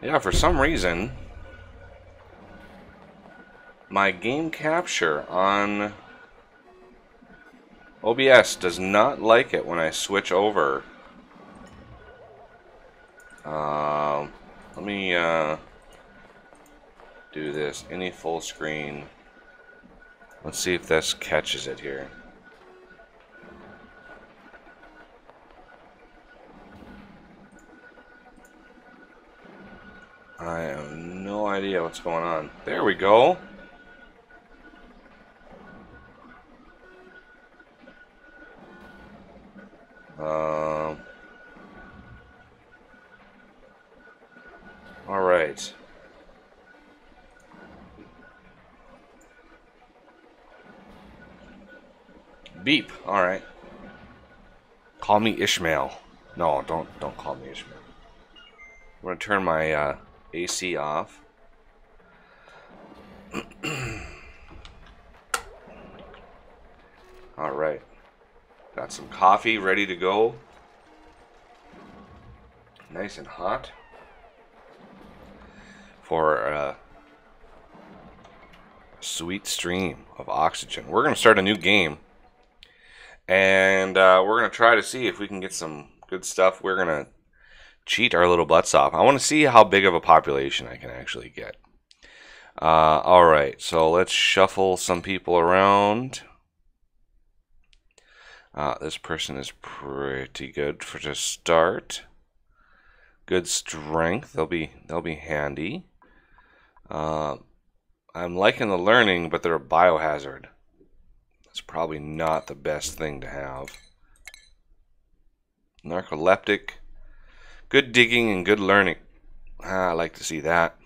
Yeah, for some reason, my game capture on OBS does not like it when I switch over. Let me do this. Any full screen. Let's see if this catches it here. I have no idea what's going on. There we go. All right. Beep. All right. Call me Ishmael. No, don't call me Ishmael. I'm gonna turn my AC off. All right. Got some coffee ready to go. Nice and hot. For a sweet stream of oxygen. We're gonna start a new game. And we're going to try to see if we can get some good stuff. We're going to cheat our little butts off. I want to see how big of a population I can actually get. Alright, so let's shuffle some people around. This person is pretty good for to start. Good strength. They'll be handy. I'm liking the learning, but they're a biohazard. It's probably not the best thing to have. Narcoleptic. Good digging and good learning. I like to see that.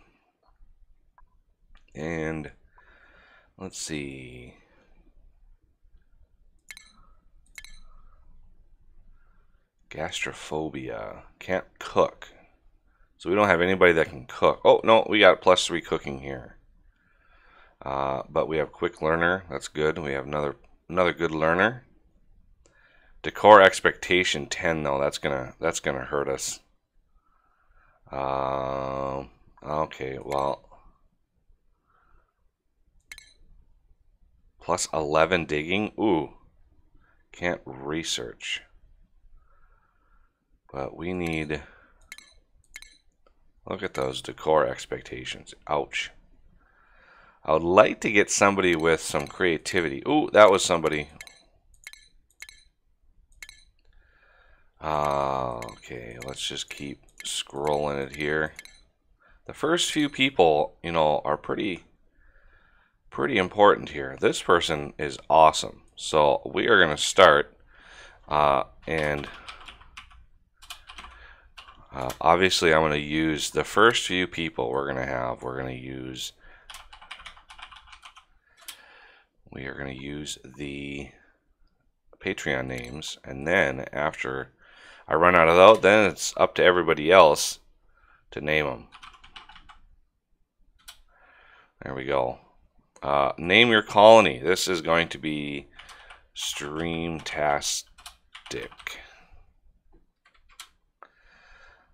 And let's see. Gastrophobia. Can't cook. So we don't have anybody that can cook. Oh, no, we got +3 cooking here. But we have quick learner. That's good. We have another good learner. Decor expectation 10 though. That's gonna hurt us. Okay, well, +11 digging. Ooh, can't research. But we need. Look at those decor expectations. Ouch. I would like to get somebody with some creativity. Ooh, that was somebody. Okay, let's just keep scrolling it here. The first few people, you know, are pretty important here. This person is awesome. So we are going to start and obviously I'm going to use the first few people we're going to use. We are going to use the Patreon names, and then after I run out of those, then it's up to everybody else to name them. There we go. Name your colony. This is going to be Streamtastic.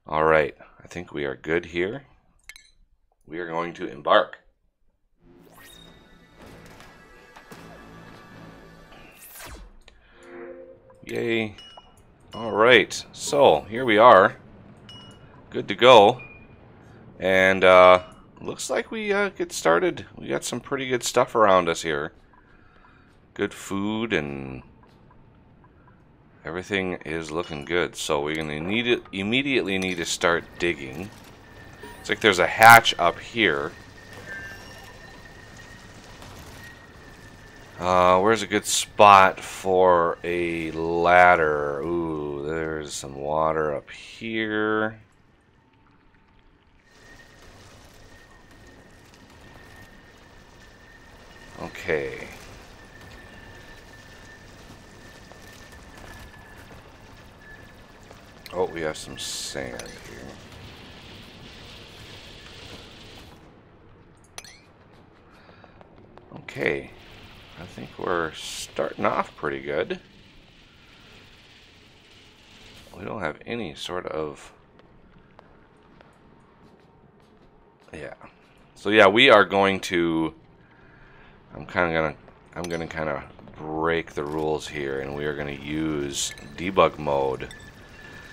All right, I think we are good here. We are going to embark. Yay. Alright, so here we are. Good to go. And looks like we get started. We got some pretty good stuff around us here. Good food and everything is looking good. So we're going to immediately need to start digging. It's like there's a hatch up here. Where's a good spot for a ladder? Ooh, there's some water up here. Okay. Oh, we have some sand here. Okay. I think we're starting off pretty good. We don't have any sort of Yeah. So yeah, we are going to. I'm gonna kind of break the rules here, and we are gonna use debug mode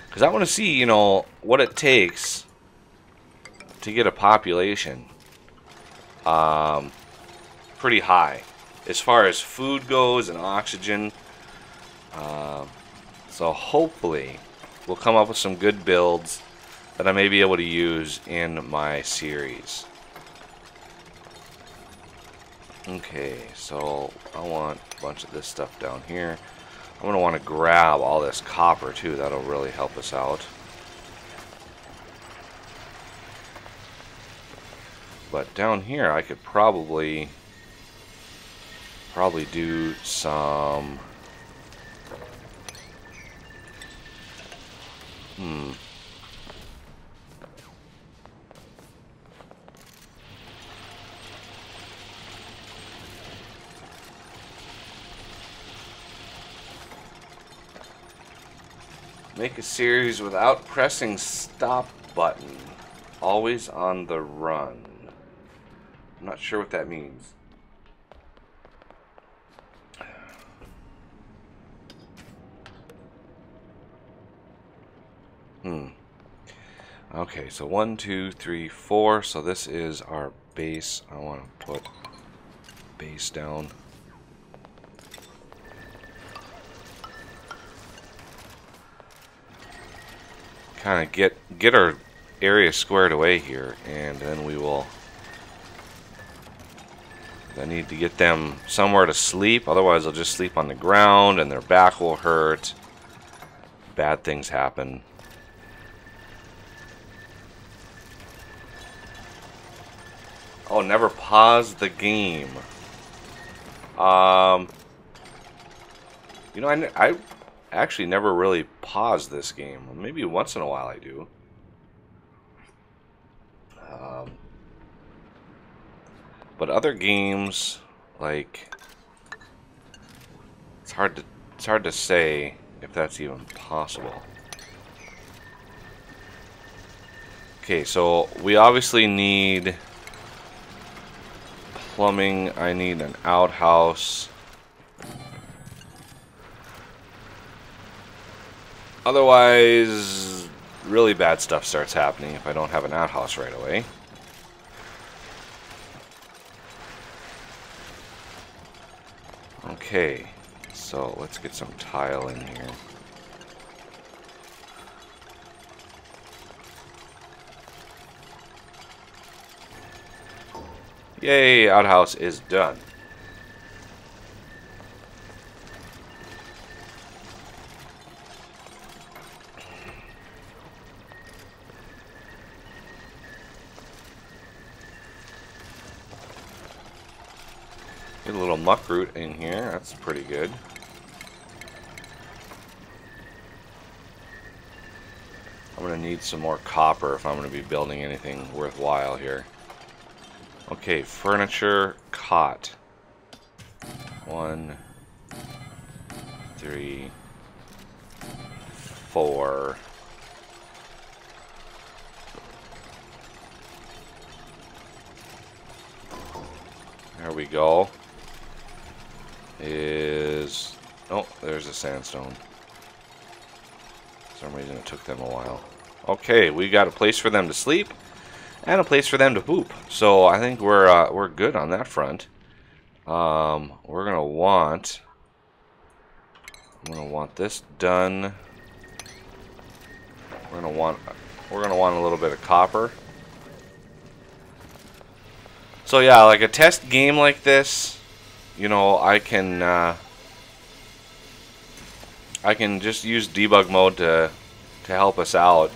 because I want to see, what it takes to get a population pretty high as far as food goes and oxygen. So hopefully we'll come up with some good builds that I may be able to use in my series. Okay, so I want a bunch of this stuff down here. I'm going to want to grab all this copper too. That'll really help us out. But down here I could probably do some make a series without pressing stop button. Always on the run. I'm not sure what that means. Okay, so 1, 2, 3, 4. So this is our base. I want to put base down. Kind of get our area squared away here, and then we will. I need to get them somewhere to sleep. Otherwise, they'll just sleep on the ground, and their back will hurt. Bad things happen. Oh, never pause the game. I actually never really paused this game. Maybe once in a while I do. But other games, like, it's hard to say if that's even possible. Okay, so we obviously need plumbing. I need an outhouse. Otherwise, really bad stuff starts happening if I don't have an outhouse right away. Okay, so let's get some tile in here. Yay, outhouse is done. Get a little muck root in here, that's pretty good. I'm going to need some more copper if I'm going to be building anything worthwhile here. Okay, furniture, cot. 1, 3, 4. There we go. Oh, there's a sandstone. For some reason it took them a while. Okay, we got a place for them to sleep and a place for them to poop. So I think we're good on that front. I'm gonna want this done. We're gonna want a little bit of copper. So yeah, like a test game like this, I can just use debug mode to help us out,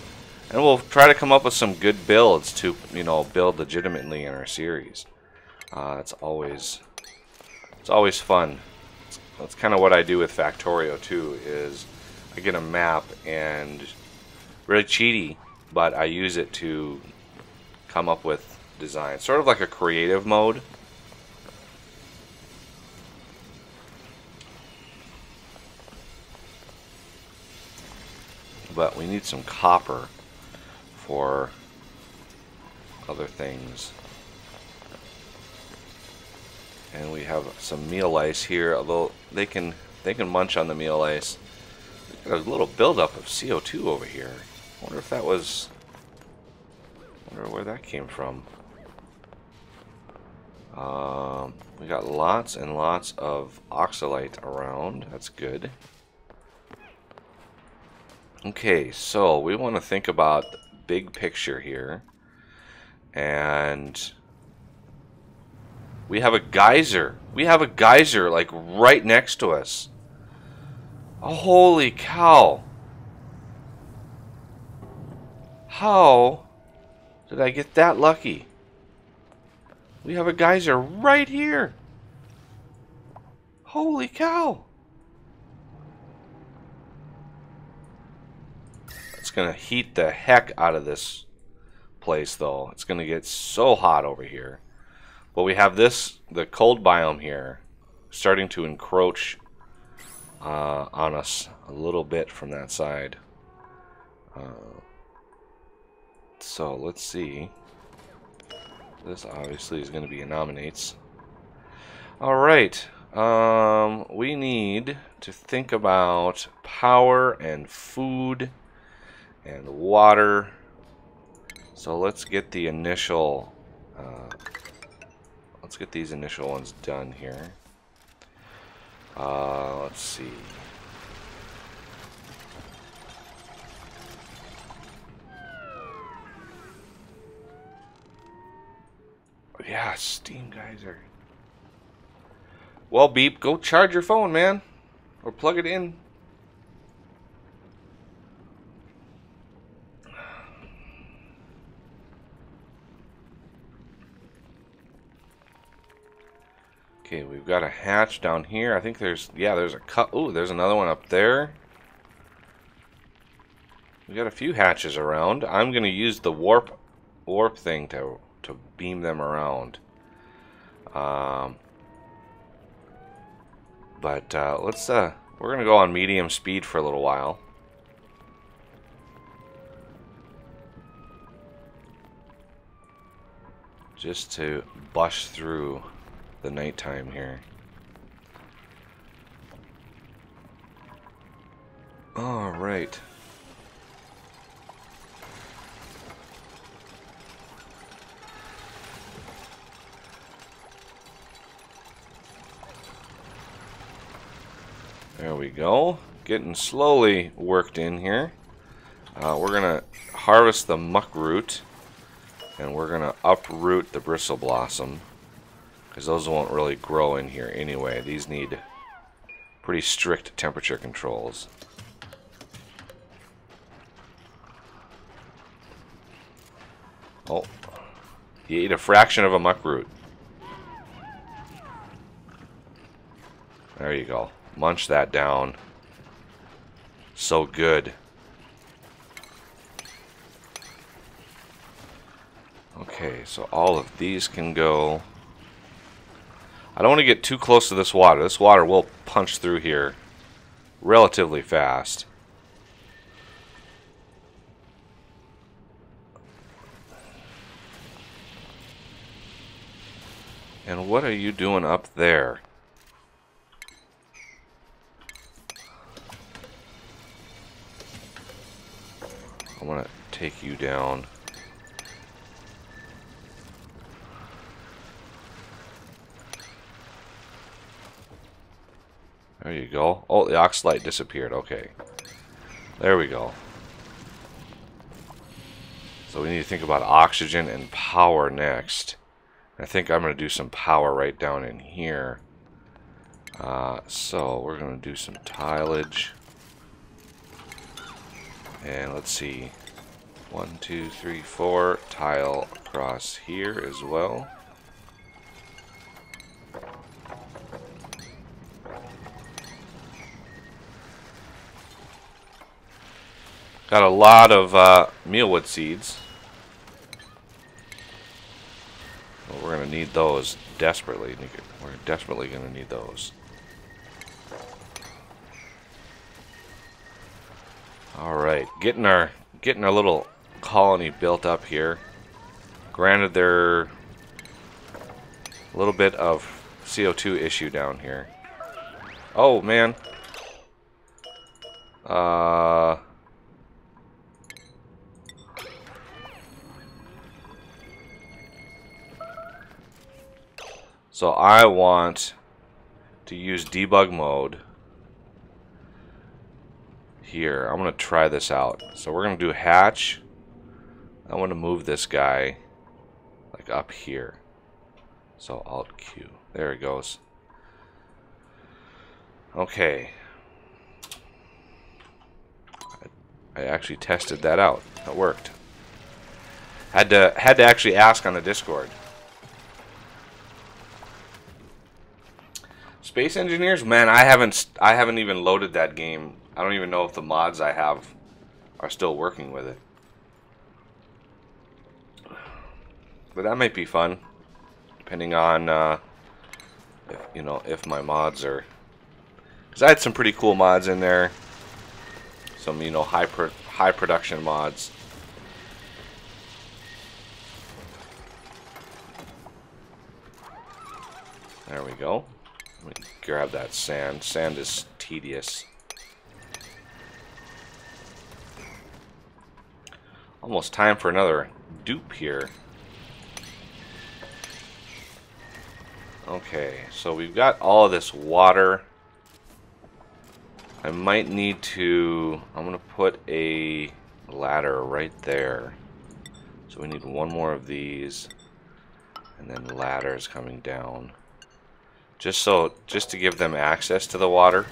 and we'll try to come up with some good builds to build legitimately in our series. It's always fun. That's kind of what I do with Factorio too. Is I get a map and really cheaty, but I use it to come up with design, sort of like a creative mode. But we need some copper for other things. And we have some meal ice here, although they can munch on the meal ice. Got a little buildup of CO2 over here. I wonder if that was... I wonder where that came from. We got lots and lots of oxalite around. That's good. Okay, so we want to think about the big picture here. And we have a geyser. We have a geyser like right next to us. Oh, holy cow. How did I get that lucky? We have a geyser right here. Holy cow. It's going to heat the heck out of this place, though. It's going to get so hot over here. But we have the cold biome here, starting to encroach on us a little bit from that side. So let's see. This obviously is going to be nominates. Alright. We need to think about power and food and water. So let's get the initial... let's get these initial ones done here. Let's see. Yeah, steam geyser. Well, Beep, go charge your phone, man. Or plug it in. Okay, we've got a hatch down here. I think there's a cut. Ooh, there's another one up there. We got a few hatches around. I'm gonna use the warp thing to beam them around. But we're gonna go on medium speed for a little while. Just to bust through the nighttime here. All right. There we go. Getting slowly worked in here. We're gonna harvest the muck root, and we're gonna uproot the bristle blossom, because those won't really grow in here anyway. These need pretty strict temperature controls. Oh, you ate a fraction of a muck root. There you go. Munch that down. So good. Okay, so all of these can go. I don't want to get too close to this water. This water will punch through here relatively fast. And what are you doing up there? I want to take you down. There you go. Oh, the oxalite disappeared. Okay. There we go. So we need to think about oxygen and power next. I think I'm going to do some power right down in here. So we're going to do some tileage. And let's see. 1, 2, 3, 4. Tile across here as well. Got a lot of mealwood seeds. Well, we're going to need those desperately. We're desperately going to need those. All right, getting our little colony built up here. Granted, they're a little bit of CO2 issue down here. Oh, man. So I want to use debug mode here. I'm going to try this out. So we're going to do hatch. I want to move this guy like up here. So Alt Q. There it goes. Okay. I actually tested that out. That worked. Had to actually ask on the Discord. Space Engineers, man, I haven't even loaded that game. I don't even know if the mods I have are still working with it. But that might be fun, depending on if my mods are. Because I had some pretty cool mods in there. Some high production mods. There we go. Let me grab that sand. Sand is tedious. Almost time for another dupe here. Okay, so we've got all of this water. I might need to... I'm going to put a ladder right there. So we need one more of these. And then ladders coming down. Just to give them access to the water.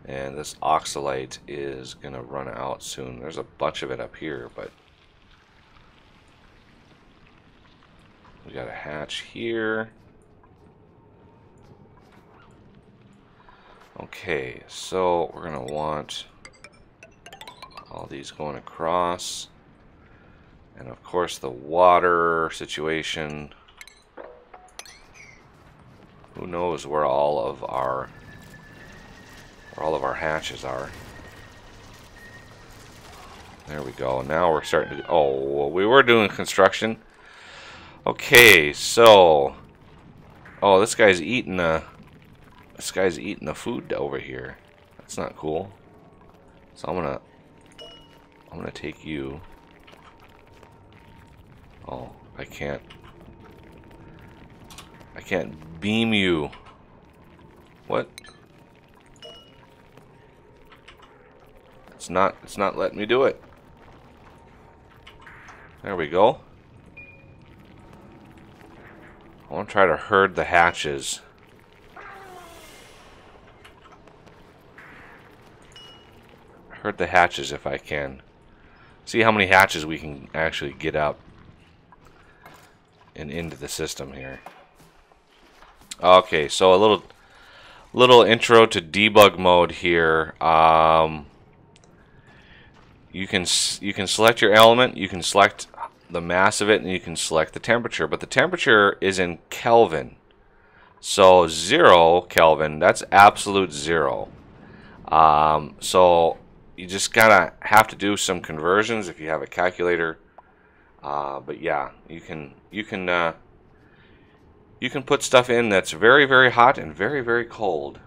And this oxalite is gonna run out soon. There's a bunch of it up here, but we got a hatch here. Okay, so we're gonna want all these going across. And of course the water situation. Who knows where all of our hatches are. There we go. Now we're starting to... Oh, well, we were doing construction. Okay, so... Oh, this guy's eating the food over here. That's not cool. So I'm gonna take you... Oh, I can't beam you. What? It's not letting me do it. There we go. I want to try to herd the hatches. Herd the hatches if I can. See how many hatches we can actually get up and into the system here. Okay, so a little intro to debug mode here. You can select your element, you can select the mass of it, and you can select the temperature. But the temperature is in Kelvin. So 0 Kelvin, that's absolute 0. So you just gotta have to do some conversions if you have a calculator. But yeah, you can put stuff in that's very, very hot and very, very cold.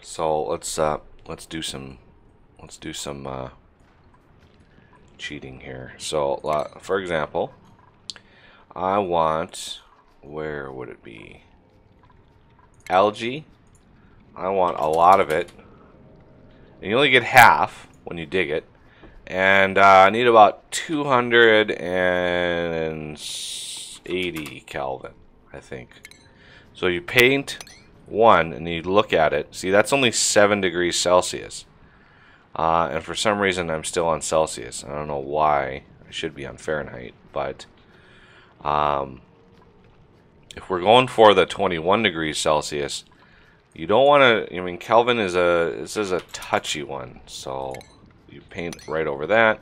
So let's do some cheating here. So for example, I want, where would it be? Algae. I want a lot of it. And you only get half when you dig it. And I need about 280 Kelvin, I think. So you paint one and you look at it. See, that's only 7 degrees Celsius. And for some reason I'm still on Celsius. I don't know why. I should be on Fahrenheit. But if we're going for the 21 degrees Celsius, you don't want to... I mean, Kelvin is this is a touchy one. So you paint right over that.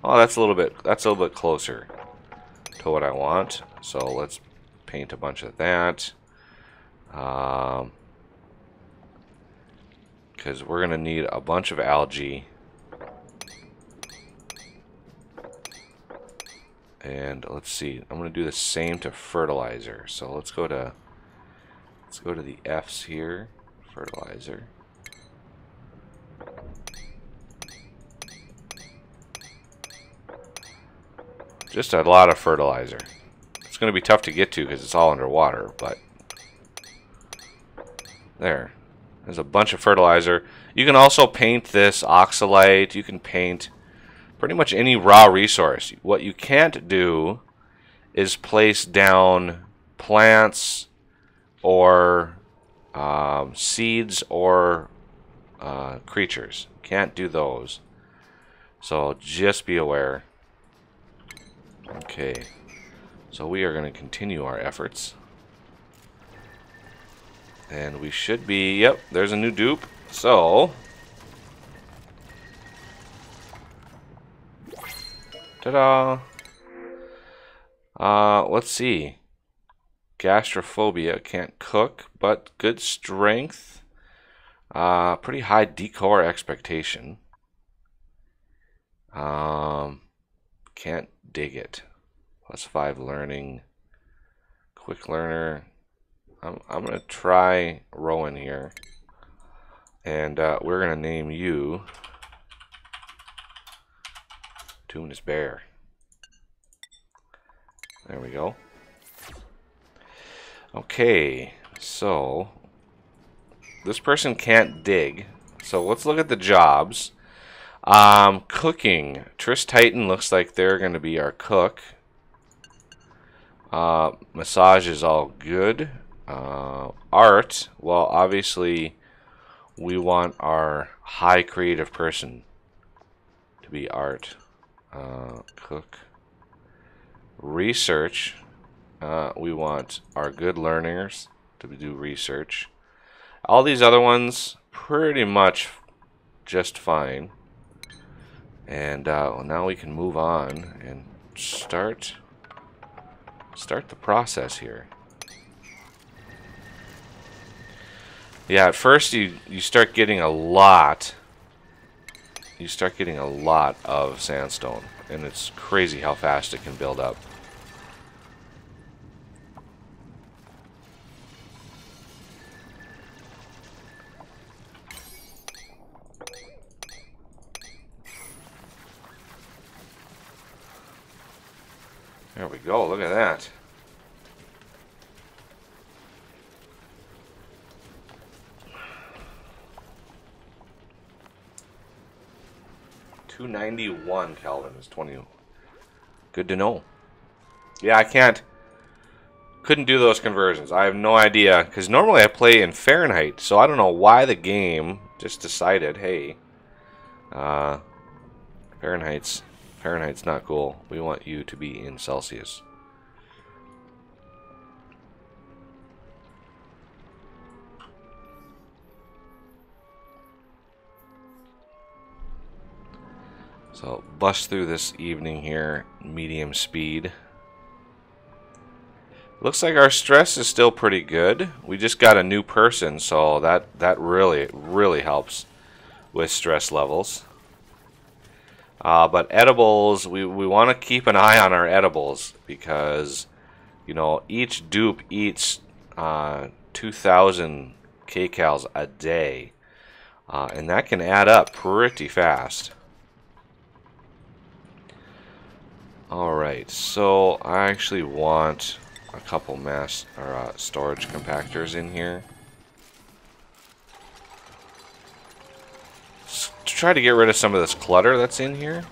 Oh, that's a little bit closer to what I want. So let's paint a bunch of that. Because because we're going to need a bunch of algae. And let's see, I'm going to do the same to fertilizer. So let's go to the F's here. Fertilizer. Just a lot of fertilizer. It's going to be tough to get to because it's all underwater, but there's a bunch of fertilizer. You can also paint this oxalite. You can paint pretty much any raw resource. What you can't do is place down plants or seeds or creatures. Can't do those. So just be aware. Okay, so we are going to continue our efforts. And we should be, yep, there's a new dupe. So, ta-da! Let's see. Gastrophobia, can't cook, but good strength. Pretty high decor expectation. Can't dig it. +5 learning. Quick learner. I'm gonna try Rowan here, and we're gonna name you Tunis Bear. There we go. Okay, so this person can't dig. So let's look at the jobs. Cooking. Trish Titan looks like they're going to be our cook. Massage is all good. Art, well, obviously we want our high creative person to be art. Cook. Research, we want our good learners to do research. All these other ones pretty much just fine. And now we can move on and start the process here. Yeah, at first you start getting a lot. You start getting a lot of sandstone, and it's crazy how fast it can build up. There we go, look at that. $291 Kelvin is 20. Good to know. Yeah, couldn't do those conversions. I have no idea, because normally I play in Fahrenheit, so I don't know why the game just decided, hey, Fahrenheit's not cool. We want you to be in Celsius. So bust through this evening here, medium speed. Looks like our stress is still pretty good. We just got a new person, so that really helps with stress levels. But edibles, we want to keep an eye on our edibles, because you know each dupe eats 2,000 kcals a day, and that can add up pretty fast. Alright, so I actually want a couple mass or storage compactors in here. Just to try to get rid of some of this clutter that's in here.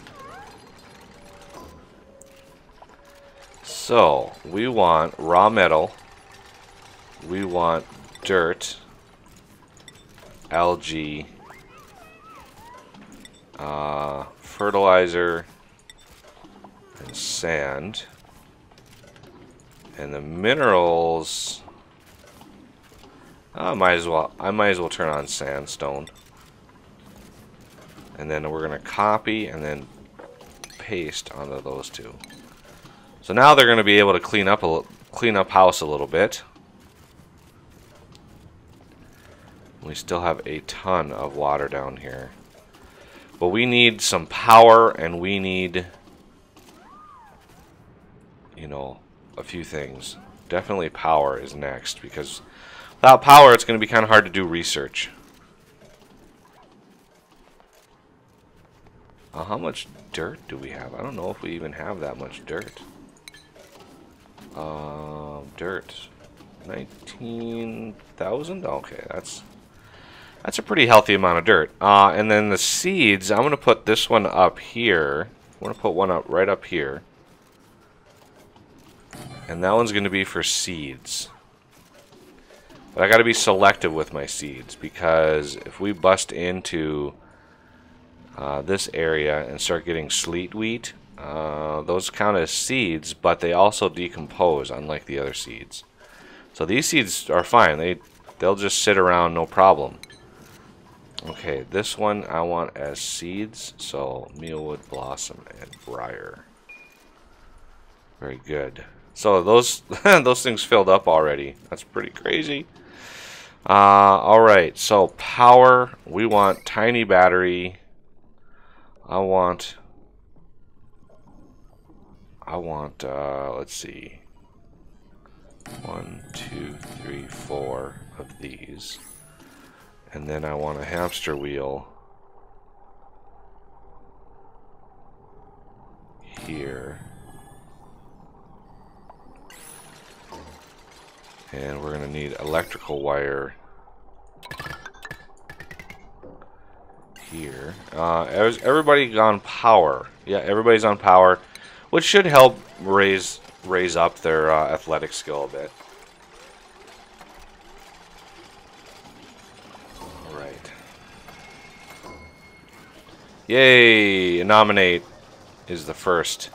So, we want raw metal. We want dirt. Algae. Fertilizer. And sand. And the minerals, I might as well turn on sandstone. And then we're gonna copy and then paste onto those two. So now they're gonna be able to clean up house a little bit. We still have a ton of water down here. But we need some power, and we need, you know, a few things. Definitely power is next, because without power it's going to be kind of hard to do research. How much dirt do we have? I don't know if we even have that much dirt. Dirt. 19,000? Okay, that's a pretty healthy amount of dirt. And then the seeds, I'm going to put this one up here. I'm going to put one up right up here. And that one's going to be for seeds. But I got to be selective with my seeds, because if we bust into this area and start getting sleet wheat, those count as seeds, but they also decompose, unlike the other seeds. So these seeds are fine. They'll just sit around, no problem. Okay, this one I want as seeds, so mealwood, blossom, and briar. Very good. So those those things filled up already. That's pretty crazy. Alright, so power, we want tiny battery. I want let's see, 1, 2, 3, 4 of these, and then I want a hamster wheel here, and we're gonna need electrical wire here. Everybody on power? Yeah, everybody's on power, which should help raise up their athletic skill a bit. All right. Yay! Nominate is the first.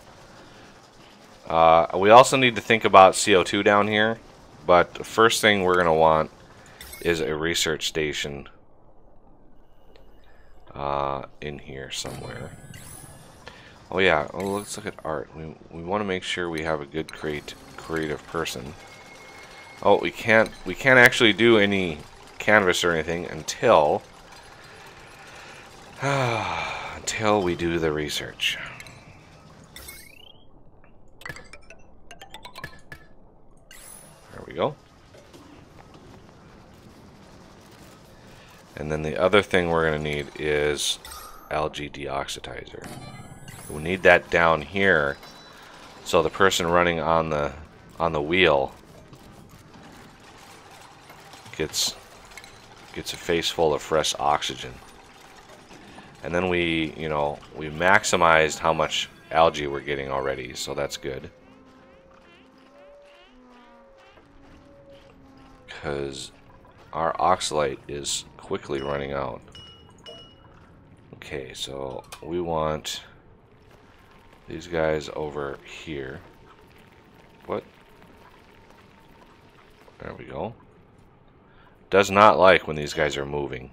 We also need to think about CO2 down here, but the first thing we're gonna want is a research station in here somewhere. Oh yeah, let's look at art. We want to make sure we have a good creative person. Oh, we can't actually do any canvas or anything until until we do the research. There we go. And then the other thing we're going to need is algae deoxidizer. We need that down here, so the person running on the wheel gets a face full of fresh oxygen. And then we maximized how much algae we're getting already, so that's good. Because our oxalate is quickly running out. Okay, so we want these guys over here. What? There we go. Does not like when these guys are moving.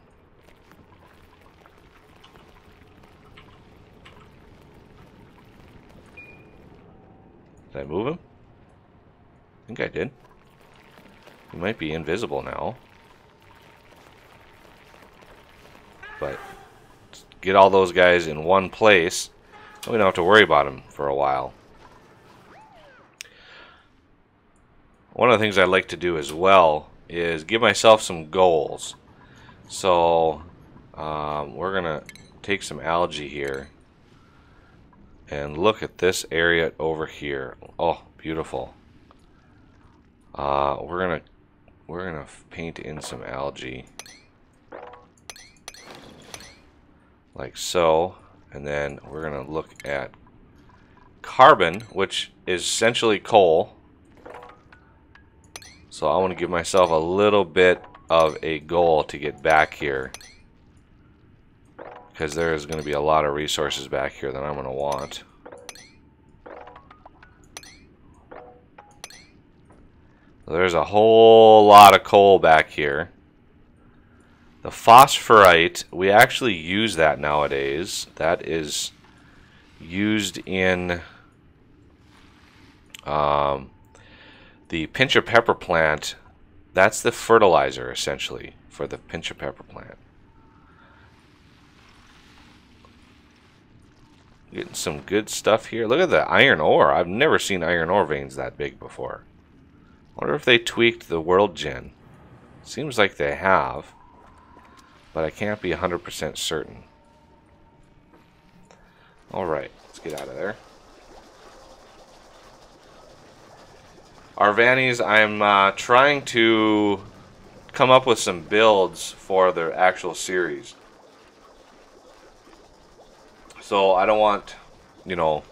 Did I move him? I think I did. He might be invisible now. But get all those guys in one place, and we don't have to worry about them for a while. One of the things I'd like to do as well is give myself some goals. So we're gonna take some algae here and look at this area over here. Oh, beautiful. We're gonna paint in some algae like so, and then we're gonna look at carbon, which is essentially coal. So I want to give myself a little bit of a goal to get back here, because there is going to be a lot of resources back here that I'm going to want. There's a whole lot of coal back here. The phosphorite, we actually use that nowadays. That is used in the pinch of pepper plant. That's the fertilizer, essentially, for the pinch of pepper plant. Getting some good stuff here. Look at the iron ore. I've never seen iron ore veins that big before. Wonder if they tweaked the world gen. Seems like they have, but I can't be 100% certain. Alright, let's get out of there. Our Vannies, I'm trying to come up with some builds for the actual series. So I don't want, you know,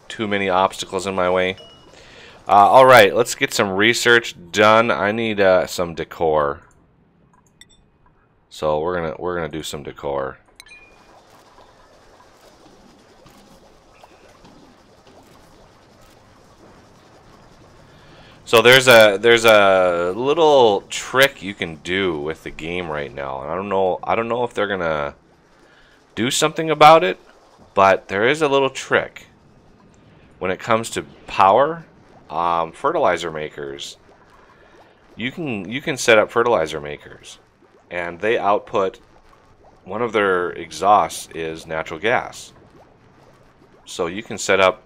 too many obstacles in my way. Alright, let's get some research done. I need some decor. So we're gonna do some decor. So there's a little trick you can do with the game right now, and I don't know if they're gonna do something about it, but there is a little trick when it comes to power. Fertilizer makers, you can set up fertilizer makers, and they output, one of their exhausts is natural gas. So you can set up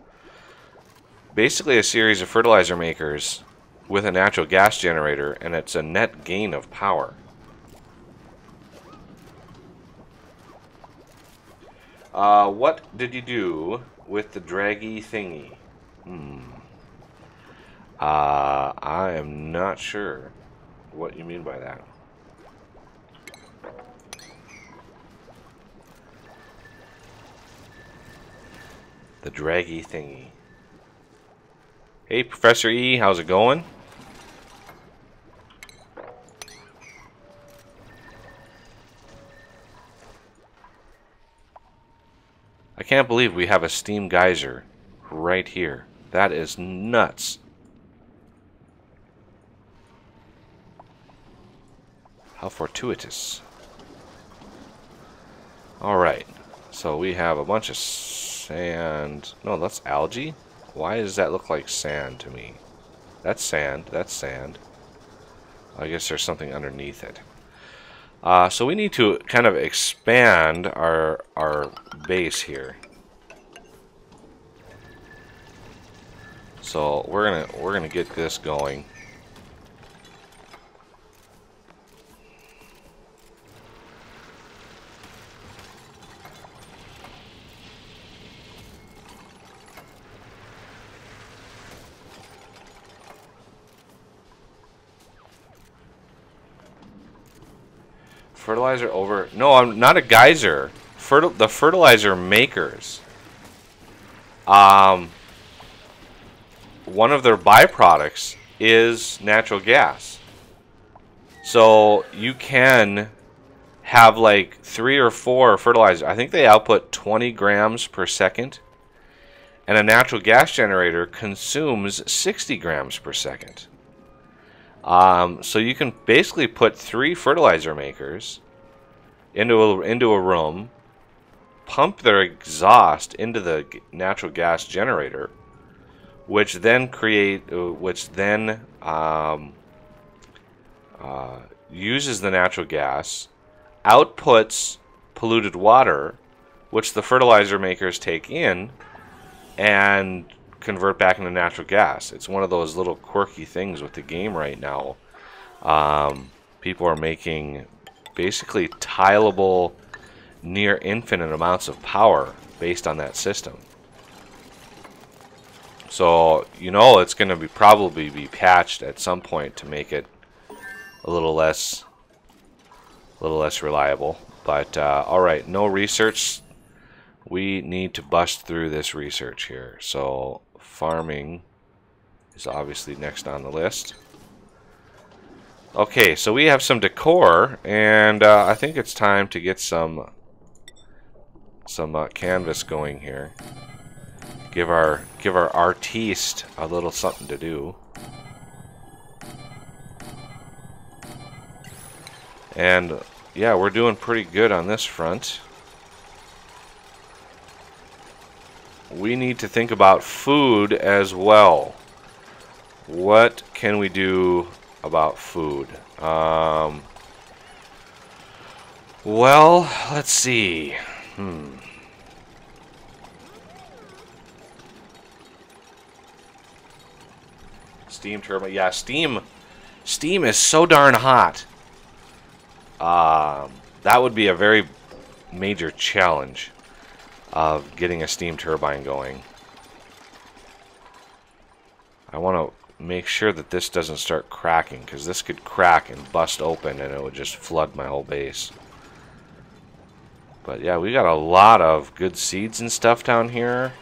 basically a series of fertilizer makers with a natural gas generator, and it's a net gain of power. What did you do with the draggy thingy? I am not sure what you mean by that. The draggy thingy. Hey, Professor E, how's it going? I can't believe we have a steam geyser right here. That is nuts. How fortuitous. Alright, so we have a bunch of sand. No, that's algae? Why does that look like sand to me? That's sand, that's sand. I guess there's something underneath it. So we need to kind of expand our base here. So we're gonna get this going. Fertilizer over... No, I'm not a geyser. The fertilizer makers. One of their byproducts is natural gas. So you can have like 3 or 4 fertilizers. I think they output 20 grams per second. And a natural gas generator consumes 60 grams per second. So you can basically put 3 fertilizer makers into a room, pump their exhaust into the natural gas generator, which then uses the natural gas, outputs polluted water, which the fertilizer makers take in and convert back into natural gas. It's one of those little quirky things with the game right now. People are making basically tileable, near infinite amounts of power based on that system. So you know it's going to probably be patched at some point to make it a little less reliable. But all right, no research. We need to bust through this research here. So farming is obviously next on the list. Okay, so we have some decor, and I think it's time to get some canvas going here. Give our artiste a little something to do. And yeah, we're doing pretty good on this front. We need to think about food as well. What can we do about food? Well, let's see. Steam turbine. Yeah, steam is so darn hot. That would be a very major challenge of getting a steam turbine going. I want to make sure that this doesn't start cracking, because this could crack and bust open and it would just flood my whole base. But yeah, we got a lot of good seeds and stuff down here.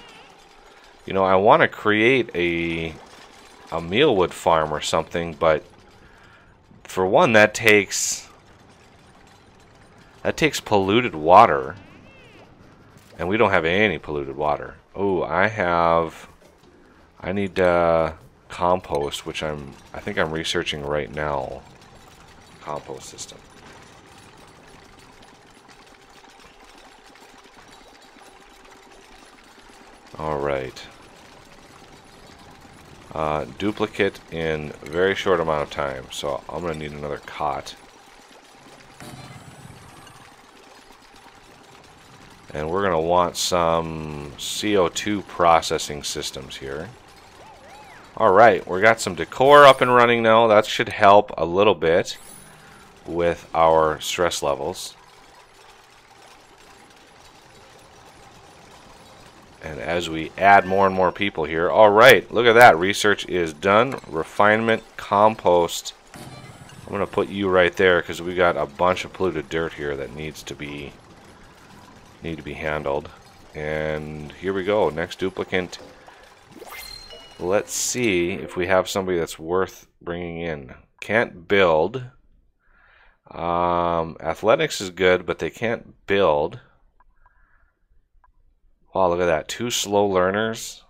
You know, I want to create a mealwood farm or something, but for one, that takes polluted water, and we don't have any polluted water. Oh, I need compost, which I think I'm researching right now. Compost system. All right. Duplicate in a very short amount of time, so I'm going to need another cot. And we're going to want some CO2 processing systems here. Alright, we got some decor up and running now. That should help a little bit with our stress levels. And as we add more and more people here, alright, look at that. Research is done. Refinement, compost. I'm going to put you right there because we got a bunch of polluted dirt here that need to be handled. And here we go. Next duplicant. Let's see if we have somebody that's worth bringing in. Can't build. Athletics is good, but they can't build. Wow, look at that. 2 slow learners.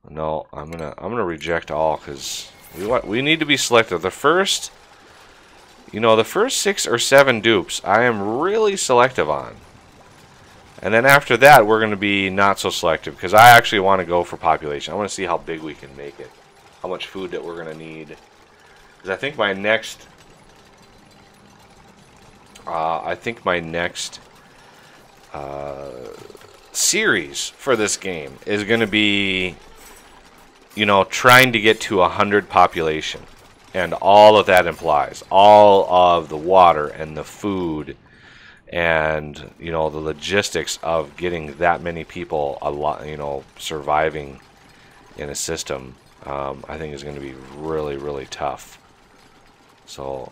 No, I'm gonna reject all because we need to be selective. The first 6 or 7 dupes I am really selective on. And then after that, we're going to be not so selective because I actually want to go for population. I want to see how big we can make it, how much food that we're going to need. Because I think my next series for this game is going to be, you know, trying to get to 100 population, and all of that implies all of the water and the food. And, you know, the logistics of getting that many people, surviving in a system, I think is going to be really, really tough. So,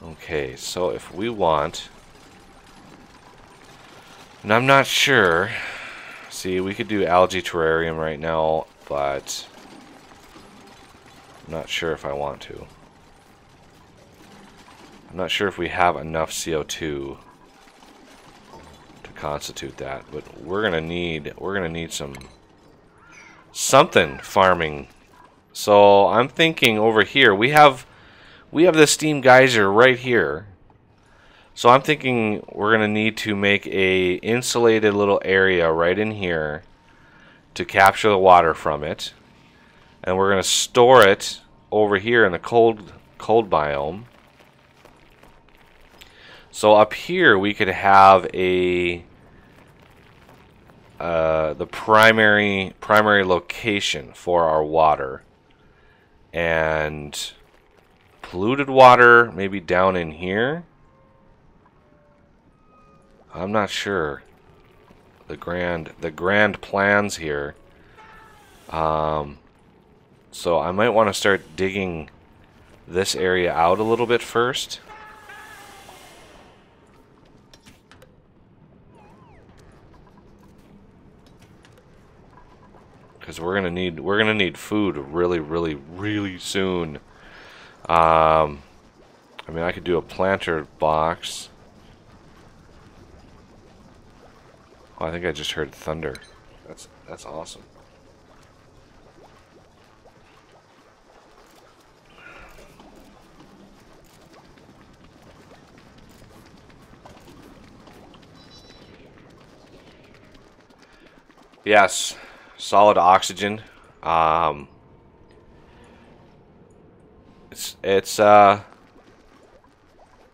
okay, so if we want, and I'm not sure, see, we could do algae terrarium right now, but I'm not sure if I want to. I'm not sure if we have enough CO2 to constitute that, but we're gonna need something farming. So I'm thinking over here we have the steam geyser right here. So I'm thinking we're gonna need to make a insulated little area right in here to capture the water from it. And we're going to store it over here in the cold biome. So up here we could have the primary location for our water, and polluted water maybe down in here. I'm not sure. The grand plans here. So I might want to start digging this area out a little bit first. Because we're gonna need food really soon. I mean, I could do a planter box. Oh, I think I just heard thunder. That's awesome. Yes, solid oxygen.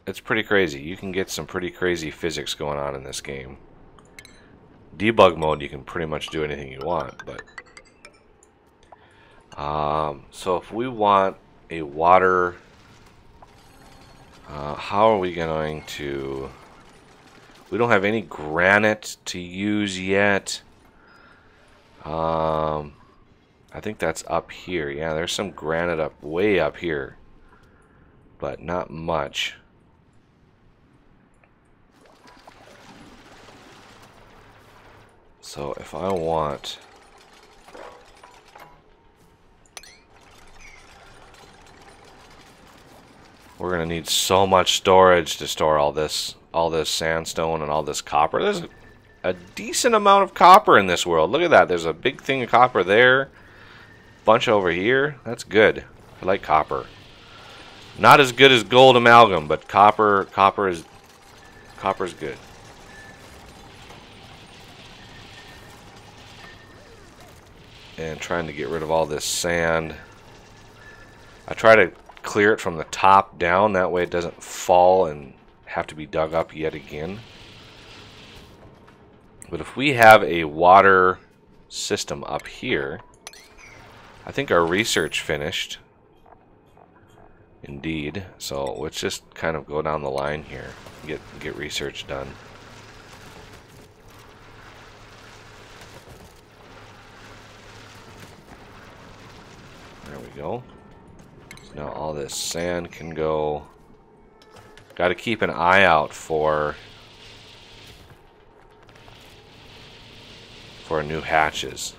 It's pretty crazy. You can get some pretty crazy physics going on in this game. Debug mode, you can pretty much do anything you want, but so if we want a water, how are we going to? We don't have any granite to use yet. I think that's up here. Yeah, there's some granite up way up here, but not much. So if I want, we're gonna need so much storage to store all this sandstone and all this copper. There's a decent amount of copper in this world. Look at that. There's a big thing of copper there. Bunch over here. That's good. I like copper. Not as good as gold amalgam, but copper's good. And trying to get rid of all this sand. I try to clear it from the top down, that way it doesn't fall and have to be dug up yet again. But if we have a water system up here, I think our research finished. Indeed. So let's just kind of go down the line here, get research done. There we go. So now all this sand can go. Got to keep an eye out for new hatches.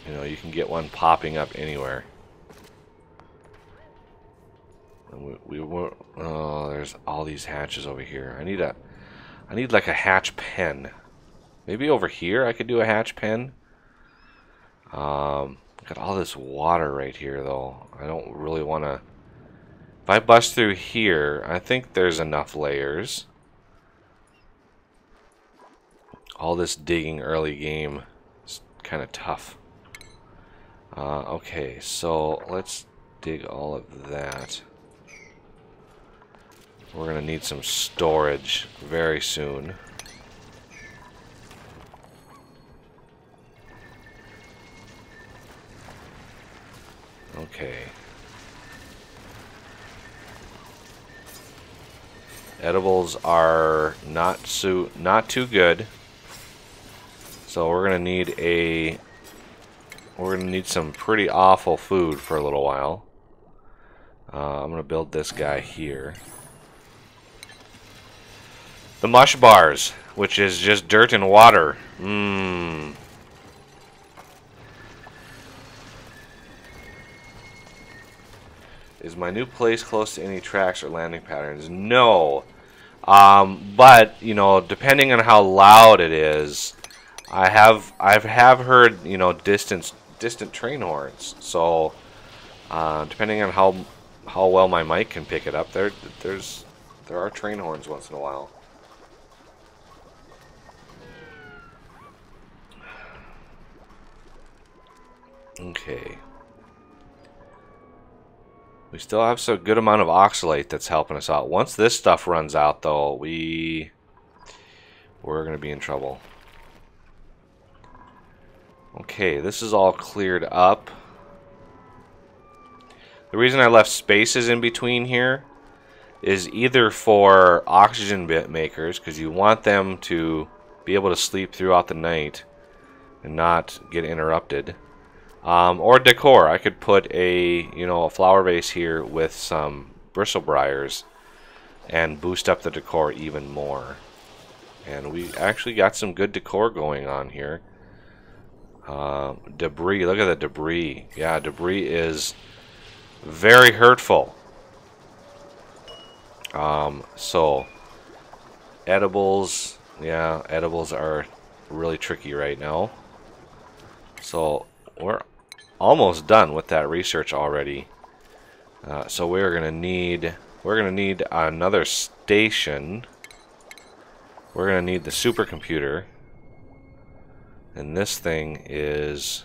You know, you can get one popping up anywhere. And oh, there's all these hatches over here. I need like a hatch pen. Maybe over here I could do a hatch pen. Got all this water right here though. I don't really want to. If I bust through here, I think there's enough layers. All this digging early game is kind of tough. Okay, so let's dig all of that. We're gonna need some storage very soon. Okay. Edibles are not too good. So we're gonna need some pretty awful food for a little while. I'm gonna build this guy here. The mush bars, which is just dirt and water. Is my new place close to any tracks or landing patterns? No. But, you know, depending on how loud it is, I have heard, you know, distant train horns. So, depending on how well my mic can pick it up, there are train horns once in a while. Okay. We still have a good amount of oxalate that's helping us out. Once this stuff runs out, though, we're going to be in trouble. Okay, this is all cleared up. The reason I left spaces in between here is either for oxygen bit makers, because you want them to be able to sleep throughout the night and not get interrupted. Or decor. I could put a flower vase here with some bristlebriars and boost up the decor even more. And we actually got some good decor going on here. Debris. Look at the debris. Yeah, debris is very hurtful. So edibles. Yeah, edibles are really tricky right now. So we're almost done with that research already. So we're gonna need another station. We're gonna need the supercomputer, And this thing is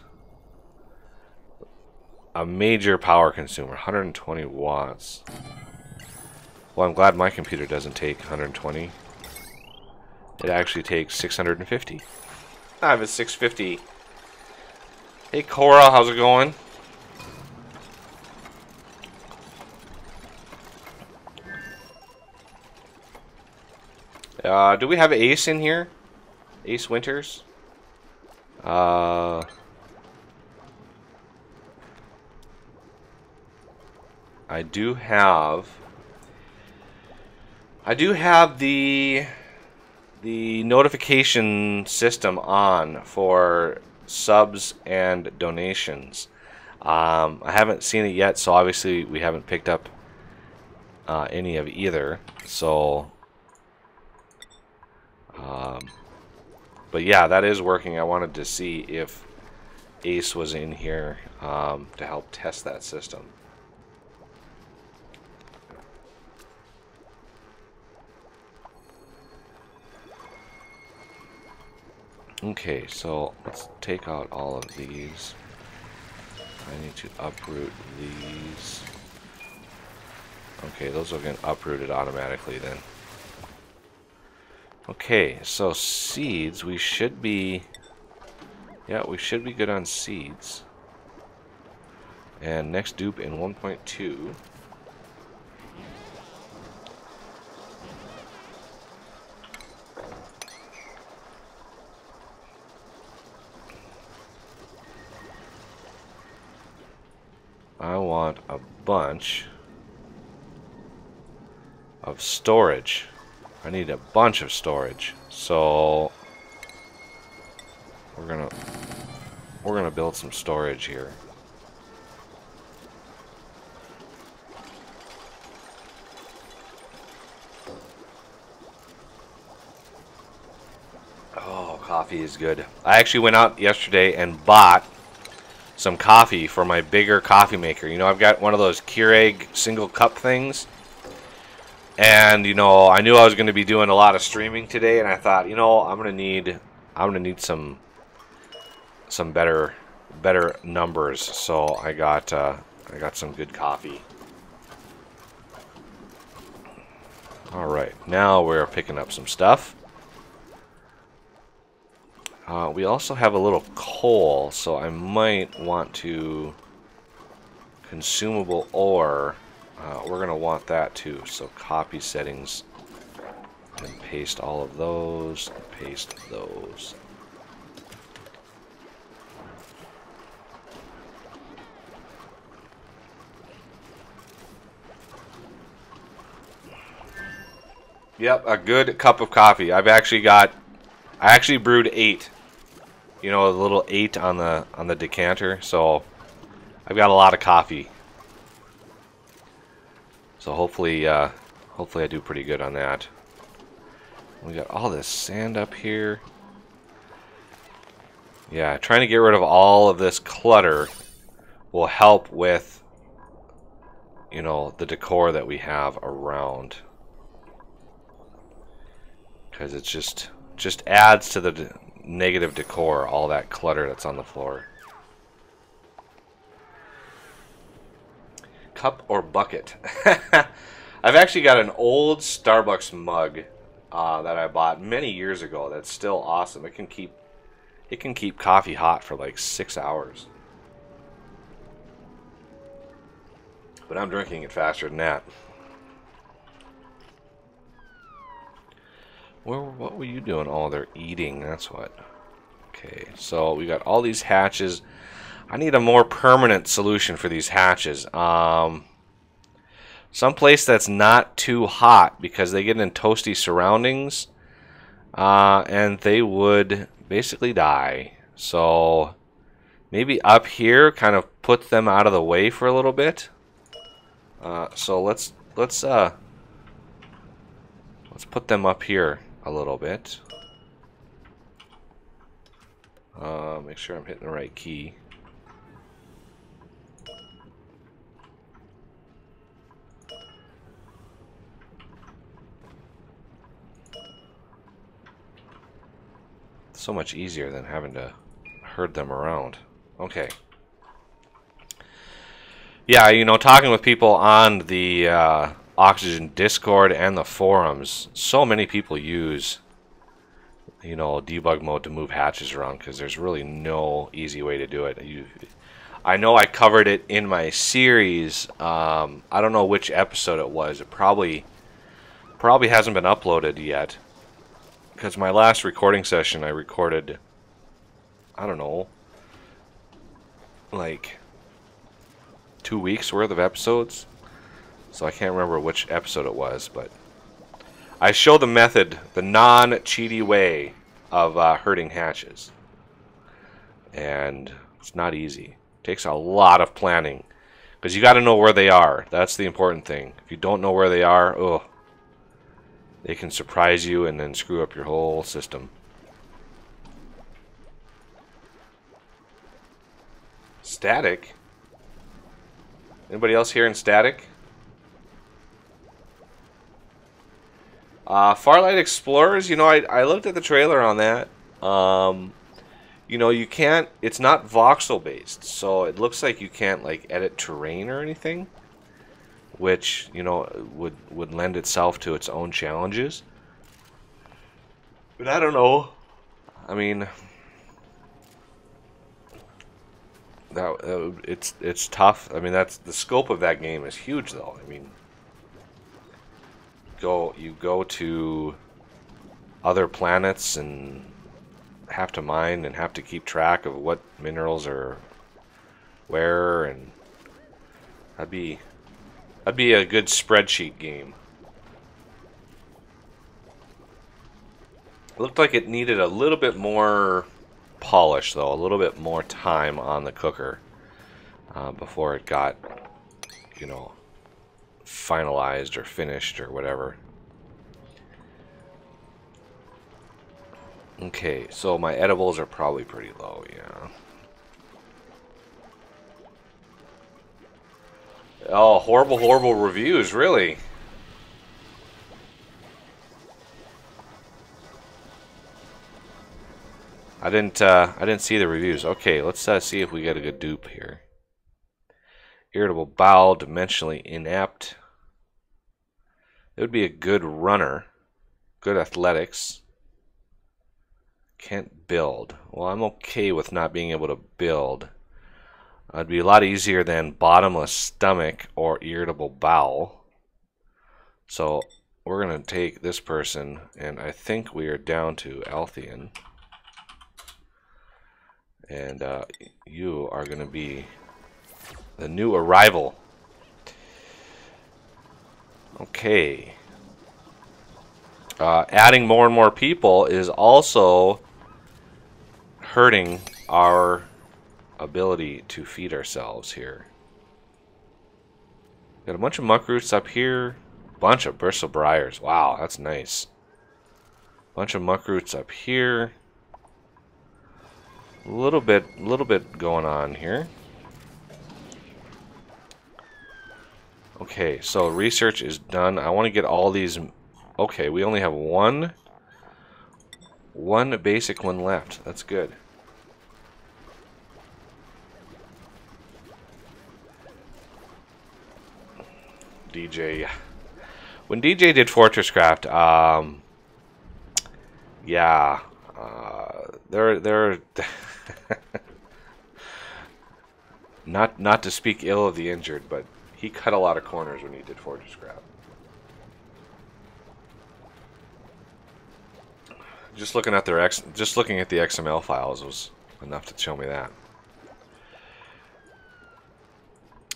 a major power consumer, 120 watts. Well, I'm glad my computer doesn't take 120. It actually takes 650. I have a 650. Hey Cora, how's it going? Do we have Ace in here? Ace Winters? I do have the notification system on for subs and donations. I haven't seen it yet, so obviously we haven't picked up any of either. So, but yeah, that is working. I wanted to see if Ace was in here to help test that system. Okay, so let's take out all of these. I need to uproot these. Okay, those are getting uprooted automatically then. Okay, so seeds, we should be... Yeah, we should be good on seeds. And next dupe in 1.2. I want a bunch of storage. I need a bunch of storage. So we're gonna build some storage here. Oh, coffee is good. I actually went out yesterday and bought some coffee for my bigger coffee maker. You know, I've got one of those Keurig single cup things. And you know, I knew I was going to be doing a lot of streaming today, and I thought, you know, I'm going to need some better numbers. So I got some good coffee. All right, now we're picking up some stuff. We also have a little coal, so I might want to consumable ore. We're going to want that too. So copy settings and paste all of those, and paste those. Yep, a good cup of coffee. I actually brewed 8. You know, a little 8 on the decanter, so I've got a lot of coffee. So hopefully I do pretty good on that. We got all this sand up here. Yeah, trying to get rid of all of this clutter will help with, you know, the decor that we have around. Because it's just adds to the negative decor, all that clutter that's on the floor. Cup or bucket? I've actually got an old Starbucks mug that I bought many years ago that's still awesome. It can keep coffee hot for like 6 hours. But I'm drinking it faster than that. What were you doing? Oh, they're eating. That's what. Okay, so we got all these hatches. I need a more permanent solution for these hatches. Someplace that's not too hot, because they get in toasty surroundings, and they would basically die. So maybe up here, kind of put them out of the way for a little bit. So let's put them up here a little bit. Make sure I'm hitting the right key. so much easier than having to herd them around. Okay. Yeah, you know, talking with people on the Oxygen Discord and the forums, so many people use, you know, debug mode to move hatches around because there's really no easy way to do it. I know I covered it in my series. I don't know which episode it was. It probably hasn't been uploaded yet because my last recording session I recorded, I don't know, like 2 weeks worth of episodes. So I can't remember which episode it was, but I show the method, the non-cheaty way of herding hatches. And it's not easy. It takes a lot of planning. Because you got to know where they are. That's the important thing. If you don't know where they are, oh, they can surprise you and then screw up your whole system. Static? Anybody else hearing static? Farlight Explorers, you know, I looked at the trailer on that. You know, you can't, it's not voxel based, so it looks like you can't like edit terrain or anything, which, you know, would lend itself to its own challenges. But I don't know. I mean, it's tough. I mean, that's the scope of that game is huge, though. I mean, you go to other planets and have to mine and have to keep track of what minerals are where, and that'd be a good spreadsheet game. It looked like it needed a little bit more polish, though, a little bit more time on the cooker before it got, you know, finalized or finished or whatever. Okay, so my edibles are probably pretty low, yeah. Oh, horrible, horrible reviews, really? I didn't see the reviews. Okay, let's see if we get a good dupe here. Irritable bowel, dimensionally inept. It would be a good runner. Good athletics. Can't build. Well, I'm okay with not being able to build. It'd be a lot easier than bottomless stomach or irritable bowel. So we're going to take this person, and I think we are down to Althean. And you are going to be the new arrival. Okay. Adding more and more people is also hurting our ability to feed ourselves here. Got a bunch of muck roots up here. Bunch of bristle briars. Wow, that's nice. Bunch of muck roots up here. A little bit going on here. Okay, so research is done. I want to get all these. Okay, we only have one basic one left. That's good. DJ. When DJ did FortressCraft, yeah, they're not to speak ill of the injured, but he cut a lot of corners when he did FortressCraft. Just looking at the XML files was enough to show me that.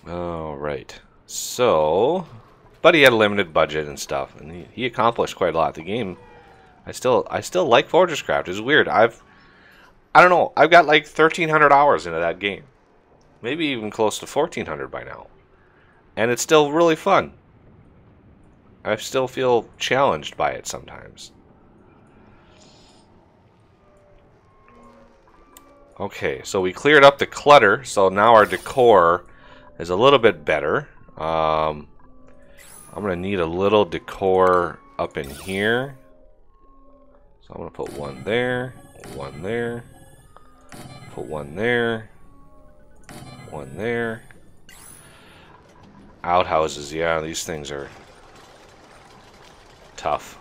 All right. So, but he had a limited budget and stuff, and he accomplished quite a lot. The game, I still like FortressCraft. It's weird. I don't know. I've got like 1,300 hours into that game, maybe even close to 1,400 by now, and it's still really fun. I still feel challenged by it sometimes. Okay, so we cleared up the clutter, so now our decor is a little bit better. I'm going to need a little decor up in here. So I'm going to put one there. One there. Put one there. One there. Outhouses, yeah, these things are tough.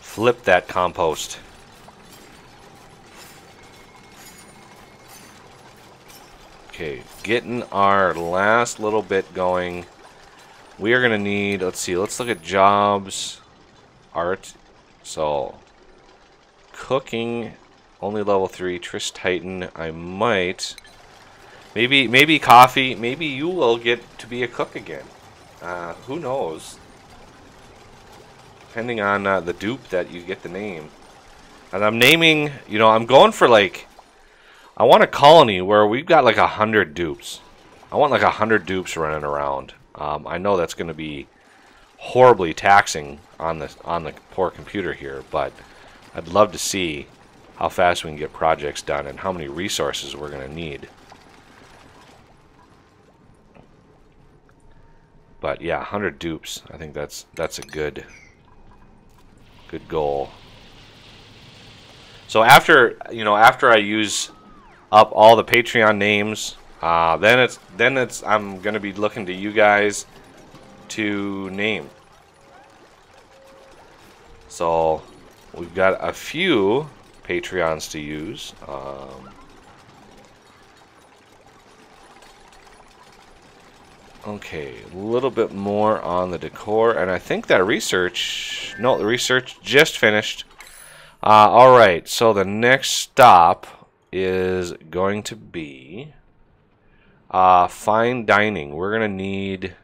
Flip that compost. Okay, getting our last little bit going. We are going to need, let's see, let's look at jobs, art. So, cooking, only level 3, Trish Titan. I might, maybe coffee, maybe you will get to be a cook again. Who knows? Depending on the dupe that you get the name. And I'm naming, you know, I'm going for like, I want a colony where we've got like 100 dupes. I want like 100 dupes running around. I know that's going to be horribly taxing on the poor computer here, but I'd love to see how fast we can get projects done and how many resources we're going to need. But yeah, 100 dupes. I think that's a good goal. So after I use up all the Patreon names, then it's I'm gonna be looking to you guys to name. So we've got a few Patreons to use. Okay, a little bit more on the decor, and I think that research, no, the research just finished. Alright, so the next stop is going to be fine dining. We're gonna need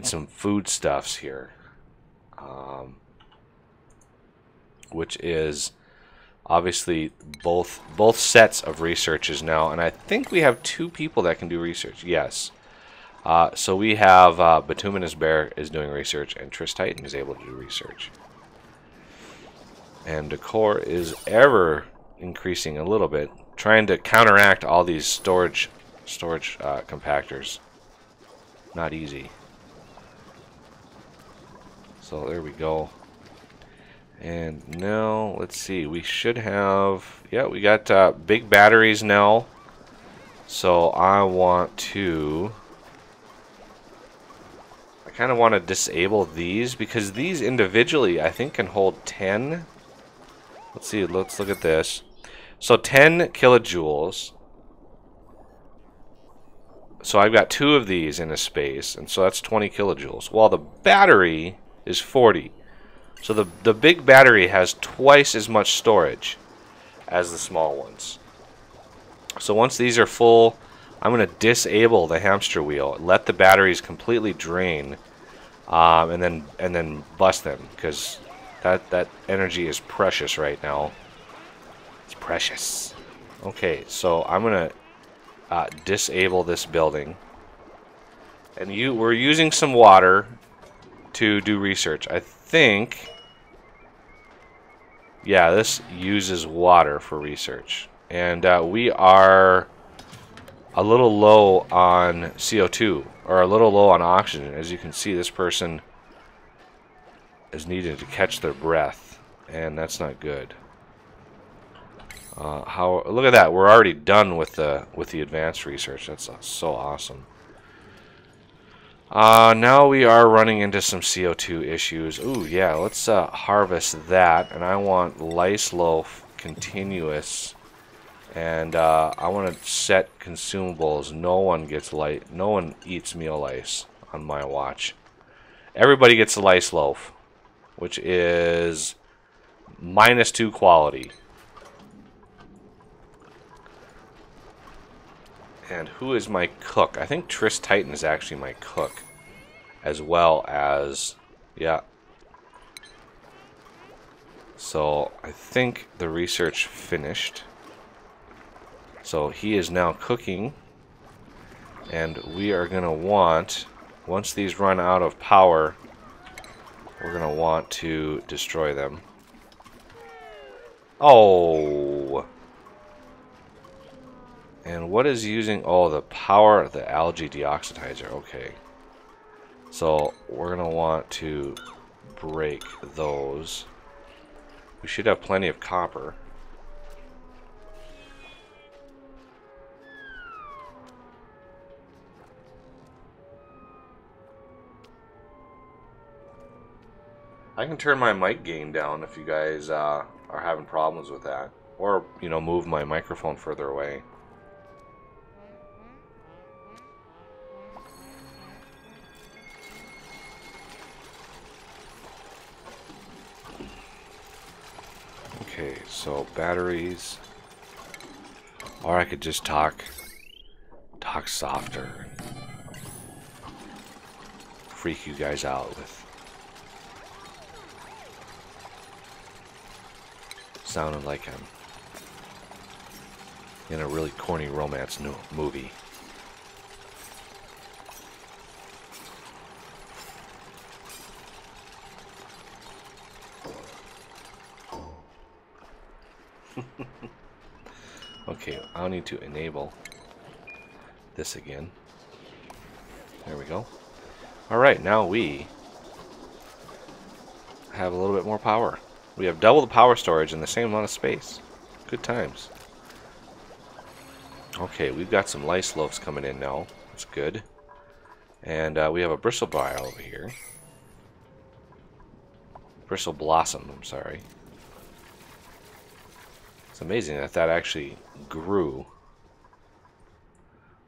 some foodstuffs here, which is obviously both sets of researches now, and I think we have 2 people that can do research. Yes. So we have Bituminous Bear is doing research, and Trish Titan is able to do research. And decor is ever increasing a little bit, trying to counteract all these storage compactors. Not easy. So there we go. And now, let's see, we should have, yeah, we got big batteries now. So I kind of want to disable these, because these individually, I think, can hold 10. Let's see, let's look at this. So 10 kilojoules. So I've got 2 of these in a space, and so that's 20 kilojoules. While the battery is 40. So the big battery has twice as much storage as the small ones. So once these are full, I'm going to disable the hamster wheel, let the batteries completely drain, and then bust them, because that energy is precious right now. It's precious. Okay, so I'm going to disable this building, and we're using some water to do research. I think, yeah, this uses water for research, and we are a little low on CO2, or a little low on oxygen. As you can see, this person is needing to catch their breath, and that's not good. Look at that, we're already done with the advanced research. That's so awesome. Now we are running into some CO2 issues. Ooh, yeah, let's harvest that. And I want lice loaf continuous. And I want to set consumables. No one eats meal lice on my watch. Everybody gets a lice loaf, which is -2 quality. And who is my cook? I think Trish Titan is actually my cook, as well as, yeah. So I think the research finished. So he is now cooking, and we are gonna want, once these run out of power, we're gonna want to destroy them. Oh. And what is using, oh, the power of the algae deoxidizer, okay. So we're going to want to break those. We should have plenty of copper. I can turn my mic gain down if you guys are having problems with that. Or, you know, move my microphone further away. Okay, so batteries. Or I could just talk softer. Freak you guys out with sounding like I'm in a really corny romance movie. Okay, I'll need to enable this again. There we go. Alright, now we have a little bit more power. We have double the power storage in the same amount of space. Good times. Okay, we've got some lice loaves coming in now. That's good. And we have a bristle briar over here. Bristle blossom, I'm sorry. It's amazing that that actually grew.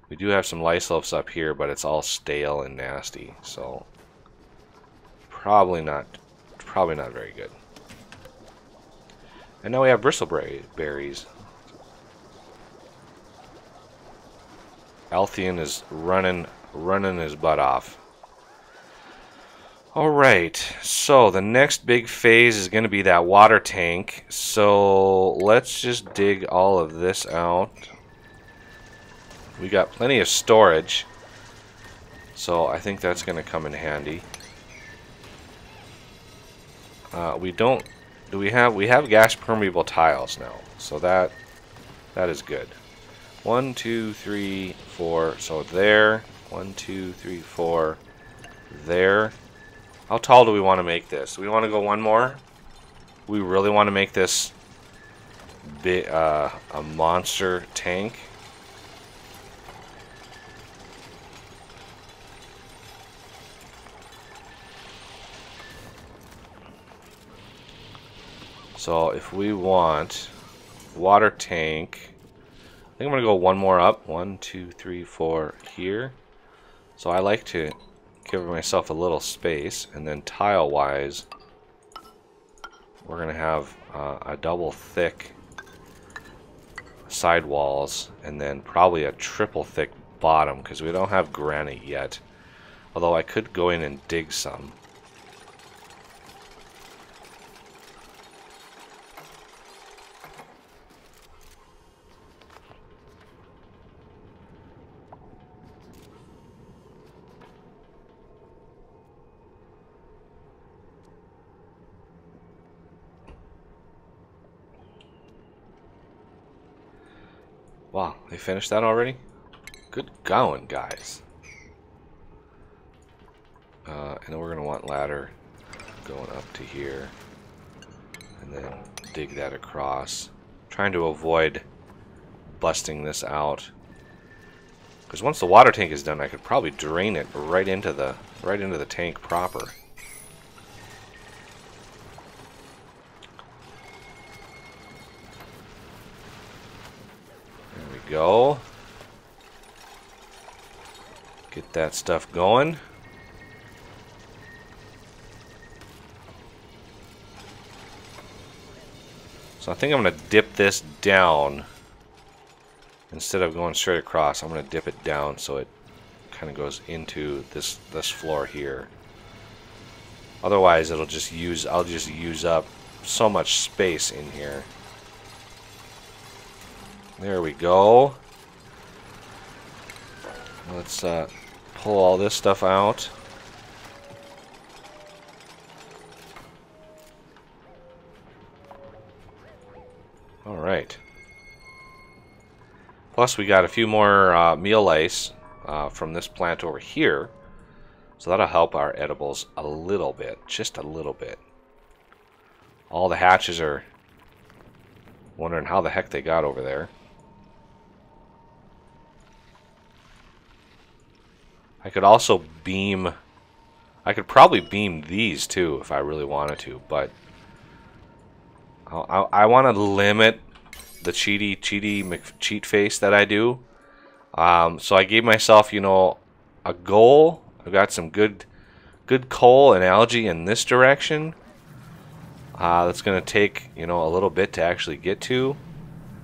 We do have some lice loaves up here, but it's all stale and nasty, so probably not very good. And now we have bristleberries. Altheon is running his butt off. Alright, so the next big phase is going to be that water tank. So let's just dig all of this out. We got plenty of storage, so I think that's going to come in handy. We have gas permeable tiles now, so that is good. 1, 2, 3, 4. So there. 1, 2, 3, 4. There. How tall do we want to make this? Do we want to go one more? We really want to make this big, a monster tank. So if we want water tank, I think I'm going to go one more up. 1, 2, 3, 4 here. So I like to give myself a little space, and then tile wise we're going to have a double thick side walls and then probably a triple thick bottom because we don't have granite yet, although I could go in and dig some. Wow, they finished that already? Good going, guys. And then we're going to want ladder going up to here. And then dig that across. Trying to avoid busting this out. Because once the water tank is done, I could probably drain it right into the tank proper. Go. Get that stuff going. So I think I'm going to dip this down. Instead of going straight across, I'm going to dip it down so it kind of goes into this floor here. Otherwise, I'll just use up so much space in here. There we go. Let's pull all this stuff out. Alright. Plus we got a few more meal lice from this plant over here. So that'll help our edibles a little bit, just a little bit. All the hatches are wondering how the heck they got over there. I could also beam... I could probably beam these too if I really wanted to, but I want to limit the cheat face that I do. So I gave myself, you know, a goal. I've got some good coal and algae in this direction. That's going to take, you know, a little bit to actually get to.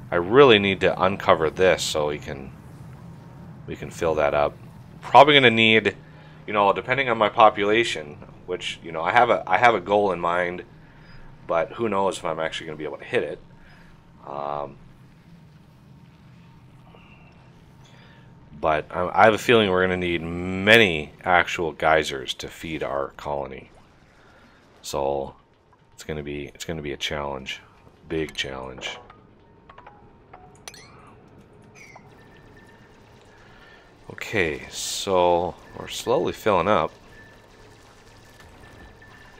I really need to uncover this so we can fill that up. Probably going to need, you know, depending on my population, which, you know, I have a goal in mind, but who knows if I'm actually going to be able to hit it. But I have a feeling we're going to need many actual geysers to feed our colony. So it's going to be a challenge, big challenge. Okay, so we're slowly filling up,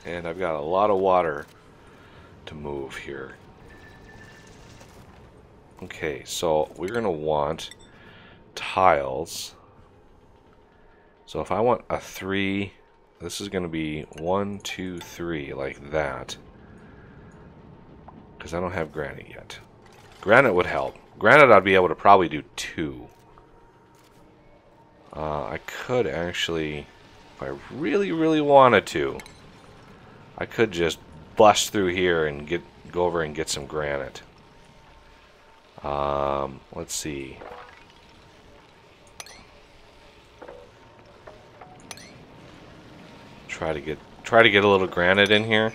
and I've got a lot of water to move here. Okay, so we're going to want tiles. So if I want a 3, this is going to be 1, 2, 3, like that. Because I don't have granite yet. Granite would help. Granite I'd be able to probably do 2. I could actually, if I really, really wanted to, I could just bust through here and go over and get some granite. Let's see. Try to get a little granite in here.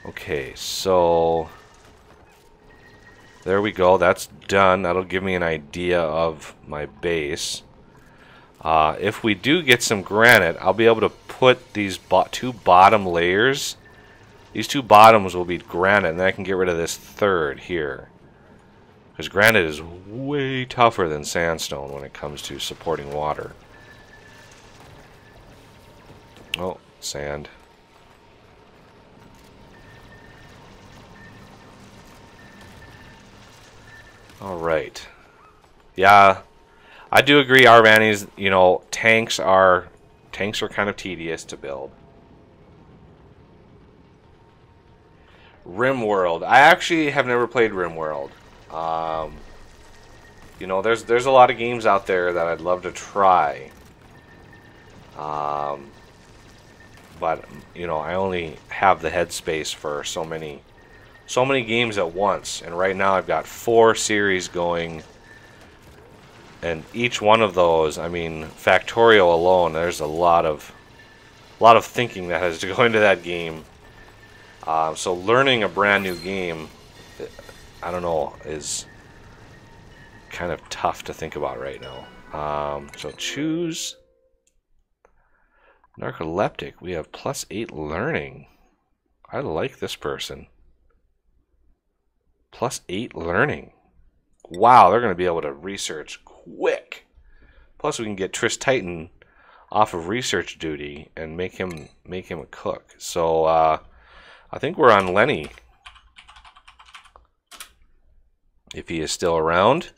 Okay, so there we go. That's done. That'll give me an idea of my base. If we do get some granite, I'll be able to put these two bottom layers. These two bottoms will be granite, and then I can get rid of this third here. Because granite is way tougher than sandstone when it comes to supporting water. Oh, sand. Alright. Yeah, I do agree, Arvanis, you know, tanks are kind of tedious to build. RimWorld. I actually have never played RimWorld. You know, there's a lot of games out there that I'd love to try. But you know, I only have the headspace for so many games at once, and right now I've got 4 series going, and each one of those, I mean, Factorial alone, there's a lot of thinking that has to go into that game. So learning a brand new game, I don't know, is kind of tough to think about right now. So choose narcoleptic. We have +8 learning. I like this person. +8 learning. Wow, they're going to be able to research quick. Plus we can get Triss Titan off of research duty and make him a cook. So I think we're on Lenny, if he is still around.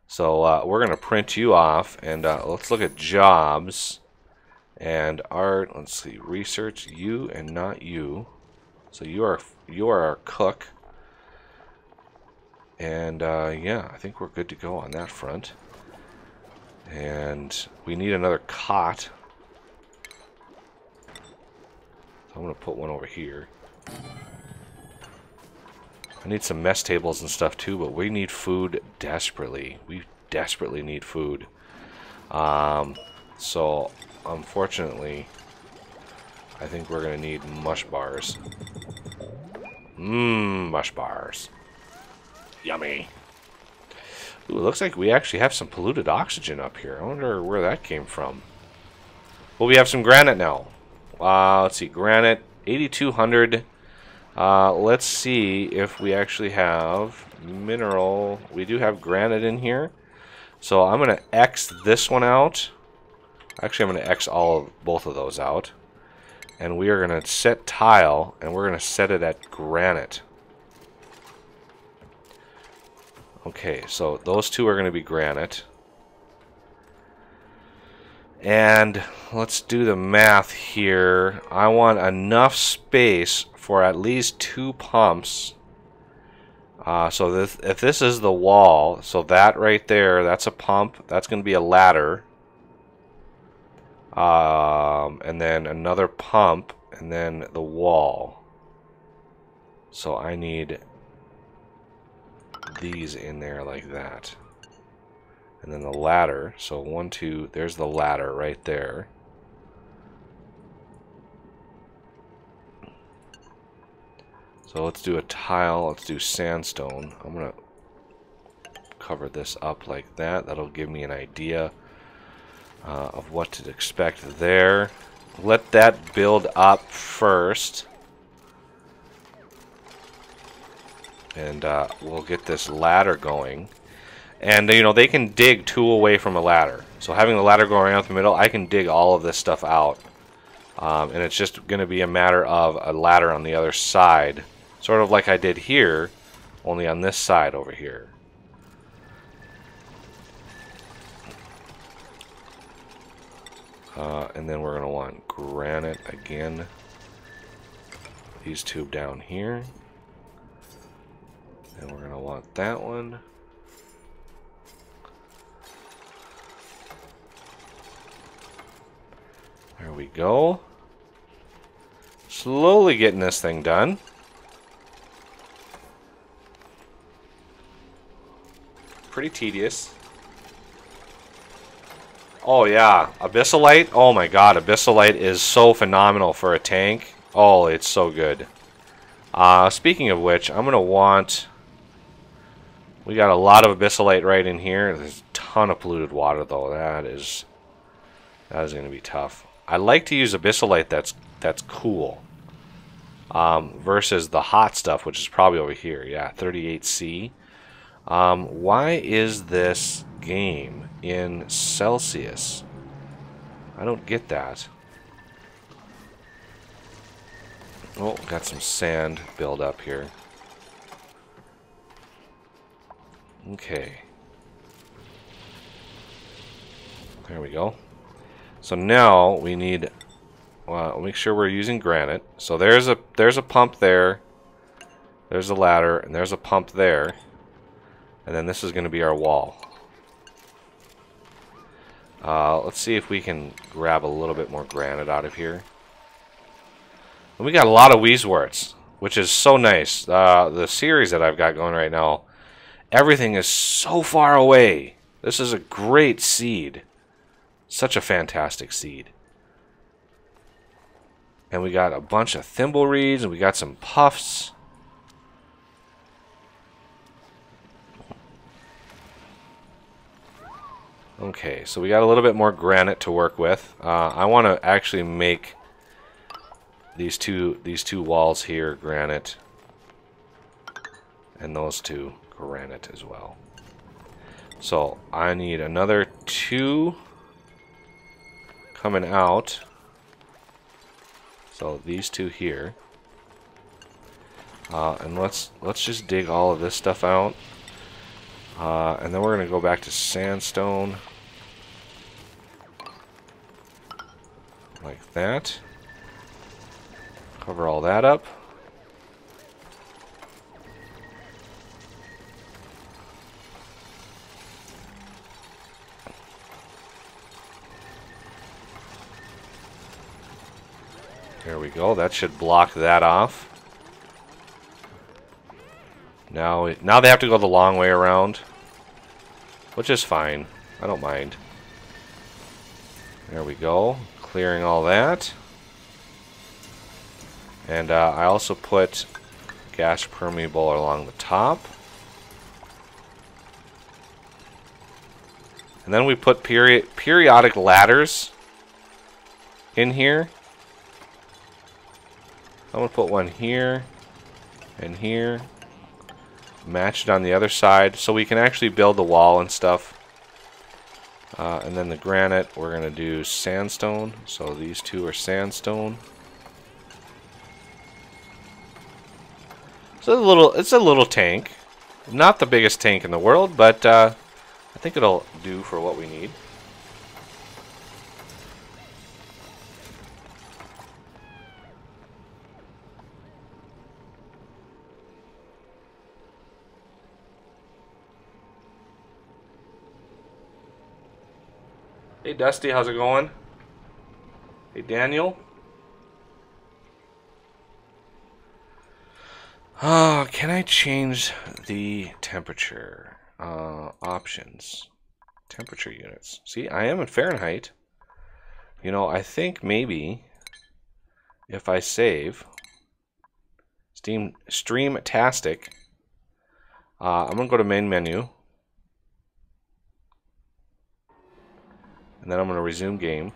So we're going to print you off, and let's look at jobs and art. Let's see, research, you and not you. So you are our cook, and yeah, I think we're good to go on that front. And we need another cot. So I'm going to put one over here. I need some mess tables and stuff too, but we need food desperately. We desperately need food. So, unfortunately, I think we're going to need mush bars. Mush bars. Yummy. Ooh, it looks like we actually have some polluted oxygen up here. I wonder where that came from. Well, we have some granite now. Let's see, granite, 8,200. Let's see if we actually have mineral. We do have granite in here. So I'm going to X this one out. Actually, I'm going to X both of those out. And we are going to set tile, and we're going to set it at granite. Okay, so those two are going to be granite. And let's do the math here. I want enough space for at least 2 pumps. So if this is the wall, so that right there, that's a pump. That's going to be a ladder. And then another pump, and then the wall. So I need these in there like that. And then the ladder. So 1, 2, there's the ladder right there. So let's do a tile, let's do sandstone. I'm going to cover this up like that. That'll give me an idea of what to expect there. Let that build up first. And we'll get this ladder going. And, you know, they can dig 2 away from a ladder. So having the ladder going out the middle, I can dig all of this stuff out. And it's just going to be a matter of a ladder on the other side. Sort of like I did here, only on this side over here. And then we're going to want granite again. These 2 down here. And we're going to want that one. There we go. Slowly getting this thing done. Pretty tedious. Oh yeah, Abyssalite. Oh my god, Abyssalite is so phenomenal for a tank. Oh, it's so good. Speaking of which, I'm going to want... We got a lot of Abyssalite right in here. There's a ton of polluted water though. That is going to be tough. I like to use Abyssalite that's cool. Versus the hot stuff, which is probably over here. Yeah, 38C. Why is this game in Celsius? I don't get that. Oh, got some sand build up here. Okay. There we go. So now we need, make sure we're using granite. So there's a pump there. There's a ladder, and there's a pump there. And then this is going to be our wall. Let's see if we can grab a little bit more granite out of here. And we got a lot of Weezeworts, which is so nice. The series that I've got going right now, everything is so far away. This is a great seed. Such a fantastic seed. And we got a bunch of thimbleweeds, and we got some puffs. Okay, so we got a little bit more granite to work with. I want to actually make these two walls here granite, and those 2 granite as well. So I need another 2 coming out. So these 2 here, and let's just dig all of this stuff out, and then we're gonna go back to sandstone. Like that. Cover all that up. There we go. That should block that off. Now they have to go the long way around, which is fine. I don't mind. There we go. Clearing all that. And I also put gas permeable along the top. And then we put periodic ladders in here. I'm going to put one here and here. Match it on the other side so we can actually build the wall and stuff. And then the granite, we're going to do sandstone. So these two are sandstone. So it's a little tank. Not the biggest tank in the world, but I think it'll do for what we need. Hey Dusty, how's it going? Hey Daniel. Can I change the temperature? Options. Temperature units. See, I am in Fahrenheit. You know, I think maybe if I save Streamtastic, I'm going to go to main menu. And then I'm going to resume game.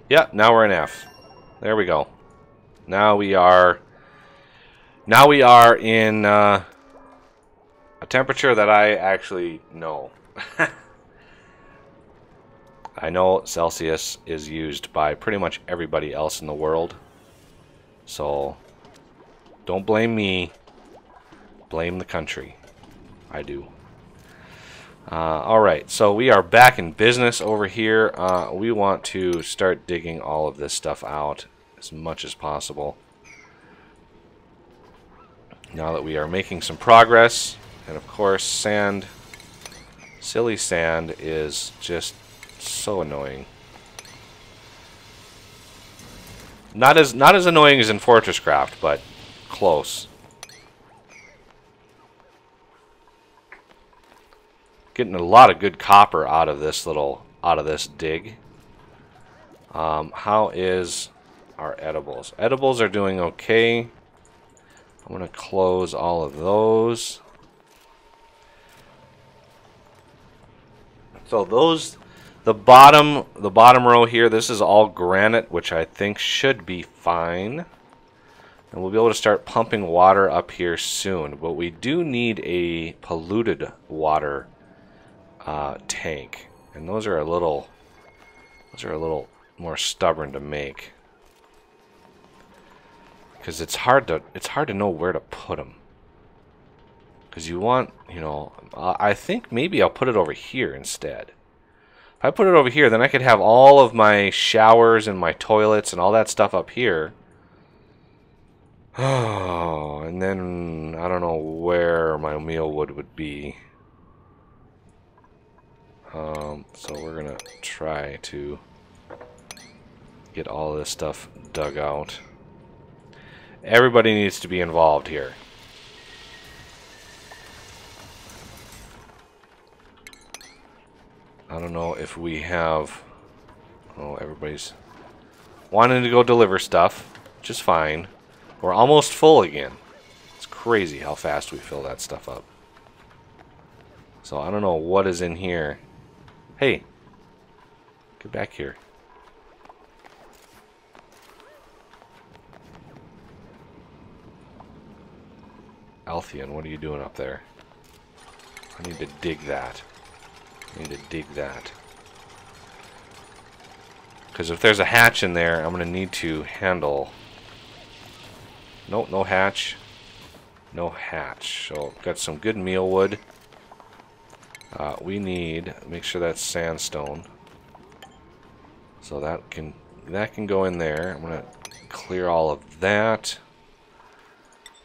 Yeah, now we're in F. There we go. Now we are in a temperature that I actually know. I know Celsius is used by pretty much everybody else in the world. So don't blame me. Blame the country. I do. Alright, so we are back in business over here. We want to start digging all of this stuff out as much as possible. Now that we are making some progress. And of course, sand, silly sand is just so annoying. Not as annoying as in FortressCraft, but close. Getting a lot of good copper out of this dig. How is our edibles? Edibles are doing okay. I'm gonna close all of those. So the bottom row here, this is all granite, which I think should be fine. And we'll be able to start pumping water up here soon. But we do need a polluted water tank, and those are a little more stubborn to make because it's hard to know where to put them, because you want, you know, I think maybe I'll put it over here instead. If I put it over here, then I could have all of my showers and my toilets and all that stuff up here. Oh, and then I don't know where my meal would be. So we're gonna try to get all this stuff dug out. Everybody needs to be involved here. I don't know if we have... Oh, everybody's wanting to go deliver stuff, which is fine. We're almost full again. It's crazy how fast we fill that stuff up. So I don't know what is in here. Hey, get back here. Altheon, what are you doing up there? I need to dig that. I need to dig that. Because if there's a hatch in there, I'm going to need to handle... Nope, no hatch. No hatch. So, got some good meal wood. We need, make sure that's sandstone. So that can go in there. I'm going to clear all of that.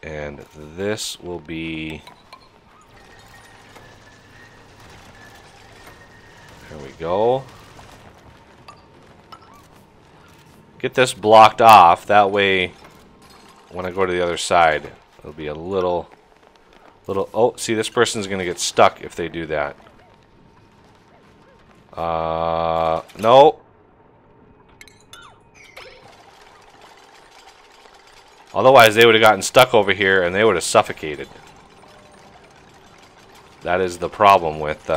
And this will be... There we go. Get this blocked off. That way, when I go to the other side, it'll be a little... Oh, see, this person's going to get stuck if they do that. No. Otherwise, they would have gotten stuck over here and they would have suffocated. That is the problem with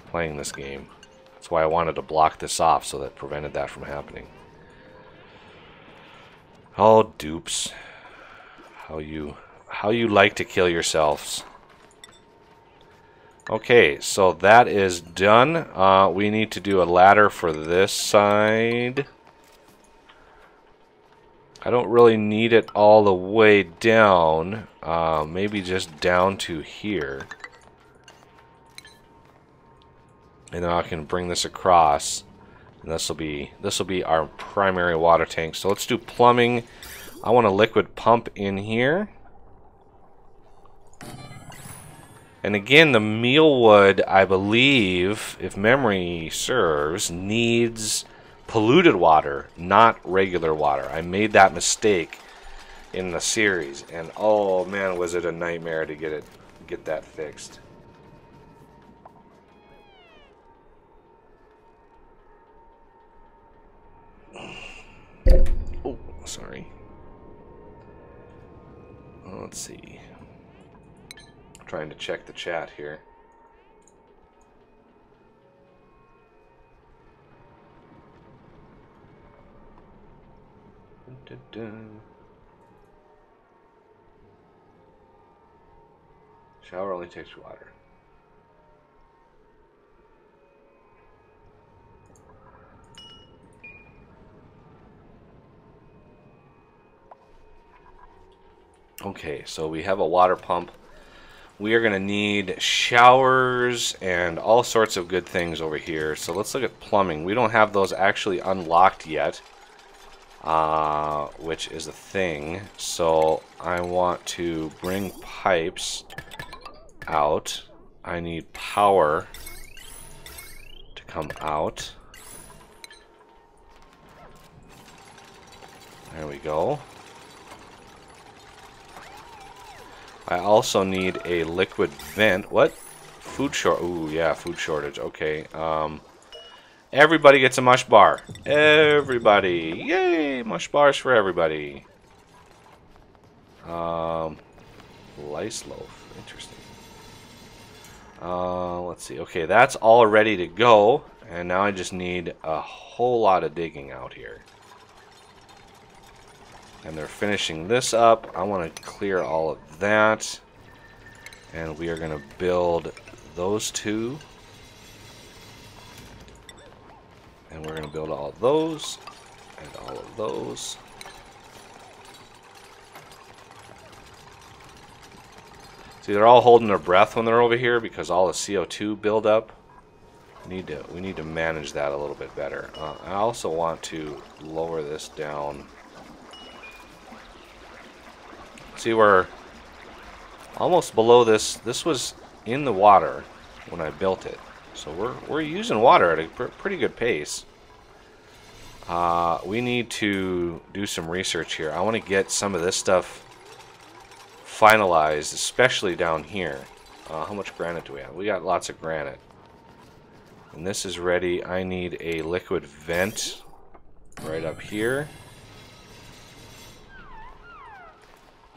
playing this game. That's why I wanted to block this off, so that prevented that from happening. Oh, dupes. How you like to kill yourselves. Okay, so that is done. We need to do a ladder for this side. I don't really need it all the way down. Maybe just down to here. And then I can bring this across. And this will be our primary water tank. So let's do plumbing. I want a liquid pump in here. And again, the mealwood, I believe, if memory serves, needs polluted water, not regular water. I made that mistake in the series, and oh man, was it a nightmare to get that fixed. Oh, sorry. Let's see. Trying to check the chat here. Dun, dun, dun. Shower only takes water. Okay, so we have a water pump. We are going to need showers and all sorts of good things over here. So let's look at plumbing. We don't have those actually unlocked yet, which is a thing. So I want to bring pipes out. I need power to come out. There we go. I also need a liquid vent. What? Food short. Ooh, yeah, food shortage. Okay. Everybody gets a mush bar. Everybody. Yay! Mush bars for everybody. Lice loaf. Interesting. Let's see. Okay, that's all ready to go. And now I just need a whole lot of digging out here. And they're finishing this up. I want to clear all of that. And we are going to build those two. And we're going to build all of those. And all of those. See, they're all holding their breath when they're over here because all the CO2 buildup. We need to manage that a little bit better. I also want to lower this down. See, we're almost below this. This was in the water when I built it, so we're using water at a pretty good pace. We need to do some research here. I want to get some of this stuff finalized, especially down here. How much granite do we have? We got lots of granite, and this is ready. I need a liquid vent right up here.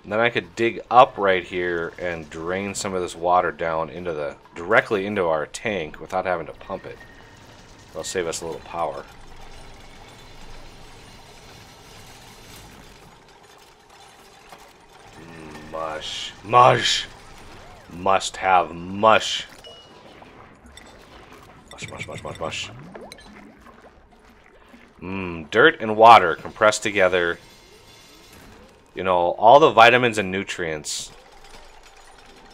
And then I could dig up right here and drain some of this water down into directly into our tank without having to pump it. That'll save us a little power. Mush. Mush! Must have mush. Mush, mush, mush, mush, mush. Dirt and water compressed together. You know, all the vitamins and nutrients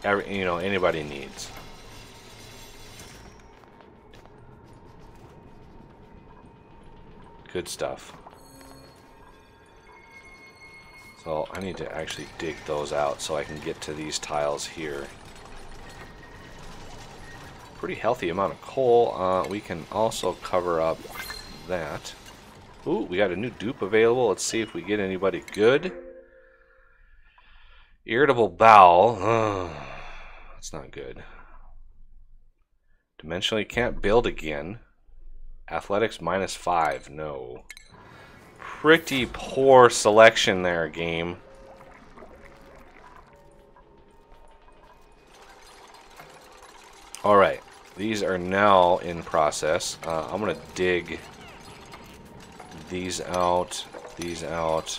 anybody needs. Good stuff. So I need to actually dig those out so I can get to these tiles here. Pretty healthy amount of coal. We can also cover up that. Ooh, we got a new dupe available. Let's see if we get anybody good. Irritable bowel. That's not good. Dimensionally can't build again. Athletics -5. No. Pretty poor selection there, game. Alright. These are now in process. I'm going to dig these out. These out.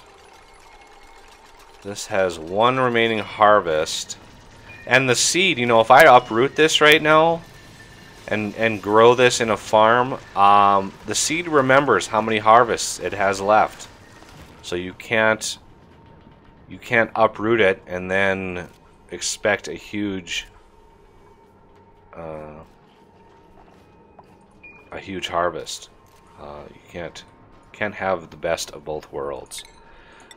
This has one remaining harvest. And the seed, you know, if I uproot this right now and grow this in a farm, the seed remembers how many harvests it has left. So you can't uproot it and then expect a huge harvest. You can't have the best of both worlds.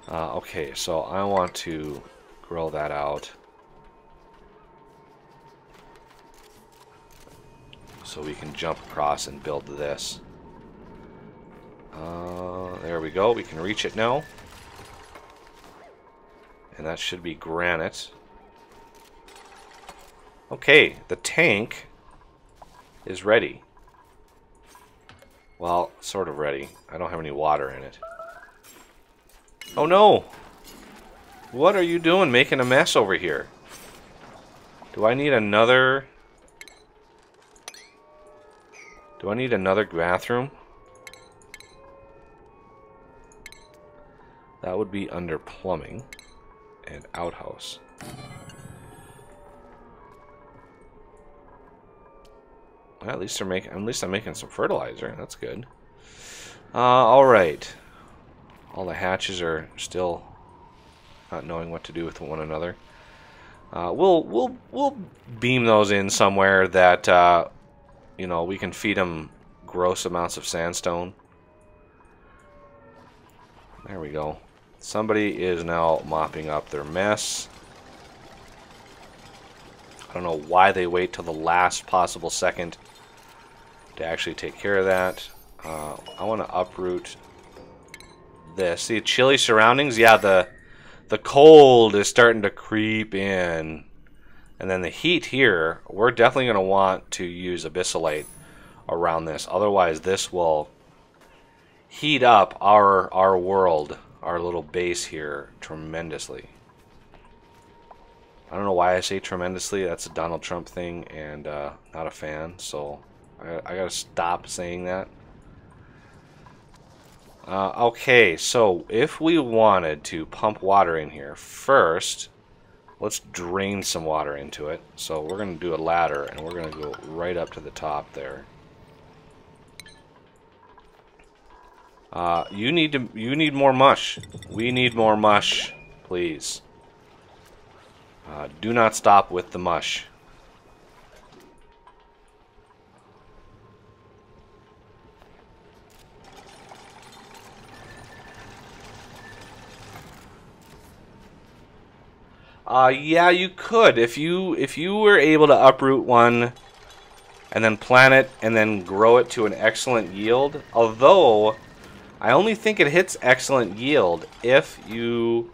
Okay, so I want to grow that out so we can jump across and build this. There we go. We can reach it now. And that should be granite. Okay, the tank is ready. Well, sort of ready. I don't have any water in it. Oh no! What are you doing making a mess over here? Do I need another... Do I need another bathroom? That would be under plumbing and outhouse. Well, at least I'm making some fertilizer. That's good. All right. All the hatches are still not knowing what to do with one another. We'll beam those in somewhere that you know, we can feed them gross amounts of sandstone. There we go. Somebody is now mopping up their mess. I don't know why they wait till the last possible second to actually take care of that. I want to uproot this. See, chilly surroundings? Yeah, the cold is starting to creep in. And then the heat here, we're definitely going to want to use abyssalite around this. Otherwise, this will heat up our world, our little base here, tremendously. I don't know why I say tremendously. That's a Donald Trump thing, and not a fan. So I got to stop saying that. Okay, so if we wanted to pump water in here, first, let's drain some water into it. So we're going to do a ladder, and we're going to go right up to the top there. You need more mush. We need more mush, please. Do not stop with the mush. Yeah, you could if you were able to uproot one and then plant it and then grow it to an excellent yield. Although I only think it hits excellent yield if you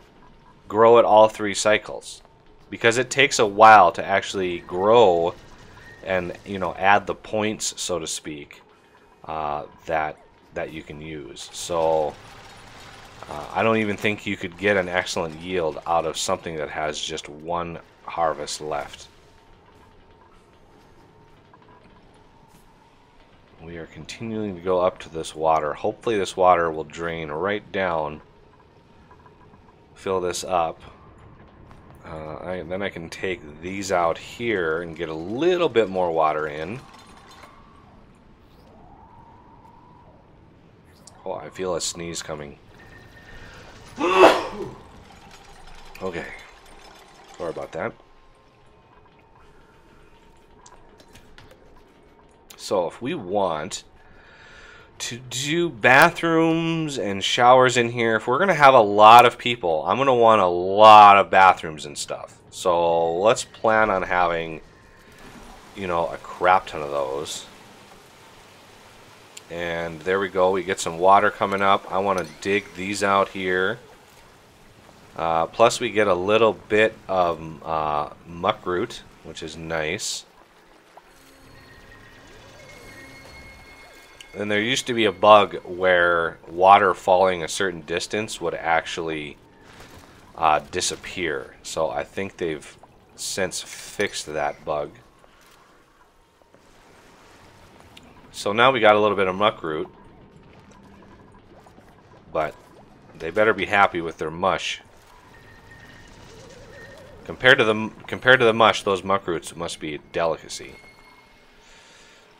grow it all 3 cycles, because it takes a while to actually grow and, you know, add the points, so to speak, that you can use. So I don't even think you could get an excellent yield out of something that has just 1 harvest left. We are continuing to go up to this water. Hopefully this water will drain right down, fill this up. Then I can take these out here and get a little bit more water in. Oh, I feel a sneeze coming. Okay. Sorry about that. So if we want to do bathrooms and showers in here, if we're going to have a lot of people, I'm going to want a lot of bathrooms and stuff. So let's plan on having, you know, a crap ton of those. And there we go. We get some water coming up. I want to dig these out here. Plus we get a little bit of muck root, which is nice. And there used to be a bug where water falling a certain distance would actually disappear. So I think they've since fixed that bug. So now we got a little bit of muck root. But they better be happy with their mush. Compared to the mush, those muck roots must be a delicacy.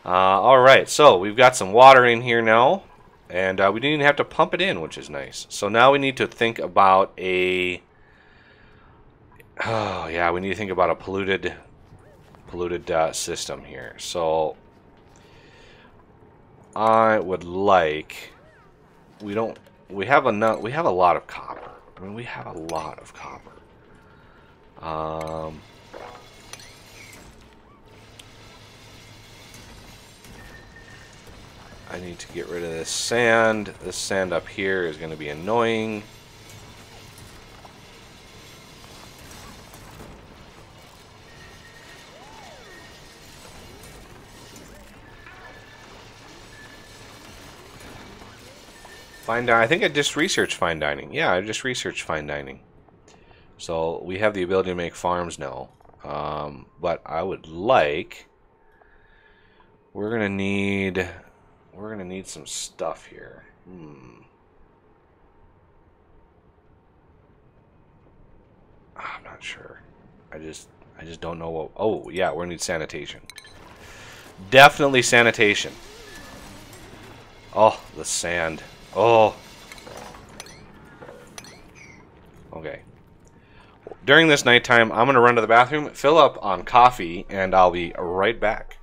All right, so we've got some water in here now, and we didn't even have to pump it in, which is nice. So now we need to think about a we need to think about a polluted system here. So I would like we have a lot of copper. I mean, we have a lot of copper. I need to get rid of this sand. This sand up here is going to be annoying. Fine dining. I think I just researched fine dining. Yeah, I just researched fine dining. So we have the ability to make farms now. But I would like. We're gonna need some stuff here. I'm not sure. I just don't know what. Oh yeah, we're gonna need sanitation. Definitely sanitation. Oh, the sand. Oh. Okay. During this nighttime, I'm going to run to the bathroom, fill up on coffee, and I'll be right back.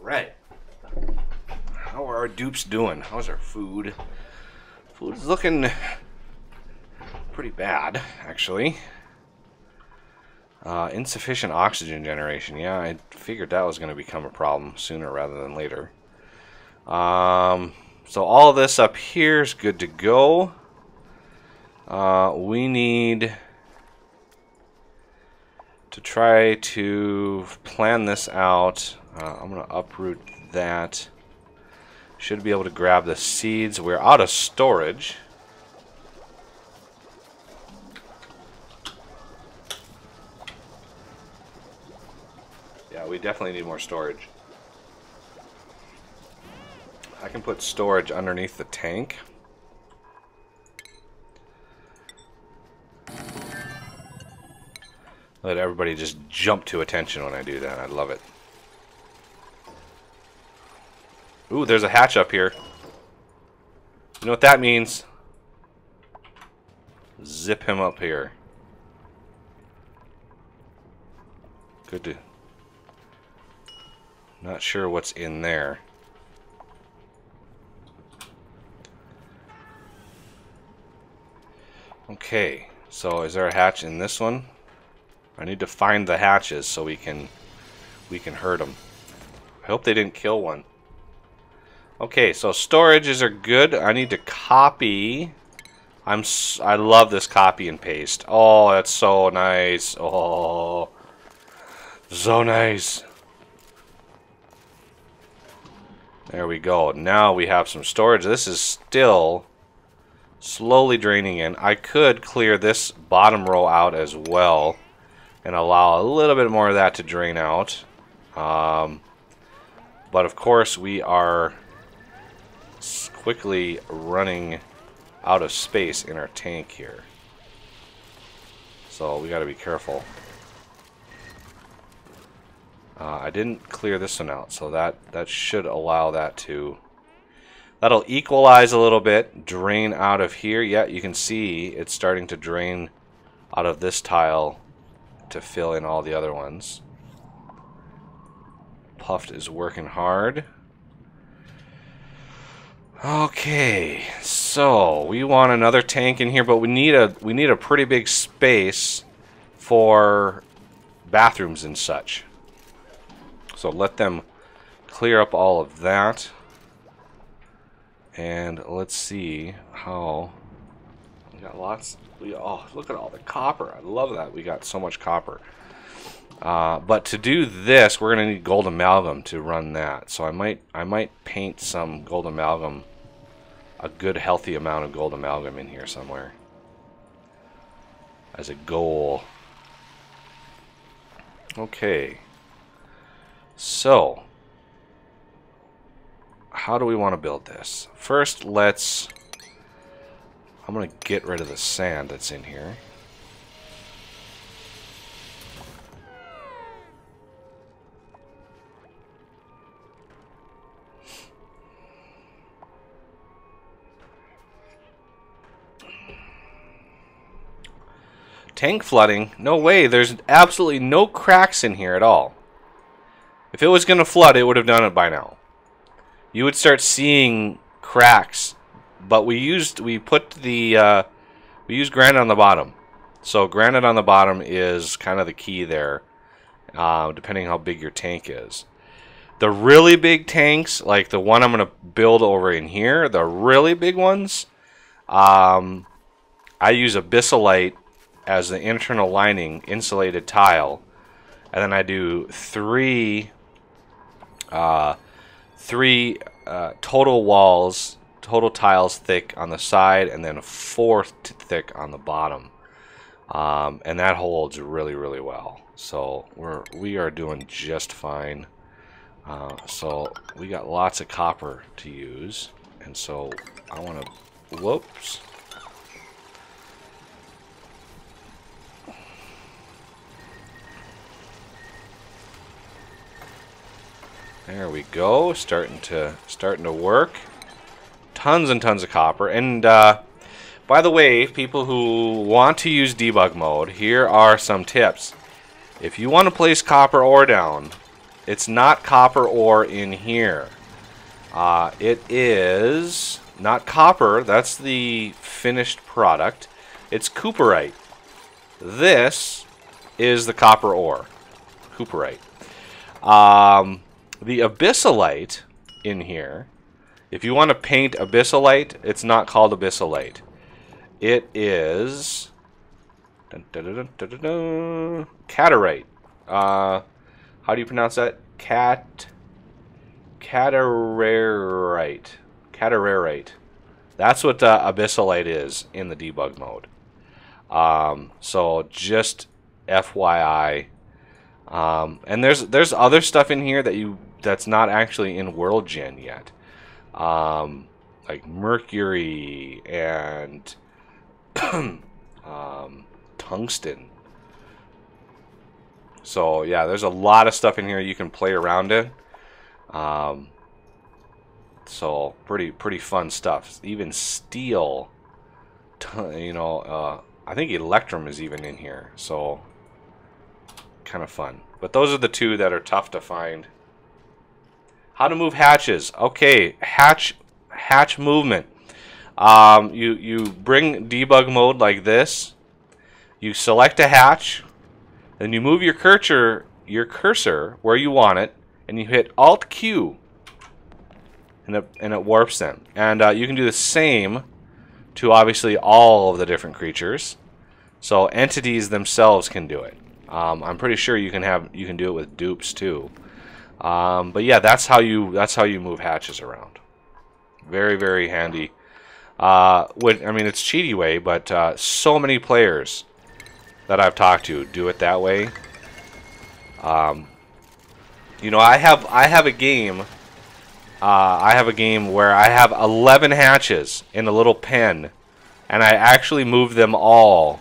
Right. How are our dupes doing? How's our food? Food's looking pretty bad, actually. Insufficient oxygen generation. Yeah, I figured that was going to become a problem sooner rather than later. So all this up here is good to go. We need to try to plan this out. I'm going to uproot that. Should be able to grab the seeds. We're out of storage. Yeah, we definitely need more storage. I can put storage underneath the tank. Let everybody just jump to attention when I do that. I love it. Ooh, there's a hatch up here. You know what that means? Zip him up here. Good to... Not sure what's in there. Okay, so is there a hatch in this one? I need to find the hatches so we can hurt them. I hope they didn't kill one. Okay, so storages are good. I need to copy. I love this copy and paste. Oh, that's so nice. Oh, so nice. There we go. Now we have some storage. This is still slowly draining in. I could clear this bottom row out as well and allow a little bit more of that to drain out. But of course, we are quickly running out of space in our tank here. So we got to be careful. I didn't clear this one out, so that should allow that to... That'll equalize a little bit, drain out of here. Yeah, you can see it's starting to drain out of this tile to fill in all the other ones. Puffed is working hard. Okay, so we want another tank in here, but we need a pretty big space for bathrooms and such. So let them clear up all of that. And let's see how... We got lots... Oh, look at all the copper. I love that. We got so much copper. But to do this, we're going to need gold amalgam to run that. So I might paint some gold amalgam, a good healthy amount of gold amalgam in here somewhere as a goal. Okay. So, how do we want to build this? First, I'm going to get rid of the sand that's in here. Tank flooding? No way, there's absolutely no cracks in here at all. If it was going to flood, it would have done it by now. You would start seeing cracks, but we used granite on the bottom. So granite on the bottom is kind of the key there, depending how big your tank is. The really big tanks, like the one I'm going to build over in here, the really big ones, I use abyssalite as the internal lining, insulated tile, and then I do three total walls, total tiles thick on the side, and then 4 thick on the bottom, and that holds really, really well. So we are doing just fine. So we got lots of copper to use, and so I want to, whoops. There we go, starting to work. Tons and tons of copper. And by the way, people who want to use debug mode, here are some tips. If you want to place copper ore down, it's not copper ore in here. It is not copper, that's the finished product. It's cooperite. This is the copper ore, cooperite. The abyssalite in here, if you want to paint abyssalite, it's not called abyssalite. It is catarite. How do you pronounce that? Catararite. That's what abyssalite is in the debug mode. So just FYI. And there's other stuff in here that's not actually in World Gen yet, like mercury and tungsten. So yeah, there's a lot of stuff in here you can play around in. So pretty fun stuff. Even steel, you know, I think electrum is even in here. So kind of fun. But those are the two that are tough to find. How to move hatches. Okay, hatch movement. You bring debug mode like this. You select a hatch, then you move your cursor where you want it, and you hit Alt Q, and it warps them. And you can do the same to obviously all of the different creatures. So entities themselves can do it. I'm pretty sure you can do it with dupes too. But yeah, that's how you move hatches around. Very, very handy. I mean, it's cheaty way, but so many players that I've talked to do it that way. You know, I have a game I have a game where I have 11 hatches in a little pen, and I actually moved them all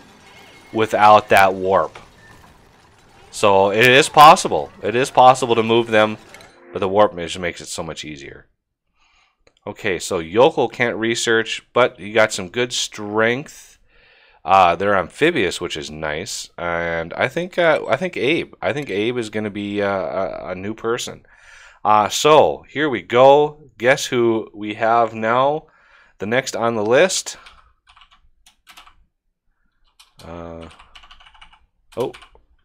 without that warp. So it is possible. It is possible to move them, but the warp just makes it so much easier. Okay, so Yokel can't research, but you got some good strength. They're amphibious, which is nice, and I think Abe is going to be a new person. So here we go. Guess who we have now? The next on the list. Oh,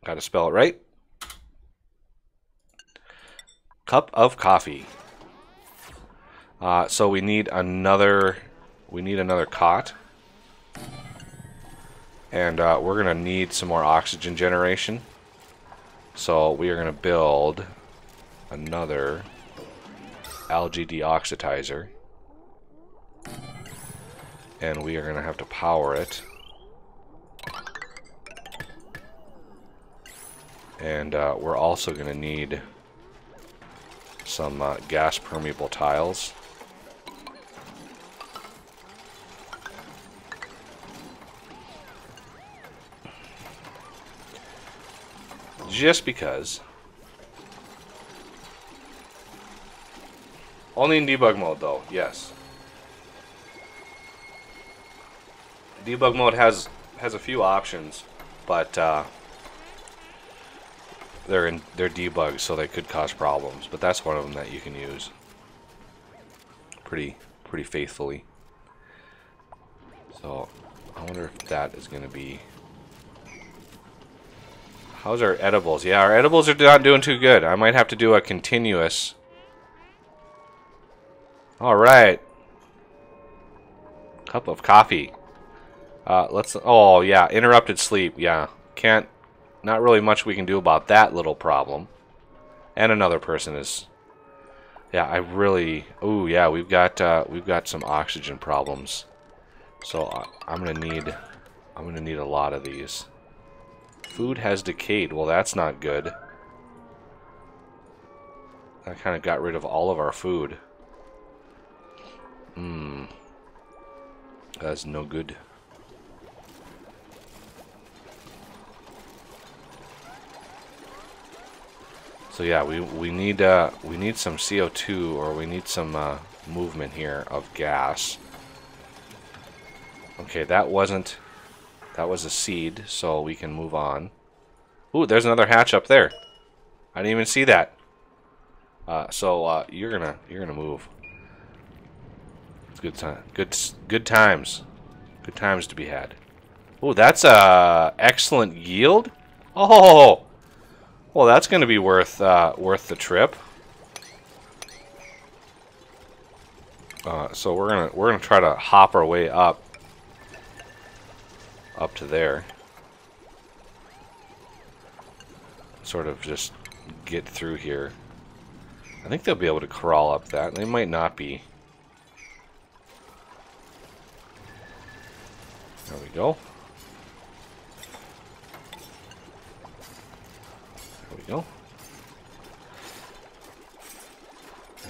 got to spell it right. Cup of coffee. So we need another cot, and we're gonna need some more oxygen generation. So we are gonna build another algae deoxitizer, and we are gonna have to power it. And we're also gonna need some gas permeable tiles. Just because. Only in debug mode though, yes. Debug mode has a few options, but they're debugged, so they could cause problems. But that's one of them that you can use pretty faithfully. So I wonder if that is going to be. How's our edibles? Yeah, our edibles are not doing too good. I might have to do a continuous. Alright. Cup of coffee. Oh, yeah. Interrupted sleep. Yeah. Not really much we can do about that little problem. And another person is. Yeah, I really. Oh, yeah. We've got some oxygen problems. So I'm gonna need a lot of these. Food has decayed. Well, that's not good. That kind of got rid of all of our food. That's no good. So yeah, we need some CO2, or we need some movement here of gas. Okay, that was a seed, so we can move on. Ooh, there's another hatch up there. I didn't even see that. So you're gonna move. It's good time. Good times. Good times to be had. Ooh, that's excellent yield. Oh, well, that's gonna be worth the trip. So we're gonna try to hop our way up to there. Sort of just get through here. I think they'll be able to crawl up that. They might not be. There we go. There we go.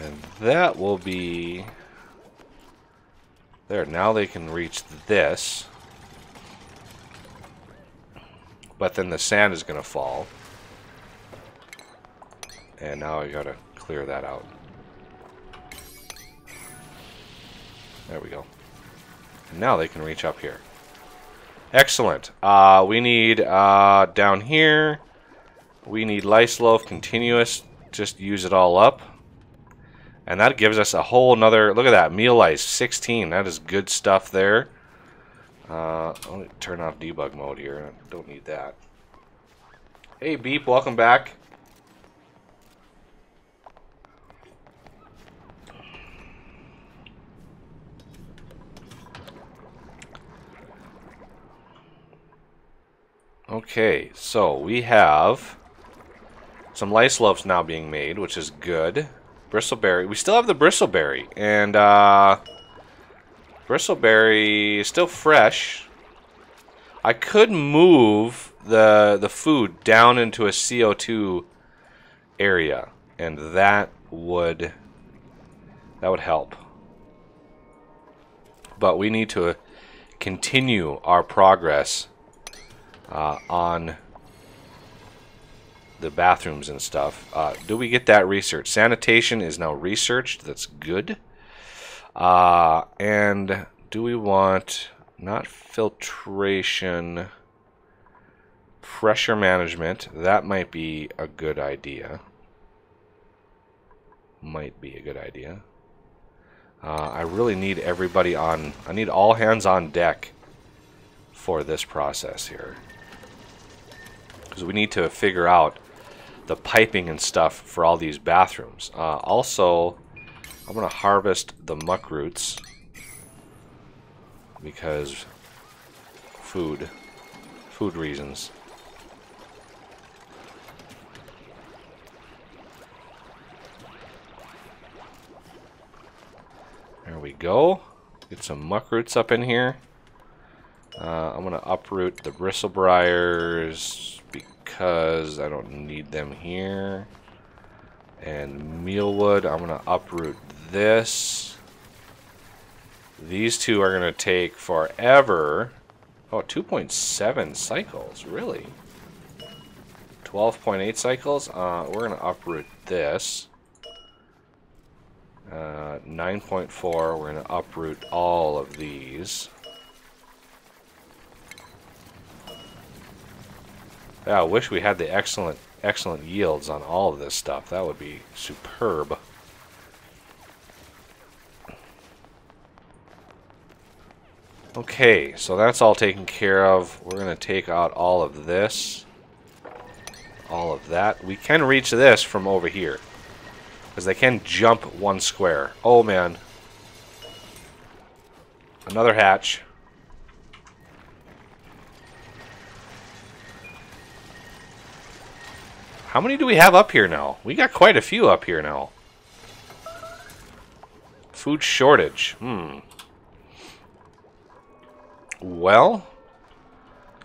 And that will be there. Now they can reach this. But then the sand is going to fall. And now I got to clear that out. There we go. And now they can reach up here. Excellent. We need down here. We need lice loaf continuous. Just use it all up. And that gives us a whole nother. Look at that. Meal lice 16. That is good stuff there. Let me turn off debug mode here. I don't need that. Hey Beep, welcome back. Okay, so we have some lice loaves now being made, which is good. Bristleberry. We still have the bristleberry, and bristleberry is still fresh. I could move the food down into a CO2 area, and that would That would help. But we need to continue our progress on the bathrooms and stuff. Do we get that research? Sanitation is now researched. That's good. And do we want not filtration, pressure management? That might be a good idea. Might be a good idea. I really need everybody on. I need all hands on deck for this process here, because we need to figure out the piping and stuff for all these bathrooms. Also, I'm going to harvest the muck roots because food reasons. There we go. Get some muck roots up in here. I'm going to uproot the bristlebriars because I don't need them here. And mealwood, I'm going to uproot this. These two are going to take forever. Oh, 2.7 cycles, really? 12.8 cycles? We're going to uproot this. 9.4, we're going to uproot all of these. Yeah, I wish we had the excellent yields on all of this stuff. That would be superb. Okay, so that's all taken care of. We're going to take out all of this. All of that. We can reach this from over here, because they can jump one square. Oh, man. Another hatch. How many do we have up here now? We got quite a few up here now. Food shortage. Well,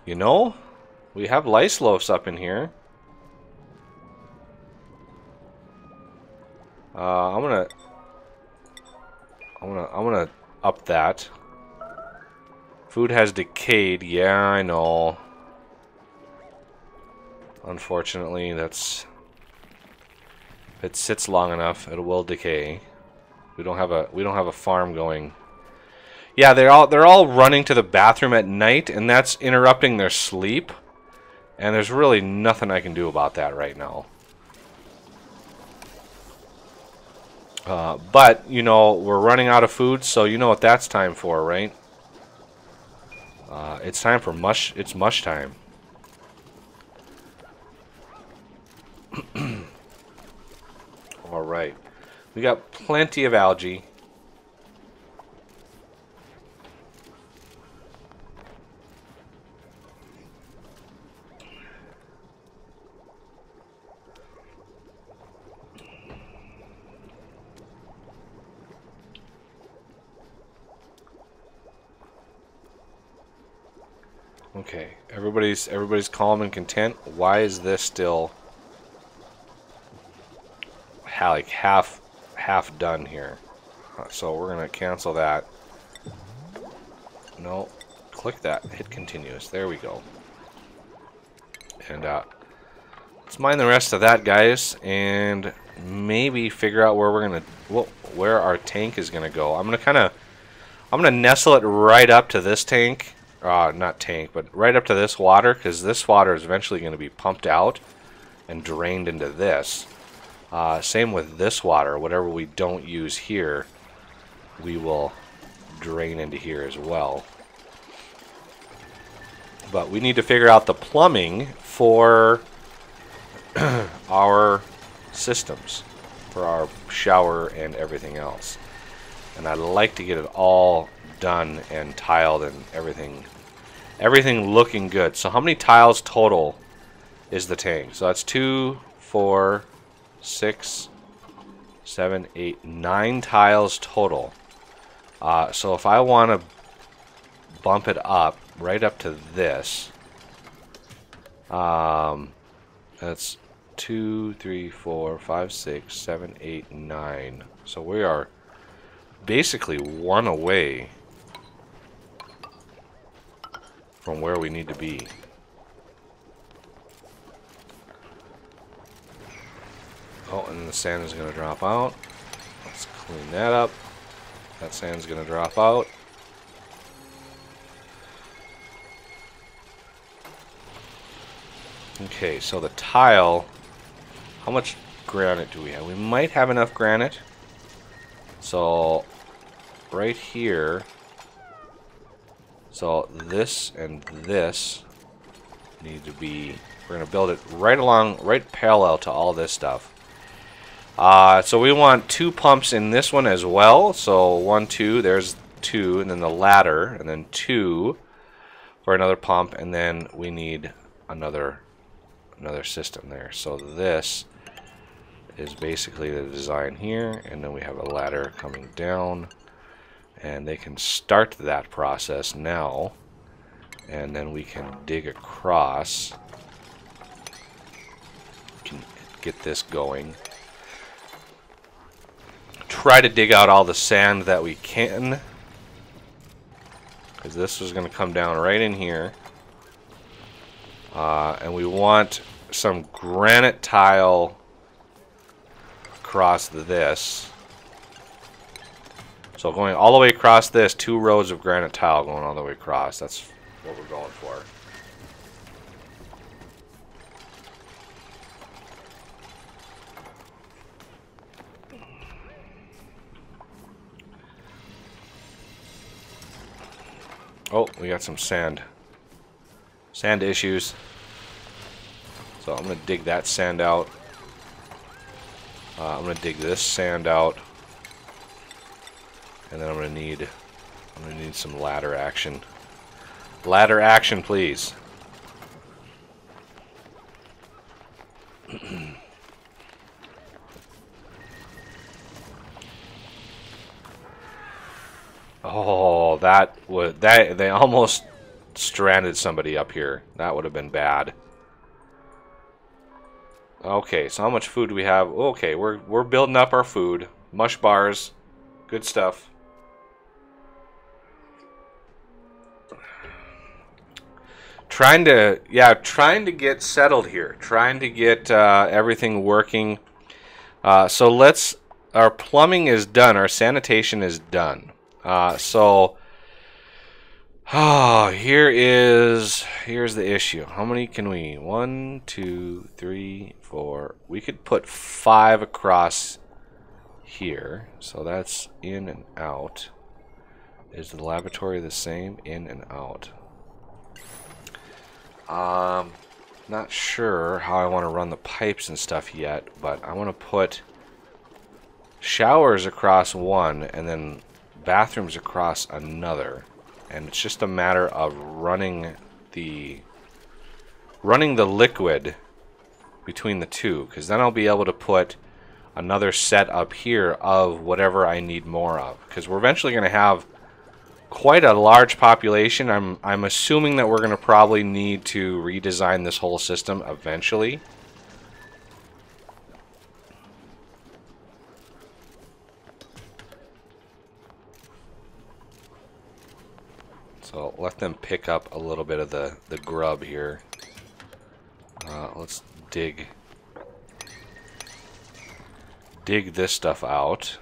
you know, we have lice loafs up in here. I'm gonna up that. Food has decayed. Yeah, I know. Unfortunately, that's, if it sits long enough, it will decay. We don't have a farm going. Yeah, they're all running to the bathroom at night, and that's interrupting their sleep. And there's really nothing I can do about that right now. But, you know, we're running out of food, so you know what that's time for, right? It's time for mush. It's mush time. Alright. We got plenty of algae. Okay, everybody's calm and content. Why is this still like half done here? So we're gonna cancel that. No, click that. Hit continuous. There we go. And let's mine the rest of that, guys, and maybe figure out where we're gonna where our tank is gonna go. I'm gonna nestle it right up to this tank. Not tank, but right up to this water, because this water is eventually going to be pumped out and drained into this. Same with this water. Whatever we don't use here, we will drain into here as well. But we need to figure out the plumbing for our systems, for our shower and everything else. And I'd like to get it all done and tiled and everything looking good. So how many tiles total is the tank? So that's 2, 4, 6, 7, 8, 9 tiles total. So if I want to bump it up right up to this, that's 2, 3, 4, 5, 6, 7, 8, 9. So we are basically one away from where we need to be. Oh, and the sand is going to drop out. Let's clean that up. That sand's going to drop out. Okay, so the tile, how much granite do we have? We might have enough granite. So, right here, so this and this need to be, we're going to build it right parallel to all this stuff. So we want 2 pumps in this one as well. So 1, 2, there's 2, and then the ladder, and then 2 for another pump, and then we need another system there. So this is basically the design here, and then we have a ladder coming down, and they can start that process now, and then we can dig across. We can get this going. Try to dig out all the sand that we can, because this is going to come down right in here, and we want some granite tile across this. So going all the way across this, 2 rows of granite tile going all the way across. That's what we're going for. Oh, we got some sand. Sand issues. So I'm going to dig that sand out. I'm going to dig this sand out. And then I'm going to need some ladder action. Ladder action, please. Oh, they almost stranded somebody up here. That would have been bad. Okay, so how much food do we have? Okay, we're building up our food. Mush bars, good stuff. Trying to get settled here. Trying to get everything working. So our plumbing is done. Our sanitation is done. Here's the issue. How many can we? 1, 2, 3, 4. We could put 5 across here. So that's in and out. Is the laboratory the same? In and out. Not sure how I want to run the pipes and stuff yet, but I want to put showers across one and then bathrooms across another, and it's just a matter of running the liquid between the two, because then I'll be able to put another set up here of whatever I need more of, because we're eventually going to have quite a large population. I'm assuming that we're going to probably need to redesign this whole system eventually. So let them pick up a little bit of the grub here. Let's dig this stuff out.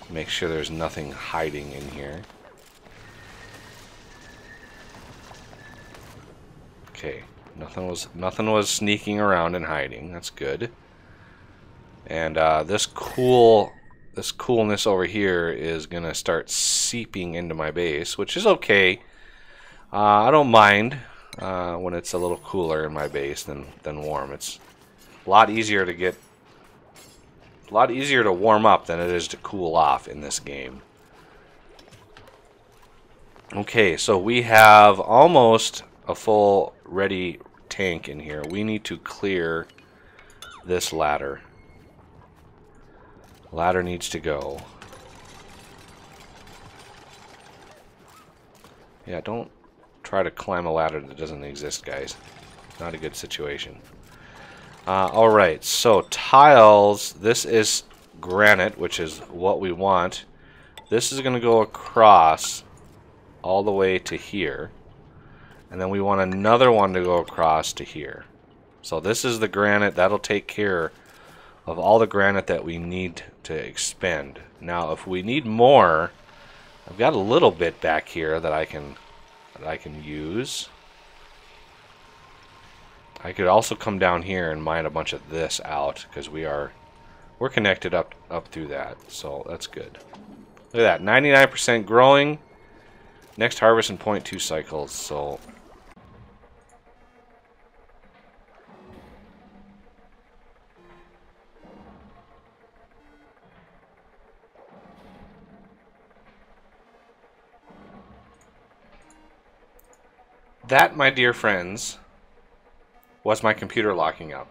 Make sure there's nothing hiding in here. Okay, nothing was sneaking around and hiding. That's good. And this coolness over here is gonna start seeping into my base, which is okay. I don't mind when it's a little cooler in my base than warm. It's a lot easier to warm up than it is to cool off in this game. Okay, so we have almost a full ready tank in here. We need to clear this ladder. Ladder needs to go. Yeah, don't try to climb a ladder that doesn't exist, guys. Not a good situation. Alright, so tiles. This is granite, which is what we want. This is going to go across all the way to here. And then we want another one to go across to here. So this is the granite. That'll take care of all the granite that we need to expend. Now, if we need more, I've got a little bit back here that I can use. I could also come down here and mine a bunch of this out because we're connected up through that. So that's good. Look at that, 99% growing. Next harvest in 0.2 cycles. So that, my dear friends, was my computer locking up.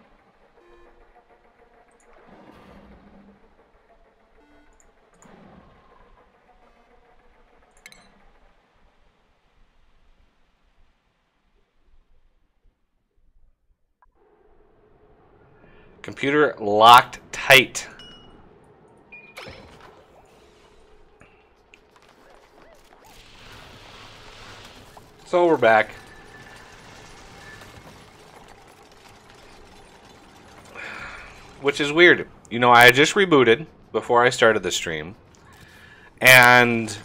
Computer locked tight. So we're back. Which is weird. You know, I just rebooted before I started the stream. And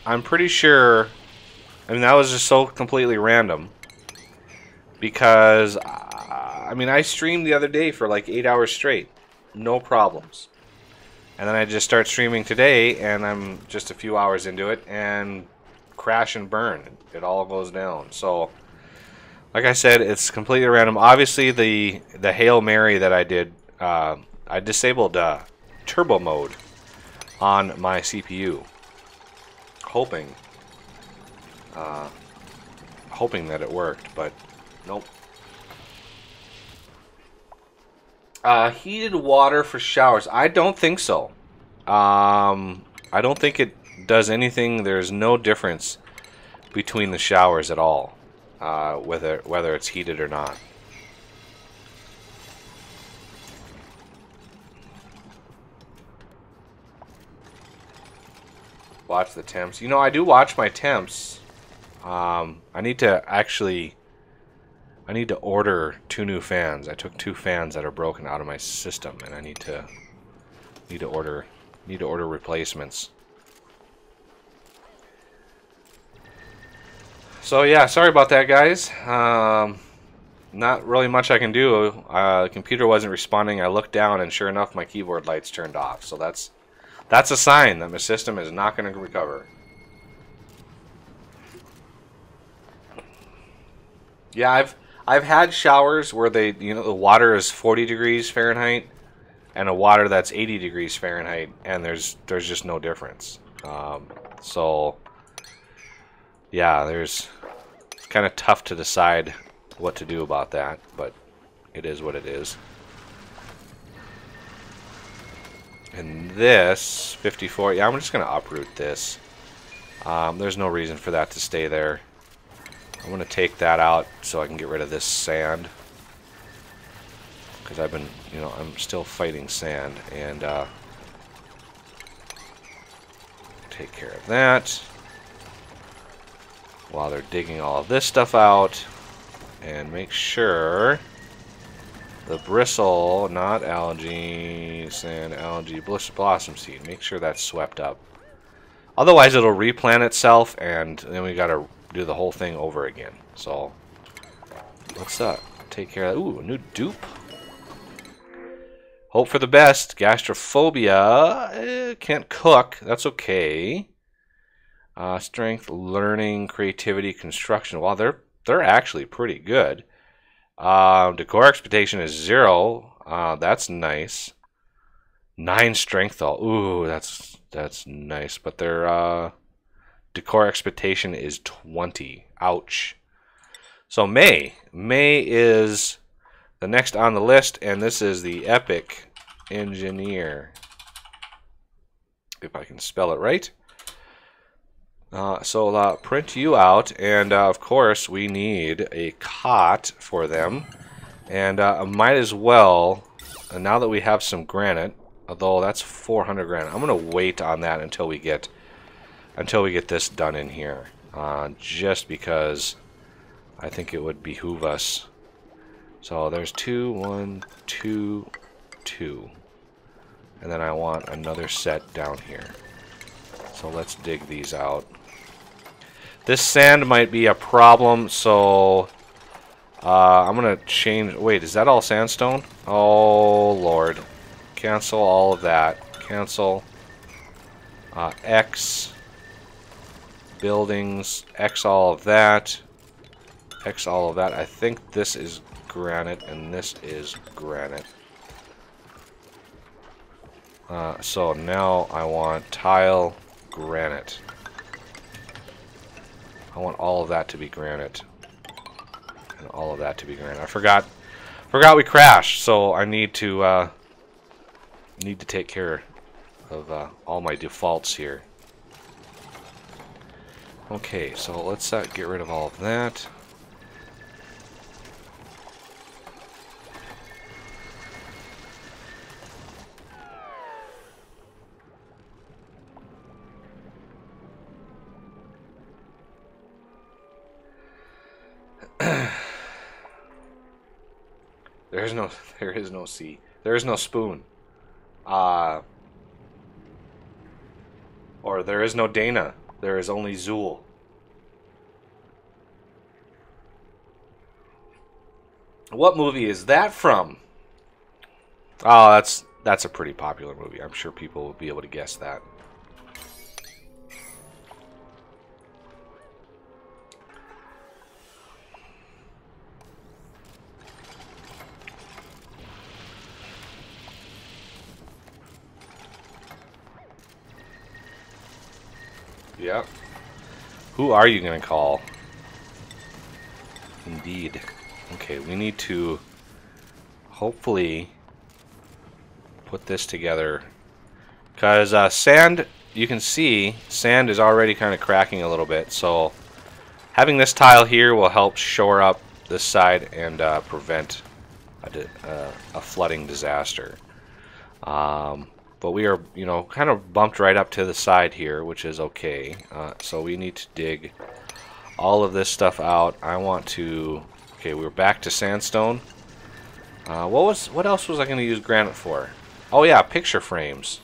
I'm pretty sure, I mean, that was just so completely random. Because, I mean, I streamed the other day for like 8 hours straight. No problems. And then I just start streaming today, and I'm just a few hours into it, and crash and burn. It all goes down. So, like I said, it's completely random. Obviously, the Hail Mary that I did, I disabled turbo mode on my CPU, hoping that it worked, but nope. Heated water for showers. I don't think so. I don't think it does anything. There's no difference between the showers at all, whether it's heated or not. Watch the temps. You know, I do watch my temps. I need to order 2 new fans. I took 2 fans that are broken out of my system, and I need to order replacements. So yeah, sorry about that, guys. Not really much I can do. The computer wasn't responding. I looked down, and sure enough, my keyboard lights turned off. So that's a sign that my system is not going to recover. Yeah, I've had showers where the water is 40 degrees Fahrenheit and a water that's 80 degrees Fahrenheit, and there's just no difference. So yeah, it's kind of tough to decide what to do about that, but it is what it is. And this 54, yeah, I'm just gonna uproot this. There's no reason for that to stay there. I'm going to take that out so I can get rid of this sand, because I'm still fighting sand, and take care of that while they're digging all of this stuff out, and make sure the bristle, not algae, sand, algae, blossom seed, make sure that's swept up. Otherwise it'll replant itself, and then we gotta do the whole thing over again. So let's take care of that. Ooh, a new dupe. Hope for the best. Gastrophobia. Can't cook. That's okay. Strength, learning, creativity, construction. Well, they're actually pretty good. Decor expectation is 0. That's nice. 9 strength though. Ooh, that's nice. But their decor expectation is 20. Ouch. So May is the next on the list, and this is the Epic Engineer, if I can spell it right. So print you out, and of course we need a cot for them, and might as well, now that we have some granite, Although that's 400 grand. I'm gonna wait on that until we get this done in here. Just because I think it would behoove us. So there's 2, 1, 2, 2. And then I want another set down here. So let's dig these out. This sand might be a problem, so I'm gonna change. Wait, is that all sandstone? Oh Lord. Cancel all of that. Cancel. X. Buildings. X all of that. X all of that. I think this is granite and this is granite. So now I want tile, granite. I want all of that to be granite. And all of that to be granite. I forgot we crashed, so I need to take care of all my defaults here. Okay, so let's get rid of all of that. There is no C. There is no spoon. Or there is no Dana. There is only Zool. What movie is that from? Oh, that's a pretty popular movie. I'm sure people will be able to guess that. Yep. Who are you going to call? Indeed. Okay, we need to hopefully put this together. Because sand, you can see, sand is already kind of cracking a little bit. So having this tile here will help shore up this side and prevent a flooding disaster. But we are, you know, kind of bumped right up to the side here, which is okay. So we need to dig all of this stuff out. I want to... Okay, we're back to sandstone. What else was I going to use granite for? Oh yeah, picture frames.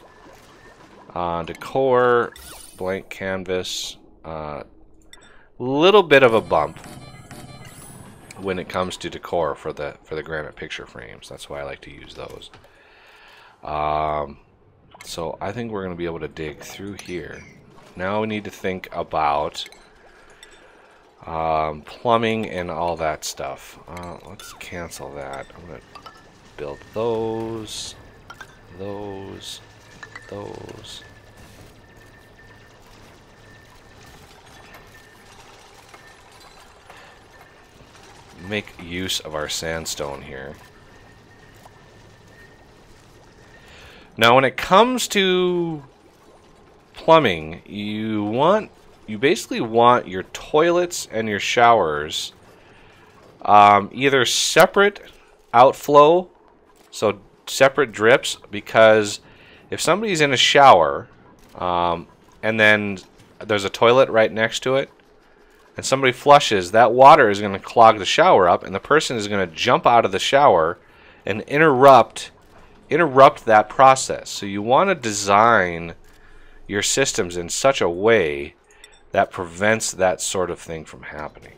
Decor, blank canvas. Little bit of a bump when it comes to decor for the granite picture frames. That's why I like to use those. So I think we're going to be able to dig through here. Now we need to think about plumbing and all that stuff. Let's cancel that. I'm going to build those. Make use of our sandstone here. Now when it comes to plumbing, you basically want your toilets and your showers either separate outflow, so separate drips, because if somebody's in a shower and then there's a toilet right next to it and somebody flushes, that water is going to clog the shower up and the person is going to jump out of the shower and interrupt that process. So you want to design your systems in such a way that prevents that sort of thing from happening.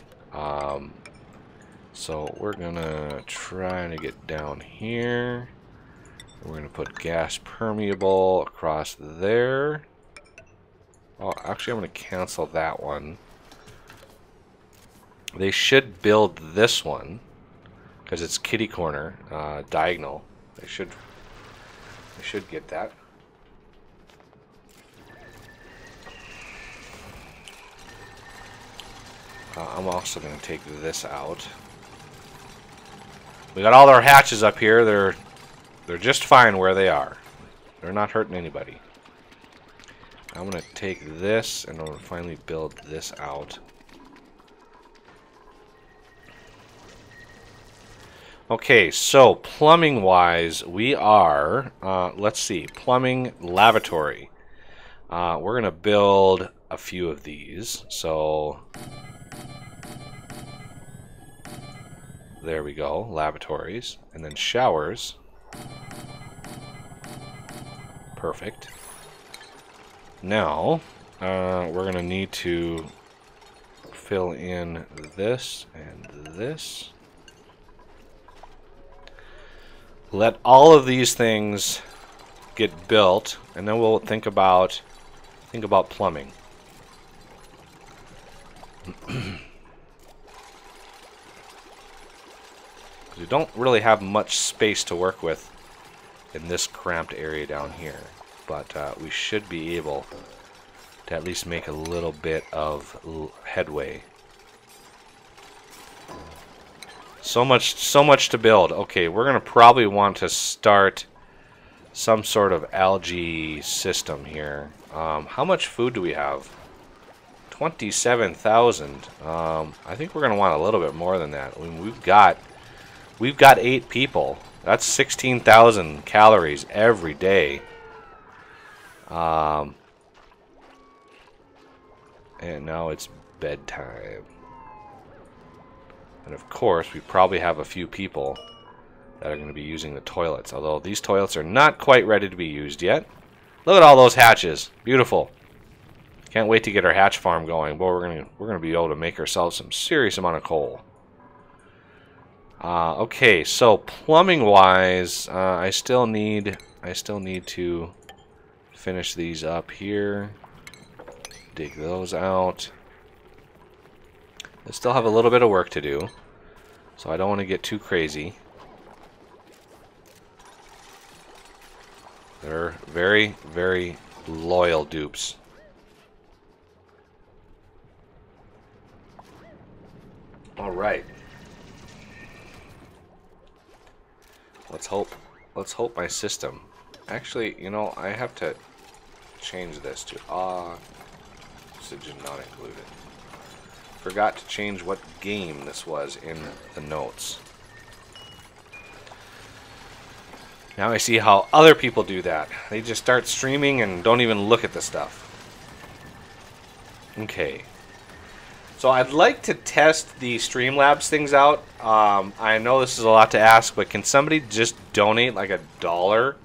So we're gonna try to get down here. We're gonna put gas permeable across there. Oh, actually I'm gonna cancel that one. They should build this one because it's kitty corner, diagonal. They should get that. I'm also going to take this out. We got all our hatches up here. They're just fine where they are. They're not hurting anybody. I'm going to take this and I'm going to finally build this out. Okay, so plumbing wise, we are, let's see, plumbing lavatory. We're going to build a few of these. So there we go, lavatories. And then showers. Perfect. Now, we're going to need to fill in this and this. Let all of these things get built, and then we'll think about plumbing. We don't really have much space to work with in this cramped area down here, but we should be able to at least make a little bit of headway. So much to build. Okay, we're gonna probably want to start some sort of algae system here. How much food do we have? 27,000. I think we're gonna want a little bit more than that. I mean, we've got 8 people. That's 16,000 calories every day. And now it's bedtime. And of course, we probably have a few people that are going to be using the toilets. Although these toilets are not quite ready to be used yet. Look at all those hatches. Beautiful. Can't wait to get our hatch farm going. Boy, we're gonna be able to make ourselves some serious amount of coal. Okay, so plumbing wise, I still need to finish these up here. Dig those out. I still have a little bit of work to do, so I don't want to get too crazy. They're very, very loyal dupes. All right. Let's hope my system. Actually, you know, I have to change this to oxygen not included. Forgot to change what game this was in the notes. Now I see how other people do that. They just start streaming and don't even look at the stuff. Okay. So I'd like to test the Streamlabs things out. I know this is a lot to ask, but can somebody just donate like $1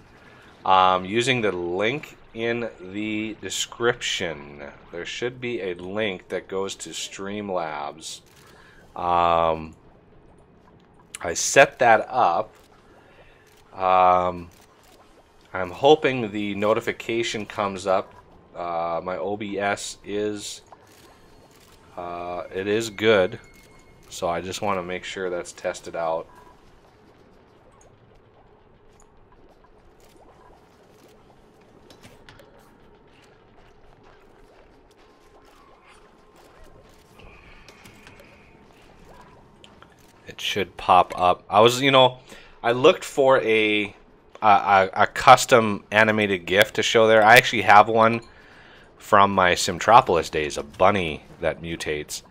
using the link in the description? There should be a link that goes to Streamlabs. I set that up. I'm hoping the notification comes up. My OBS is it is good, so I just want to make sure that's tested out. It should pop up. I looked for a custom animated GIF to show there. I actually have one from my Simtropolis days, a bunny that mutates,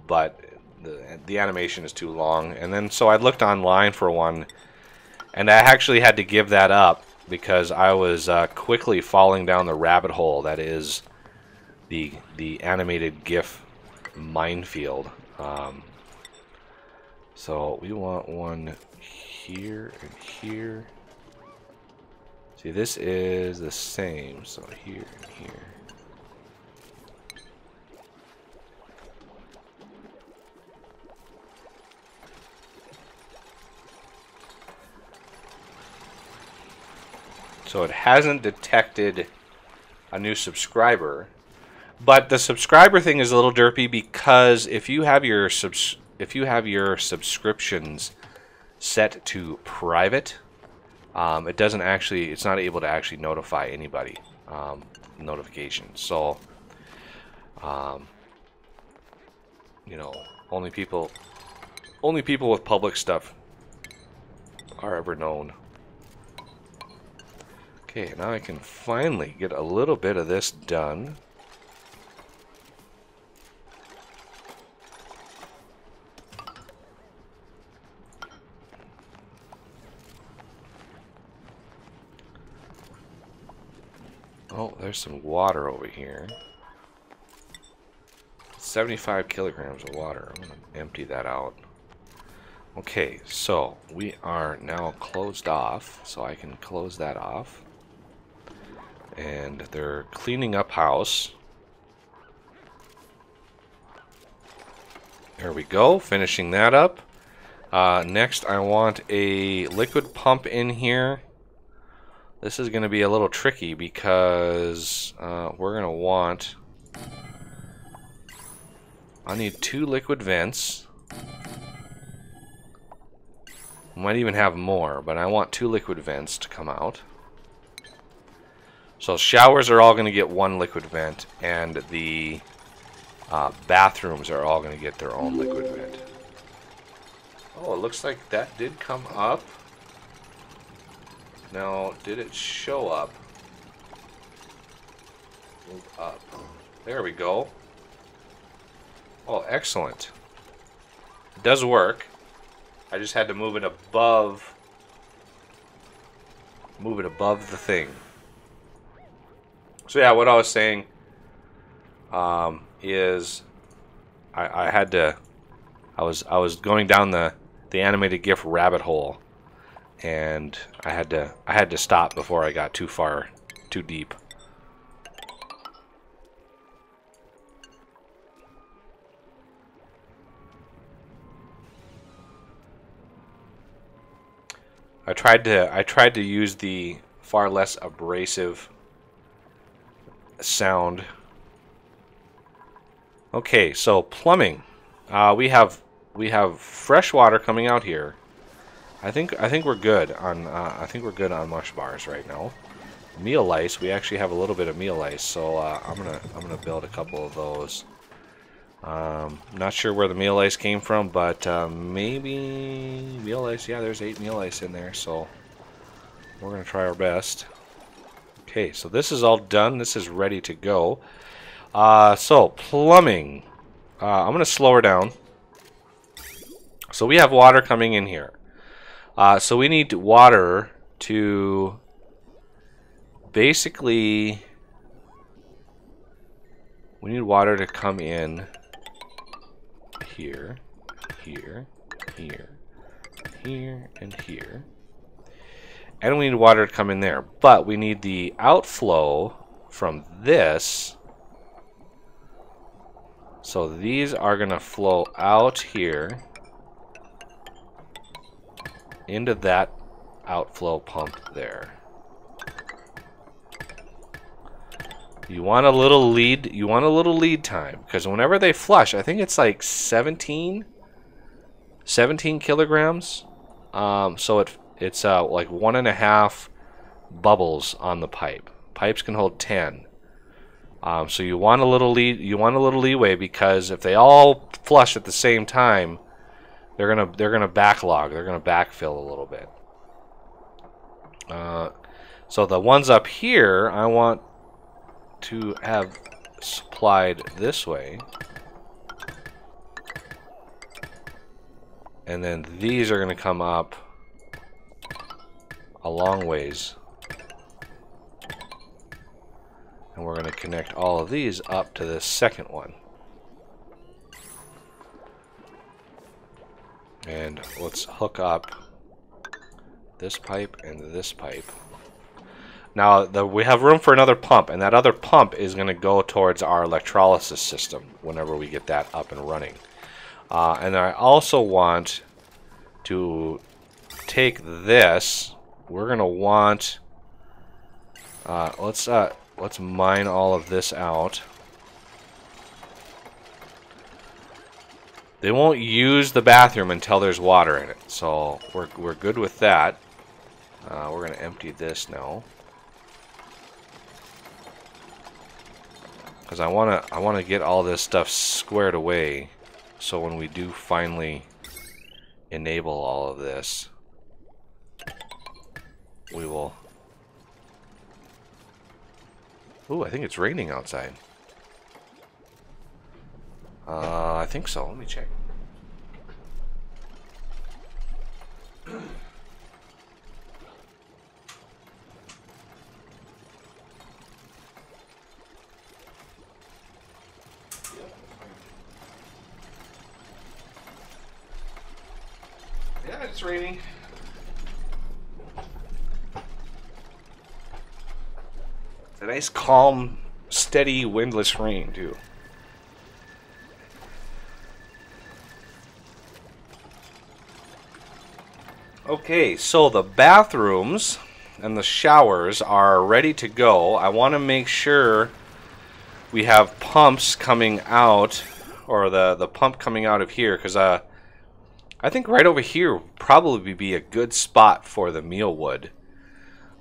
but the animation is too long. And then so I looked online for one, and I actually had to give that up because I was quickly falling down the rabbit hole that is the animated GIF minefield. So we want one here and here. See, this is the same, so here and here. So it hasn't detected a new subscriber, but the subscriber thing is a little derpy because if you have your subscriptions set to private, it's not able to actually notify anybody notifications. So you know, only people with public stuff are ever known. Okay, now I can finally get a little bit of this done. Oh, there's some water over here. 75 kilograms of water. I'm going to empty that out. Okay, so we are now closed off, so I can close that off. And they're cleaning up house. There we go, finishing that up. Next, I want a liquid pump in here. This is going to be a little tricky because we're going to want... I need 2 liquid vents. Might even have more, but I want 2 liquid vents to come out. So showers are all going to get 1 liquid vent, and the bathrooms are all going to get their own liquid vent. Oh, it looks like that did come up. Now, did it show up? Move up. There we go. Oh, excellent. It does work. I just had to move it above the thing. So yeah, what I was saying is I was going down the animated GIF rabbit hole, and I had to stop before I got too deep. I tried to use the far less abrasive sound. Okay, so plumbing. We have fresh water coming out here. I think we're good on mush bars right now. Meal ice. We actually have a little bit of meal ice, so I'm gonna build a couple of those. Not sure where the meal ice came from, but maybe meal ice. Yeah, there's 8 meal ice in there, so we're gonna try our best. Okay, so this is all done. This is ready to go. So plumbing. I'm gonna slow her down. So we have water coming in here. So we need water to basically. We need water to come in. Here, here, here, here, and here. And we need water to come in there. But we need the outflow from this. So these are going to flow out here into that outflow pump there. You want a little lead time, because whenever they flush, I think it's like 17 kilograms. So it's like 1.5 bubbles on the pipe. Pipes can hold 10. So you want a little leeway, because if they all flush at the same time, they're gonna backlog. They're gonna backfill a little bit. So the ones up here, I want to have supplied this way, and then these are going to come up a long ways, and we're going to connect all of these up to this second one. And let's hook up this pipe and this pipe. Now, we have room for another pump, and that other pump is going to go towards our electrolysis system whenever we get that up and running. And I also want to take this. We're going to want... let's mine all of this out. They won't use the bathroom until there's water in it, so we're good with that. We're going to empty this now. Because I want to get all this stuff squared away, so when we do finally enable all of this, we will. Ooh, I think it's raining outside. I think so. Let me check. It's raining. It's a nice, calm, steady, windless rain, too. Okay, so the bathrooms and the showers are ready to go. I want to make sure we have pumps coming out, or the pump coming out of here, because I think right over here would probably be a good spot for the meal wood.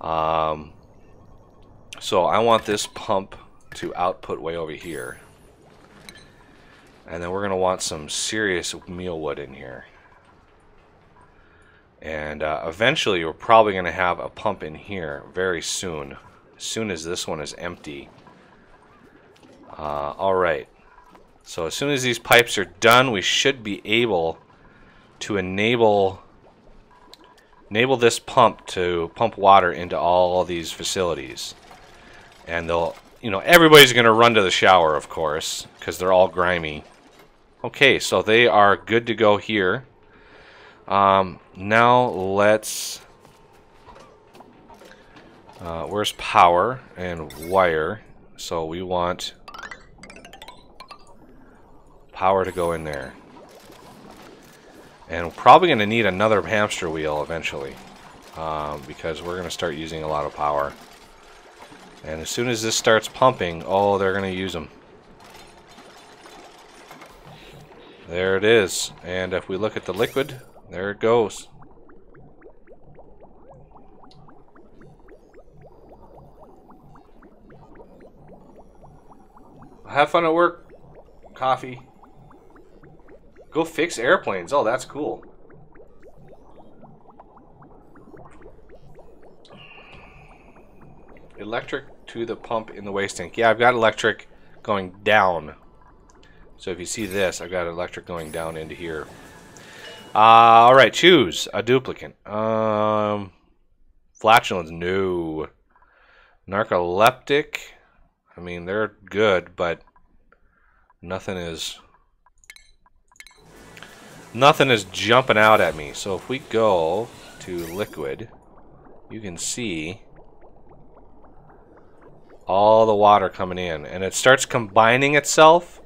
So I want this pump to output way over here. And then we're going to want some serious meal wood in here. And eventually we're probably going to have a pump in here very soon. As soon as this one is empty. Alright. So as soon as these pipes are done, we should be able to enable this pump to pump water into all these facilities. And they'll, you know, everybody's going to run to the shower, of course, because they're all grimy. Okay, so they are good to go here. Now let's, where's power and wire? So we want power to go in there. And we're probably going to need another hamster wheel eventually, because we're going to start using a lot of power. And as soon as this starts pumping, oh, they're going to use them. There it is. And if we look at the liquid, there it goes. Have fun at work, Coffee. Go fix airplanes. Oh, that's cool. Electric to the pump in the waste tank. Yeah, I've got electric going down. So if you see this, I've got electric going down into here. Alright, choose a duplicate. Flatulence, no. Narcoleptic, I mean, they're good, but nothing is jumping out at me. So if we go to liquid, you can see all the water coming in, and it starts combining itself.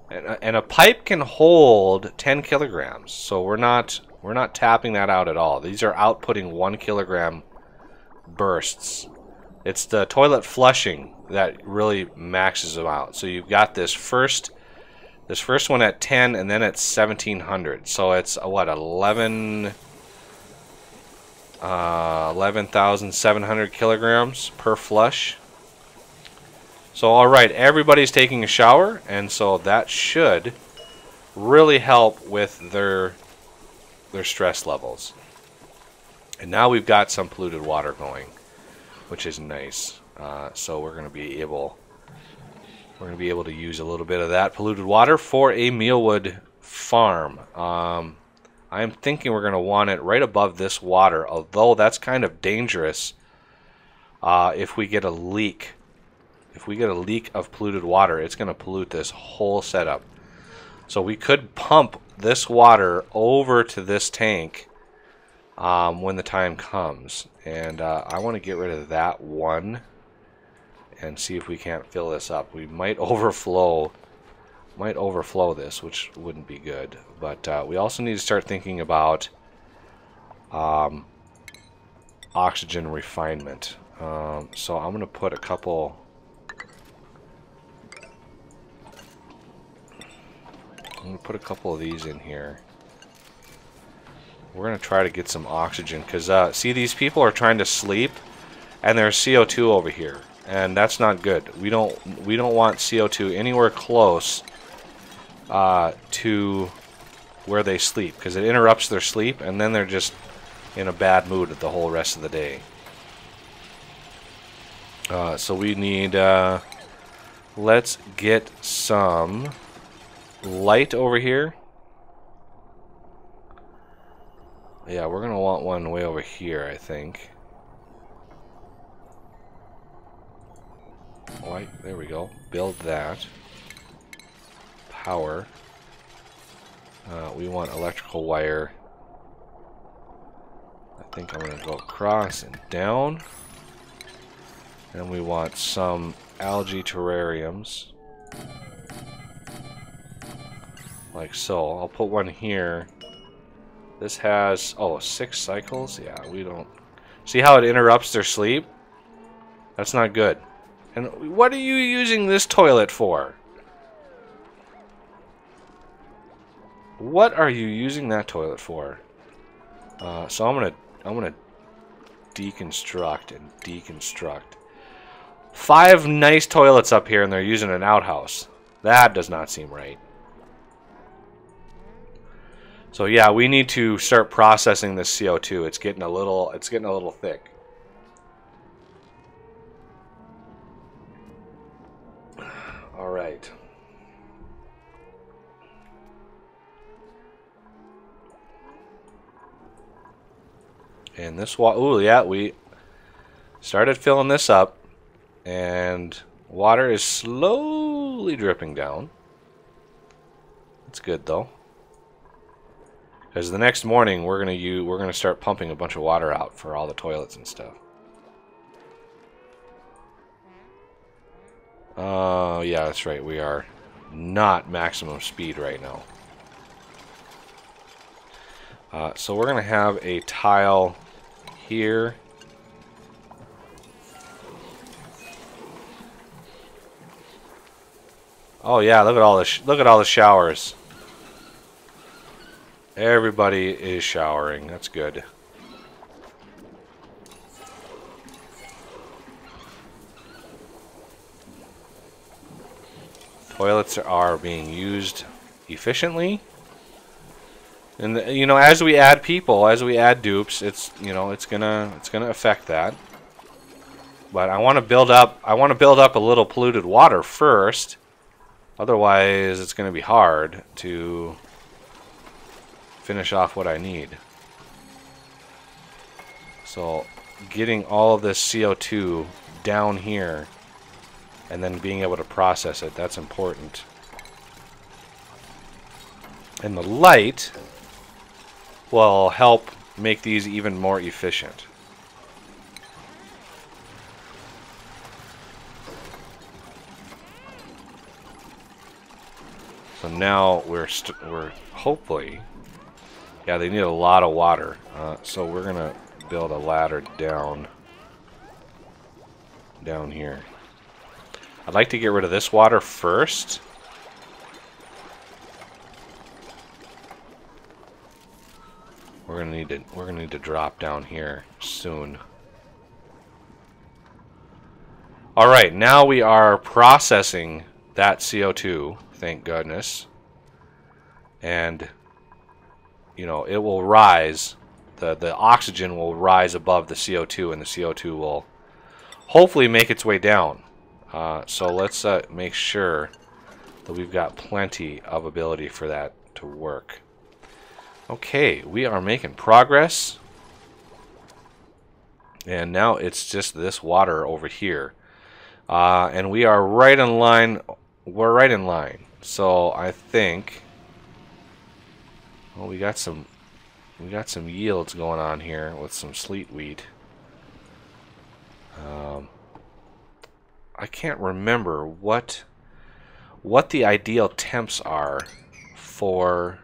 And a pipe can hold 10 kilograms, so we're not tapping that out at all. These are outputting 1 kilogram bursts. It's the toilet flushing that really maxes them out. So you've got this first one at 10, and then it's 1700. So it's what, 11,700 kilograms per flush. So alright, everybody's taking a shower, and so that should really help with their stress levels. And now we've got some polluted water going, which is nice. So we're going to be able to use a little bit of that polluted water for a mealwood farm. I'm thinking we're going to want it right above this water, although that's kind of dangerous if we get a leak. If we get a leak of polluted water, it's going to pollute this whole setup. So we could pump this water over to this tank when the time comes. And I want to get rid of that one and see if we can't fill this up. We might overflow this, which wouldn't be good. But we also need to start thinking about oxygen refinement. So I'm going to put a couple... I'm going to put a couple of these in here. We're going to try to get some oxygen, because see, these people are trying to sleep and there's CO2 over here, and that's not good. We don't want CO2 anywhere close to where they sleep, because it interrupts their sleep and then they're just in a bad mood the whole rest of the day. So we need let's get some light over here. Yeah, we're gonna want one way over here, I think. Light, there we go. Build that. Power. We want electrical wire I think I'm gonna go across and down. And we want some algae terrariums. Like so. I'll put one here. This has, oh, 6 cycles? Yeah, we don't... See how it interrupts their sleep? That's not good. And what are you using this toilet for? What are you using that toilet for? So I'm gonna deconstruct and deconstruct. 5 nice toilets up here and they're using an outhouse. That does not seem right. So yeah, we need to start processing this CO2. It's getting a little thick. All right. And this water, ooh, yeah, we started filling this up, and water is slowly dripping down. That's good though, because the next morning we're gonna start pumping a bunch of water out for all the toilets and stuff. Yeah, that's right. We are not maximum speed right now. So we're gonna have a tile here. Oh yeah, look at all the showers. Everybody is showering. That's good. Toilets are being used efficiently. And you know, as we add people, as we add dupes, it's, you know, it's gonna affect that. But I want to build up a little polluted water first. Otherwise, it's going to be hard to finish off what I need. So, getting all of this CO2 down here and then being able to process it, that's important. And the light will help make these even more efficient. So now we're hopefully, yeah, they need a lot of water. So we're gonna build a ladder down here. I'd like to get rid of this water first. We're gonna need to drop down here soon. All right, now we are processing that CO2. Thank goodness. And you know, it will rise. The oxygen will rise above the CO2, and the CO2 will hopefully make its way down. So let's make sure that we've got plenty of ability for that to work. Okay, we are making progress. And now it's just this water over here. And we are right in line. We're right in line. So I think, well, we got some yields going on here with some sleet wheat. I can't remember what the ideal temps are for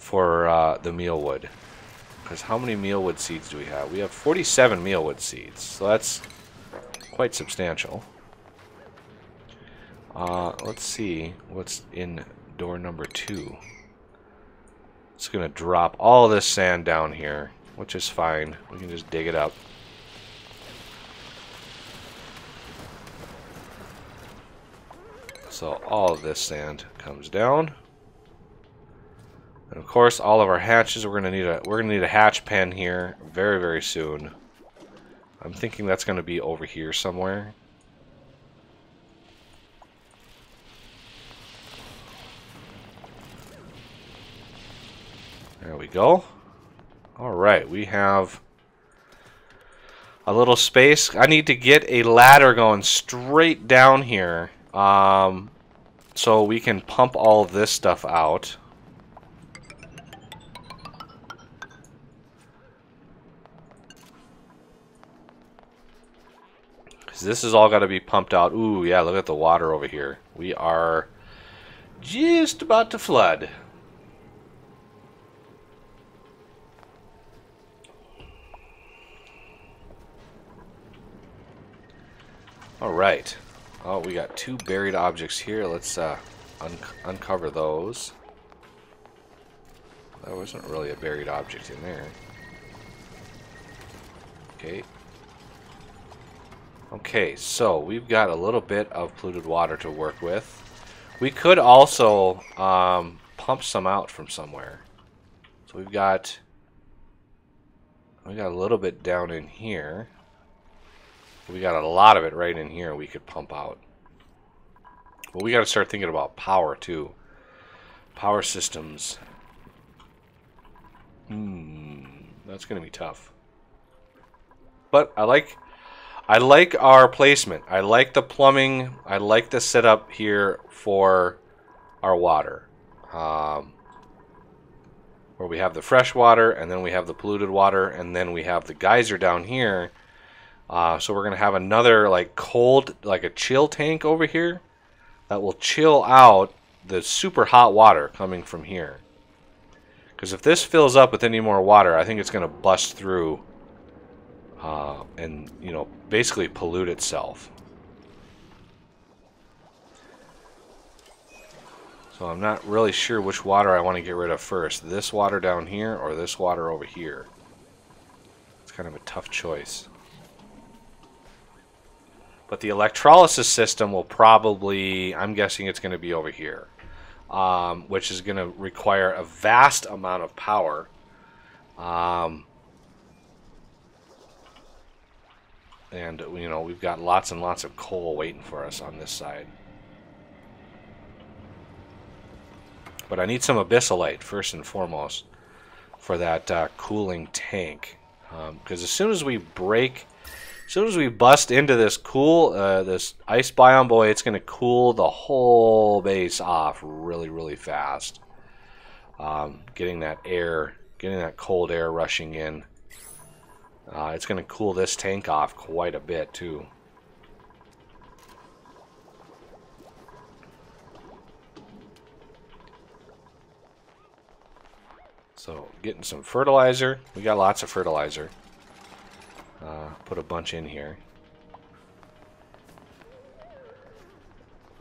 the mealwood. Because how many mealwood seeds do we have? We have 47 mealwood seeds, so that's quite substantial. Let's see what's in door number 2. It's going to drop all this sand down here, which is fine. We can just dig it up. So all of this sand comes down. And of course, all of our hatches, we're gonna need a hatch pen here very, very soon. I'm thinking that's gonna be over here somewhere. There we go. All right, we have a little space. I need to get a ladder going straight down here, so we can pump all of this stuff out. This has all got to be pumped out. Ooh, yeah, look at the water over here. We are just about to flood. All right. Oh, we got 2 buried objects here. Let's uncover those. There wasn't really a buried object in there. Okay. Okay, so we've got a little bit of polluted water to work with. We could also pump some out from somewhere. So we got a little bit down in here. We got a lot of it right in here we could pump out. But we got to start thinking about power too. Power systems. That's going to be tough. But I like our placement. I like the plumbing. I like the setup here for our water. Where we have the fresh water, and then we have the polluted water, and then we have the geyser down here. So we're going to have another like cold, like a chill tank over here that will chill out the super hot water coming from here. Because if this fills up with any more water, I think it's going to bust through and, you know, basically pollute itself. So I'm not really sure which water I want to get rid of first. This water down here or this water over here. It's kind of a tough choice. But the electrolysis system will probably, I'm guessing it's going to be over here. Which is going to require a vast amount of power. And, you know, we've got lots and lots of coal waiting for us on this side. But I need some abyssalite, first and foremost, for that cooling tank. Because as soon as we bust into this this ice biome, boy, it's going to cool the whole base off really, really fast. Getting that cold air rushing in. It's going to cool this tank off quite a bit, too. So, getting some fertilizer. We got lots of fertilizer. Put a bunch in here.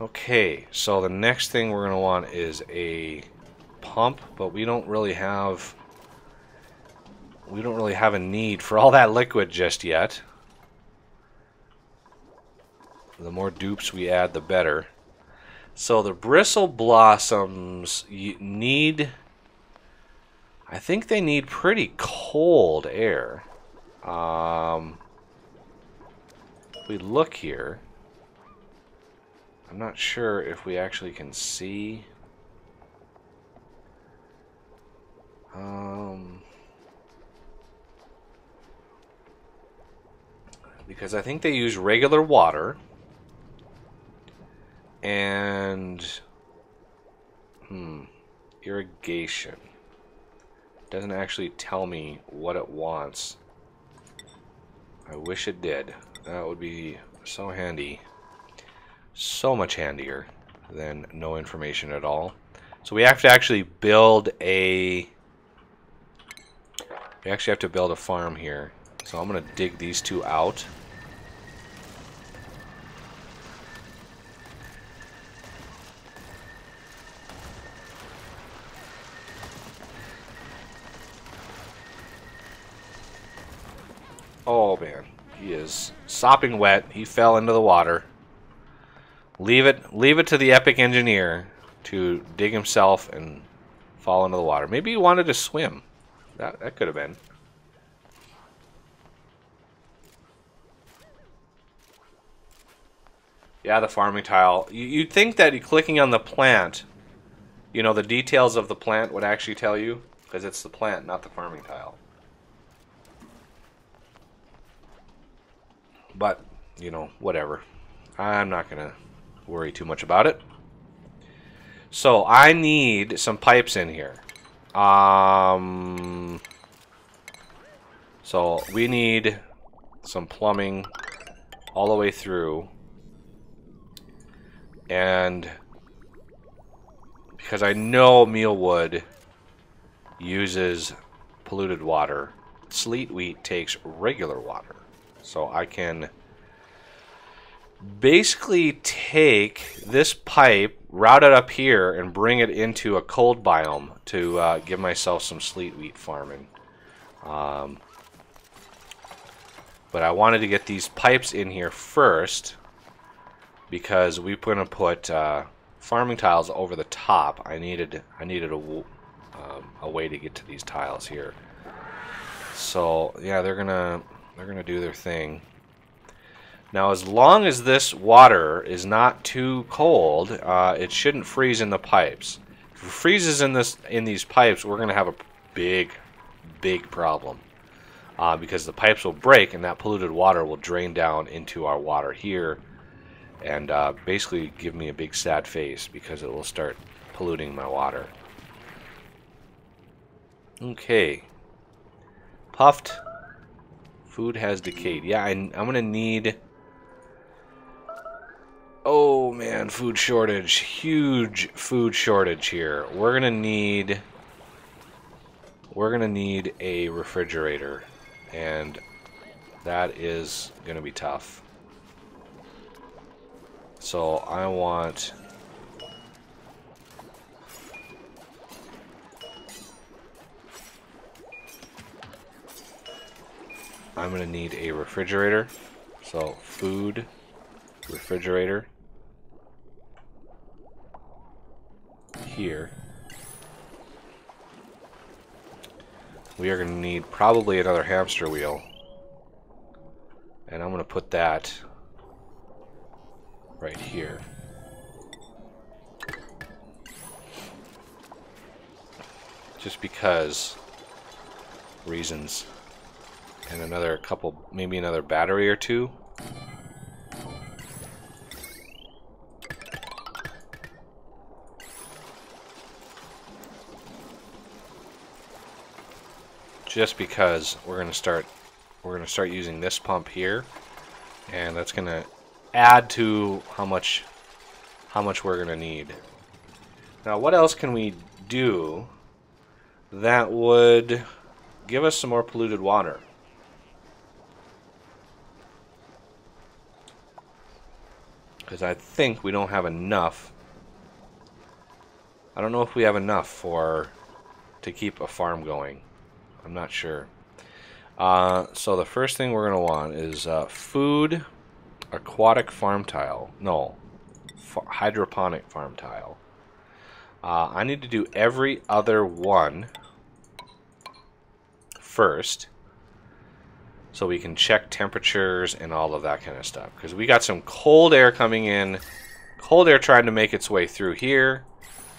Okay, so the next thing we're going to want is a pump, but we don't really have a need for all that liquid just yet. The more dupes we add, the better. So the bristle blossoms need, I think they need pretty cold air. If we look here, I'm not sure if we actually can see. Because I think they use regular water and irrigation. Doesn't actually tell me what it wants. I wish it did. That would be so handy. So much handier than no information at all. So we have to actually build a farm here. So I'm going to dig these 2 out. Oh man, he is sopping wet. He fell into the water. Leave it to the epic engineer to dig himself and fall into the water. Maybe he wanted to swim. That could have been. Yeah, the farming tile. You'd think that clicking on the plant, you know, the details of the plant would actually tell you, because it's the plant, not the farming tile. But, you know, whatever. I'm not going to worry too much about it. So, I need some pipes in here. So, we need some plumbing all the way through. And because I know mealwood uses polluted water, sleet wheat takes regular water. So I can basically take this pipe, route it up here, and bring it into a cold biome to give myself some sleet wheat farming. But I wanted to get these pipes in here first because we're going to put farming tiles over the top. I needed a way to get to these tiles here. So yeah, they're gonna do their thing. Now, as long as this water is not too cold, it shouldn't freeze in the pipes. If it freezes in these pipes, we're gonna have a big problem because the pipes will break and that polluted water will drain down into our water here and basically give me a big sad face because it will start polluting my water. Okay. Puffed. Food has decayed. Yeah, I'm gonna need... Oh man, food shortage. Huge food shortage here. We're gonna need a refrigerator, and that is gonna be tough. So I'm gonna need a refrigerator. So food, refrigerator. Here. We are going to need probably another hamster wheel. And I'm going to put that right here. Just because reasons. And another couple, maybe another battery or two. Just because we're going to start using this pump here, and that's going to add to how much we're going to need. Now, what else can we do that would give us some more polluted water? Because I think we don't have enough. I don't know if we have enough to keep a farm going. I'm not sure. So the first thing we're going to want is food, aquatic farm tile. No, hydroponic farm tile. I need to do every other one first so we can check temperatures and all of that kind of stuff. Because we got some cold air coming in, cold air trying to make its way through here.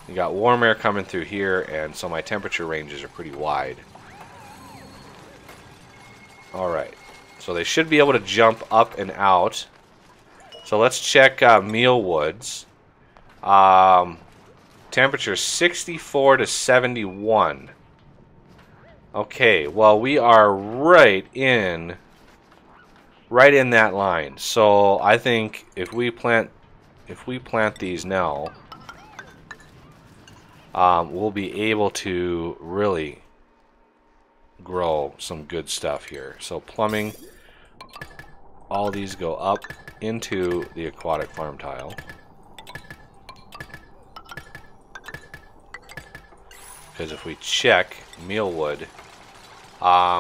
We got warm air coming through here, and so my temperature ranges are pretty wide. Alright, so they should be able to jump up and out. So let's check mealwoods. Temperature 64 to 71. Okay, well we are right in that line. So I think if we plant these now, we'll be able to really grow some good stuff here. So plumbing, all these go up into the aquatic farm tile. Because if we check mealwood,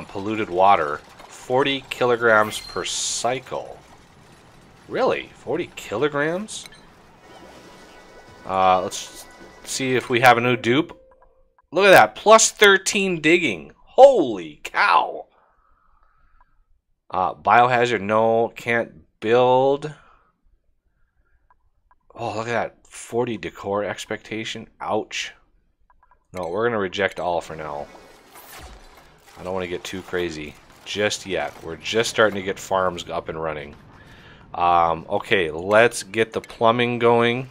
polluted water, 40 kilograms per cycle. Really? 40 kilograms? Let's see if we have a new dupe. Look at that, plus 13 digging. Holy cow! Biohazard, no, can't build. Oh, look at that, 40 decor expectation. Ouch. No, we're going to reject all for now. I don't want to get too crazy just yet. We're just starting to get farms up and running. Okay, let's get the plumbing going.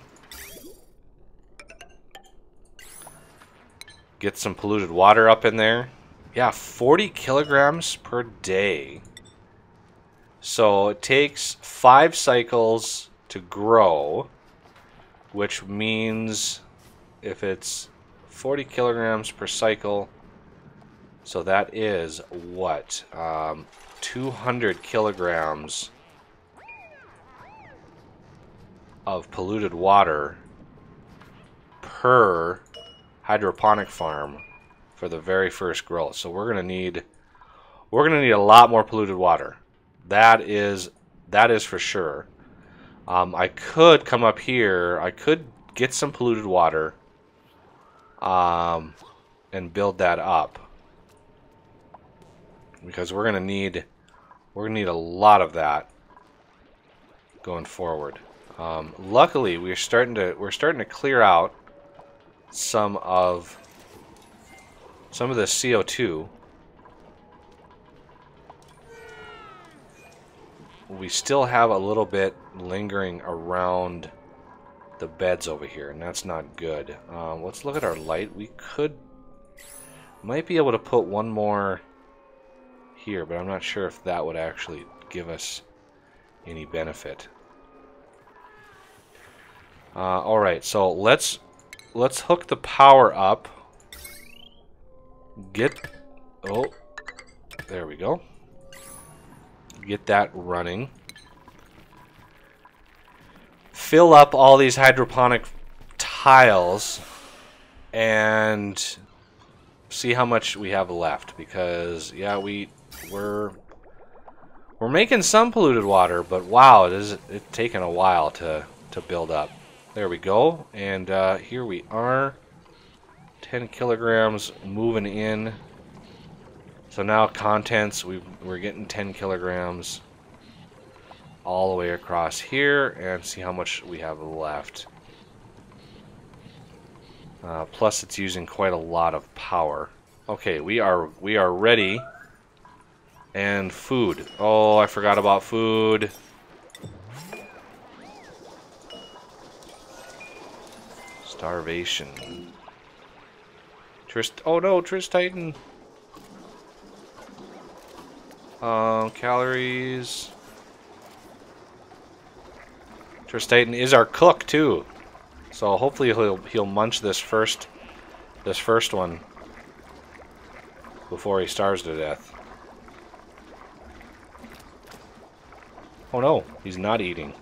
Get some polluted water up in there. Yeah, 40 kilograms per day. So it takes 5 cycles to grow, which means if it's 40 kilograms per cycle, so that is what? 200 kilograms of polluted water per hydroponic farm for the very first growth. So we're gonna need a lot more polluted water. That is for sure. I could come up here. I could get some polluted water, and build that up, because we're gonna need a lot of that going forward. Luckily, we're starting to clear out some of the CO2. We still have a little bit lingering around the beds over here, and that's not good. Let's look at our light. We might be able to put one more here, but I'm not sure if that would actually give us any benefit. Alright, so let's hook the power up. Oh, there we go. Get that running. Fill up all these hydroponic tiles and see how much we have left, because yeah, we're making some polluted water, but wow, it's taken a while to build up. There we go, and here we are, 10 kilograms moving in. So now contents, we're getting 10 kilograms all the way across here, and see how much we have left. Plus it's using quite a lot of power. Okay, we are ready. And food. Oh, I forgot about food. Starvation. Oh no, Trist Titan. Calories. Trist Titan is our cook too, so hopefully he'll munch this first one before he starves to death. Oh no, he's not eating.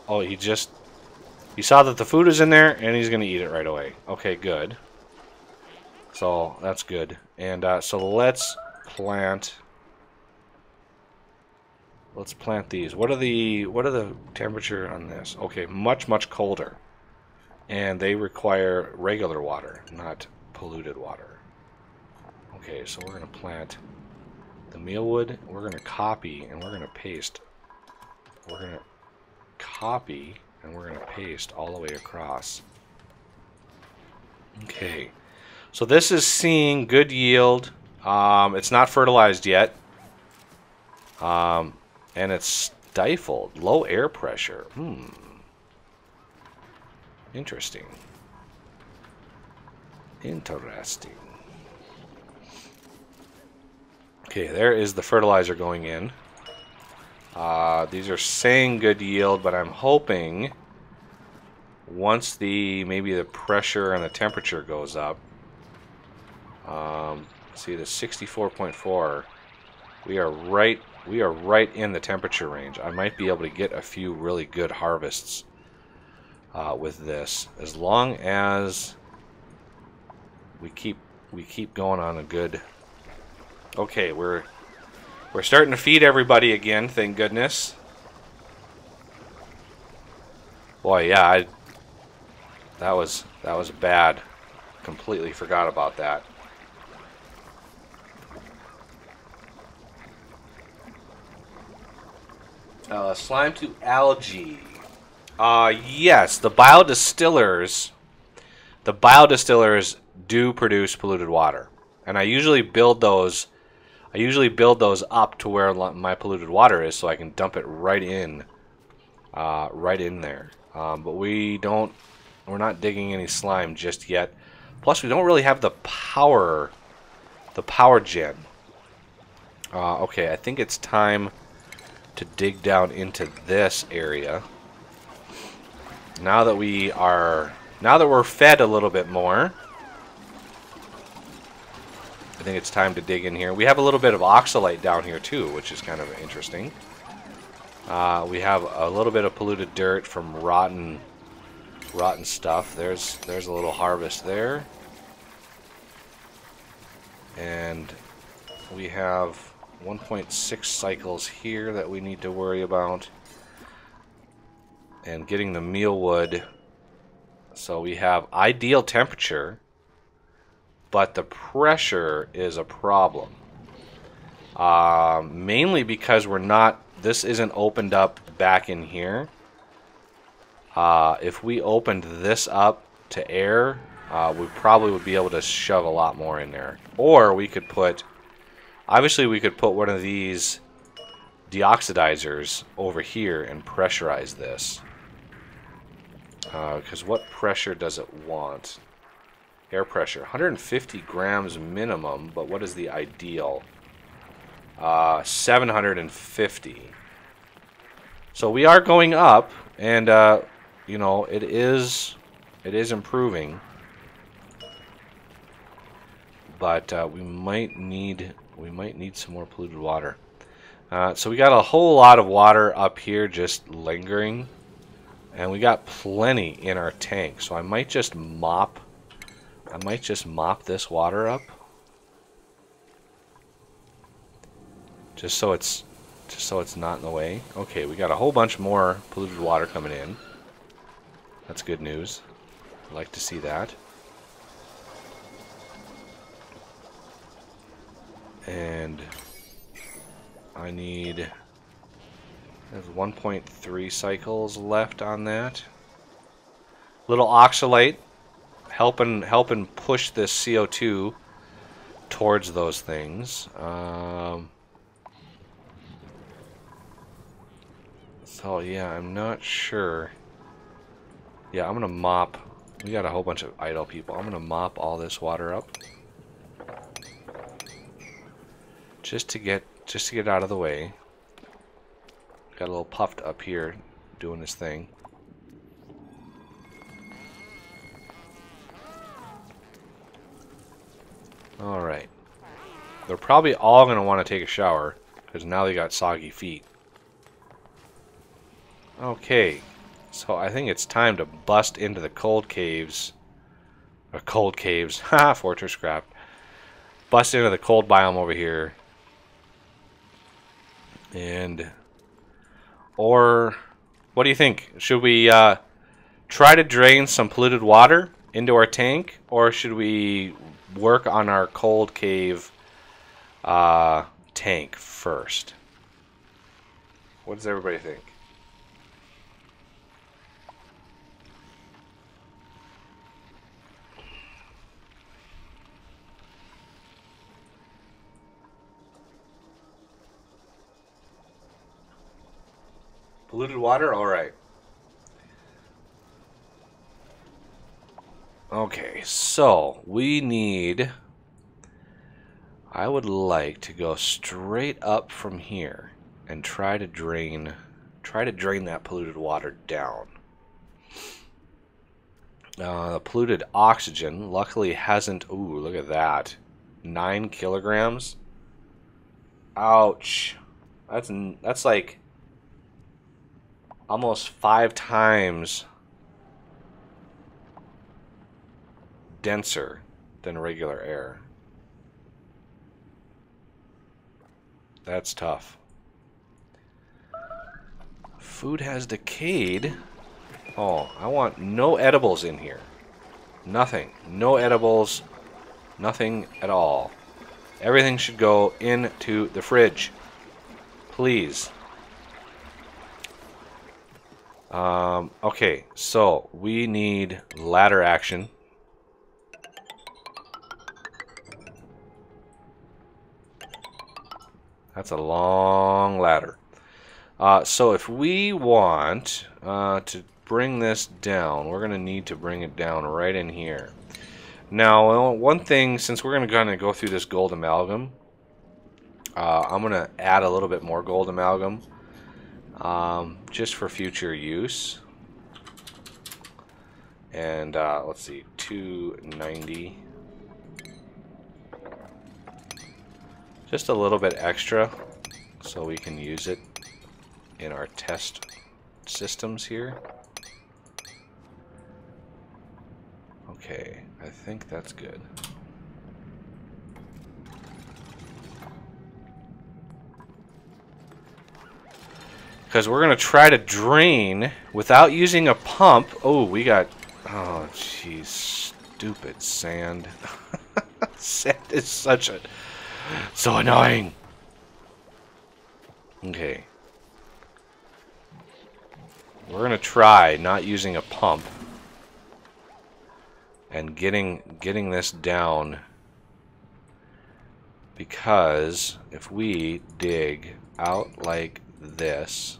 Oh, he saw that the food is in there, and he's gonna eat it right away. Okay, good. So that's good. And so let's plant these. What are the temperature on this? Okay, much colder, and they require regular water, not polluted water. Okay, so we're gonna plant the mealwood. We're gonna copy and we're gonna paste. We're gonna copy and we're gonna paste all the way across. Okay, so this is seeing good yield. It's not fertilized yet, and it's stifled. Low air pressure. Interesting. Interesting. Okay, there is the fertilizer going in. These are saying good yield, but I'm hoping once maybe the pressure and the temperature goes up. See, the 64.4. We are right in the temperature range. I might be able to get a few really good harvests with this, as long as we keep going on a good. Okay, we're starting to feed everybody again, thank goodness. Boy, yeah, that was bad. Completely forgot about that. Slime to algae. Yes, the biodistillers do produce polluted water, and I usually build those up to where my polluted water is, so I can dump it right in there. But we're not digging any slime just yet. Plus, we don't really have the power gen. Okay, I think it's time to dig down into this area. Now that we're fed a little bit more, I think it's time to dig in here. We have a little bit of oxalite down here too, which is kind of interesting. We have a little bit of polluted dirt from rotten stuff. There's a little harvest there. And we have 1.6 cycles here that we need to worry about. And getting the mealwood. So we have ideal temperature, but the pressure is a problem. Mainly because this isn't opened up back in here. If we opened this up to air, we probably would be able to shove a lot more in there. Or we could put, obviously we could put one of these deoxidizers over here and pressurize this. Because what pressure does it want? Air pressure, 150 grams minimum, but what is the ideal? 750. So we are going up, and you know, it is improving. But we might need some more polluted water. So we got a whole lot of water up here just lingering, and we got plenty in our tank. So I might just mop this water up, just so it's not in the way. Okay, we got a whole bunch more polluted water coming in. That's good news. I'd like to see that. And I need, there's 1.3 cycles left on that. Little oxalate helping push this CO2 towards those things. So yeah, I'm not sure. Yeah, I'm gonna mop. We got a whole bunch of idle people. I'm gonna mop all this water up, just to get out of the way. Got a little puffed up here doing this thing. Alright. They're probably all going to want to take a shower, because now they got soggy feet. Okay. So I think it's time to bust into the cold caves. Or cold caves. Ha! FortressCraft. Bust into the cold biome over here. And... or... what do you think? Should we try to drain some polluted water into our tank? Or should we work on our cold cave tank first? What does everybody think? Polluted water? Alright. Okay, so we need... I would like to go straight up from here and try to drain that polluted water down. The polluted oxygen luckily hasn't... ooh, look at that. 9 kilograms? Ouch. That's like almost 5 times denser than regular air. That's tough. Food has decayed. Oh, I want no edibles in here. Nothing. No edibles. Nothing at all. Everything should go into the fridge. Please. Okay, so we need ladder action. That's a long ladder. So if we want to bring this down, we're going to need to bring it down right in here. Now, one thing, since we're going to go through this gold amalgam, I'm going to add a little bit more gold amalgam just for future use. And let's see, 290. Just a little bit extra so we can use it in our test systems here. Okay, I think that's good. Because we're going to try to drain without using a pump. Oh, we got... Oh, jeez. Stupid sand. Sand is such a... So annoying. Okay. We're going to try not using a pump. And getting this down. Because if we dig out like this...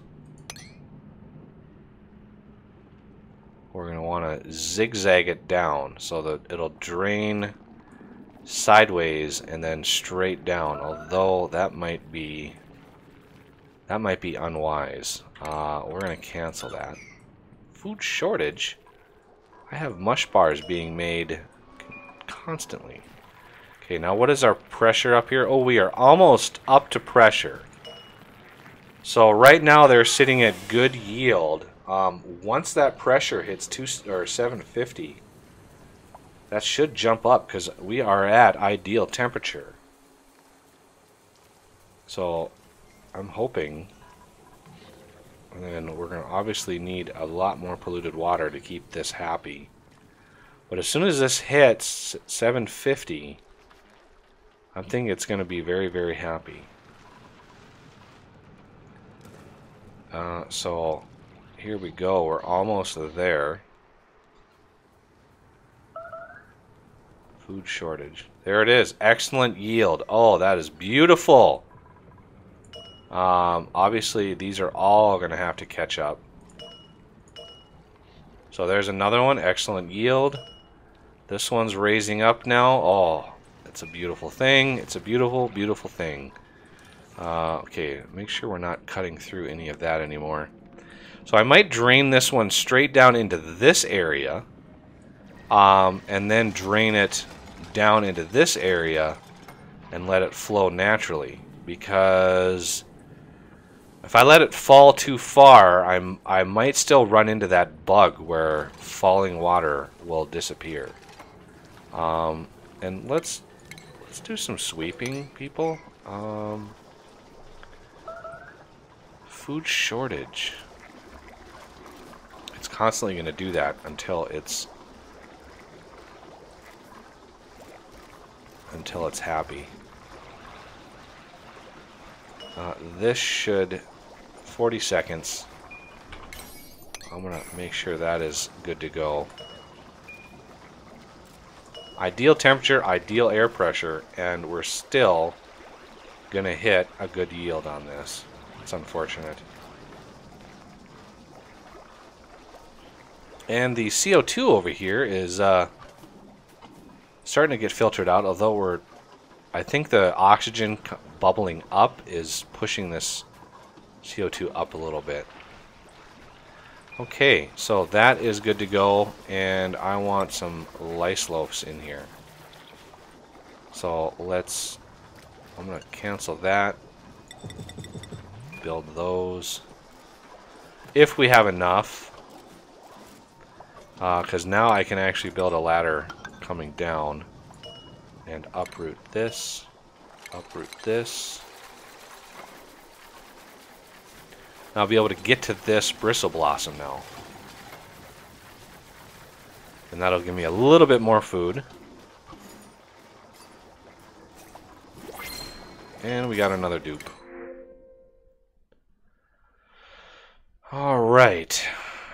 We're going to want to zigzag it down so that it'll drain sideways and then straight down. Although that might be unwise. We're going to cancel that. Food shortage. I have mush bars being made constantly. Okay, now what is our pressure up here? Oh, we are almost up to pressure. So right now they're sitting at good yield. Once that pressure hits 750, that should jump up because we are at ideal temperature. So I'm hoping, and then we're going to obviously need a lot more polluted water to keep this happy. But as soon as this hits 750, I'm thinking it's going to be very, very happy. So here we go. We're almost there. Food shortage. There it is. Excellent yield. Oh, that is beautiful. Obviously, these are all going to have to catch up. So there's another one. Excellent yield. This one's raising up now. Oh, it's a beautiful thing. It's a beautiful, beautiful thing. Okay, make sure we're not cutting through any of that anymore. So I might drain this one straight down into this area, and then drain it down into this area and let it flow naturally. Because if I let it fall too far, I might still run into that bug where falling water will disappear. And let's do some sweeping, people. Food shortage. It's constantly going to do that until it's happy. This should 40 seconds. I'm going to make sure that is good to go. Ideal temperature, ideal air pressure, and we're still going to hit a good yield on this. It's unfortunate. And the CO2 over here is starting to get filtered out, although I think the oxygen bubbling up is pushing this CO2 up a little bit. Okay, so that is good to go, and I want some lice loafs in here. So I'm going to cancel that. Build those. If we have enough. Because now I can actually build a ladder coming down. And uproot this. Uproot this. And I'll be able to get to this bristle blossom now. And that'll give me a little bit more food. And we got another dupe. Alright.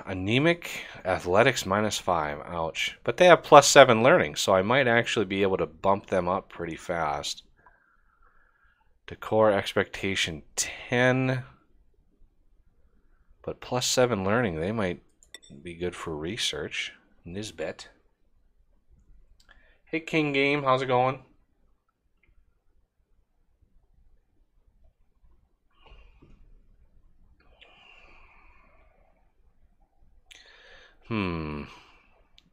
Anemic, athletics -5. Ouch. But they have +7 learning, so I might actually be able to bump them up pretty fast. Decor expectation 10. But +7 learning, they might be good for research. Nisbet. Hey, King Game, how's it going? I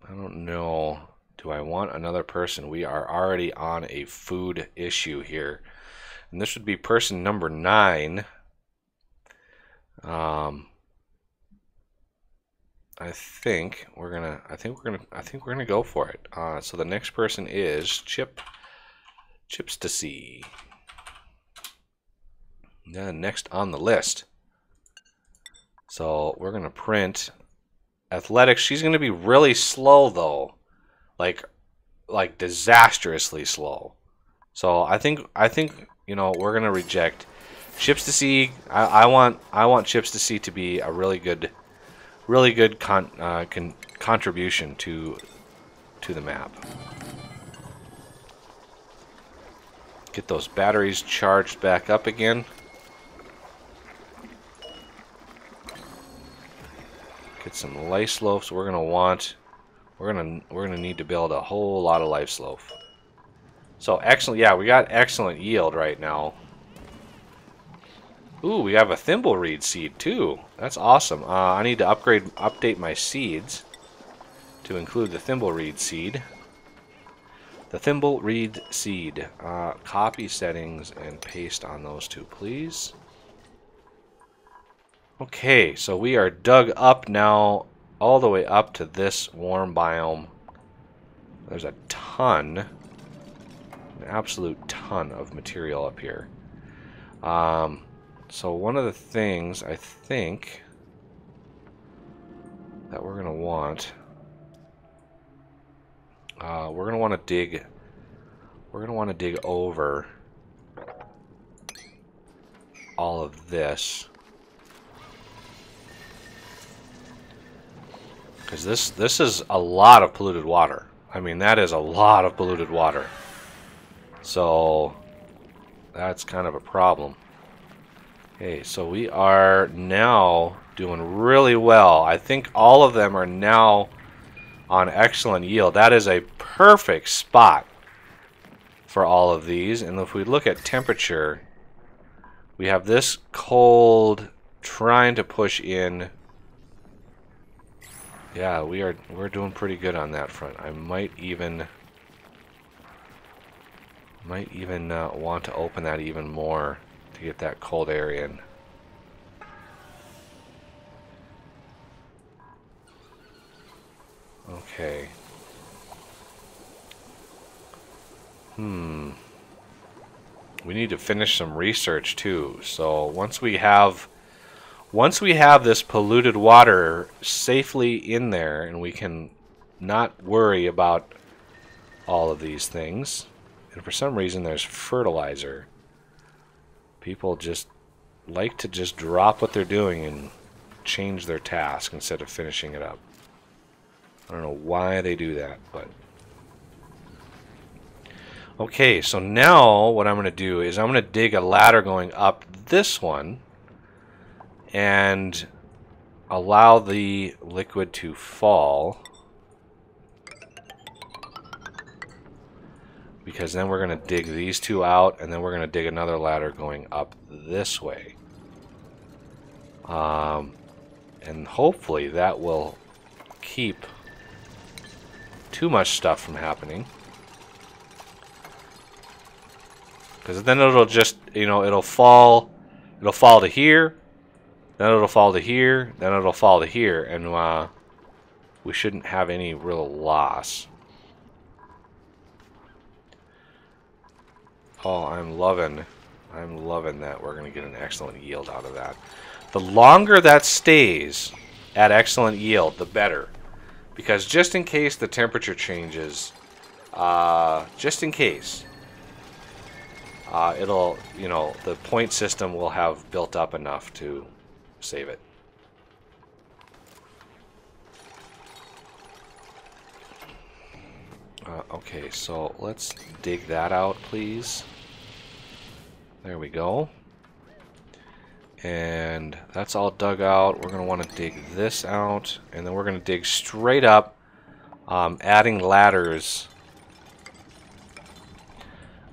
don't know. Do I want another person? We are already on a food issue here. And this would be person number 9. I think we're gonna go for it. So the next person is Chips to see. Then next on the list. So we're gonna print athletics. She's gonna be really slow though, like disastrously slow. So I think we're gonna reject Chips to see. I want Chips to see to be a really good contribution to the map. Get those batteries charged back up again. Get some life loafs. We're gonna need to build a whole lot of life loaf. So excellent. Yeah, we got excellent yield right now. Ooh, we have a thimbleweed seed too. That's awesome. I need to update my seeds to include the thimbleweed seed. The thimbleweed seed. Copy settings and paste on those two, please. Okay, so we are dug up now, all the way up to this warm biome. There's a ton, an absolute ton of material up here. So one of the things I think that we're gonna want, we're gonna want to dig over all of this, because this is a lot of polluted water. I mean, that is a lot of polluted water. So that's kind of a problem. Okay, so we are now doing really well. I think all of them are now on excellent yield. That is a perfect spot for all of these. And if we look at temperature, we have this cold trying to push in. Yeah, we're doing pretty good on that front. I might even want to open that even more to get that cold air in. Okay. We need to finish some research too. So once we have this polluted water safely in there and we can not worry about all of these things, and for some reason there's fertilizer. People just like to just drop what they're doing and change their task instead of finishing it up. I don't know why they do that, but... Okay, so now what I'm going to do is I'm going to dig a ladder going up this one and allow the liquid to fall, because then we're going to dig these two out, and then we're going to dig another ladder going up this way. And hopefully that will keep too much stuff from happening. Because then it'll just, it'll fall to here, then it'll fall to here, then it'll fall to here, and we shouldn't have any real loss. Oh, I'm loving that we're going to get an excellent yield out of that. The longer that stays at excellent yield, the better. Because just in case the temperature changes, just in case, it'll, the point system will have built up enough to save it. Okay, so let's dig that out, please. There we go. And that's all dug out. We're going to want to dig this out, and then we're going to dig straight up, adding ladders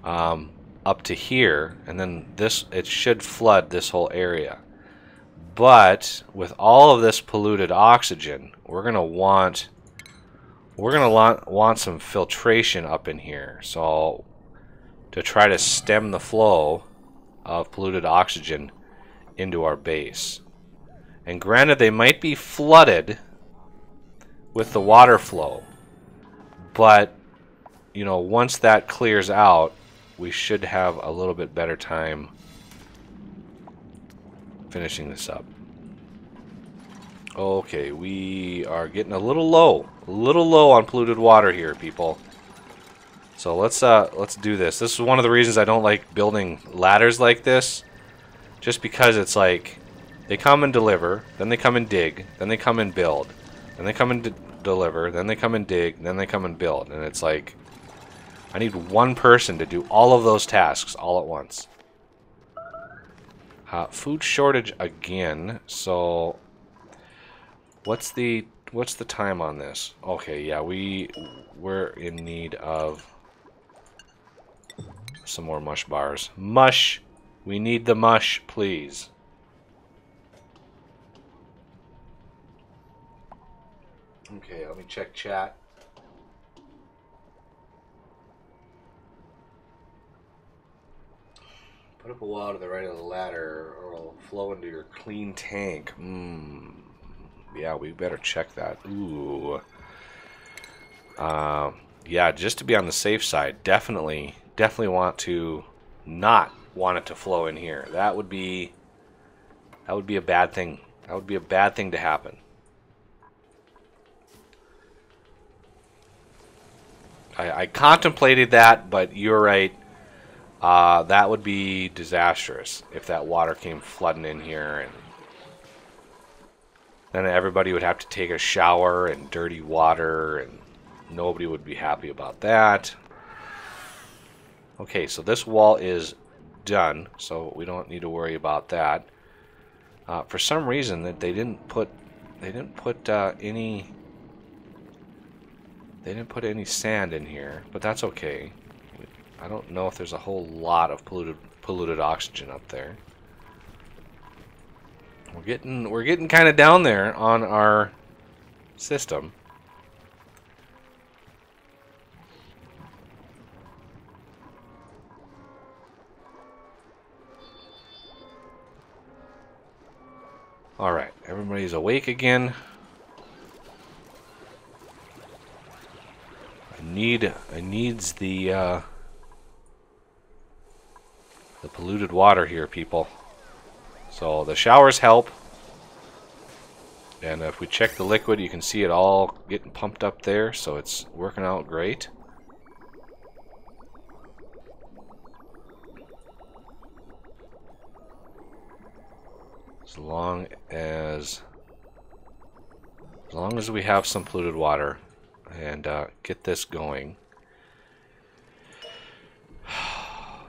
up to here, and then this, it should flood this whole area. But with all of this polluted oxygen, we're gonna want some filtration up in here. So to try to stem the flow of polluted oxygen into our base. And granted, they might be flooded with the water flow, but you know, once that clears out, we should have a little bit better time finishing this up. Okay, we are getting a little low on polluted water here, people. So let's do this. This is one of the reasons I don't like building ladders like this, just because it's like they come and deliver, then they come and dig, then they come and build, then they come and deliver, then they come and dig, then they come and build, and it's like I need one person to do all of those tasks all at once. Food shortage again. So what's the time on this? Okay, yeah, we're in need of some more mush bars. Mush! We need the mush, please. Okay, let me check chat. Put up a wall to the right of the ladder or it'll flow into your clean tank. Yeah, we better check that. Ooh. Yeah, just to be on the safe side, definitely want to not want it to flow in here. That would be a bad thing. That would be a bad thing to happen. I contemplated that, but you're right. That would be disastrous if that water came flooding in here, and then everybody would have to take a shower in dirty water, and nobody would be happy about that. Okay, so this wall is done, so we don't need to worry about that. For some reason, that they didn't put any sand in here, but that's okay. I don't know if there's a whole lot of polluted oxygen up there. We're getting kind of down there on our system. All right, everybody's awake again. I needs the polluted water here, people. So the showers help, and if we check the liquid, you can see it all getting pumped up there, so it's working out great. As long as we have some polluted water and get this going.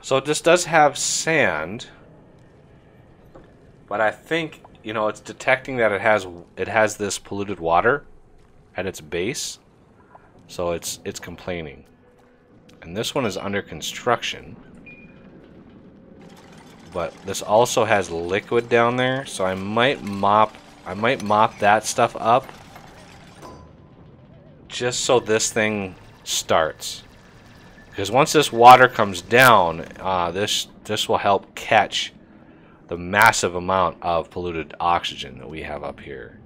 So this does have sand, but I think, you know, it's detecting that it has this polluted water at its base, so it's complaining. And this one is under construction, but this also has liquid down there, so I might mop that stuff up just so this thing starts. Because once this water comes down, this will help catch the massive amount of polluted oxygen that we have up here.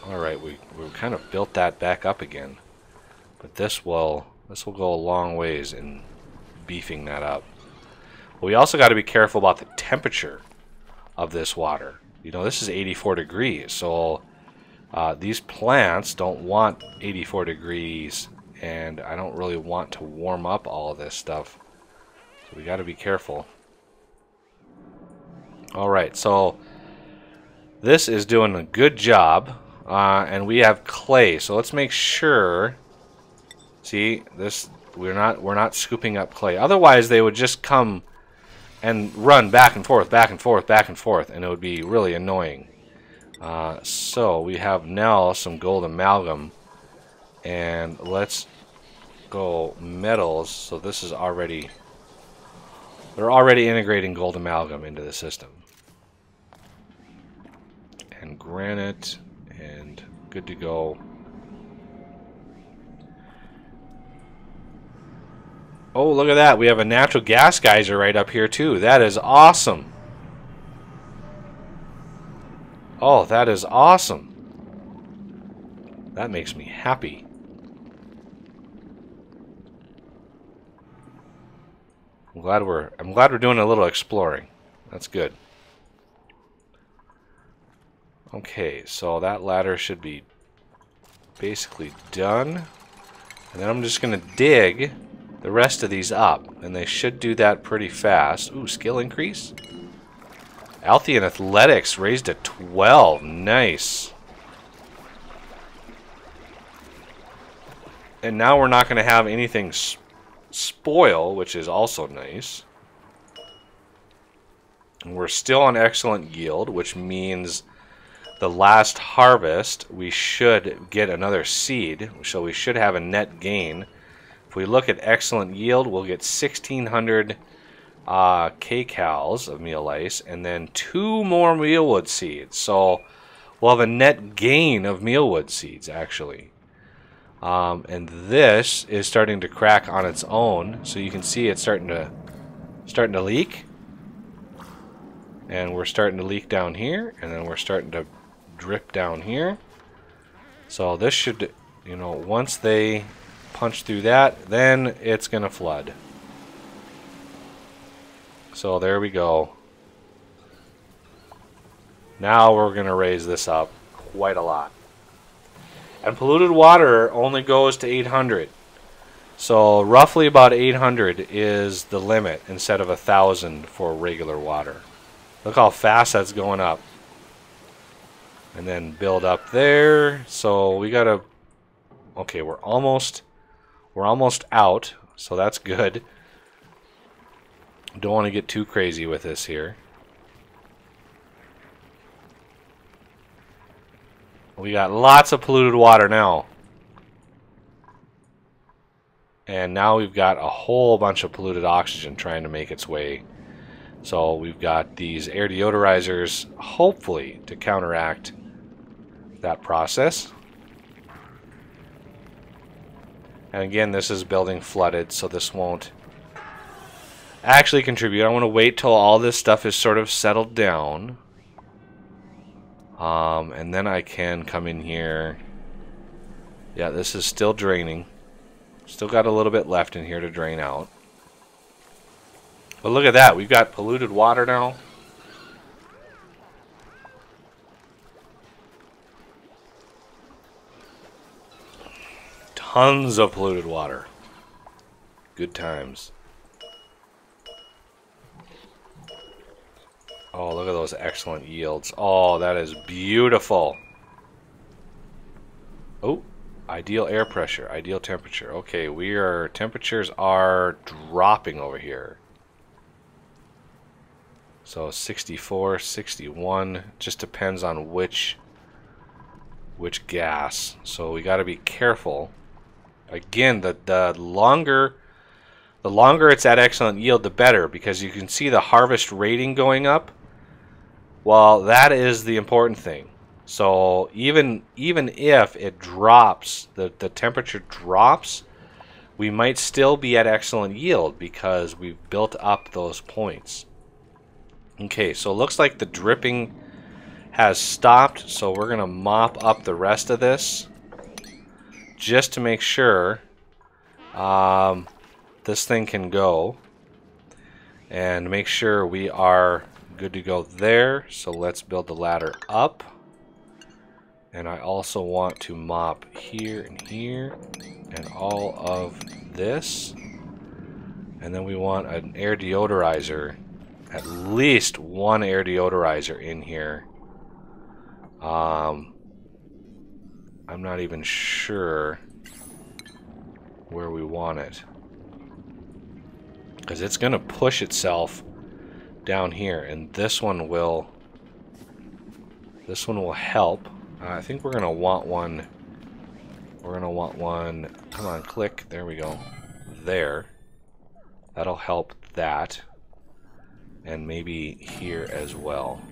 Alright, we kind of built that back up again. But this will go a long ways in beefing that up. But we also got to be careful about the temperature of this water. You know, this is 84 degrees, so these plants don't want 84 degrees, and I don't really want to warm up all of this stuff. So we got to be careful. Alright, so this is doing a good job, and we have clay, so let's make sure. See, this we're not scooping up clay. Otherwise, they would just come and run back and forth, back and forth, back and forth, and it would be really annoying. So we have now some gold amalgam, and let's go metals. So this is already, they're already integrating gold amalgam into the system. And granite, and good to go. Oh, look at that. We have a natural gas geyser right up here too. That is awesome. Oh, that is awesome. That makes me happy. I'm glad we're doing a little exploring. That's good. Okay, so that ladder should be basically done. And then I'm just going to dig the rest of these up. And they should do that pretty fast. Ooh, skill increase. Althea and Athletics raised to 12. Nice. And now we're not going to have anything spoil, which is also nice. And we're still on excellent yield, which means the last harvest we should get another seed. So we should have a net gain. If we look at excellent yield, we'll get 1,600 kcals of meal ice, and then 2 more mealwood seeds. So we'll have a net gain of mealwood seeds, actually. And this is starting to crack on its own, so you can see it's starting to leak. And we're starting to leak down here, and then we're starting to drip down here. So this should, you know, once they punch through that, then it's gonna flood. So there we go. Now we're gonna raise this up quite a lot. And polluted water only goes to 800. So roughly about 800 is the limit instead of 1,000 for regular water. Look how fast that's going up. And then build up there. So we gotta, okay, we're almost out, so that's good. Don't want to get too crazy with this here. We got lots of polluted water now. And now we've got a whole bunch of polluted oxygen trying to make its way. So we've got these air deodorizers, hopefully, to counteract that process. And again, this is building flooded, so this won't actually contribute. I want to wait till all this stuff is sort of settled down. And then I can come in here. Yeah, this is still draining. Still got a little bit left in here to drain out. But look at that. We've got polluted water now. Tons of polluted water. Good times. Oh, look at those excellent yields. Oh, that is beautiful. Oh, ideal air pressure, ideal temperature. Okay, temperatures are dropping over here. So 64, 61, just depends on which gas. So we got to be careful. Again, the longer it's at excellent yield, the better, because you can see the harvest rating going up. Well, that is the important thing. So even if it drops, the temperature drops, we might still be at excellent yield because we've built up those points. Okay, so it looks like the dripping has stopped, so we're going to mop up the rest of this just to make sure this thing can go, and make sure we are good to go there. So let's build the ladder up. And I also want to mop here and here and all of this. And then we want an air deodorizer, at least one air deodorizer in here. I'm not even sure where we want it, because it's going to push itself down here, and this one will This one will help. I think we're gonna want one. We're gonna want one. Come on, click. There we go. There. That'll help that. And maybe here as well.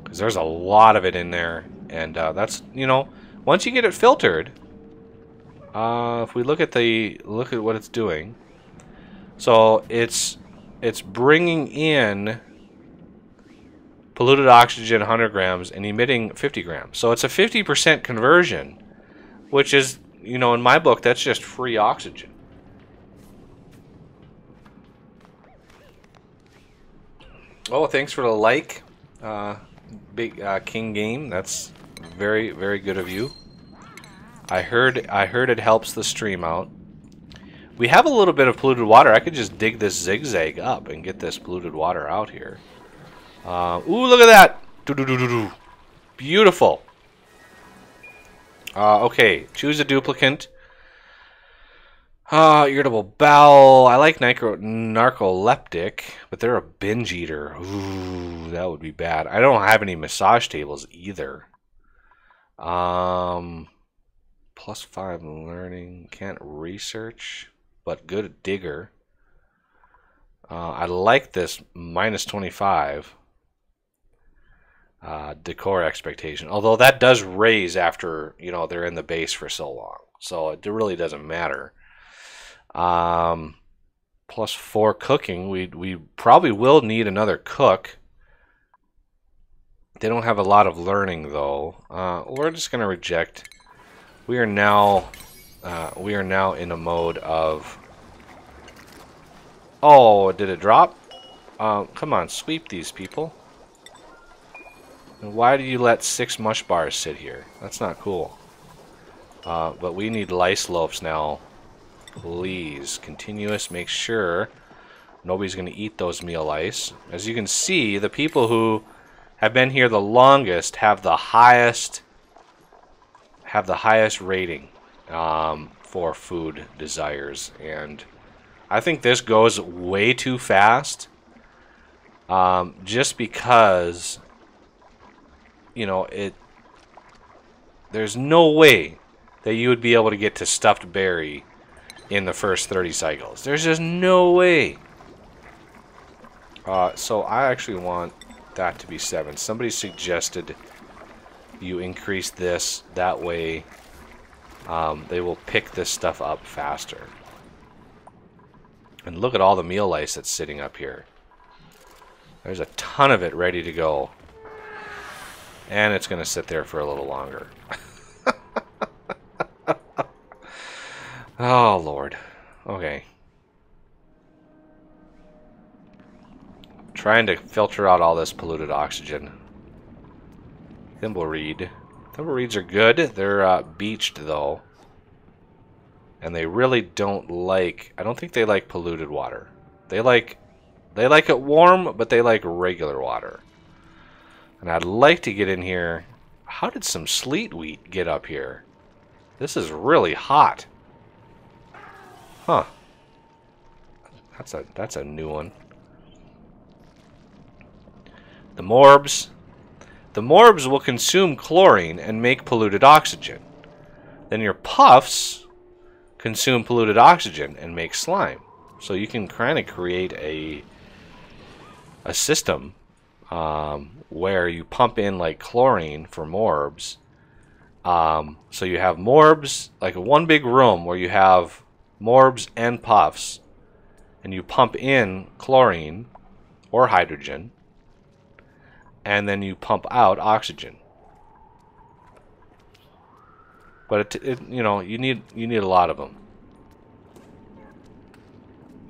Because there's a lot of it in there. And that's, you know, once you get it filtered, if we look at what it's doing. So it's bringing in polluted oxygen 100 grams and emitting 50 grams. So it's a 50% conversion, which is, you know, in my book, that's just free oxygen. Oh, thanks for the like, Big King Game. That's very, very good of you. I heard it helps the stream out. We have a little bit of polluted water. I could just dig this zigzag up and get this polluted water out here. Ooh, look at that! Doo-doo-doo-doo-doo. Beautiful. Okay, choose a duplicant. Irritable bowel. I like narcoleptic, but they're a binge eater. Ooh, that would be bad. I don't have any massage tables either. +5 learning. Can't research, but good at digger. I like this -25. Decor expectation. Although that does raise after, you know, they're in the base for so long. So it really doesn't matter. +4 cooking. We probably will need another cook. They don't have a lot of learning though. We're just gonna reject. We are now in a mode of. Oh, did it drop? Come on, sweep these people. And why do you let 6 mush bars sit here? That's not cool. But we need lice loaves now. Please, continuous, make sure nobody's going to eat those meal lice. As you can see, the people who have been here the longest have the highest rating for food desires. And I think this goes way too fast. Just because, you know, there's no way that you would be able to get to stuffed berry in the first 30 cycles. There's just no way. So I actually want that to be 7. Somebody suggested you increase this. That way they will pick this stuff up faster. And look at all the meal lice that's sitting up here. There's a ton of it ready to go. And it's going to sit there for a little longer. Oh, Lord. Okay. Trying to filter out all this polluted oxygen. Thimbleweed. Thimbleweeds are good. They're beached, though. And they really don't like... I don't think they like polluted water. They like it warm, but they like regular water. And I'd like to get in here. How did some sleet wheat get up here? This is really hot. Huh. That's a new one. The morbs. The morbs will consume chlorine and make polluted oxygen. Then your puffs consume polluted oxygen and make slime. So you can kind of create a system where you pump in like chlorine for morbs. So you have morbs, like one big room where you have morbs and puffs, and you pump in chlorine or hydrogen, and then you pump out oxygen. But you know, you need a lot of them.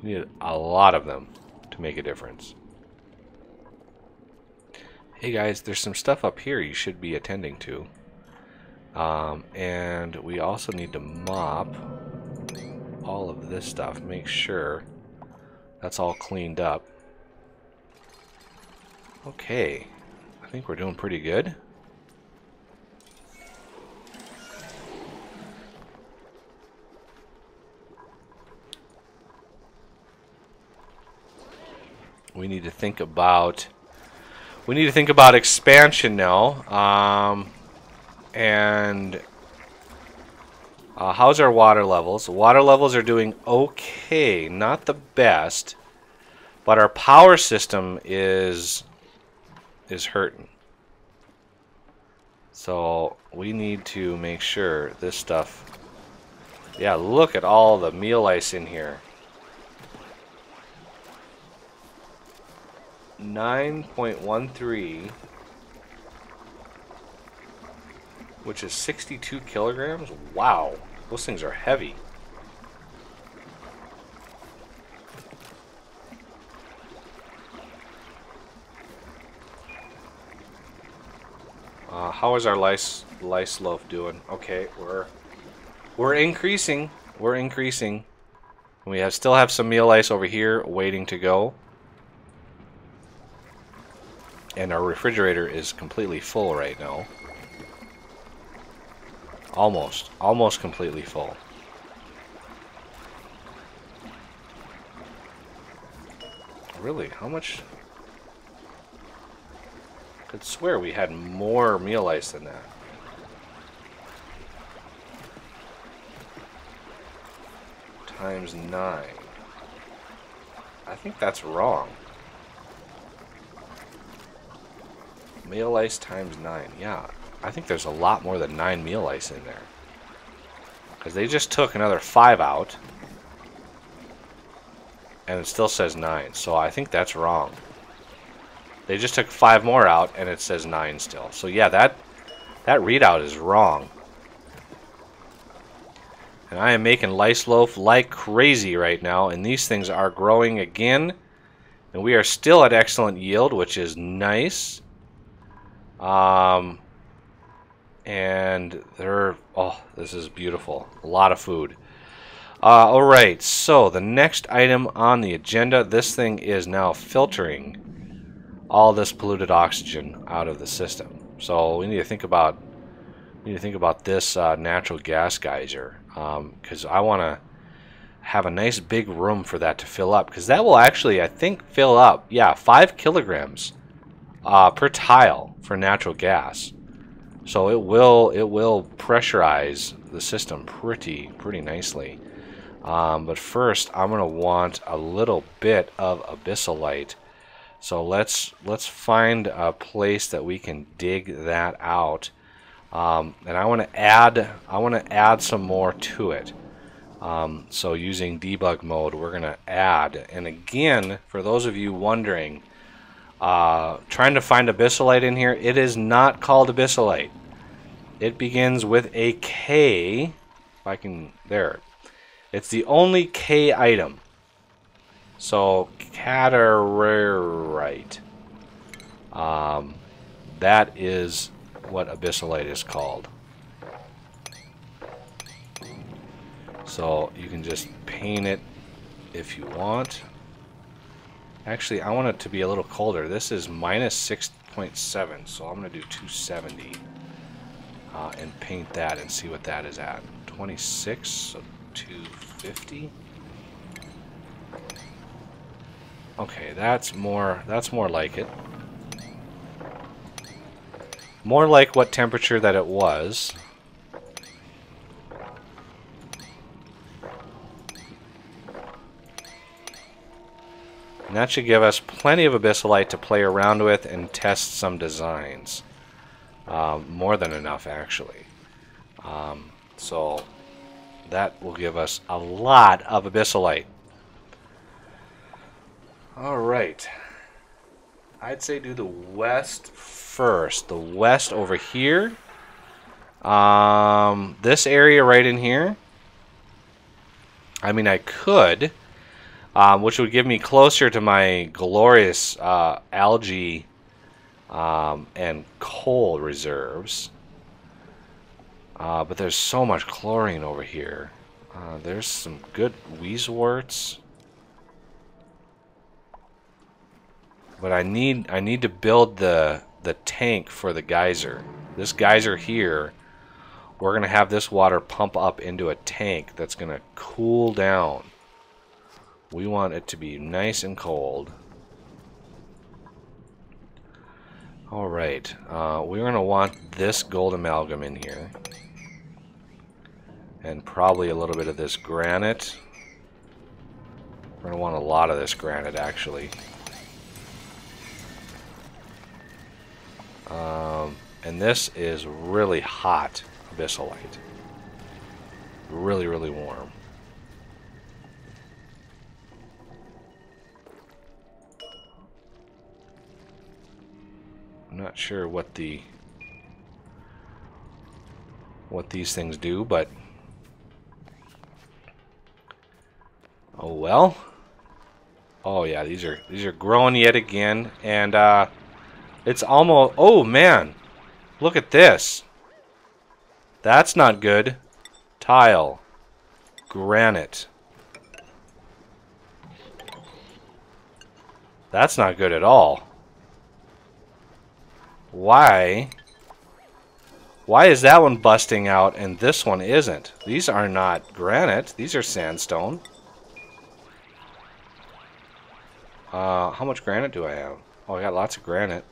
You need a lot of them to make a difference. Hey guys, there's some stuff up here you should be attending to. And we also need to mop all of this stuff. Make sure that's all cleaned up. Okay. I think we're doing pretty good. We need to think about We need to think about expansion now. And how's our water levels? Water levels are doing okay, not the best, but our power system is hurting. So we need to make sure this stuff. Yeah, look at all the meal ice in here. 9.13, which is 62 kilograms. Wow, those things are heavy. How is our lice loaf doing? Okay, we're increasing. We're increasing. We still have some meal ice over here waiting to go. And our refrigerator is completely full right now. Almost completely full. Really? How much? I could swear we had more meal ice than that. Times 9. I think that's wrong. Meal ice times 9. Yeah, I think there's a lot more than 9 meal ice in there. Because they just took another 5 out. And it still says 9. So I think that's wrong. They just took 5 more out and it says 9 still. So yeah, that readout is wrong. And I am making lice loaf like crazy right now. And these things are growing again. And we are still at excellent yield, which is nice. And this is beautiful. A lot of food. Alright, so the next item on the agenda, this thing is now filtering all this polluted oxygen out of the system. So we need to think about this natural gas geyser, because I want to have a nice big room for that to fill up, because that will actually, I think, fill up, yeah, 5 kilograms per tile for natural gas. So it will pressurize the system pretty nicely. But first, I'm gonna want a little bit of abyssalite. So let's find a place that we can dig that out. And I want to add some more to it. So using debug mode, we're gonna add. And again, for those of you wondering, trying to find abyssalite in here, it is not called abyssalite. It begins with a K. If I can, there. It's the only K item. So catarrite. That is what abyssalite is called. So you can just paint it if you want. Actually, I want it to be a little colder. This is minus 6.7, so I'm going to do 270 and paint that and see what that is at. 26, so 250. Okay, that's more like it. More like what temperature that it was. And that should give us plenty of abyssalite to play around with and test some designs. More than enough, actually. So that will give us a lot of abyssalite. Alright. I'd say do the west first. The west over here. This area right in here. I mean, I could... which would give me closer to my glorious algae and coal reserves. But there's so much chlorine over here. There's some good weezeworts. But I need to build the tank for the geyser. This geyser here, we're going to have this water pump up into a tank that's going to cool down. We want it to be nice and cold. Alright, we're going to want this gold amalgam in here. And probably a little bit of this granite. We're going to want a lot of this granite, actually. And this is really hot abyssalite. Really, really warm. I'm not sure what these things do, but oh well. Oh yeah, these are growing yet again, and it's almost, oh man, look at this. That's not good. Tile, granite. That's not good at all. Why is that one busting out and this one isn't? These are not granite. These are sandstone. How much granite do I have? Oh, I got lots of granite.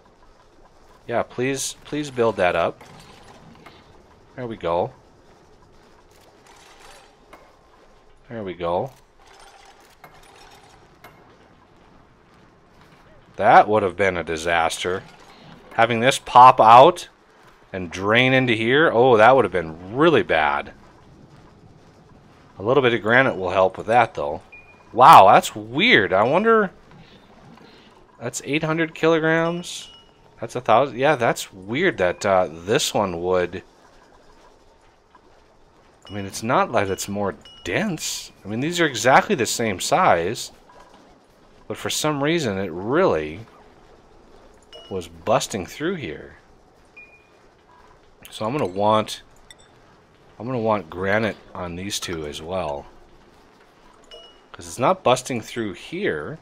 Yeah, please build that up. There we go. There we go. That would have been a disaster. Having this pop out and drain into here, oh, that would have been really bad. A little bit of granite will help with that, though. Wow, that's weird. I wonder... That's 800 kilograms. That's 1,000. Yeah, that's weird that this one would... I mean, it's not like it's more dense. I mean, these are exactly the same size. But for some reason, it really was busting through here. So I'm gonna want granite on these two as well, because it's not busting through here,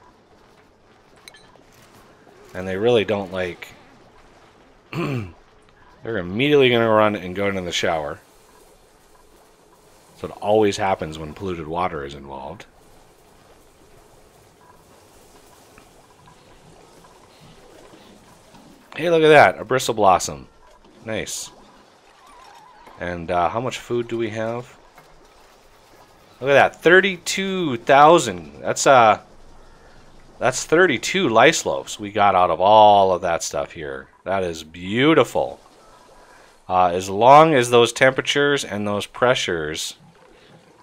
and they really don't like. They're immediately gonna run and go into the shower. So it always happens when polluted water is involved. Hey, look at that, a bristle blossom. Nice. And how much food do we have? Look at that, 32,000. That's 32 lice loaves we got out of all of that stuff here. That is beautiful. As long as those temperatures and those pressures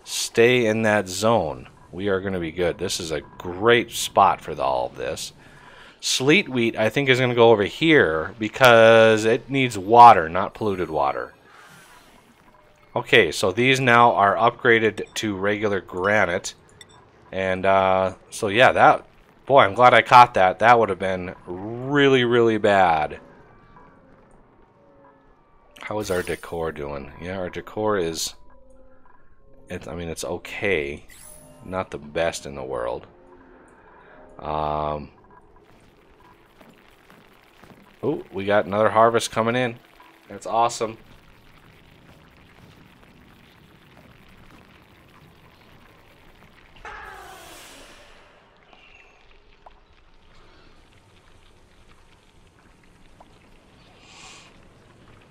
stay in that zone, we are going to be good. This is a great spot for all of this. Sleet wheat, I think, is going to go over here because it needs water, not polluted water. Okay, so these now are upgraded to regular granite. And so yeah, that... Boy, I'm glad I caught that. That would have been really, really bad. How is our decor doing? Yeah, our decor is... I mean, it's okay. Not the best in the world. Oh, we got another harvest coming in. That's awesome.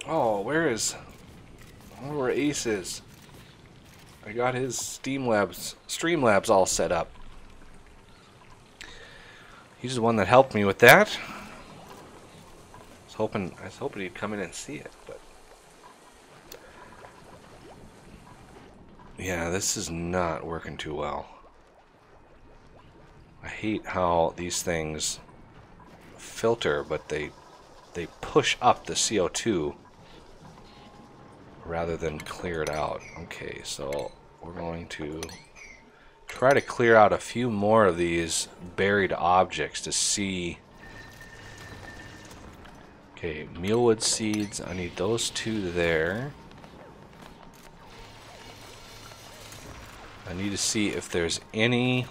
Oh, where Ace is? I got his Streamlabs all set up. He's the one that helped me with that. I was hoping he'd come in and see it, but yeah, this is not working too well. I hate how these things filter, but they push up the CO2 rather than clear it out. Okay, so we're going to try to clear out a few more of these buried objects to see. Okay, mealwood seeds, I need those two there. I need to see if there's any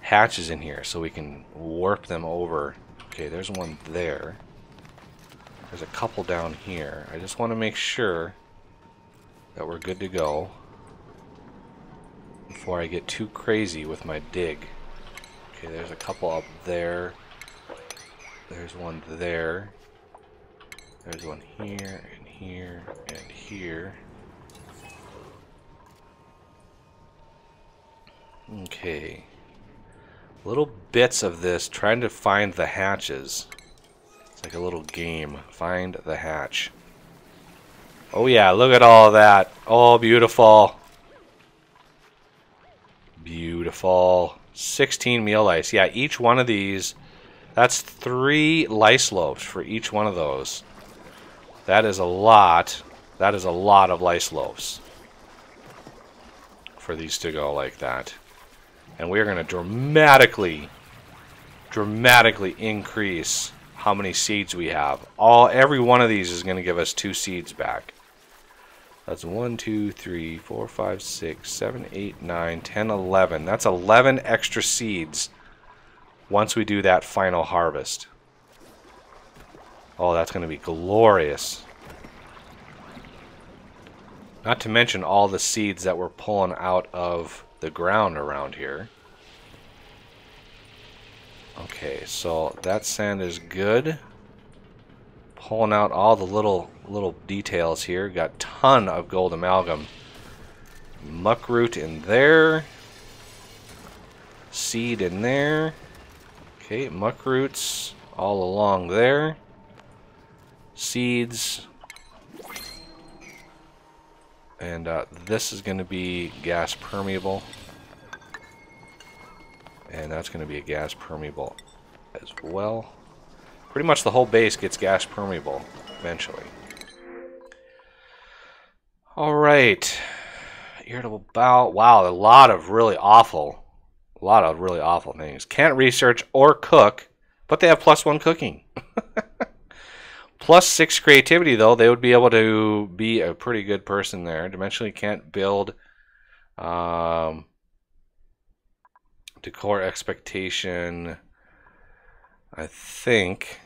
hatches in here so we can warp them over. Okay, there's one there. There's a couple down here. I just want to make sure that we're good to go before I get too crazy with my dig. Okay, there's a couple up there. There's one there. There's one here, and here, and here. Okay. Little bits of this, trying to find the hatches. It's like a little game. Find the hatch. Oh yeah, look at all of that. Oh, beautiful. Beautiful. 16 meal lice. Yeah, each one of these, that's 3 lice loaves for each one of those. That is a lot. That is a lot of lice loaves for these to go like that. And we're going to dramatically increase how many seeds we have. Every one of these is going to give us 2 seeds back. That's 1, 2, 3, 4, 5, 6, 7, 8, 9, 10, 11. That's 11 extra seeds once we do that final harvest. Oh, that's going to be glorious. Not to mention all the seeds that we're pulling out of the ground around here. Okay, so that sand is good. Pulling out all the little details here. Got a ton of gold amalgam. Muckroot in there. Seed in there. Okay, muckroots all along there. Seeds. And this is going to be gas permeable. And that's going to be a gas permeable as well. Pretty much the whole base gets gas permeable eventually. Alright. Irritable bowel. Wow, a lot of really awful things. Can't research or cook, but they have +1 cooking. +6 creativity, though. They would be able to be a pretty good person there. Dimensionally can't build. Decor expectation. I think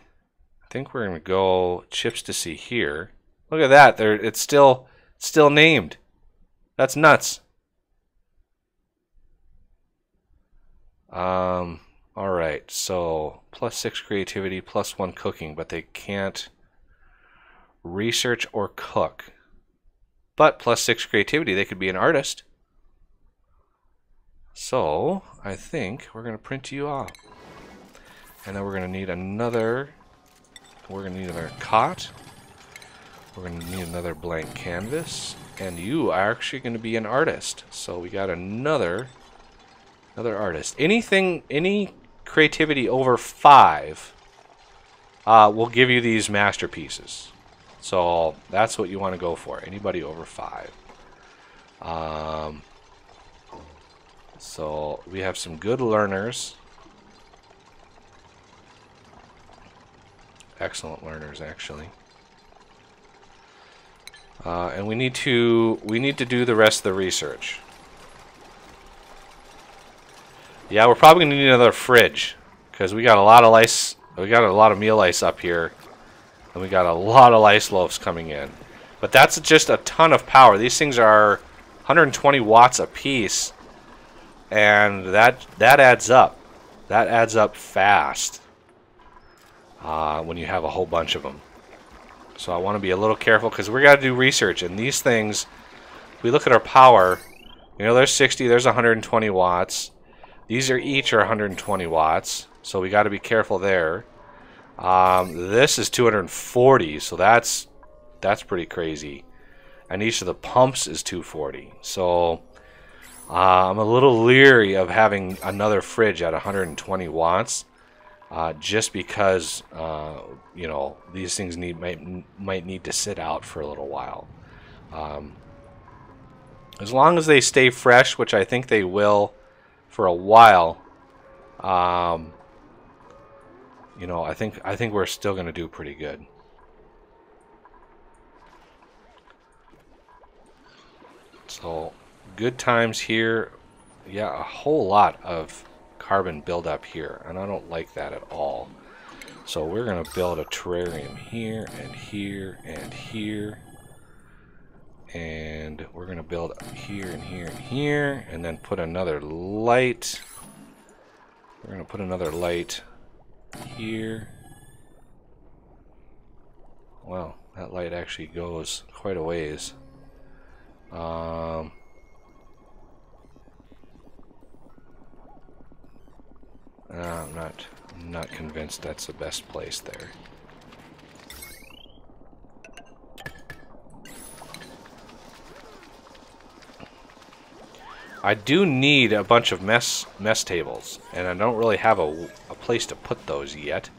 we're gonna go chips to see here. Look at that. It's still named. That's nuts. All right. So +6 creativity, +1 cooking, but they can't research or cook. But +6 creativity, they could be an artist. So I think we're going to print you off. And then we're going to need another cot. We're going to need another blank canvas. And you are actually going to be an artist. So we got another artist. Any creativity over 5 will give you these masterpieces. So that's what you want to go for. Anybody over 5. So we have some good learners. Excellent learners, actually. And we need to do the rest of the research. Yeah, we're probably gonna need another fridge because we got a lot of lice. We got a lot of meal lice up here, and we got a lot of lice loaves coming in. But that's just a ton of power. These things are 120 watts a piece, and that adds up. That adds up fast when you have a whole bunch of them. So I want to be a little careful because we got to do research. And these things, if we look at our power, you know, there's 60, there's 120 watts. These are each 120 watts, so we got to be careful there. This is 240, so that's pretty crazy. And each of the pumps is 240. So I'm a little leery of having another fridge at 120 watts. Just because you know, these things might need to sit out for a little while. As long as they stay fresh, which I think they will for a while, you know, I think we're still going to do pretty good. So good times here. Yeah, a whole lot of carbon buildup here, and I don't like that at all. So we're going to build a terrarium here and here and here, and we're going to build here and here and here, and then put another light. We're going to put another light here Well, that light actually goes quite a ways. I'm not convinced that's the best place there. I do need a bunch of mess tables, and I don't really have a place to put those yet.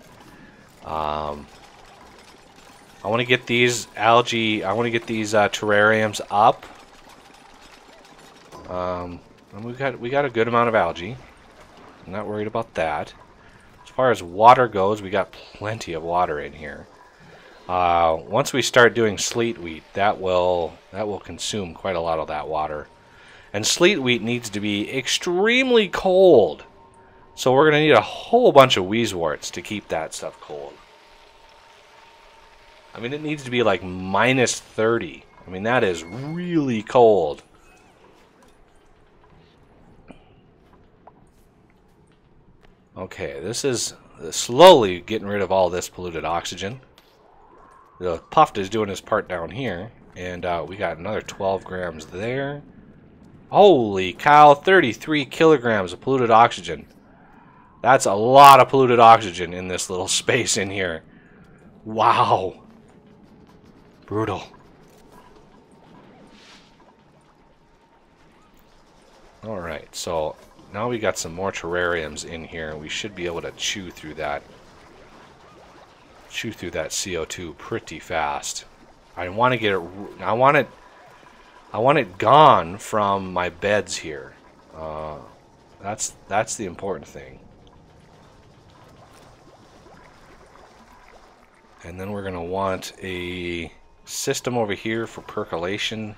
I want to get these algae. I want to get these terrariums up. And we got a good amount of algae. I'm not worried about that. As far as water goes, we got plenty of water in here. Once we start doing sleet wheat, that will consume quite a lot of that water. And sleet wheat needs to be extremely cold. So we're going to need a whole bunch of wheezeworts to keep that stuff cold. I mean, it needs to be like minus 30. I mean, that is really cold. Okay, this is slowly getting rid of all this polluted oxygen. The Puffed is doing his part down here. And we got another 12 grams there. Holy cow, 33 kilograms of polluted oxygen. That's a lot of polluted oxygen in this little space in here. Wow. Brutal. Alright, so now we got some more terrariums in here. We should be able to chew through that CO2 pretty fast. I want to get it. I want it gone from my beds here. That's the important thing. And then we're going to want a system over here for percolation.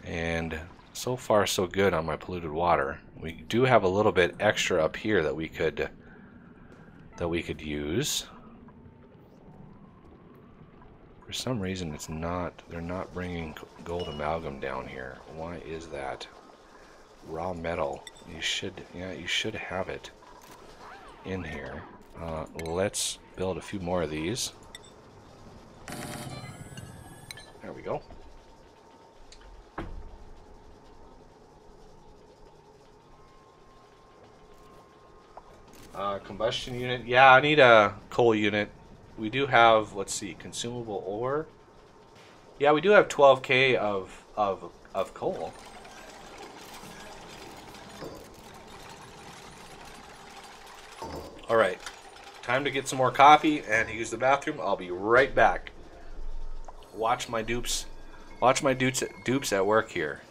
And so far so good on my polluted water. We do have a little bit extra up here that we could use. For some reason they're not bringing gold amalgam down here. Why is that? Raw metal. You should have it in here. Let's build a few more of these. There we go. Combustion unit. Yeah, I need a coal unit. We do have, let's see, consumable ore. Yeah, we do have 12K of coal. All right, time to get some more coffee and use the bathroom. I'll be right back. Watch my dupes at work here.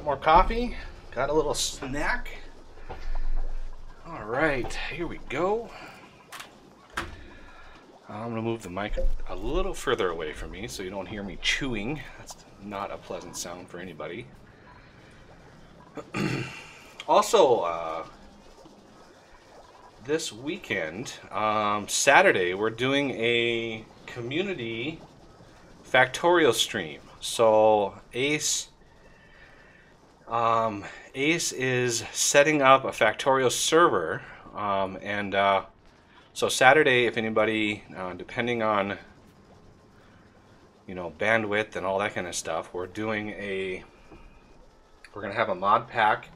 more coffee. Got a little snack. All right, here we go. I'm gonna move the mic a little further away from me so you don't hear me chewing. That's not a pleasant sound for anybody. Also, this weekend, Saturday, we're doing a community Factorial stream. So Ace is setting up a Factorial server, so Saturday, if anybody, depending on bandwidth and all that kind of stuff, we're gonna have a mod pack,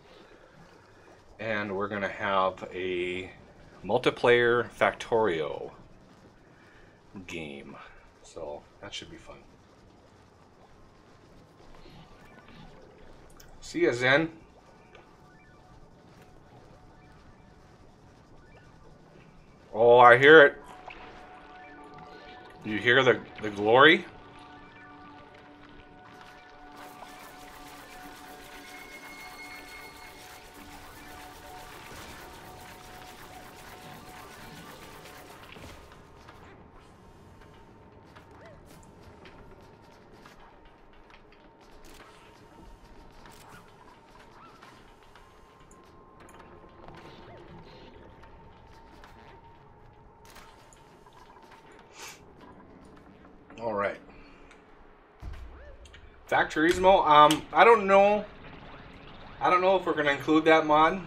and we're gonna have a multiplayer Factorio game. So that should be fun. See ya, Zen. Oh, I hear it. You hear the glory? All right. Factorismo. I don't know. I don't know if we're gonna include that mod.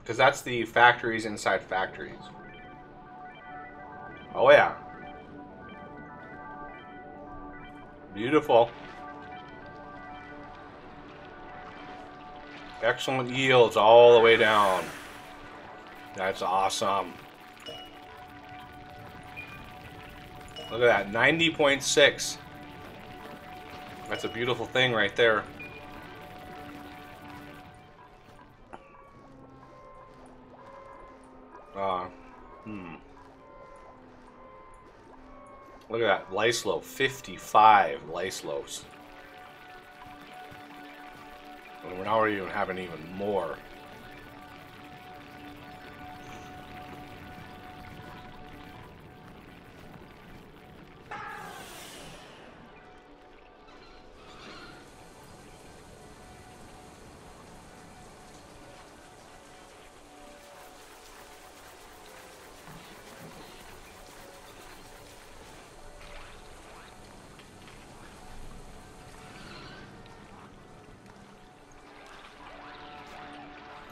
Because that's the factories inside factories. Oh yeah. Beautiful. Excellent yields all the way down. That's awesome. Look at that, 90.6. That's a beautiful thing right there. Look at that, lice low, 55 lice lows. And we're now even having even more.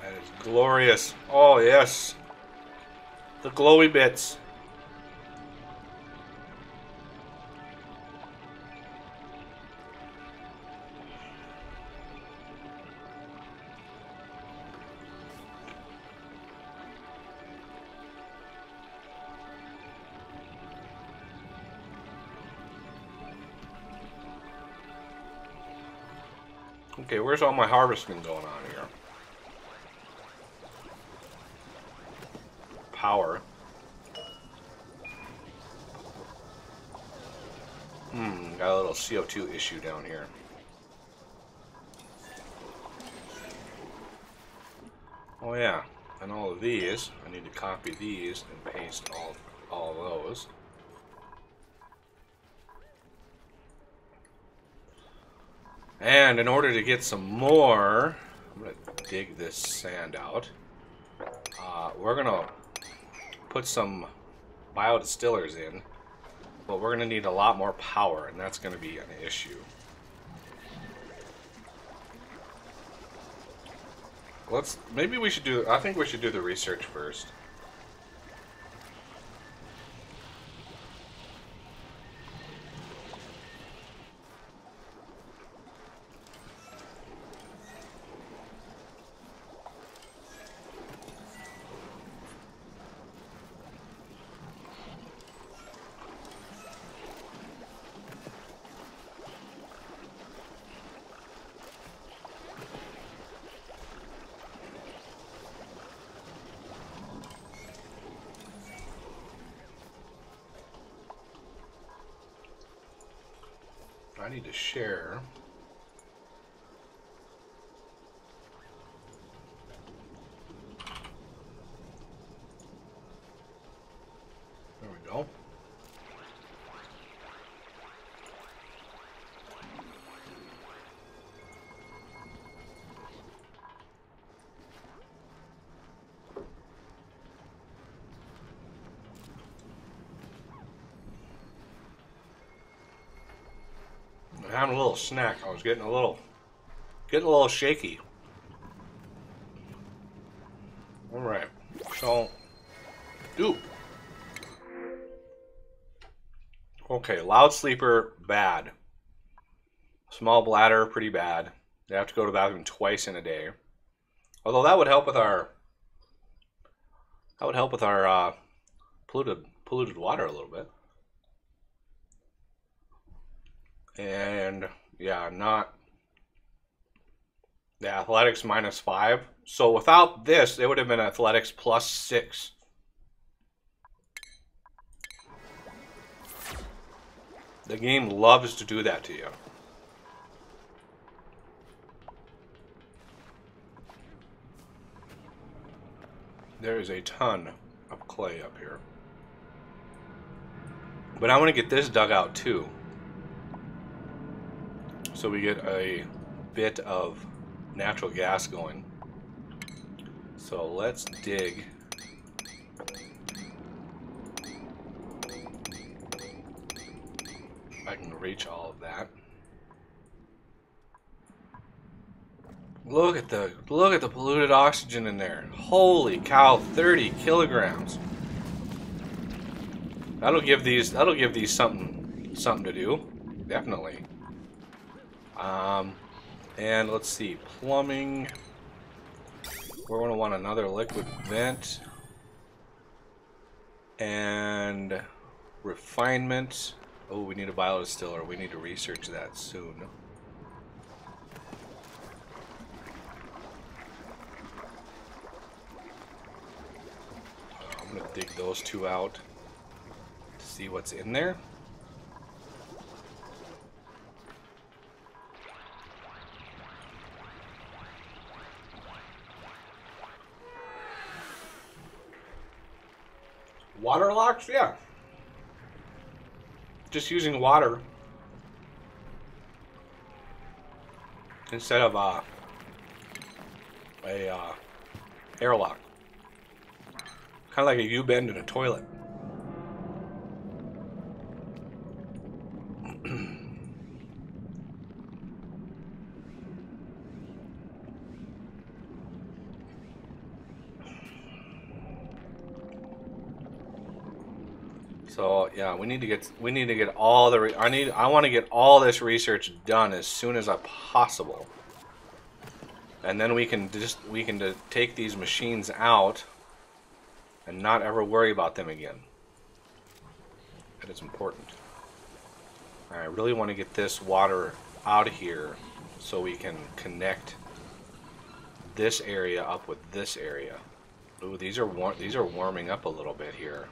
That is glorious. Oh, yes. The glowy bits. Okay, where's all my harvesting going on here? Power. Got a little CO2 issue down here. Oh yeah, and all of these, I need to copy these and paste all of those. And in order to get some more, I'm going to dig this sand out. We're going to put some biodistillers in, but we're going to need a lot more power, and that's going to be an issue. Maybe we should I think we should do the research first. I need to share. There we go. I'm having a little snack. I was getting a little shaky. All right. So, okay, loud sleeper, bad. Small bladder, pretty bad. They have to go to the bathroom twice in a day. Although that would help with our polluted water a little bit. And yeah, athletics -5. So without this, it would have been athletics +6. The game loves to do that to you. There is a ton of clay up here. But I want to get this dug out too, so we get a bit of natural gas going. So let's dig. I can reach all of that. Look at the polluted oxygen in there. Holy cow, 30 kilograms. That'll give these something to do. Definitely. And let's see, plumbing. We're going to want another liquid vent. And refinement. Oh, we need a biodistiller. We need to research that soon. I'm going to dig those two out to see what's in there. Water locks? Yeah. Just using water instead of a airlock. Kind of like a U-bend in a toilet. So yeah, we need to get all the I want to get all this research done as soon as possible, and then we can take these machines out and not ever worry about them again. That is important. I really want to get this water out of here so we can connect this area up with this area. Ooh, these are warming up a little bit here.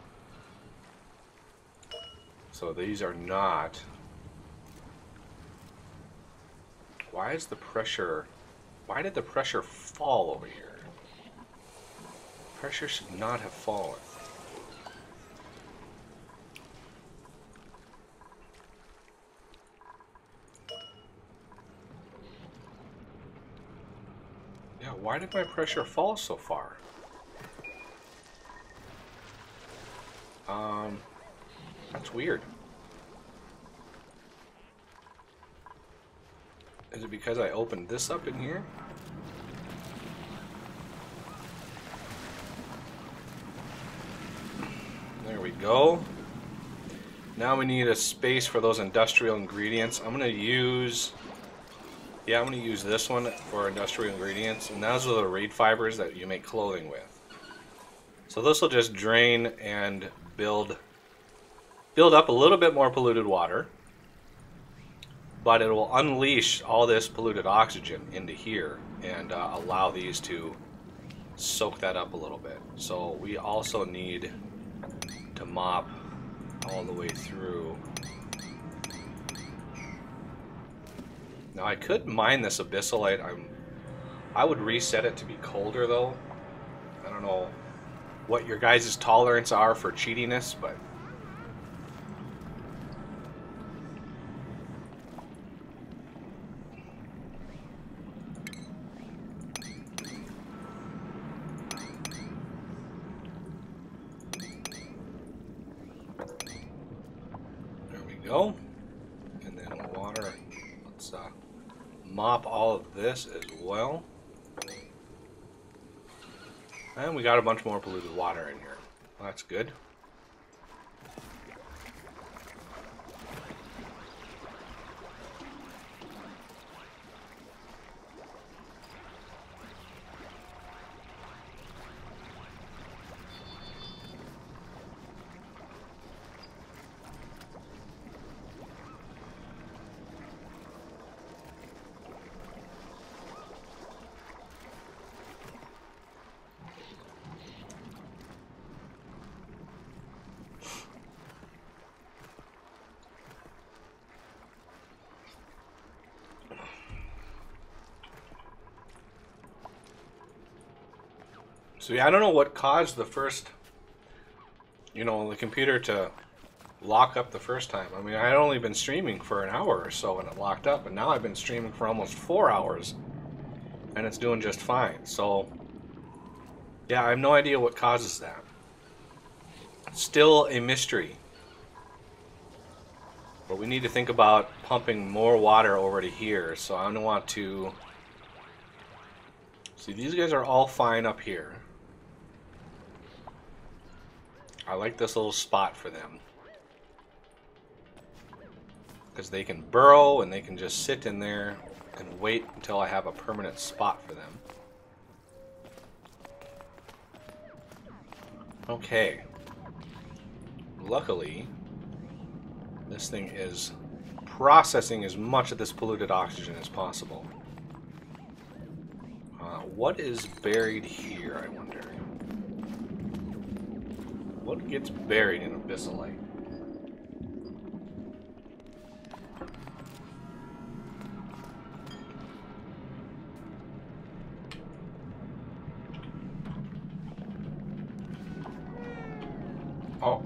So these are not. Why did the pressure fall over here? Pressure should not have fallen. Yeah, why did my pressure fall so far? That's weird. Is it because I opened this up in here? There we go. Now we need a space for those industrial ingredients. I'm gonna use this one for industrial ingredients, and those are the reed fibers that you make clothing with. So this will just drain and build up a little bit more polluted water, but it will unleash all this polluted oxygen into here and allow these to soak that up a little bit. So we also need to mop all the way through Now I could mine this abyssalite. I would reset it to be colder though. I don't know what your guys' tolerance are for cheatiness, but there we go. And then water. Let's mop all of this as well. And we got a bunch more polluted water in here. Well, that's good. So yeah, I don't know what caused the first, the computer to lock up the first time. I mean, I had only been streaming for an hour or so and it locked up, and now I've been streaming for almost 4 hours and it's doing just fine. So yeah, I have no idea what causes that. Still a mystery. But we need to think about pumping more water over to here. So I don't want to... See, these guys are all fine up here. I like this little spot for them. Because they can burrow and they can just sit in there and wait until I have a permanent spot for them. Okay. Luckily, this thing is processing as much of this polluted oxygen as possible. What is buried here, I wonder? What gets buried in abyssalite? Oh.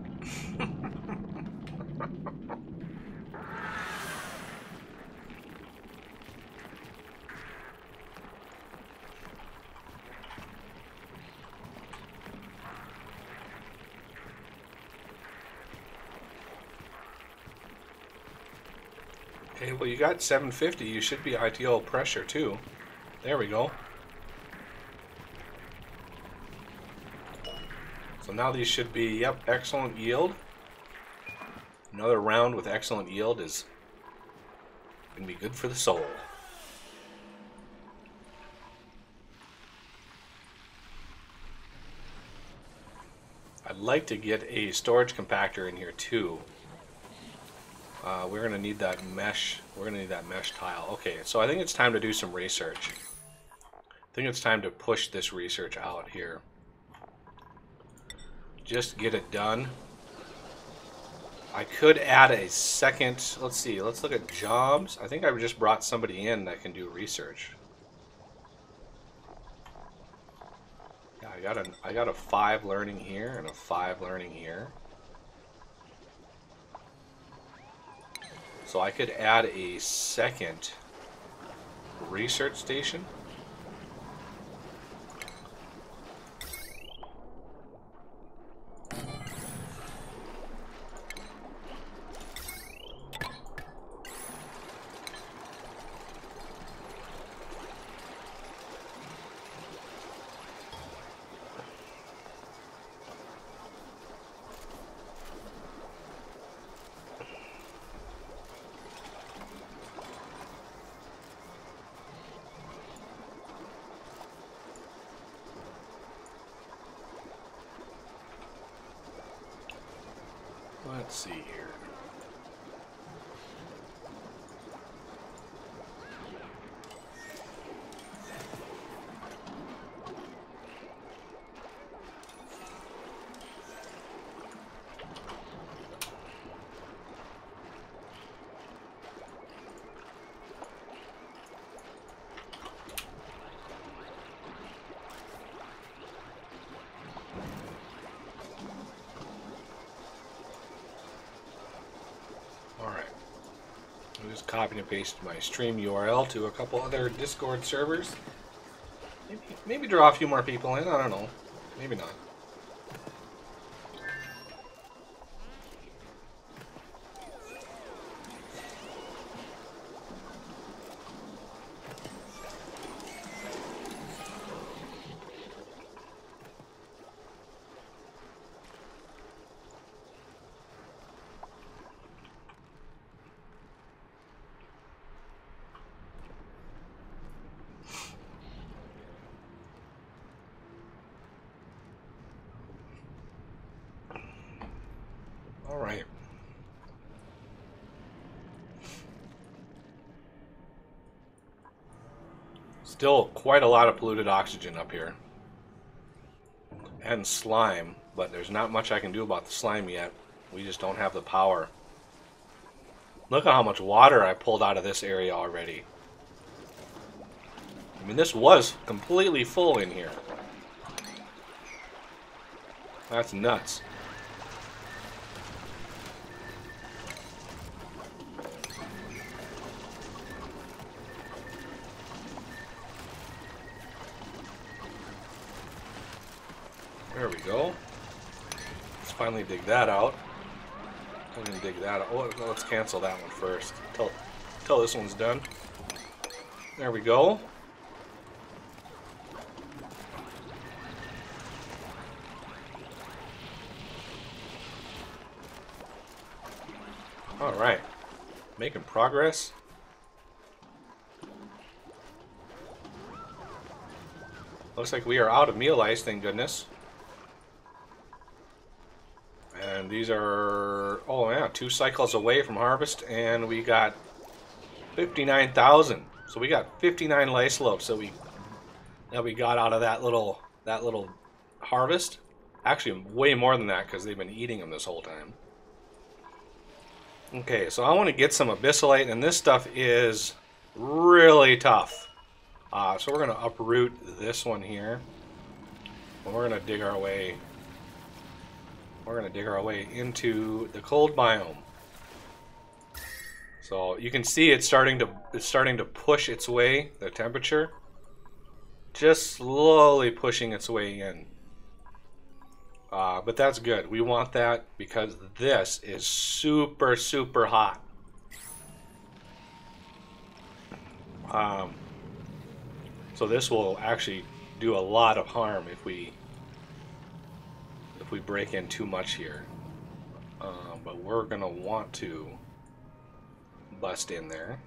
Okay, well you got 750. You should be ideal pressure too. There we go. So now these should be, yep, excellent yield. Another round with excellent yield is going to be good for the soul. I'd like to get a storage compactor in here too. We're going to need that mesh. We're going to need that mesh tile. Okay, so I think it's time to do some research. I think it's time to push this research out here. Just get it done. I could add a second. Let's see. Let's look at jobs. I think I just brought somebody in that can do research. Yeah, I got a 5 learning here and a 5 learning here. So I could add a second research station. Let's see here. just copy and paste my stream URL to a couple other Discord servers. Maybe draw a few more people in. I don't know. Maybe not. All right. Still quite a lot of polluted oxygen up here. And slime, but there's not much I can do about the slime yet. We just don't have the power. Look at how much water I pulled out of this area already. I mean, this was completely full in here. That's nuts. There we go. Let's finally dig that out. I'm gonna dig that out. Oh, let's cancel that one first. Till this one's done. There we go. All right, making progress. Looks like we are out of meal ice, thank goodness. And these are, oh yeah, 2 cycles away from harvest, and we got 59,000. So we got 59 lice lobes that we got out of that little harvest. Actually, way more than that because they've been eating them this whole time. Okay, so I want to get some abyssalite, and this stuff is really tough. So we're going to uproot this one here, and we're going to dig our way. We're going to dig our way into the cold biome. So you can see it's starting to push its way, the temperature, just slowly pushing its way in. But that's good. We want that because this is super, super hot. So this will actually do a lot of harm if we break in too much here. But we're gonna want to bust in there.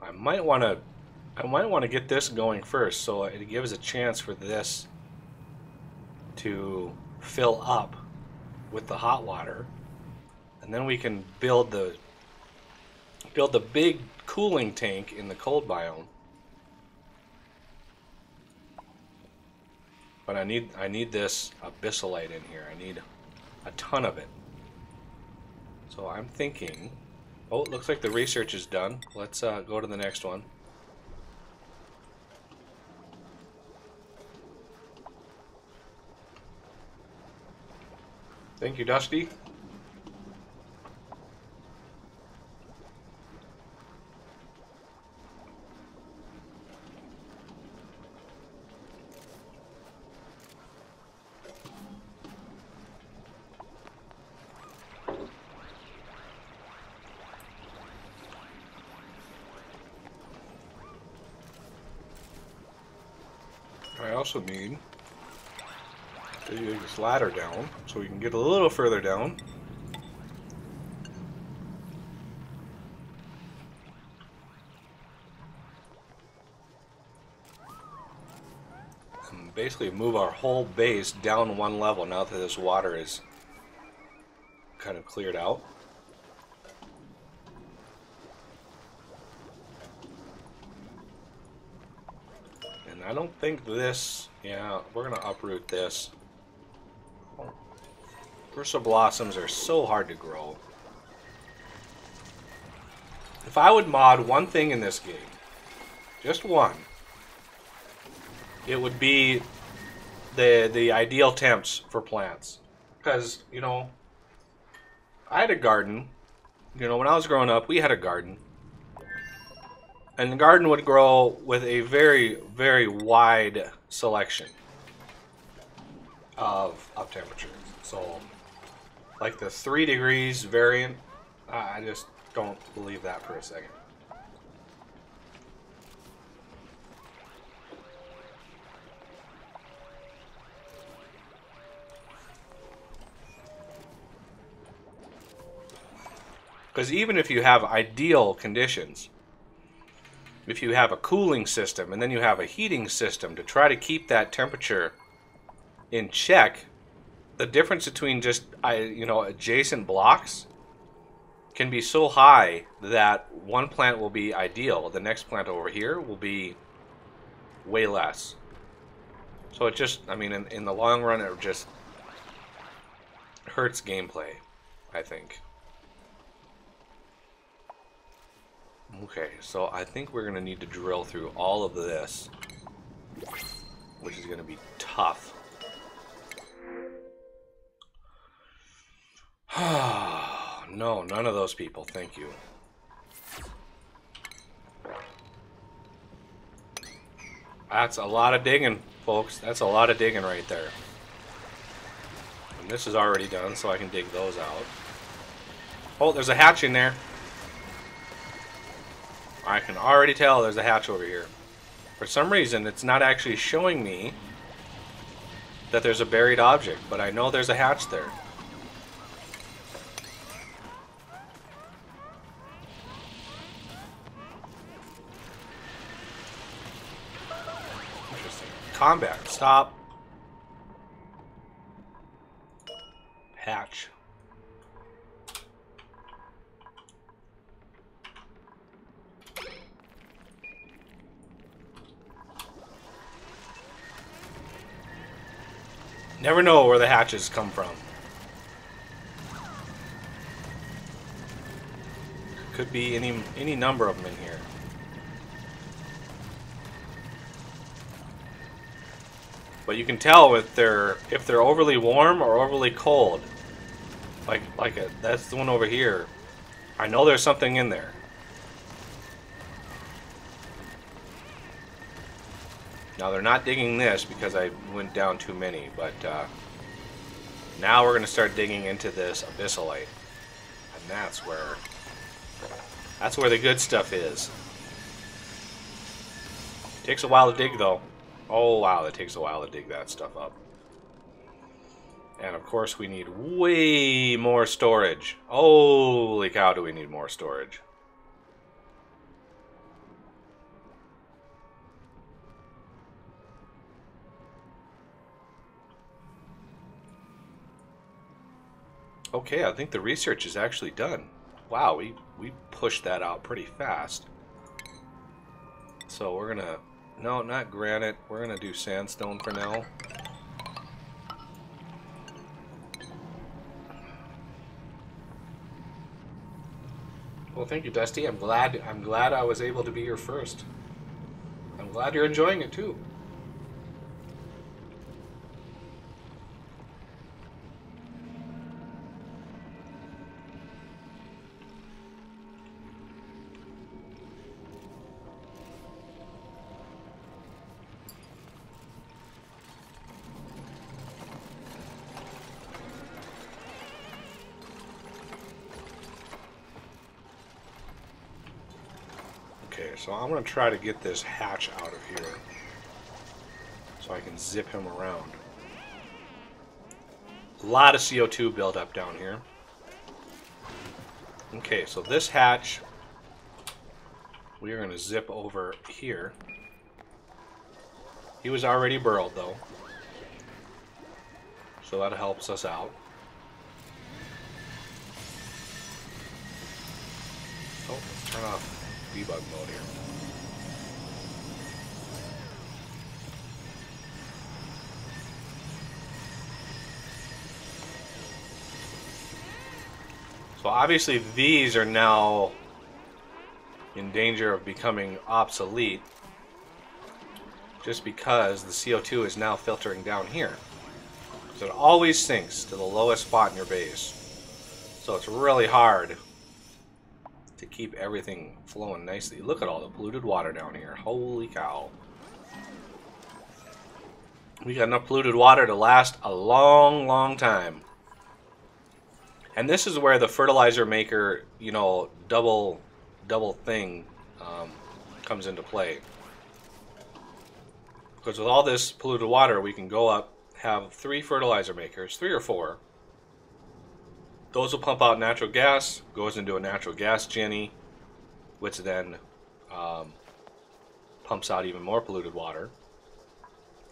I might want to get this going first, so it gives a chance for this to fill up with the hot water, and then we can build the big cooling tank in the cold biome. But I need this abyssalite in here. I need a ton of it. So I'm thinking, oh, it looks like the research is done. Let's go to the next one. Thank you, Dusty. I also need to use this ladder down so we can get a little further down. And basically move our whole base down one level now that this water is kind of cleared out. And I don't think this, yeah, we're gonna uproot this. Bristol blossoms are so hard to grow. If I would mod one thing in this game, just one, it would be the ideal temps for plants. Because, you know, I had a garden You know, when I was growing up, we had a garden. And the garden would grow with a very, very wide selection of temperatures. So, like the 3 degrees variant, I just don't believe that for a second. Because even if you have ideal conditions, if you have a cooling system and then you have a heating system to try to keep that temperature in check, the difference between just adjacent blocks can be so high that one plant will be ideal, the next plant over here will be way less. So it just, I mean, in the long run, it just hurts gameplay, I think. Okay, so I think we're going to need to drill through all of this, which is going to be tough. No, none of those people, thank you. That's a lot of digging, folks. That's a lot of digging right there. And this is already done, so I can dig those out. Oh, there's a hatch in there. I can already tell there's a hatch over here. For some reason, it's not actually showing me that there's a buried object, but I know there's a hatch there. Interesting. Combat, stop. Hatch. Never know where the hatches come from. Could be any number of them in here. But you can tell if they're overly warm or overly cold. That's the one over here. I know there's something in there. Now they're not digging this because I went down too many, but now we're going to start digging into this abyssalite, and that's where the good stuff is. Takes a while to dig though. Oh wow, it takes a while to dig that stuff up. And of course we need way more storage. Holy cow, do we need more storage. Okay, I think the research is actually done. Wow, we pushed that out pretty fast. So we're gonna, no, not granite. We're gonna do sandstone for now. Well, thank you, Dusty. I'm glad I was able to be your first. I'm glad you're enjoying it too. Okay, so I'm going to try to get this hatch out of here so I can zip him around. A lot of CO2 buildup down here. Okay, so this hatch, we are going to zip over here. He was already burrowed though, so that helps us out. Oh, let's turn off debug mode here. So obviously these are now in danger of becoming obsolete just because the CO2 is now filtering down here. So it always sinks to the lowest spot in your base. So it's really hard to keep everything flowing nicely. Look at all the polluted water down here. Holy cow. We got enough polluted water to last a long, long time. And this is where the fertilizer maker, you know, double thing comes into play. Because with all this polluted water, we can go up, have 3 fertilizer makers, 3 or 4. Those will pump out natural gas, goes into a natural gas genny, which then pumps out even more polluted water,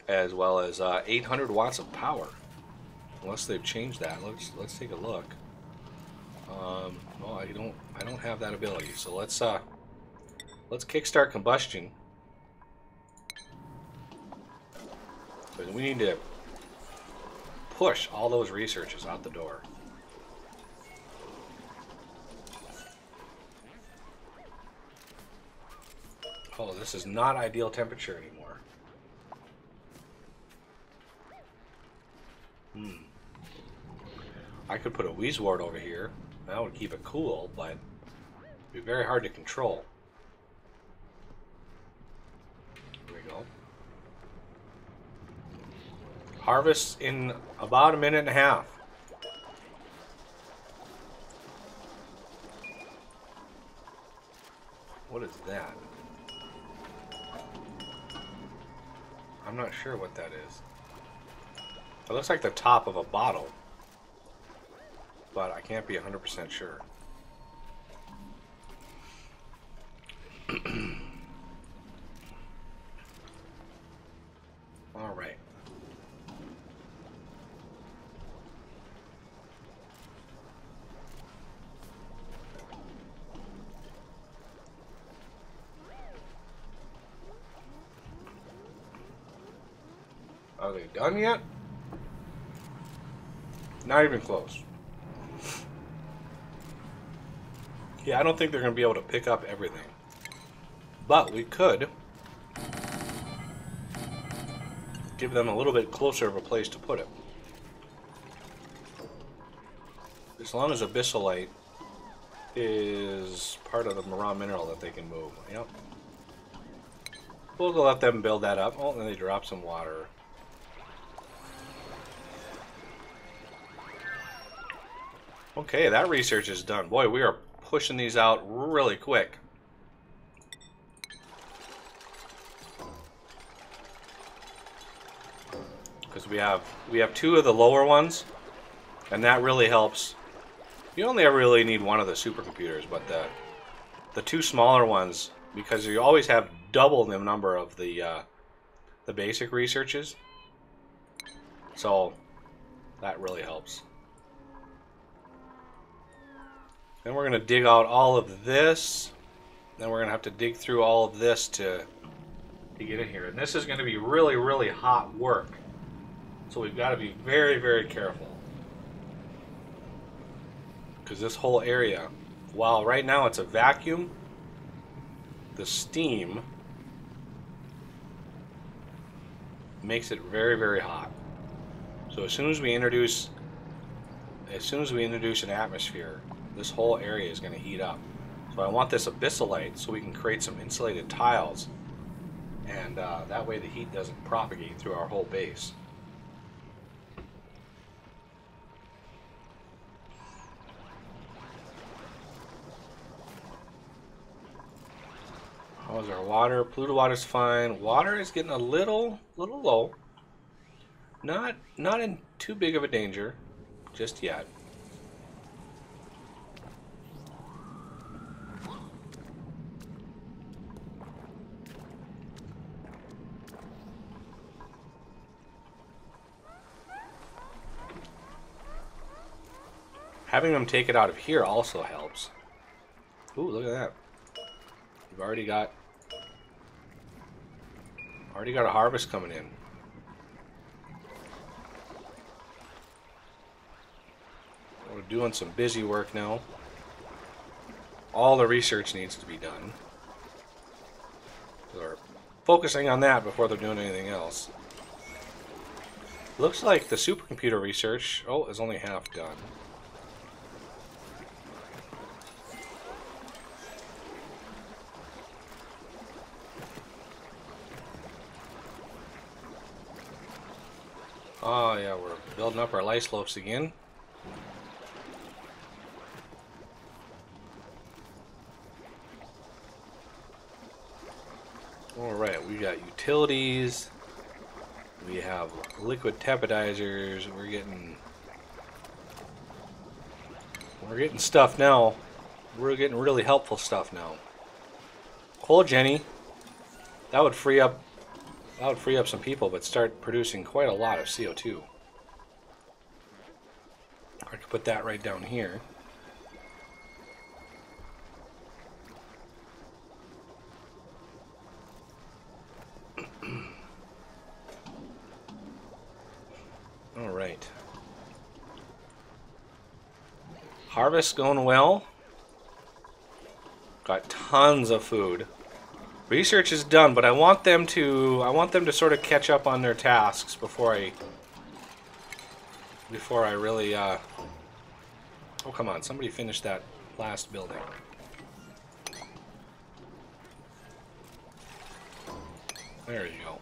as well as 800 watts of power. Unless they've changed that, let's take a look. Well, I don't have that ability, so let's kickstart combustion. But we need to push all those researches out the door. Oh, this is not ideal temperature anymore. I could put a Wheezewort over here. That would keep it cool, but it'd be very hard to control. There we go. Harvest in about a minute and a half. What is that? I'm not sure what that is. It looks like the top of a bottle, but I can't be 100% sure. All right. Are they done yet? Not even close. Yeah, I don't think they're going to be able to pick up everything. But we could give them a little bit closer of a place to put it. As long as abyssalite is part of the raw mineral that they can move. Yep. We'll let them build that up. Oh, and then they drop some water. Okay, that research is done. Boy, we are pushing these out really quick. Because we have 2 of the lower ones, and that really helps. You only ever really need 1 of the supercomputers, but the 2 smaller ones, because you always have double the number of the basic researches. So that really helps. Then we're going to dig out all of this. Then we're going to have to dig through all of this to get in here. And this is going to be really, really hot work. So we've got to be very, very careful. Because this whole area, while right now it's a vacuum, the steam makes it very, very hot. So as soon as we introduce an atmosphere, this whole area is going to heat up. So I want this abyssalite so we can create some insulated tiles, and that way the heat doesn't propagate through our whole base. How's our water? Polluted water's fine. Water is getting a little low. Not in too big of a danger just yet. Having them take it out of here also helps. Ooh, look at that. We've already got a harvest coming in. We're doing some busy work now. All the research needs to be done. They're focusing on that before they're doing anything else. Looks like the supercomputer research, is only half done. Oh yeah, we're building up our lice loafs again. Alright, we got utilities. We have liquid tepidizers. We're getting stuff now. We're getting really helpful stuff now. Coal Jenny. That would free up some people, but start producing quite a lot of CO2. I could put that right down here. All right. Harvest going well. Got tons of food. Research is done, but I want them to sort of catch up on their tasks before I really oh, come on, somebody finish that last building. There you go.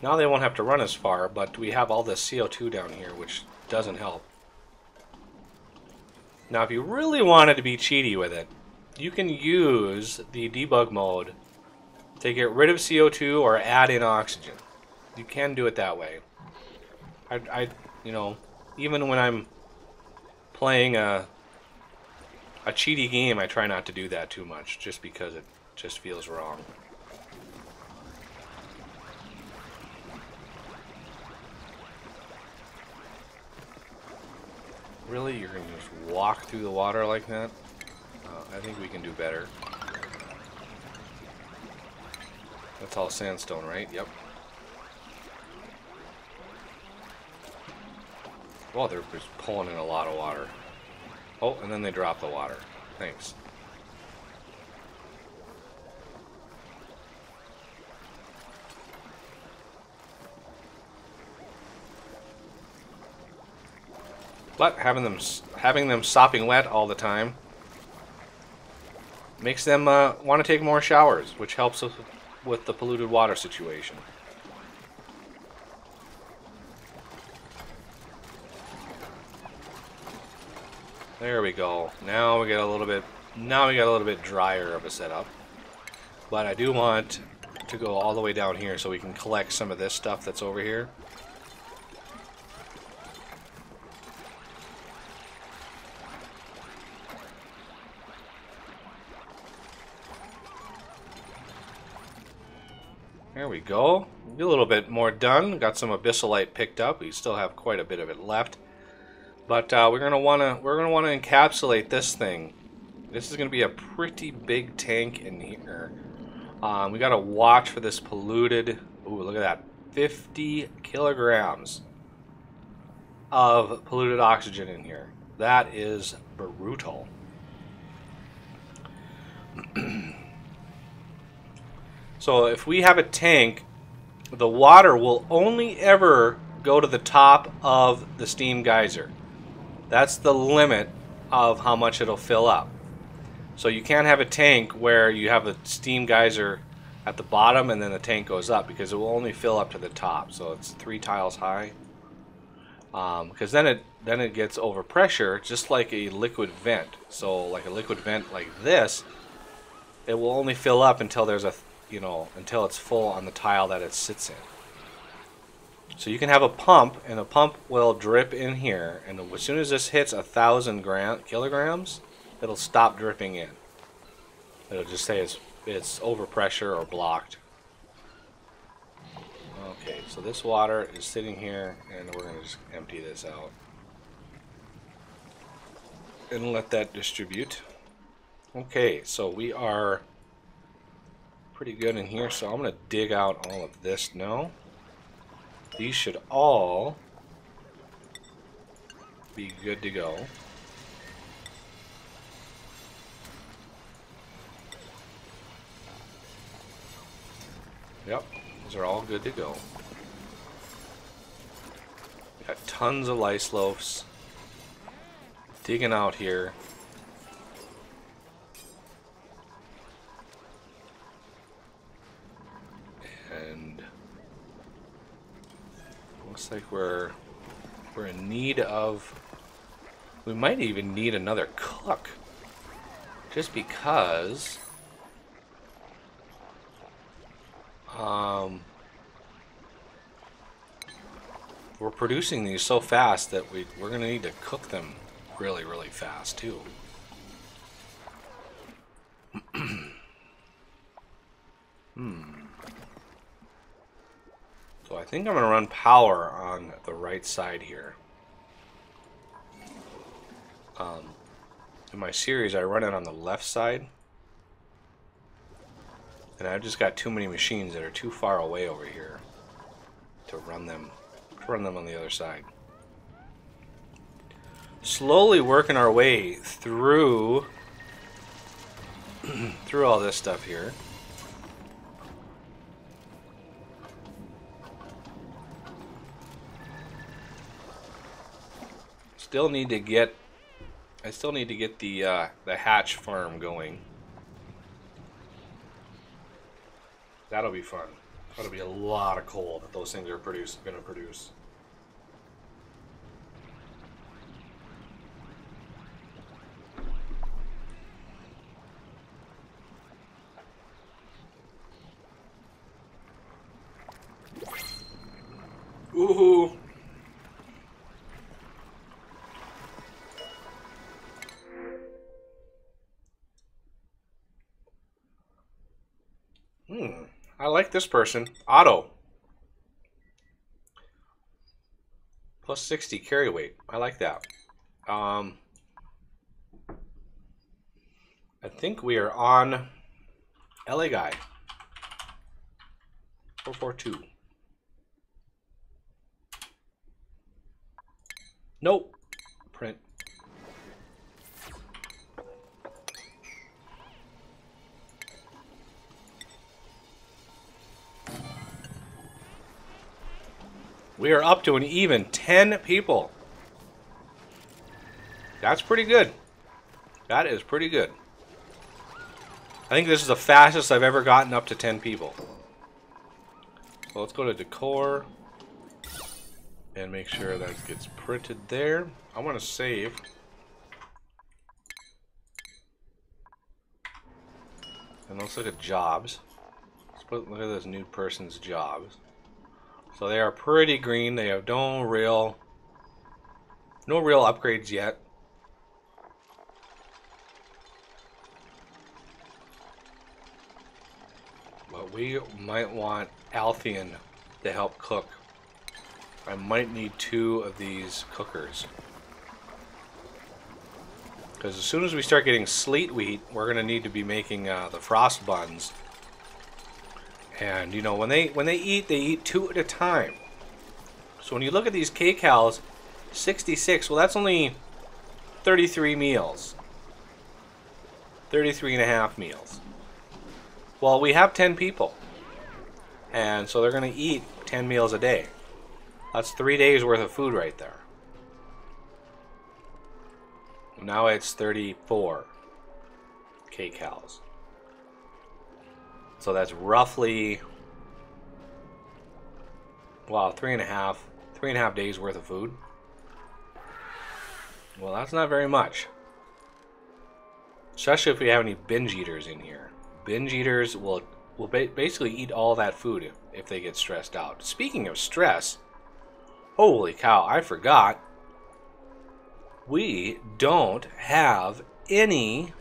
Now they won't have to run as far, but we have all this CO2 down here, which doesn't help. Now, if you really wanted to be cheaty with it, you can use the debug mode to get rid of CO2 or add in oxygen. You can do it that way. You know, even when I'm playing a cheaty game, I try not to do that too much, just because it just feels wrong. Really? You're going to just walk through the water like that? I think we can do better. That's all sandstone, right? Yep. Well, they're just pulling in a lot of water. Oh, and then they drop the water. Thanks. But having them sopping wet all the time makes them want to take more showers, which helps with the polluted water situation. There we go. Now we get a little bit drier of a setup. But I do want to go all the way down here so we can collect some of this stuff that's over here. There we go. A little bit more done. Got some abyssalite picked up. We still have quite a bit of it left. But we're gonna wanna encapsulate this thing. This is gonna be a pretty big tank in here. We gotta watch for this polluted. Ooh, look at that! 50 kilograms of polluted oxygen in here. That is brutal. So if we have a tank, the water will only ever go to the top of the steam geyser. That's the limit of how much it'll fill up. So you can't have a tank where you have a steam geyser at the bottom and then the tank goes up, because it will only fill up to the top. So it's 3 tiles high. Because then it gets overpressure, just like a liquid vent. So like a liquid vent like this, it will only fill up until there's until it's full on the tile that it sits in. So you can have a pump, and the pump will drip in here, and as soon as this hits 1,000 kilograms, it'll stop dripping in. It'll just say it's overpressure or blocked. Okay, so this water is sitting here, and we're going to just empty this out and let that distribute. Okay, so we are pretty good in here, so I'm going to dig out all of this now. These should all be good to go. Yep, these are all good to go. Got tons of lice loafs digging out here. Looks like we're in need of... We might even need another cook. Just because... we're producing these so fast that we're going to need to cook them really, really fast, too. So I think I'm going to run power on the right side here. In my series, I run it on the left side. And I've just got too many machines that are too far away over here to run them on the other side. Slowly working our way through through all this stuff here. I still need to get the hatch farm going. That'll be fun. That'll be a lot of coal that those things are going to produce. Ooh. I like this person. Otto. Plus 60 carry weight. I like that. I think we are on LA guy. 442. Nope. Print. We are up to an even 10 people. That's pretty good. That is pretty good. I think this is the fastest I've ever gotten up to 10 people. So let's go to decor and make sure that gets printed there. I want to save. And let's look at jobs. Look at this new person's jobs. So they are pretty green. They have no real upgrades yet. But we might want Althean to help cook. I might need 2 of these cookers. Because as soon as we start getting sleet wheat, we're going to need to be making the frost buns. And you know, when they eat, they eat 2 at a time. So when you look at these kcals, 66, well, that's only 33 meals. 33 and a half meals. Well, we have 10 people. And so they're going to eat 10 meals a day. That's 3 days worth of food right there. Now it's 34 kcals. So that's roughly, wow, 3.5 days worth of food. Well, that's not very much. Especially if we have any binge eaters in here. Binge eaters will basically eat all that food if they get stressed out. Speaking of stress, holy cow, I forgot. We don't have any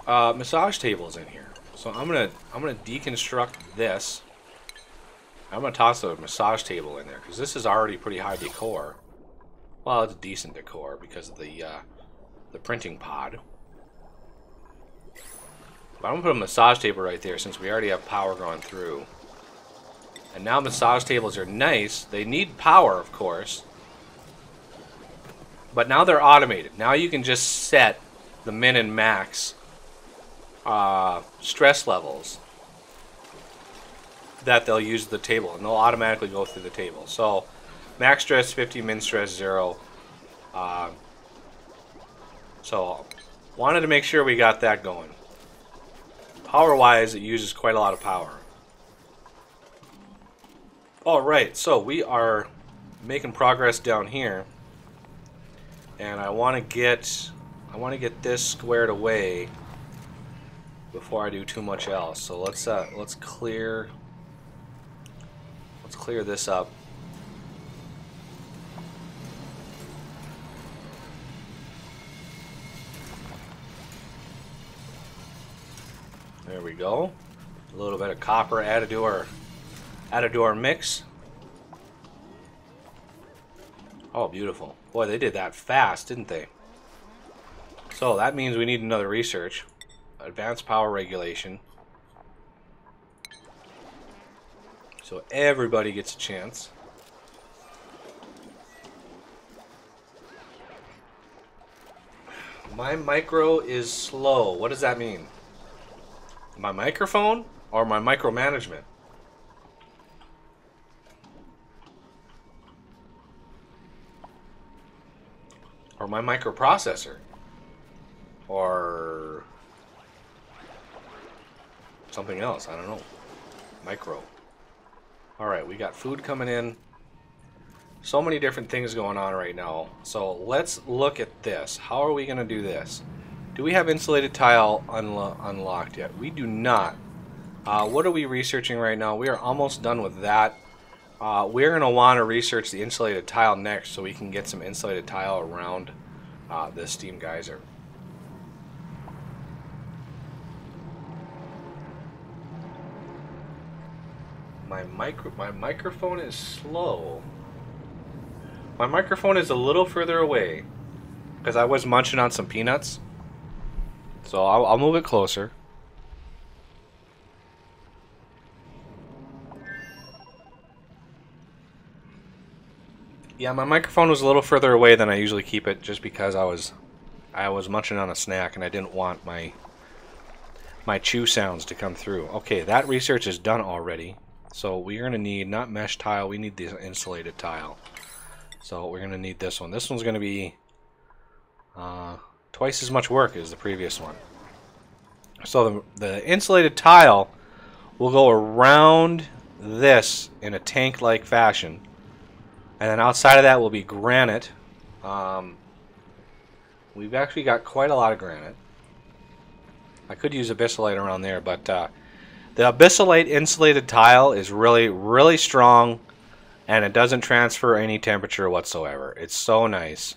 massage tables in here. So I'm gonna deconstruct this. I'm gonna toss a massage table in there because this is already pretty high decor. Well, it's decent decor because of the printing pod. But I'm gonna put a massage table right there since we already have power going through. And now massage tables are nice. They need power, of course. But now they're automated. Now you can just set the min and max stress levels that they'll use the table, and they'll automatically go through the table. So max stress 50, min stress 0. So wanted to make sure we got that going. Power wise, it uses quite a lot of power. All right, so we are making progress down here, and I want to get this squared away before I do too much else. So let's clear this up. There we go. A little bit of copper added to our mix. Oh, beautiful. Boy, they did that fast, didn't they? So that means we need another research. Advanced power regulation. So everybody gets a chance. My micro is slow. What does that mean? My microphone or my micromanagement? Or my microprocessor? Or something else? I don't know. Micro. Alright, we got food coming in. So many different things going on right now. So let's look at this. How are we going to do this? Do we have insulated tile unlocked yet? We do not. What are we researching right now? We are almost done with that. We're going to want to research the insulated tile next so we can get some insulated tile around the steam geyser. My microphone is slow. My microphone is a little further away because I was munching on some peanuts. So I'll move it closer. Yeah, my microphone was a little further away than I usually keep it just because I was munching on a snack and I didn't want my chew sounds to come through. Okay, that research is done already. So we're going to need not mesh tile, we need the insulated tile. So we're going to need this one. This one's going to be twice as much work as the previous one. So the insulated tile will go around this in a tank-like fashion. And then outside of that will be granite. We've actually got quite a lot of granite. I could use abyssalite around there, but the abyssalite insulated tile is really, really strong, and it doesn't transfer any temperature whatsoever. It's so nice.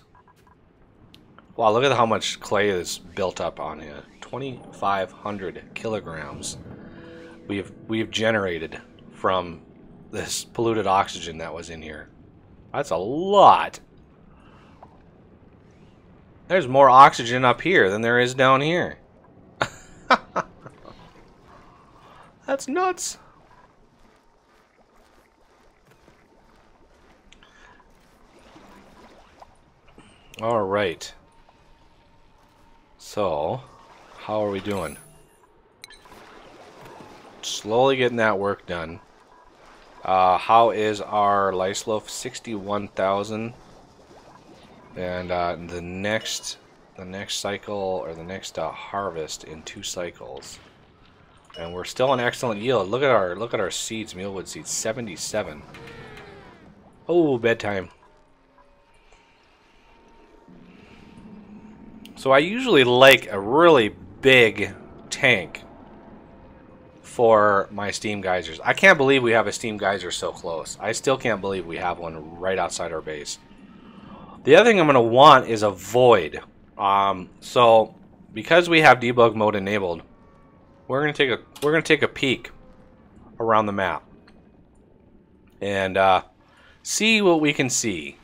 Wow, look at how much clay is built up on here. 2,500 kilograms we've generated from this polluted oxygen that was in here. That's a lot. There's more oxygen up here than there is down here. That's nuts. All right. So, how are we doing? Slowly getting that work done. How is our lice loaf? 61,000. And the next cycle, or the next harvest in 2 cycles. And we're still an excellent yield. Look at our seeds, mealwood seeds, 77. Oh, bedtime. So I usually like a really big tank for my steam geysers. I can't believe we have a steam geyser so close. I still can't believe we have one right outside our base. The other thing I'm going to want is a void. So because we have debug mode enabled, we're going to take a peek around the map and see what we can see.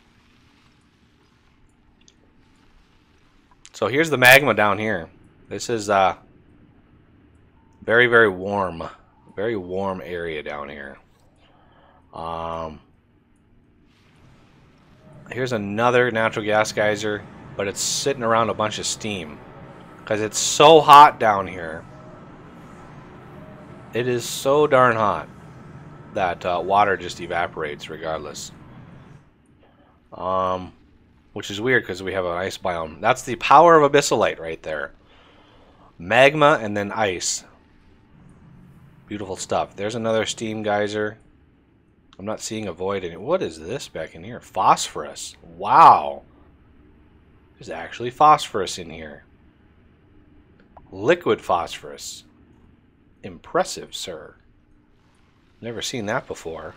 So here's the magma down here. This is very, very warm area down here. Here's another natural gas geyser, but it's sitting around a bunch of steam because it's so hot down here. It is so darn hot that water just evaporates regardless. Which is weird because we have an ice biome. That's the power of abyssalite right there. Magma and then ice. Beautiful stuff. There's another steam geyser. I'm not seeing a void in it. What is this back in here? Phosphorus. Wow. There's actually phosphorus in here. Liquid phosphorus. Impressive, sir. Never seen that before.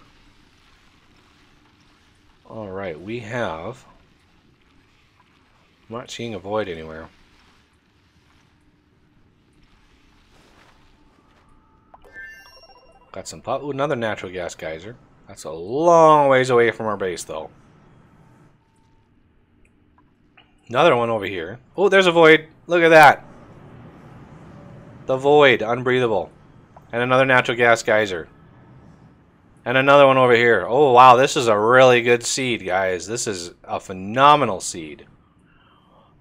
Alright, we have... I'm not seeing a void anywhere. Got some pot. Ooh, another natural gas geyser. That's a long ways away from our base, though. Another one over here. Oh, there's a void. Look at that. The void. Unbreathable. And another natural gas geyser. And another one over here. Oh, wow. This is a really good seed, guys. This is a phenomenal seed.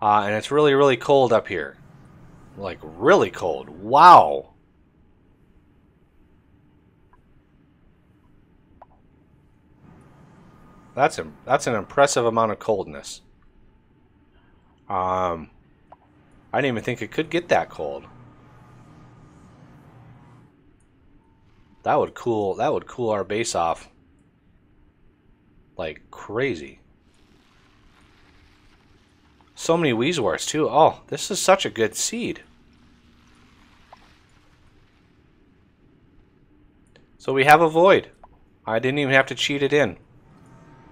And it's really, really cold up here. Like, really cold. Wow. That's an impressive amount of coldness. I didn't even think it could get that cold. That would cool our base off like crazy. So many Weezworts too. Oh, this is such a good seed. So we have a void. I didn't even have to cheat it in.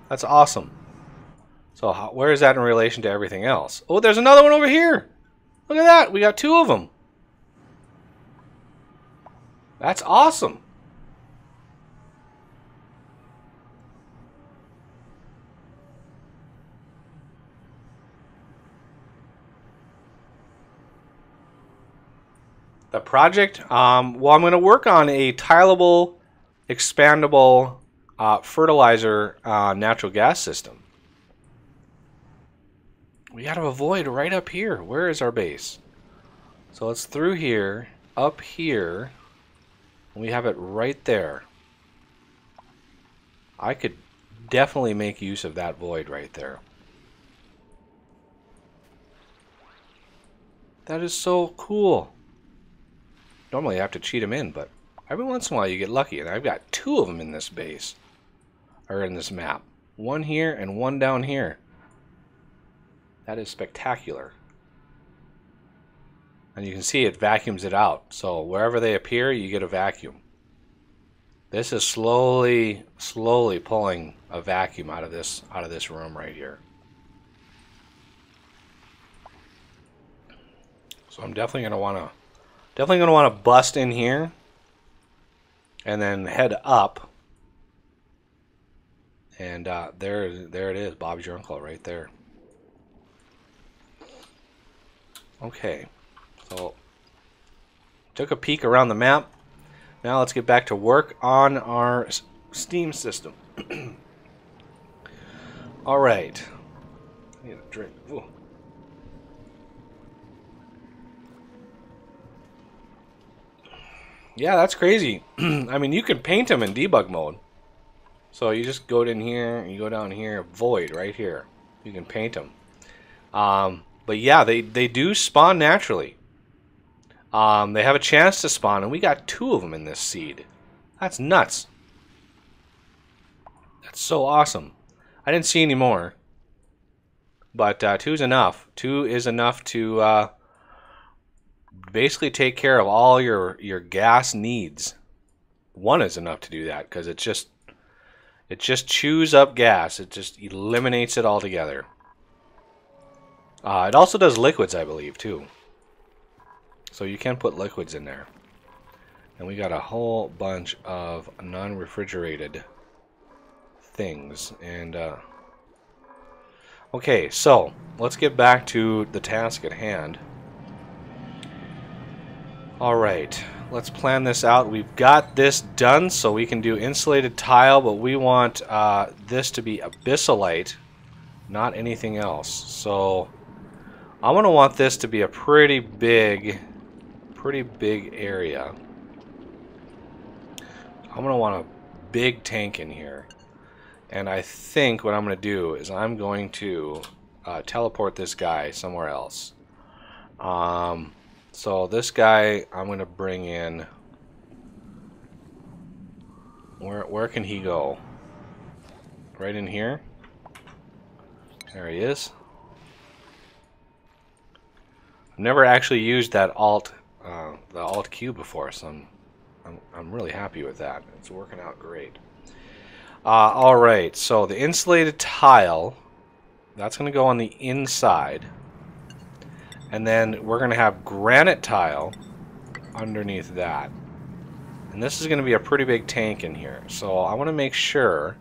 That's awesome. So where is that in relation to everything else? Oh, there's another one over here. Look at that. We got two of them. That's awesome. The project, well, I'm going to work on a tileable, expandable fertilizer natural gas system. We got to avoid right up here. Where is our base? So it's through here, up here, and we have it right there. I could definitely make use of that void right there. That is so cool. Normally I have to cheat them in, but every once in a while you get lucky, and I've got two of them in this base, or in this map. One here and one down here. That is spectacular. And you can see it vacuums it out. So wherever they appear, you get a vacuum. This is slowly pulling a vacuum out of this room right here. So I'm definitely gonna wanna bust in here and then head up. And there it is, Bob's your uncle right there. Okay, so took a peek around the map. Now let's get back to work on our steam system. All right, I need a drink. Ooh. Yeah, that's crazy. I mean, you can paint them in debug mode. So you just go in here, and you go down here, void right here. You can paint them. But yeah, they do spawn naturally. They have a chance to spawn, and we got two of them in this seed. That's nuts. That's so awesome. I didn't see any more. But two's enough. Two is enough to basically take care of all your gas needs. One is enough to do that, because it just chews up gas. It just eliminates it altogether. It also does liquids, I believe, too. So you can put liquids in there. And we got a whole bunch of non-refrigerated things. And okay, so let's get back to the task at hand. Alright, let's plan this out. We've got this done, so we can do insulated tile, but we want this to be abyssalite, not anything else. So I'm going to want this to be a pretty big area. I'm going to want a big tank in here. And I think what I'm going to do is I'm going to teleport this guy somewhere else. So this guy I'm going to bring in. Where can he go? right in here. There he is. I've never actually used that the Alt Q before, so I'm really happy with that. It's working out great. All right, so the insulated tile, that's going to go on the inside, and then we're going to have granite tile underneath that. And this is going to be a pretty big tank in here, so I want to make sure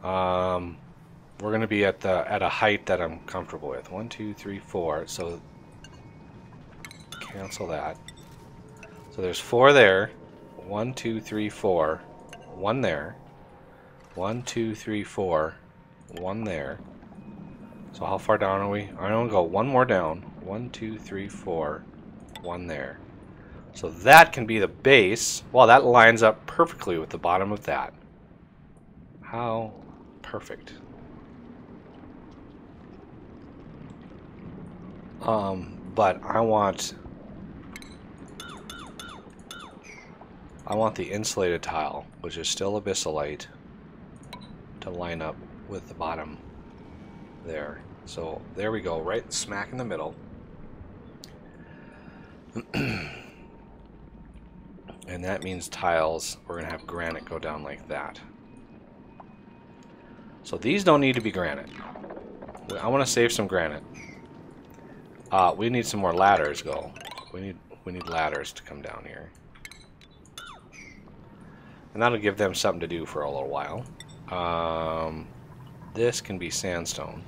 we're going to be at a height that I'm comfortable with. 1, 2, 3, 4. So cancel that. So there's 4 there. 1, 2, 3, 4. 1 there. 1, 2, 3, 4. 1 there. So how far down are we? I'm going to go one more down. 1, 2, 3, 4. 1 there. So that can be the base. Well, that lines up perfectly with the bottom of that. How perfect. But I want the insulated tile, which is still abyssalite, to line up with the bottom there. So there we go, right smack in the middle. And that means tiles, we're going to have granite go down like that. So these don't need to be granite. I want to save some granite. We need some more ladders, though. We need ladders to come down here. And that'll give them something to do for a little while. This can be sandstone.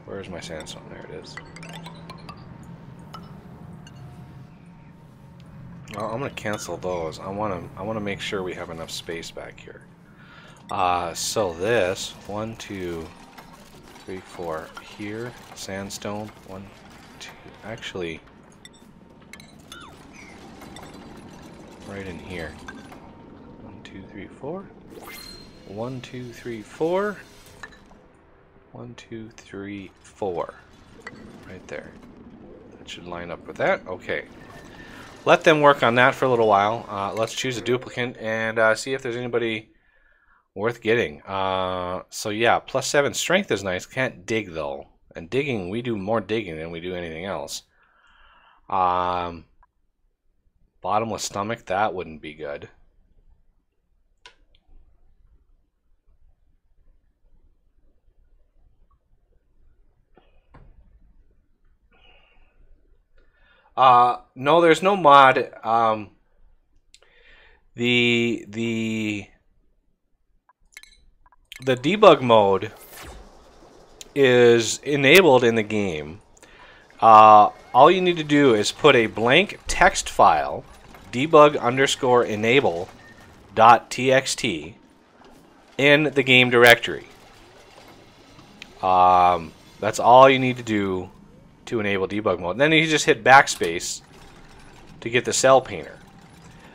Where's my sandstone? There it is. Well, I'm gonna cancel those. I wanna make sure we have enough space back here. So this 1, 2, 3, 4 here, sandstone. 1, 2. Actually, right in here. 1, 2, 3, 4. 1, 2, 3, 4. 1, 2, 3, 4. Right there. That should line up with that. Okay. Let them work on that for a little while. Let's choose a duplicate and see if there's anybody worth getting. So yeah, +7 strength is nice. Can't dig though. And digging, we do more digging than we do anything else. Bottomless stomach, that wouldn't be good. No, there's no mod. The debug mode is enabled in the game. All you need to do is put a blank text file, debug_enable.txt, in the game directory. That's all you need to do to enable debug mode. And then you just hit backspace to get the cell painter.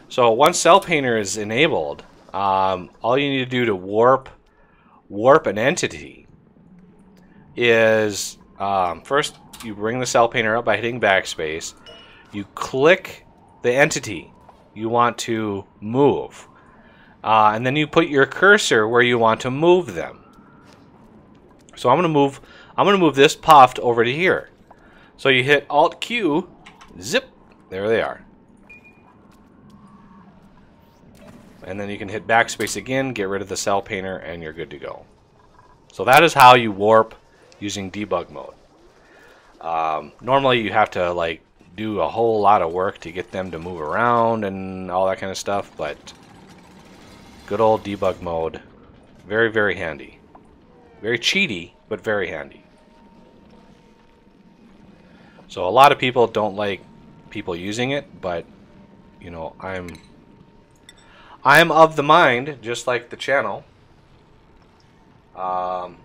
So once cell painter is enabled, all you need to do to warp an entity is first you bring the cell painter up by hitting backspace. You click the entity you want to move, and then you put your cursor where you want to move them. So I'm gonna move this puffed over to here. So you hit Alt Q, zip, there they are. And then you can hit backspace again, get rid of the cell painter, and you're good to go. So that is how you warp using debug mode. Normally you have to like do a whole lot of work to get them to move around and all that kind of stuff, but good old debug mode, very, very handy. Very cheaty, but very handy. So a lot of people don't like people using it, but you know, I'm of the mind, just like the channel. I'm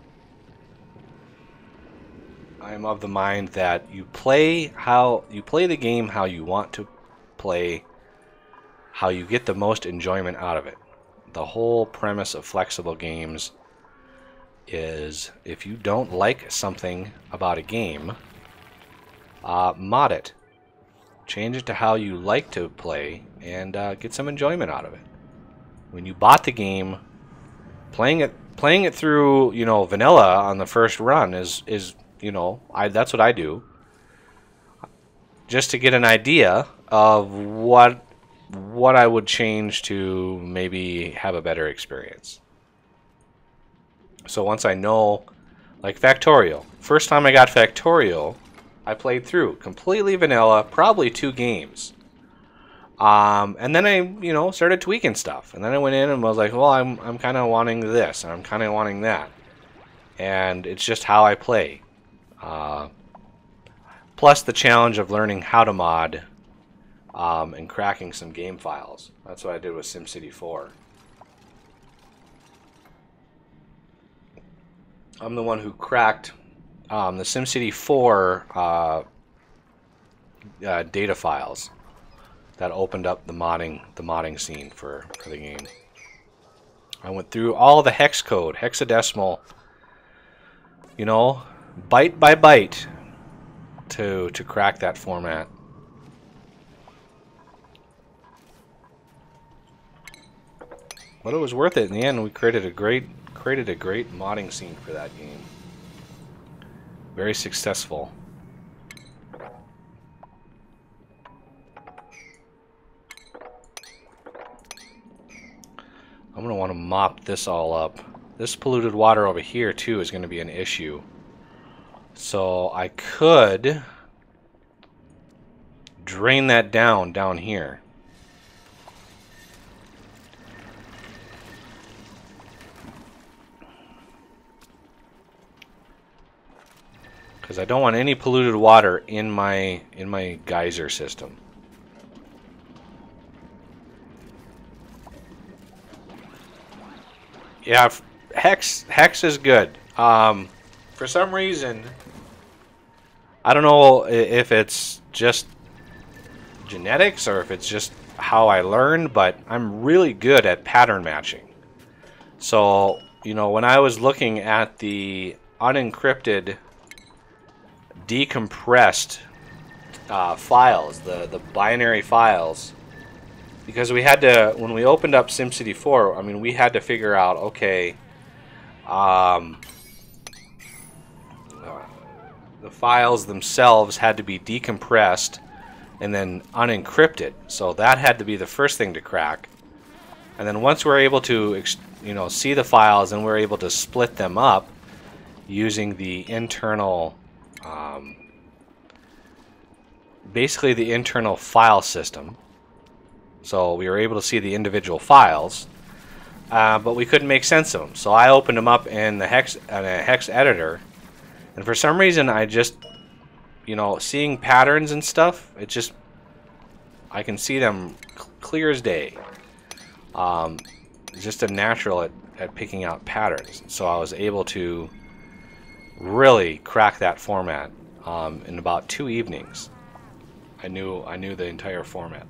of the mind that you play the game how you want to play, how you get the most enjoyment out of it. The whole premise of flexible games is if you don't like something about a game, mod it. Change it to how you like to play and get some enjoyment out of it. when you bought the game, playing it through, you know, vanilla on the first run is you know, that's what I do, just to get an idea of what I would change to maybe have a better experience. So once I know, like Factorial, first time I got Factorial, I played through completely vanilla, probably 2 games. And then I, you know, started tweaking stuff. And then I went in and was like, well, I'm kind of wanting this, and I'm kind of wanting that. And it's just how I play. Plus the challenge of learning how to mod and cracking some game files. That's what I did with SimCity 4. I'm the one who cracked the SimCity 4 data files that opened up the modding scene for the game. I went through all the hex code, hexadecimal, you know, byte by byte to crack that format. But it was worth it in the end. We created a great modding scene for that game. Very successful. I'm going to want to mop this all up. This polluted water over here too is going to be an issue. So I could drain that down here. Because I don't want any polluted water in my geyser system. Yeah, hex is good. For some reason, I don't know if it's just genetics or if it's just how I learned, but I'm really good at pattern matching. So, you know, when I was looking at the unencrypted, decompressed files, the binary files, because we had to, when we opened up SimCity 4, I mean, we had to figure out, okay, the files themselves had to be decompressed and then unencrypted. So that had to be the first thing to crack. And then once we're able to, you know, see the files and we're able to split them up using the internal, basically the internal file system. So we were able to see the individual files, but we couldn't make sense of them. So I opened them up in a hex editor, and for some reason I just, you know, seeing patterns and stuff, it just, I can see them clear as day. Just a natural at picking out patterns. So I was able to really crack that format in about 2 evenings. I knew the entire format.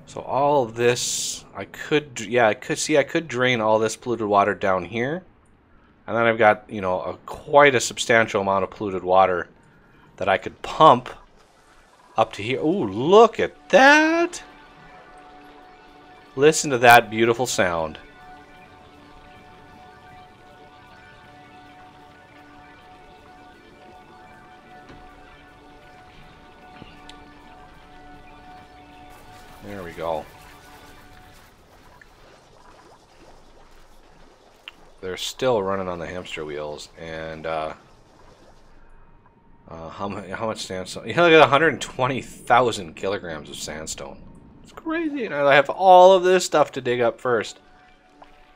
So all of this, I could drain all this polluted water down here, and then I've got, you know, quite a substantial amount of polluted water that I could pump up to here. Ooh, look at that! Listen to that beautiful sound. There we go. They're still running on the hamster wheels, and how much sandstone? Yeah, look at 120,000 kilograms of sandstone. It's crazy, and I have all of this stuff to dig up first.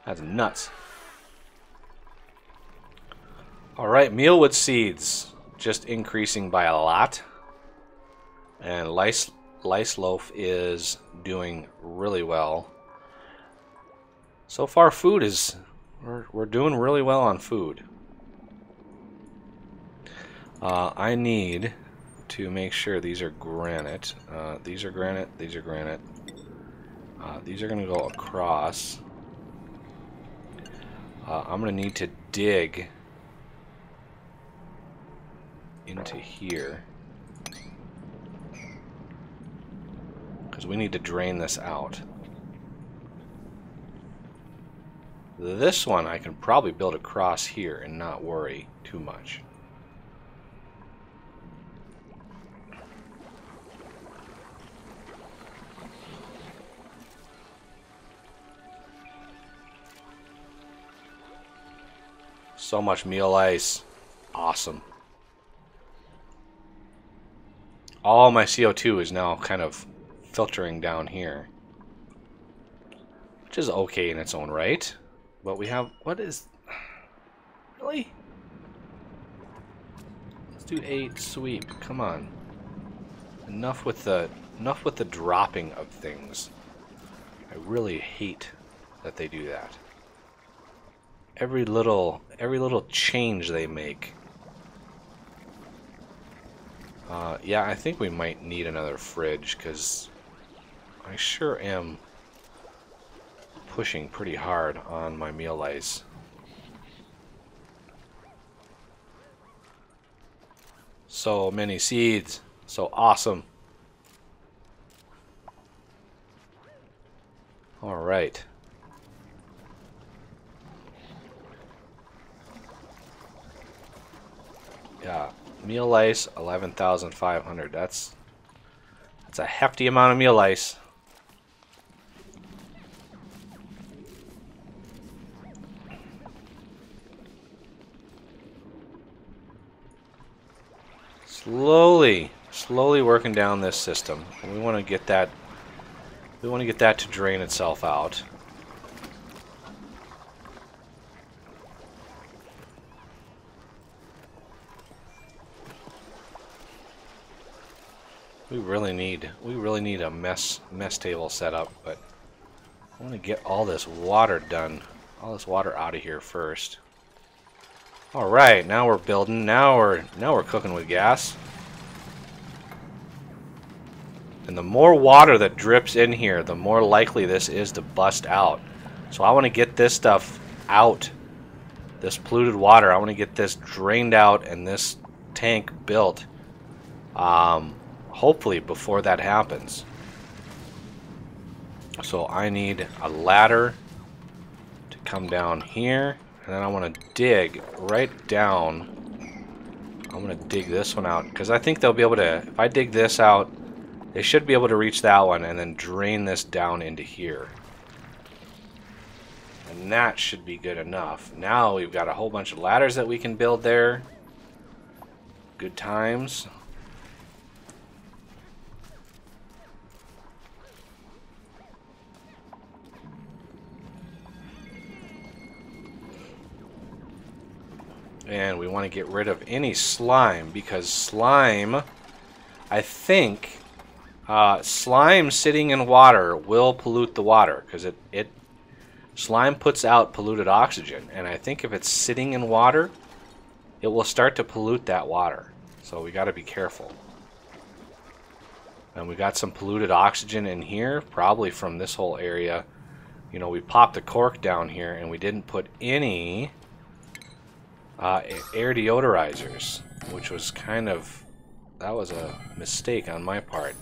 That's nuts. All right, mealwood seeds just increasing by a lot, and lice loaf is doing really well. So far, food is, we're doing really well on food. I need to make sure these are granite. These are granite. These are granite. These are going to go across. I'm going to need to dig into here, because we need to drain this out. This one I can probably build across here and not worry too much. So much meal ice. Awesome. All my CO2 is now kind of filtering down here, which is okay in its own right. But we have, what is, really? Let's do 8 sweep. Come on. Enough with the dropping of things. I really hate that they do that. Every little change they make. Yeah, I think we might need another fridge because I sure am pushing pretty hard on my meal ice. So many seeds. So awesome. All right. Yeah, meal ice 11,500. That's a hefty amount of meal ice. Slowly working down this system. And we want to get that to drain itself out. We really need a mess table set up, but I want to get all this water done. All this water out of here first. All right, now we're building. Now we're cooking with gas. And the more water that drips in here, the more likely this is to bust out. So I want to get this stuff out. This polluted water, I want to get this drained out and this tank built. Hopefully before that happens. So I need a ladder to come down here. And then I want to dig right down. I'm going to dig this one out. Because I think they'll be able to, if I dig this out, they should be able to reach that one and then drain this down into here. And that should be good enough. Now we've got a whole bunch of ladders that we can build there. Good times. And we want to get rid of any slime, because slime, I think, slime sitting in water will pollute the water, because slime puts out polluted oxygen, and I think if it's sitting in water, it will start to pollute that water. So we got to be careful. And we got some polluted oxygen in here, probably from this whole area. You know, we popped the cork down here, and we didn't put any air deodorizers, which was that was a mistake on my part.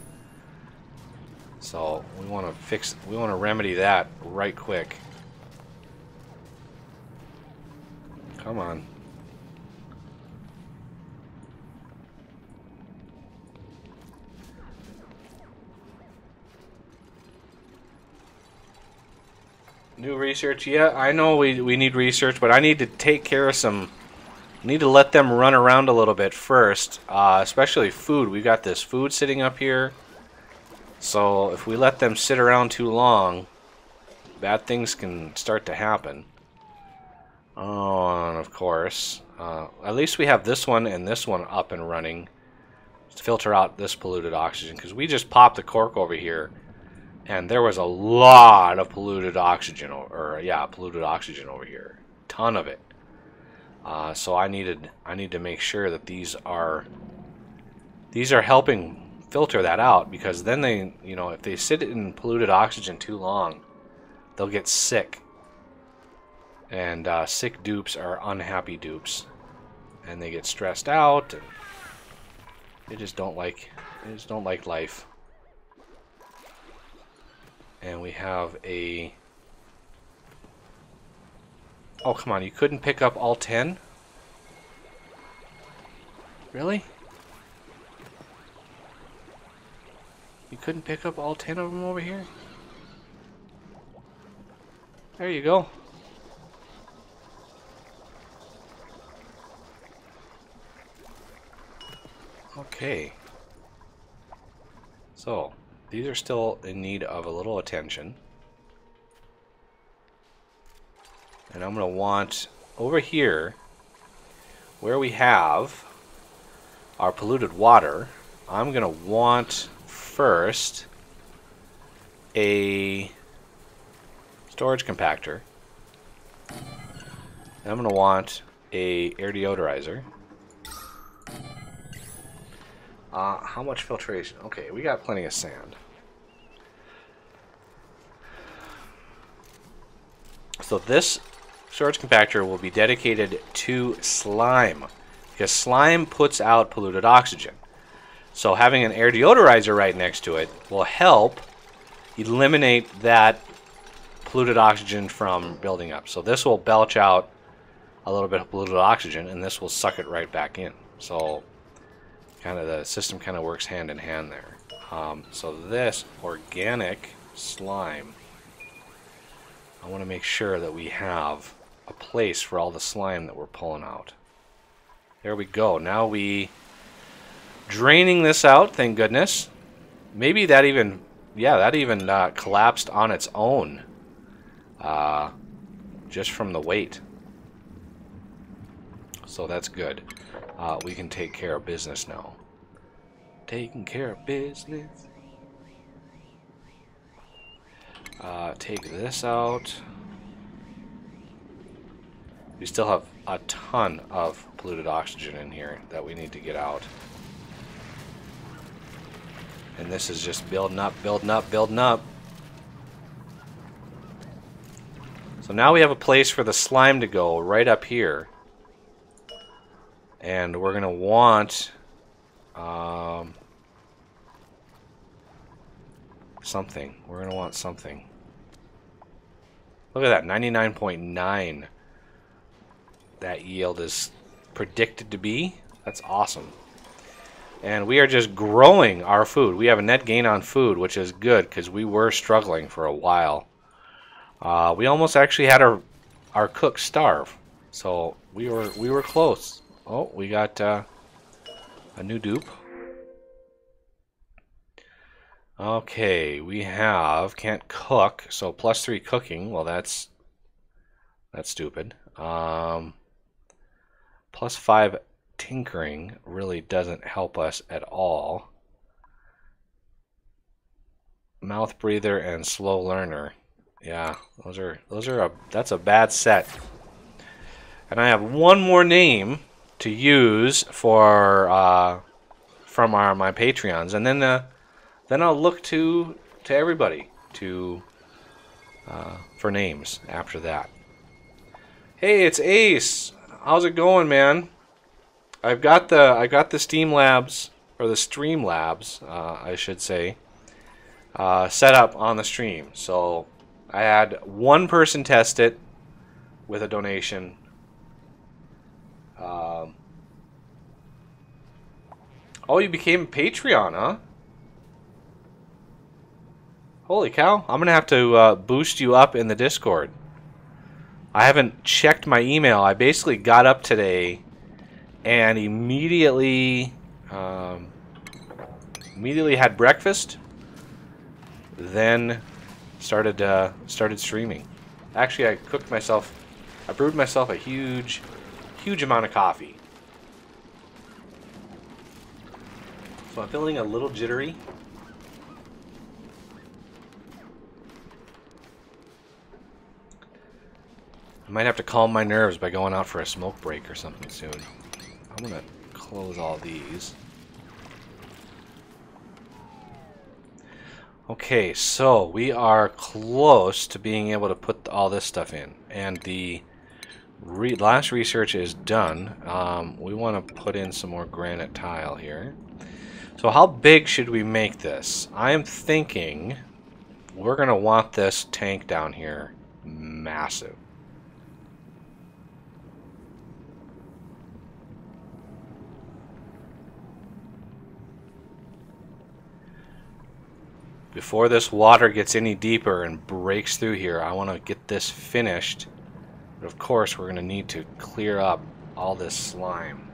So we want to remedy that right quick. Come on. New research, yeah, I know we need research, but I need to take care of some. Need to let them run around a little bit first, especially food. We got this food sitting up here, so if we let them sit around too long, bad things can start to happen. Oh, and of course, at least we have this one and this one up and running to filter out this polluted oxygen, because we just popped the cork over here, and there was a lot of polluted oxygen, polluted oxygen over here, ton of it. So I need to make sure that these are helping filter that out, because then they, you know, if they sit in polluted oxygen too long, they'll get sick. And sick dupes are unhappy dupes, and they get stressed out, and they just don't like life. And we have a... Oh, come on. You couldn't pick up all 10? Really? You couldn't pick up all 10 of them over here? There you go. Okay. So, these are still in need of a little attention. And I'm going to want over here, where we have our polluted water, I'm going to want first a storage compactor. And I'm going to want a air deodorizer. How much filtration? Okay, we got plenty of sand. So this storage compactor will be dedicated to slime, because slime puts out polluted oxygen. So having an air deodorizer right next to it will help eliminate that polluted oxygen from building up. So this will belch out a little bit of polluted oxygen, and this will suck it right back in. So kind of the system kind of works hand in hand there. So this organic slime, I want to make sure that we have a place for all the slime that we're pulling out. There we go. Now we draining this out, thank goodness. Maybe that even, yeah, that even collapsed on its own, just from the weight. So that's good. We can take care of business now. Taking care of business. Take this out. We still have a ton of polluted oxygen in here that we need to get out. And this is just building up, building up, building up. So now we have a place for the slime to go right up here. And we're going to want something. We're going to want something. Look at that, 99.9 that yield is predicted to be. That's awesome. And we are just growing our food. We have a net gain on food, which is good because we were struggling for a while. We almost actually had our cook starve. So we were close. Oh, we got a new dupe. Okay, we have can't cook, so +3 cooking. Well, that's stupid. +5 tinkering really doesn't help us at all. Mouth breather and slow learner. Yeah, that's a bad set. And I have one more name to use for from my Patreons, and then I'll look to everybody for names after that. Hey, it's Ace. How's it going, man? I've got the Steam Labs, or the Stream Labs, I should say, set up on the stream. So I had one person test it with a donation. Oh, you became a Patreon, huh? Holy cow. I'm going to have to boost you up in the Discord. I haven't checked my email. I basically got up today and immediately had breakfast, then started streaming. Actually, I brewed myself a huge amount of coffee. So I'm feeling a little jittery. I might have to calm my nerves by going out for a smoke break or something soon. I'm gonna close all these. Okay, so we are close to being able to put all this stuff in, and the last research is done. We want to put in some more granite tile here. So how big should we make this? I am thinking we're going to want this tank down here massive. Before this water gets any deeper and breaks through here, I want to get this finished. But of course, we're going to need to clear up all this slime.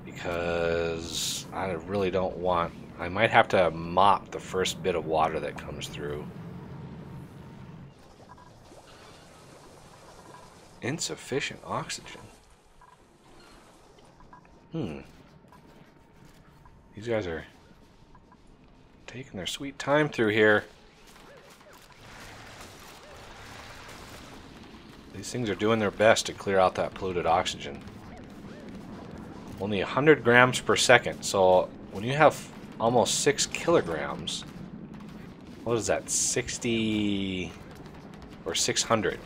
Because I really don't want... I might have to mop the first bit of water that comes through. Insufficient oxygen. These guys are taking their sweet time through here. These things are doing their best to clear out that polluted oxygen. Only 100 grams per second. So when you have almost 6 kilograms, what is that? 60 or 600?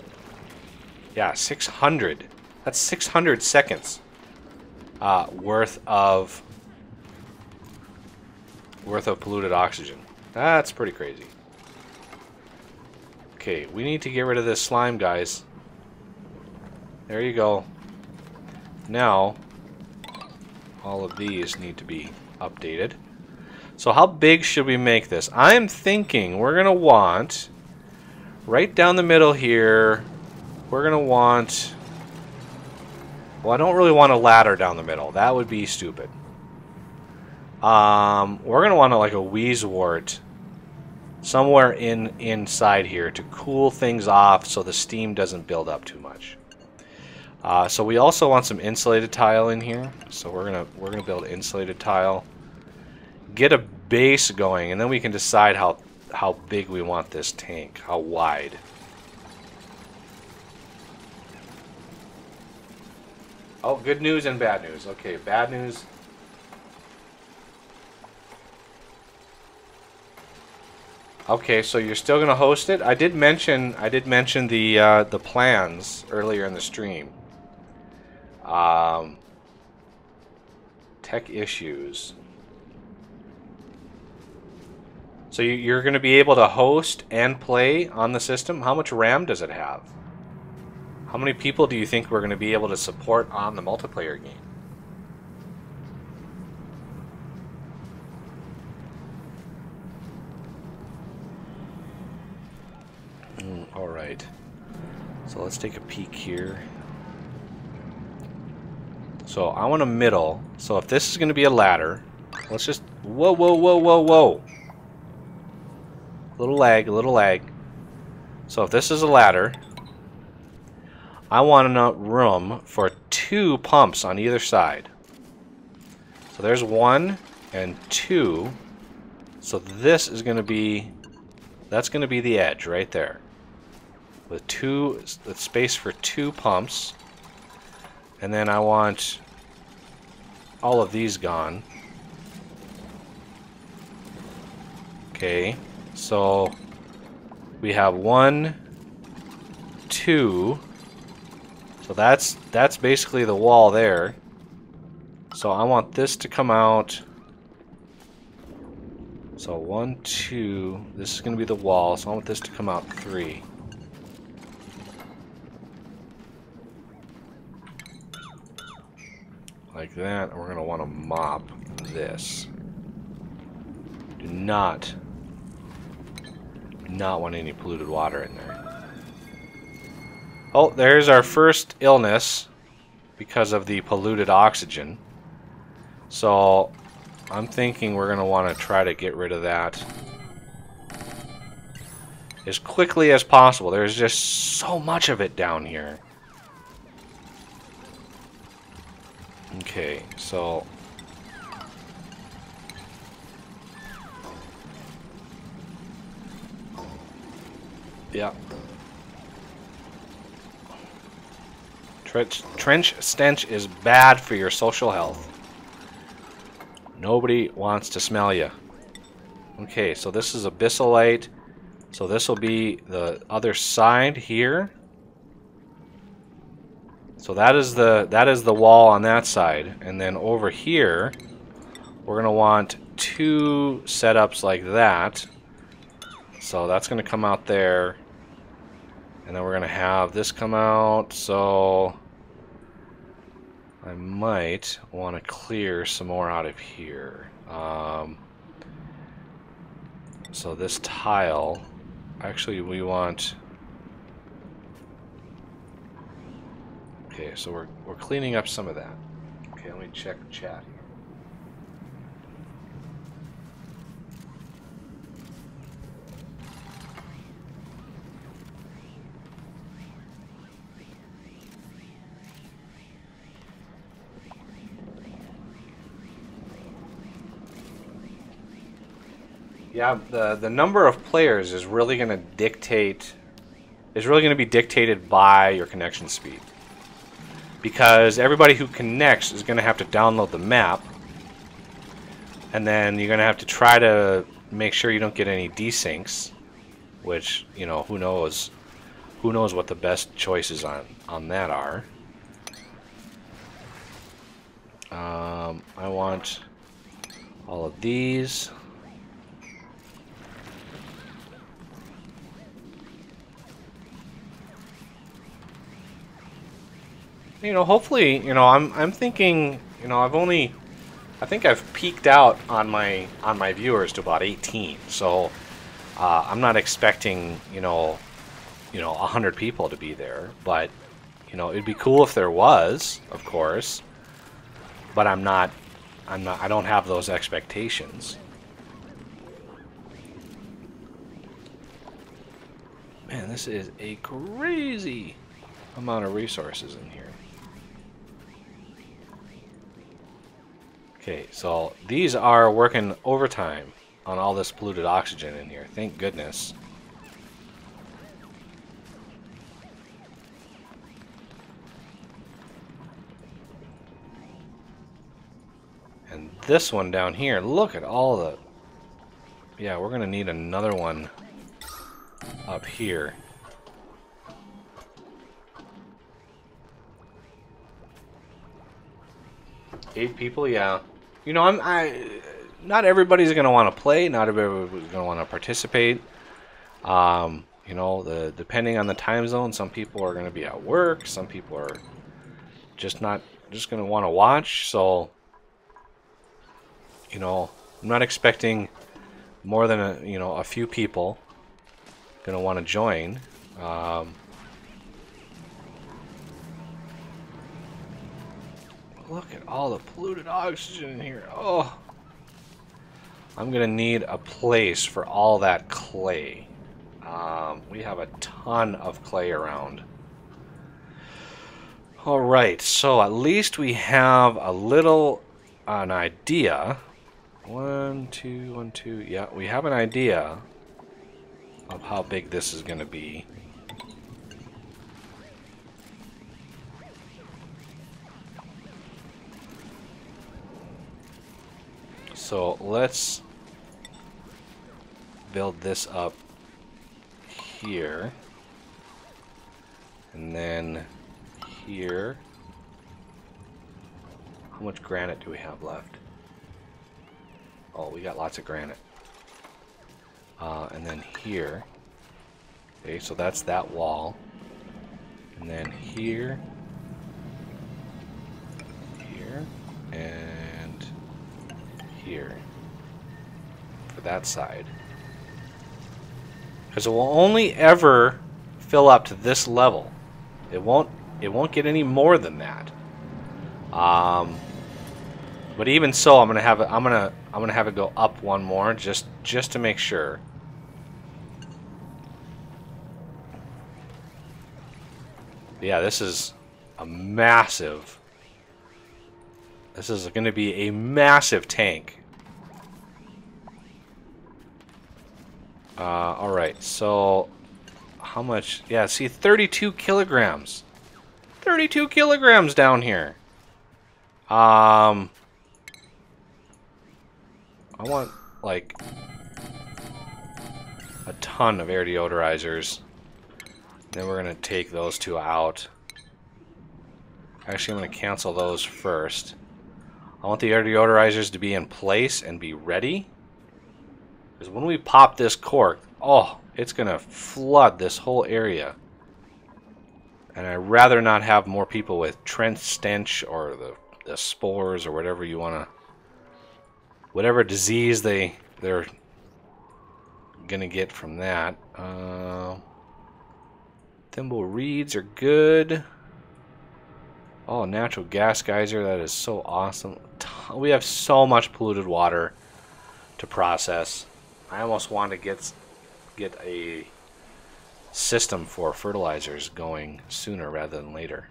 Yeah, 600. That's 600 seconds worth of polluted oxygen. That's pretty crazy. Okay, we need to get rid of this slime, guys. There you go. Now, all of these need to be updated. So how big should we make this? I'm thinking we're going to want, right down the middle here, we're going to want, well, I don't really want a ladder down the middle. That would be stupid. We're going to want like a wheezewort somewhere inside here to cool things off so the steam doesn't build up too much. So we also want some insulated tile in here. So we're gonna build insulated tile, get a base going, and then we can decide how big we want this tank, how wide. Oh, good news and bad news. Okay, bad news. Okay, so you're still gonna host it. I did mention the plans earlier in the stream. Tech issues. So you're going to be able to host and play on the system. How much RAM does it have? How many people do you think we're going to be able to support on the multiplayer game? All right. So let's take a peek here. So I want a middle. So if this is going to be a ladder, let's just... Whoa, whoa, whoa, whoa, whoa. A little lag, a little lag. So if this is a ladder, I want enough room for 2 pumps on either side. So there's 1 and 2. So this is going to be... That's going to be the edge right there. With space for 2 pumps. And then I want all of these gone. Okay, so we have 1, 2. So that's basically the wall there. So I want this to come out. So 1, 2. This is going to be the wall. So I want this to come out 3. Like that, and we're going to want to mop this. Do not want any polluted water in there. Oh, there's our first illness because of the polluted oxygen. So I'm thinking we're going to want to try to get rid of that as quickly as possible. There's just so much of it down here. Okay, so yeah. Trench stench is bad for your social health. Nobody wants to smell you. Okay, so this is abyssalite. So this will be the other side here. So that is the wall on that side, and then over here we're gonna want 2 setups like that. So that's going to come out there. And then we're going to have this come out. So I might want to clear some more out of here. So this tile, actually we want... Okay, so we're cleaning up some of that. Okay, let me check chat here. Yeah, the number of players is really going to dictate... is really going to be dictated by your connection speed. Because everybody who connects is going to have to download the map. And then you're going to have to try to make sure you don't get any desyncs. Which, you know, who knows what the best choices on that are. I want all of these. You know, hopefully, you know, I'm thinking, you know, I think I've peaked out on my viewers to about 18. So I'm not expecting, you know, 100 people to be there, but you know, it'd be cool if there was, of course. But I don't have those expectations. Man, this is a crazy amount of resources in here. Okay, so these are working overtime on all this polluted oxygen in here. Thank goodness. And this one down here, look at all the... Yeah, we're going to need another one up here. Eight people, yeah. You know, not everybody's going to want to play. Not everybody's going to want to participate. You know, depending on the time zone, some people are going to be at work. Some people are just going to want to watch. So, you know, I'm not expecting more than a few people going to want to join. Look at all the polluted oxygen in here. Oh, I'm gonna need a place for all that clay. We have a ton of clay around. All right, so at least we have an idea. 1, 2, 1, 2. Yeah, we have an idea of how big this is gonna be. So let's build this up here, and then here. How much granite do we have left? Oh, we got lots of granite. And then here. Okay, so that's that wall. And then here, here, and here for that side, because it will only ever fill up to this level. It won't get any more than that. But even so, I'm gonna have it go up one more just to make sure. Yeah, this is a massive. This is going to be a massive tank. Alright, so how much? Yeah, see, 32 kilograms. 32 kilograms down here. I want, like, a ton of air deodorizers. Then we're going to take those two out. Actually, I'm going to cancel those first. I want the air deodorizers to be in place and be ready. Because when we pop this cork, oh, it's going to flood this whole area. And I'd rather not have more people with trench stench or the spores or whatever you want to, whatever disease they're going to get from that. Thimble reeds are good. Oh, natural gas geyser, that is so awesome. We have so much polluted water to process. I almost want to get a system for fertilizers going sooner rather than later.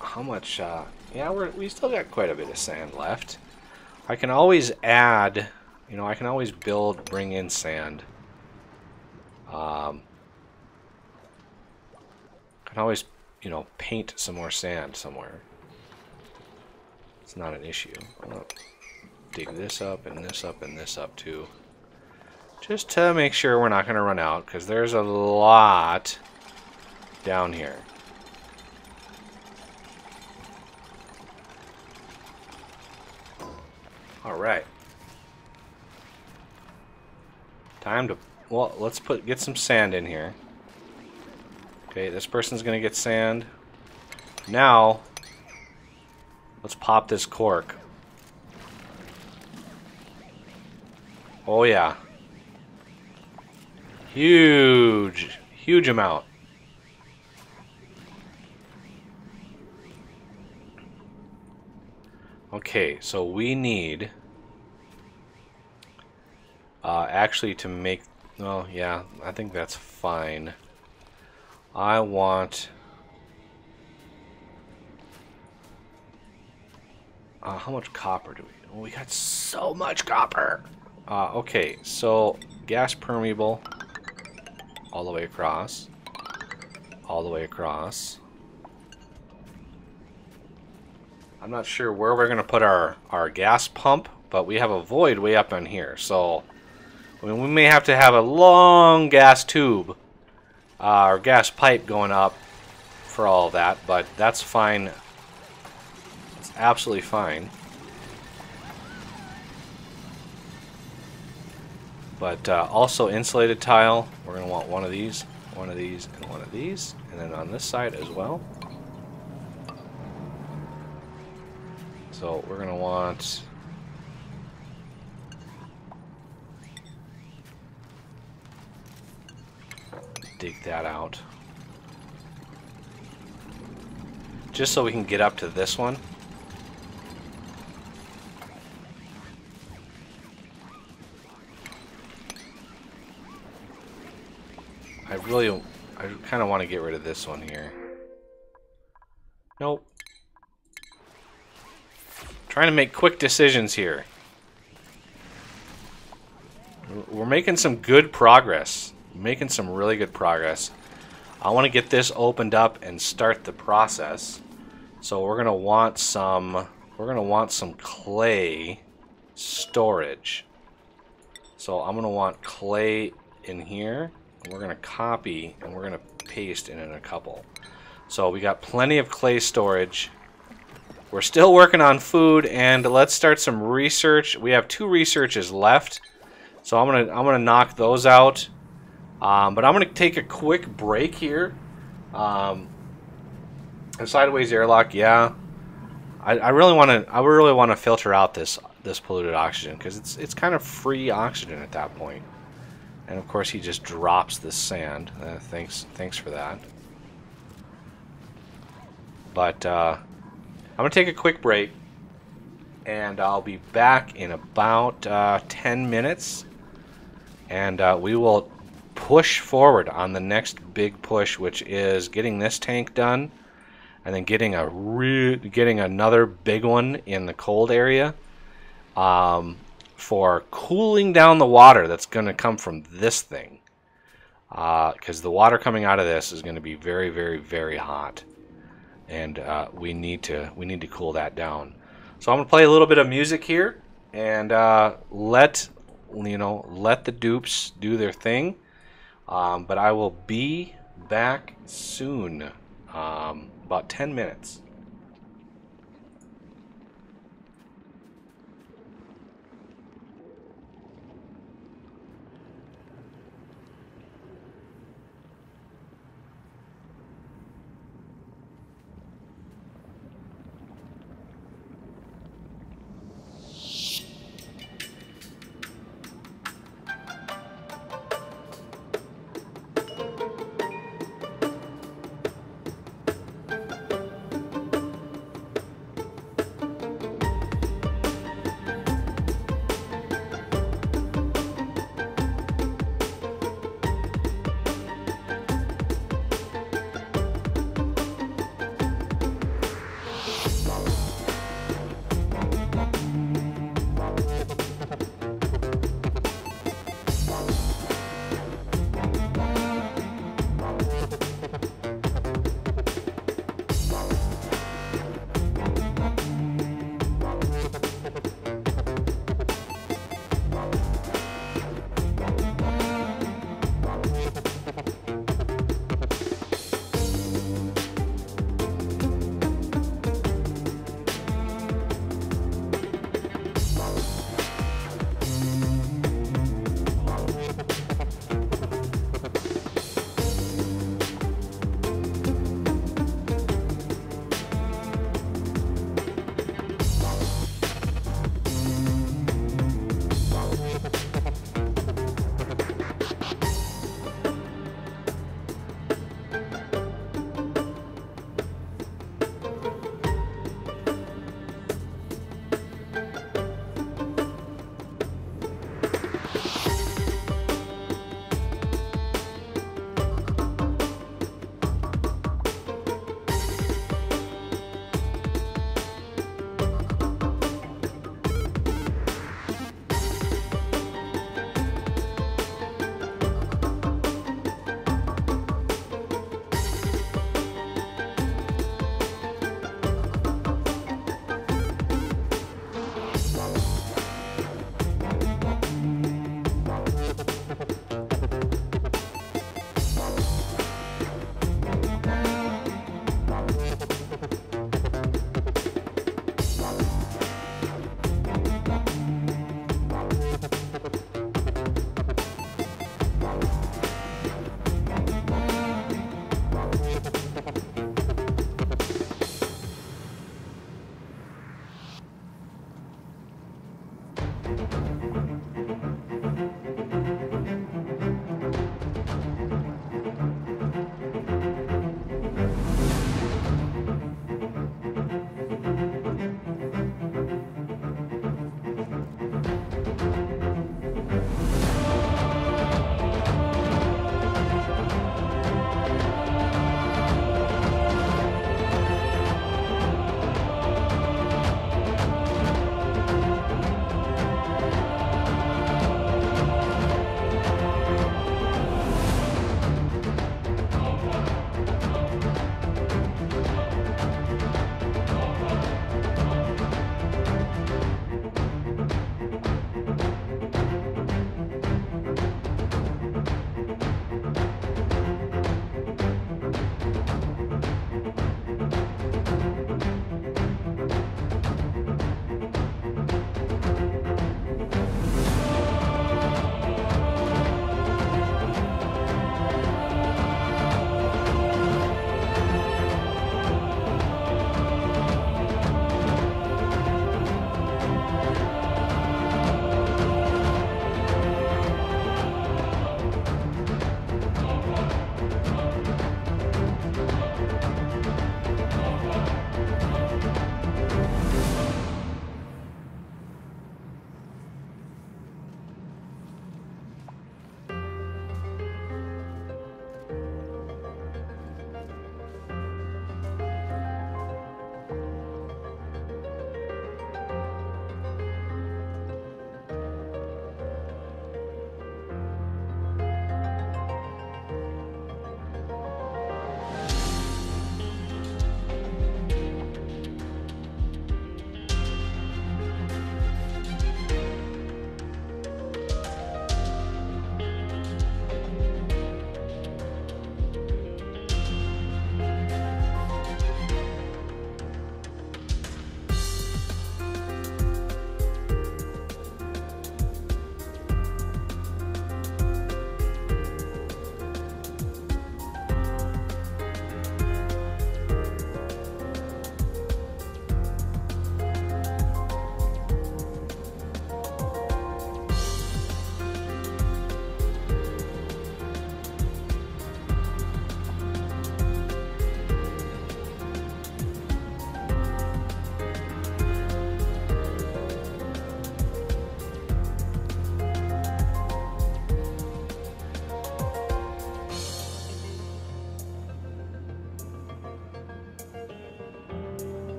How much? Yeah, we still got quite a bit of sand left. I can always add, you know, I can always bring in sand. Can always, you know, paint some more sand somewhere. It's not an issue. I'll dig this up and this up and this up too. Just to make sure we're not going to run out, because there's a lot down here. Alright. Time to, well, let's get some sand in here. Okay, this person's gonna get sand. Now, let's pop this cork. Oh yeah. Huge, huge amount. Okay, so we need actually to make, well, yeah, I think that's fine. I want how much copper do we? Oh, we got so much copper. Okay, so gas permeable all the way across, all the way across. I'm not sure where we're going to put our gas pump, but we have a void way up in here. So I mean, we may have to have a long gas tube or gas pipe going up for all of that, but that's fine. It's absolutely fine. But also insulated tile. We're going to want one of these, and one of these, and then on this side as well. So we're going to want dig that out. Just so we can get up to this one. I kind of want to get rid of this one here. Nope. Trying to make quick decisions here. We're making some good progress. Making some really good progress. I want to get this opened up and start the process. So we're gonna want some clay storage. So I'm gonna want clay in here, and we're gonna copy and we're gonna paste in a couple. So we got plenty of clay storage. We're still working on food, and let's start some research. We have 2 researches left, so I'm gonna knock those out. But I'm gonna take a quick break here. A sideways airlock, yeah. I really want to filter out this polluted oxygen, because it's kind of free oxygen at that point. And of course he just drops this sand. Thanks for that. But I'm gonna take a quick break, and I'll be back in about 10 minutes, and we will push forward on the next big push, which is getting this tank done, and then getting another big one in the cold area for cooling down the water that's going to come from this thing, because the water coming out of this is going to be very, very, very hot, and we need to cool that down. So I'm going to play a little bit of music here, and let the dupes do their thing. But I will be back soon, about 10 minutes.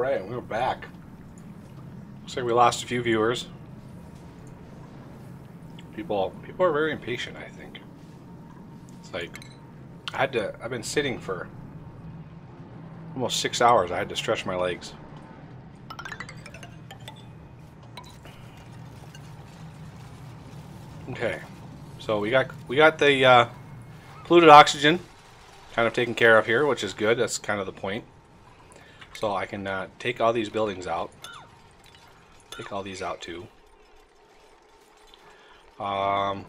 Alright, we're back. Looks like we lost a few viewers. People are very impatient, I think. It's like I've been sitting for almost 6 hours. I had to stretch my legs. Okay. So we got the polluted oxygen kind of taken care of here, which is good. That's kind of the point. So I can take all these buildings out. Take all these out too. So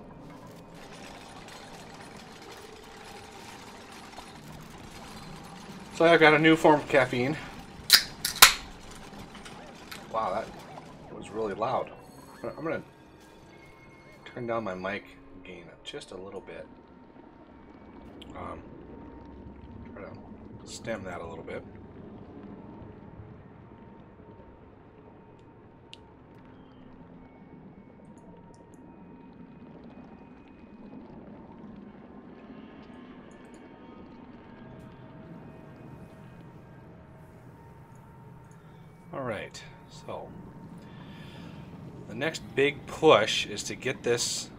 I've got a new form of caffeine. Wow, that was really loud. I'm gonna turn down my mic gain just a little bit. Try to stem that a little bit. Alright, so the next big push is to get this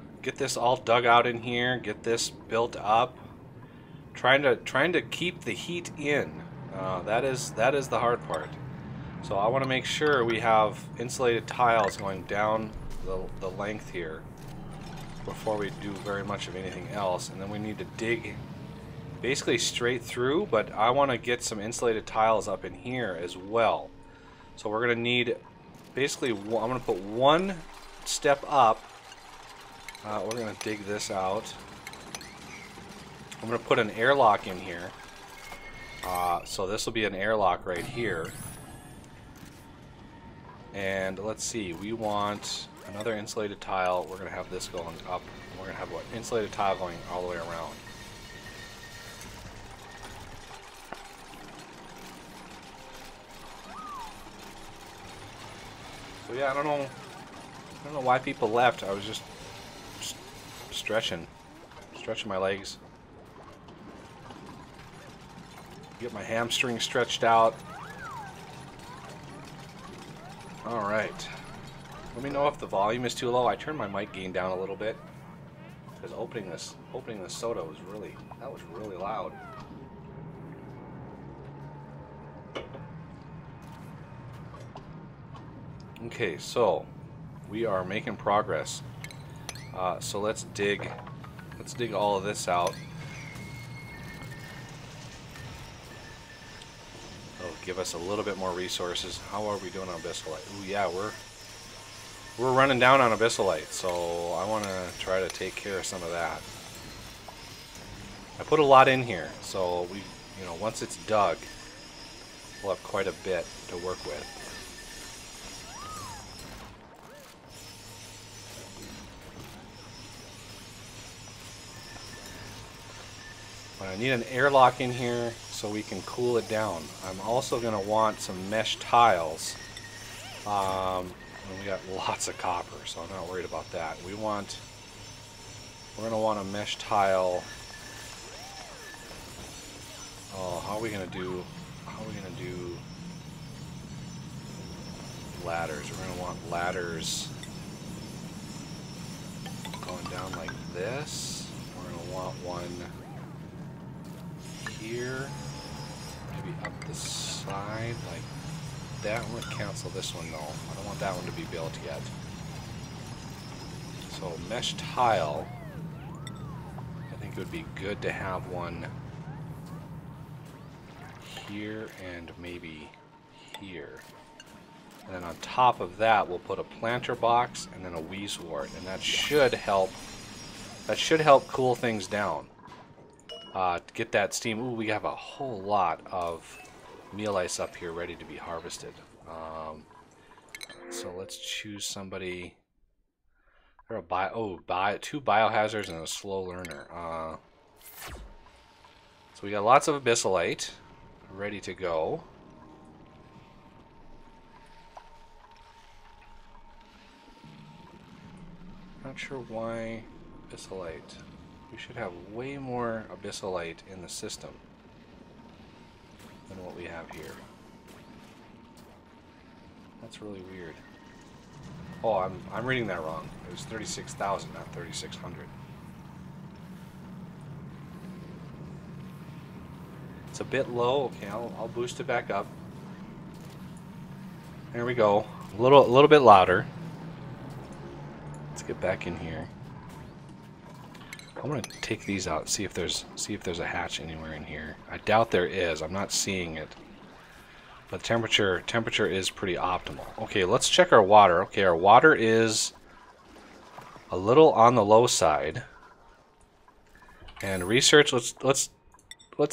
all dug out in here, get this built up. Trying to keep the heat in. That is the hard part. So I want to make sure we have insulated tiles going down the length here before we do very much of anything else, and then we need to dig basically straight through, but I want to get some insulated tiles up in here as well. So we're going to need basically, I'm going to put one step up. We're going to dig this out. I'm going to put an airlock in here. So this will be an airlock right here. And let's see, we want another insulated tile. We're going to have this going up. We're going to have what? Insulated tile going all the way around. So yeah, I don't know why people left. I was just stretching my legs. Get my hamstring stretched out. All right. Let me know if the volume is too low. I turned my mic gain down a little bit because opening this soda was really loud. Okay, so we are making progress. So let's dig all of this out. It'll give us a little bit more resources. How are we doing on abyssalite? Ooh, yeah, we're running down on abyssalite, so I want to try to take care of some of that. I put a lot in here, so once it's dug, we'll have quite a bit to work with. But I need an airlock in here so we can cool it down. I'm also going to want some mesh tiles. And we got lots of copper, so I'm not worried about that. We're going to want a mesh tile. Oh, how are we going to do ladders? We're going to want ladders going down like this. We're going to want one here, maybe up the side like that. I'm going to cancel this one though. I don't want that one to be built yet. So mesh tile, I think it would be good to have one here and maybe here. And then on top of that we'll put a planter box and then a wheezewort, and that should help cool things down. To get that steam. Ooh, we have a whole lot of meal ice up here ready to be harvested. So let's choose somebody. There are two biohazards and a slow learner. So we got lots of abyssalite ready to go. Not sure why abyssalite. We should have way more abyssalite in the system than what we have here. That's really weird. Oh, I'm reading that wrong. It was 36,000, not 3,600. It's a bit low. Okay, I'll boost it back up. There we go. A little bit louder. Let's get back in here. I'm gonna take these out. See if there's a hatch anywhere in here. I doubt there is. I'm not seeing it. But temperature is pretty optimal. Okay, let's check our water. Okay, our water is a little on the low side. And research. Let's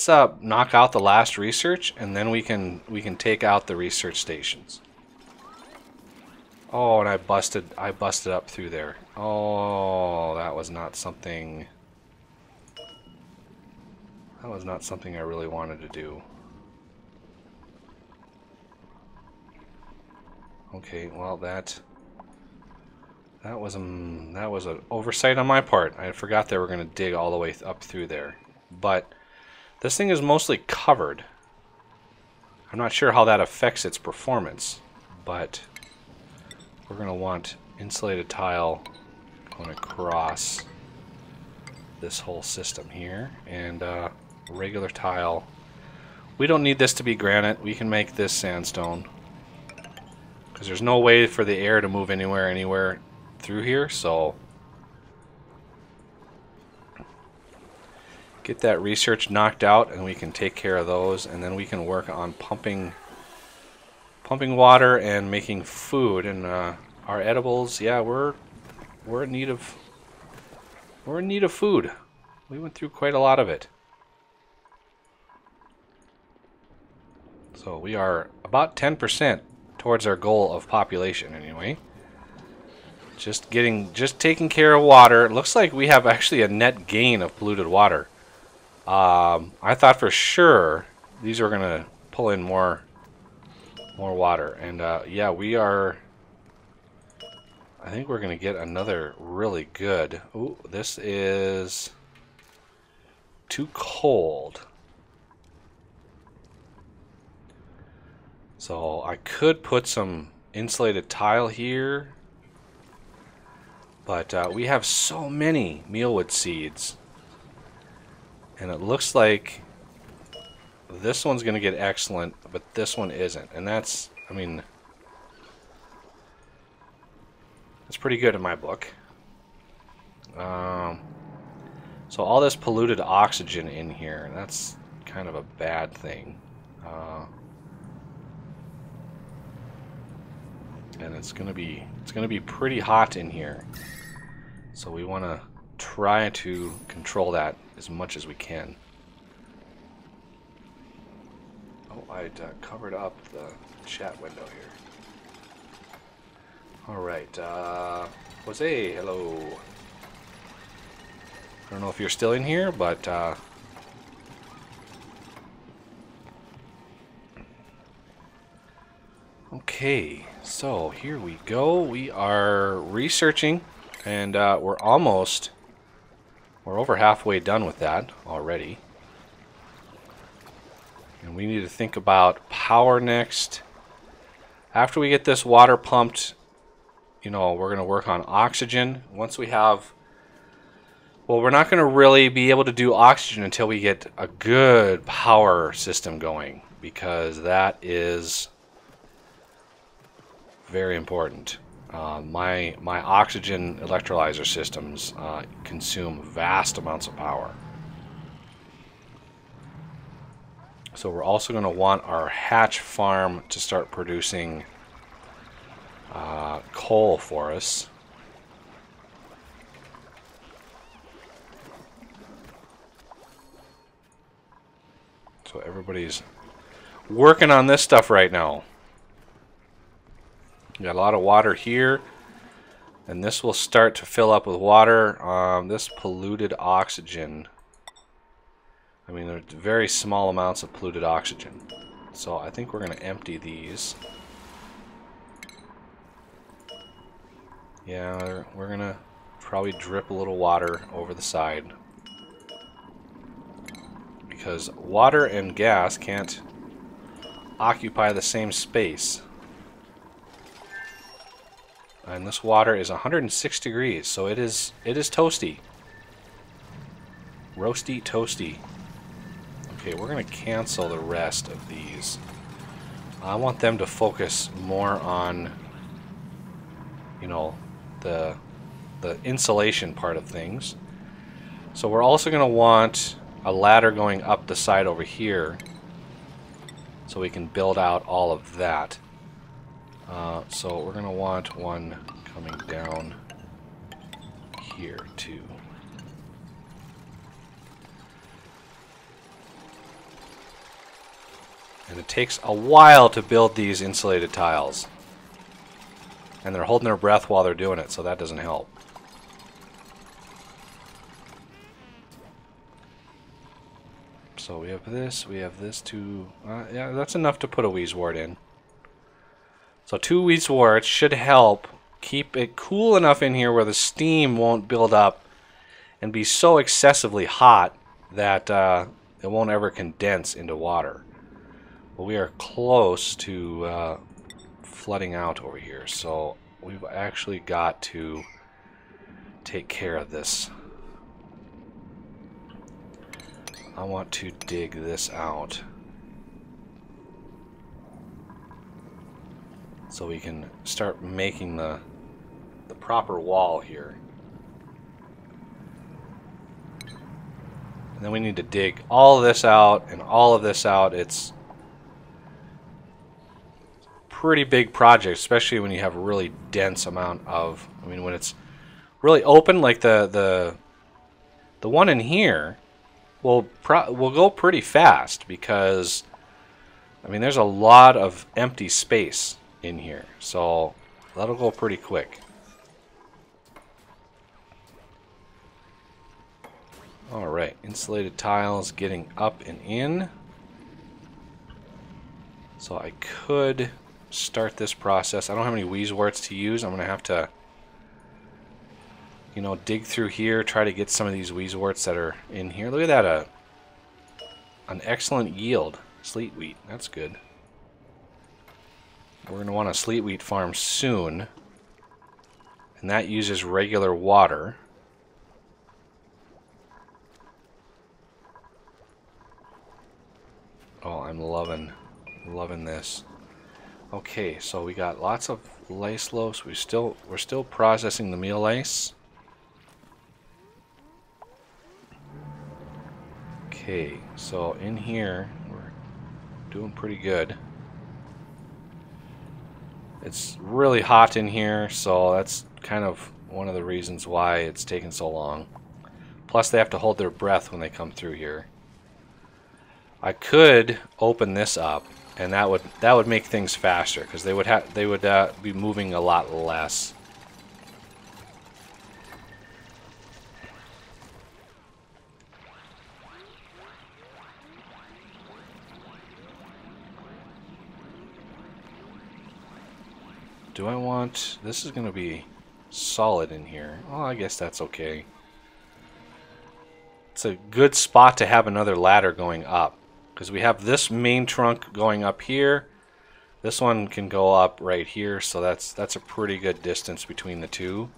knock out the last research, and then we can take out the research stations. Oh, and I busted up through there. Oh, that was not something. That was not something I really wanted to do. Okay, well that was an oversight on my part. I forgot they were going to dig all the way up through there. But this thing is mostly covered. I'm not sure how that affects its performance, but we're going to want insulated tile going across this whole system here, and regular tile. We don't need this to be granite. We can make this sandstone, because there's no way for the air to move anywhere through here, so get that research knocked out and we can take care of those, and then we can work on pumping water and making food. And our edibles, yeah, we're in need of food. We went through quite a lot of it. So we are about 10% towards our goal of population anyway. Just taking care of water. It looks like we have actually a net gain of polluted water. I thought for sure these were gonna pull in more water, and yeah, we are. I think we're gonna get another really good. Ooh, this is too cold. So I could put some insulated tile here, but we have so many mealwood seeds, and it looks like this one's going to get excellent, but this one isn't. And that's, I mean, that's pretty good in my book. So all this polluted oxygen in here, that's kind of a bad thing. And it's gonna be pretty hot in here, so we want to try to control that as much as we can. Oh, I covered up the chat window here. All right, Jose, hello. I don't know if you're still in here, but okay, so here we go. We are researching, and we're over halfway done with that already. And we need to think about power next. After we get this water pumped, you know, we're going to work on oxygen. Once we have, well, we're not going to really be able to do oxygen until we get a good power system going, because that is very important. My oxygen electrolyzer systems consume vast amounts of power. So we're also going to want our hatch farm to start producing coal for us. So everybody's working on this stuff right now. Got a lot of water here, and this will start to fill up with water. This polluted oxygen, I mean, there's very small amounts of polluted oxygen. So I think we're going to empty these. Yeah, we're going to probably drip a little water over the side, because water and gas can't occupy the same space. And this water is 106 degrees, so it is toasty. Roasty toasty. Okay, we're going to cancel the rest of these. I want them to focus more on, you know, the insulation part of things. So we're also going to want a ladder going up the side over here so we can build out all of that. So we're going to want one coming down here too. And it takes a while to build these insulated tiles. And they're holding their breath while they're doing it, so that doesn't help. So we have this too. Yeah, that's enough to put a Wheezewort in. So 2 Wheezeworts should help keep it cool enough in here where the steam won't build up and be so excessively hot that it won't ever condense into water. But we are close to flooding out over here, so we've actually got to take care of this. I want to dig this out so we can start making the proper wall here. And then we need to dig all of this out and all of this out. It's a pretty big project, especially when you have a really dense amount of, I mean, when it's really open, like the one in here will go pretty fast because, I mean, there's a lot of empty space in here, so that'll go pretty quick. Alright, insulated tiles getting up and in. So I could start this process. I don't have any Wheezeworts to use. I'm going to have to, you know, dig through here, try to get some of these Wheezeworts that are in here. Look at that, an excellent yield. Sleet wheat, that's good. We're going to want a sleet wheat farm soon, and that uses regular water. Oh, I'm loving this. Okay, so we got lots of lice loaves. We're still processing the meal lice. Okay, so in here we're doing pretty good. It's really hot in here, so that's kind of one of the reasons why it's taken so long. Plus they have to hold their breath when they come through here. I could open this up, and that would make things faster because they would be moving a lot less. Do I want... This is going to be solid in here. Oh, I guess that's okay. It's a good spot to have another ladder going up, because we have this main trunk going up here. This one can go up right here, so that's a pretty good distance between the two.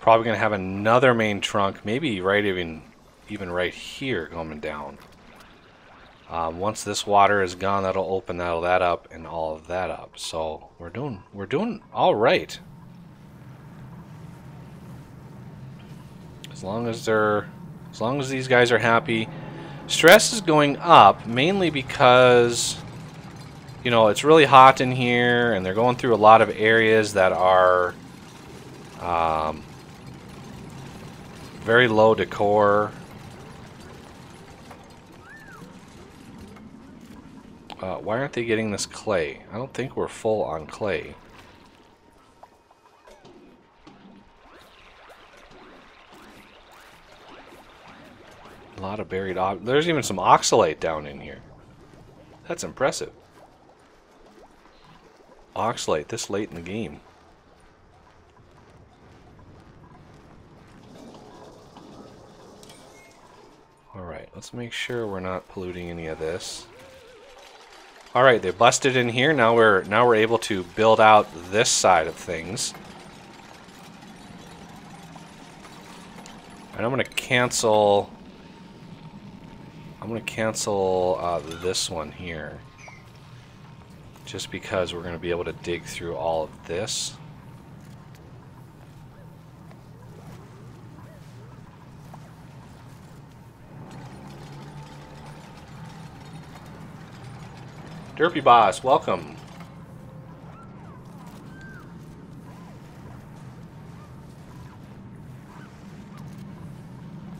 Probably going to have another main trunk, maybe right even right here coming down. Once this water is gone, that'll open all that up and all of that up. So we're doing all right. As long as these guys are happy. Stress is going up mainly because, you know, it's really hot in here and they're going through a lot of areas that are very low decor. Why aren't they getting this clay? I don't think we're full on clay. A lot of buried... There's even some oxalate down in here. That's impressive. Oxalate this late in the game. Alright, let's make sure we're not polluting any of this. Alright, they busted in here. Now we're able to build out this side of things. And I'm going to cancel... I'm going to cancel this one here. Just because we're going to be able to dig through all of this. Derpy Boss, welcome.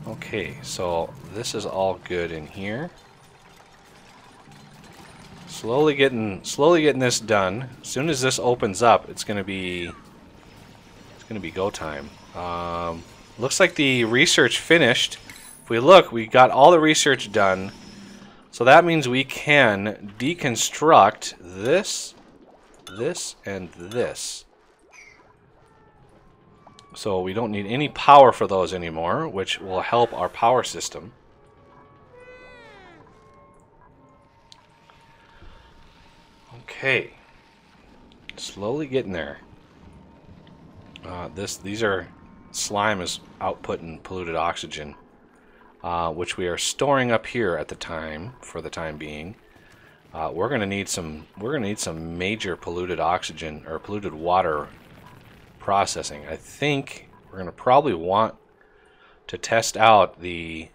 Okay, so this is all good in here. Slowly getting this done. As soon as this opens up, it's gonna be go time. Looks like the research finished. If we look, we got all the research done. So that means we can deconstruct this, this, and this. So we don't need any power for those anymore, which will help our power system. Okay. Slowly getting there. These are... Slime is outputting polluted oxygen. Which we are storing up here at the time, for the time being. We're gonna need some major polluted oxygen or polluted water processing. I think we're gonna probably want to test out the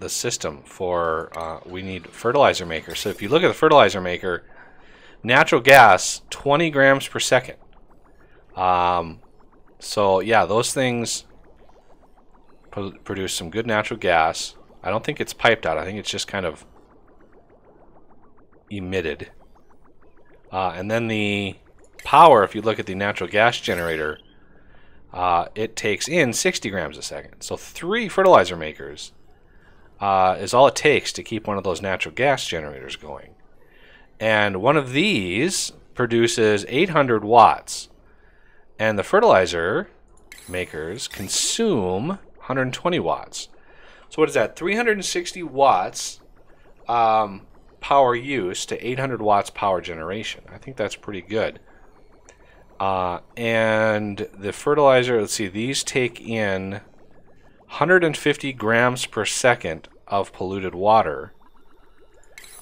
system for. We need fertilizer maker. So if you look at the fertilizer maker, natural gas 20 grams per second. So yeah, those things produce some good natural gas. I don't think it's piped out. I think it's just kind of emitted. And then the power, if you look at the natural gas generator, it takes in 60 grams a second. So 3 fertilizer makers is all it takes to keep one of those natural gas generators going. And one of these produces 800 watts. And the fertilizer makers consume 120 watts. So what is that? 360 watts power use to 800 watts power generation. I think that's pretty good. And the fertilizer, let's see, these take in 150 grams per second of polluted water.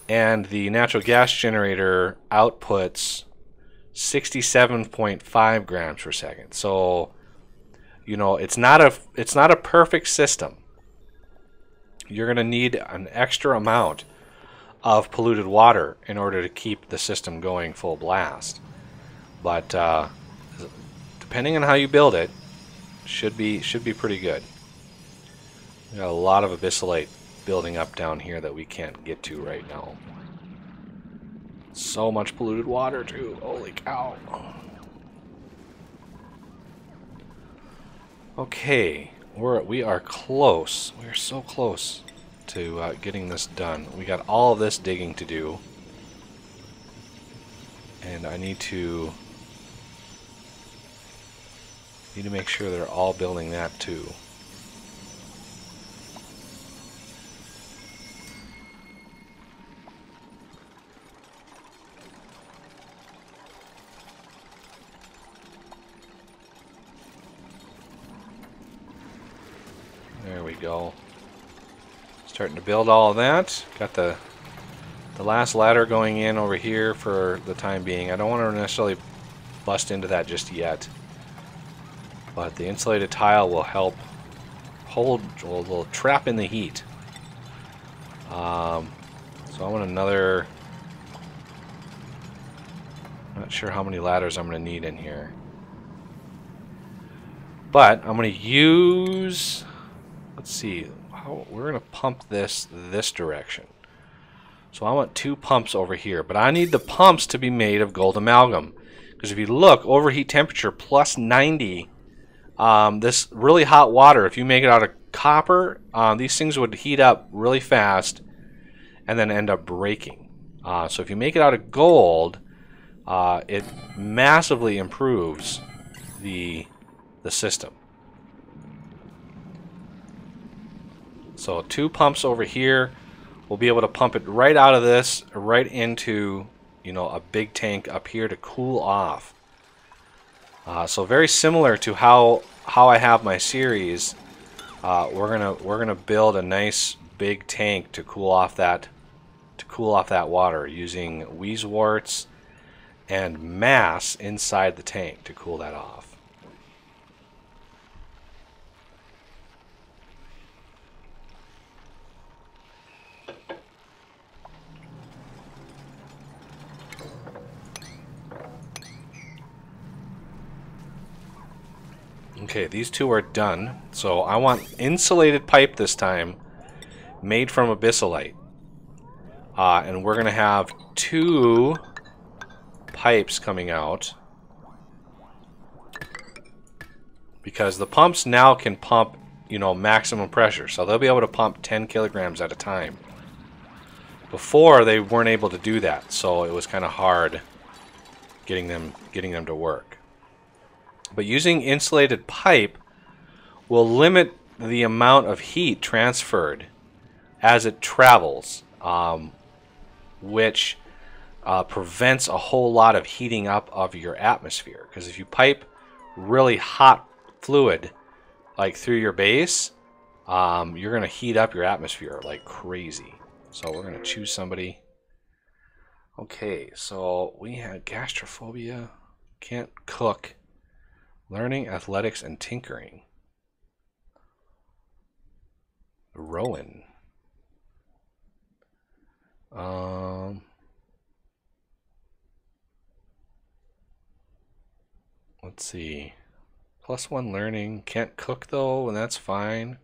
And the natural gas generator outputs 67.5 grams per second. So you know, it's not a perfect system. You're going to need an extra amount of polluted water in order to keep the system going full blast. But depending on how you build it, should be pretty good. We got a lot of abyssalite building up down here that we can't get to right now. So much polluted water too. Holy cow. Okay, we are close. We are so close to getting this done. We got all of this digging to do, and I need to make sure they're all building that too. There we go. Starting to build all of that. Got the last ladder going in over here for the time being. I don't want to necessarily bust into that just yet. But the insulated tile will help hold, will trap in the heat. So I want another... Not sure how many ladders I'm going to need in here. But I'm going to use... Let's see, we're going to pump this direction. So I want 2 pumps over here, but I need the pumps to be made of gold amalgam. Because if you look, overheat temperature plus 90, this really hot water, if you make it out of copper, these things would heat up really fast and then end up breaking. So if you make it out of gold, it massively improves the system. So 2 pumps over here. We'll be able to pump it right out of this, right into, you know, a big tank up here to cool off. So very similar to how I have my series we're gonna build a nice big tank to cool off that water using Wheezeworts and mass inside the tank to cool that off. Okay, these two are done. So I want insulated pipe this time, made from abyssalite. And we're going to have 2 pipes coming out. Because the pumps now can pump, you know, maximum pressure. So they'll be able to pump 10 kilograms at a time. Before, they weren't able to do that. So it was kind of hard getting them to work. But using insulated pipe will limit the amount of heat transferred as it travels, which prevents a whole lot of heating up of your atmosphere. Because if you pipe really hot fluid like through your base, you're going to heat up your atmosphere like crazy. So we're going to choose somebody. Okay, so we had gastrophobia, can't cook, learning, athletics, and tinkering. Rowan. Let's see. +1 learning. Can't cook though, and that's fine.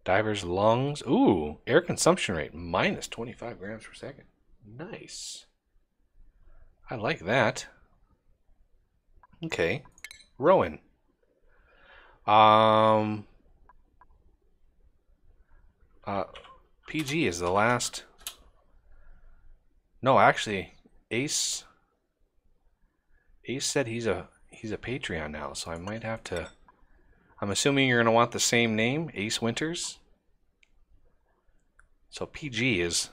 Diver's lungs. Ooh, air consumption rate -25 grams per second. Nice. I like that. Okay. Rowan. PG is the last. No, actually, Ace said he's a Patreon now, so I might have to. I'm assuming you're going to want the same name, Ace Winters. So PG is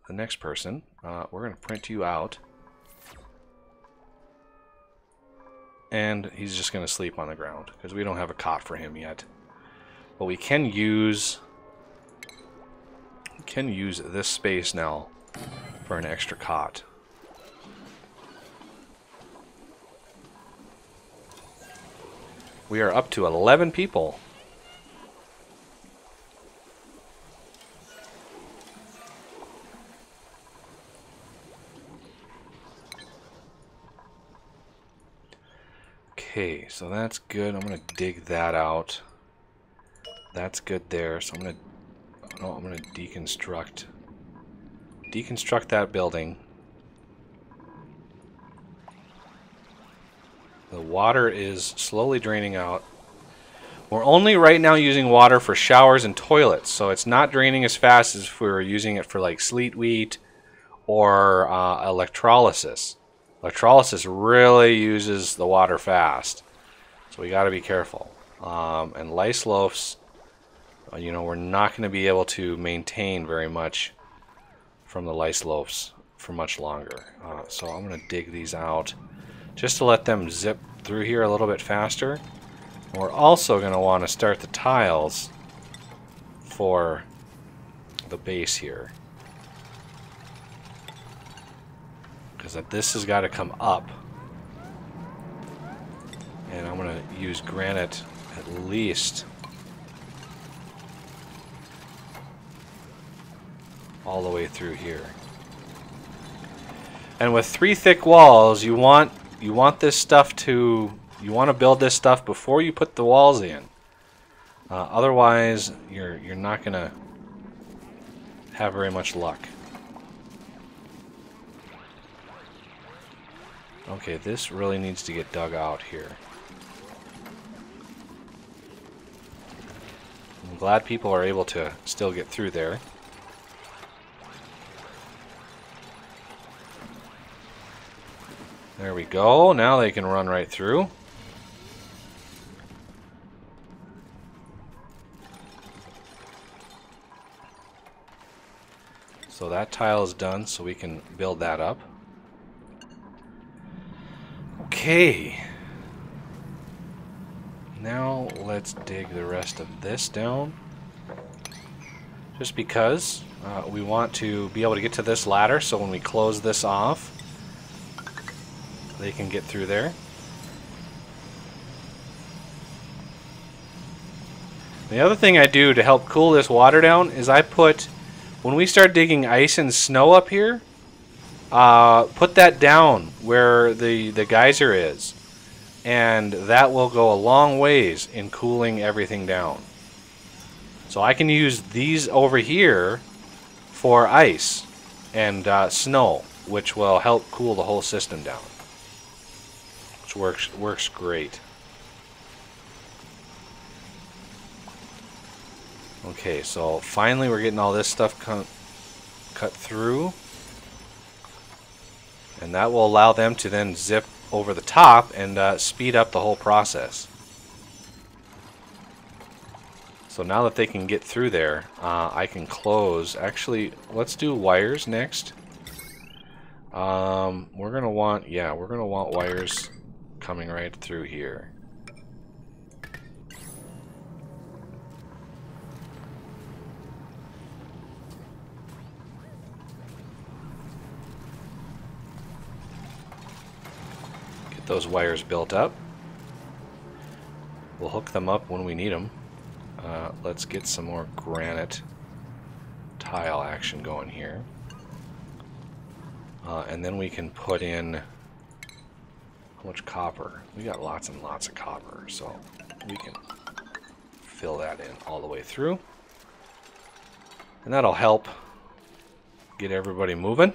the next person. We're going to print you out. And he's just going to sleep on the ground because we don't have a cot for him yet. But we can use this space now for an extra cot. We are up to 11 people. Okay, so that's good. I'm gonna dig that out. That's good there. So I'm gonna deconstruct that building. The water is slowly draining out. We're only right now using water for showers and toilets, so it's not draining as fast as if we were using it for like sleet wheat or electrolysis. Electrolysis really uses the water fast, so we got to be careful. And lice loafs, you know, we're not going to be able to maintain very much from the lice loafs for much longer. So I'm going to dig these out just to let them zip through here a little bit faster. And we're also going to want to start the tiles for the base here, because this has got to come up, and I'm going to use granite at least all the way through here. And with 3 thick walls, you want this stuff to, you want to build this stuff before you put the walls in. Otherwise, you're not going to have very much luck. Okay, this really needs to get dug out here. I'm glad people are able to still get through there. There we go. Now they can run right through. So that tile is done, so we can build that up. Okay. Now let's dig the rest of this down. Just because we want to be able to get to this ladder, so when we close this off, they can get through there. The other thing I do to help cool this water down is I put, when we start digging ice and snow up here, put that down where the geyser is. And that will go a long ways in cooling everything down. So I can use these over here for ice and snow, which will help cool the whole system down. Which works great. Okay, so finally we're getting all this stuff cut through. And that will allow them to then zip over the top and speed up the whole process. So now that they can get through there, I can close. Actually, let's do wires next. We're gonna want wires coming right through here. Get those wires built up. We'll hook them up when we need them. Let's get some more granite tile action going here. And then we can put in, how much copper? We got lots and lots of copper, so we can fill that in all the way through. And that'll help get everybody moving.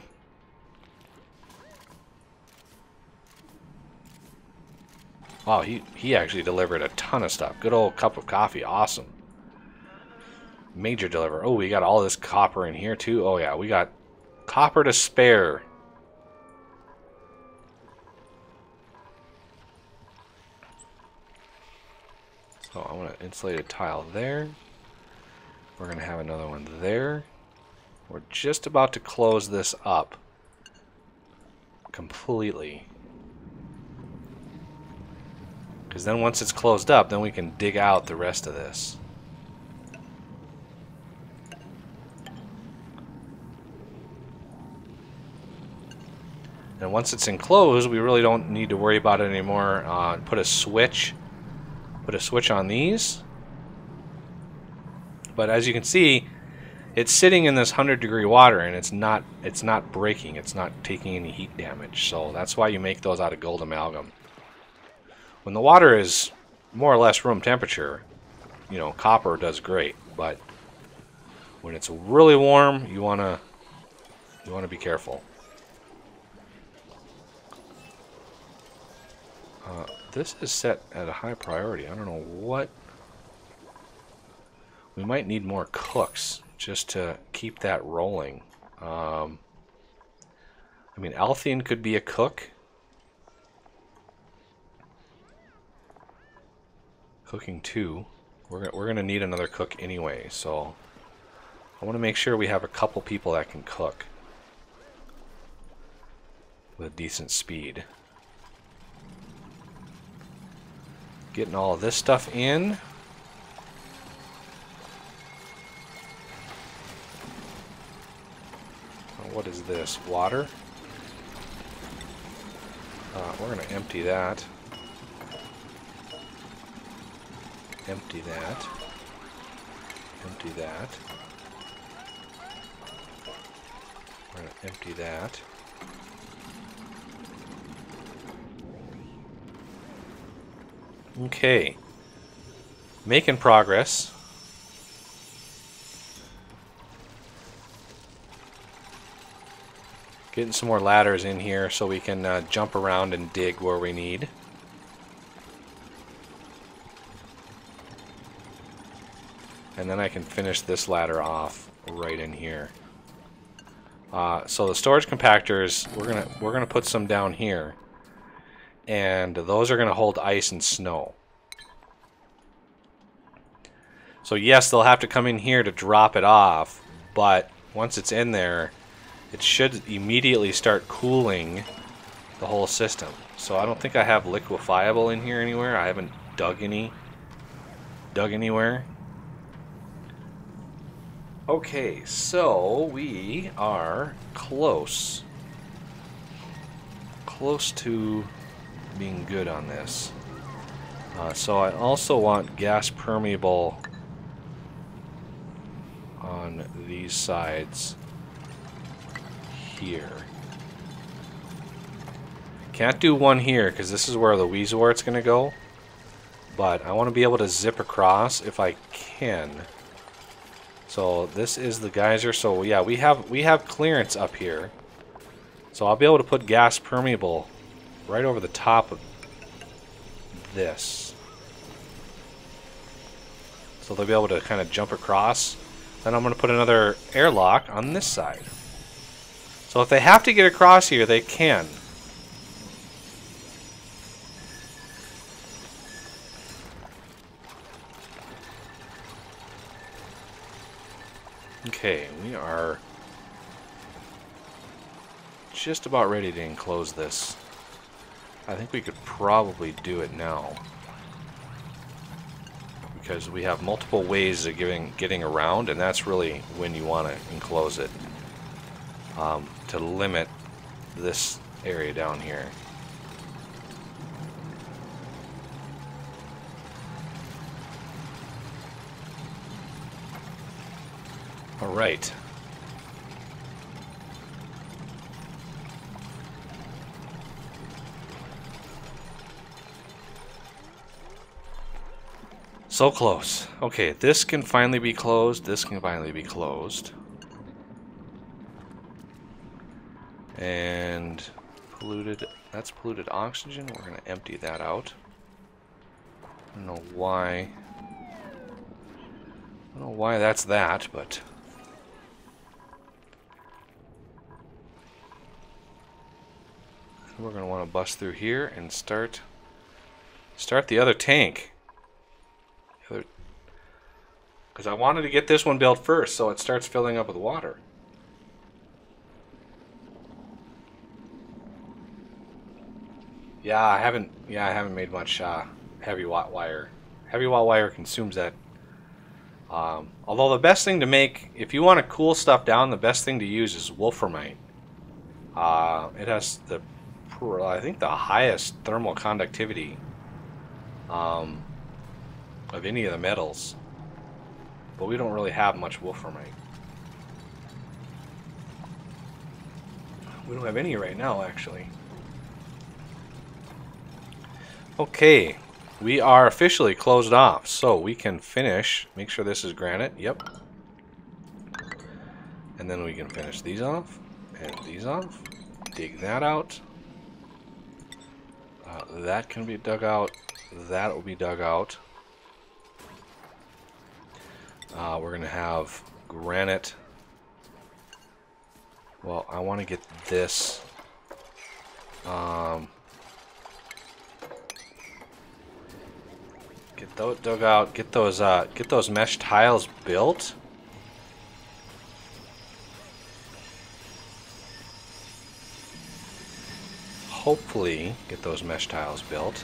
Wow, he actually delivered a ton of stuff. Good old cup of coffee, awesome. Major deliver. Oh, we got all this copper in here too. Oh yeah, we got copper to spare. So I want to insulate a tile there. We're going to have another one there. We're just about to close this up completely. Because then once it's closed up, then we can dig out the rest of this. And once it's enclosed, we really don't need to worry about it anymore. Put a switch on these. But as you can see, it's sitting in this 100-degree water, and it's not breaking. It's not taking any heat damage. So that's why you make those out of gold amalgam. When the water is more or less room temperature, you know, copper does great. But when it's really warm, you wanna be careful. This is set at a high priority. I don't know what. We might need more cooks just to keep that rolling. I mean, Althine could be a cook. Cooking 2. We're gonna need another cook anyway, so I want to make sure we have a couple people that can cook with decent speed. Getting all of this stuff in. What is this? Water? We're going to empty that. Empty that. Empty that. We're going to empty that. Okay, making progress. Getting some more ladders in here so we can jump around and dig where we need. And then I can finish this ladder off right in here. So the storage compactors, we're gonna put some down here. And those are going to hold ice and snow. So yes, they'll have to come in here to drop it off, but once it's in there, it should immediately start cooling the whole system. So I don't think I have liquefiable in here anywhere. I haven't dug any. dug anywhere. Okay, so we are close. Close to being good on this. So I also want gas permeable on these sides here. Can't do one here because this is where the Weezewort's going to go. But I want to be able to zip across if I can. So this is the geyser. So yeah, we have clearance up here. So I'll be able to put gas permeable right over the top of this. So they'll be able to kind of jump across. Then I'm going to put another airlock on this side. So if they have to get across here, they can. Okay, we are just about ready to enclose this. I think we could probably do it now, because we have multiple ways of getting around, and that's really when you want to enclose it, to limit this area down here. All right. So close. Okay, this can finally be closed. This can finally be closed. And polluted. That's polluted oxygen. We're going to empty that out. I don't know why. I don't know why that's that, but we're going to want to bust through here and start the other tank. Because I wanted to get this one built first, so it starts filling up with water. Yeah, I haven't made much heavy watt wire. Heavy watt wire consumes that. Although the best thing to make, if you want to cool stuff down, the best thing to use is wolframite. It has I think the highest thermal conductivity of any of the metals. But we don't really have much wolframite. We don't have any right now, actually. Okay, we are officially closed off, so we can finish. Make sure this is granite. Yep. And then we can finish these off and these off. Dig that out. That can be dug out. That will be dug out. We're going to have granite. Well, I want to get this. Get those dug out. Get those mesh tiles built. Hopefully, get those mesh tiles built.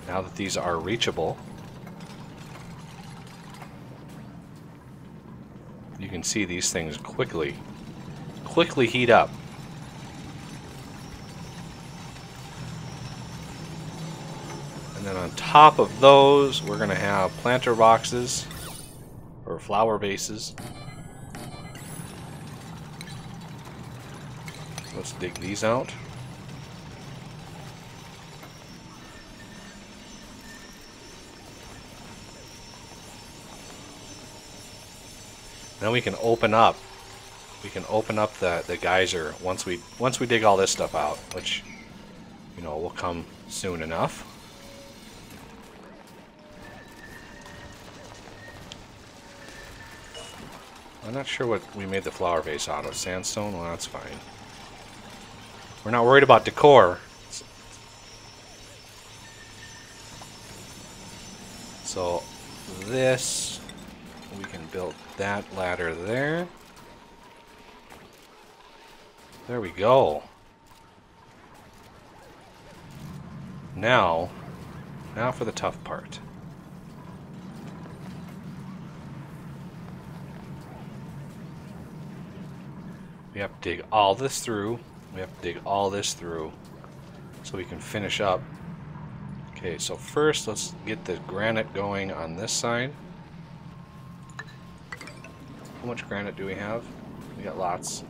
Now that these are reachable. You can see these things quickly heat up. And then on top of those, we're going to have planter boxes or flower bases. Let's dig these out. Now we can open up. We can open up the geyser once we dig all this stuff out, which, you know, will come soon enough. I'm not sure what we made the flower vase out of. Sandstone? Well, that's fine. We're not worried about decor. So this, we can build that ladder there. There we go. Now Now for the tough part. We have to dig all this through. We have to dig all this through so we can finish up. Okay, so first let's get the granite going on this side. How much granite do we have? We got lots.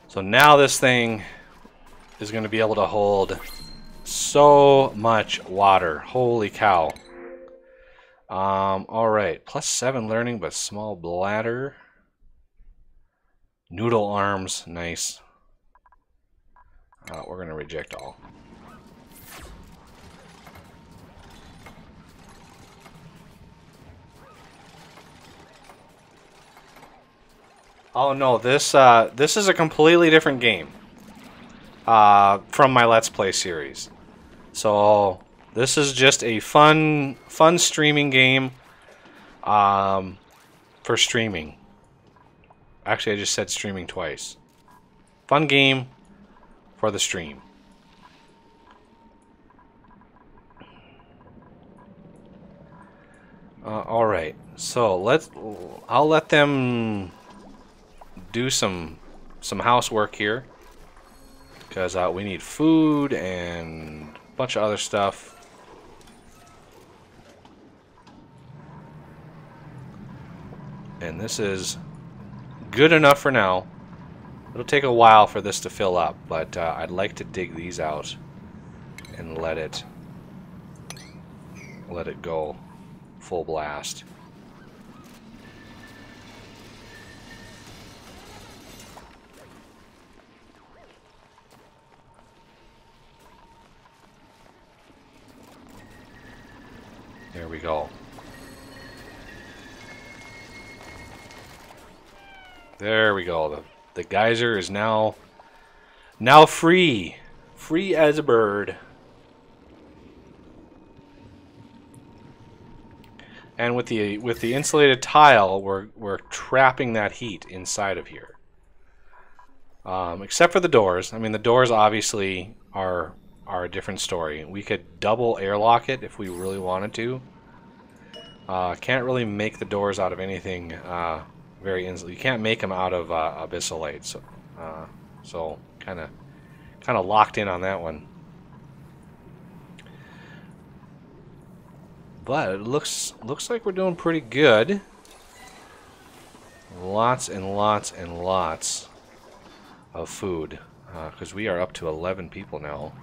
So now this thing is going to be able to hold so much water. Holy cow. Alright. +7 learning, but small bladder. Noodle arms. Nice. We're going to reject all. Oh no, this is a completely different game from my Let's Play series. So this is just a fun streaming game for streaming. Actually, I just said streaming twice. Fun game for the stream. All right, so I'll let them do some housework here because we need food and a bunch of other stuff. And this is good enough for now. It'll take a while for this to fill up, but I'd like to dig these out and let it go full blast. There we go. There we go. The geyser is now free. Free as a bird. And with the insulated tile, we're trapping that heat inside of here. Except for the doors. I mean, the doors obviously are a different story. We could double airlock it if we really wanted to. Can't really make the doors out of anything very easily. You can't make them out of abyssalite, so kind of locked in on that one. But it looks like we're doing pretty good. Lots and lots and lots of food, because we are up to 11 people now.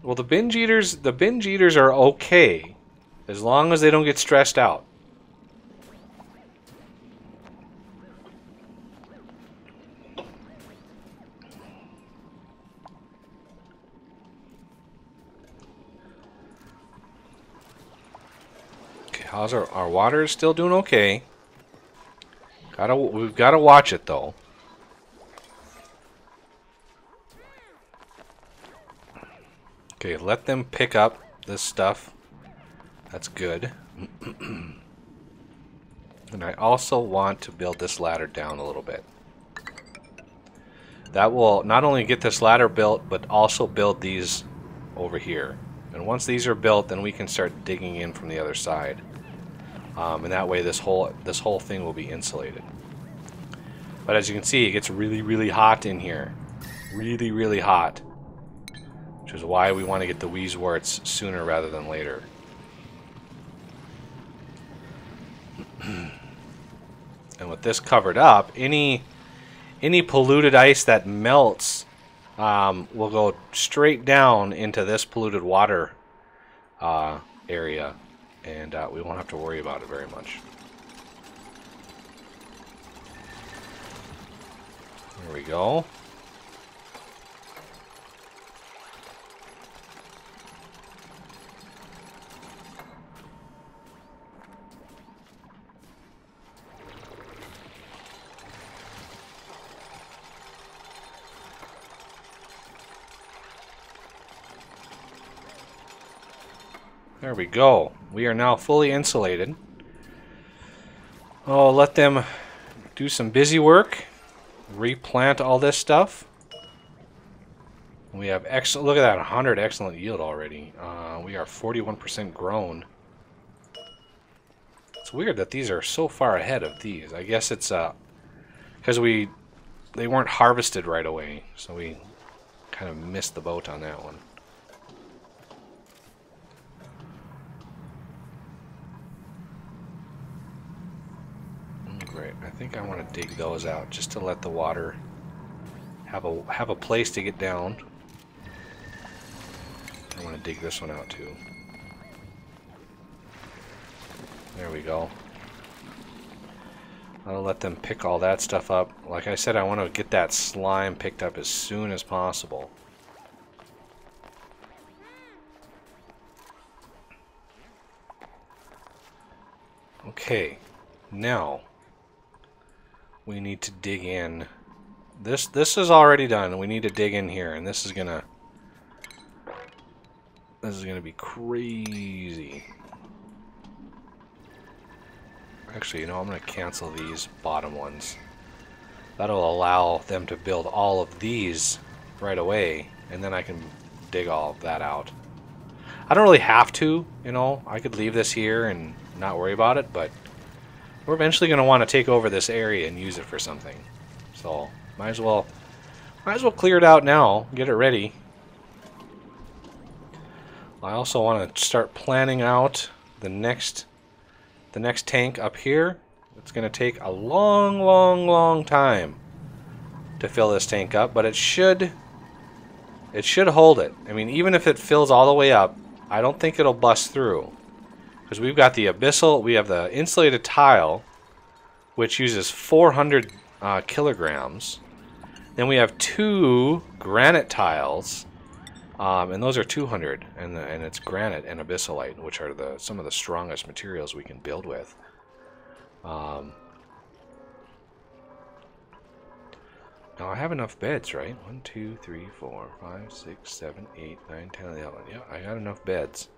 Well, the binge eaters are okay as long as they don't get stressed out. Okay, how's our water is still doing okay. We've got to watch it though. Okay, let them pick up this stuff. That's good. And I also want to build this ladder down a little bit. That will not only get this ladder built, but also build these over here. And once these are built, then we can start digging in from the other side. And that way this whole thing will be insulated. But as you can see, it gets really, really hot in here. Really, really hot. Which is why we want to get the Wheezeworts sooner rather than later. And with this covered up, any polluted ice that melts will go straight down into this polluted water area, and we won't have to worry about it very much. There we go. There we go. We are now fully insulated. Oh, let them do some busy work. Replant all this stuff. We have excellent. Look at that, 100 excellent yield already. We are 41% grown. It's weird that these are so far ahead of these. I guess it's because they weren't harvested right away, so we kind of missed the boat on that one. Great. I think I want to dig those out just to let the water have a place to get down. I want to dig this one out too. There we go. I'll let them pick all that stuff up. Like I said, I want to get that slime picked up as soon as possible. Okay, now we need to dig in. This is already done. We need to dig in here, and this is gonna be crazy. Actually, you know, I'm gonna cancel these bottom ones. That'll allow them to build all of these right away, and then I can dig all of that out. I don't really have to, you know. I could leave this here and not worry about it, but we're eventually going to want to take over this area and use it for something. So might as well clear it out now, get it ready. I also want to start planning out the next tank up here. It's going to take a long time to fill this tank up, but it should hold it. I mean, even if it fills all the way up, I don't think it'll bust through. Because we've got the abyssal, we have the insulated tile, which uses 400 kilograms. Then we have 2 granite tiles, and those are 200, and it's granite and abyssalite, which are some of the strongest materials we can build with. Now I have enough beds, right? 1, 2, 3, 4, 5, 6, 7, 8, 9, 10, 11. Yeah, I got enough beds.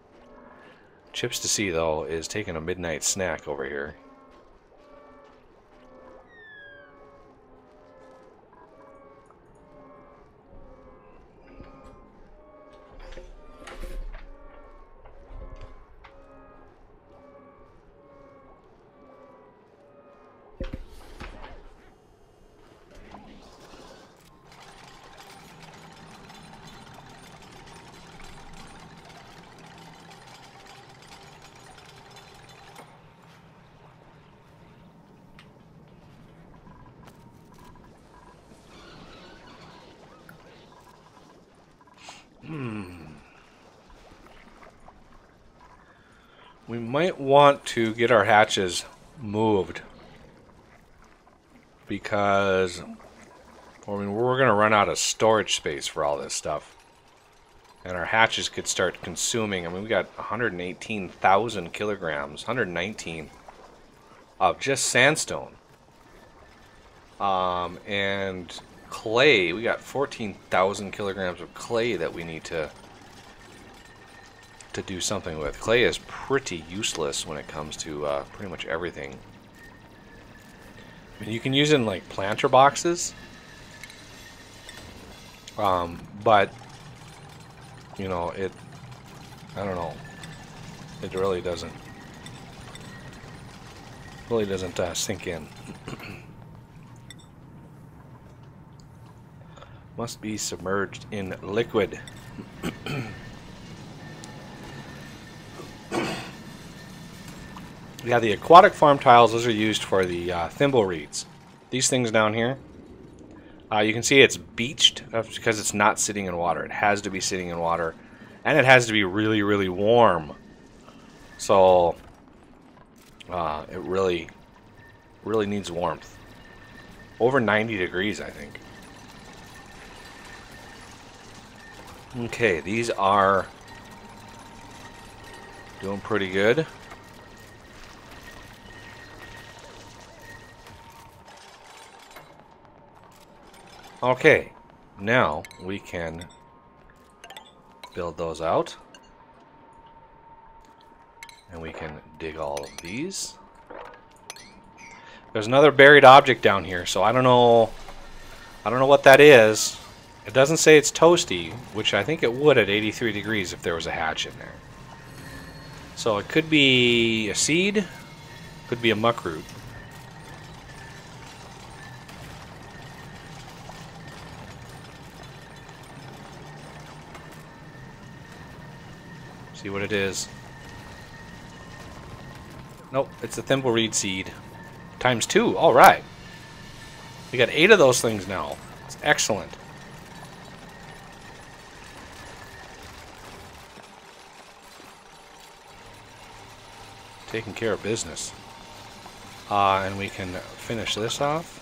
Chips to see, though, is taking a midnight snack over here. We might want to get our hatches moved because, I mean, we're going to run out of storage space for all this stuff. And our hatches could start consuming, I mean, we got 118,000 kilograms, 119 of just sandstone. And clay, we got 14,000 kilograms of clay that we need to do something with. Clay is pretty useless when it comes to pretty much everything. I mean, you can use it in like planter boxes, but you know, I don't know, it really doesn't sink in. Must be submerged in liquid. Yeah, the aquatic farm tiles, those are used for the thimble reeds. These things down here, you can see it's beached because it's not sitting in water. It has to be sitting in water, and it has to be really warm. So it really needs warmth. Over 90 degrees, I think. Okay, these are doing pretty good. Okay, now we can build those out. And we can dig all of these. There's another buried object down here, so I don't know what that is. It doesn't say it's toasty, which I think it would at 83 degrees if there was a hatch in there. So it could be a seed, could be a muckroot. See what it is. Nope, it's a thimbleweed seed. Times 2, alright. We got 8 of those things now. It's excellent. Taking care of business. And we can finish this off.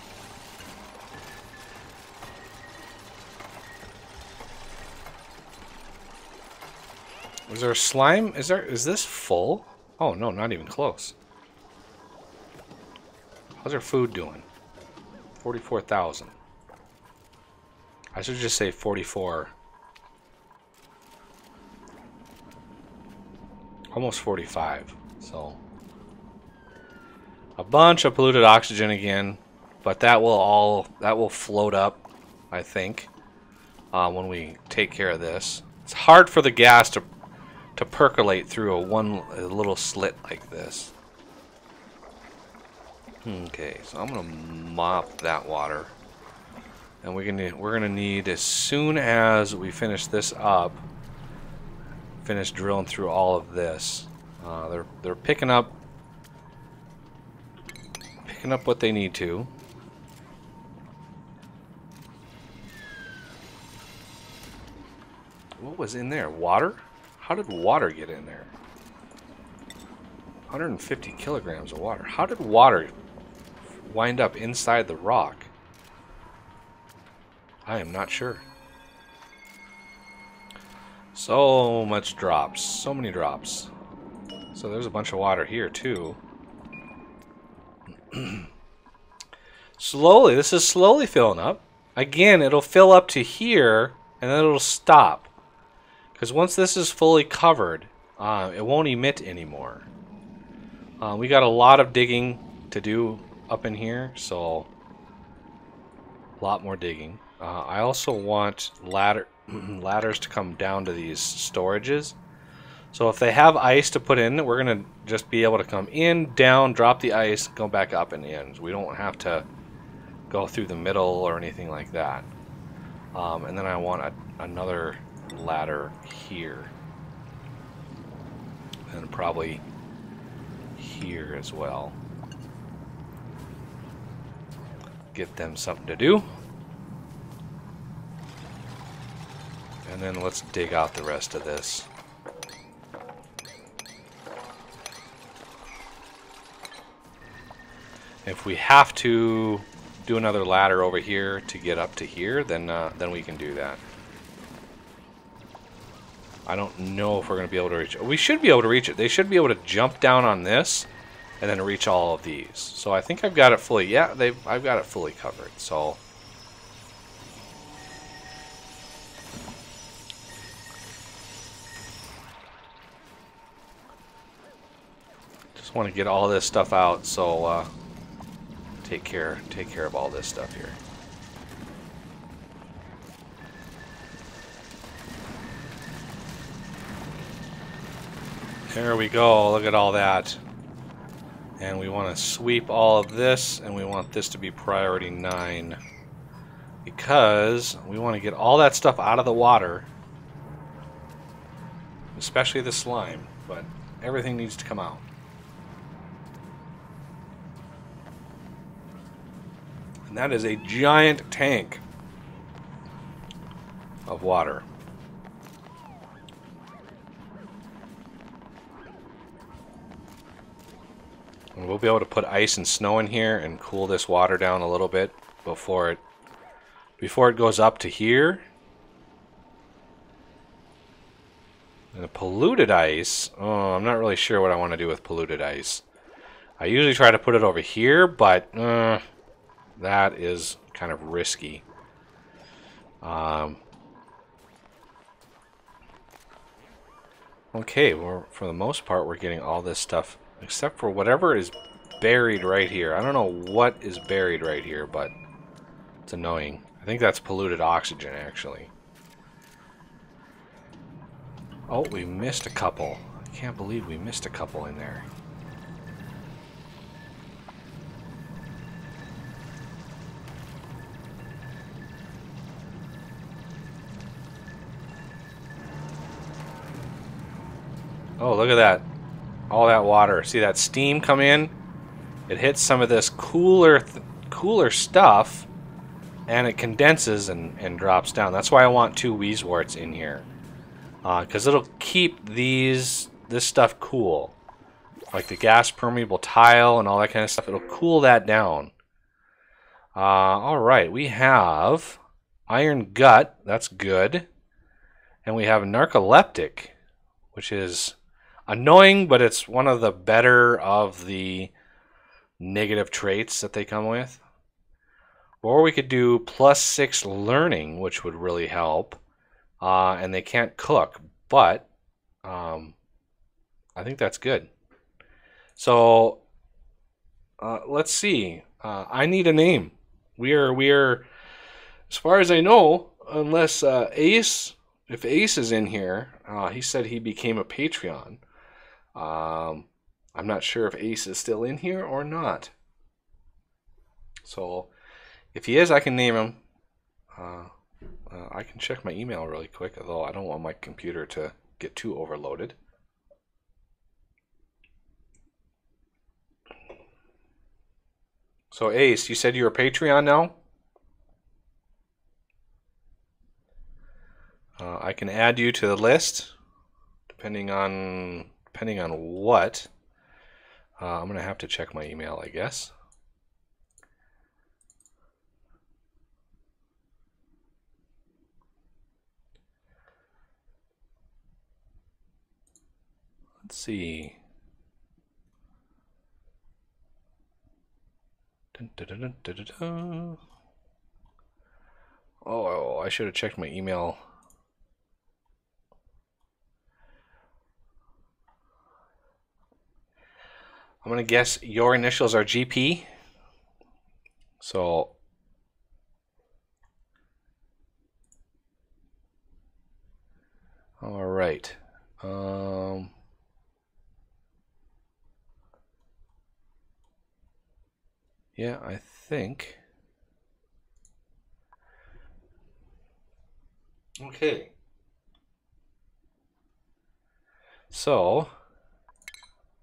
Is there a slime? Is this full? Oh no, not even close. How's our food doing? 44,000. I should just say 44. Almost 45. So a bunch of polluted oxygen again, but that will float up, I think, when we take care of this. It's hard for the gas to percolate through a little slit like this. Okay, so I'm gonna mop that water, and we're gonna need, as soon as we finish this up, finish drilling through all of this. They're picking up what they need to. What was in there? Water? How did water get in there? 150 kilograms of water. How did water wind up inside the rock? I am not sure. So much drops. So many drops. So there's a bunch of water here too. Slowly, this is slowly filling up. Again, it'll fill up to here and then it'll stop. Because once this is fully covered, it won't emit anymore. We got a lot of digging to do up in here, so a lot more digging. I also want ladders to come down to these storages. So if they have ice to put in, we're going to just be able to come in, down, drop the ice, go back up and in. We don't have to go through the middle or anything like that. And then I want another ladder here. And probably here as well. Get them something to do. And then let's dig out the rest of this. If we have to do another ladder over here to get up to here, then we can do that. I don't know if we're going to be able to reach it. We should be able to reach it. They should be able to jump down on this and then reach all of these. So I think I've got it fully. Yeah, I've got it fully covered. So just want to get all this stuff out. So take care of all this stuff here. There we go. Look at all that. And we want to sweep all of this, and we want this to be priority 9 because we want to get all that stuff out of the water, especially the slime, but everything needs to come out. And that is a giant tank of water. And we'll be able to put ice and snow in here and cool this water down a little bit before it goes up to here. And the polluted ice, oh, I'm not really sure what I want to do with polluted ice. I usually try to put it over here, but that is kind of risky. Okay, we're, for the most part, we're getting all this stuff, except for whatever is buried right here. I don't know what is buried right here, but it's annoying. I think that's polluted oxygen, actually. Oh, we missed a couple. I can't believe we missed a couple in there. Oh, look at that. All that water. See that steam come in? It hits some of this cooler stuff, and it condenses and drops down. That's why I want 2 Wheezeworts in here. Because it'll keep this stuff cool. Like the gas permeable tile and all that kind of stuff. It'll cool that down. Alright, we have Iron Gut. That's good. And we have Narcoleptic, which is annoying, but it's one of the better of the negative traits that they come with. Or we could do +6 learning, which would really help. And they can't cook, but I think that's good. So let's see. I need a name. We are, as far as I know, unless Ace, if Ace is in here, he said he became a Patreon. I'm not sure if Ace is still in here or not. So if he is, I can name him. I can check my email really quick, although I don't want my computer to get too overloaded. So Ace, you said you're a Patreon now? I can add you to the list, depending on what. I'm gonna have to check my email, I guess. Let's see. Dun, dun, dun, dun, dun, dun, dun. Oh, I should have checked my email. I'm gonna guess your initials are GP. So all right. Yeah, I think. Okay. So,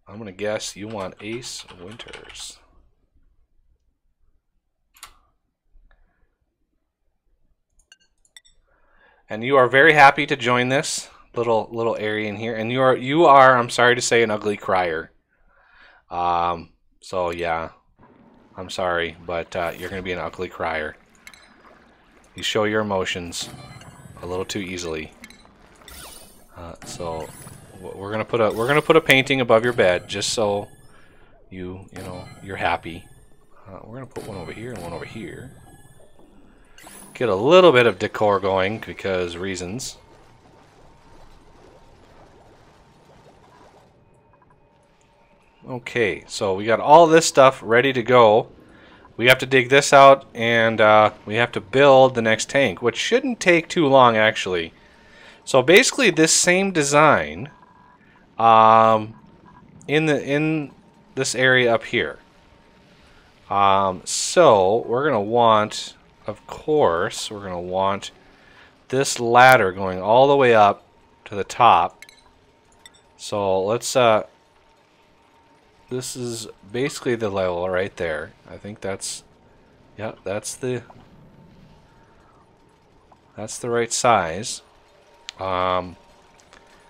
I'm going to guess you want Ace Winters. And you are very happy to join this little area in here. And you are, I'm sorry to say, an ugly crier. So yeah, I'm sorry, but you're going to be an ugly crier. You show your emotions a little too easily. So we're gonna put a painting above your bed just so you know you're happy. We're gonna put one over here and one over here. Get a little bit of decor going because reasons. Okay, so we got all this stuff ready to go. We have to dig this out and we have to build the next tank, which shouldn't take too long actually. So basically this same design in this area up here. So we're gonna want, of course, we're gonna want this ladder going all the way up to the top. So let's this is basically the level right there. I think that's, yeah, that's the right size.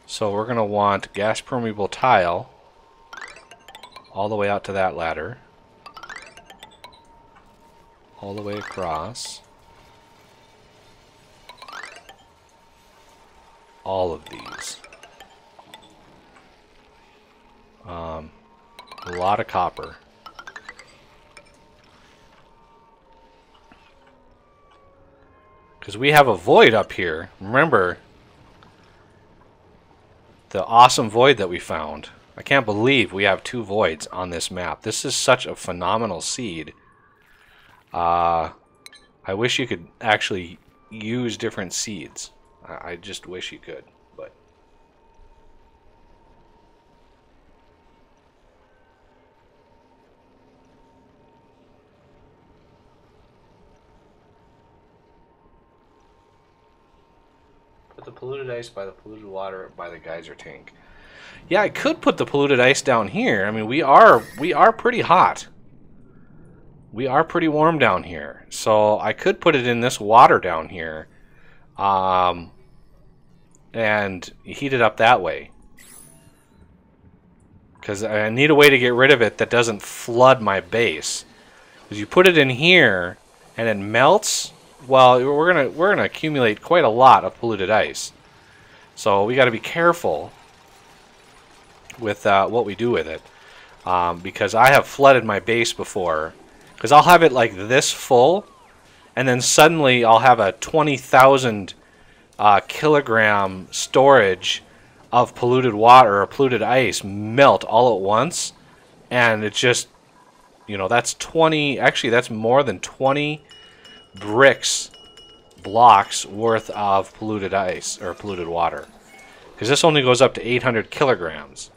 So we're gonna want gas permeable tile all the way out to that ladder, all the way across. All of these. A lot of copper. Because we have a void up here. Remember, the awesome void that we found. I can't believe we have 2 voids on this map. This is such a phenomenal seed. I wish you could actually use different seeds. I just wish you could, but put the polluted ice by the polluted water by the geyser tank. Yeah, I could put the polluted ice down here. I mean, we are pretty hot. We are pretty warm down here. So I could put it in this water down here. And heat it up that way. Because I need a way to get rid of it that doesn't flood my base. Because you put it in here and it melts, well, we're gonna accumulate quite a lot of polluted ice. So we got to be careful with what we do with it. Because I have flooded my base before. Because I'll have it like this full, and then suddenly I'll have a 20,000 kilogram storage of polluted water or polluted ice melt all at once, and it just, you know, that's 20, actually that's more than 20 blocks worth of polluted ice or polluted water, because this only goes up to 800 kilograms.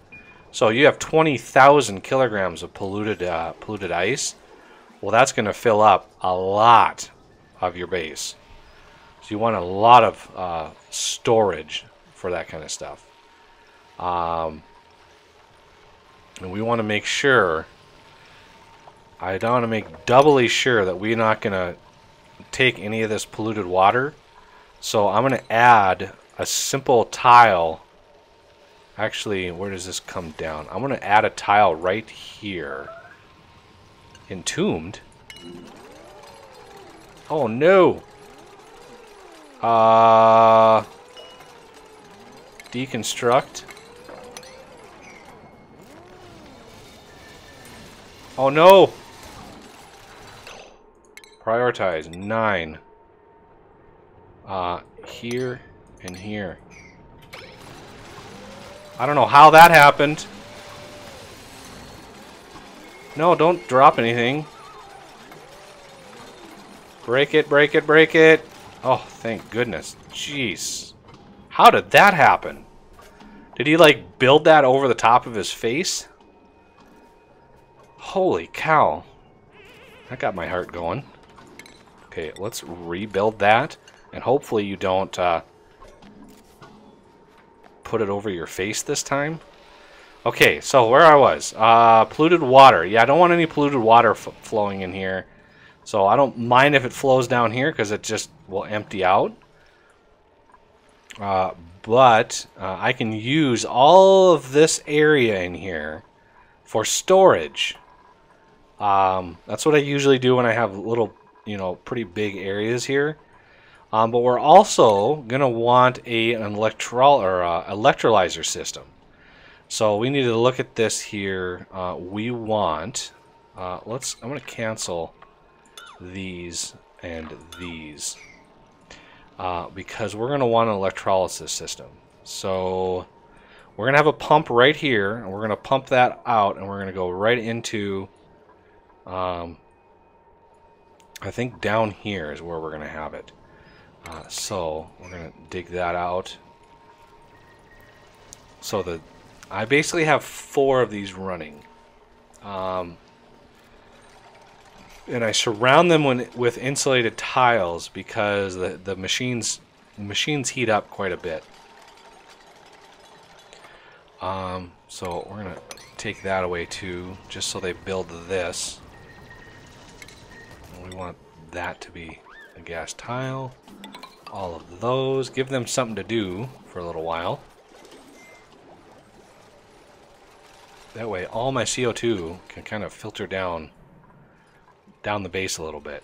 So you have 20,000 kilograms of polluted ice. Well, that's going to fill up a lot of your base. So you want a lot of storage for that kind of stuff. And we want to make sure, I don't want to make doubly sure that we're not going to take any of this polluted water. So I'm going to add a simple tile. Actually, where does this come down? I'm going to add a tile right here. Entombed? Oh no! Deconstruct. Oh no! Prioritize 9. Here and here. I don't know how that happened. No, don't drop anything. Break it, break it, break it. Oh, thank goodness. Jeez. How did that happen? Did he, like, build that over the top of his face? Holy cow. That got my heart going. Okay, let's rebuild that. And hopefully you don't put it over your face this time. Okay, so where I was. Polluted water. Yeah, I don't want any polluted water flowing in here. So I don't mind if it flows down here because it just will empty out. But I can use all of this area in here for storage. That's what I usually do when I have little, you know, pretty big areas here. But we're also going to want an electrolyzer system. So we need to look at this here. We want, I'm going to cancel these and these because we're going to want an electrolysis system. So we're going to have a pump right here, and we're going to pump that out, and we're going to go right into, I think down here is where we're going to have it. So we're going to dig that out. So I basically have 4 of these running. And I surround them with insulated tiles because the machines heat up quite a bit. So we're going to take that away too, just so they build this. And we want that to be a gas tile. All of those. Give them something to do for a little while. That way all my CO2 can kind of filter down the base a little bit.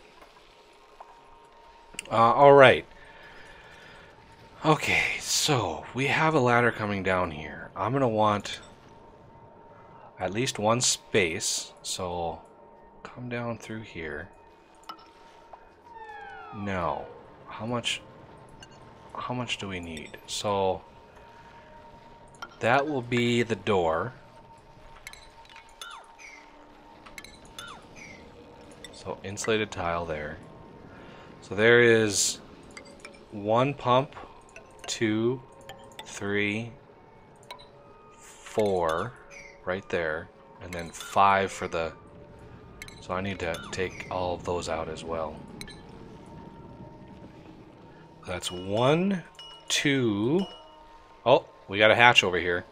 Alright. Okay, so we have a ladder coming down here. I'm going to want at least one space. So come down through here. Now, how much do we need? So that will be the door. So insulated tile there. So there is 1 pump, 2, 3, 4 right there, and then 5 for the... So I need to take all of those out as well. That's 1, 2... Oh, we got a hatch over here.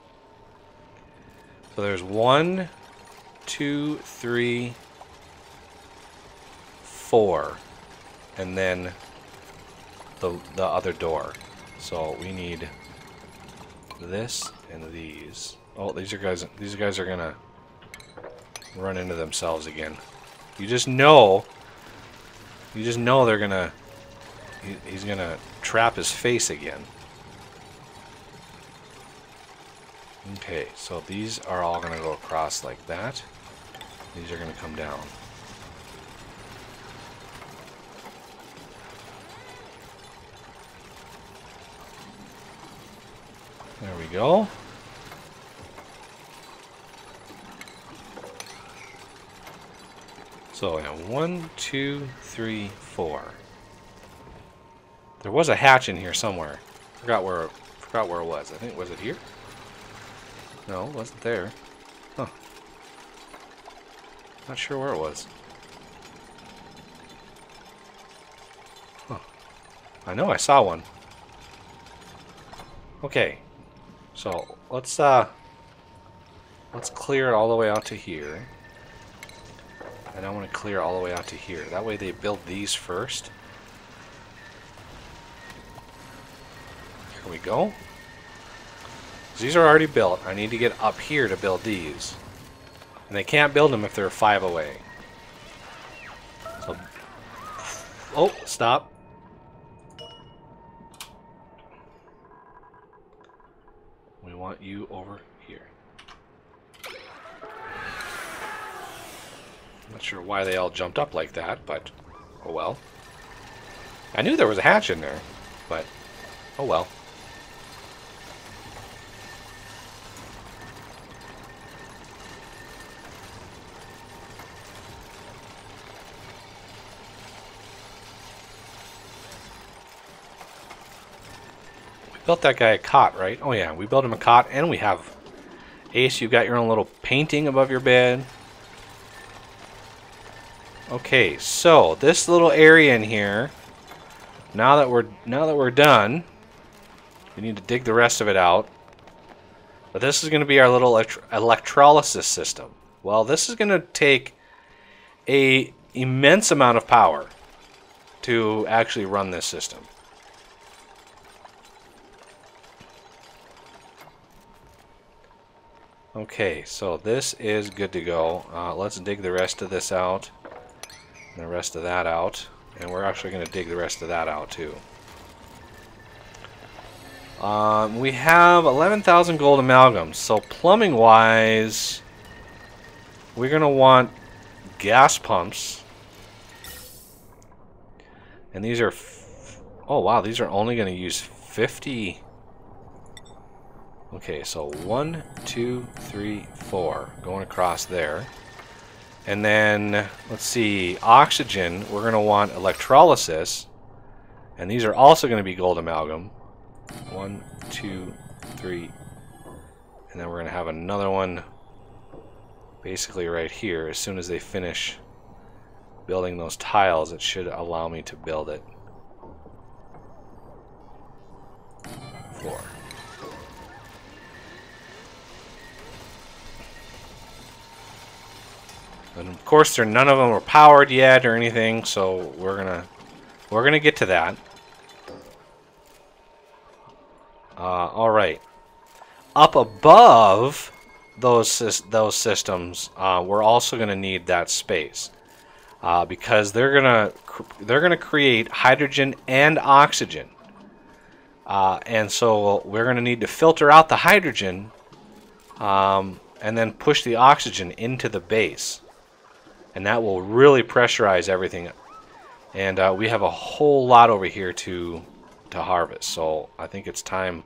So there's 1, 2, 3, 4, and then the other door. So we need this and these. Oh, these guys are gonna run into themselves again. You just know they're gonna. He's gonna trap his face again. Okay, so these are all gonna go across like that. These are gonna come down. There we go. So, yeah, 1, 2, 3, 4. There was a hatch in here somewhere. Forgot where it was. I think, was it here? No, it wasn't there. Huh. Not sure where it was. Huh. I know I saw one. Okay. So, let's clear it all the way out to here. And I want to clear all the way out to here. That way they build these first. Here we go. These are already built. I need to get up here to build these. And they can't build them if they're 5 away. So, oh, stop. We want you over here. Not sure why they all jumped up like that, but oh well. I knew there was a hatch in there, but oh well. We built that guy a cot, right? Oh yeah, we built him a cot, and we have Ace, you got your own little painting above your bed. Okay, so this little area in here, now that we're done, we need to dig the rest of it out. But this is going to be our little electrolysis system. Well, this is going to take a immense amount of power to actually run this system. Okay, so this is good to go. Let's dig the rest of this out. And the rest of that out. And we're actually going to dig the rest of that out too. We have 11,000 gold amalgams. So plumbing wise, we're going to want gas pumps. And these are... oh wow, these are only going to use 50... Okay, so 1, 2, 3, 4 going across there. And then, let's see, oxygen, we're going to want electrolysis. And these are also going to be gold amalgam. 1, 2, 3. And then we're going to have another one basically right here. As soon as they finish building those tiles, it should allow me to build it. 4. And of course, none of them are powered yet or anything, so we're gonna get to that. All right. Up above those systems, we're also gonna need that space because they're gonna create hydrogen and oxygen, and so we're gonna need to filter out the hydrogen and then push the oxygen into the base. And that will really pressurize everything. And we have a whole lot over here to harvest. So I think it's time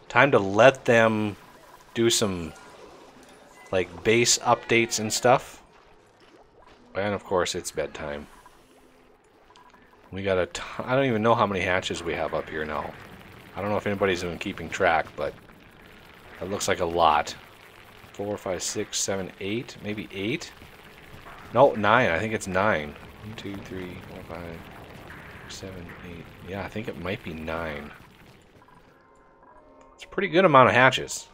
to let them do some like base updates and stuff. And of course, it's bedtime. We got a I don't even know how many hatches we have up here now. I don't know if anybody's even keeping track, but it looks like a lot. 4, 5, 6, 7, 8, maybe 8? No, 9. I think it's 9. 1, 2, 3, 4, 5, 7, 8. Yeah, I think it might be 9. It's a pretty good amount of hatches.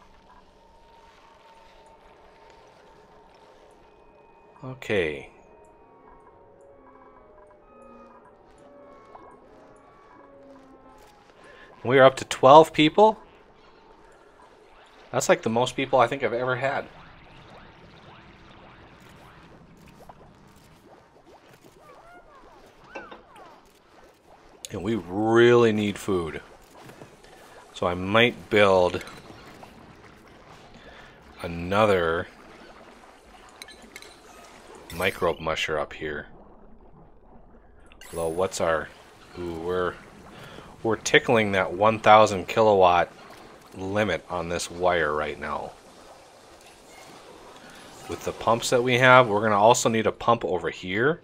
Okay. We are up to 12 people. That's like the most people I think I've ever had. And we really need food. So I might build another microbe musher up here. Although what's our... Ooh, we're tickling that 1,000 kilowatt limit on this wire right now. With the pumps that we have, we're gonna also need a pump over here.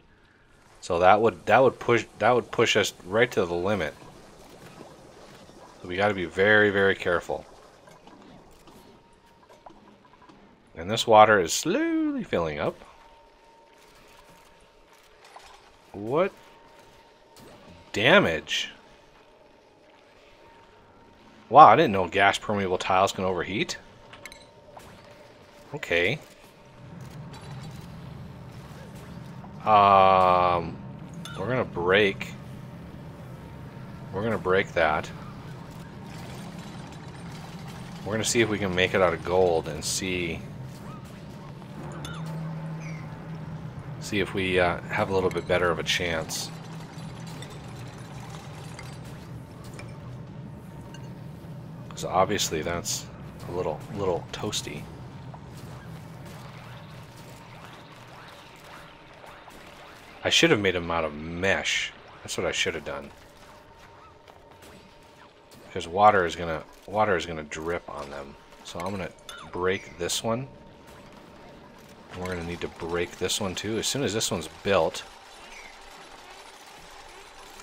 So that would push us right to the limit. So we got to be very, very careful. And this water is slowly filling up. What damage? Wow, I didn't know gas permeable tiles can overheat. Okay. We're gonna break that. We're gonna see if we can make it out of gold and see if we have a little bit better of a chance. So obviously that's a little toasty. I should have made them out of mesh. That's what I should have done. Because water is gonna drip on them. So I'm gonna break this one. And we're gonna need to break this one too. As soon as this one's built,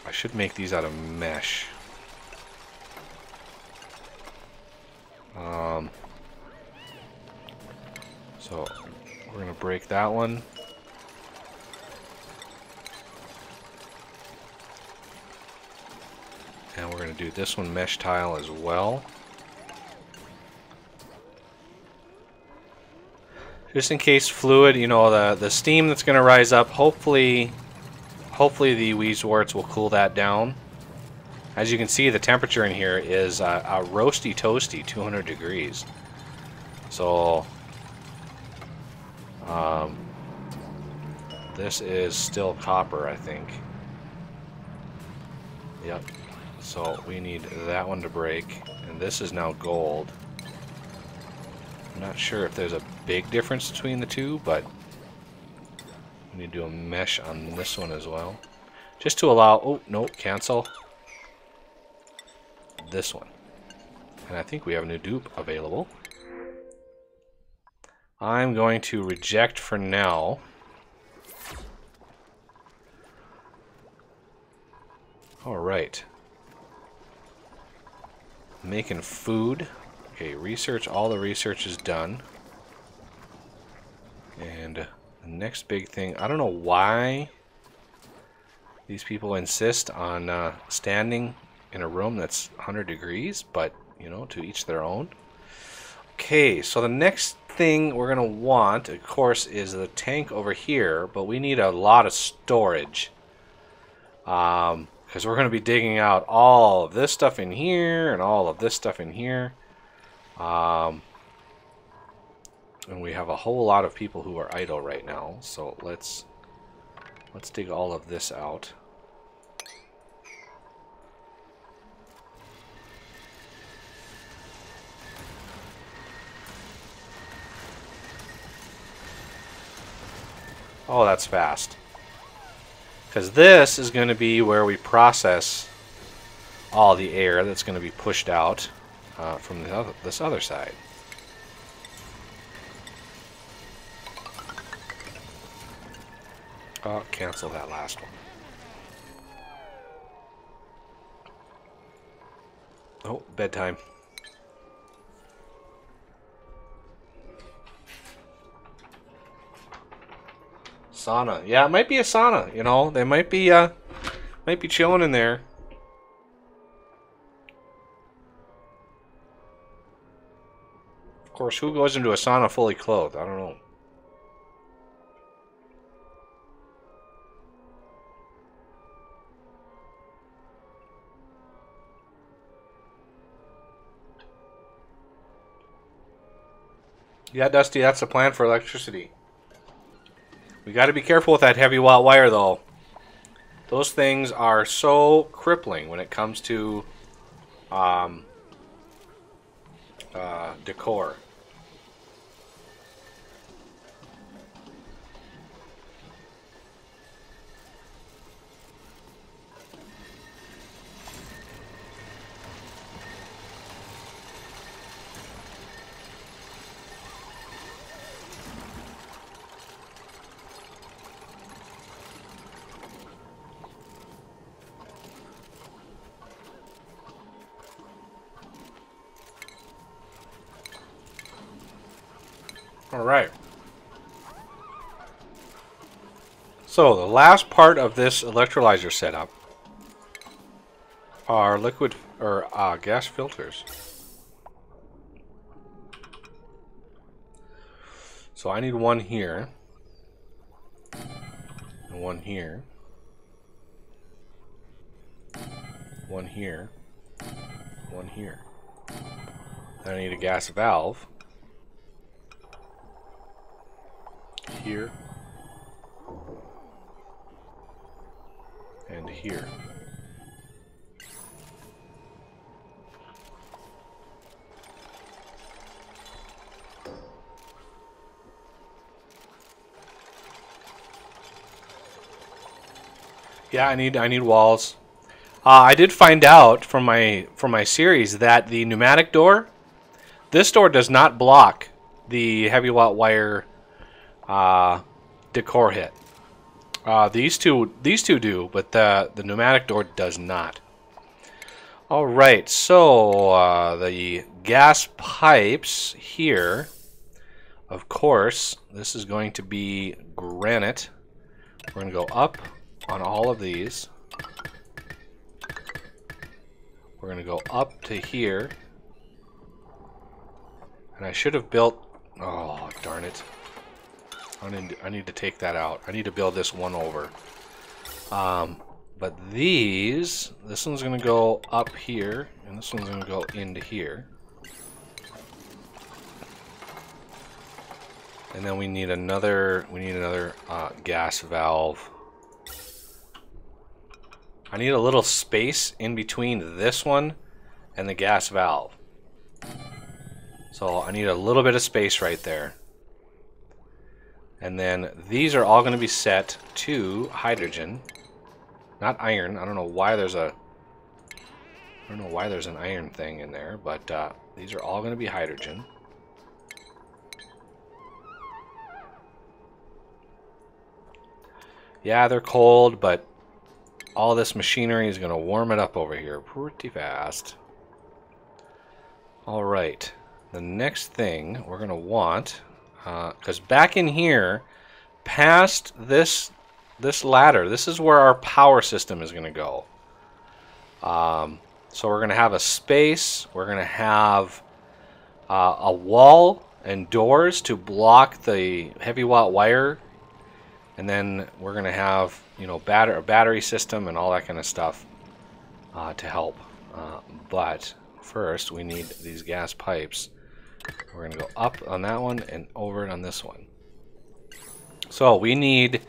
I should make these out of mesh. So we're gonna break that one. And we're going to do this one mesh tile as well. Just in case fluid, you know, the steam that's going to rise up, hopefully the weeds warts will cool that down. As you can see, the temperature in here is a roasty toasty 200 degrees. So this is still copper, I think. Yep. So we need that one to break, and this is now gold. I'm not sure if there's a big difference between the two, but we need to do a mesh on this one as well. Just to allow, oh, no, cancel this one. And I think we have a new dupe available. I'm going to reject for now. All right. Making food. Okay, research. All the research is done. And the next big thing, I don't know why these people insist on standing in a room that's 100 degrees, but, you know, to each their own. Okay, so the next thing we're going to want, of course, is the tank over here, but we need a lot of storage. Because we're going to be digging out all of this stuff in here and all of this stuff in here. And we have a whole lot of people who are idle right now. So let's dig all of this out. Oh, that's fast. Because this is going to be where we process all the air that's going to be pushed out from this other side. Cancel that last one. Oh, bedtime. Sauna. Yeah, it might be a sauna, you know. They might be chilling in there. Of course, who goes into a sauna fully clothed? I don't know. Yeah, Dusty, that's the plan for electricity. We got to be careful with that heavy watt wire, though. Those things are so crippling when it comes to decor. All right. So the last part of this electrolyzer setup are liquid or gas filters. So I need one here, and one here, one here, one here. Then I need a gas valve here and here. Yeah, I need walls. I did find out from my series that the pneumatic door, this door does not block the heavy watt wire decor hit. These two do, but the pneumatic door does not. All right, so the gas pipes here. Of course, this is going to be granite. We're going to go up on all of these. We're going to go up to here. And I should have built... Oh, darn it. I need to take that out. I need to build this one over. But this one's going to go up here, and this one's going to go into here. And then we need another gas valve. I need a little space in between this one and the gas valve. So I need a little bit of space right there. And then these are all going to be set to hydrogen, not iron. I don't know why there's an iron thing in there, but these are all going to be hydrogen. Yeah, they're cold, but all this machinery is going to warm it up over here pretty fast. All right, the next thing we're going to want, because back in here, past this ladder, this is where our power system is going to go. So we're going to have a space, we're going to have a wall and doors to block the heavy watt wire, and then we're going to have, you know, a battery system and all that kind of stuff to help. But first we need these gas pipes. We're going to go up on that one and over it on this one. So we need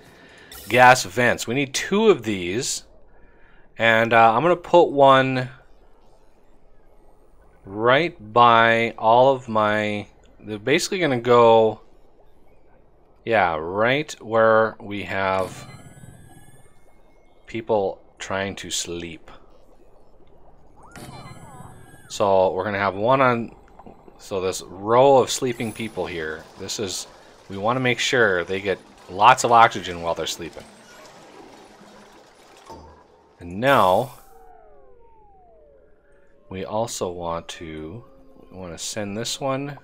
gas vents. We need 2 of these, and I'm going to put one right by all of my... They're basically going to go, yeah, right where we have people trying to sleep. So we're going to have one on... So this row of sleeping people here, we want to make sure they get lots of oxygen while they're sleeping. And now we also want to send this one.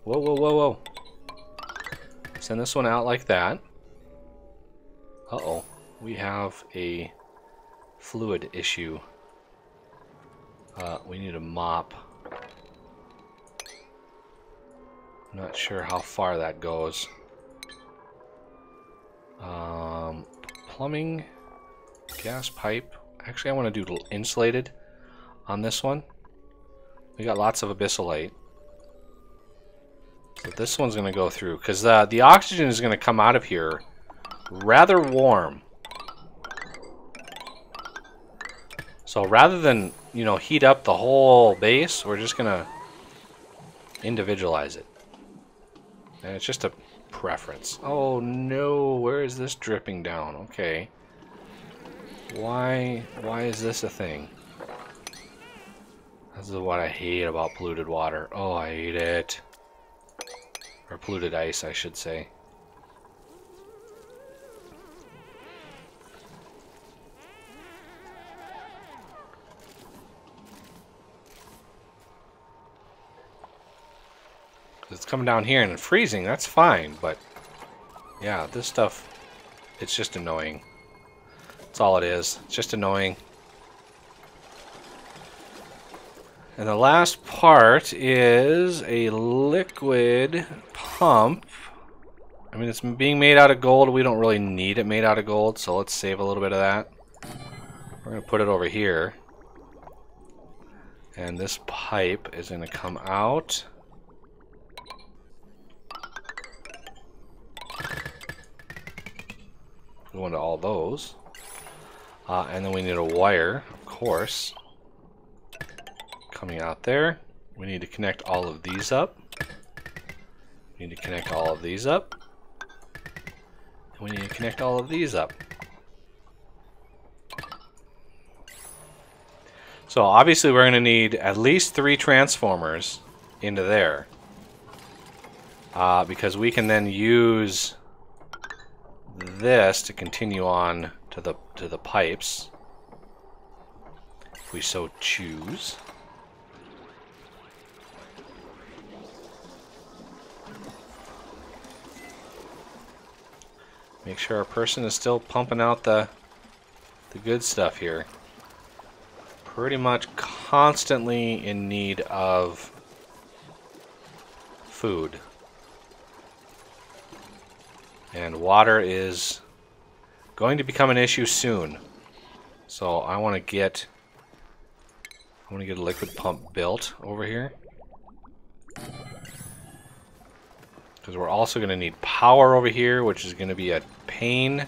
Whoa, whoa, whoa, whoa. Send this one out like that. Uh-oh. We have a fluid issue. We need a mop. Not sure how far that goes. Plumbing, gas pipe. Actually, I want to do insulated on this one. We got lots of abyssalite. So this one's going to go through, because the oxygen is going to come out of here rather warm. So rather than, you know, heat up the whole base, we're just going to individualize it. And it's just a preference. Oh no, where is this dripping down? Okay. Why is this a thing? This is what I hate about polluted water. Oh, I hate it. Or polluted ice, I should say. It's coming down here and it's freezing, that's fine, but yeah, this stuff, it's just annoying. That's all it is. It's just annoying. And the last part is a liquid pump. I mean, it's being made out of gold. We don't really need it made out of gold, so let's save a little bit of that. We're going to put it over here. And this pipe is going to come out. Go into all those. And then we need a wire, of course. Coming out there. We need to connect all of these up. We need to connect all of these up. And we need to connect all of these up. So obviously we're going to need at least 3 transformers into there. Because we can then use this to continue on to the pipes. If we so choose. Make sure our person is still pumping out the good stuff here. Pretty much constantly in need of food. And water is going to become an issue soon. So I want to get a liquid pump built over here. Because we're also going to need power over here, which is going to be a pain,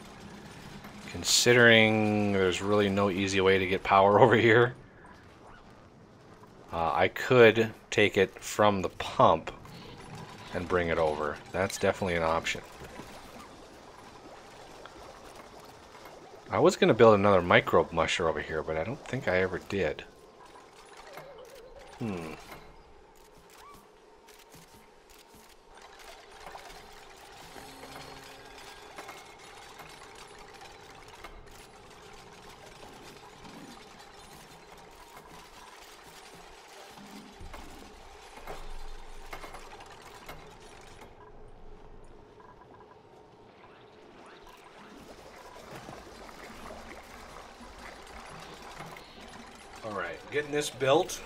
considering there's really no easy way to get power over here. I could take it from the pump and bring it over. That's definitely an option. I was going to build another microbe musher over here, but I don't think I ever did. Alright, getting this built.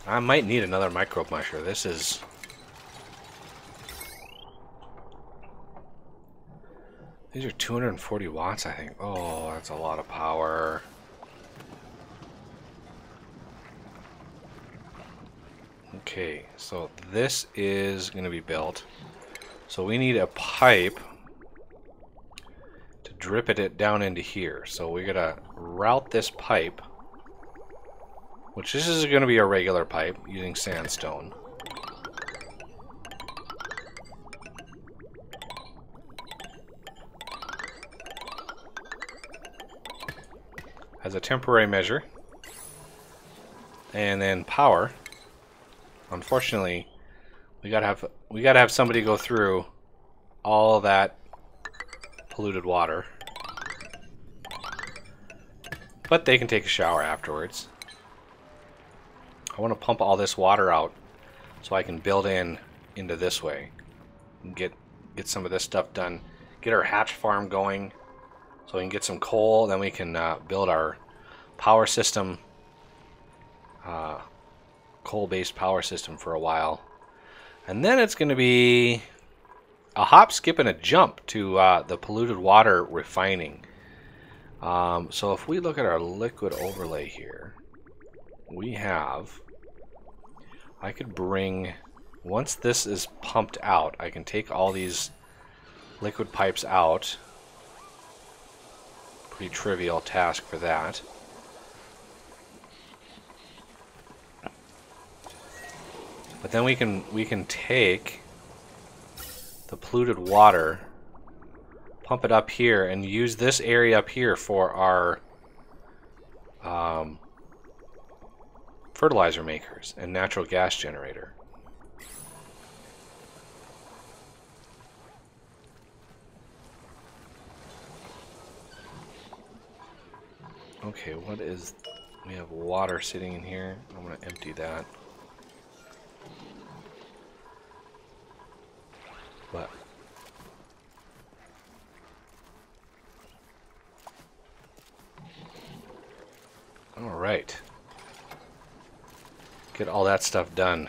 I might need another microbe musher. This is... These are 240 watts, I think. Oh, that's a lot of power. Okay, so this is going to be built. So we need a pipe to drip it down into here. So we're going to route this pipe, which this is going to be a regular pipe using sandstone. As a temporary measure. And then power. Unfortunately, we gotta have somebody go through all of that polluted water. but they can take a shower afterwards. I want to pump all this water out so I can build into this way and get some of this stuff done. Get our hatch farm going so we can get some coal. Then we can build our power system, coal-based power system for a while. And then it's going to be a hop, skip, and a jump to the polluted water refining. So if we look at our liquid overlay here, we have... I could bring... Once this is pumped out, I can take all these liquid pipes out. Pretty trivial task for that. But then we can take the polluted water, pump it up here, and use this area up here for our fertilizer makers and natural gas generator. Okay, what is... We have water sitting in here. I'm going to empty that. But... Alright. Get all that stuff done.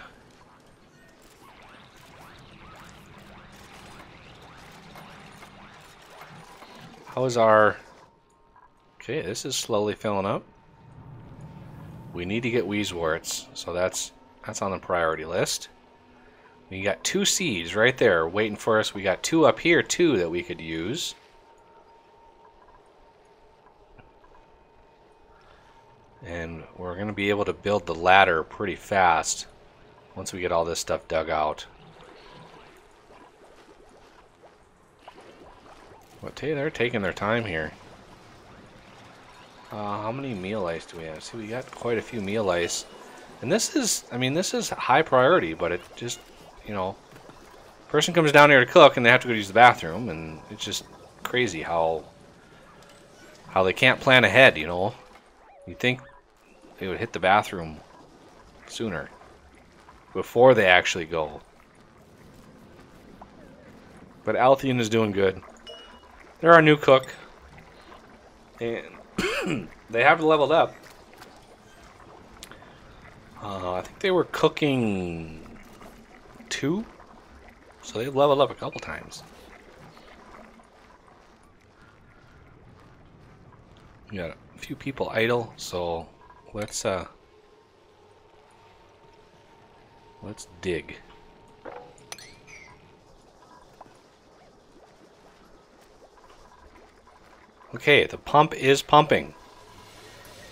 How is our... Okay, this is slowly filling up. We need to get Wheezeworts, so that's on the priority list. We got 2 seeds right there waiting for us. We got 2 up here too that we could use. And we're going to be able to build the ladder pretty fast once we get all this stuff dug out. But they're taking their time here. How many meal ice do we have? See, we got quite a few meal ice. And this is, I mean, this is high priority, but it just, you know, person comes down here to cook and they have to go use the bathroom, and it's just crazy how they can't plan ahead, you know. You'd think they would hit the bathroom sooner, before they actually go. But Althean is doing good. They're our new cook. And they have leveled up. I think they were cooking 2, so they've leveled up a couple times. We got a few people idle, so let's dig. Okay, the pump is pumping.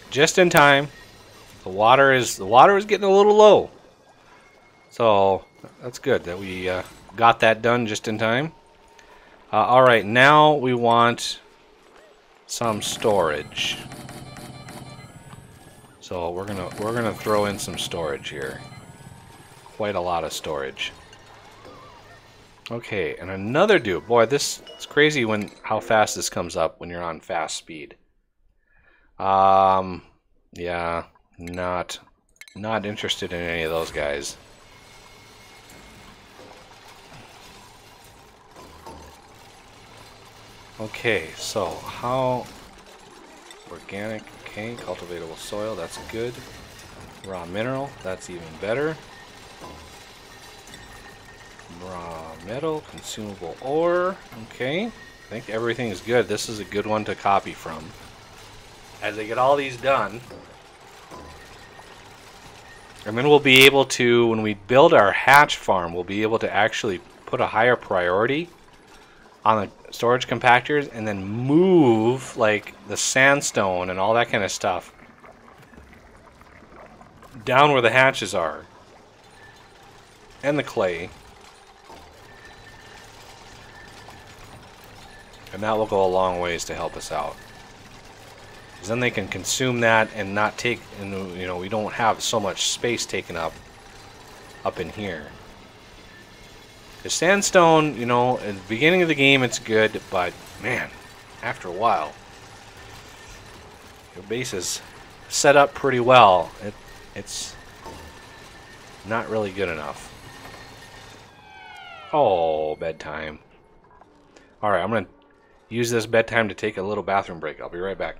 Just in time. The water is getting a little low. So that's good that we got that done just in time. All right, now we want some storage. So we're gonna throw in some storage here. Quite a lot of storage. Okay, and another dude. Boy, it's crazy how fast this comes up when you're on fast speed. Yeah, not interested in any of those guys. Okay, so how organic, okay, cultivatable soil, that's good. Raw mineral, that's even better. Raw metal, consumable ore, okay. I think everything is good. This is a good one to copy from. As they get all these done, and then we'll be able to, when we build our hatch farm, we'll be able to actually put a higher priority on the storage compactors and then move like the sandstone and all that kind of stuff down where the hatches are and the clay, and that will go a long ways to help us out, because then they can consume that and not take, and you know, we don't have so much space taken up in here. The sandstone, you know, at the beginning of the game it's good, but man, after a while Your base is set up pretty well. It's not really good enough. Oh, bedtime. Alright, I'm going to use this bedtime to take a little bathroom break. I'll be right back.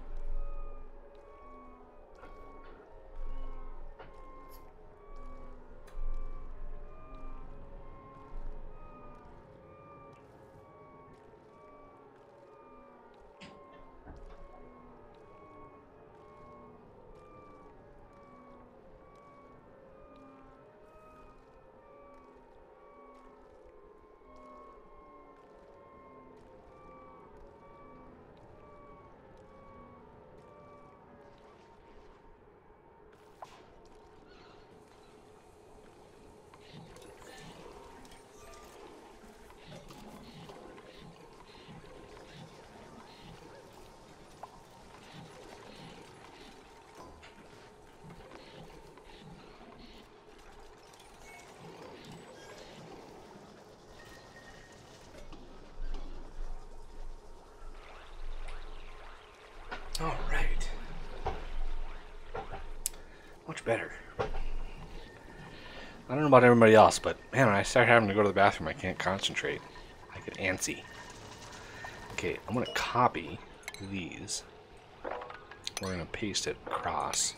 All right. Much better. I don't know about everybody else, but man, when I start having to go to the bathroom, I can't concentrate. I get antsy. Okay, I'm going to copy these. We're going to paste it across.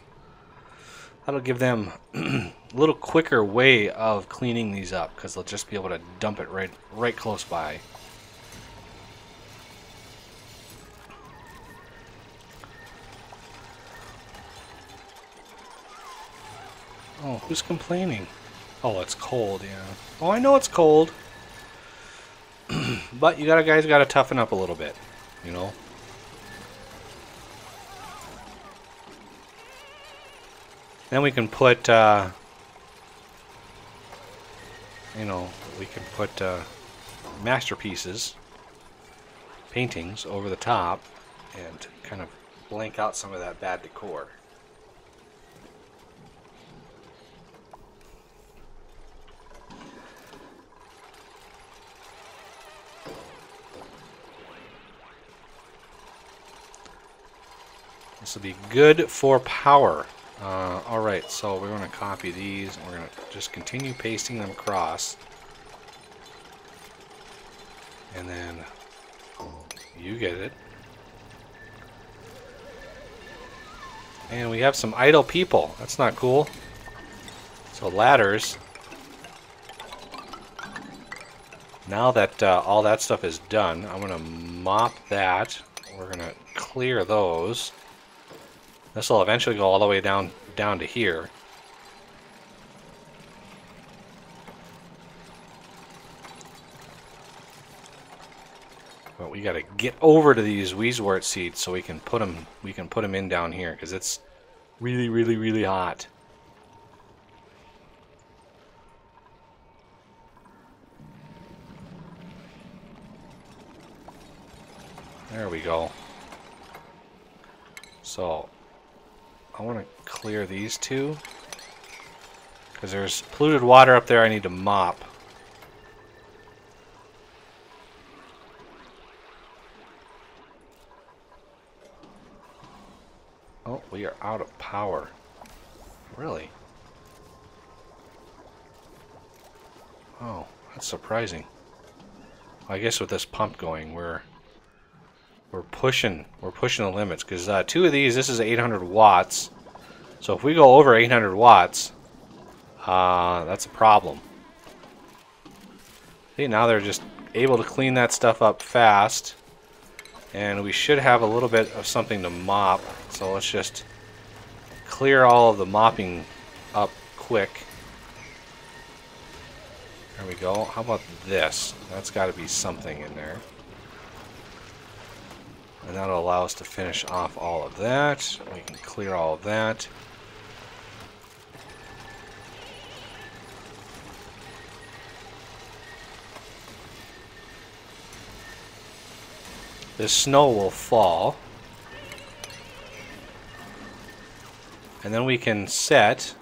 That'll give them a little quicker way of cleaning these up, because they'll just be able to dump it right close by. Oh, who's complaining? Oh, it's cold, yeah. Oh, I know it's cold. But you guys gotta toughen up a little bit, you know? Then we can put, you know, we can put masterpieces, paintings over the top and kind of blank out some of that bad decor. This will be good for power. Alright, so we're going to copy these and we're going to just continue pasting them across. And then you get it. And we have some idle people. That's not cool. So ladders. Now that all that stuff is done, I'm going to mop that. We're going to clear those. This will eventually go all the way down to here. But we got to get over to these Weezwort seeds so we can put them in down here, because it's really hot. There we go. So I want to clear these two, because there's polluted water up there I need to mop. Oh, we are out of power. Really? Oh, that's surprising. I guess with this pump going, we're pushing the limits, because two of these, this is 800 watts. So if we go over 800 watts, that's a problem. See, now they're just able to clean that stuff up fast, and we should have a little bit of something to mop. So let's just clear all of the mopping up quick. There we go. How about this? That's got to be something in there. And that'll allow us to finish off all of that. We can clear all of that. This snow will fall. And then we can set,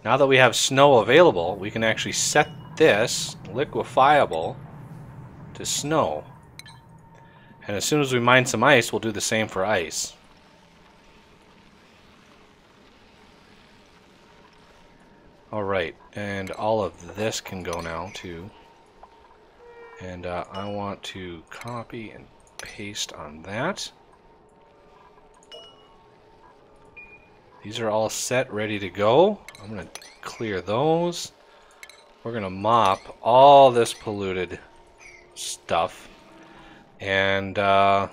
now that we have snow available, we can actually set this liquefiable to snow. And as soon as we mine some ice, we'll do the same for ice. Alright, and all of this can go now too. And I want to copy and paste on that. These are all set, ready to go. I'm going to clear those. We're going to mop all this polluted stuff. And, how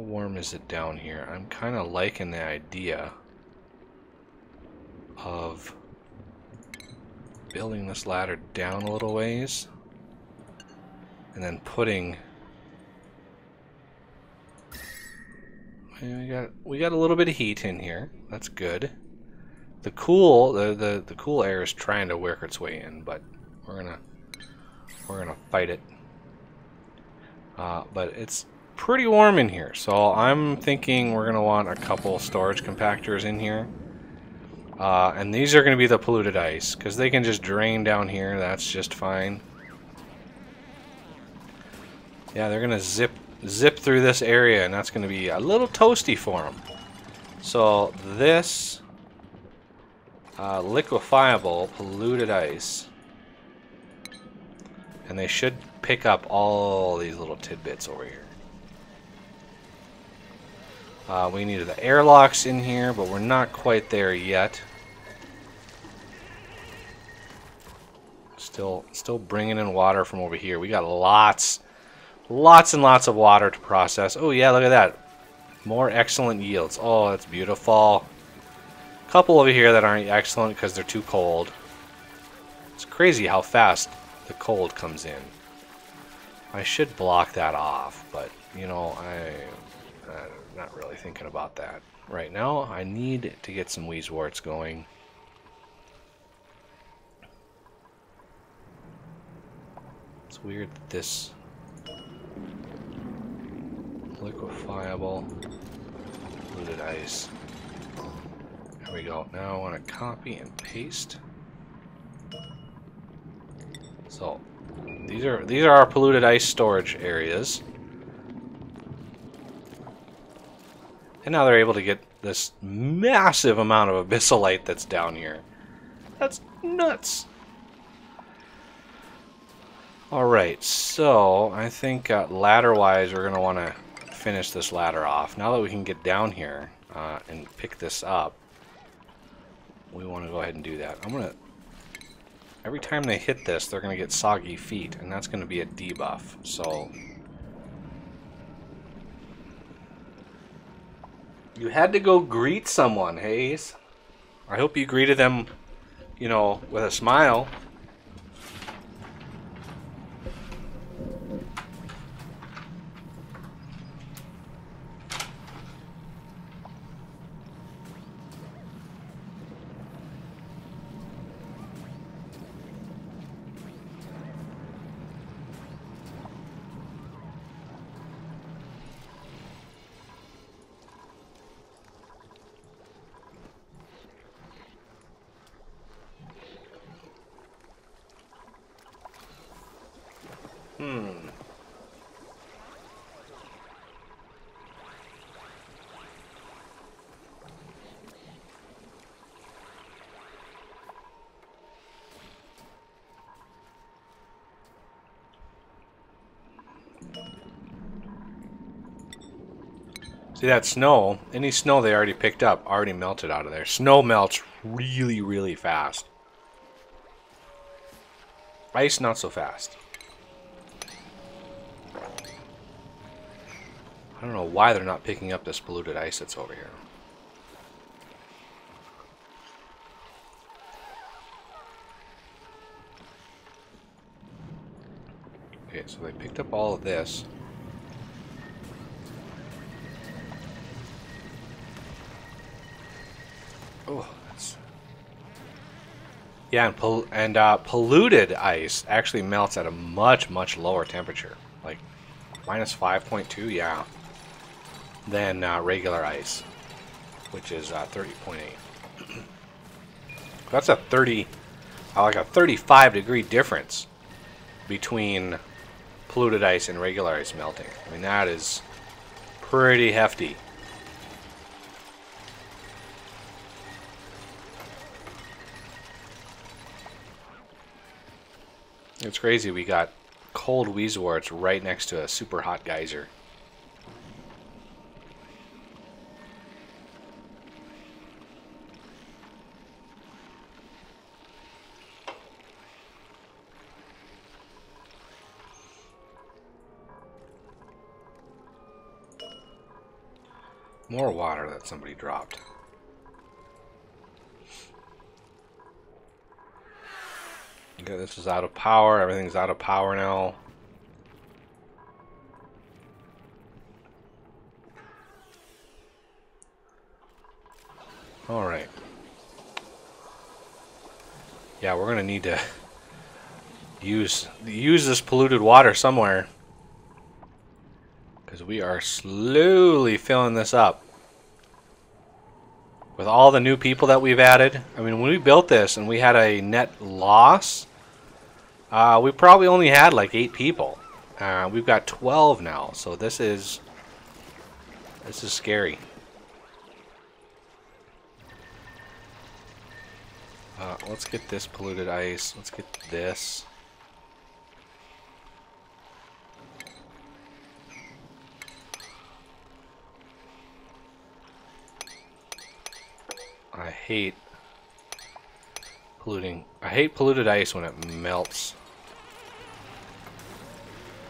warm is it down here? I'm kind of liking the idea of building this ladder down a little ways and then putting... We got a little bit of heat in here. That's good. The cool air is trying to work its way in, but we're gonna fight it. But it's pretty warm in here, so I'm thinking we're gonna want a couple storage compactors in here. And these are gonna be the polluted ice, because they can just drain down here. That's just fine. Yeah, they're gonna zip through this area, and that's going to be a little toasty for them. So this liquefiable polluted ice, and they should pick up all these little tidbits over here. We need the airlocks in here, but we're not quite there yet. Still bringing in water from over here. We got lots and lots of water to process. Oh yeah, look at that. More excellent yields. Oh, that's beautiful. A couple over here that aren't excellent because they're too cold. It's crazy how fast the cold comes in. I should block that off, but you know, I'm not really thinking about that right now. I need to get some Wheezeworts going. It's weird that this liquefiable polluted ice. There we go. Now I want to copy and paste. So these are our polluted ice storage areas. And now they're able to get this massive amount of abyssalite that's down here. That's nuts. Alright, so I think ladder-wise we're going to want to finish this ladder off. Now that we can get down here and pick this up, we want to go ahead and do that. I'm going to... Every time they hit this, they're going to get soggy feet, and that's going to be a debuff. So... You had to go greet someone, Hayes. I hope you greeted them, you know, with a smile. See that snow? Any snow they already picked up already melted out of there. Snow melts really, really fast. Ice, not so fast. I don't know why they're not picking up this polluted ice that's over here. Okay, so they picked up all of this. Oh, that's... Yeah, and polluted ice actually melts at a much, much lower temperature. Like, minus 5.2, yeah. Than regular ice, which is 30.8. That's a 30, like a 35-degree difference between polluted ice and regular ice melting. I mean, that is pretty hefty. It's crazy. We got cold Weezeworts right next to a super hot geyser. More water that somebody dropped. Okay, this is out of power. Everything's out of power now. Alright. Yeah, we're gonna need to use this polluted water somewhere. Because we are slowly filling this up. With all the new people that we've added. I mean, when we built this and we had a net loss, we probably only had like 8 people. We've got 12 now, so this is scary. Let's get this polluted ice. Let's get this. I hate polluted ice when it melts.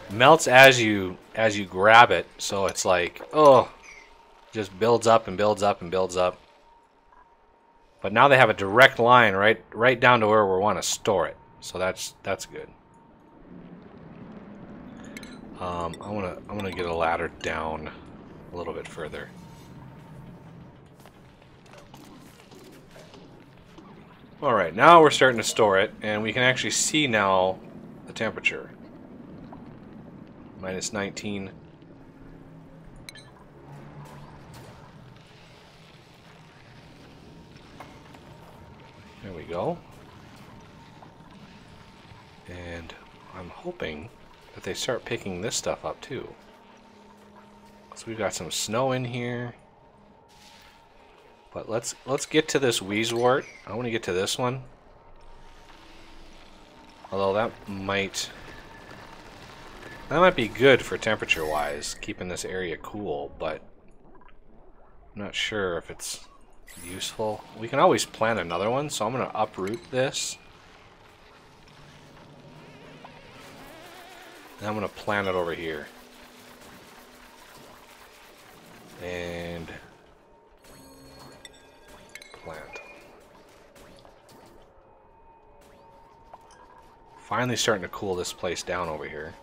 Melts as you grab it, so it's like, oh, just builds up and builds up and builds up. But now they have a direct line right down to where we want to store it, so that's good. I'm gonna get a ladder down a little bit further. Alright, now we're starting to store it, and we can actually see now the temperature. Minus 19. There we go. And I'm hoping that they start picking this stuff up too. So we've got some snow in here. But let's get to this Weezewort. I want to get to this one. Although that might be good for temperature wise, keeping this area cool, but I'm not sure if it's useful. We can always plant another one, so I'm going to uproot this. And I'm going to plant it over here. And plant. Finally starting to cool this place down over here.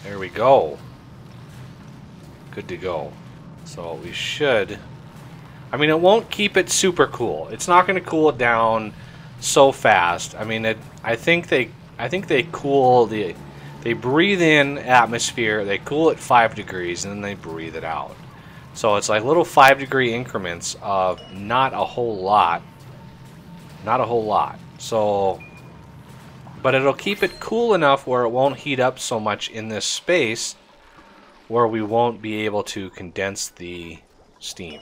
There we go. Good to go. So we should... I mean, it won't keep it super cool. It's not going to cool it down so fast. I mean, I think they cool the... They breathe in atmosphere, they cool it 5 degrees, and then they breathe it out. So it's like little 5-degree increments of not a whole lot. Not a whole lot. So... But it'll keep it cool enough where it won't heat up so much in this space where we won't be able to condense the steam.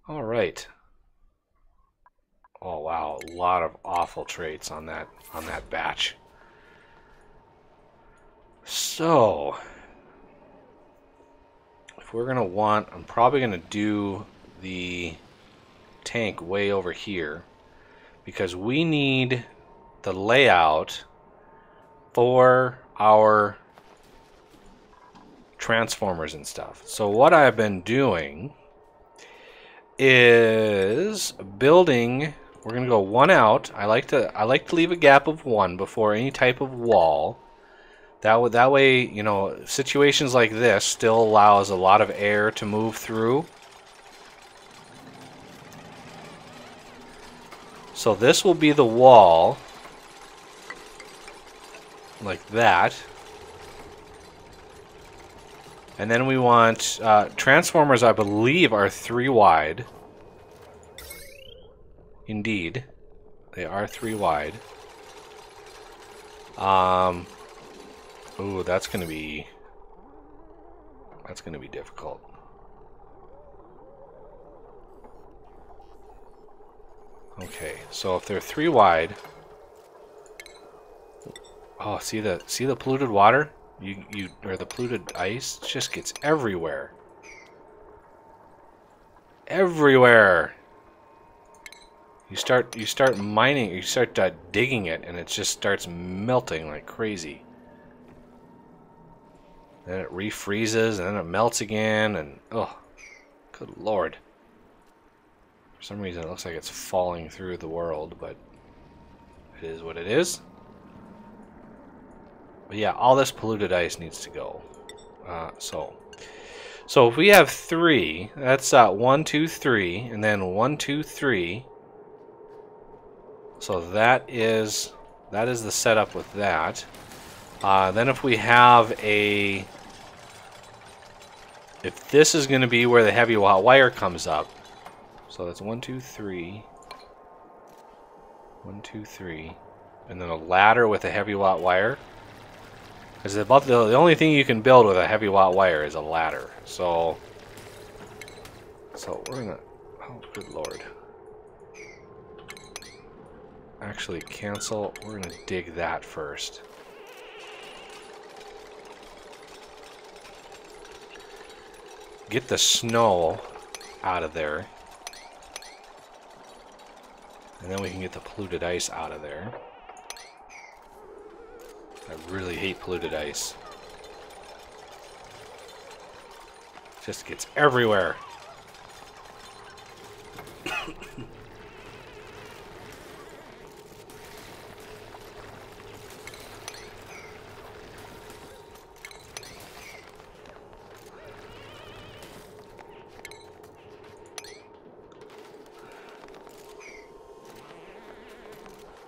Alright. Oh wow, a lot of awful traits on that batch. So, if we're gonna want, I'm probably gonna do the tank way over here because we need the layout for our transformers and stuff. So what I've been doing is building. We're gonna go one out. I like to leave a gap of 1 before any type of wall. That way, you know, situations like this still allows a lot of air to move through. So this will be the wall, like that. And then we want transformers, I believe, are 3 wide. Indeed, they are 3 wide. Ooh, that's gonna be difficult. Okay, so if they're 3 wide... Oh, see the polluted water? Or the polluted ice? It just gets everywhere. Everywhere! You start mining, you start digging it, and it just starts melting like crazy. Then it refreezes, and then it melts again, and oh, good lord. For some reason, it looks like it's falling through the world, but it is what it is. But yeah, all this polluted ice needs to go. So if we have 3, that's 1, 2, 3, and then 1, 2, 3. So that is the setup with that. Then if we have if this is going to be where the heavy wire comes up. So that's 1, 2, 3. 1, 2, 3. And then a ladder with a heavy watt wire. Because about the only thing you can build with a heavy watt wire is a ladder. So we're gonna... Oh, good lord. Actually, cancel. We're gonna dig that first. Get the snow out of there. And then we can get the polluted ice out of there. I really hate polluted ice. It just gets everywhere.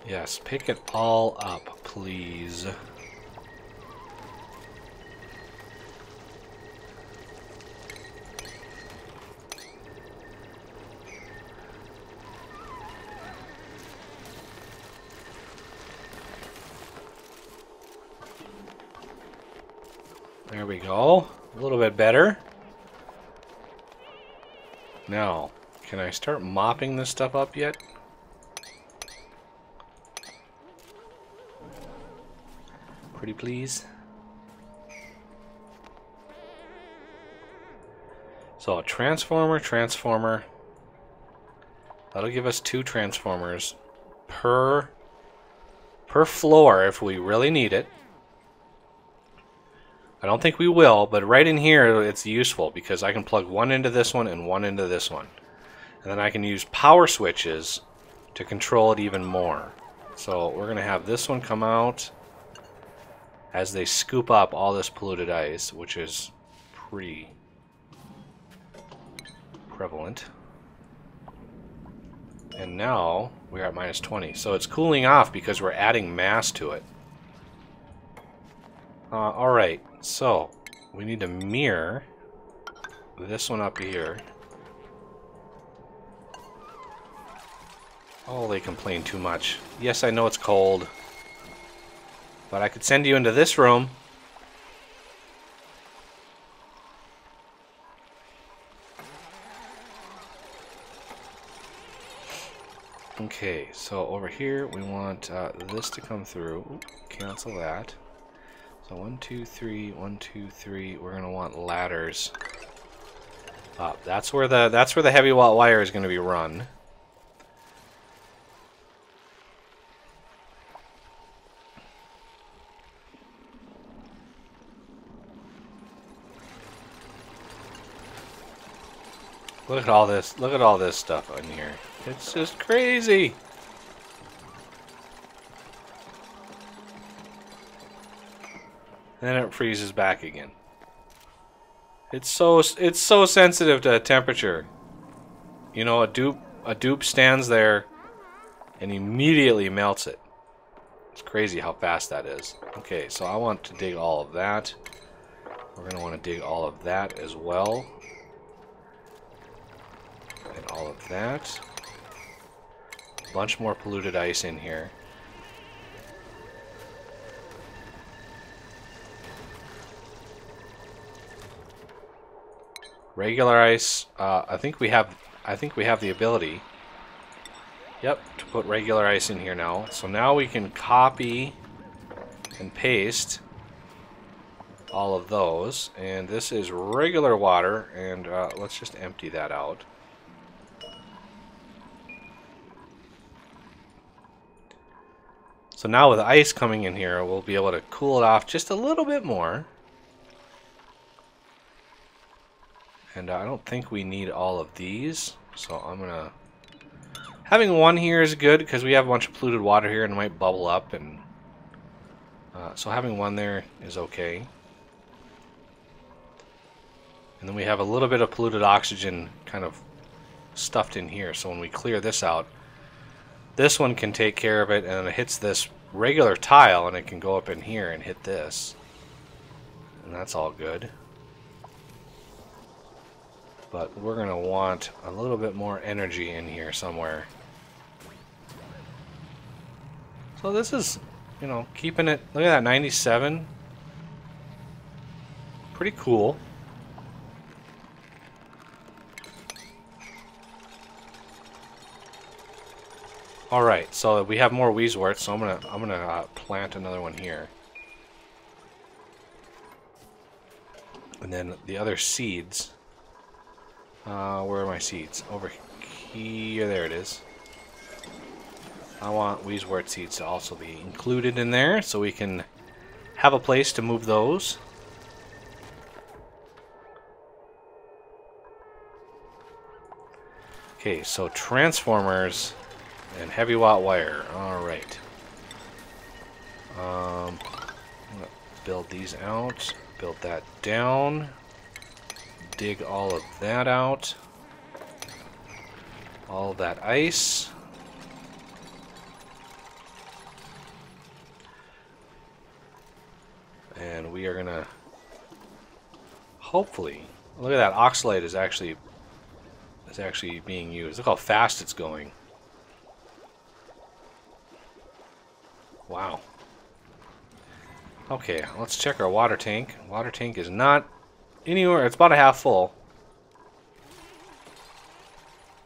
Yes, pick it all up, please. There we go. A little bit better. Now, can I start mopping this stuff up yet? Pretty please. So a transformer. That'll give us 2 transformers per floor if we really need it. I don't think we will, but right in here it's useful because I can plug one into this one and one into this one. And then I can use power switches to control it even more. So we're going to have this one come out as they scoop up all this polluted ice, which is pretty prevalent. And now we're at minus 20. So it's cooling off because we're adding mass to it. Alright, so we need to mirror this one up here. Oh, they complain too much. Yes, I know it's cold. But I could send you into this room. Okay, so over here we want this to come through. Oop, cancel that. So 1, 2, 3, 1, 2, 3. We're gonna want ladders up. That's where the heavy watt wire is going to be run. Look at all this. Look at all this stuff in here. It's just crazy. Then it freezes back again. It's so sensitive to temperature. You know, a dupe stands there and immediately melts it. It's crazy how fast that is. Okay, so I want to dig all of that. We're going to want to dig all of that as well. And all of that. A bunch more polluted ice in here. Regular ice. I think we have the ability Yep, to put regular ice in here now. So now we can copy and paste all of those. And this is regular water, and let's just empty that out. So now with ice coming in here, we'll be able to cool it off just a little bit more. And I don't think we need all of these, so I'm gonna... Having one here is good because we have a bunch of polluted water here and it might bubble up, and so having one there is okay. And then we have a little bit of polluted oxygen kind of stuffed in here, so when we clear this out, this one can take care of it, and then it hits this regular tile and it can go up in here and hit this. And that's all good. But we're going to want a little bit more energy in here somewhere. So this is, you know, keeping it, look at that, 97. Pretty cool. All right, so we have more Weezeworts, so I'm gonna plant another one here. And then the other seeds. Where are my seeds? Over here, there it is. I want Weezewort seeds to also be included in there so we can have a place to move those. Okay, so transformers and heavy watt wire. Alright. I'm gonna build these out, build that down. Dig all of that out. All of that ice. And we are gonna hopefully, look at that, oxalate is actually being used. Look how fast it's going. Wow. Okay, let's check our water tank. Water tank is not anywhere, it's about a half full.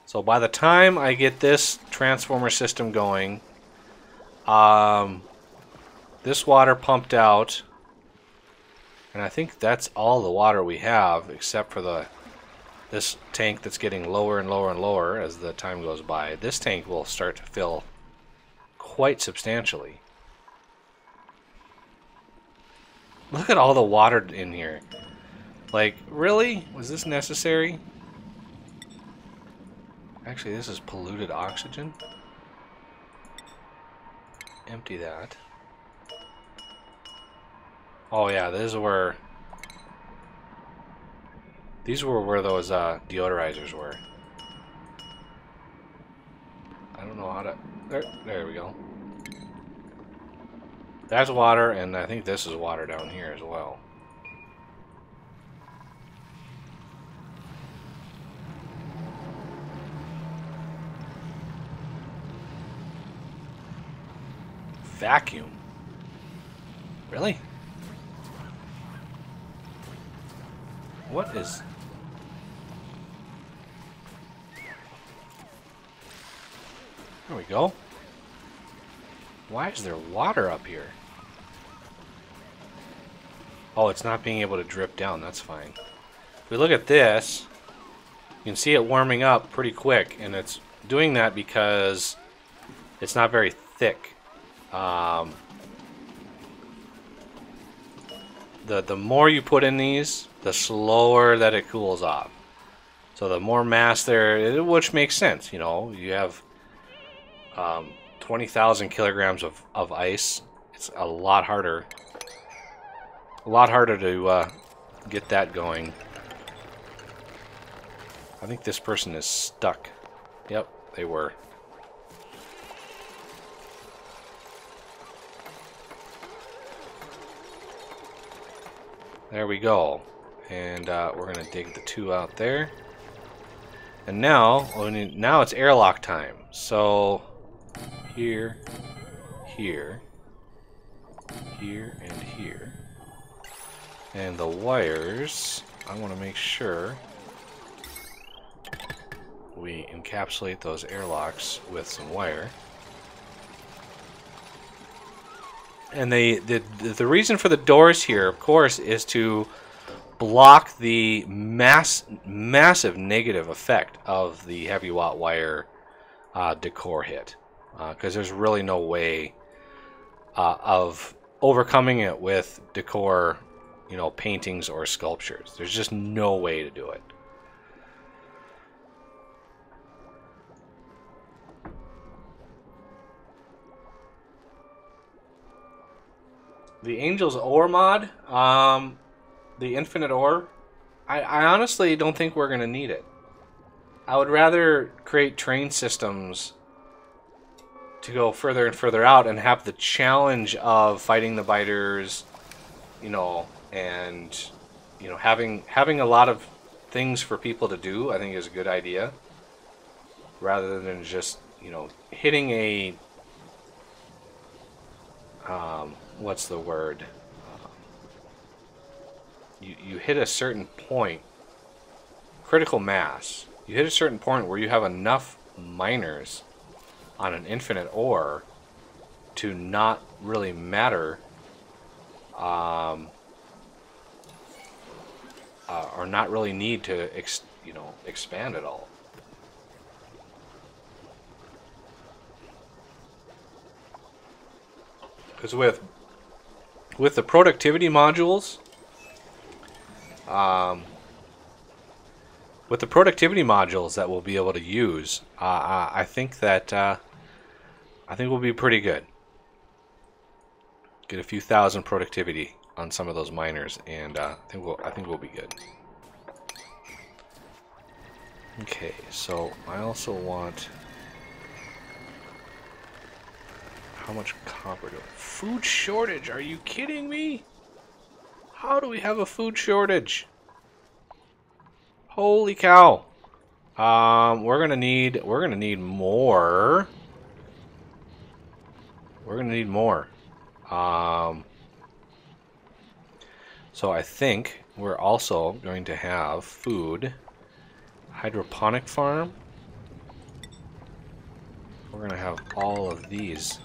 So by the time I get this transformer system going, this water pumped out, and I think that's all the water we have, except for this tank that's getting lower and lower and lower as the time goes by. This tank will start to fill quite substantially. Look at all the water in here. Like, really? Was this necessary? Actually, this is polluted oxygen. Empty that. Oh yeah, these were where those deodorizers were. I don't know how to... There we go. That's water, and I think this is water down here as well. Vacuum? Really? What is... There we go. Why is there water up here? Oh, it's not being able to drip down. That's fine. If we look at this, you can see it warming up pretty quick, and it's doing that because it's not very thick. The more you put in these, the slower that it cools off. So the more mass there, which makes sense, you know, you have 20,000 kilograms of ice. It's a lot harder to get that going. I think this person is stuck. Yep, they were. There we go. And we're going to dig the 2 out there. And now it's airlock time. So here, here, here, and here. And the wires, I want to make sure we encapsulate those airlocks with some wire. And the reason for the doors here, of course, is to block the massive negative effect of the heavy watt wire decor hit, because there's really no way of overcoming it with decor, you know, paintings or sculptures. There's just no way to do it. The Angel's Ore mod, the Infinite Ore, I honestly don't think we're going to need it. I would rather create train systems to go further and further out and have the challenge of fighting the biters, you know, and, you know, having a lot of things for people to do, I think is a good idea. Rather than just, you know, hitting a... what's the word? You hit a certain point, critical mass. You hit a certain point where you have enough miners on an infinite ore to not really matter, or not really need to expand at all. Because with the productivity modules, that we'll be able to use, I think we'll be pretty good. Get a few thousand productivity on some of those miners, and I think we'll be good. Okay, so I also want... How much copper do... Food shortage? Are you kidding me? How do we have a food shortage? Holy cow! We're gonna need more. We're gonna need more. So I think we're also going to have food. Hydroponic farm. We're gonna have all of these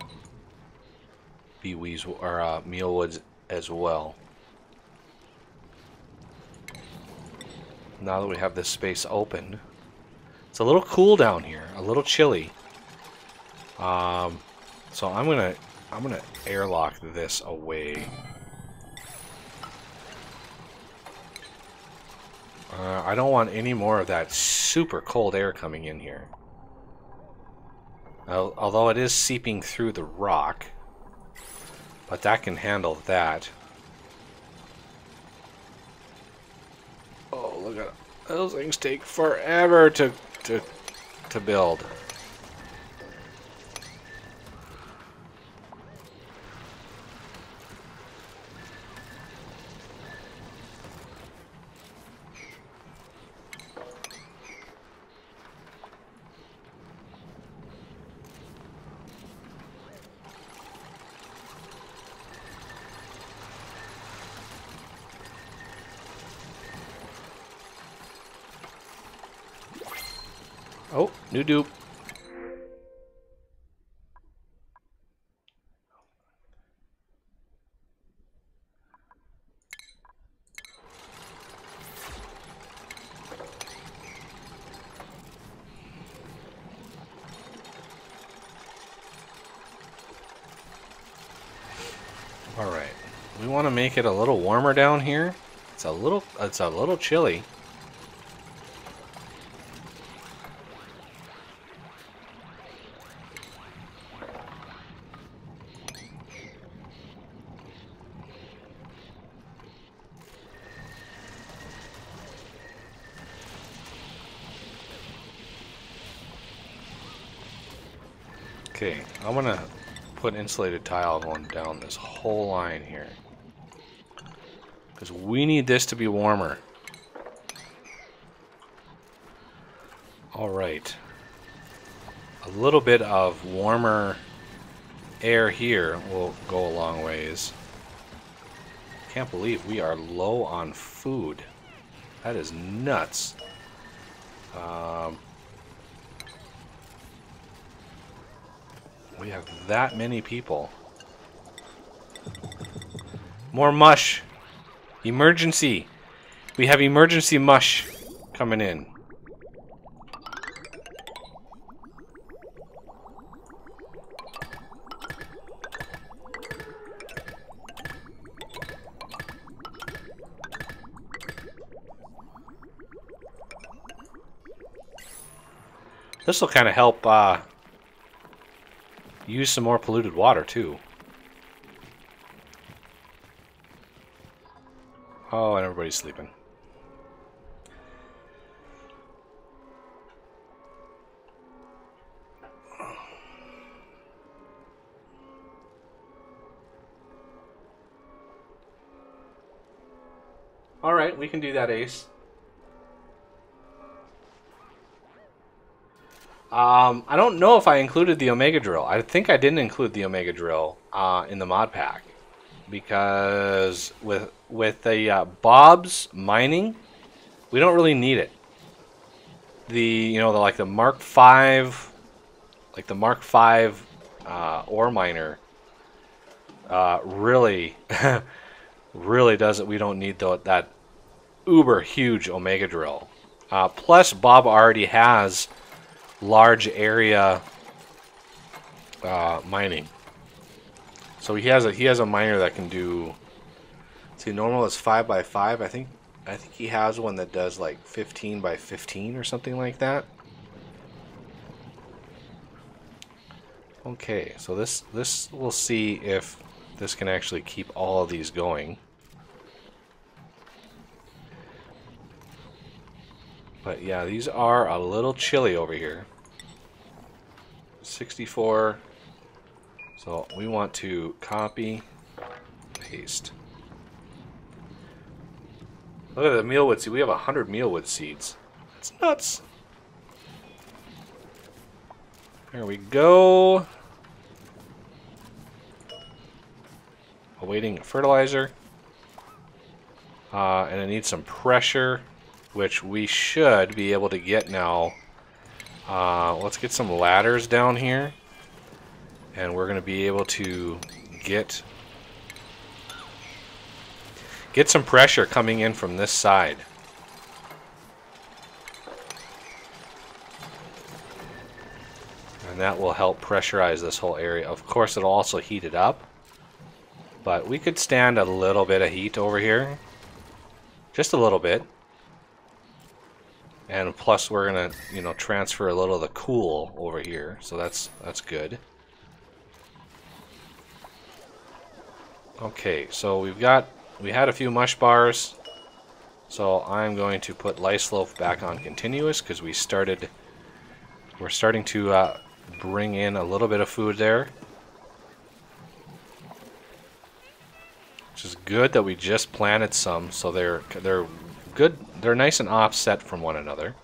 beewees or mealwoods as well. Now that we have this space open, it's a little cool down here, a little chilly. So I'm gonna airlock this away. I don't want any more of that super cold air coming in here. Although it is seeping through the rock, but that can handle that. Oh, look at it. Those things take forever to build. Oh, new dupe. All right. We want to make it a little warmer down here. It's a little chilly. Okay, I'm gonna put insulated tile going down this whole line here, because we need this to be warmer. All right, a little bit of warmer air here will go a long ways. Can't believe we are low on food. That is nuts. We have that many people. More mush. Emergency. We have emergency mush coming in. This will kind of help use some more polluted water too. Oh, and everybody's sleeping. All right, we can do that, Ace. I don't know if I included the Omega Drill. I think I didn't include the Omega Drill in the mod pack because with the Bob's mining, we don't really need it. Like the Mark V, ore miner, really, really doesn't. We don't need that uber huge Omega Drill. Plus, Bob already has large area mining, so he has a miner that can do. See, normal is 5x5. I think he has one that does like 15x15 or something like that. Okay, so this we'll see if this can actually keep all of these going. But yeah, these are a little chilly over here. 64. So we want to copy, paste. Look at the mealwood seed. We have 100 mealwood seeds. That's nuts. There we go. Awaiting fertilizer. And it needs some pressure, which we should be able to get now. Let's get some ladders down here, and we're going to be able to get some pressure coming in from this side. And that will help pressurize this whole area. Of course, it'll also heat it up, but we could stand a little bit of heat over here. Just a little bit. And plus we're gonna, transfer a little of the cool over here, so that's good. Okay, so we had a few mush bars, so I'm going to put Lice Loaf back on continuous because we're starting to bring in a little bit of food there, which is good that we just planted some, so they're good. They're nice and offset from one another.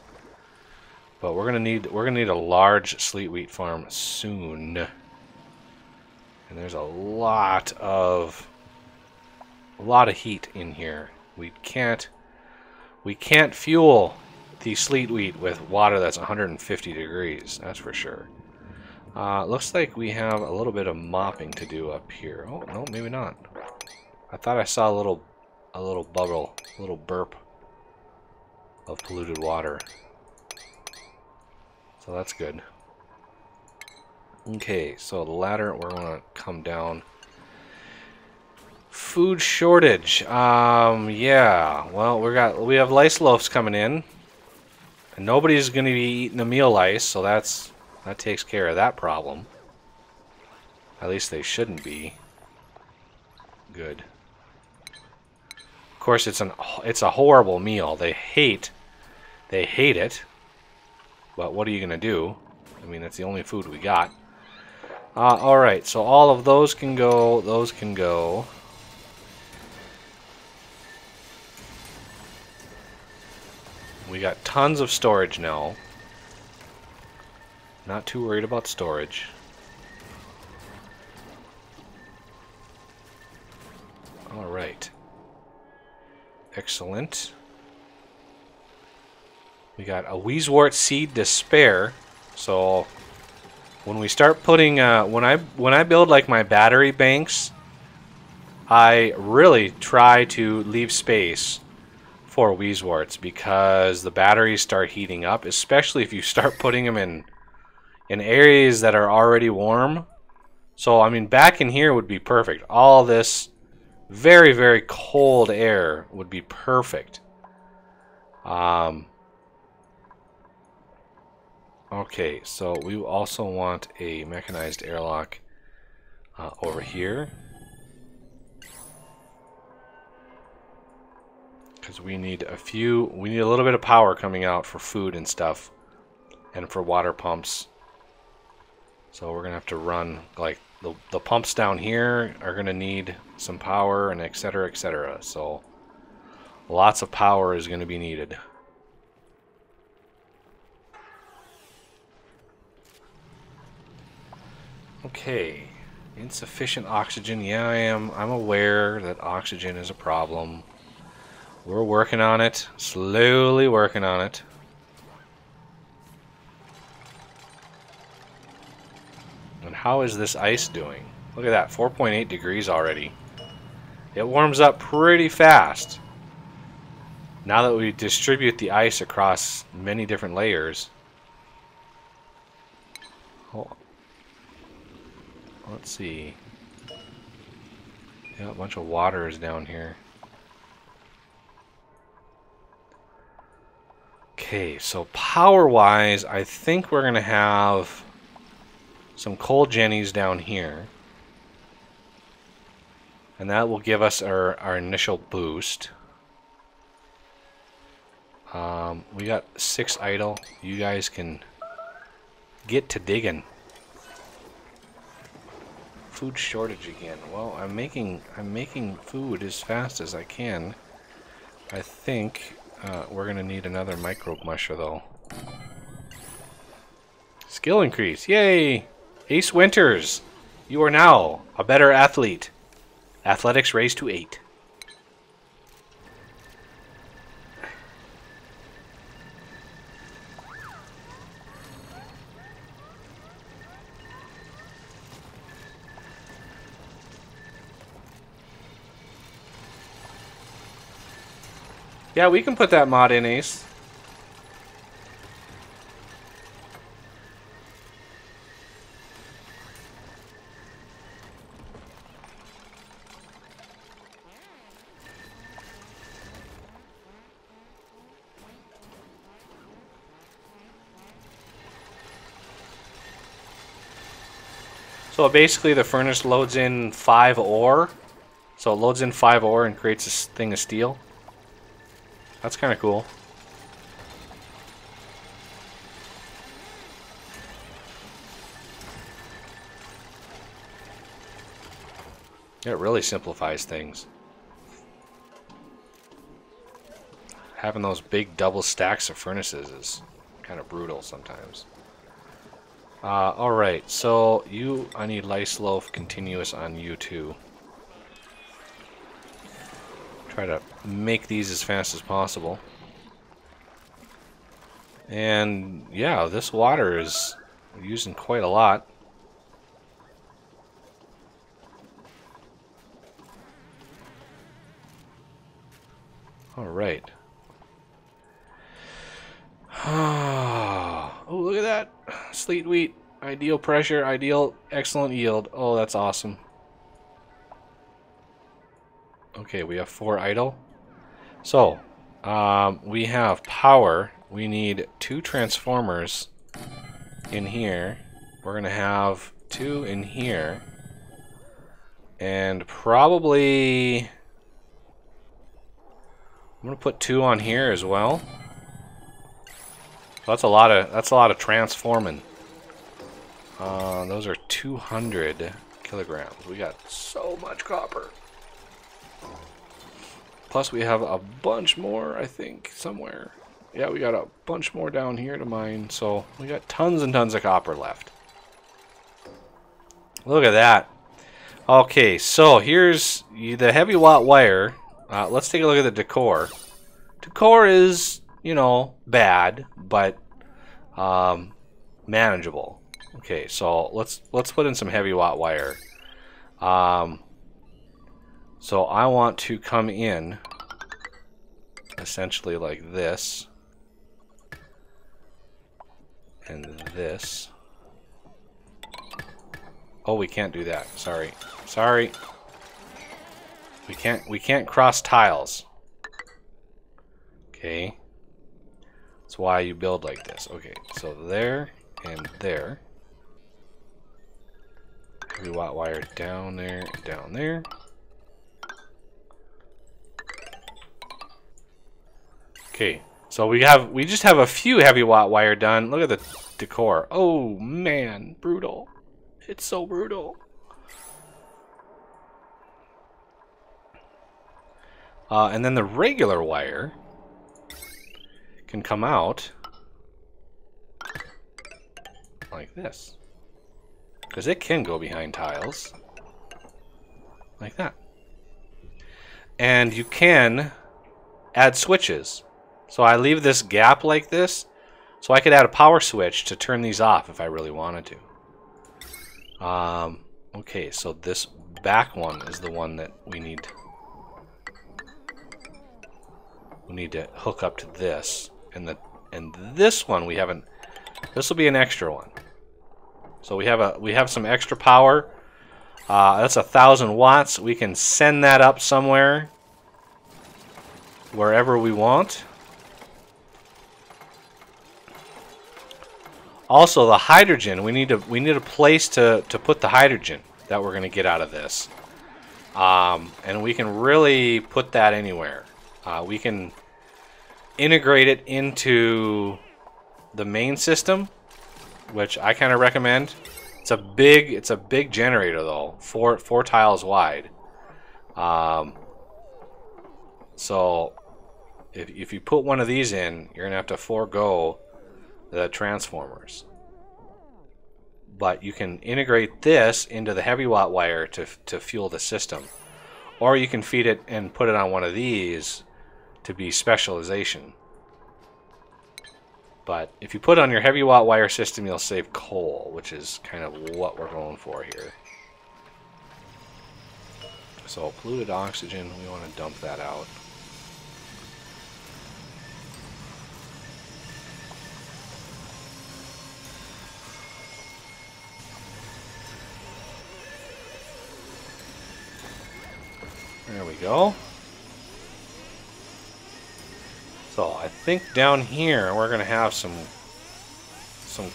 But we're gonna need a large sleet wheat farm soon. And there's a lot of heat in here. We can't fuel the sleet wheat with water that's 150 degrees. That's for sure. Looks like we have a little bit of mopping to do up here. Oh no, maybe not. I thought I saw a little bubble, a little burp of polluted water. So that's good. Okay, so the ladder, we're gonna come down. Food shortage. Yeah. Well, we have lice loafs coming in, and nobody's gonna be eating the meal lice, so that takes care of that problem. At least they shouldn't be. Good. Of course, it's a horrible meal. They hate it. But what are you gonna do? I mean, that's the only food we got. All right, so all of those can go. Those can go. We got tons of storage now. Not too worried about storage. All right. Excellent. We got a Wheezewort seed to spare, so when we start putting when I build like my battery banks, I really try to leave space for Wheezeworts because the batteries start heating up, especially if you start putting them in areas that are already warm. So I mean, back in here would be perfect. All this very, very cold air would be perfect. Okay, so we also want a mechanized airlock over here. Because we need a little bit of power coming out for food and stuff. And for water pumps. So we're going to have to run, like, the pumps down here are going to need some power and etc, etc. So lots of power is going to be needed. Okay, insufficient oxygen. Yeah, I'm aware that oxygen is a problem. We're working on it, slowly working on it. And how is this ice doing? Look at that, 4.8 degrees already. It warms up pretty fast. Now that we distribute the ice across many different layers. Oh. Let's see. Yeah, a bunch of water is down here. Okay, so power-wise, I think we're going to have some coal jennies down here. And that will give us our initial boost. We got 6 idle. You guys can get to digging. Food shortage again. Well, I'm making food as fast as I can. I think we're gonna need another microbe musher though. Skill increase! Yay! Ace Winters, you are now a better athlete. Athletics raised to 8. Yeah, we can put that mod in, Ace. So basically the furnace loads in 5 ore. So it loads in 5 ore and creates this thing of steel. That's kind of cool. It really simplifies things. Having those big double stacks of furnaces is kind of brutal sometimes. Alright, so I need lice loaf continuous on you too. Try to make these as fast as possible. And yeah, this water is using quite a lot. Alright. Oh, look at that. Sleet wheat. Ideal pressure, ideal, excellent yield. Oh, that's awesome. Okay, we have 4 idle. So, we have power. We need 2 transformers in here. We're going to have 2 in here. And probably I'm going to put 2 on here as well. So that's a lot of transforming. Those are 200 kilograms. We got so much copper. Plus we have a bunch more, I think, somewhere. Yeah, we got a bunch more down here to mine, so we got tons and tons of copper left. Look at that. Okay, so here's the heavy watt wire. Let's take a look at the decor. Decor is, you know, bad, but manageable. Okay, so let's put in some heavy watt wire. So I want to come in essentially like this and this. Oh, we can't do that. Sorry. Sorry. We can't cross tiles. Okay. That's why you build like this. Okay, so there and there. Heavy watt wire down there and down there. Okay, so we just have a few heavy watt wire done. Look at the decor. Oh man, brutal. It's so brutal. And then the regular wire can come out like this. Because it can go behind tiles. Like that. And you can add switches. So I leave this gap like this, so I could add a power switch to turn these off if I really wanted to. Okay, so this back one is the one that we need to hook up to this, and this one we haven't. This will be an extra one. So we have some extra power. That's 1,000 watts. We can send that up somewhere, wherever we want. Also, the hydrogen. We need a place to put the hydrogen that we're going to get out of this, and we can really put that anywhere. We can integrate it into the main system, which I kind of recommend. It's a big generator though, four tiles wide. So if you put one of these in, you're gonna have to forego the transformers. But you can integrate this into the heavy watt wire to fuel the system, or you can feed it and put it on one of these to be specialization. But if you put on your heavy watt wire system, you'll save coal, which is kind of what we're going for here. So polluted oxygen, we want to dump that out. There we go. So I think down here we're going to have some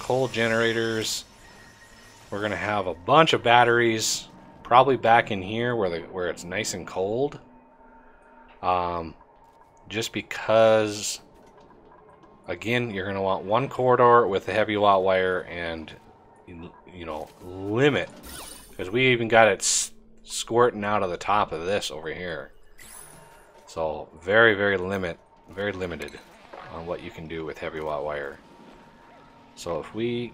coal generators. We're going to have a bunch of batteries, probably back in here where it's nice and cold. Just because, again, you're going to want one corridor with the heavy watt wire and, you know, limit, because we even got it squirting out of the top of this over here. So very limited on what you can do with heavy watt wire. So if we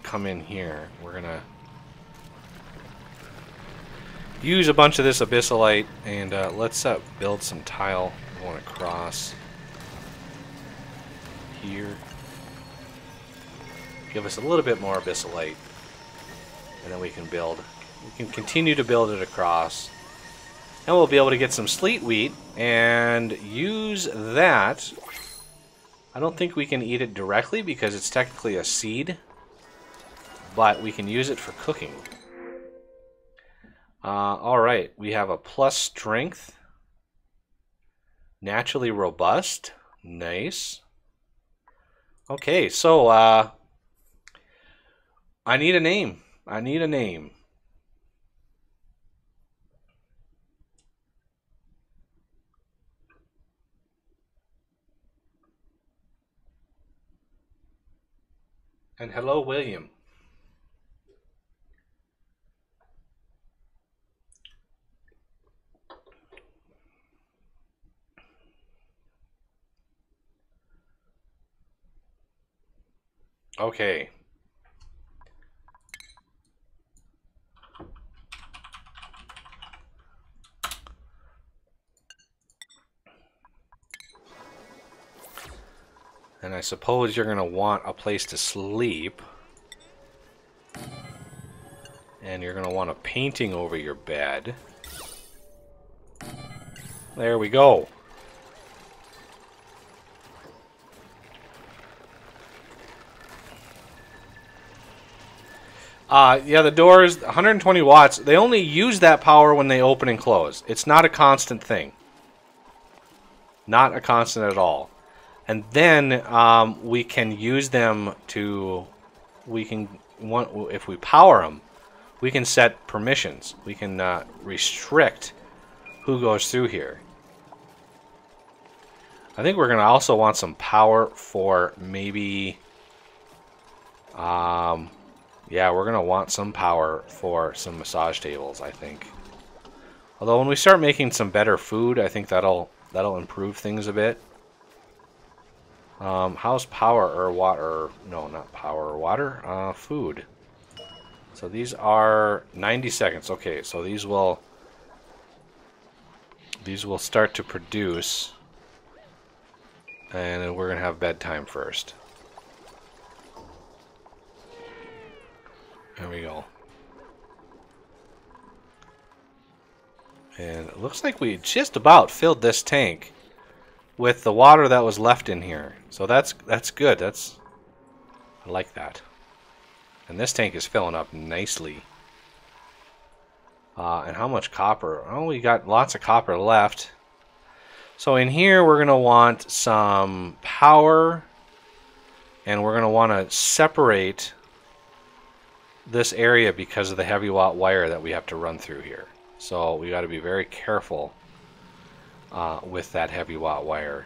come in here, we're gonna use a bunch of this abyssalite, and let's build some tile going across here. Give us a little bit more abyssalite, and then we can continue to build it across. And we'll be able to get some sleet wheat and use that. I don't think we can eat it directly because it's technically a seed, but we can use it for cooking. Alright, we have a plus strength. Naturally robust. Nice. Okay, so I need a name. And hello, William. Okay. And I suppose you're going to want a place to sleep. And you're going to want a painting over your bed. There we go. Yeah, the doors, 120 watts. They only use that power when they open and close. It's not a constant thing. Not a constant at all. And then we can use them to, if we power them, we can set permissions. We can restrict who goes through here. I think we're going to also want some power for maybe... yeah, we're going to want some power for some massage tables, I think. Although when we start making some better food, I think that'll improve things a bit. How's power or water? No, not power or water. Food. So these are 90 seconds. Okay, so these will start to produce, and then we're gonna have bedtime first. There we go. And it looks like we just about filled this tank with the water that was left in here. So that's good. I like that. And this tank is filling up nicely. And how much copper? Oh, we got lots of copper left. So in here we're going to want some power. And we're going to want to separate this area because of the heavy watt wire that we have to run through here. So we got to be very careful with that heavy watt wire.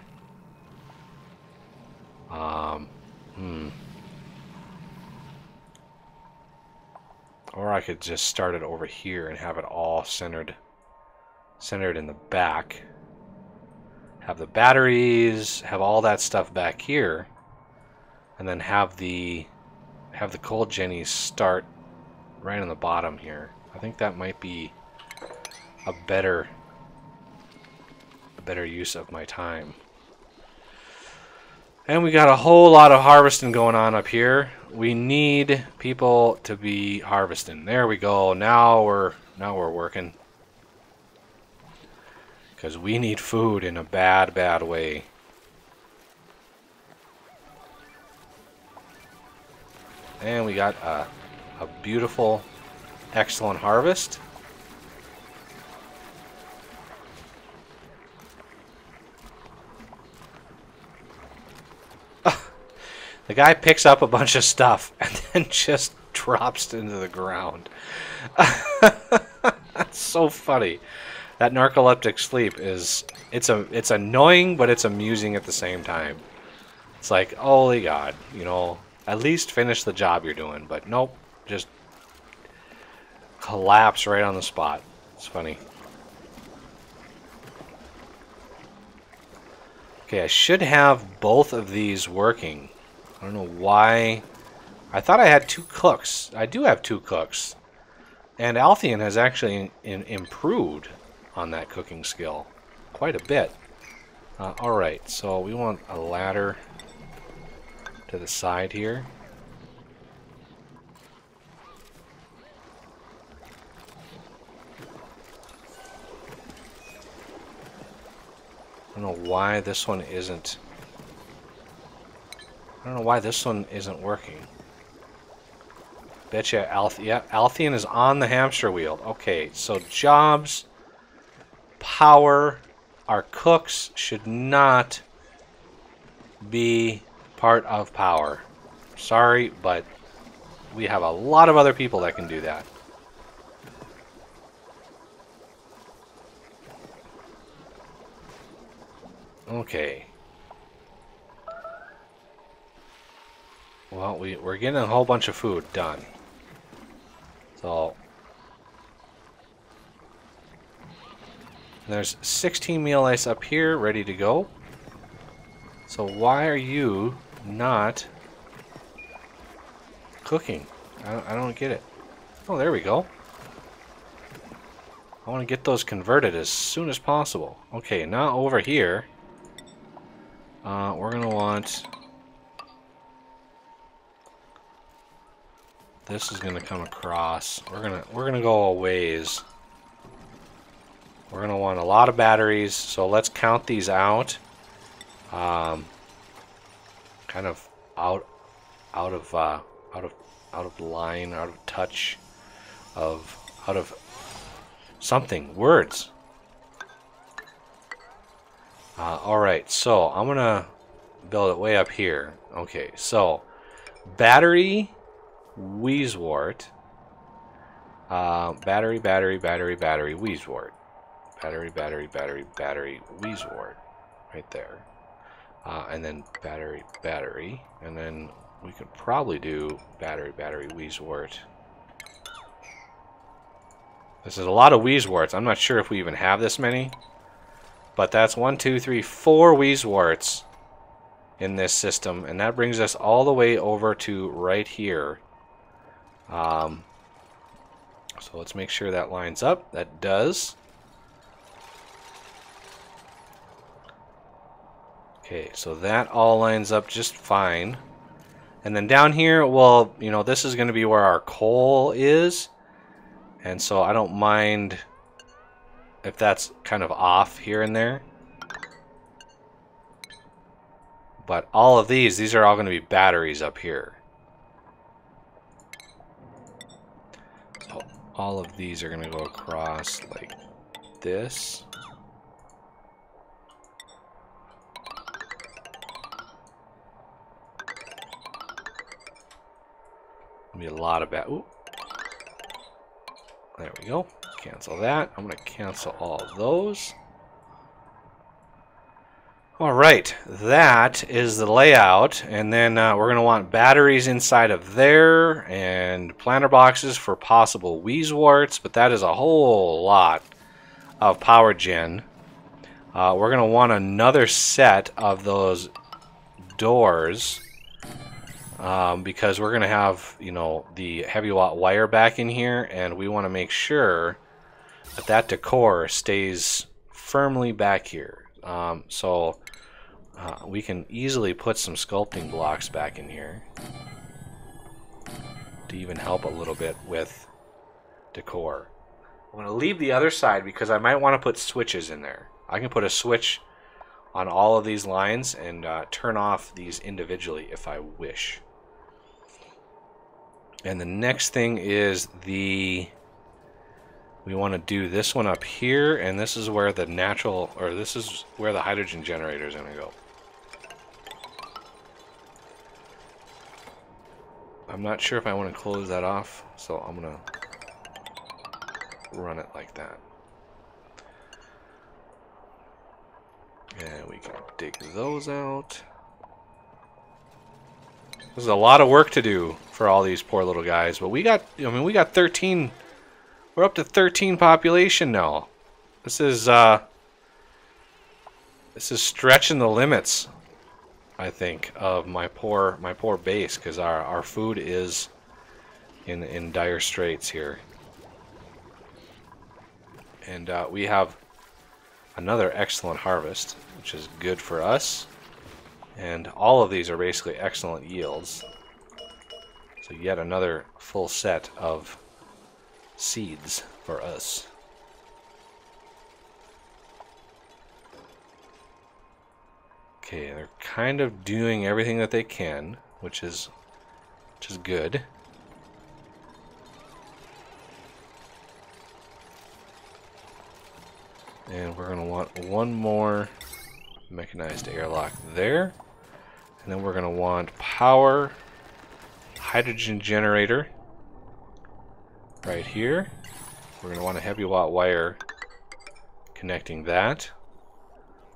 Or I could just start it over here and have it all centered in the back. Have the batteries, have all that stuff back here, and then have the cold jennies start right on the bottom here. I think that might be a better use of my time. And we got a whole lot of harvesting going on up here. We need people to be harvesting. There we go. Now we're working. Because we need food in a bad way. And we got a beautiful, excellent harvest. The guy picks up a bunch of stuff and then just drops it into the ground. That's so funny. That narcoleptic sleep it's annoying, but it's amusing at the same time. It's like, holy God, you know, at least finish the job you're doing. But nope, just collapse right on the spot. It's funny. Okay, I should have both of these working. I don't know why. I thought I had 2 cooks. I do have 2 cooks. And Altheon has actually improved on that cooking skill quite a bit. Alright, so we want a ladder to the side here. I don't know why this one isn't... I don't know why this one isn't working. Betcha Altheon is on the hamster wheel. Okay, so jobs, power, our cooks should not be part of power. Sorry, but we have a lot of other people that can do that. Okay. Well, we're getting a whole bunch of food done. So there's 16 meal ice up here ready to go. So why are you not cooking? I don't get it. Oh, there we go. I want to get those converted as soon as possible. Okay, now over here, we're going to want this is gonna come across. We're gonna go a ways. We're gonna want a lot of batteries, so let's count these out. Kind of out of line, out of touch, out of something. Words. All right, so I'm gonna build it way up here. Okay, so battery, Wheezewort. Battery, Wheezewort. Battery, Wheezewort. Right there. And then battery. And then we could probably do battery, Wheezewort. This is a lot of Wheezeworts. I'm not sure if we even have this many. But that's 1, 2, 3, 4 Wheezeworts in this system. And that brings us all the way over to right here. So let's make sure that lines up. That does. Okay, so that all lines up just fine. And then down here, well, you know, this is going to be where our coal is. And so I don't mind if that's kind of off here and there. But all of these are all going to be batteries up here. So all of these are going to go across like this. Be a lot of Ooh. There we go. Cancel that. I'm going to cancel all of those. All right, that is the layout, and then we're going to want batteries inside of there and planter boxes for possible Wheezeworts, but that is a whole lot of power gen. We're going to want another set of those doors. Because we're going to have, you know, the heavy watt wire back in here, and we want to make sure that that decor stays firmly back here. So we can easily put some sculpting blocks back in here to even help a little bit with decor. I'm going to leave the other side because I might want to put switches in there. I can put a switch on all of these lines and turn off these individually if I wish. And the next thing is we want to do this one up here, and this is where the this is where the hydrogen generator is going to go. I'm not sure if I want to close that off, so I'm going to run it like that. And we can dig those out. There's a lot of work to do for all these poor little guys, but we got 13. We're up to 13 population now. This is stretching the limits, I think, of my poor base, because our food is in dire straits here. And we have another excellent harvest, which is good for us. And all of these are basically excellent yields. So yet another full set of seeds for us. Okay, they're kind of doing everything that they can, which is good. And we're going to want one more mechanized airlock there. And then we're going to want power, hydrogen generator right here. We're going to want a heavy watt wire connecting that.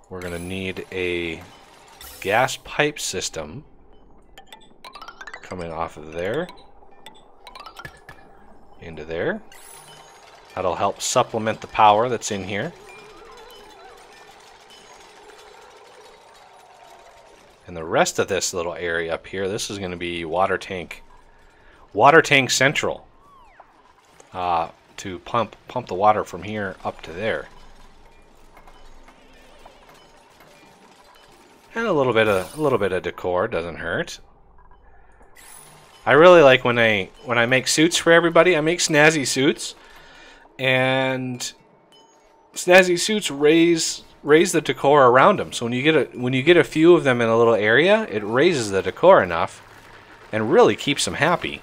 We're going to need a gas pipe system coming off of there into there. That'll help supplement the power that's in here. And the rest of this little area up here, this is going to be water tank central, to pump the water from here up to there. And a little bit of decor doesn't hurt. I really like when I make suits for everybody. I make snazzy suits, and snazzy suits raise the decor around them. So when you get a few of them in a little area, it raises the decor enough, and really keeps them happy.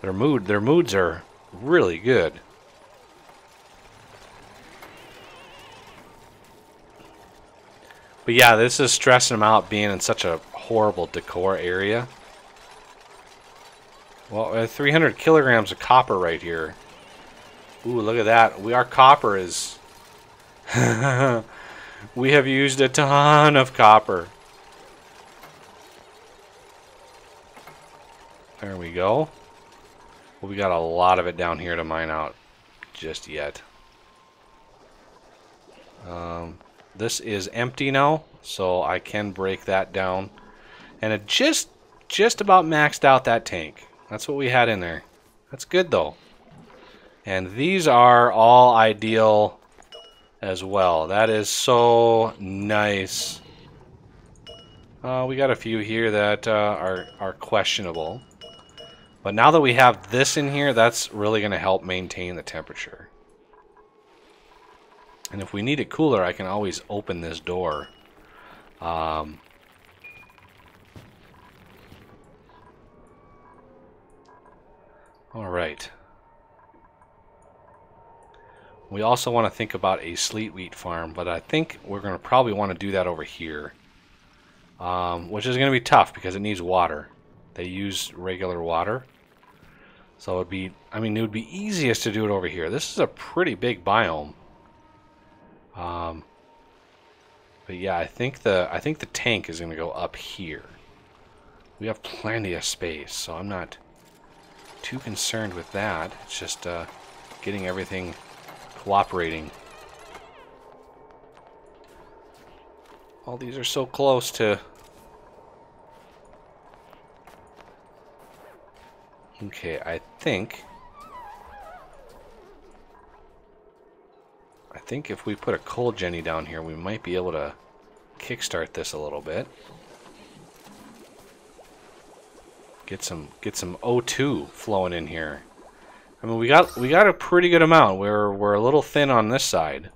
Their moods are really good. But yeah, this is stressing them out being in such a horrible decor area. Well, 300 kilograms of copper right here. Ooh, look at that. Our copper is... we have used a ton of copper. There we go. Well, we got a lot of it down here to mine out just yet. This is empty now, so I can break that down. And it just about maxed out that tank. That's what we had in there. That's good, though. And these are all ideal as well. That is so nice. We got a few here that are questionable. But now that we have this in here, that's really going to help maintain the temperature. And if we need it cooler, I can always open this door. All right. We also want to think about a sleet wheat farm, but I think we're going to probably want to do that over here. Which is going to be tough because it needs water. They use regular water. So it would be, I mean, it would be easiest to do it over here. This is a pretty big biome. But yeah, I think the tank is going to go up here. We have plenty of space, so I'm not too concerned with that. It's just getting everything cooperating. All these are so close to... Okay, I think if we put a coal jenny down here, we might be able to kickstart this a little bit. Get some O2 flowing in here. I mean, we got a pretty good amount. We're a little thin on this side.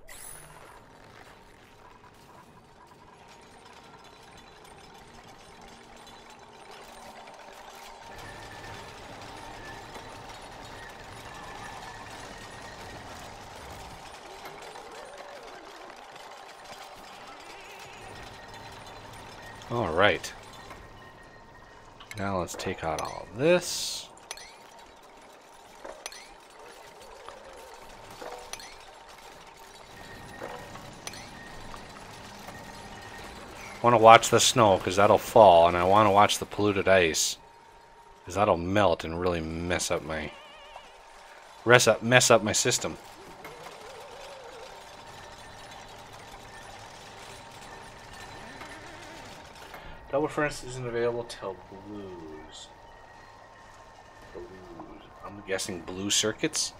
All right. Now let's take out all of this. I want to watch the snow because that'll fall, and I want to watch the polluted ice because that'll melt and really mess up my system. Double furnace isn't available till blues. I'm guessing blue circuits.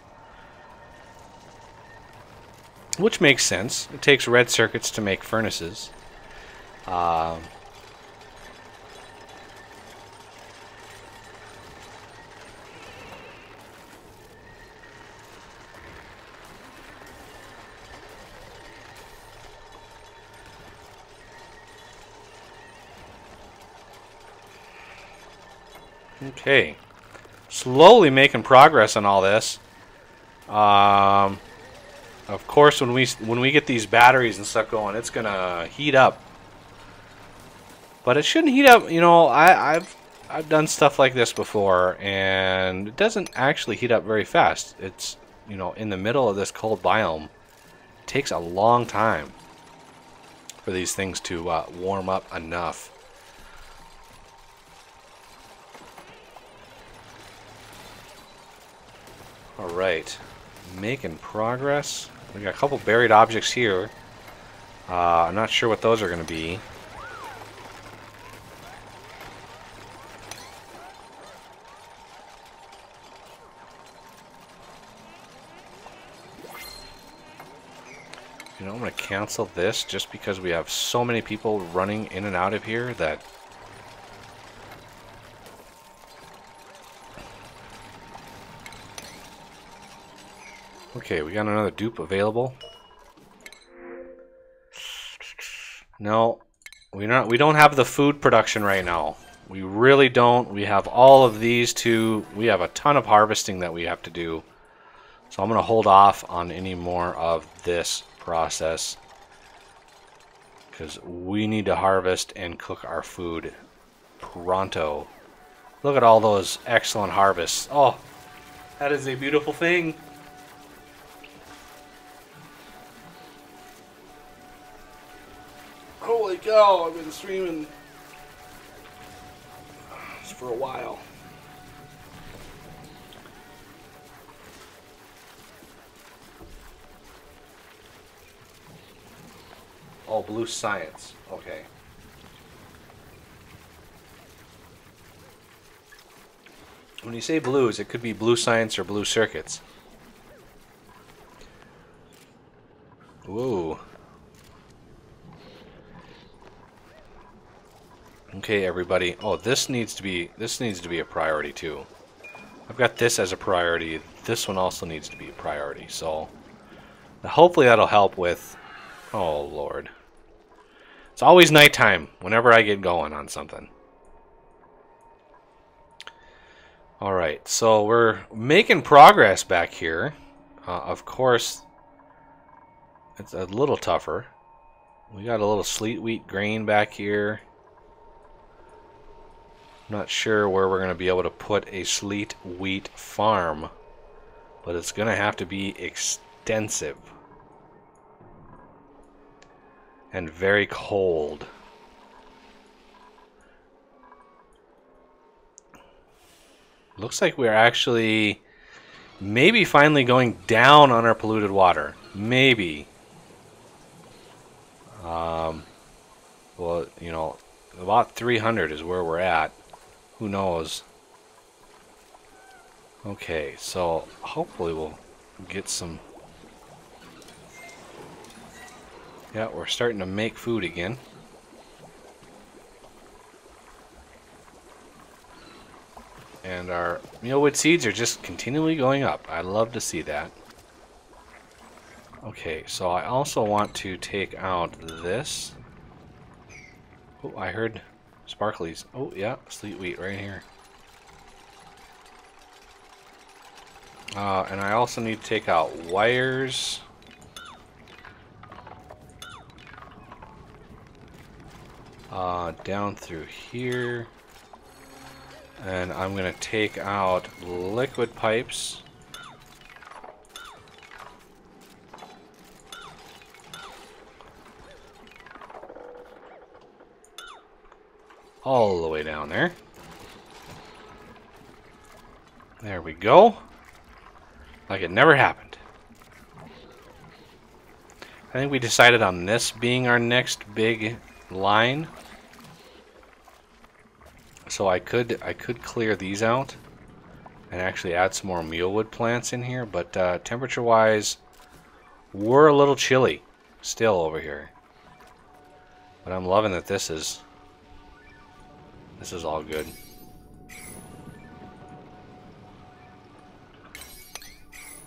Which makes sense. It takes red circuits to make furnaces. Okay, slowly making progress on all this. Of course, when we get these batteries and stuff going, it's gonna heat up. But it shouldn't heat up. You know, I've done stuff like this before, and it doesn't actually heat up very fast. It's, you know, in the middle of this cold biome. It takes a long time for these things to warm up enough. Alright, making progress. We got a couple buried objects here. I'm not sure what those are going to be. You know, I'm going to cancel this just because we have so many people running in and out of here that Okay, we got another dupe available. No, we don't have the food production right now. We really don't. We have all of these two. We have a ton of harvesting that we have to do. So I'm going to hold off on any more of this process because we need to harvest and cook our food pronto. Look at all those excellent harvests. Oh, that is a beautiful thing. Holy cow, I've been streaming for a while. Oh, blue science. Okay. When you say blues, it could be blue science or blue circuits. Whoa. Okay, everybody. Oh, this needs to be a priority too. I've got this as a priority. This one also needs to be a priority. So hopefully that'll help with. Oh Lord. It's always nighttime whenever I get going on something. All right, so we're making progress back here. Of course, it's a little tougher. We got a little sleet wheat grain back here. Not sure where we're going to be able to put a sleet wheat farm, but it's going to have to be extensive and very cold. Looks like we're actually maybe finally going down on our polluted water. Maybe. Well, you know, about 300 is where we're at. Who knows? Okay, so hopefully we'll get some. Yeah, we're starting to make food again. And our mealwood seeds are just continually going up. I love to see that. Okay, so I also want to take out this. Oh, I heard sparklies. Oh, yeah, sleet wheat right here. And I also need to take out wires. Down through here. And I'm going to take out liquid pipes. All the way down there. There we go. Like it never happened. I think we decided on this being our next big line. So I could clear these out and actually add some more mealwood plants in here, but temperature-wise, we're a little chilly still over here. But I'm loving that this is all good.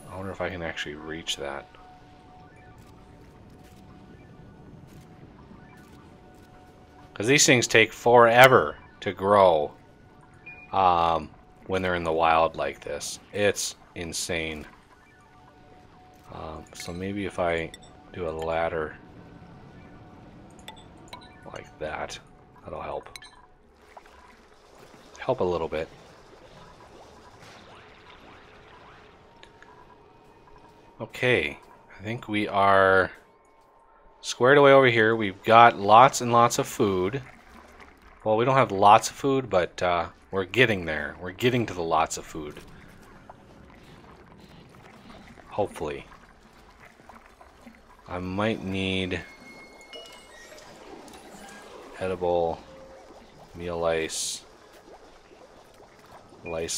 I wonder if I can actually reach that. Because these things take forever to grow when they're in the wild like this. It's insane. So maybe if I do a ladder like that, that'll help. Help a little bit. Okay, I think we are squared away over here. We've got lots and lots of food. Well, we don't have lots of food, but we're getting there. We're getting to the lots of food. Hopefully. I might need edible meal lice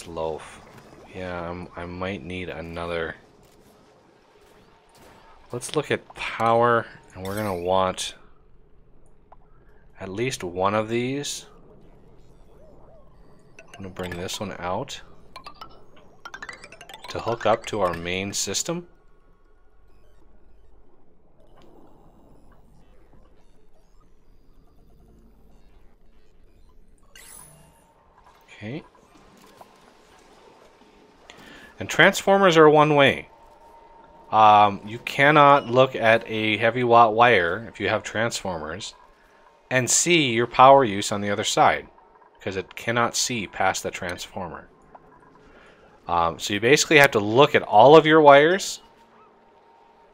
loaf. Yeah, I might need another. Let's look at power, and we're going to want at least one of these. I'm going to bring this one out to hook up to our main system. Okay. And transformers are one way. You cannot look at a heavy watt wire if you have transformers and see your power use on the other side because it cannot see past the transformer. So you basically have to look at all of your wires.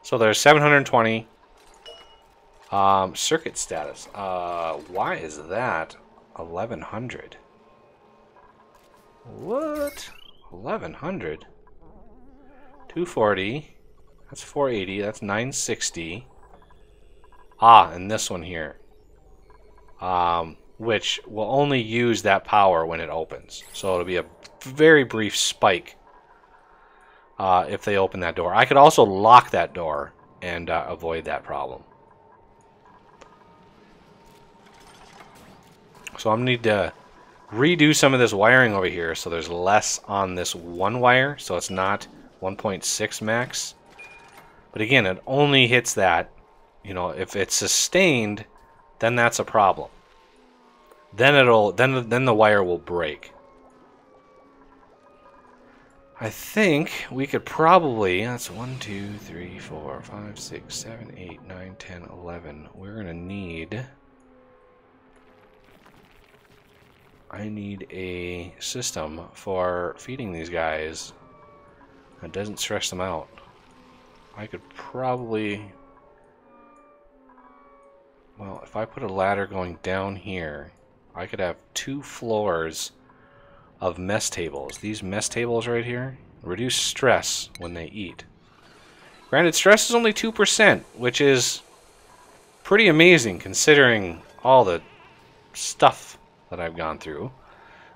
So there's 720 circuit status. Why is that 1100? What? 1100? 240. That's 480. That's 960. Ah, and this one here. Which will only use that power when it opens. So it'll be a very brief spike if they open that door. I could also lock that door and avoid that problem. So I'm going to need to redo some of this wiring over here so there's less on this one wire, so it's not 1.6 max. But again, it only hits that, you know, if it's sustained, then that's a problem. Then then the wire will break. I think we could probably, that's 1, 2, 3, 4, 5, 6, 7, 8, 9, 10, 11. We're going to need, I need a system for feeding these guys that doesn't stress them out. I could probably, well, if I put a ladder going down here, I could have 2 floors of mess tables. These mess tables right here reduce stress when they eat. Granted, stress is only 2%, which is pretty amazing considering all the stuff that I've gone through.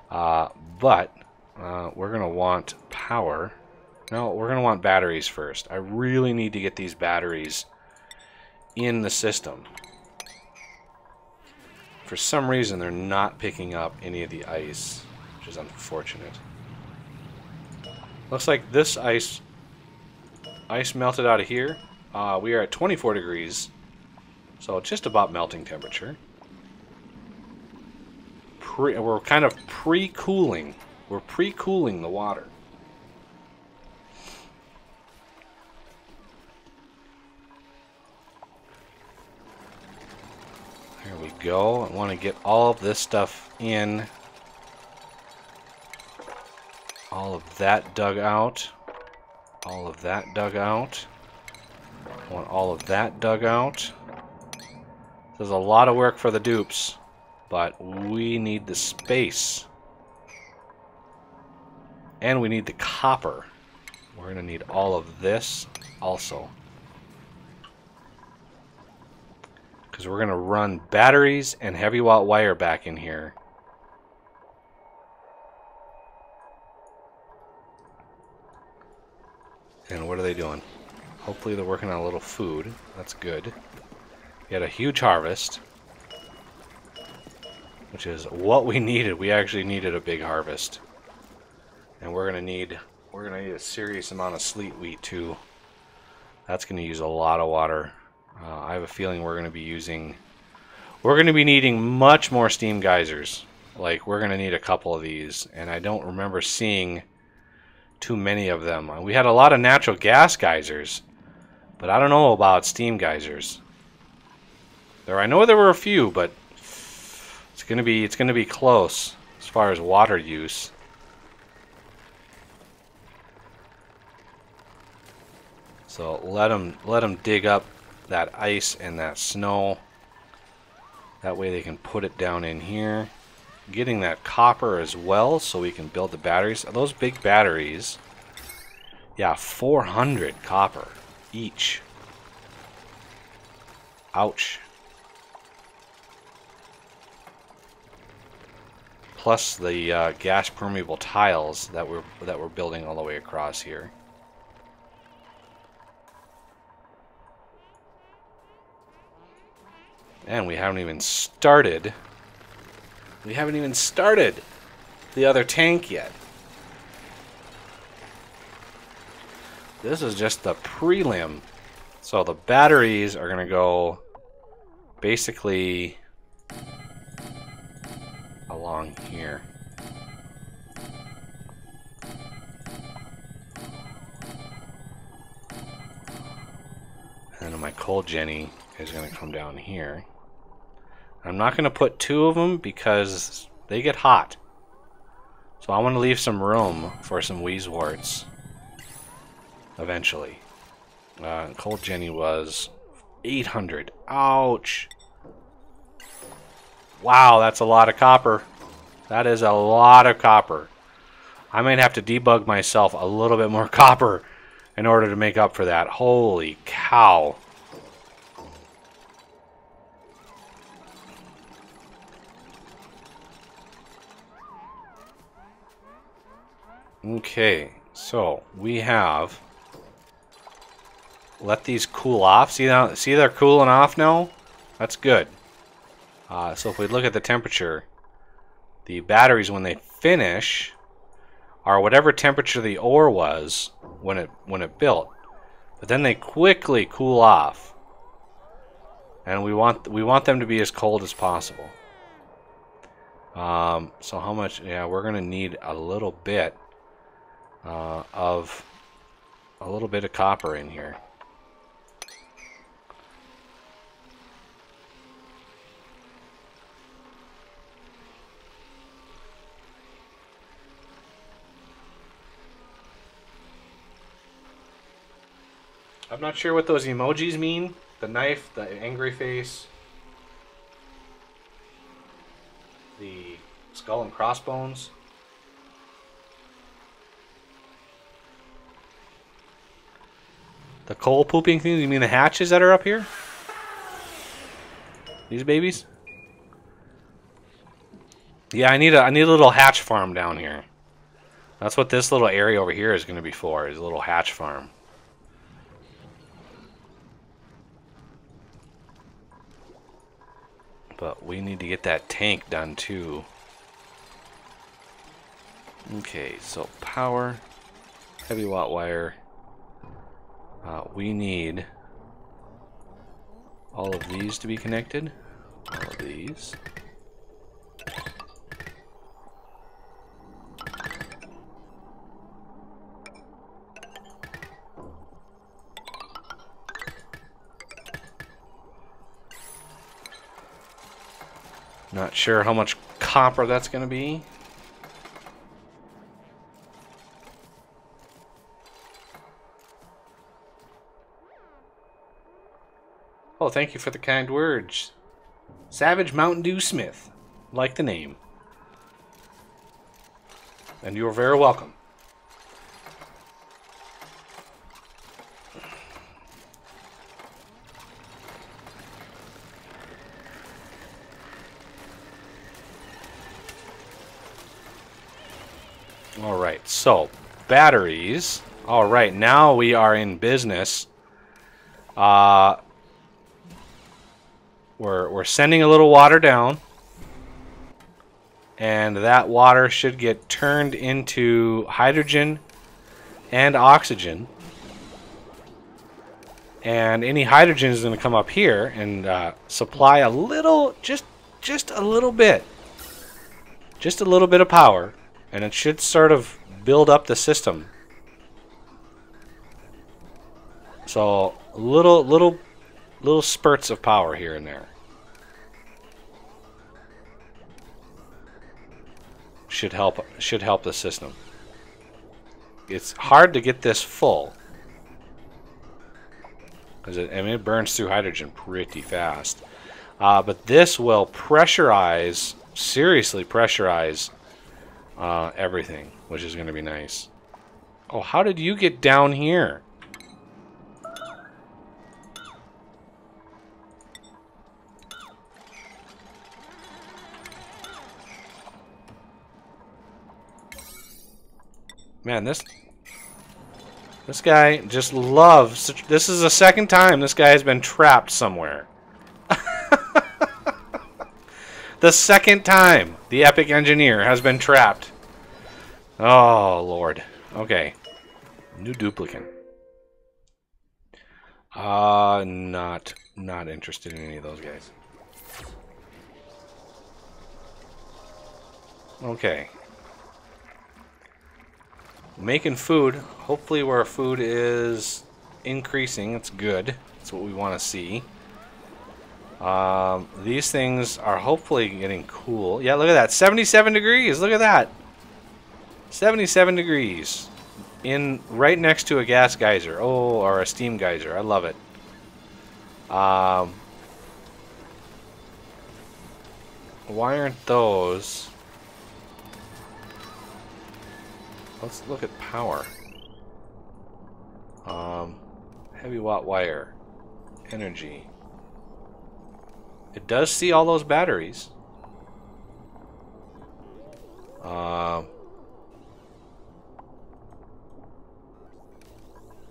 But we're going to want power. No, we're going to want batteries first. I really need to get these batteries in the system. For some reason, they're not picking up any of the ice, which is unfortunate. Looks like this ice melted out of here. We are at 24 degrees, so just about melting temperature. We're kind of pre-cooling. We're pre-cooling the water. There we go. I want to get all of this stuff in. All of that dug out. All of that dug out. I want all of that dug out. There's a lot of work for the dupes, but we need the space. And we need the copper. We're going to need all of this also. Because we're going to run batteries and heavy watt wire back in here. And what are they doing? Hopefully they're working on a little food. That's good. We had a huge harvest, which is what we needed. We actually needed a big harvest. And we're gonna need a serious amount of sleet wheat too. That's gonna use a lot of water. I have a feeling we're gonna be needing much more steam geysers. Like, we're gonna need a couple of these, and I don't remember seeing too many of them. We had a lot of natural gas geysers, but I don't know about steam geysers. I know there were a few, but it's gonna be close as far as water use. So let them dig up that ice and that snow. That way they can put it down in here. Getting that copper as well so we can build the batteries. Those big batteries, yeah, 400 copper each. Ouch. Plus the gas permeable tiles that we're building all the way across here. And we haven't even started. We haven't even started the other tank yet. This is just the prelim. So the batteries are going to go basically along here. coal Jenny is going to come down here. I'm not going to put 2 of them because they get hot. So I want to leave some room for some Wheezeworts eventually. Coal Jenny was 800. Ouch. Wow, that's a lot of copper. That is a lot of copper. I might have to debug myself a little bit more copper in order to make up for that. Holy cow. Okay, so we have let these cool off. See they're cooling off now? That's good. So if we look at the temperature, the batteries when they finish are whatever temperature the ore was when it built. But then they quickly cool off. And we want them to be as cold as possible. So how much? Yeah, we're gonna need a little bit of copper in here. I'm not sure what those emojis mean. The knife, the angry face, the skull and crossbones. The coal pooping things? You mean the hatches that are up here? These babies? Yeah, I need a little hatch farm down here. That's what this little area over here is going to be for, is a little hatch farm. But we need to get that tank done too. Okay, so power, heavy watt wire. We need all of these to be connected. All of these. Not sure how much copper that's going to be. Oh, thank you for the kind words. Savage Mountain Dew Smith. Like the name. And you are very welcome. Alright, so batteries. Alright, now we are in business. We're sending a little water down, and that water should get turned into hydrogen and oxygen, and any hydrogen is going to come up here and supply a little, just a little bit of power, and it should sort of build up the system. So little spurts of power here and there should help the system. It's hard to get this full because it burns through hydrogen pretty fast. But this will pressurize, seriously pressurize everything, which is going to be nice. Oh, how did you get down here? Man, this guy just loves... This is the second time this guy has been trapped somewhere. The second time the epic engineer has been trapped. Oh, Lord. Okay. New duplicate. Not interested in any of those guys. Okay. Making food. Hopefully where food is increasing. It's good. That's what we want to see. These things are hopefully getting cool. Yeah, look at that. 77 degrees. Look at that. 77 degrees. In right next to a gas geyser. Oh, or a steam geyser. I love it. Why aren't those? Let's look at power. Heavy watt wire. Energy. It does see all those batteries.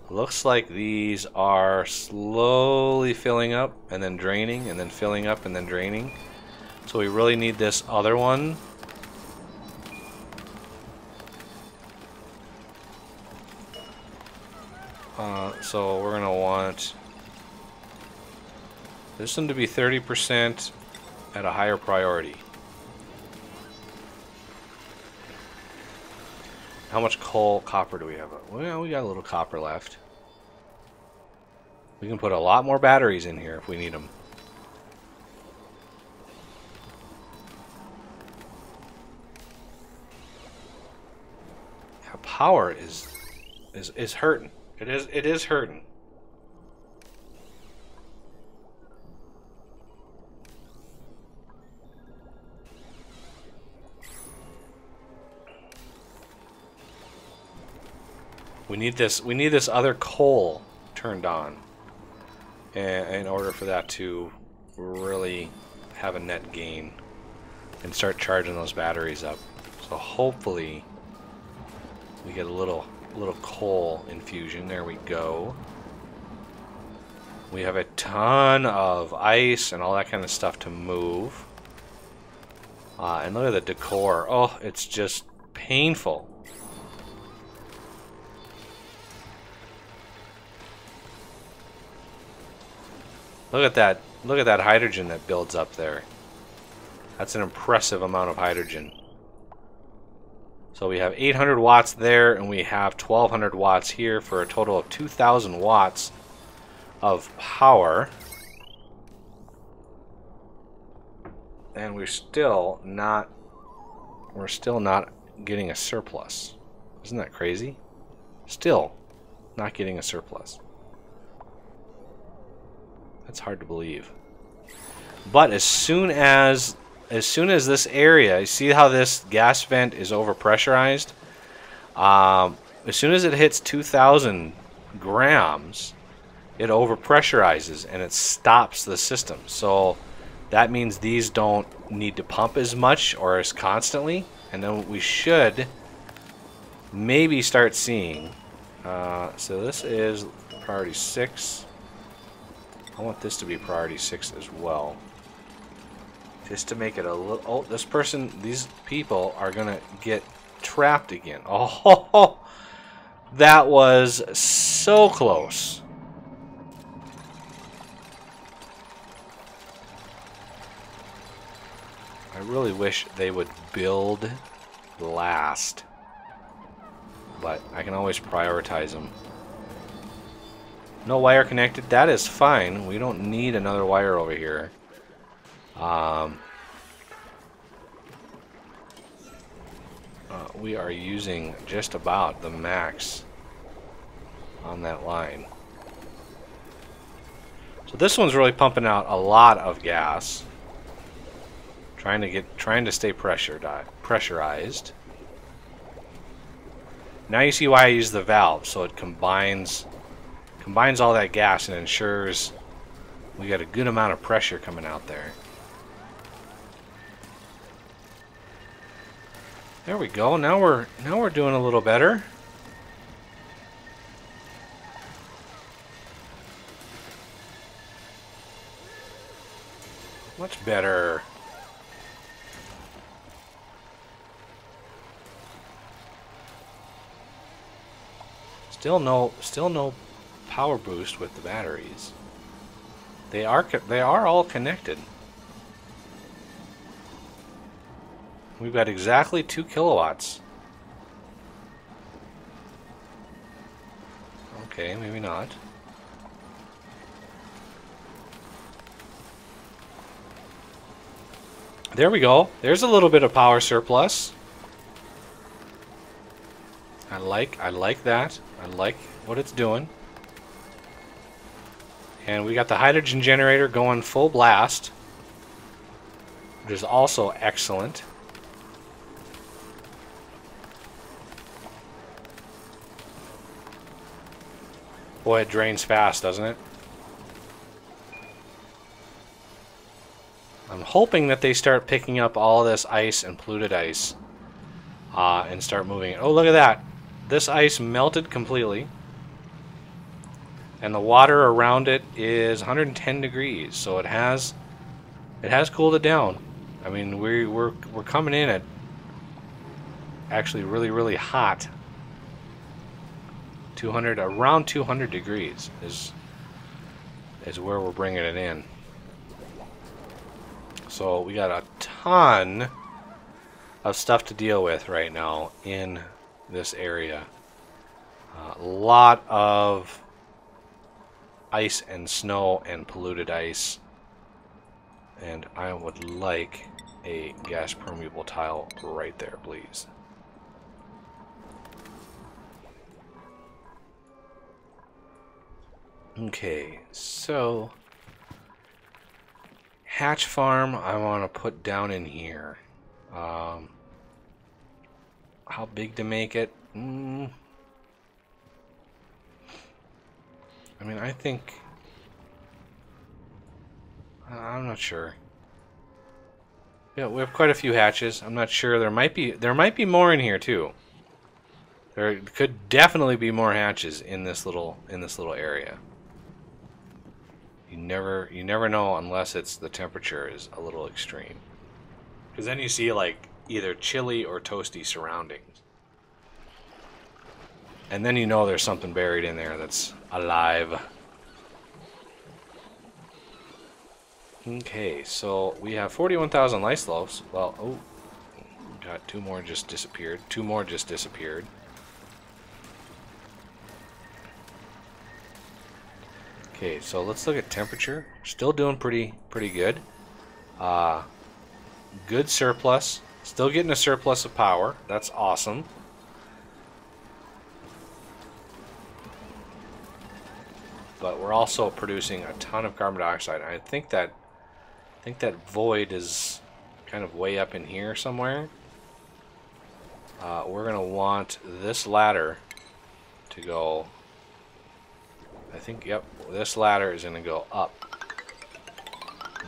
Looks like these are slowly filling up and then draining and then filling up and then draining. So we really need this other one. So we're gonna want this one to be 30% at a higher priority. How much coal, copper do we have? Well, we got a little copper left. We can put a lot more batteries in here if we need them. Yeah, power is hurting. It is hurting. We need this other coal turned on in order for that to really have a net gain and start charging those batteries up. So hopefully we get a little coal infusion. There we go. We have a ton of ice and all that kind of stuff to move. And look at the decor. Oh, it's just painful. Look at that. Look at that hydrogen that builds up there. That's an impressive amount of hydrogen. So we have 800 watts there, and we have 1200 watts here for a total of 2000 watts of power. And we're still not getting a surplus. Isn't that crazy? Still not getting a surplus. That's hard to believe. But as soon as this area, you see how this gas vent is overpressurized? As soon as it hits 2,000 grams, it overpressurizes and it stops the system. So that means these don't need to pump as much or as constantly, and then we should maybe start seeing. So this is priority 6. I want this to be priority 6 as well. Just to make it a little... Oh, these people are going to get trapped again. Oh, that was so close. I really wish they would build last. But I can always prioritize them. No wire connected. That is fine. We don't need another wire over here. We are using just about the max on that line. So this one's really pumping out a lot of gas. Trying to stay pressurized. Now you see why I use the valve, so it combines all that gas and ensures we got a good amount of pressure coming out there. There we go. Now we're doing a little better. Much better. Still no power boost with the batteries. They are all connected. We've got exactly 2 kilowatts. Okay, maybe not. There we go. There's a little bit of power surplus. I like that. I like what it's doing. And we got the hydrogen generator going full blast, which is also excellent. Boy, it drains fast, doesn't it? I'm hoping that they start picking up all this ice and polluted ice and start moving it. Oh, look at that. This ice melted completely. And the water around it is 110 degrees, so it has cooled it down. I mean, we're coming in at actually really hot. 200, around 200 degrees is where we're bringing it in. So we got a ton of stuff to deal with right now in this area. A lot of ice and snow and polluted ice. And I would like a gas permeable tile right there, please. Okay, so hatch farm I want to put down in here. How big to make it? I mean, I think I'm not sure. Yeah, we have quite a few hatches. I'm not sure. There might be more in here too. There could definitely be more hatches in this little area. You never know unless the temperature is a little extreme. Because then you see like either chilly or toasty surroundings. And then you know there's something buried in there that's alive. Okay, so we have 41,000 lice loaves. Well, oh, got two more just disappeared. Two more just disappeared. Okay, so let's look at temperature. Still doing pretty good. Good surplus. Still getting a surplus of power. That's awesome. But we're also producing a ton of carbon dioxide. I think that void is kind of way up in here somewhere. We're gonna want this ladder to go. I think, yep, this ladder is gonna go up.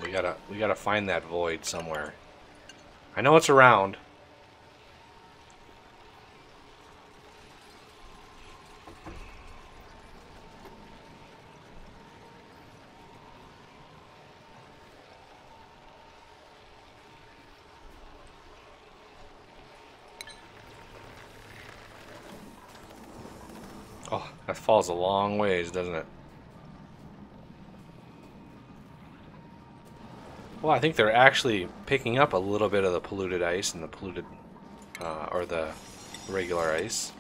We gotta find that void somewhere. I know it's around. Oh, that falls a long ways, doesn't it? Well, I think they're actually picking up a little bit of the polluted ice and the polluted, or the regular ice.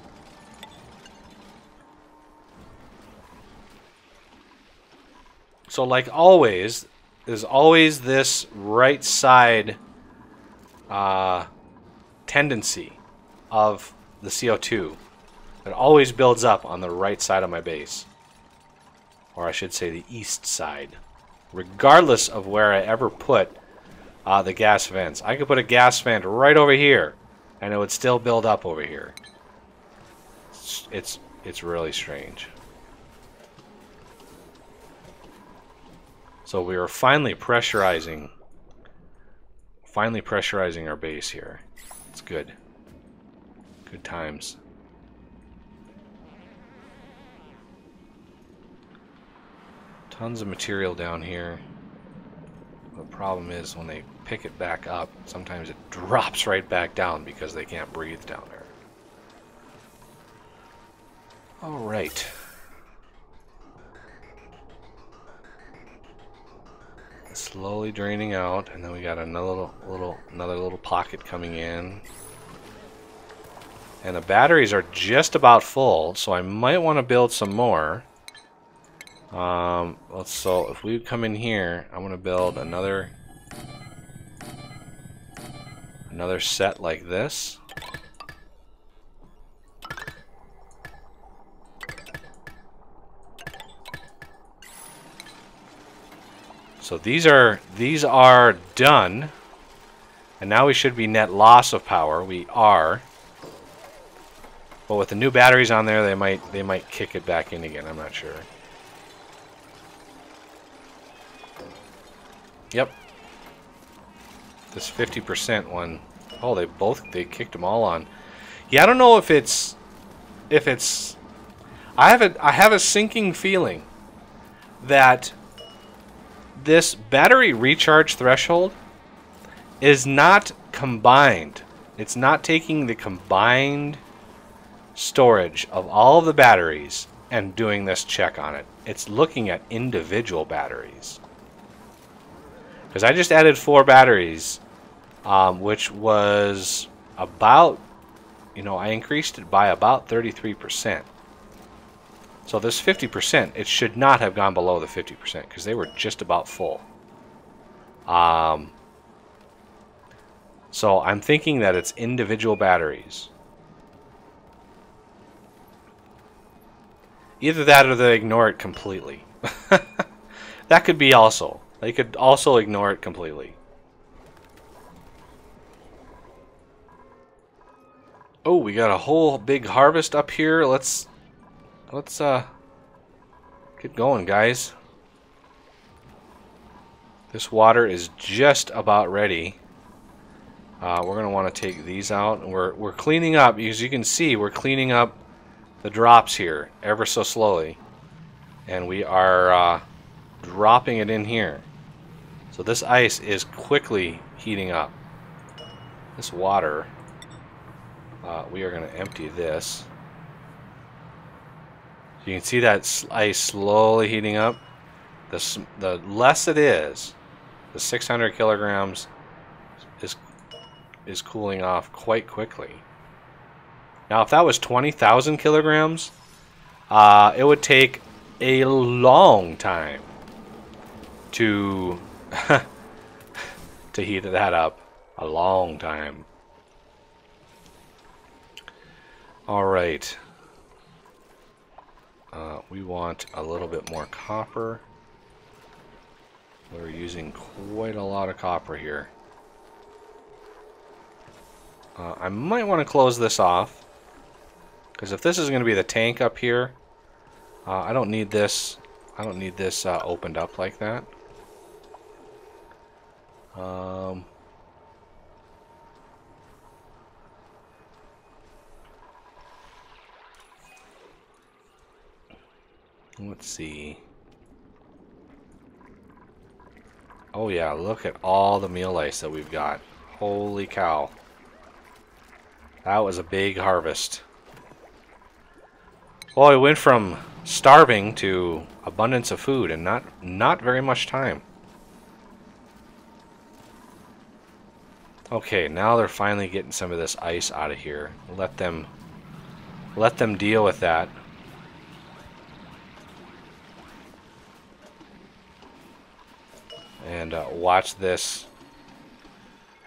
So, like always, there's always this right side tendency of the CO2. It always builds up on the right side of my base. Or I should say the east side. Regardless of where I ever put the gas vents. I could put a gas vent right over here and it would still build up over here. It's really strange. So we are finally pressurizing our base here. It's good. Good times. Tons of material down here. The problem is when they pick it back up, sometimes it drops right back down because they can't breathe down there. All right. Slowly draining out, and then we got another little pocket coming in. And the batteries are just about full, so I might want to build some more. So if we come in here, I'm going to build another Another set like this. So these are done. And now we should be net loss of power. We are. But with the new batteries on there, they might kick it back in again. I'm not sure. Yep. This 50% one. Oh, they kicked them all on. Yeah, I don't know if it's I have a sinking feeling that this battery recharge threshold is not combined. It's not taking the combined storage of all of the batteries and doing this check on it. It's looking at individual batteries. Because I just added 4 batteries, which was about, I increased it by about 33%. So this 50%, it should not have gone below the 50% because they were just about full. So I'm thinking that it's individual batteries. Either that or they ignore it completely. That could be also. They could also ignore it completely. Oh, we got a whole big harvest up here. Let's get going, guys. This water is just about ready. We're gonna want to take these out, and we're cleaning up. As you can see, we're cleaning up the drops here ever so slowly, and we are dropping it in here. So this ice is quickly heating up. This water, we are going to empty this. You can see that ice slowly heating up. The less it is, the 600 kilograms is cooling off quite quickly. Now, if that was 20,000 kilograms, it would take a long time to to heat that up. A long time. All right. We want a little bit more copper. We're using quite a lot of copper here. I might want to close this off, because if this is going to be the tank up here, I don't need this. I don't need this opened up like that. Let's see. Oh yeah, look at all the meal ice that we've got. Holy cow. That was a big harvest. Well, it went from starving to abundance of food in not very much time. Okay, now they're finally getting some of this ice out of here. Let them deal with that. And watch this.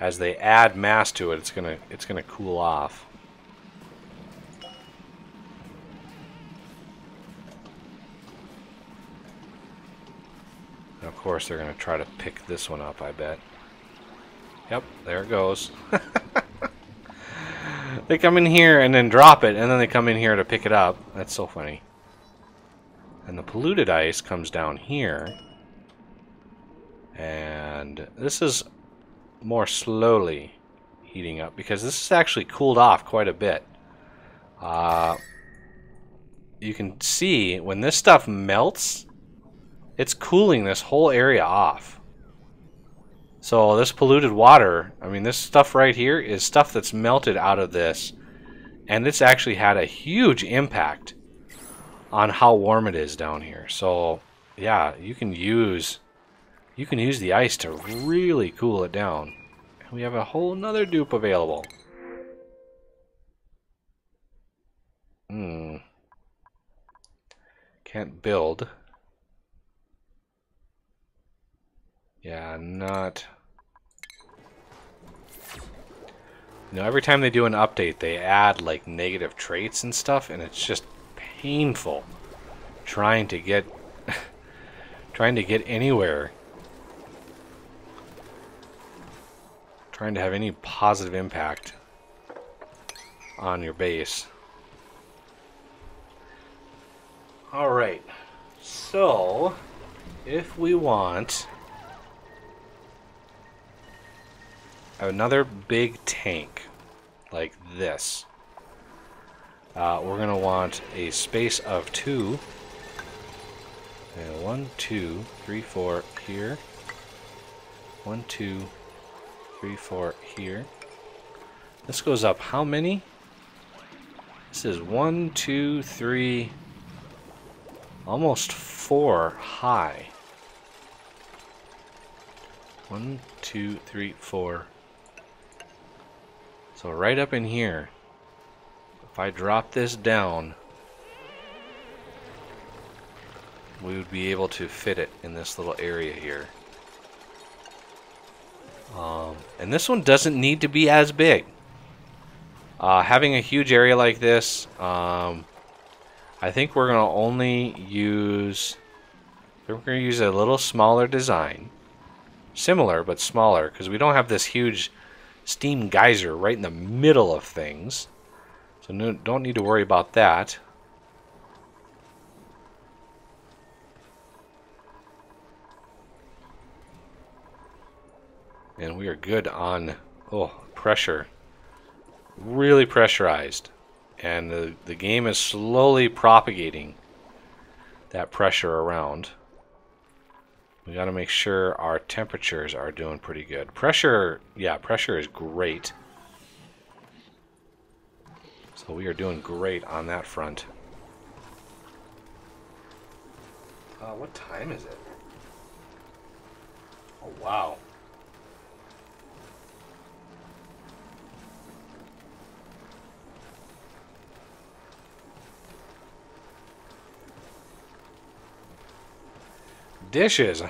As they add mass to it, it's gonna cool off. And of course, they're gonna try to pick this one up, I bet. Yep, there it goes. They come in here and then drop it, and then they come in here to pick it up. That's so funny. And the polluted ice comes down here. And this is more slowly heating up, because this is actually cooled off quite a bit. You can see when this stuff melts, it's cooling this whole area off. So this polluted water, I mean, this stuff right here is stuff that's melted out of this, and it's actually had a huge impact on how warm it is down here. So yeah, you can use the ice to really cool it down. And we have a whole nother dupe available. Can't build. Yeah, not You know, every time they do an update, they add like negative traits and stuff, and it's just painful trying to get trying to get anywhere, trying to have any positive impact on your base. All right, so if we want another big tank like this, we're gonna want a space of 2. And 1, 2, 3, 4 here. 1, 2, 3, 4 here. This goes up how many? This is 1, 2, 3, almost 4 high. 1, 2, 3, 4. So right up in here, if I drop this down, we would be able to fit it in this little area here. And this one doesn't need to be as big. Having a huge area like this, I think we're going to only use... We're going to use a little smaller design. Similar, but smaller, because we don't have this huge steam geyser right in the middle of things. So no, don't need to worry about that. And we are good on pressure. Really pressurized. And the game is slowly propagating that pressure around. We got to make sure our temperatures are doing pretty good. Pressure, yeah, pressure is great. So we are doing great on that front. What time is it? Oh, wow. Dishes.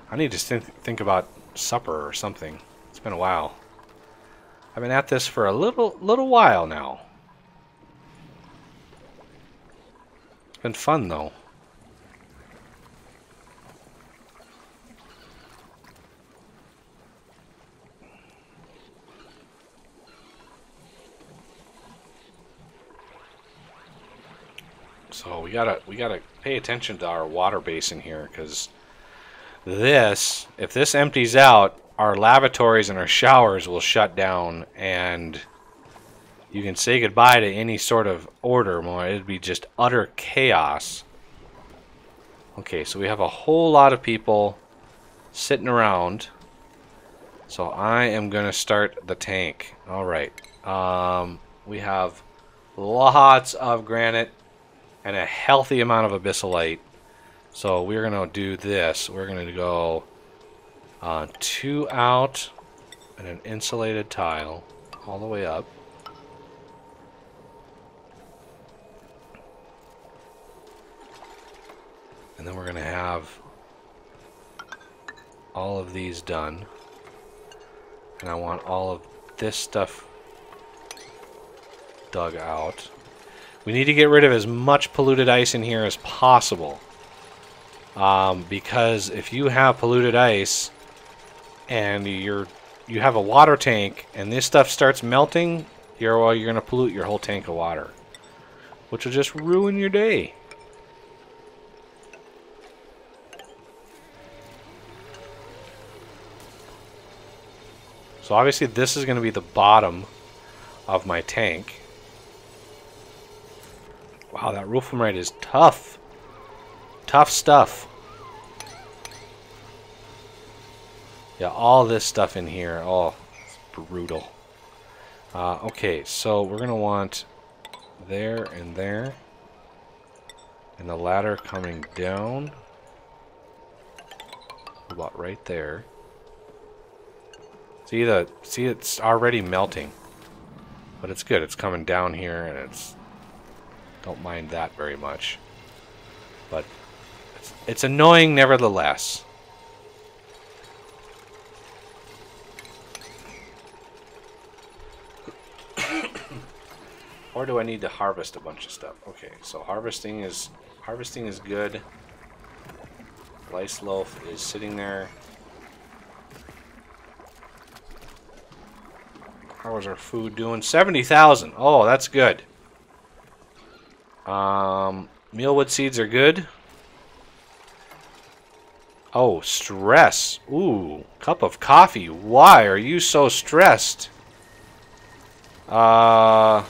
I need to think about supper or something. It's been a while. I've been at this for a little while now. It's been fun though. So we gotta pay attention to our water basin here, because if this empties out, our lavatories and our showers will shut down, and you can say goodbye to any sort of order. It'd be just utter chaos. Okay, so we have a whole lot of people sitting around. So I am gonna start the tank. All right. We have lots of granite and a healthy amount of abyssalite. So we're going to do this. We're going to go 2 out and an insulated tile all the way up. And then we're going to have all of these done. And I want all of this stuff dug out. We need to get rid of as much polluted ice in here as possible. Because if you have polluted ice and you have a water tank and this stuff starts melting, you're going to pollute your whole tank of water, which will just ruin your day. So obviously this is going to be the bottom of my tank. Wow, that roofamite is tough. Tough stuff. Yeah, all this stuff in here. Oh, it's brutal. Okay, so we're going to want there and there. And the ladder coming down. About right there. See, it's already melting. But it's good. It's coming down here, and it's... Don't mind that very much. But it's annoying nevertheless. Or do I need to harvest a bunch of stuff? Okay, so harvesting is good. Rice loaf is sitting there. How is our food doing? 70,000. Oh, that's good. Mealwood seeds are good. Oh, stress. Ooh, cup of coffee. Why are you so stressed? Why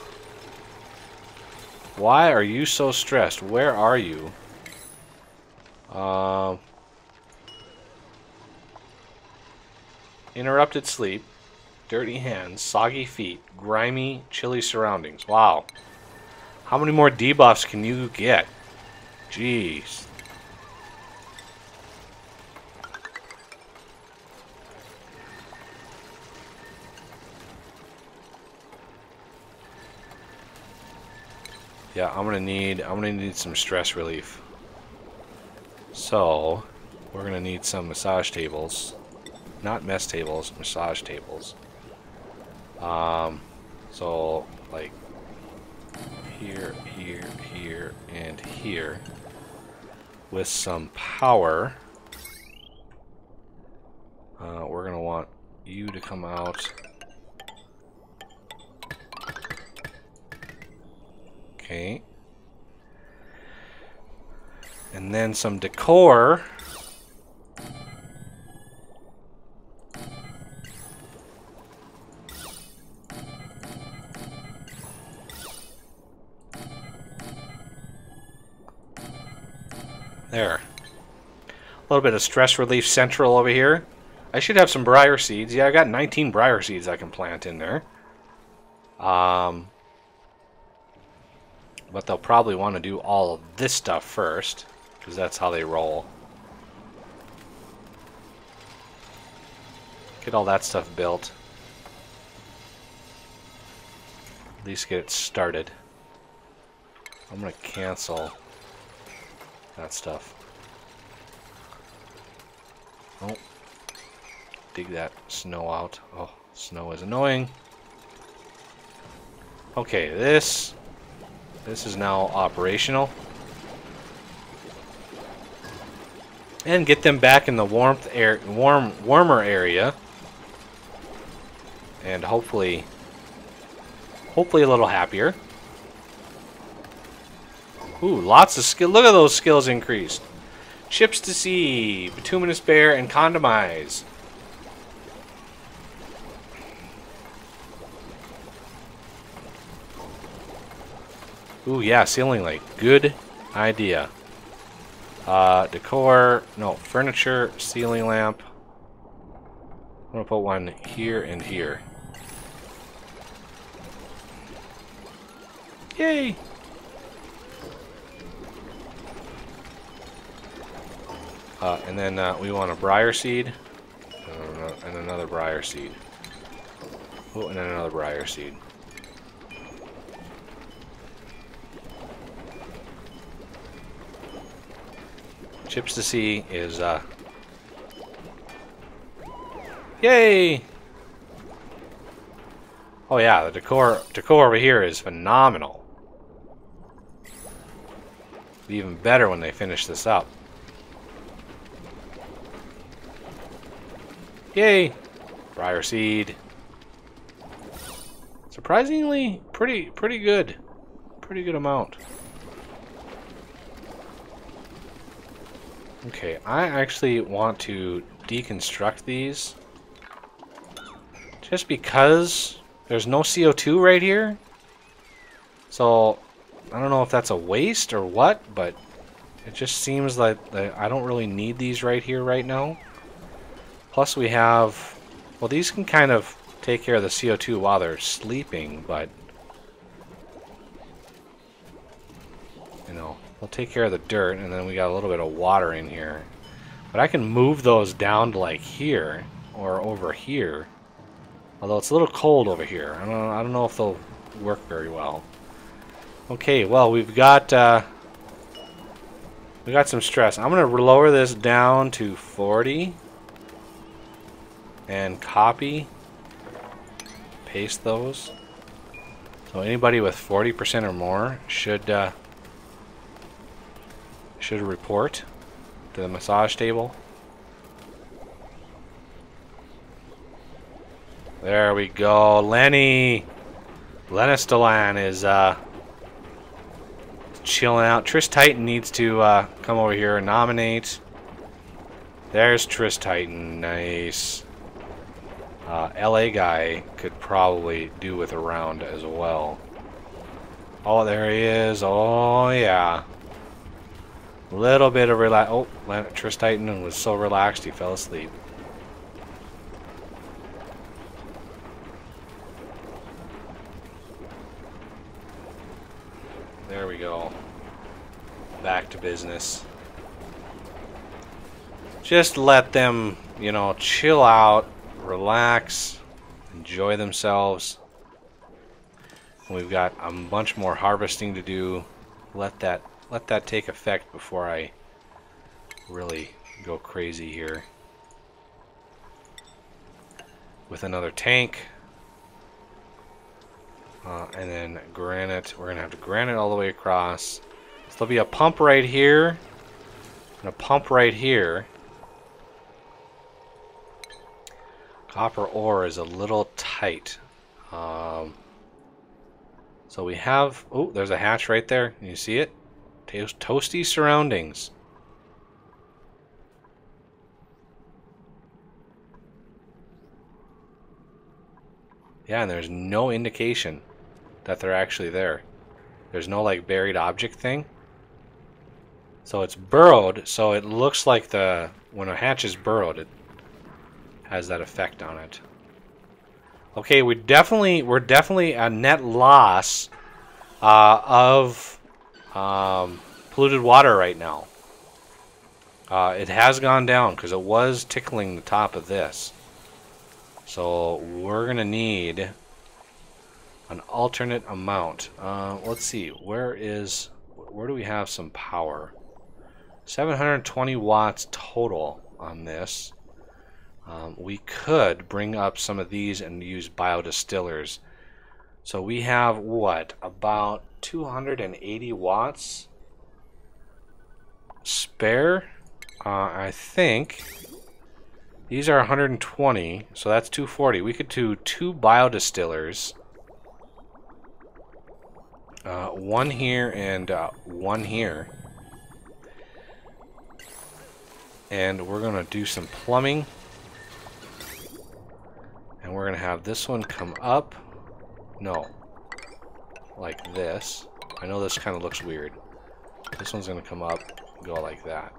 are you so stressed? Where are you? Interrupted sleep, dirty hands, soggy feet, grimy, chilly surroundings. Wow. How many more debuffs can you get? Jeez. Yeah, I'm gonna need some stress relief. So, we're gonna need some massage tables. Not mess tables, massage tables. So like here, here, here, and here with some power. We're gonna want you to come out. Okay. And then some decor. There. A little bit of stress relief central over here. I should have some briar seeds. Yeah, I got 19 briar seeds I can plant in there. But they'll probably want to do all of this stuff first, because that's how they roll. Get all that stuff built. At least get it started. I'm going to cancel that stuff. Oh. Dig that snow out. Oh, snow is annoying. Okay, this is now operational. And get them back in the warmer area. And hopefully a little happier. Ooh, lots of skill. Look at those skills increased. Chips to see, bituminous bear, and condomize. Ooh, yeah, ceiling light. Good idea. Decor, no, furniture, ceiling lamp. I'm gonna put one here and here. Yay! And then we want a briar seed, and another briar seed. Oh, and then another briar seed. Chips to see is, yay! Oh yeah, the decor over here is phenomenal. Be even better when they finish this up. Yay! Briar seed. Surprisingly, pretty good. Pretty good amount. Okay, I actually want to deconstruct these. Just because there's no CO2 right here. So, I don't know if that's a waste or what, but it just seems like I don't really need these right here right now. Plus we have, well, these can kind of take care of the CO2 while they're sleeping, but you know, they'll take care of the dirt, and then we got a little bit of water in here. But I can move those down to like here or over here. Although it's a little cold over here. I don't know if they'll work very well. Okay, well, we've got some stress. I'm gonna lower this down to 40 and copy, paste those. So anybody with 40% or more should report to the massage table. There we go. Lenny Lennistelan is chilling out. Trish Titan needs to come over here and nominate. There's Trish Titan. Nice. LA guy could probably do with a round as well. Oh, there he is. Oh, yeah. Little bit of relax. Oh, Trish Titan was so relaxed he fell asleep. There we go. Back to business. Just let them, you know, chill out, relax, enjoy themselves. We've got a bunch more harvesting to do. Let that take effect before I really go crazy here. With another tank. And then granite. We're going to have to granite all the way across. So there'll be a pump right here. And a pump right here. Copper ore is a little tight. So we have... Oh, there's a hatch right there. Can you see it? Toasty surroundings. Yeah, and there's no indication that they're actually there. There's no like buried object thing. So it's burrowed, so it looks like when a hatch is burrowed, it has that effect on it. Okay, we're definitely a net loss of polluted water right now. It has gone down because it was tickling the top of this. So we're gonna need an alternate amount. Let's see, where do we have some power? 720 watts total on this. We could bring up some of these and use biodistillers. So we have what, about 280 watts spare. I think these are 120, so that's 240. We could do 2 biodistillers. One here and one here. And we're going to do some plumbing. And we're going to have this one come up. No. Like this. I know this kind of looks weird. This one's going to come up, go like that.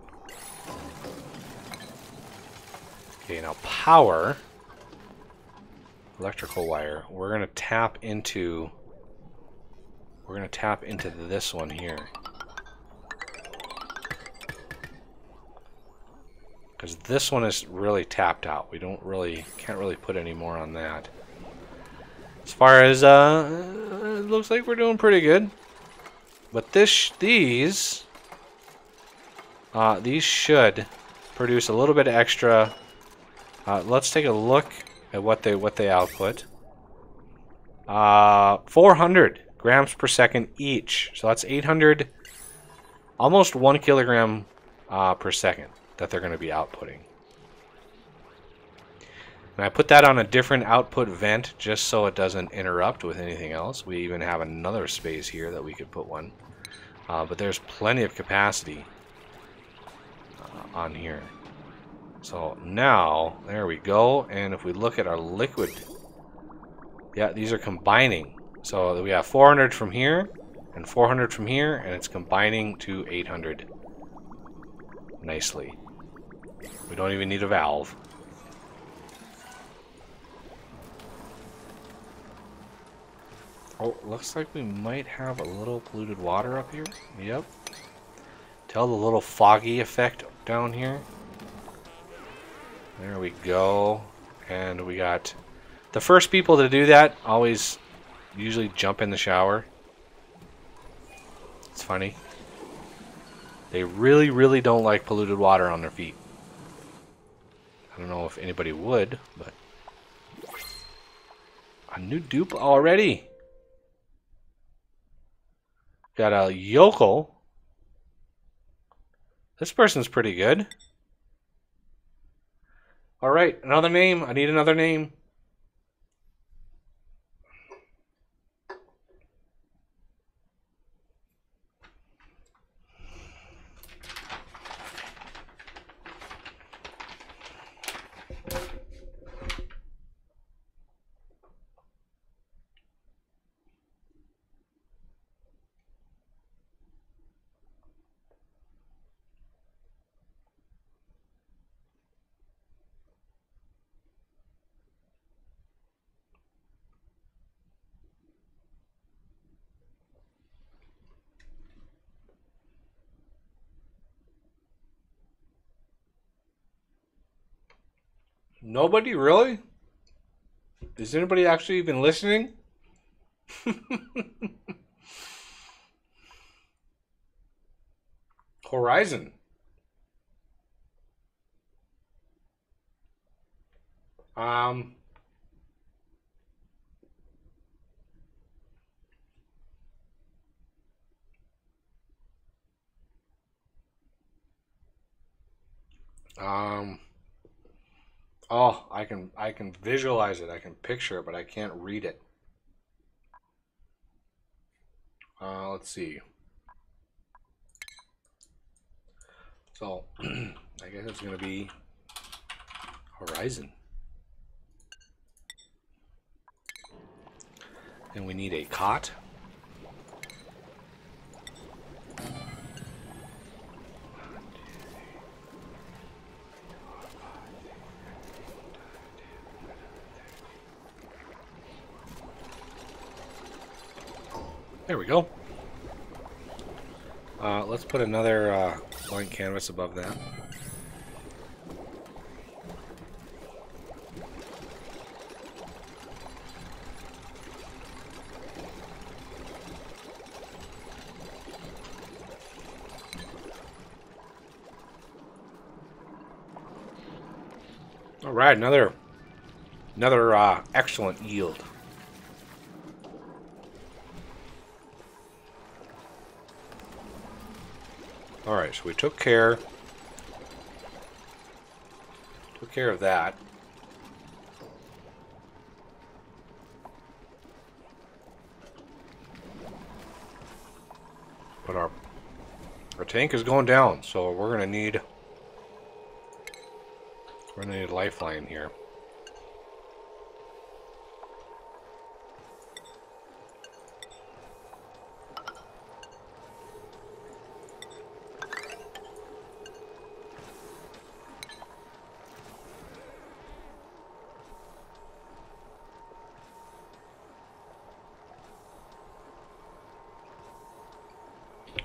Okay, now power. Electrical wire. We're going to tap into this one here. Because this one is really tapped out. We can't really put any more on that. As far as it looks like we're doing pretty good. But these should produce a little bit extra. Let's take a look at what they output. 400 grams per second each. So that's 800, almost 1 kilogram per second that they're going to be outputting. And I put that on a different output vent just so it doesn't interrupt with anything else. We even have another space here that we could put one. But there's plenty of capacity on here. So now, there we go. And if we look at our liquid, yeah, these are combining. So we have 400 from here and 400 from here, and it's combining to 800 nicely. We don't even need a valve. Oh, looks like we might have a little polluted water up here. Yep. Tell the little foggy effect down here. There we go. And we got the first people to do that always usually jump in the shower. It's funny. They really, really don't like polluted water on their feet. I don't know if anybody would, but a new dupe already. Got a yokel. This person's pretty good. All right, another name. I need another name. Nobody really? Is anybody actually even listening? Horizon. Um. Um. Oh, I can visualize it. I can picture it, but I can't read it. Let's see. So, I guess it's gonna be Horizon. And we need a cot. There we go. Let's put another blank canvas above that. All right, another excellent yield. All right, so we took care of that. But our tank is going down, so we're gonna need a lifeline here.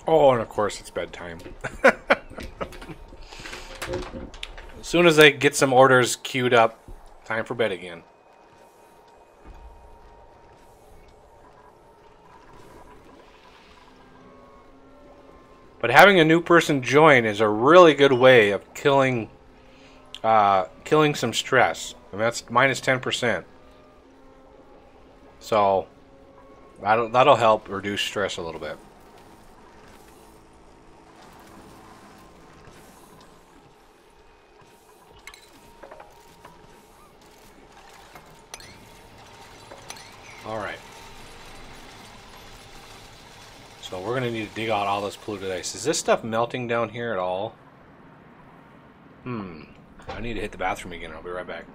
Oh, and of course it's bedtime. As soon as I get some orders queued up, time for bed again. But having a new person join is a really good way of killing some stress. And that's minus 10%. So that'll help reduce stress a little bit. All right. So we're gonna need to dig out all this polluted ice. Is this stuff melting down here at all? I need to hit the bathroom again. I'll be right back.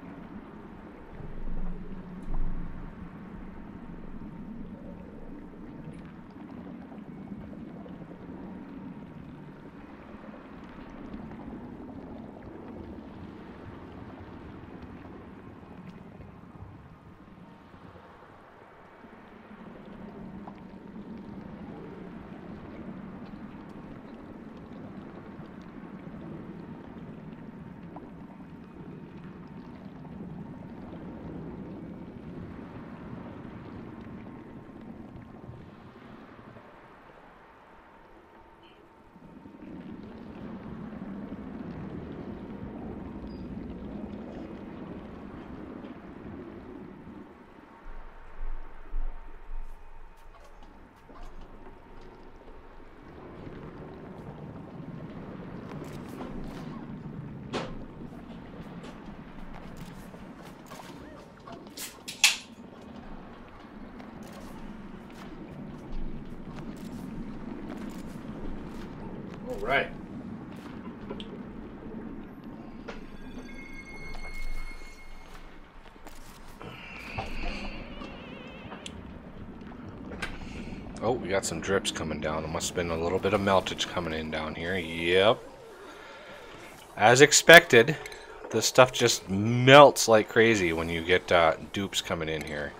All right. Oh, we got some drips coming down. There must have been a little bit of meltage coming in down here. Yep. As expected, this stuff just melts like crazy when you get dupes coming in here.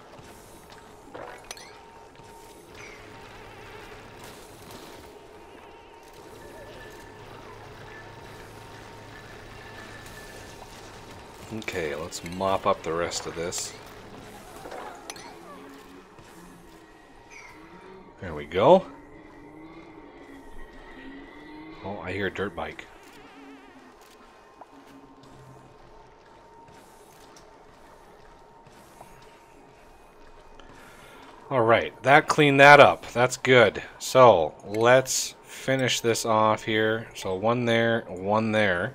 Okay, let's mop up the rest of this. There we go. Oh, I hear a dirt bike. Alright, that cleaned that up. That's good. So, let's finish this off here. So, one there, one there.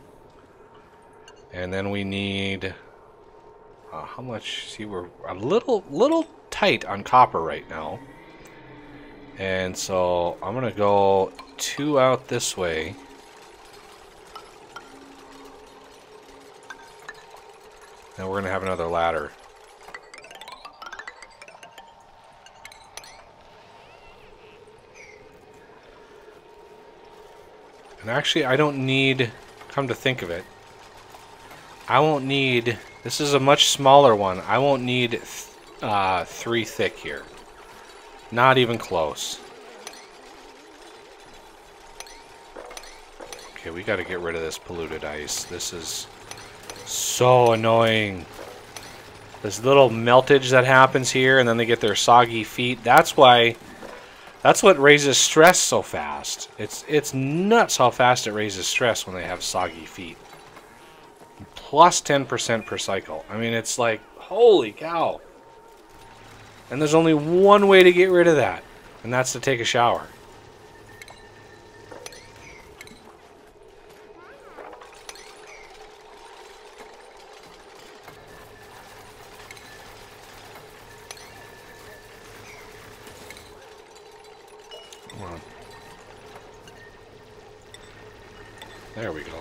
And then we need... how much? See, we're a little tight on copper right now. And so, I'm going to go 2 out this way. Then we're going to have another ladder. And actually, I don't need, come to think of it, I won't need, this is a much smaller one, I won't need 3 thick here. Not even close. Okay, we got to get rid of this polluted ice. This is so annoying. This little meltage that happens here, and then they get their soggy feet. That's why... That's what raises stress so fast. It's nuts how fast it raises stress when they have soggy feet. Plus 10% per cycle. I mean, it's like, holy cow. And there's only one way to get rid of that, and that's to take a shower. There we go.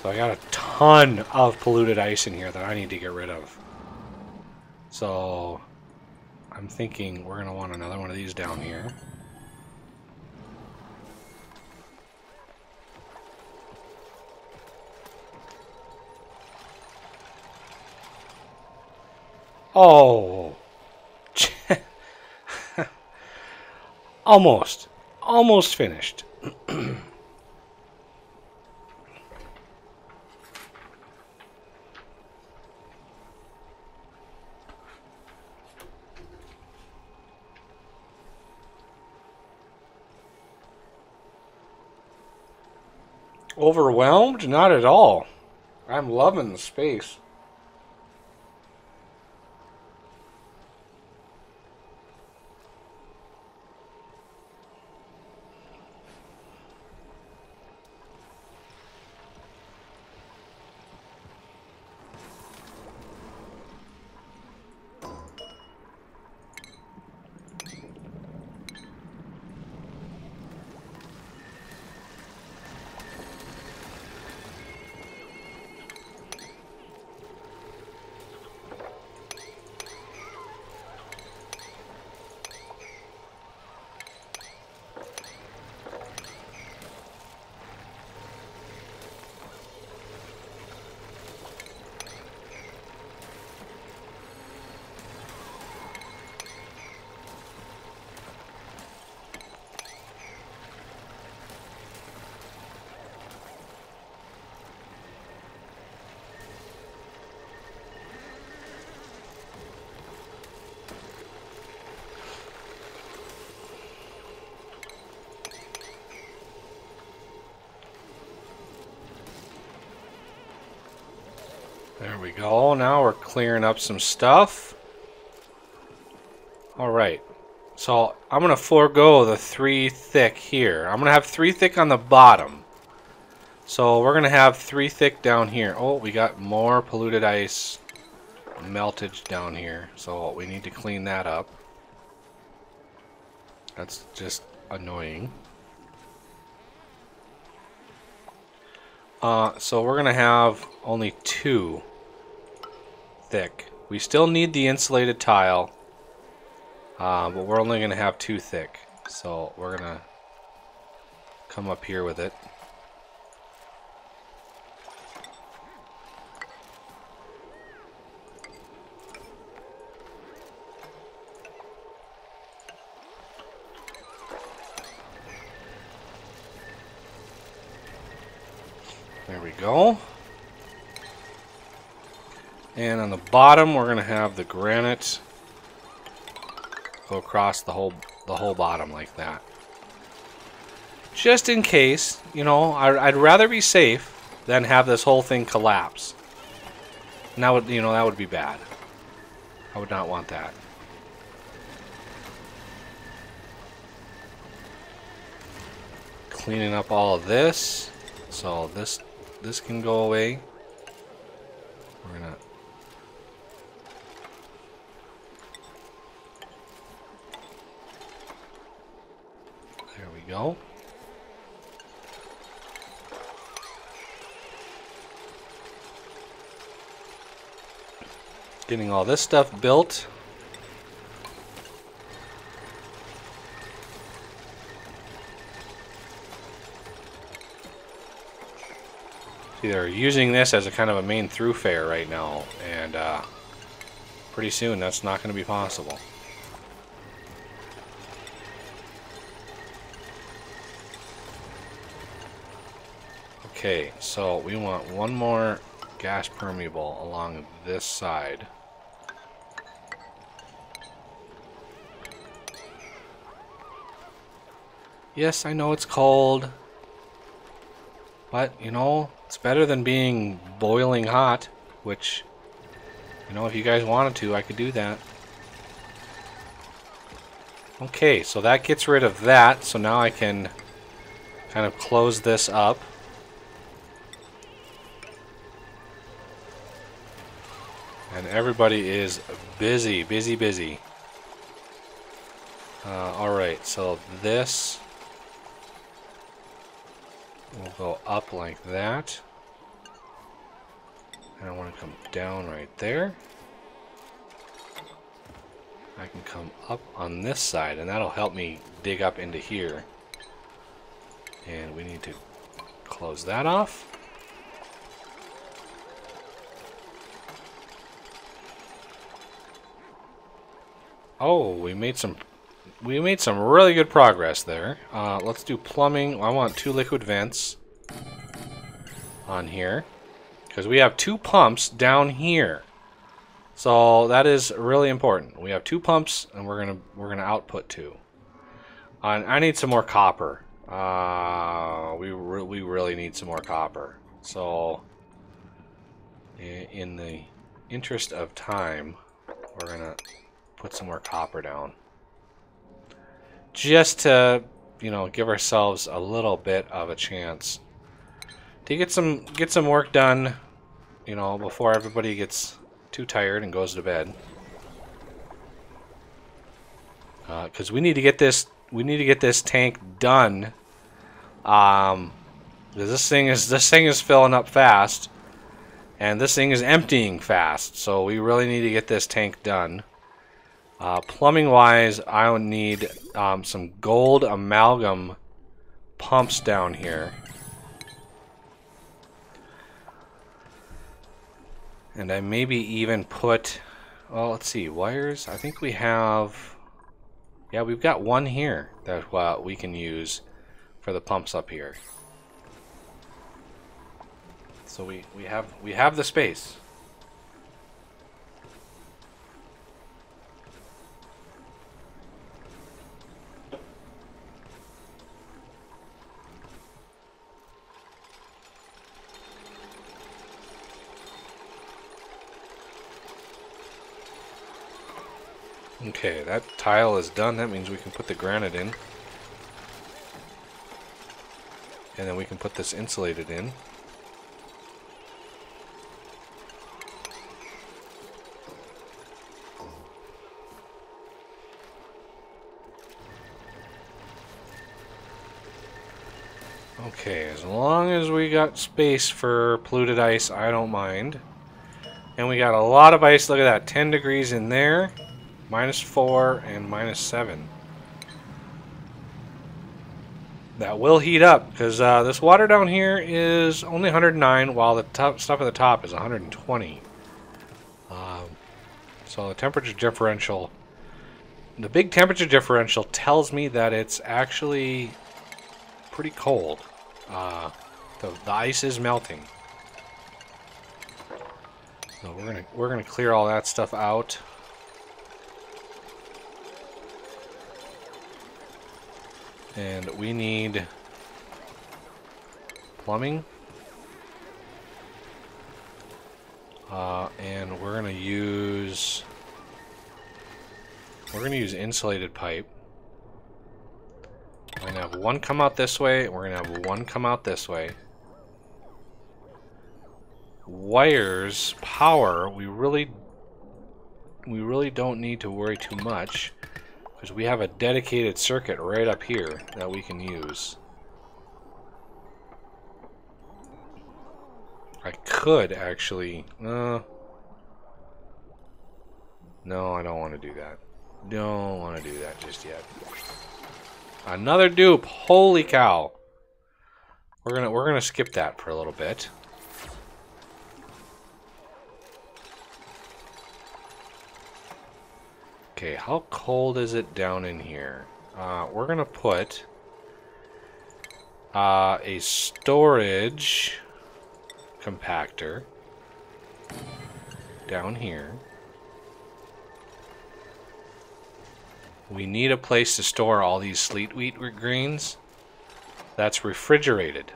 So I got a ton of polluted ice in here that I need to get rid of. So I'm thinking we're going to want another one of these down here. Oh. Almost. Almost finished. Overwhelmed? Not at all. I'm loving the space. There we go. Now we're clearing up some stuff. Alright. So I'm going to forego the 3 thick here. I'm going to have 3 thick on the bottom. So we're going to have 3 thick down here. Oh, we got more polluted ice meltage down here. So we need to clean that up. That's just annoying. So we're going to have only 2 thick. We still need the insulated tile, but we're only going to have 2 thick. So we're going to come up here with it. There we go. And on the bottom, we're going to have the granite go across the whole bottom like that. Just in case, you know, I'd rather be safe than have this whole thing collapse. And that would, you know, that would be bad. I would not want that. Cleaning up all of this, so this can go away. We're gonna there we go. Getting all this stuff built. See, they're using this as a kind of a main thoroughfare right now, and pretty soon that's not going to be possible. Okay, so we want one more gas permeable along this side. Yes, I know it's cold, but, you know, it's better than being boiling hot, which, you know, if you guys wanted to, I could do that. Okay, so that gets rid of that, so now I can kind of close this up. And everybody is busy, busy, busy. Alright, so this will go up like that. And I want to come down right there. I can come up on this side, and that'll help me dig up into here. And we need to close that off. Oh, we made some really good progress there. Let's do plumbing. I want 2 liquid vents on here because we have 2 pumps down here. So that is really important. We have 2 pumps, and we're gonna output 2. I need some more copper. We really need some more copper. So in the interest of time, we're gonna put some more copper down, just to, you know, give ourselves a little bit of a chance to get some work done, you know, before everybody gets too tired and goes to bed. Because we need to get this tank done. Because this thing is filling up fast, and this thing is emptying fast. So we really need to get this tank done. Plumbing wise, I would need some gold amalgam pumps down here. And I maybe even put, well, let's see, wires. I think we have, yeah, we've got one here that we can use for the pumps up here. So we have the space. Okay, that tile is done. That means we can put the granite in. And then we can put this insulated in. Okay, as long as we got space for polluted ice, I don't mind. And we got a lot of ice. Look at that. 10 degrees in there. -4 and -7. That will heat up because this water down here is only 109 while the stuff at the top is 120. So the temperature differential, the big temperature differential tells me that it's actually pretty cold. The ice is melting. So we're gonna clear all that stuff out. And we need plumbing. And we're gonna use insulated pipe. We're gonna have one come out this way, and we're gonna have one come out this way. Wires, power, we really don't need to worry too much because we have a dedicated circuit right up here that we can use. I could actually no, I don't want to do that. Don't want to do that just yet. Another dupe. Holy cow. We're gonna skip that for a little bit. Okay, how cold is it down in here? We're gonna put a storage compactor down here. We need a place to store all these sleet wheat grains that's refrigerated.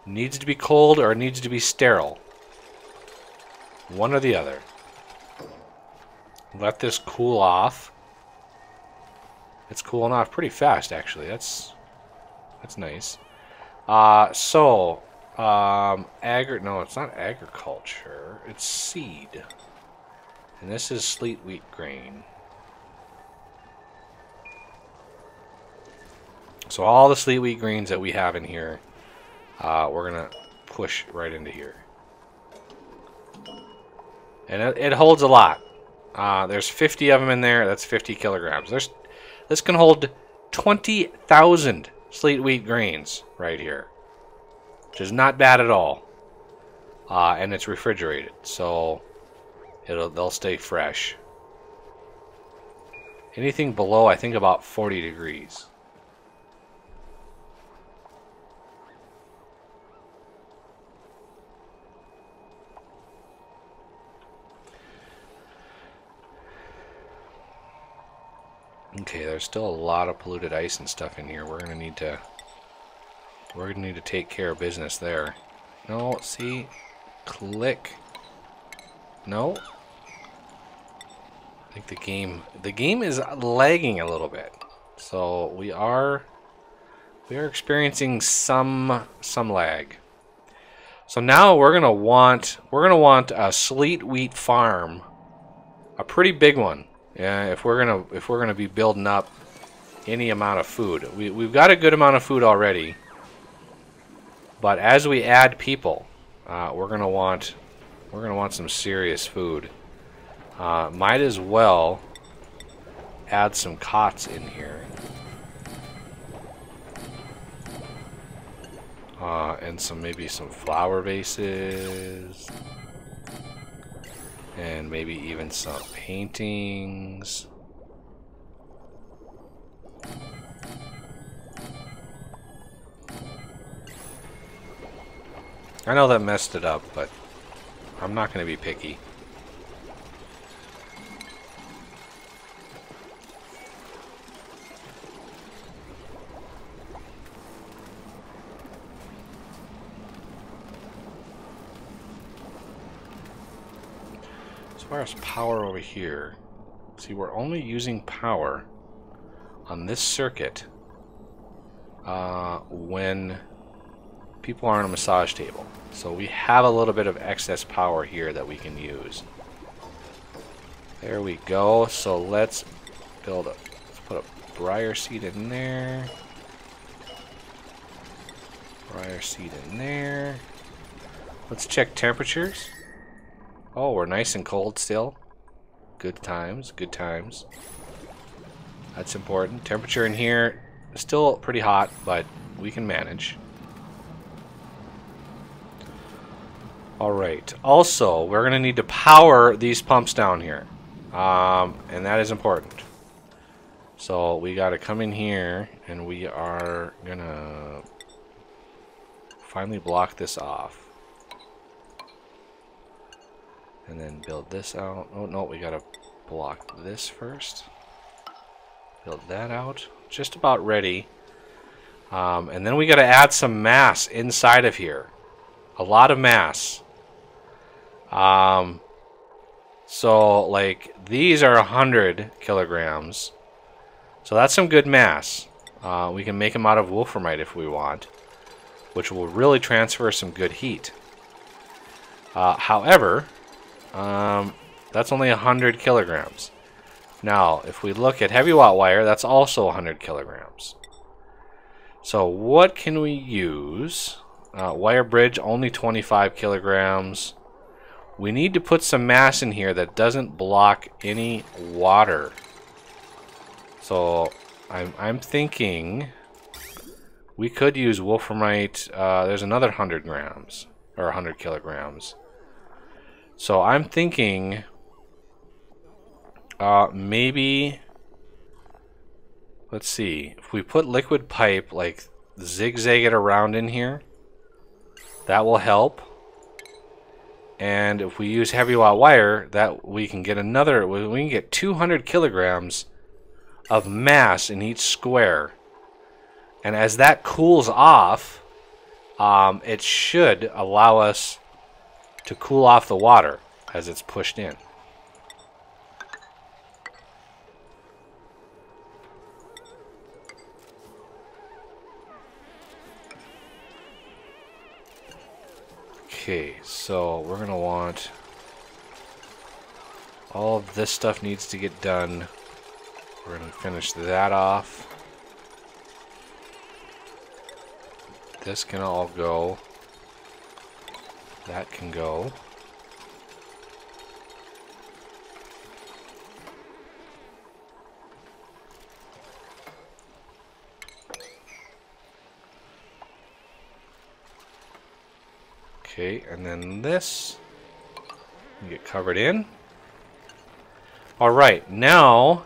Needs to be cold or it needs to be sterile. One or the other. Let this cool off. It's cooling off pretty fast, actually. That's nice. No, it's not agriculture. It's seed. And this is sleet wheat grain. So all the sleet wheat grains that we have in here, we're gonna push right into here. And it holds a lot. There's 50 of them in there. That's 50 kilograms. This can hold 20,000 sleet wheat grains right here, which is not bad at all. And it's refrigerated, so they'll stay fresh. Anything below, I think, about 40 degrees. Okay, there's still a lot of polluted ice and stuff in here. We're gonna need to take care of business there. No, see, click. No. I think the game is lagging a little bit. So we are experiencing some lag. So now we're gonna want a sleet wheat farm, a pretty big one. Yeah, if we're gonna be building up any amount of food, we've got a good amount of food already. But as we add people, we're gonna want some serious food. Might as well add some cots in here, and maybe some flower vases. And maybe even some paintings. I know that messed it up, but I'm not going to be picky. As far as power over here, see, we're only using power on this circuit when people are on a massage table. So we have a little bit of excess power here that we can use. There we go. So let's put a briar seed in there. Briar seed in there. Let's check temperatures. Oh, we're nice and cold still. Good times, good times. That's important. Temperature in here is still pretty hot, but we can manage. Alright, also, we're going to need to power these pumps down here. And that is important. So we got to come in here, and we are going to finally block this off. And then build this out. Oh, no, we got to block this first. Build that out. Just about ready. And then we got to add some mass inside of here. A lot of mass. So, like, these are 100 kilograms. So that's some good mass. We can make them out of wolframite if we want, which will really transfer some good heat. However, that's only 100 kilograms. Now, if we look at heavy watt wire, that's also 100 kilograms. So what can we use? Wire bridge, only 25 kilograms. We need to put some mass in here that doesn't block any water. So I'm thinking we could use wolframite. There's another 100 grams or 100 kilograms. So I'm thinking maybe, let's see, if we put liquid pipe, like zigzag it around in here, that will help. And if we use heavy watt wire, that we can get another, we can get 200 kilograms of mass in each square. And as that cools off, it should allow us to cool off the water as it's pushed in. Okay, so we're gonna want all of this stuff needs to get done. We're gonna finish that off. This can all go. That can go. Okay, and then this can get covered in. All right, now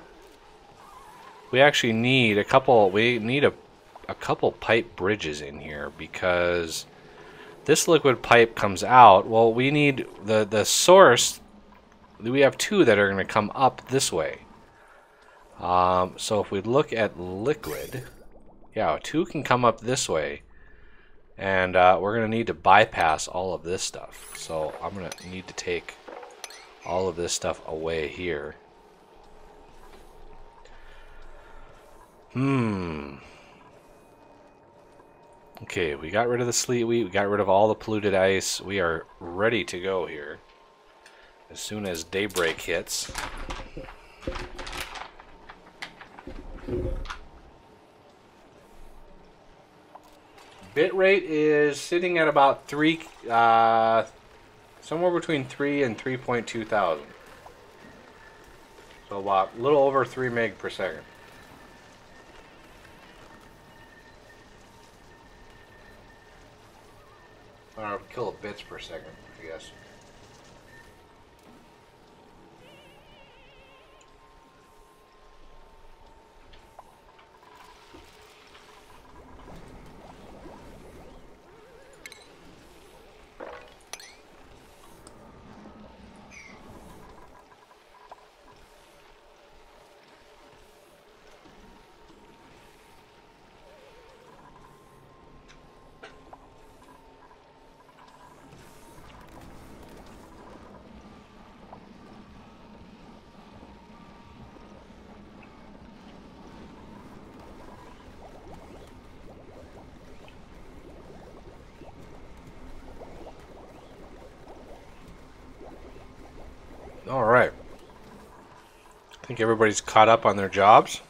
we actually need a couple. We need a couple pipe bridges in here because this liquid pipe comes out. Well, we need the source. We have two that are going to come up this way. So if we look at liquid, yeah, two can come up this way. And we're going to need to bypass all of this stuff. So I'm going to need to take all of this stuff away here. Okay, we got rid of the sleet wheat. We got rid of all the polluted ice. We are ready to go here as soon as daybreak hits. Bit rate is sitting at about somewhere between 3 and 3.2 thousand. So about a little over 3 meg per second. Or kilobits per second, I guess. All right. I think everybody's caught up on their jobs.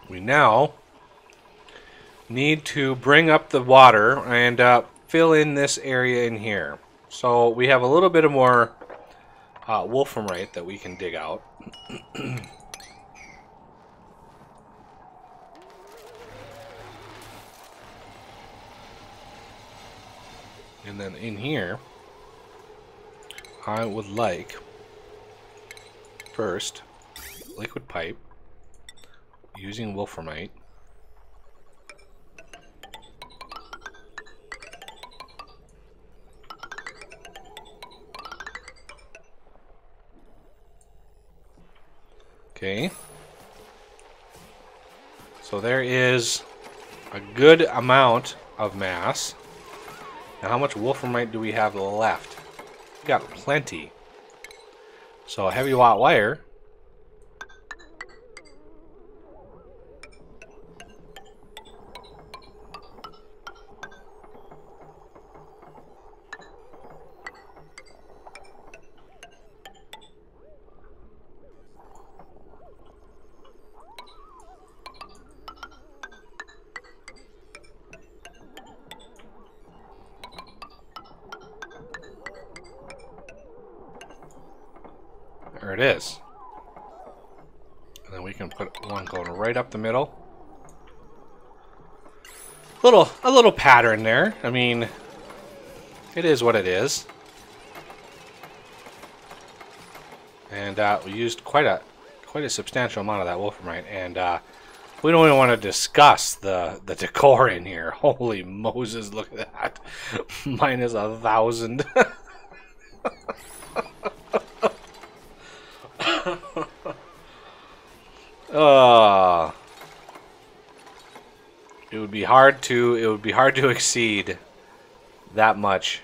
We now need to bring up the water and fill in this area in here. So we have a little bit of more wolframite that we can dig out. And then in here, I would like, first, liquid pipe using wolframite. Okay. So there is a good amount of mass. Now how much wolframite do we have left? We got plenty. So heavy watt wire. There it is. And then we can put one going right up the middle. A little pattern there. I mean, it is what it is. And we used quite a substantial amount of that wolframite, and we don't even want to discuss the decor in here. Holy Moses, look at that. Minus 1,000. It would be hard to exceed that much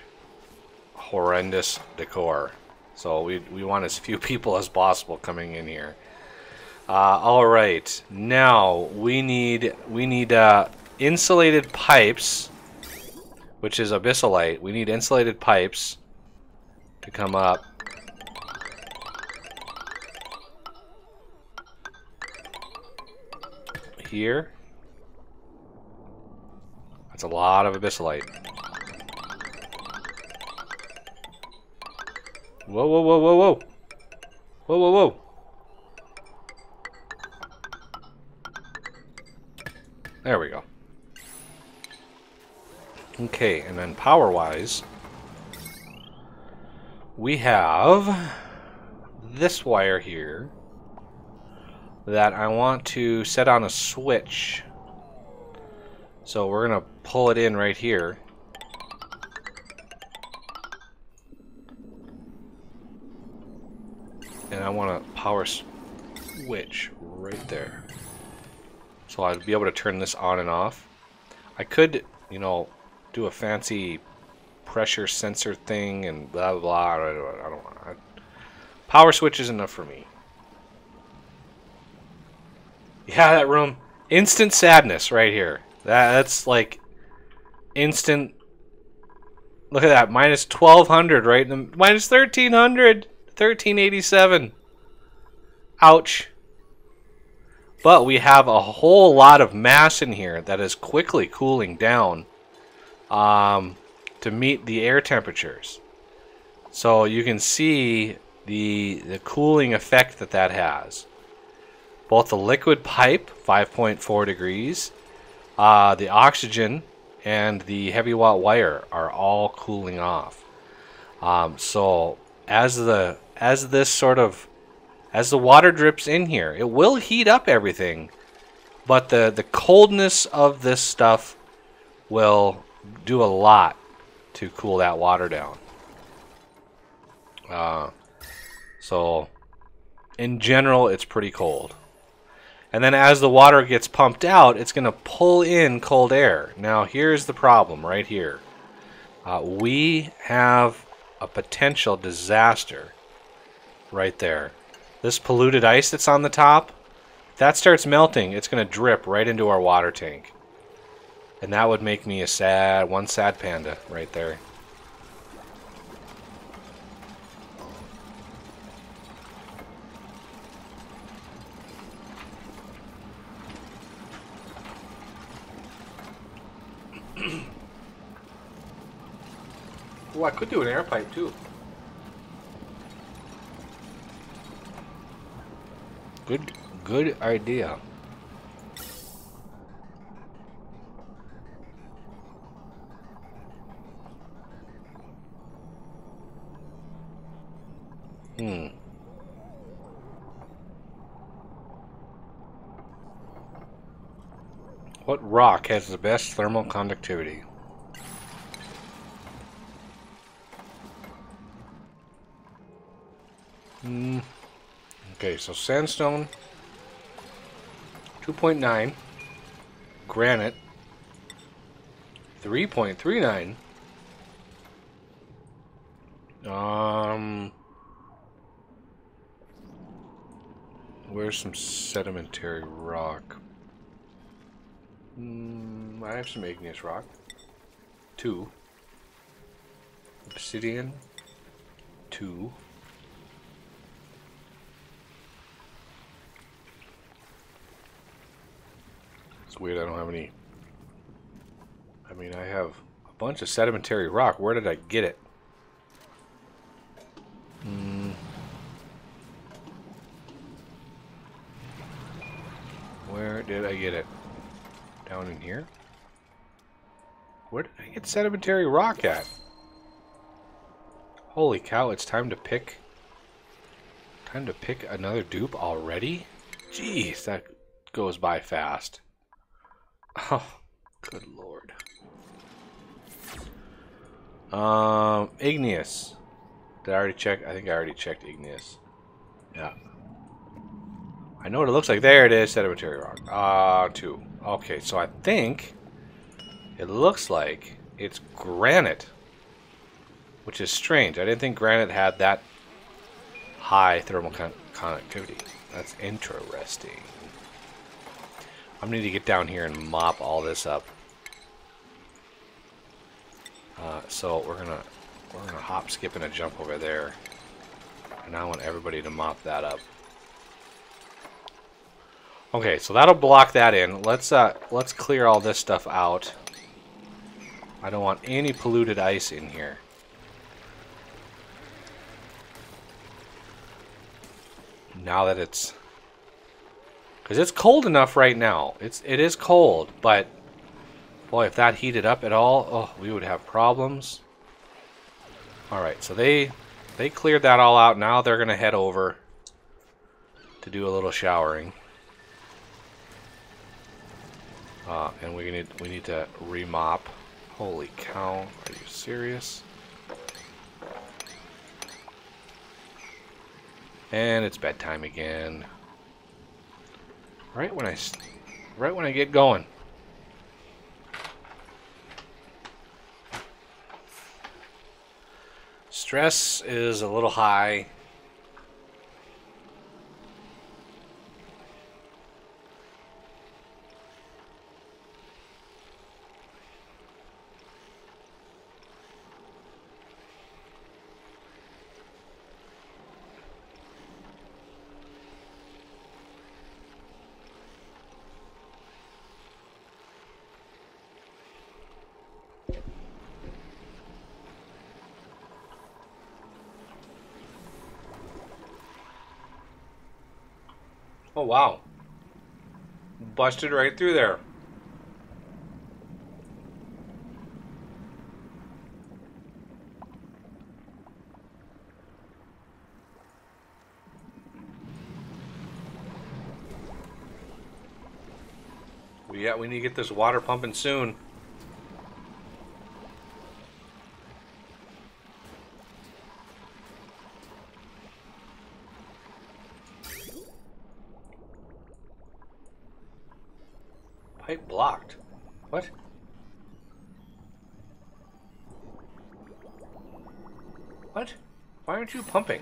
horrendous decor. So we want as few people as possible coming in here. All right, now we need insulated pipes, which is abyssalite. We need insulated pipes to come up. Here. That's a lot of abyssalite. Whoa, whoa, whoa, whoa, whoa. Whoa, whoa, whoa. There we go. Okay, and then power-wise, we have this wire here that I want to set on a switch. So we're going to pull it in right here. And I want a power switch right there. So I'd be able to turn this on and off. I could, you know, do a fancy pressure sensor thing and blah blah blah. I don't want. Power switch is enough for me. Yeah, that room. Instant sadness right here. That's like instant. Look at that. Minus 1,200 right in the, minus 1,300. 1,387. Ouch. But we have a whole lot of mass in here that is quickly cooling down to meet the air temperatures. So you can see the cooling effect that has. Both the liquid pipe, 5.4 degrees, the oxygen, and the heavy watt wire are all cooling off. So as the water drips in here, it will heat up everything, but the coldness of this stuff will do a lot to cool that water down. So in general, it's pretty cold. And then as the water gets pumped out, it's going to pull in cold air. Now here's the problem right here. We have a potential disaster right there. This polluted ice that's on the top, if that starts melting, it's going to drip right into our water tank. And that would make me one sad panda right there. Oh, I could do an air pipe too. Good idea. What rock has the best thermal conductivity? Okay, so sandstone, 2.9. Granite, 3.39. Where's some sedimentary rock? I have some igneous rock. 2. Obsidian, 2. It's weird I don't have any. I mean, I have a bunch of sedimentary rock. Where did I get it? Where did I get it? Down in here? Where did I get sedimentary rock at? Holy cow, it's time to pick. Time to pick another dupe already? Jeez, that goes by fast. Oh, good lord. Igneous. Did I already check? I think I already checked igneous. Yeah. I know what it looks like. There it is, sedimentary rock. 2. Okay, so I think it looks like it's granite, which is strange. I didn't think granite had that high thermal conductivity. That's interesting. I need to get down here and mop all this up. So we're gonna hop, skip, and a jump over there, and I want everybody to mop that up. Okay, so that'll block that in. Let's clear all this stuff out. I don't want any polluted ice in here. Now that it's, because it's cold enough right now. It is cold, but boy, if that heated up at all, oh, we would have problems. All right, so they cleared that all out. Now they're gonna head over to do a little showering. And we need to remop. Holy cow! Are you serious? And it's bedtime again. Right when I get going. Stress is a little high. Oh wow. Busted right through there. We need to get this water pumping soon. Pipe blocked. What? What? Why aren't you pumping?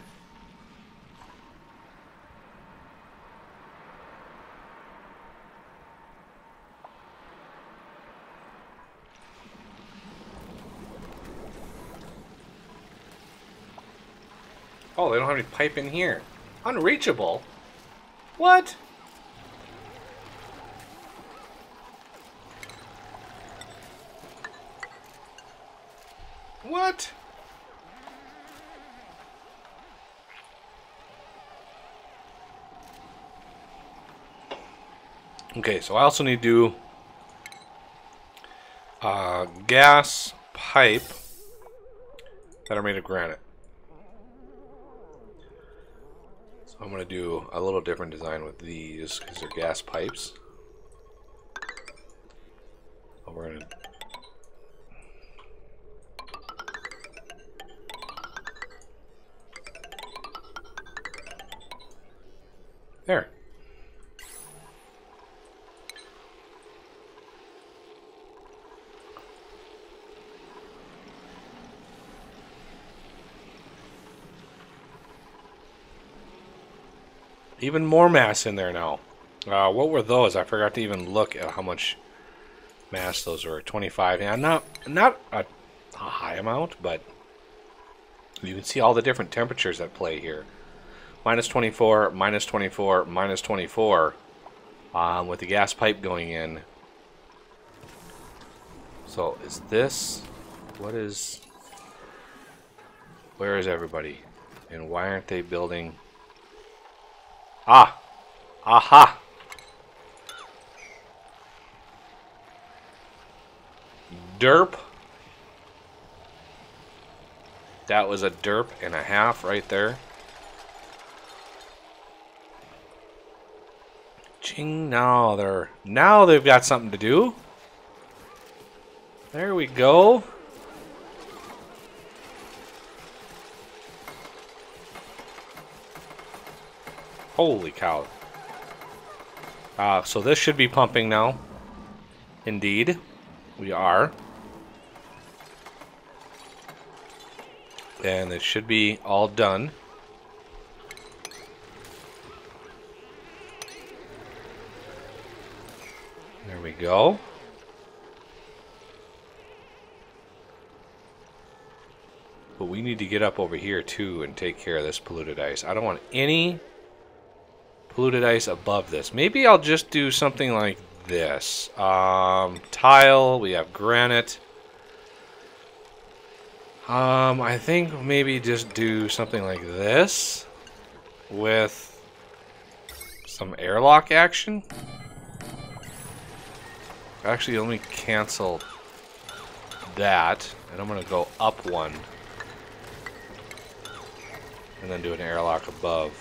Oh, they don't have any pipe in here. Unreachable? What? What? Okay, so I also need to do gas pipe that are made of granite. So I'm going to do a little different design with these because they're gas pipes. Oh, we're going to... There. Even more mass in there now. What were those? I forgot to even look at how much mass those were. 25. Yeah, not a high amount, but you can see all the different temperatures at play here. Minus 24, minus 24, minus 24, with the gas pipe going in. So is this... What is... Where is everybody? And why aren't they building... Ah! Aha! Derp. That was a derp and a half right there. Ching, now they've got something to do. There we go. Holy cow. So this should be pumping now. Indeed, we are. And it should be all done. There we go. But we need to get up over here too and take care of this polluted ice. I don't want any polluted ice above this. Maybe I'll just do something like this. Tile, we have granite. I think maybe just do something like this with some airlock action. Actually, let me cancel that, and I'm going to go up one and then do an airlock above.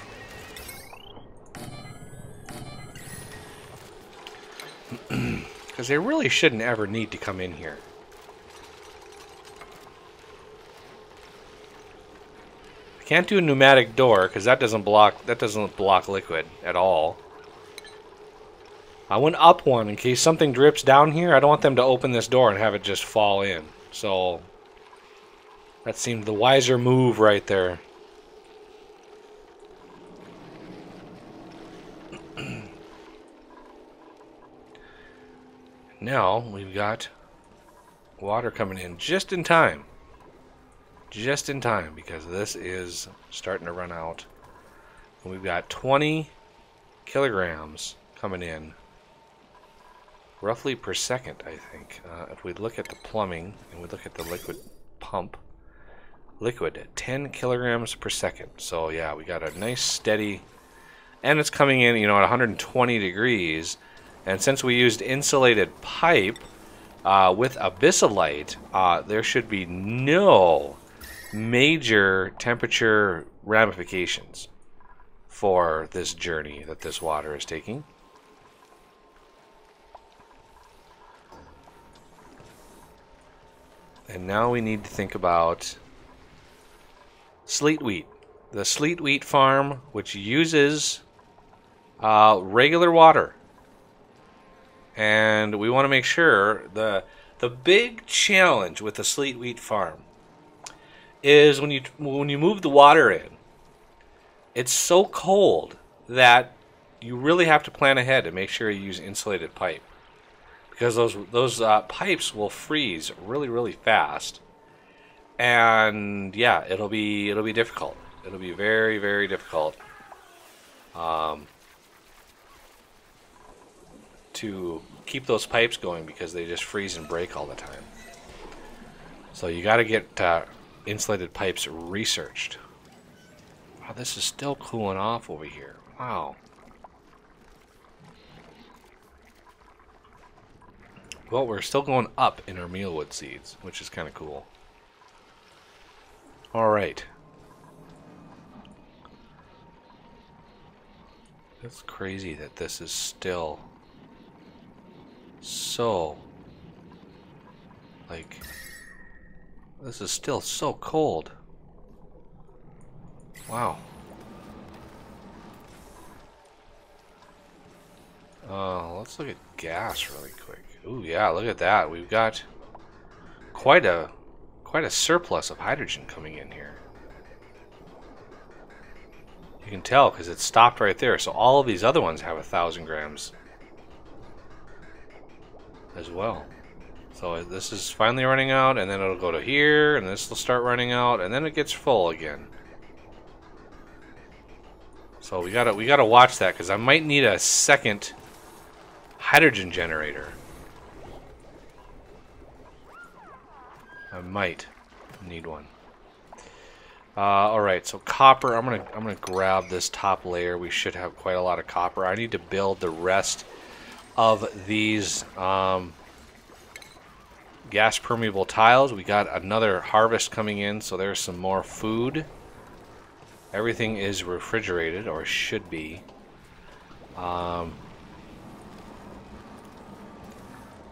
Because they really shouldn't ever need to come in here. I can't do a pneumatic door because that doesn't block liquid at all. I went up one in case something drips down here. I don't want them to open this door and have it just fall in. So that seemed the wiser move right there. Now we've got water coming in just in time. Just in time, because this is starting to run out. And we've got 20 kilograms coming in roughly per second, I think. If we look at the plumbing and we look at the liquid pump, liquid at 10 kilograms per second. So yeah, we got a nice steady, and it's coming in, you know, at 120 degrees. And since we used insulated pipe with abyssalite, there should be no major temperature ramifications for this journey that this water is taking. And now we need to think about sleet wheat. The sleet wheat farm, which uses regular water. And we want to make sure the big challenge with the sleet wheat farm is when you move the water in, it's so cold that you really have to plan ahead to make sure you use insulated pipe, because those pipes will freeze really fast, and yeah, it'll be difficult. It'll be very difficult to keep those pipes going because they just freeze and break all the time. So you got to get insulated pipes researched. Wow, this is still cooling off over here. Wow. Well, we're still going up in our mealwood seeds, which is kind of cool. Alright. It's crazy that this is still so... like... this is still so cold. Wow. Let's look at gas really quick. Ooh, yeah, look at that. We've got quite a surplus of hydrogen coming in here. You can tell because it stopped right there. So all of these other ones have 1,000 grams as well. So this is finally running out, and then it'll go to here, and this will start running out, and then it gets full again. So we gotta watch that because I might need a second hydrogen generator. I might need one. All right, so copper. I'm gonna grab this top layer. We should have quite a lot of copper. I need to build the rest of these gas permeable tiles. We got another harvest coming in, so there's some more food. Everything is refrigerated, or should be.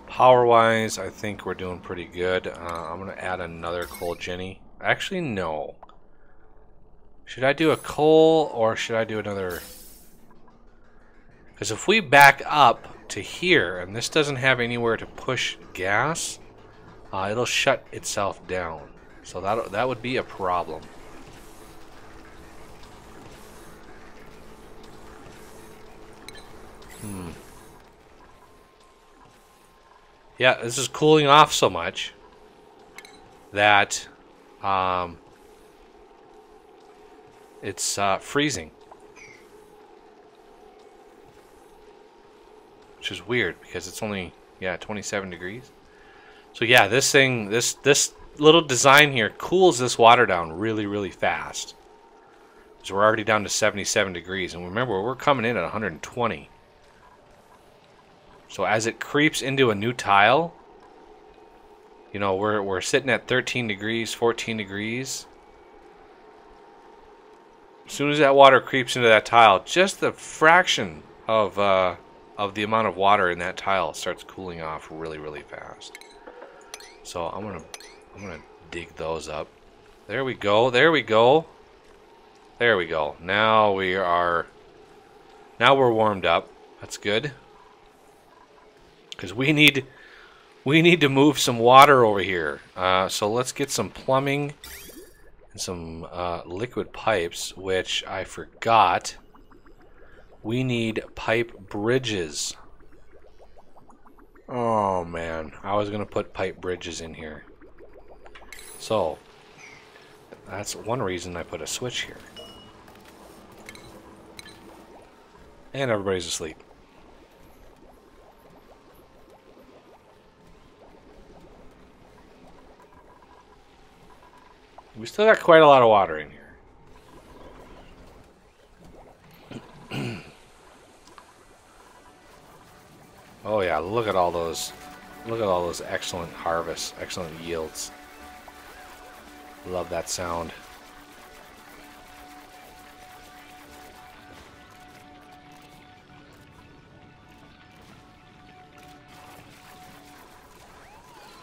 Power-wise, I think we're doing pretty good. I'm going to add another coal Jenny. Actually, no. Should I do a coal, or should I do another... because if we back up to here, and this doesn't have anywhere to push gas, it'll shut itself down. So that would be a problem. Yeah, this is cooling off so much that it's freezing. Which is weird because it's only, yeah, 27 degrees. So yeah, this thing, this little design here cools this water down really, really fast. So we're already down to 77 degrees. And remember, we're coming in at 120. So as it creeps into a new tile, you know, we're sitting at 13 degrees, 14 degrees. As soon as that water creeps into that tile, just the fraction of the amount of water in that tile starts cooling off really, really fast. So I'm gonna dig those up. There we go. There we go. There we go. Now we're warmed up. That's good. Because we need to move some water over here. So let's get some plumbing and some liquid pipes, which I forgot. We need pipe bridges. Oh man, I was gonna put pipe bridges in here. So that's one reason I put a switch here. And everybody's asleep. We still got quite a lot of water in here. Oh yeah, look at all those excellent harvests, excellent yields. Love that sound.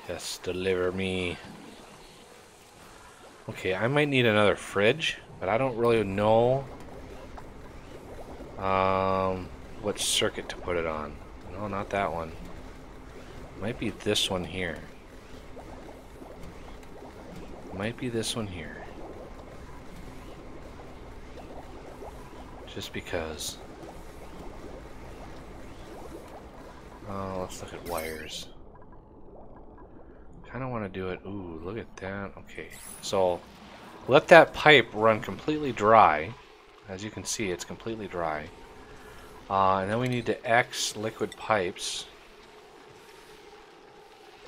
Yes, deliver me. Okay, I might need another fridge, but I don't really know what circuit to put it on. No, not that one. Might be this one here. Might be this one here. Just because. Let's look at wires. Kind of want to do it. Ooh, look at that. Okay, so let that pipe run completely dry. As you can see, it's completely dry. And then we need to X liquid pipes.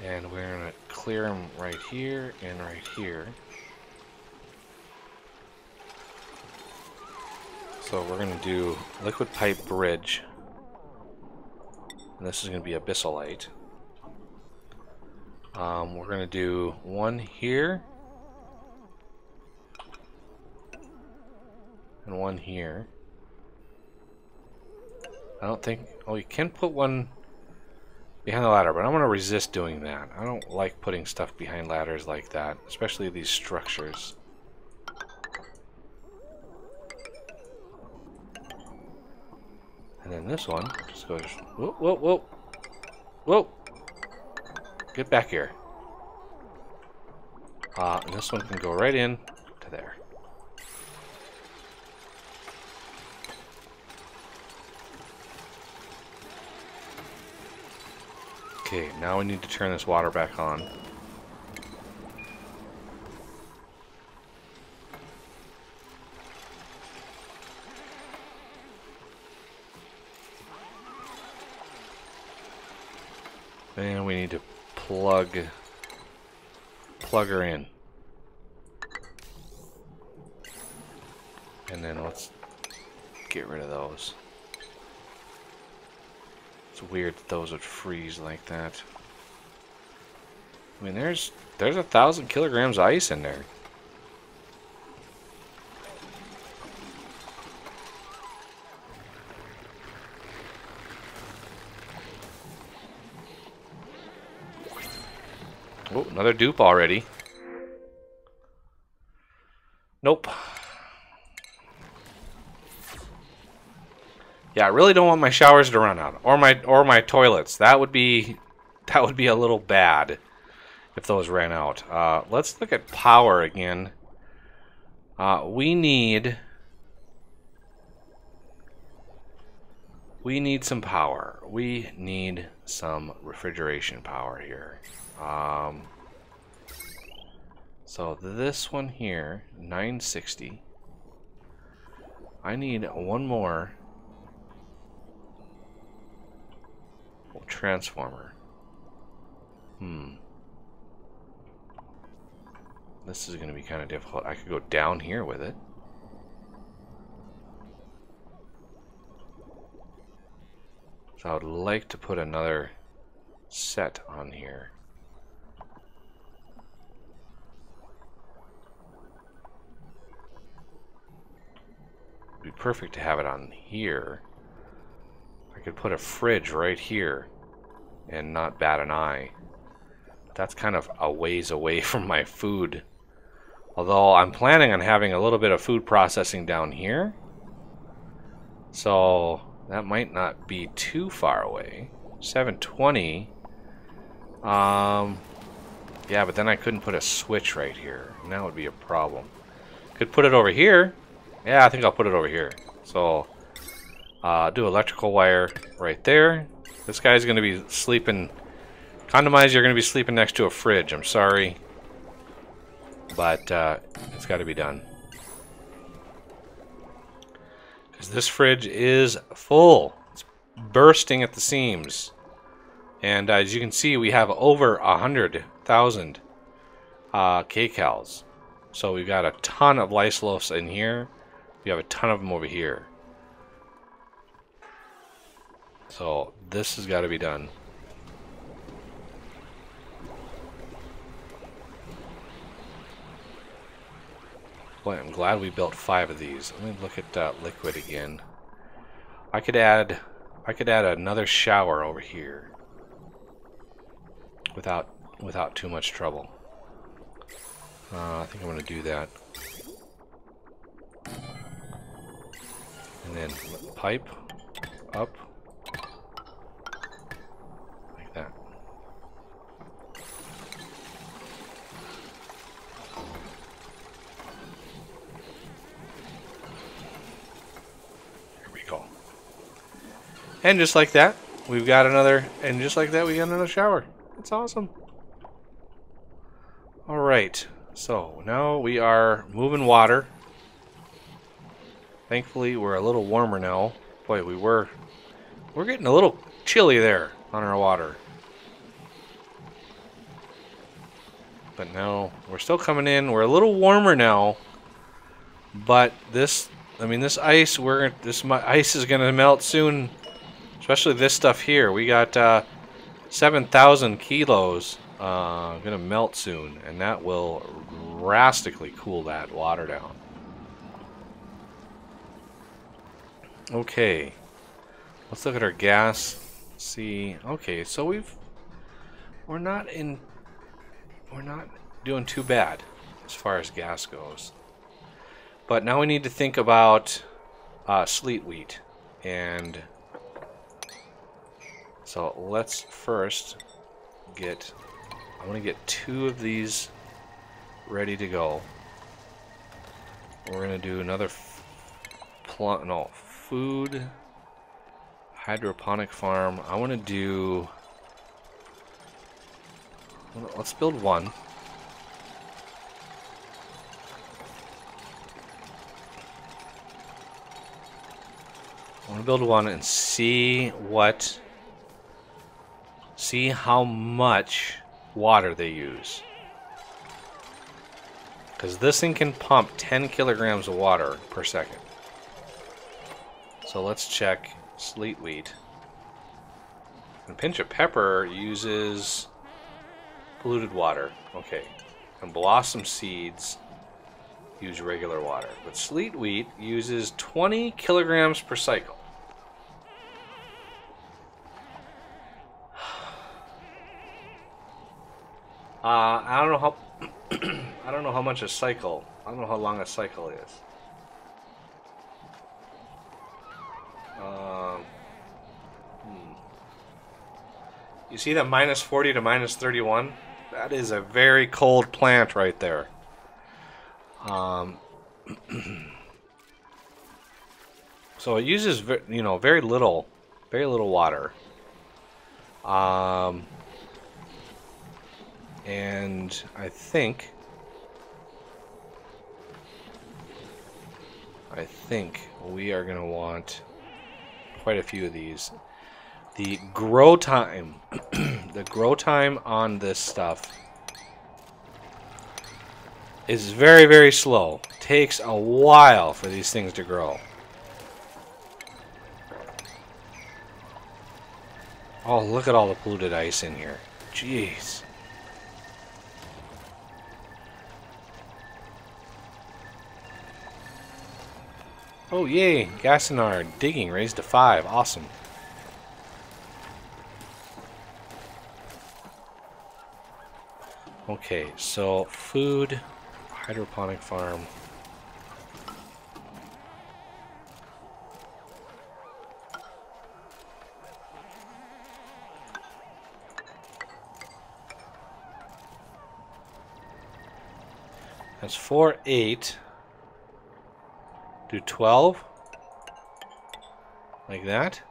And we're going to clear them right here and right here. So we're going to do liquid pipe bridge. And this is going to be abyssalite. We're going to do one here. And one here. I don't think... Oh, you can put one behind the ladder, but I'm going to resist doing that. I don't like putting stuff behind ladders like that, especially these structures. And then this one just goes... Whoa, whoa, whoa. Whoa! Get back here. And this one can go right in to there. Okay, now we need to turn this water back on. And we need to plug her in. And then let's get rid of those. It's weird that those would freeze like that. I mean, there's 1,000 kilograms of ice in there. Oh, another dupe already. Nope. Yeah, I really don't want my showers to run out, or my toilets. That would be a little bad if those ran out. Let's look at power again. We need some power. We need some refrigeration power here. So this one here, 960. I need one more transformer. This is going to be kind of difficult. I could go down here with it. So I would like to put another set on here. It'd be perfect to have it on here. I could put a fridge right here and not bat an eye. That's kind of a ways away from my food. Although I'm planning on having a little bit of food processing down here. So that might not be too far away. 720. Yeah, but then I couldn't put a switch right here. And that would be a problem. Could put it over here. Yeah, I think I'll put it over here. So, do electrical wire right there. This guy's going to be sleeping... Condomize, you're going to be sleeping next to a fridge. I'm sorry. But, it's got to be done. Because this fridge is full. It's bursting at the seams. And as you can see, we have over 100,000 kcals. So we've got a ton of Lysolofs in here. We have a ton of them over here. So this has got to be done. Boy, I'm glad we built 5 of these. Let me look at liquid again. I could add another shower over here without too much trouble. I think I'm going to do that. And then pipe up like that. Here we go. And just like that, we've got another, and just like that, we got another shower. That's awesome. All right, so now we are moving water. Thankfully, we're a little warmer now. Boy, we're getting a little chilly there on our water. But now we're still coming in. We're a little warmer now. But this ice, this ice is gonna melt soon. Especially this stuff here. We got 7,000 kilos gonna melt soon, and that will drastically cool that water down. Okay, let's look at our gas. See, okay, so we're not doing too bad as far as gas goes. But now we need to think about sleet wheat, and so let's first get. I want to get 2 of these ready to go. We're gonna do another food hydroponic farm. I want to do. Let's build one. I want to build one and see how much water they use. Because this thing can pump 10 kilograms of water per second. So let's check sleet wheat. And pinch of pepper uses polluted water. Okay. And blossom seeds use regular water. But sleet wheat uses 20 kilograms per cycle. I don't know how I don't know how much a cycle. I don't know how long a cycle is. You see that minus 40 to minus 31? That is a very cold plant right there. So it uses very little water. And I think we are going to want quite a few of these. The grow time, the grow time on this stuff is very, very slow. Takes a while for these things to grow. Oh, look at all the polluted ice in here. Jeez. Oh, yay. Gas in our digging raised to 5. Awesome. Okay, so food, hydroponic farm. That's 4, 8. Do 12. Like that.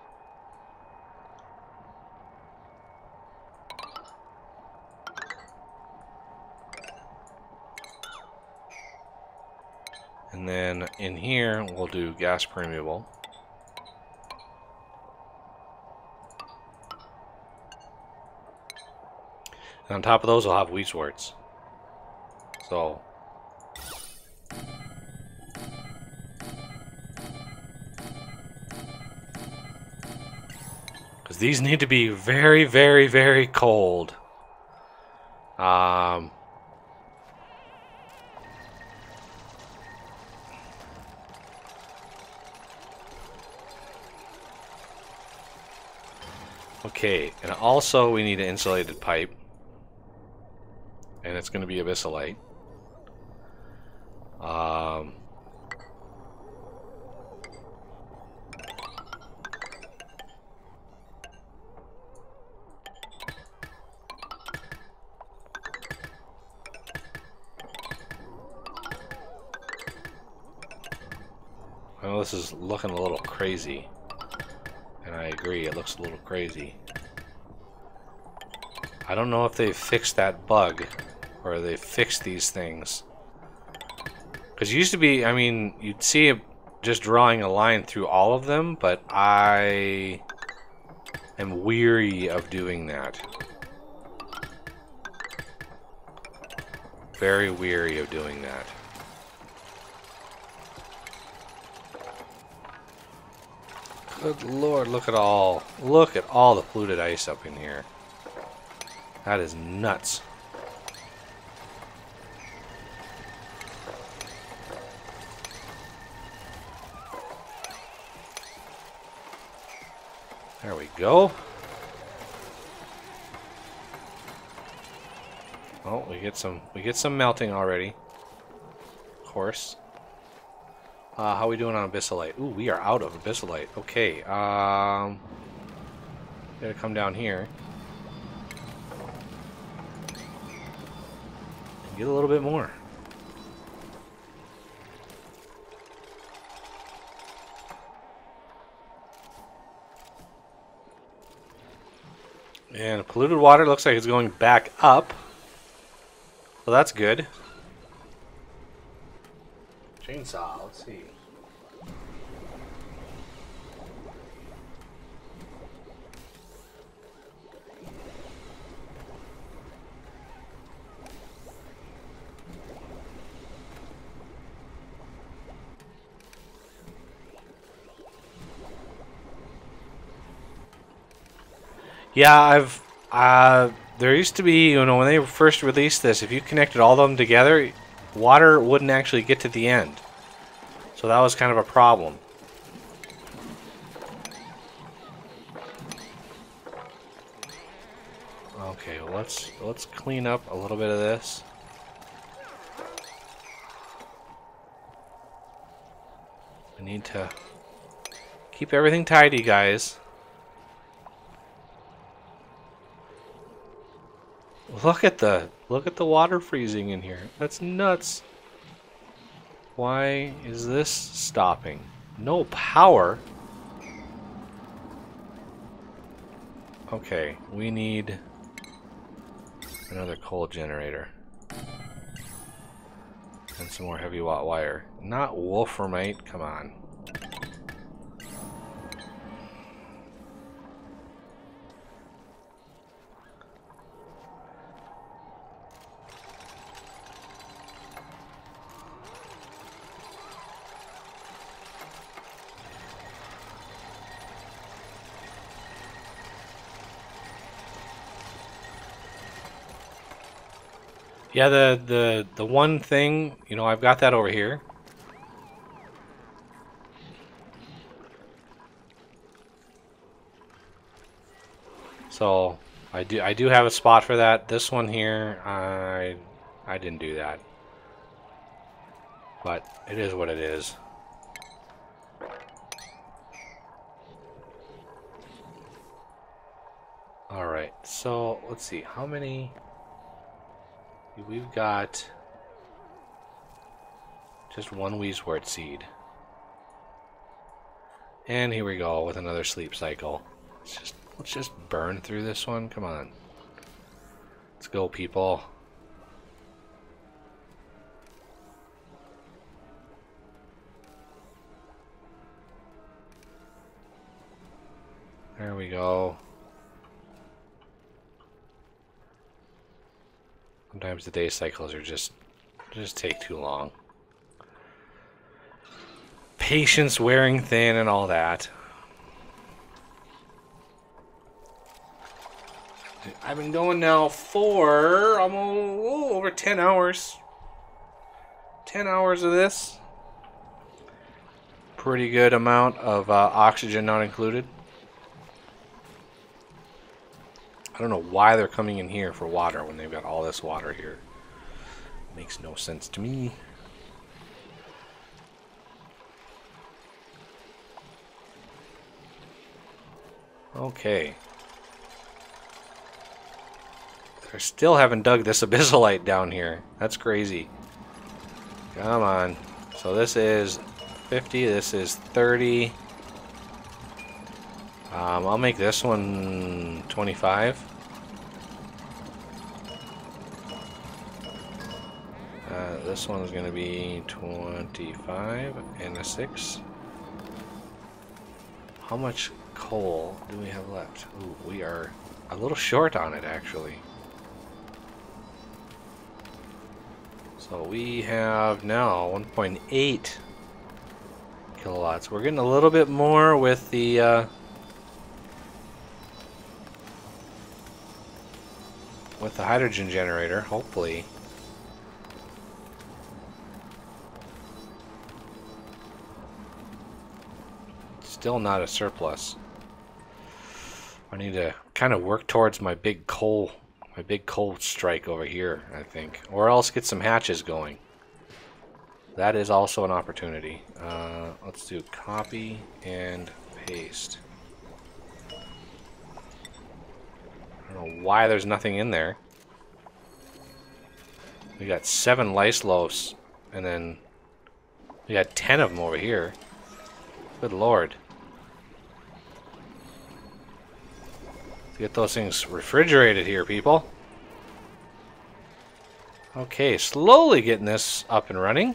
And then in here, we'll do gas permeable. And on top of those, we'll have wheat swords. So. Because these need to be very, very, very cold. Okay, and also we need an insulated pipe. And it's going to be abyssalite. I know this is looking a little crazy. And I agree, it looks a little crazy. I don't know if they've fixed that bug, or they fixed these things. Because it used to be, I mean, you'd see it just drawing a line through all of them, but I am weary of doing that. Very weary of doing that. Good lord, look at all the polluted ice up in here. That is nuts. There we go. Oh, we get some melting already. Of course. How are we doing on abyssalite? Ooh, we are out of abyssalite. Okay. Gotta come down here. And get a little bit more. And polluted water looks like it's going back up. Well, that's good. Chainsaw, let's see. Yeah, there used to be, when they first released this, if you connected all of them together, water wouldn't actually get to the end. So that was kind of a problem. Okay, well, let's clean up a little bit of this. I need to keep everything tidy, guys. Look at the water freezing in here. That's nuts. Why is this stopping? No power. Okay, we need another coal generator. And some more heavy watt wire. Not wolframite, come on. Yeah, the one thing, I've got that over here. So I do have a spot for that. This one here, I didn't do that. But it is what it is. Alright, so let's see, how many... We've got just one Weeswort seed. And here we go with another sleep cycle. Let's just burn through this one. Come on. Let's go, people. There we go. Sometimes the day cycles are just take too long. Patience wearing thin and all that. I've been going now for almost over 10 hours. 10 hours of this. Pretty good amount of oxygen not included. I don't know why they're coming in here for water when they've got all this water here. Makes no sense to me. Okay. They still haven't dug this abyssalite down here. That's crazy. Come on. So this is 50, this is 30. I'll make this one 25. This one's going to be 25 and a 6. How much coal do we have left? Ooh, we are a little short on it, actually. So we have now 1.8 kilowatts. We're getting a little bit more with the with the hydrogen generator, hopefully. Still not a surplus. I need to kind of work towards my big coal strike over here, I think. Or else get some hatches going. That is also an opportunity. Let's do copy and paste. I don't know why there's nothing in there. We got 7 lice loaves, and then we got 10 of them over here. Good lord. Let's get those things refrigerated here, people. Okay, slowly getting this up and running.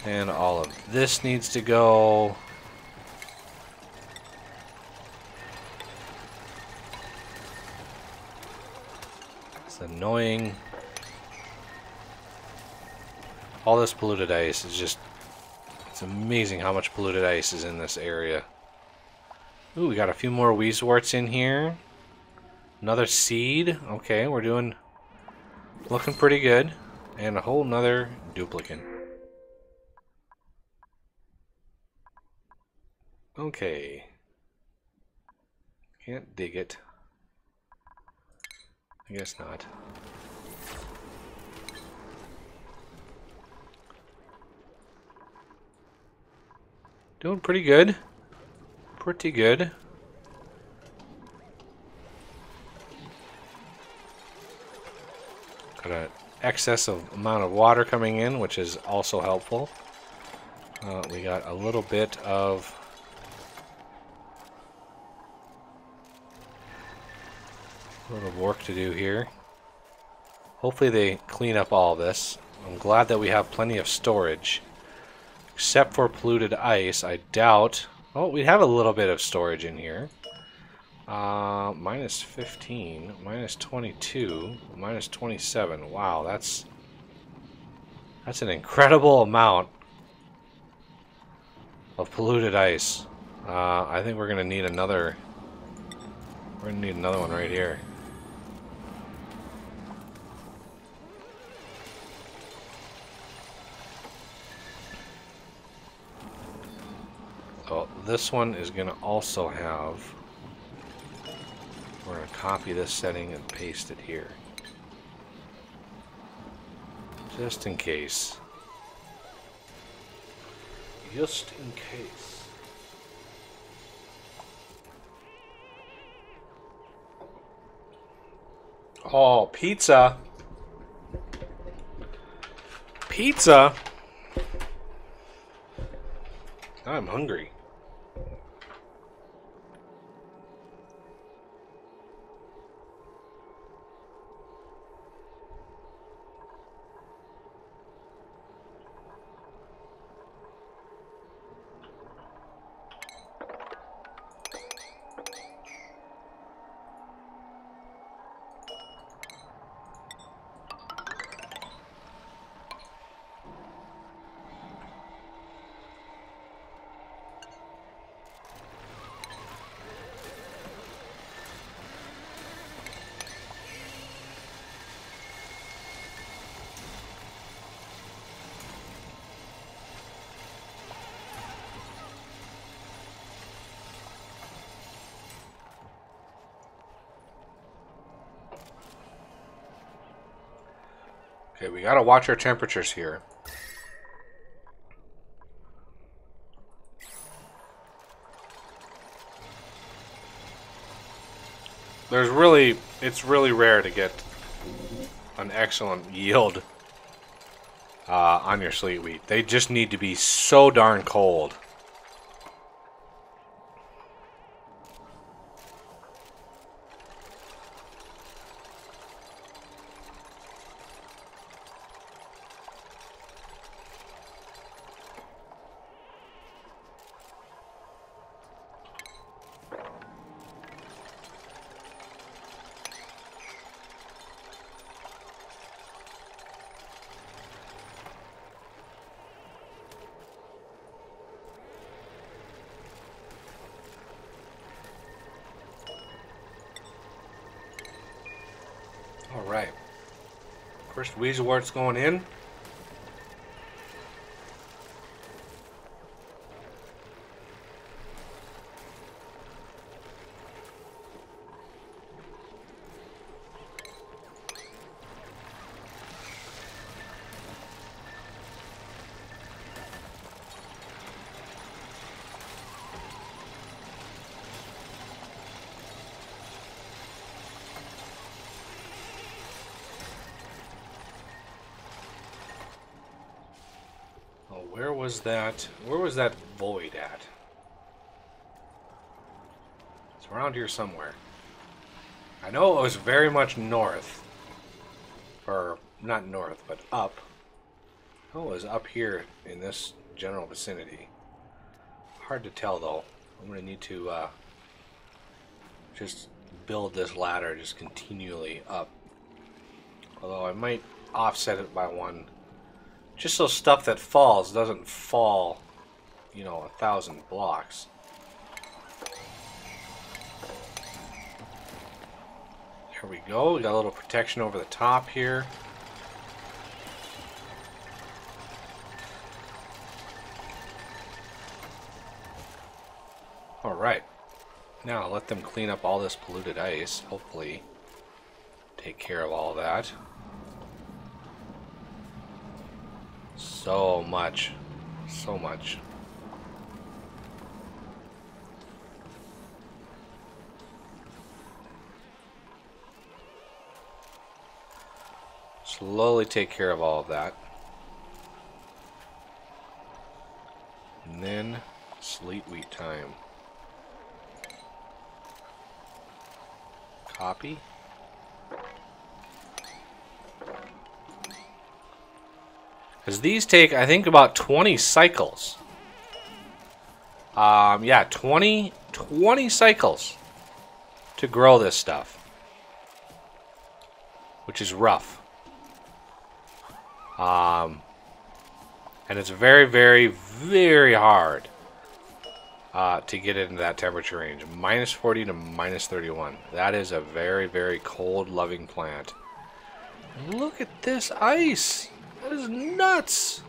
And all of this needs to go. It's annoying. All this polluted ice is just... It's amazing how much polluted ice is in this area. Ooh, we got a few more Weezeworts in here. Another seed. Okay, we're doing... Looking pretty good. And a whole nother duplicate. Okay. Can't dig it. I guess not. Doing pretty good. Pretty good. Got an excess of amount of water coming in, which is also helpful. We got a little bit of work to do here. Hopefully they clean up all this. I'm glad that we have plenty of storage. Except for polluted ice, I doubt... Oh, we have a little bit of storage in here. Minus 15, minus 22, minus 27. Wow, that's an incredible amount of polluted ice. I think we're gonna need another... We're gonna need another one right here. So this one is gonna also have... We're gonna copy this setting and paste it here. Just in case. Just in case. Oh, pizza. Pizza? I'm hungry. Okay, we gotta watch our temperatures here. It's really rare to get an excellent yield on your sleet wheat. They just need to be so darn cold. Alright. First Weezewart's going in. Where was that? Where was that void at? It's around here somewhere. I know it was very much north. Or, not north, but up. Oh, it was up here in this general vicinity. Hard to tell, though. I'm going to need to just build this ladder just continually up. Although I might offset it by one. Just so stuff that falls doesn't fall, you know, 1,000 blocks. There we go. We got a little protection over the top here. Alright. Now let them clean up all this polluted ice. Hopefully take care of all that. So much. So much. Slowly take care of all of that. And then sleet wheat time. Copy. Because these take, I think, about 20 cycles. Yeah, 20 cycles to grow this stuff. Which is rough. And it's very, very, very hard to get it into that temperature range. Minus 40 to minus 31. That is a very, very cold, loving plant. Look at this ice. That is nuts!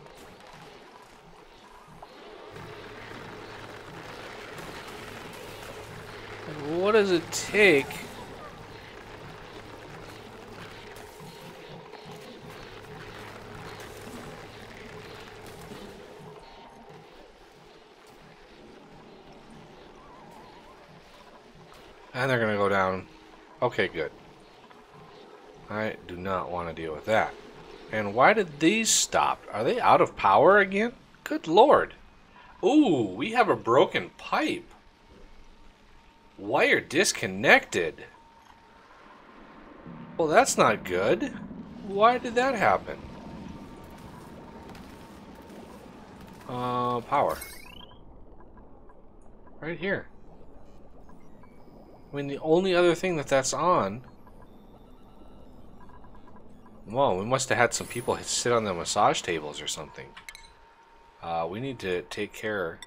And what does it take? And they're gonna go down. Okay, good. I do not want to deal with that. And why did these stop? Are they out of power again? Good lord. Ooh, we have a broken pipe. Wire disconnected. Well, that's not good. Why did that happen? Power. Right here. I mean, the only other thing that's on... Well, we must have had some people sit on the massage tables or something. We need to take care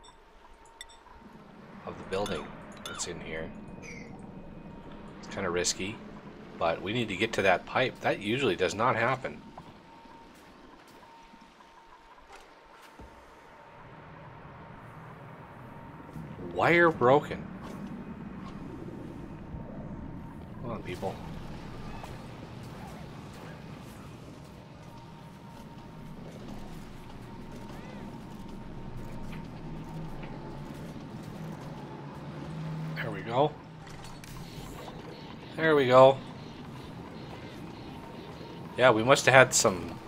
of the building that's in here. It's kind of risky, but we need to get to that pipe. That usually does not happen. Wire broken. Come on, people. There we go. There we go. Yeah, we must have had some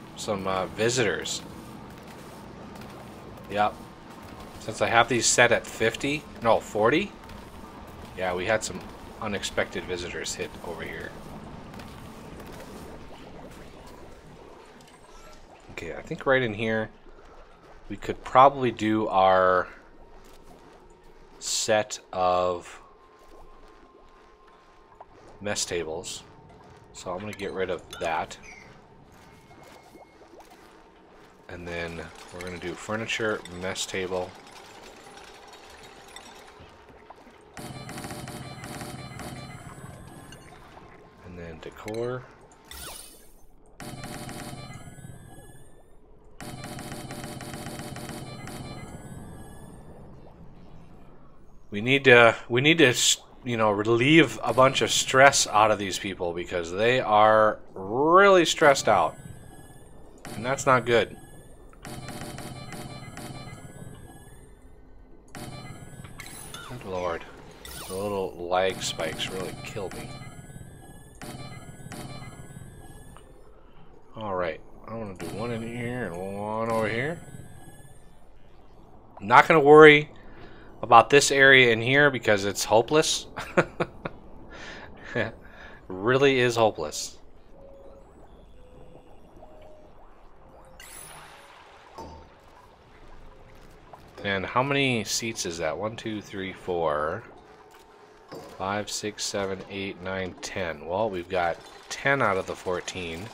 visitors. Yep. Since I have these set at 50, no, 40. Yeah, we had some unexpected visitors hit over here. Okay, I think right in here we could probably do our set of mess tables. So I'm going to get rid of that. And then we're going to do furniture, mess table. And then decor. we need to you know, relieve a bunch of stress out of these people because they are really stressed out. And that's not good. Good Lord. The little lag spikes really killed me. Alright. I'm going to do one in here and one over here. I'm not going to worry about this area in here because it's hopeless. It really is hopeless. And how many seats is that? 1, 2, 3, 4, 5, 6, 7, 8, 9, 10. Well, we've got 10 out of the 14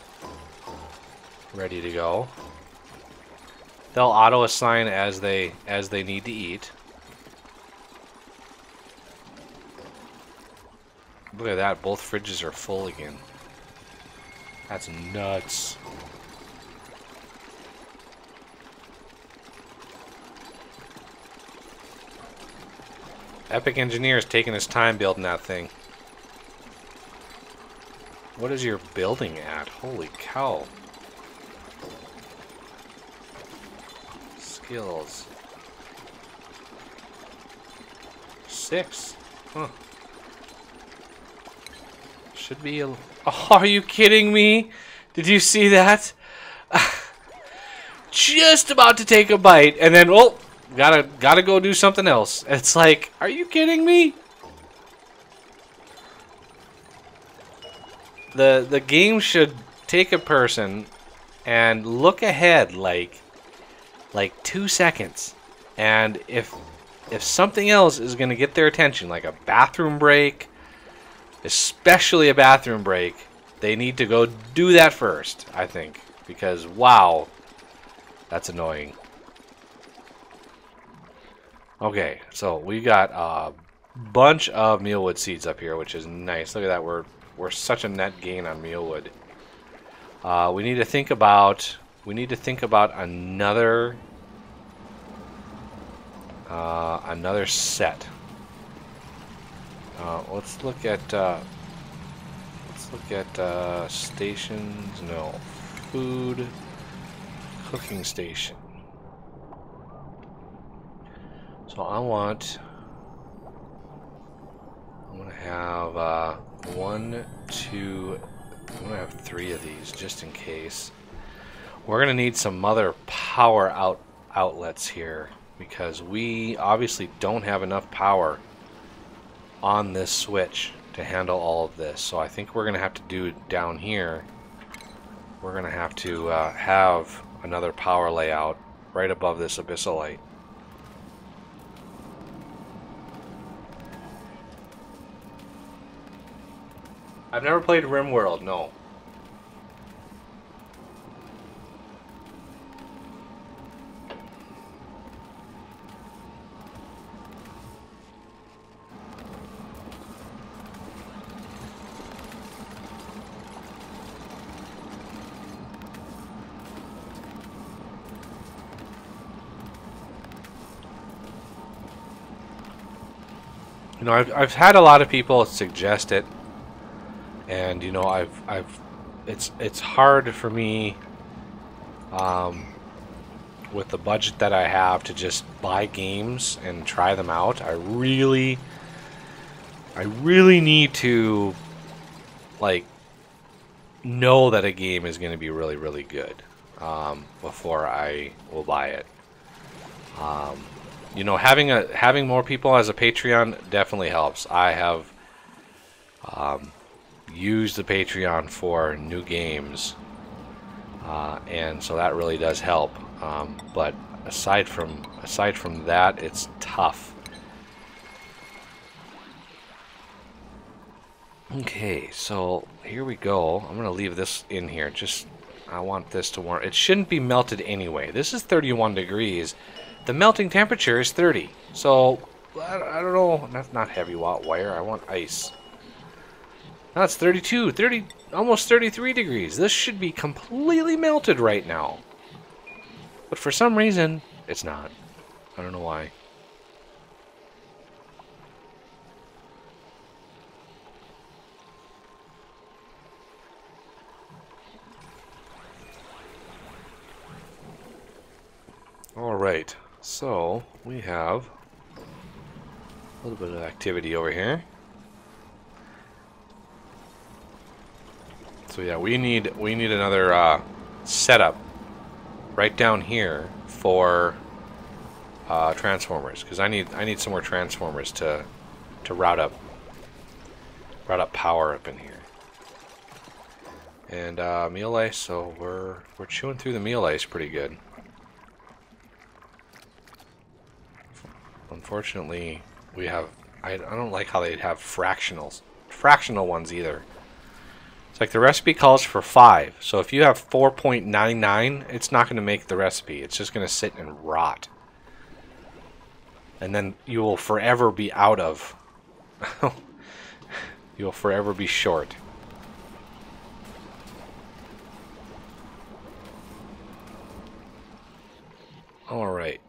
ready to go. They'll auto assign as they need to eat. Look at that, both fridges are full again. That's nuts. Epic Engineer's taking his time building that thing. What is your building at? Holy cow. Skills. 6. Huh. Should be a... Oh, are you kidding me? Did you see that? Just about to take a bite, and then, oh, gotta go do something else. It's like, are you kidding me? The game should take a person and look ahead like 2 seconds, and if something else is gonna get their attention, like a bathroom break, especially a bathroom break, they need to go do that first, I think, because wow, that's annoying. Okay, so we got a bunch of mealwood seeds up here, which is nice. Look at that, we're such a net gain on mealwood. We need to think about another set. Let's look at stations. No, food cooking station. So I'm gonna have one, two. I'm gonna have 3 of these just in case. We're gonna need some other power outlets here because we obviously don't have enough power on this switch to handle all of this. So I think we're gonna have to do down here. We're gonna have to have another power layout right above this abyssalite. I've never played RimWorld, no. You know, I've had a lot of people suggest it. And you know, it's hard for me with the budget that I have to just buy games and try them out. I really need to like know that a game is going to be really, really good before I will buy it. You know, having more people as a Patreon definitely helps. I have use the Patreon for new games, and so that really does help. But aside from that, it's tough. Okay, so here we go. I'm gonna leave this in here. I want this to warm. It shouldn't be melted anyway. This is 31 degrees. The melting temperature is 30. So I don't know. That's not heavy wire. I want ice. Now it's 32, almost 33 degrees. This should be completely melted right now. But for some reason, it's not. I don't know why. Alright, so we have a little bit of activity over here. So yeah, we need another setup right down here for transformers, because I need some more transformers to route up power up in here. And meal ice, so we're chewing through the meal ice pretty good. Unfortunately, we have I don't like how they have fractional ones either. It's like the recipe calls for 5, so if you have 4.99, it's not going to make the recipe. It's just going to sit and rot. And then you will forever be out of. You will forever be short. All right.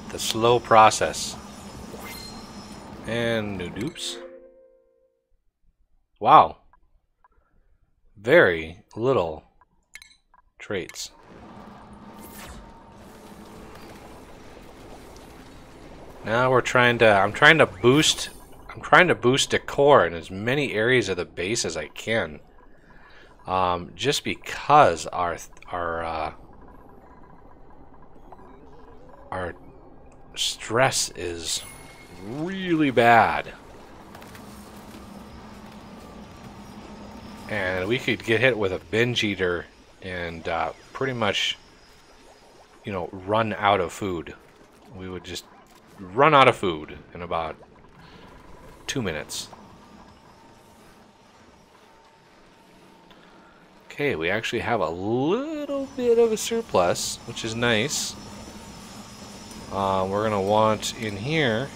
The slow process. And new dupes. Wow. Very little traits. Now I'm trying to boost decor in as many areas of the base as I can. Just because our stress is really bad. And we could get hit with a binge eater and pretty much, run out of food. We would just run out of food in about 2 minutes. Okay, we actually have a little bit of a surplus, which is nice. We're going to want in here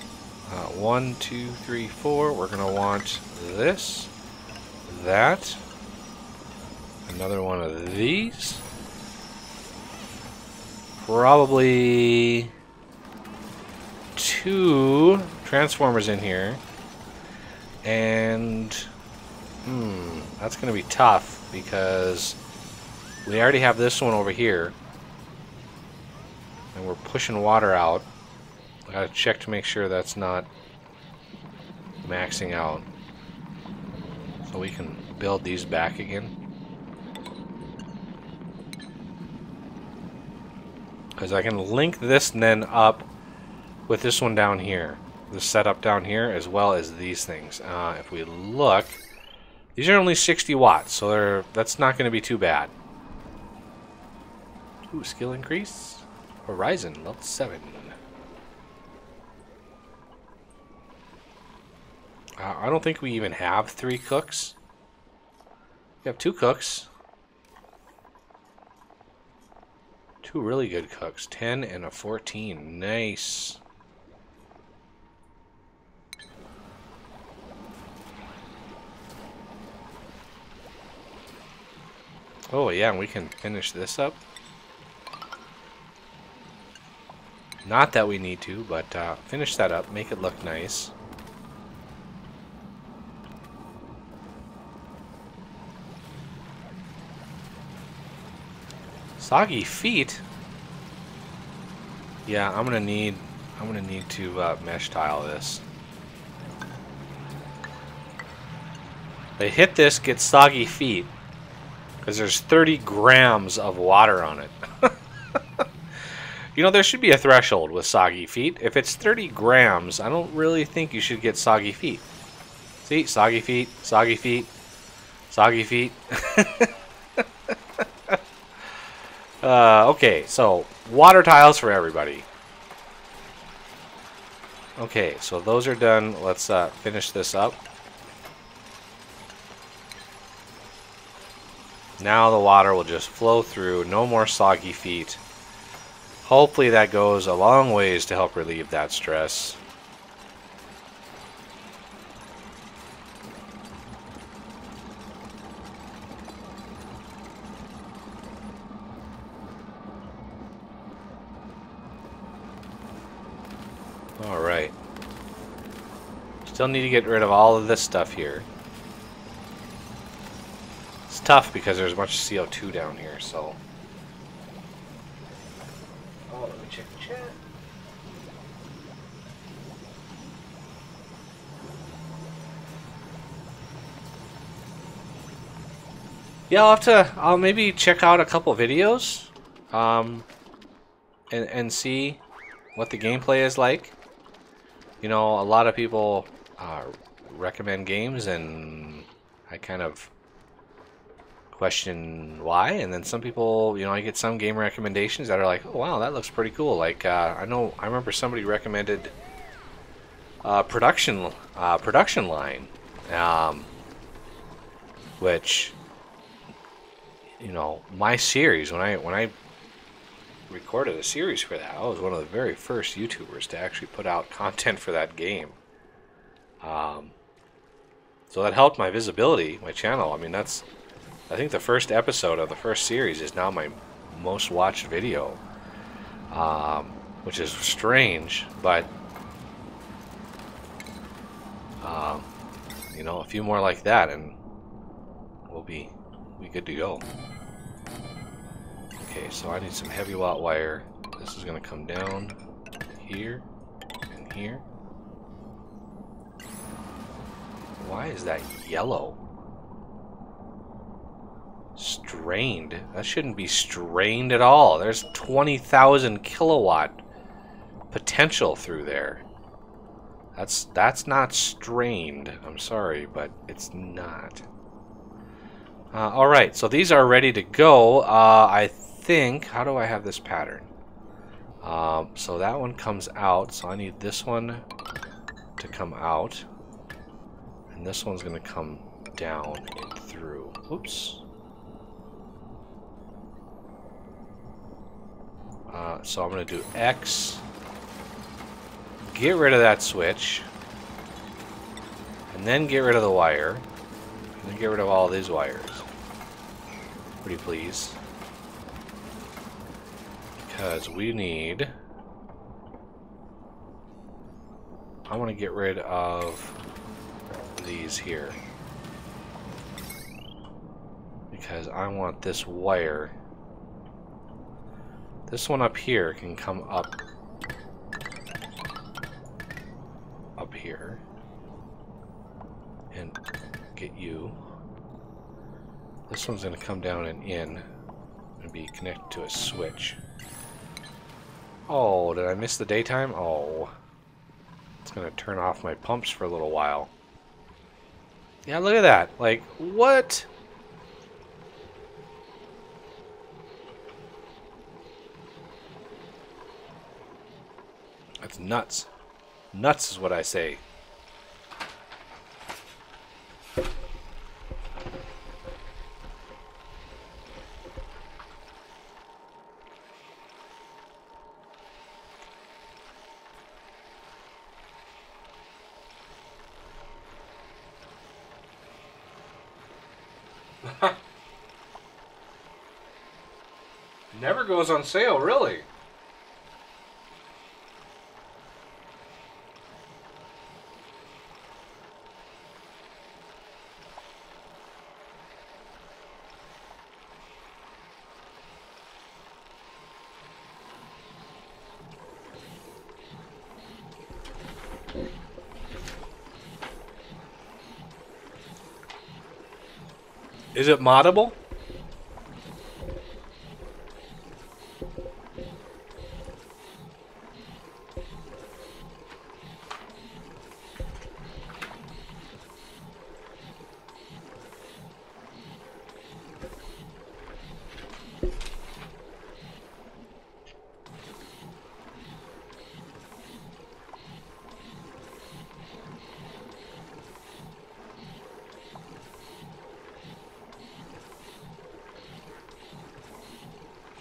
1, 2, 3, 4. We're going to want this, that, another one of these, probably 2 transformers in here, and that's going to be tough because we already have this one over here. And we're pushing water out. I gotta check to make sure that's not maxing out. So we can build these back again. Because I can link this and then up with this one down here. This setup down here as well as these things. If we look, these are only 60 watts, so that's not going to be too bad. Ooh, skill increase. Horizon, level 7. I don't think we even have 3 cooks. We have 2 cooks. 2 really good cooks. 10 and a 14. Nice. Oh yeah, and we can finish this up. Not that we need to, but finish that up, make it look nice. Soggy feet? Yeah, I'm gonna need to mesh tile this. They hit this, get soggy feet, because there's 30 grams of water on it. There should be a threshold with soggy feet. If it's 30 grams, I don't really think you should get soggy feet. See? Soggy feet, soggy feet, soggy feet. Okay, so water tiles for everybody. Okay, so those are done. Let's finish this up. Now the water will just flow through. No more soggy feet. Hopefully that goes a long ways to help relieve that stress. Alright. Still need to get rid of all of this stuff here. It's tough because there's much CO2 down here, so... Oh, let me check the chat. Yeah, I'll maybe check out a couple videos, and see what the gameplay is like. You know, a lot of people recommend games, and I kind of question why. And then some people, you know, I get some game recommendations that are like, oh wow, that looks pretty cool. Like I remember somebody recommended production line, which, you know, my series, when I recorded a series for that, I was one of the very first YouTubers to actually put out content for that game. So that helped my visibility, my channel. I mean, I think the first episode of the first series is now my most watched video, which is strange, but you know, a few more like that and we'll be good to go. Okay, so I need some heavy watt wire. This is going to come down here and here. Why is that yellow? Strained. That shouldn't be strained at all. There's 20,000 kilowatt potential through there. That's not strained. I'm sorry, but it's not. Alright, so these are ready to go. I think, how do I have this pattern? So that one comes out, so I need this one to come out. And this one's going to come down and through. Oops. So I'm going to do X. Get rid of that switch. And then get rid of the wire. And then get rid of all these wires. Pretty please. Because we need... I want to get rid of these here. Because I want this wire. This one up here can come up here and get you. This one's going to come down and in and be connected to a switch. Oh, did I miss the daytime? Oh. It's going to turn off my pumps for a little while. Yeah, look at that. Like, what? That's nuts. Nuts is what I say. Never goes on sale, really. Is it moddable?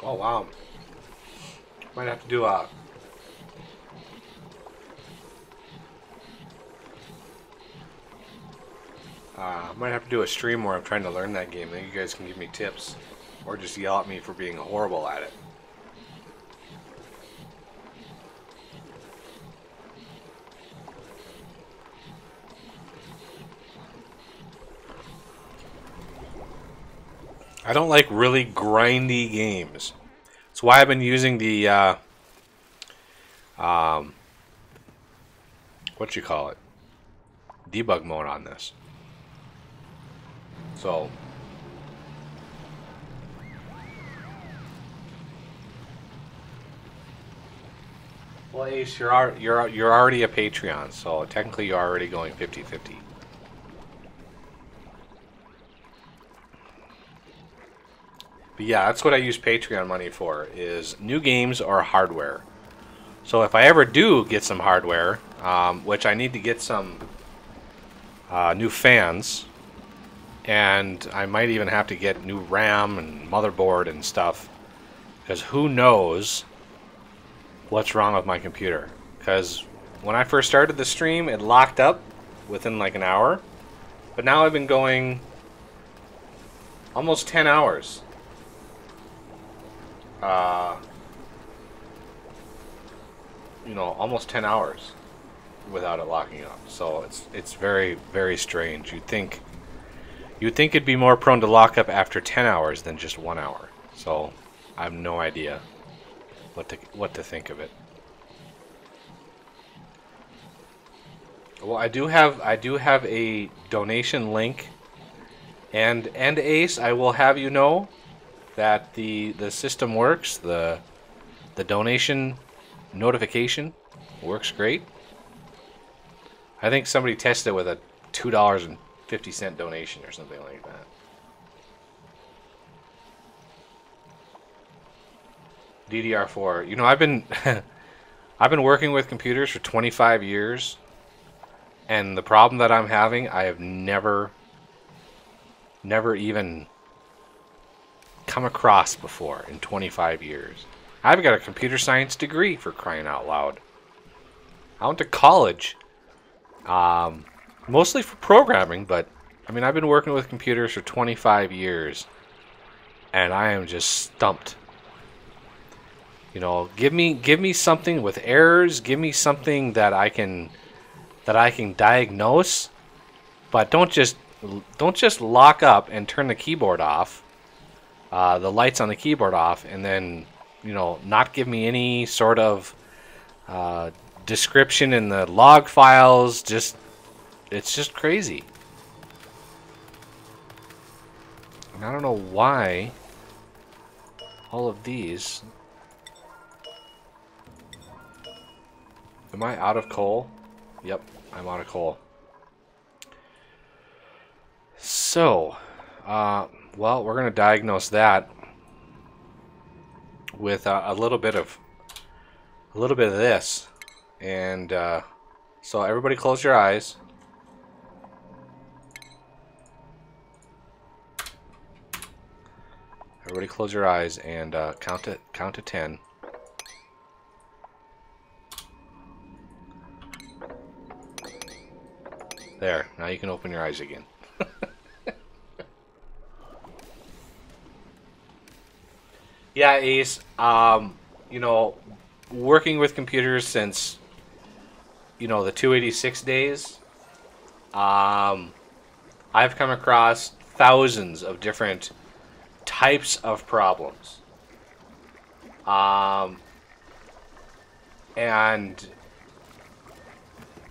Oh wow. Might have to do a stream where I'm trying to learn that game. Maybe you guys can give me tips, or just yell at me for being horrible at it. I don't like really grindy games. That's why I've been using the what you call it, debug mode on this. So well, Ace, you're already a Patreon, so technically you're already going 50-50. But yeah, that's what I use Patreon money for, is new games or hardware. So if I ever do get some hardware, which I need to get some new fans, and I might even have to get new RAM and motherboard and stuff, because who knows what's wrong with my computer. Because when I first started the stream, it locked up within like an hour, but now I've been going almost 10 hours. You know, almost 10 hours without it locking up. So it's very, very strange. You'd think it'd be more prone to lock up after 10 hours than just 1 hour. So I have no idea what to think of it. Well, I do have a donation link, and Ace, I will have you know that the system works. The donation notification works great. I think somebody tested it with a $2.50 donation or something like that. DDR4. You know, I've been I've been working with computers for 25 years, and the problem that I'm having, I have never even come across before in 25 years. I've got a computer science degree, for crying out loud. I went to college, mostly for programming, but I mean, I've been working with computers for 25 years, and I am just stumped. You know, give me something with errors. Give me something that I can diagnose, but don't just lock up and turn the keyboard off, the lights on the keyboard off, and then, you know, not give me any sort of description in the log files. It's just crazy. And I don't know why all of these. Am I out of coal? Yep, I'm out of coal. So, well, we're going to diagnose that with a little bit of this, and so everybody, close your eyes. Everybody, close your eyes and count to 10. There. Now you can open your eyes again. Yeah, Ace. You know, working with computers since, you know, the 286 days, I've come across thousands of different types of problems. And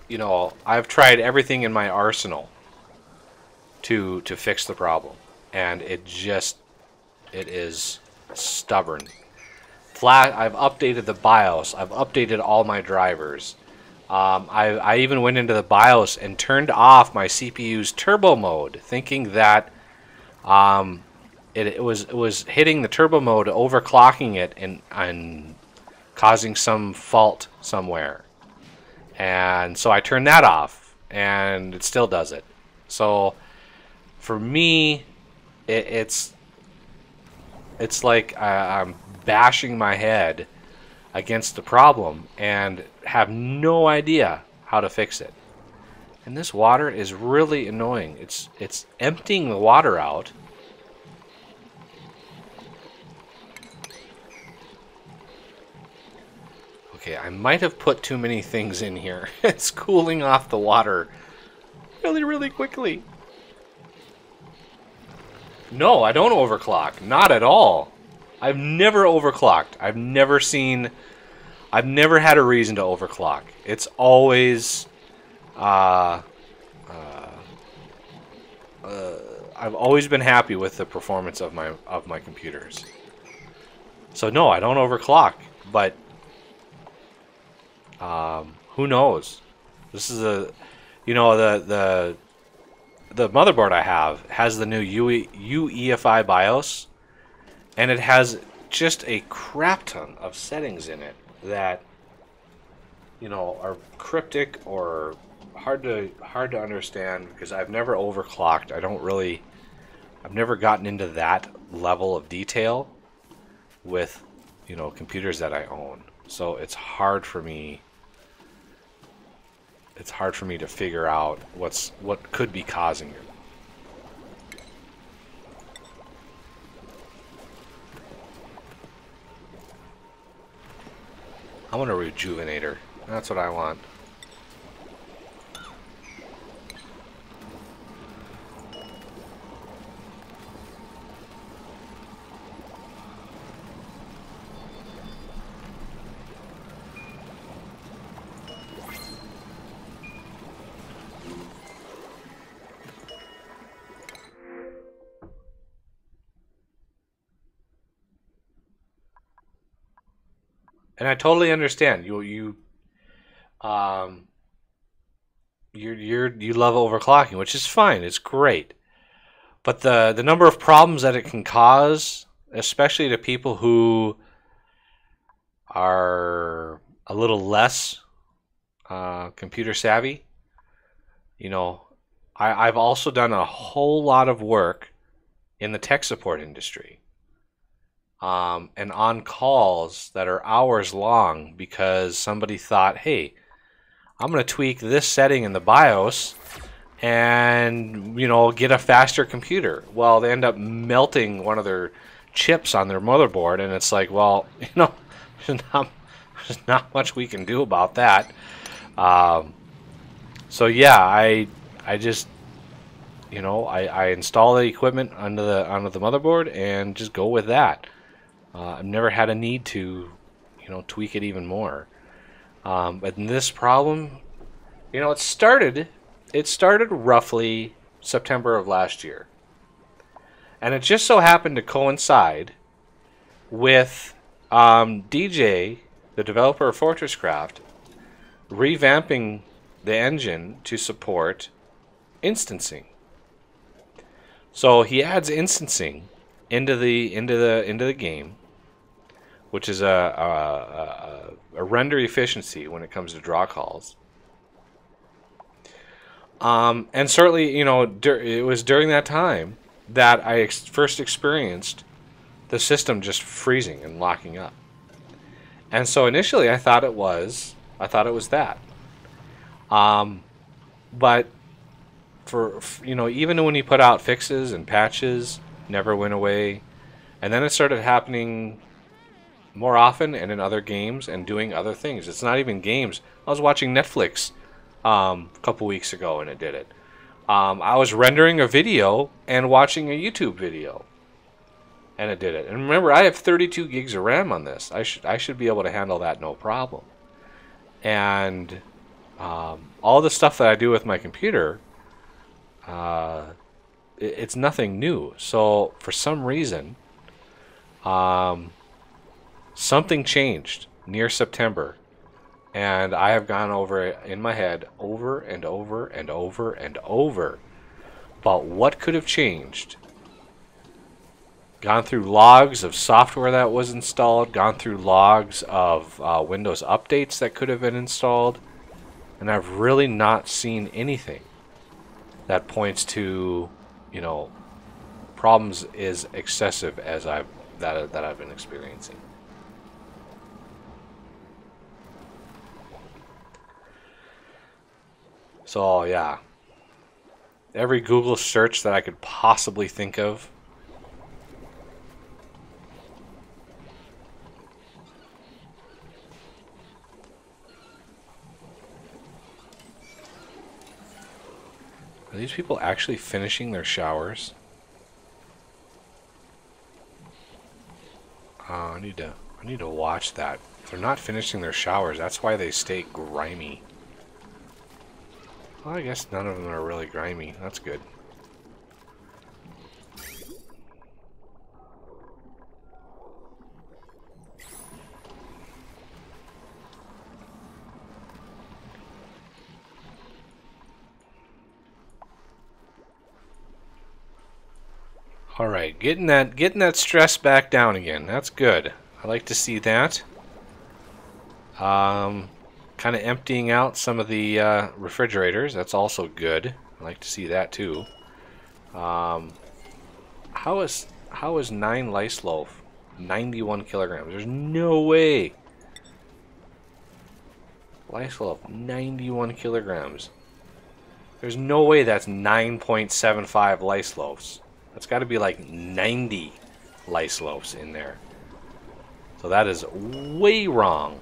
you know, I've tried everything in my arsenal to fix the problem, and it is stubborn. I've updated the BIOS. I've updated all my drivers. I even went into the BIOS and turned off my CPU's turbo mode, thinking that it was hitting the turbo mode, overclocking it, and causing some fault somewhere. And so I turned that off, and it still does it. So for me, it's like I'm bashing my head against the problem and have no idea how to fix it. And this water is really annoying. It's emptying the water out. Okay, I might have put too many things in here. It's cooling off the water really, really quickly. No, I don't overclock. Not at all. I've never overclocked. I've never had a reason to overclock. It's always, uh, I've always been happy with the performance of my computers. So no, I don't overclock. But who knows? This is the motherboard I have has the new UEFI BIOS, and it has just a crap ton of settings in it that are cryptic or hard to understand because I've never overclocked. I've never gotten into that level of detail with computers that I own. So it's hard for me. It's hard for me to figure out what could be causing it. I want a rejuvenator. That's what I want. And I totally understand. Um you love overclocking, which is fine. It's great. But the number of problems that it can cause, especially to people who are a little less computer savvy, I've also done a whole lot of work in the tech support industry. And on calls that are hours long because somebody thought, hey, I'm going to tweak this setting in the BIOS and, get a faster computer. Well, they end up melting one of their chips on their motherboard, and it's like, well, there's not much we can do about that. So yeah, I just, I install the equipment onto the motherboard and just go with that. I've never had a need to, tweak it even more. But in this problem, it started roughly September of last year. And it just so happened to coincide with DJ, the developer of FortressCraft, revamping the engine to support instancing. So he adds instancing into the game, which is a render efficiency when it comes to draw calls. And certainly, it was during that time that I first experienced the system just freezing and locking up. And so initially, I thought it was that. But for even when he put out fixes and patches, never went away. And then it started happening more often and in other games and doing other things. It's not even games. I was watching Netflix a couple weeks ago and it did it. I was rendering a video and watching a YouTube video and it did it. And remember, I have 32 gigs of RAM on this. I should be able to handle that no problem. And all the stuff that I do with my computer, it's nothing new. So for some reason, something changed near September, and I have gone over it in my head over and over and over and over about what could have changed. Gone through logs of software that was installed, gone through logs of Windows updates that could have been installed, and I've really not seen anything that points to, problems as excessive as I've been experiencing. So yeah, every Google search that I could possibly think of. Are these people actually finishing their showers? I need to watch that. If they're not finishing their showers, that's why they stay grimy. Well, I guess none of them are really grimy. That's good. All right, getting that stress back down again. That's good. I like to see that. Kind of emptying out some of the refrigerators. That's also good. I like to see that too. How is 9 lice loaf 91 kilograms? There's no way. Lice loaf 91 kilograms. There's no way that's 9.75 lice loaves. That's got to be like 90 lice loaves in there. So that is way wrong.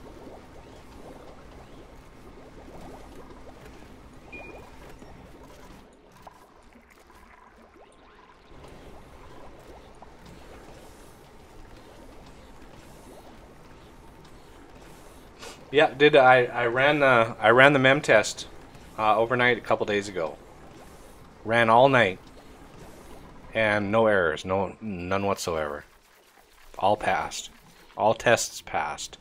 Yeah, I ran the mem test overnight a couple days ago. Ran all night and no errors, none whatsoever. All passed. All tests passed.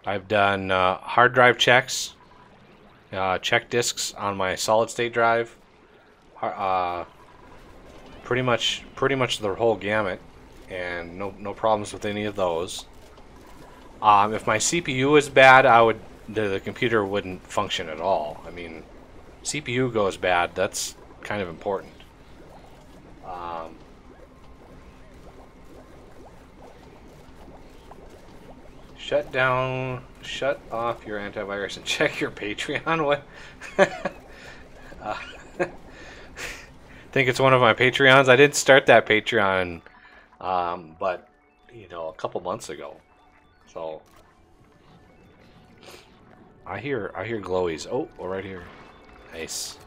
I've done hard drive checks, check disks on my solid state drive. Pretty much the whole gamut, and no problems with any of those. If my CPU is bad, the computer wouldn't function at all. I mean, CPU goes bad, that's kind of important. Shut off your antivirus and check your Patreon. What? Think it's one of my Patreons. I did start that Patreon, but a couple months ago. So I hear glowies. Oh, right here. Nice.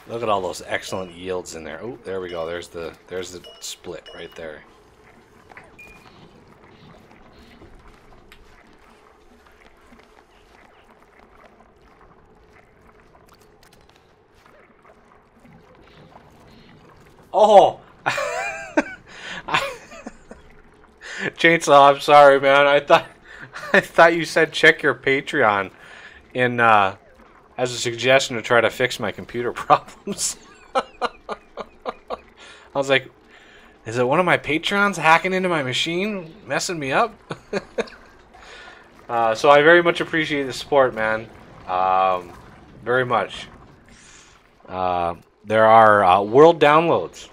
Look at all those excellent yields in there. Oh, there we go. There's the split right there. Oh! Chainsaw, I'm sorry, man. I thought you said check your Patreon in as a suggestion to try to fix my computer problems. I was like, is it one of my Patreons hacking into my machine, messing me up? So I very much appreciate the support, man. Very much. There are world downloads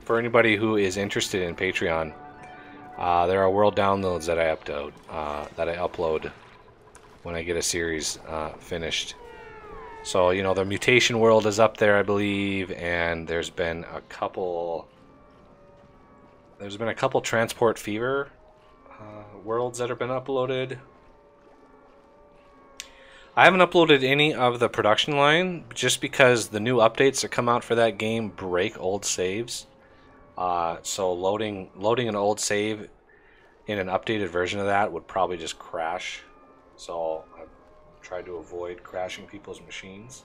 for anybody who is interested in Patreon. There are world downloads that I upload when I get a series finished. So the mutation world is up there, I believe, and there's been a couple transport fever worlds that have been uploaded. I haven't uploaded any of the production line just because the new updates that come out for that game break old saves. So loading an old save in an updated version of that would probably just crash. So I've tried to avoid crashing people's machines.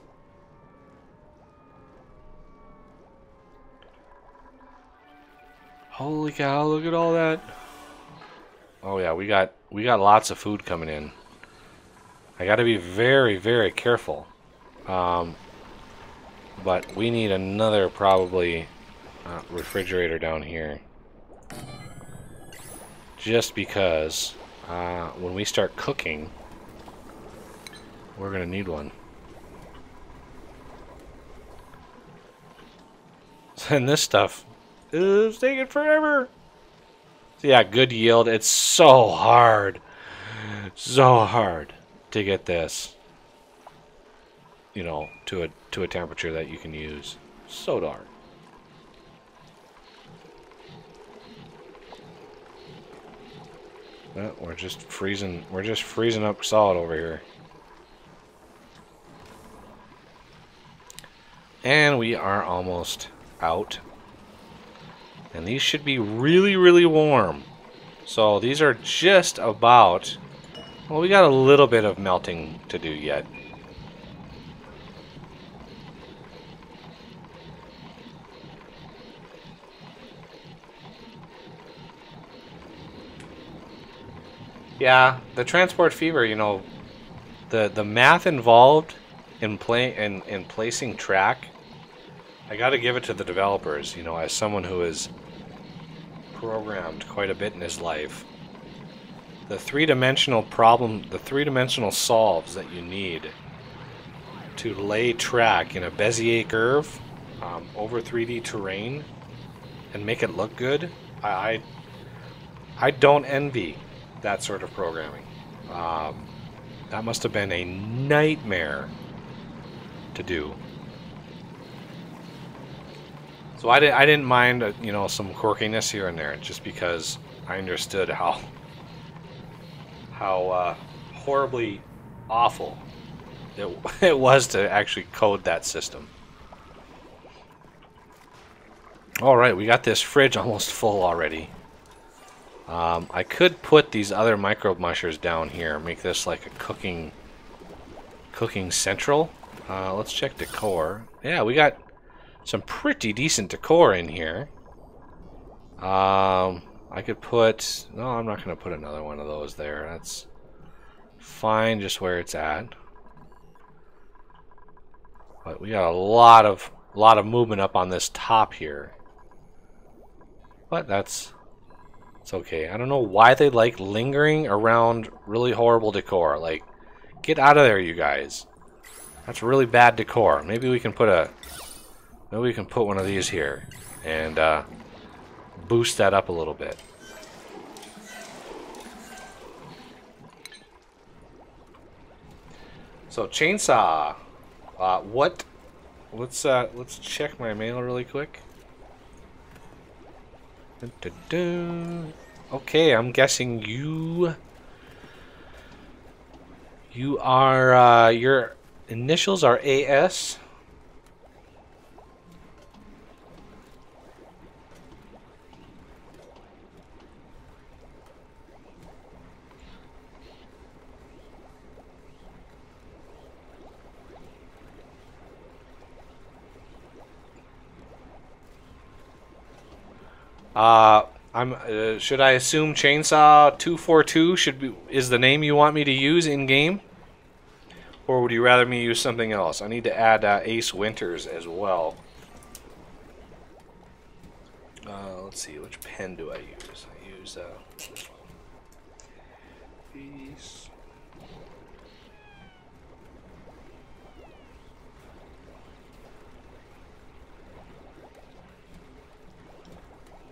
Holy cow, look at all that. Oh yeah, we got lots of food coming in. I got to be very, very careful. But we need another probably refrigerator down here. Just because when we start cooking, we're going to need one. And this stuff is taking forever. So yeah, good yield. It's so hard. So hard to get this, to a temperature that you can use. So dark. Well, we're just freezing up solid over here. And we are almost out. And these should be really, really warm. So these are just about... Well, we got a little bit of melting to do yet. Yeah, the transport fever, you know, the math involved in placing track, I got to give it to the developers, you know, as someone who has programmed quite a bit in his life. The three-dimensional solves that you need to lay track in a Bezier curve over 3D terrain and make it look good, I don't envy that sort of programming. That must have been a nightmare to do. So I didn't mind, you know, some quirkiness here and there, just because I understood how horribly awful it was to actually code that system. All right, we got this fridge almost full already. I could put these other microbe mushers down here, make this like a cooking central. Let's check decor. Yeah, we got some pretty decent decor in here. I could put... No, I'm not going to put another one of those there. That's fine just where it's at. But we got a lot of movement up on this top here. But it's okay. I don't know why they like lingering around really horrible decor. Like, get out of there, you guys. That's really bad decor. Maybe we can put one of these here and boost that up a little bit. So chainsaw. Let's check my mail really quick. Dun, dun, dun. Okay, I'm guessing you are your initials are AS. Should I assume Chainsaw 242 is the name you want me to use in game, or would you rather me use something else? I need to add Ace Winters as well. Let's see, which pen do I use? I use this one. Peace.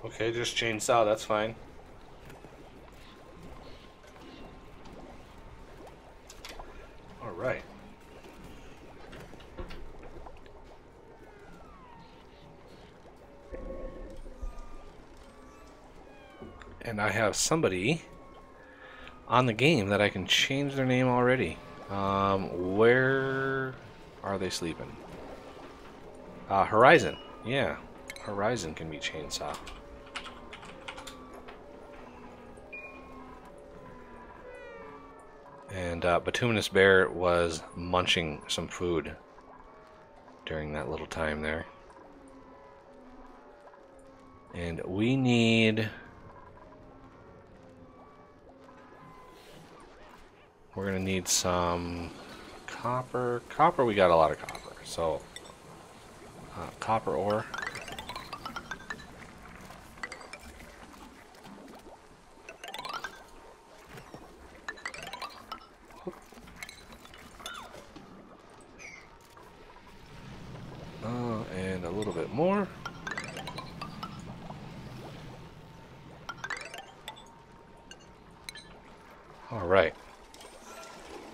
Okay, just chainsaw, that's fine. Alright. And I have somebody on the game that I can change their name already. Where are they sleeping? Horizon. Yeah, Horizon can be chainsaw. And Bituminous Bear was munching some food during that little time there. And we need... We're going to need some copper. Copper, we got a lot of copper. So, copper ore. And a little bit more. All right.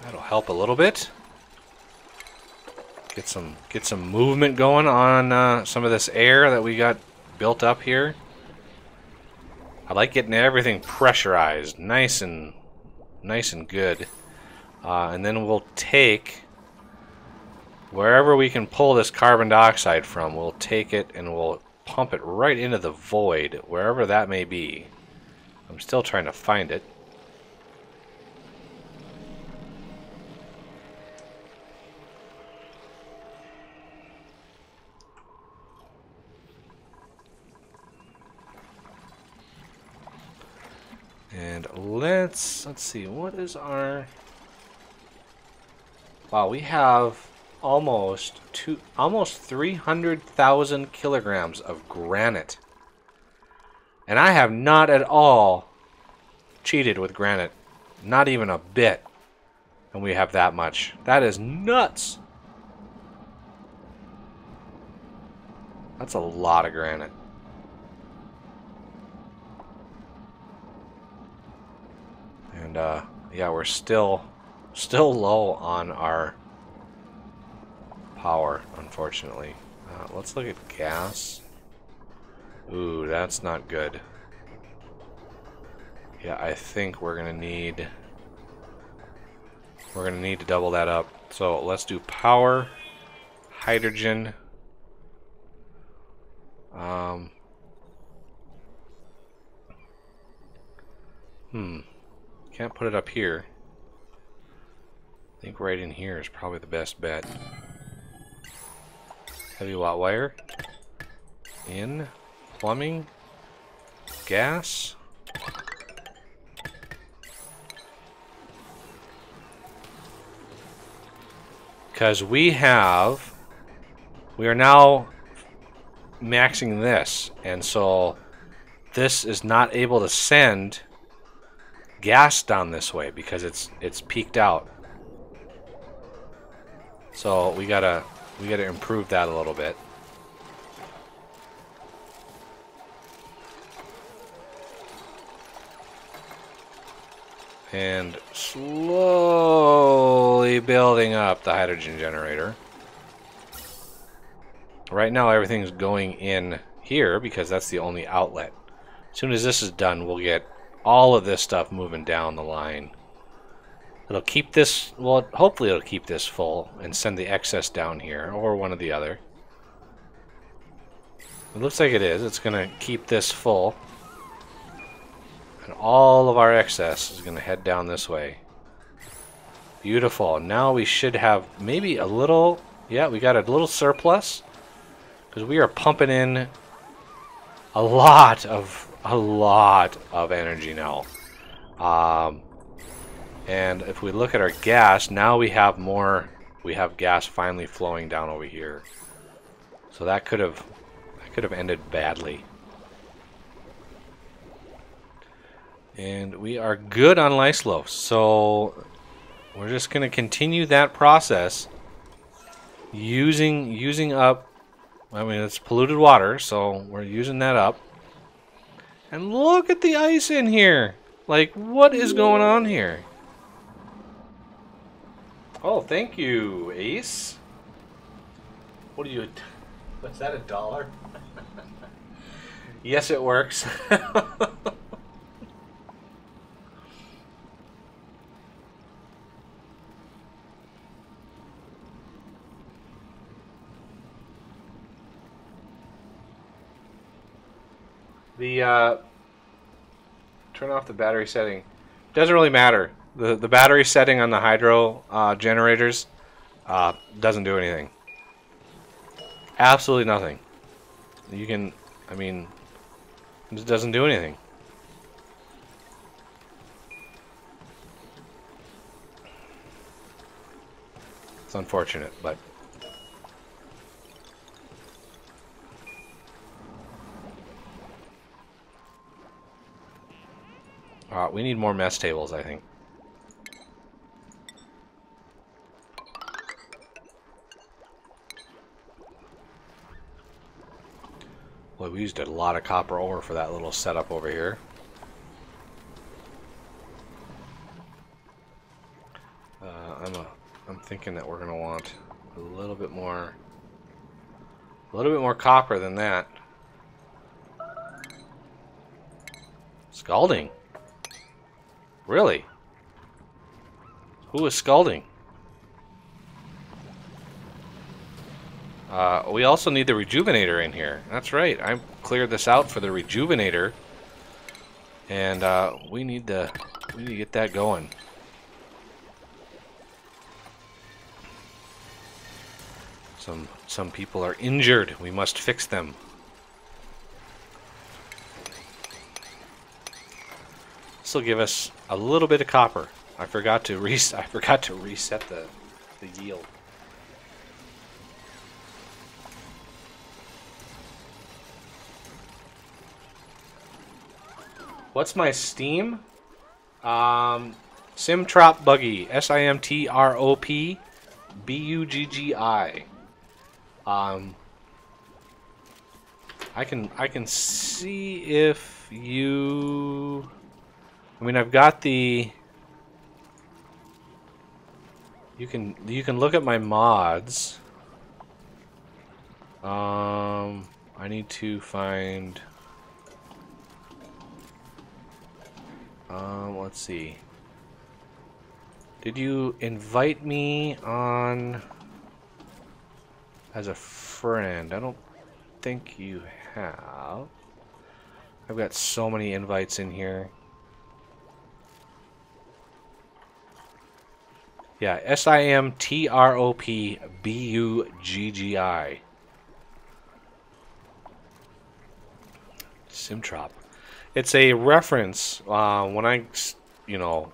That'll help a little bit. Get some movement going on some of this air that we got built up here. I like getting everything pressurized, nice and good. And then we'll take Wherever we can pull this carbon dioxide from, we'll take it and we'll pump it right into the void, wherever that may be. I'm still trying to find it. And let's see, what is our... Wow, we have almost 300,000 kilograms of granite. And I have not at all cheated with granite. Not even a bit. And we have that much. That is nuts. That's a lot of granite. And yeah, we're still low on our power, unfortunately. Let's look at gas. Ooh, that's not good. Yeah, I think we're gonna need to double that up. So let's do power, hydrogen. Can't put it up here. I think right in here is probably the best bet. Heavy watt wire. In. Plumbing. Gas. Because we are now maxing this, and so this is not able to send gas down this way because it's peaked out. So we gotta improve that a little bit. And slowly building up the hydrogen generator. Right now everything's going in here because that's the only outlet. As soon as this is done, we'll get all of this stuff moving down the line. It'll keep this, well, hopefully it'll keep this full and send the excess down here, or one or the other. It looks like it is. It's going to keep this full. And all of our excess is going to head down this way. Beautiful. Now we should have maybe a little, yeah, we got a little surplus. Because we are pumping in a lot of energy now. And if we look at our gas, now we have more, we have gas finally flowing down over here. So that could have ended badly. And we are good on Lyslow, so we're just going to continue that process using up, I mean, it's polluted water, so we're using that up. And look at the ice in here. Like, what is going on here? Oh, thank you, Ace. What are you, what's that, $1? Yes, it works. Turn off the battery setting. Doesn't really matter. The battery setting on the hydro generators doesn't do anything. Absolutely nothing. You can, I mean, it doesn't do anything. It's unfortunate, but we need more mess tables, I think. Boy, we used a lot of copper ore for that little setup over here. I'm thinking that we're gonna want a little bit more copper than that. Scalding? Really? Who is scalding? We also need the rejuvenator in here. That's right. I cleared this out for the rejuvenator, and we need to get that going. Some people are injured. We must fix them. This will give us a little bit of copper. I forgot to reset the yield. What's my Steam? Simtrop Buggy. SIMTROP BUGGI. I can see if you. I mean, I've got the. You can look at my mods. I need to find. Let's see. Did you invite me on as a friend? I don't think you have. I've got so many invites in here. Yeah, SIMTROP BUGGI. Simtrop. It's a reference when I, you know,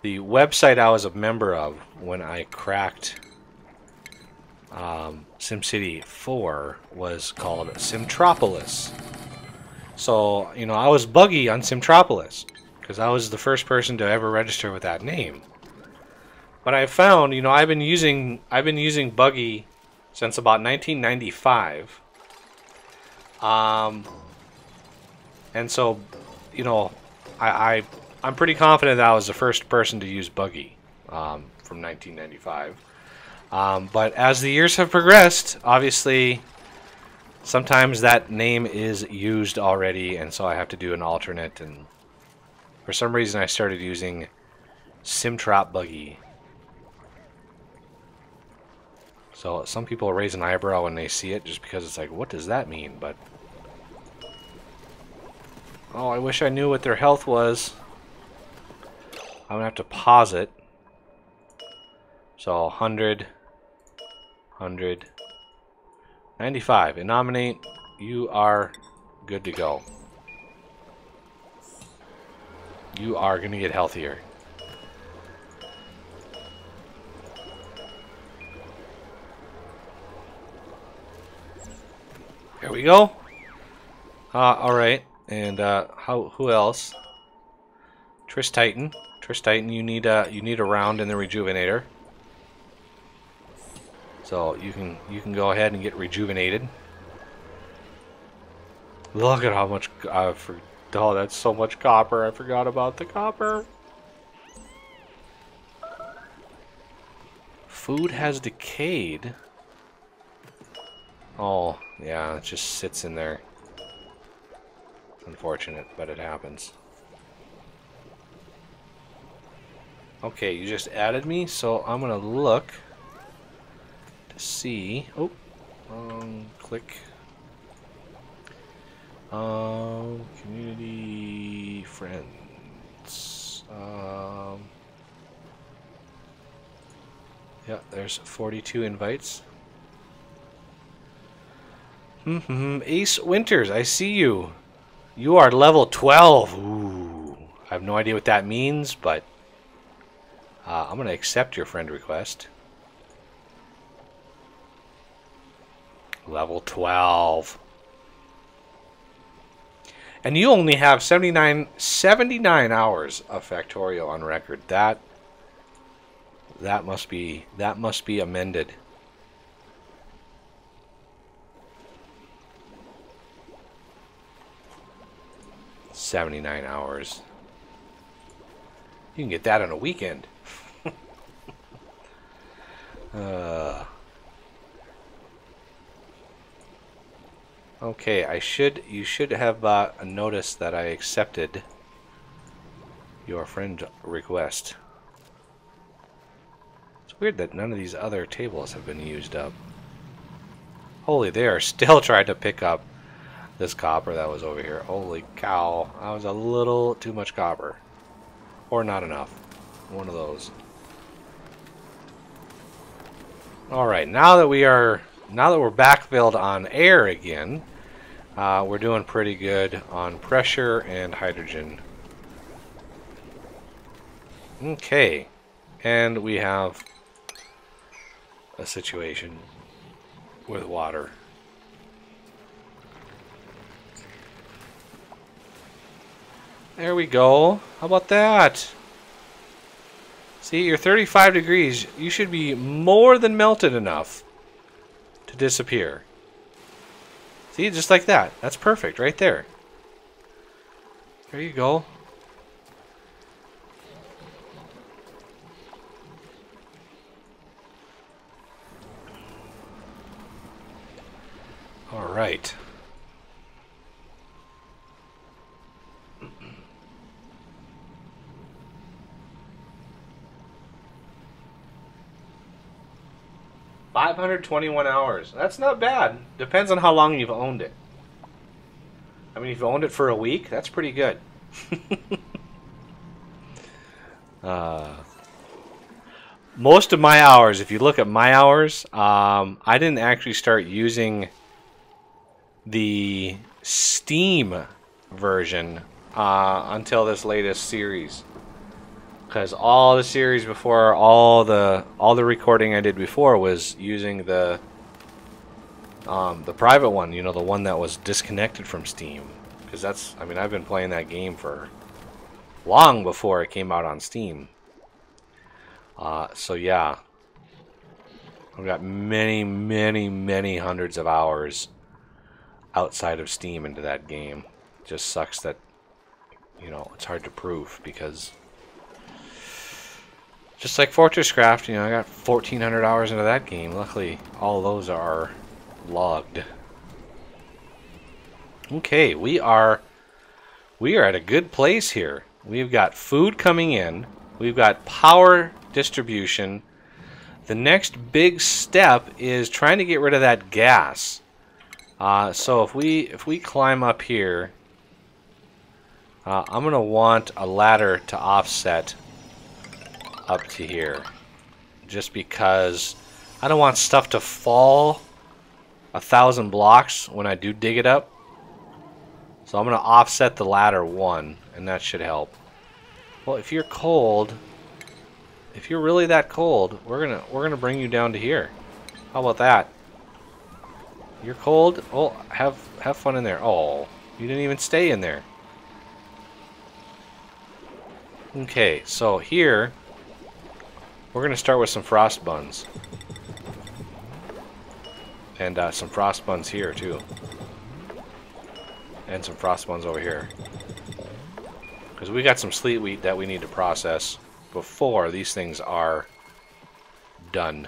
the website I was a member of when I cracked SimCity 4 was called Simtropolis. So, you know, I was buggy on Simtropolis because I was the first person to ever register with that name. But I found, you know, I've been using buggy since about 1995. And so, you know, I'm pretty confident that I was the first person to use buggy from 1995. But as the years have progressed, obviously, sometimes that name is used already, and so I have to do an alternate. And for some reason, I started using Simtrop Buggy. So some people raise an eyebrow when they see it, just because it's like, what does that mean? But oh, I wish I knew what their health was. I'm gonna have to pause it. So 100, 100, 95. And nominate. You are good to go. You are gonna get healthier. There we go. All right. And who else? Titan. Titan, you need a round in the rejuvenator. So you can go ahead and get rejuvenated. Look at how much oh, that's so much copper. I forgot about the copper. Food has decayed. Oh, yeah, it just sits in there. Unfortunate, but it happens. Okay, you just added me, so I'm gonna look to see. Oh, click. Community friends. Yeah, there's 42 invites. Ace Winters, I see you. You are level 12. Ooh. I have no idea what that means, but I'm going to accept your friend request. Level 12. And you only have 79 hours of Factorio on record. That must be amended. $79 hours. You can get that on a weekend. Okay, you should have noticed that I accepted your friend request. It's weird that none of these other tables have been used up. Holy, they are still trying to pick up this copper that was over here. Holy cow. That was a little too much copper. Or not enough. One of those. Alright, now that we're backfilled on air again, we're doing pretty good on pressure and hydrogen. Okay. And we have a situation with water. There we go. How about that? See, you're 35 degrees. You should be more than melted enough to disappear. See, just like that. That's perfect right there. There you go. All right. $521 hours. That's not bad. Depends on how long you've owned it. I mean, if you've owned it for a week, that's pretty good. Most of my hours, if you look at my hours, I didn't actually start using the Steam version until this latest series, because all the series before, all the recording I did before was using the private one, you know, the one that was disconnected from Steam, because that's, I mean, I've been playing that game for long before it came out on Steam. So yeah, I've got many hundreds of hours outside of Steam into that game. Just sucks that, you know, it's hard to prove, because just like FortressCraft, you know, I got 1,400 hours into that game. Luckily, all of those are logged. Okay, we are at a good place here. We've got food coming in. We've got power distribution. The next big step is trying to get rid of that gas. So if we climb up here, I'm gonna want a ladder to offset up to here, just because I don't want stuff to fall 1,000 blocks when I do dig it up. So I'm gonna offset the ladder 1, and that should help. Well, if you're cold, if you're really that cold, we're gonna bring you down to here. How about that? You're cold? Oh, have fun in there. Oh, you didn't even stay in there. Okay, so here we're gonna start with some frost buns, and some frost buns here too, and some frost buns over here, because we got some sleet wheat that we need to process before these things are done.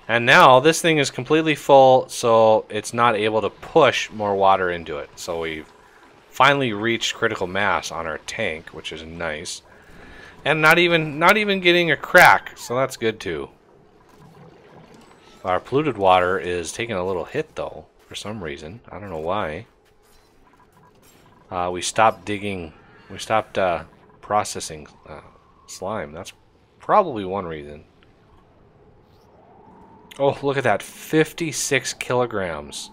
And now this thing is completely full, so it's not able to push more water into it. So we've finally reached critical mass on our tank, which is nice. And not even getting a crack, so that's good too. Our polluted water is taking a little hit though, for some reason. I don't know why. We stopped digging, we stopped processing slime. That's probably one reason. Oh, look at that, 56 kilograms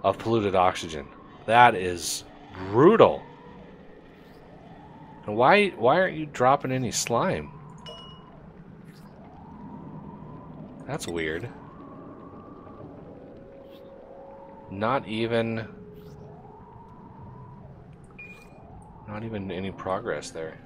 of polluted oxygen. That is brutal. And why aren't you dropping any slime? That's weird. Not even any progress there.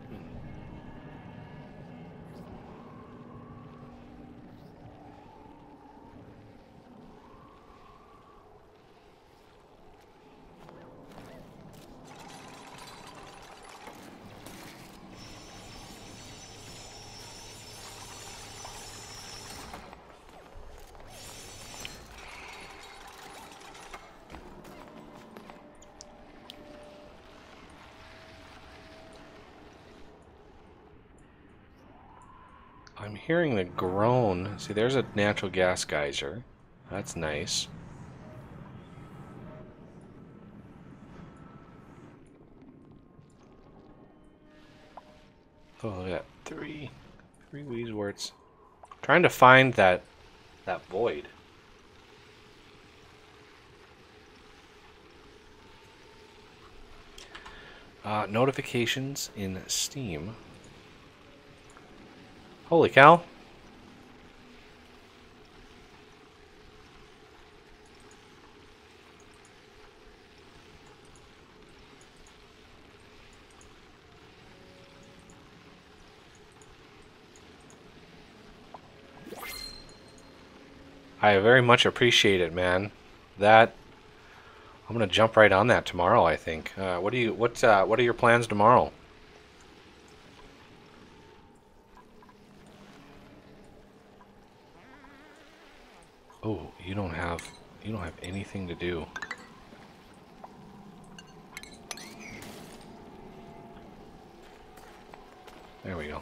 I'm hearing the groan. See, there's a natural gas geyser. That's nice. Oh, look at that. Three Weezeworts. Trying to find that void. Notifications in Steam. Holy cow. I very much appreciate it, man. That I'm gonna jump right on that tomorrow, I think. What are your plans tomorrow? Oh, you don't have anything to do. There we go.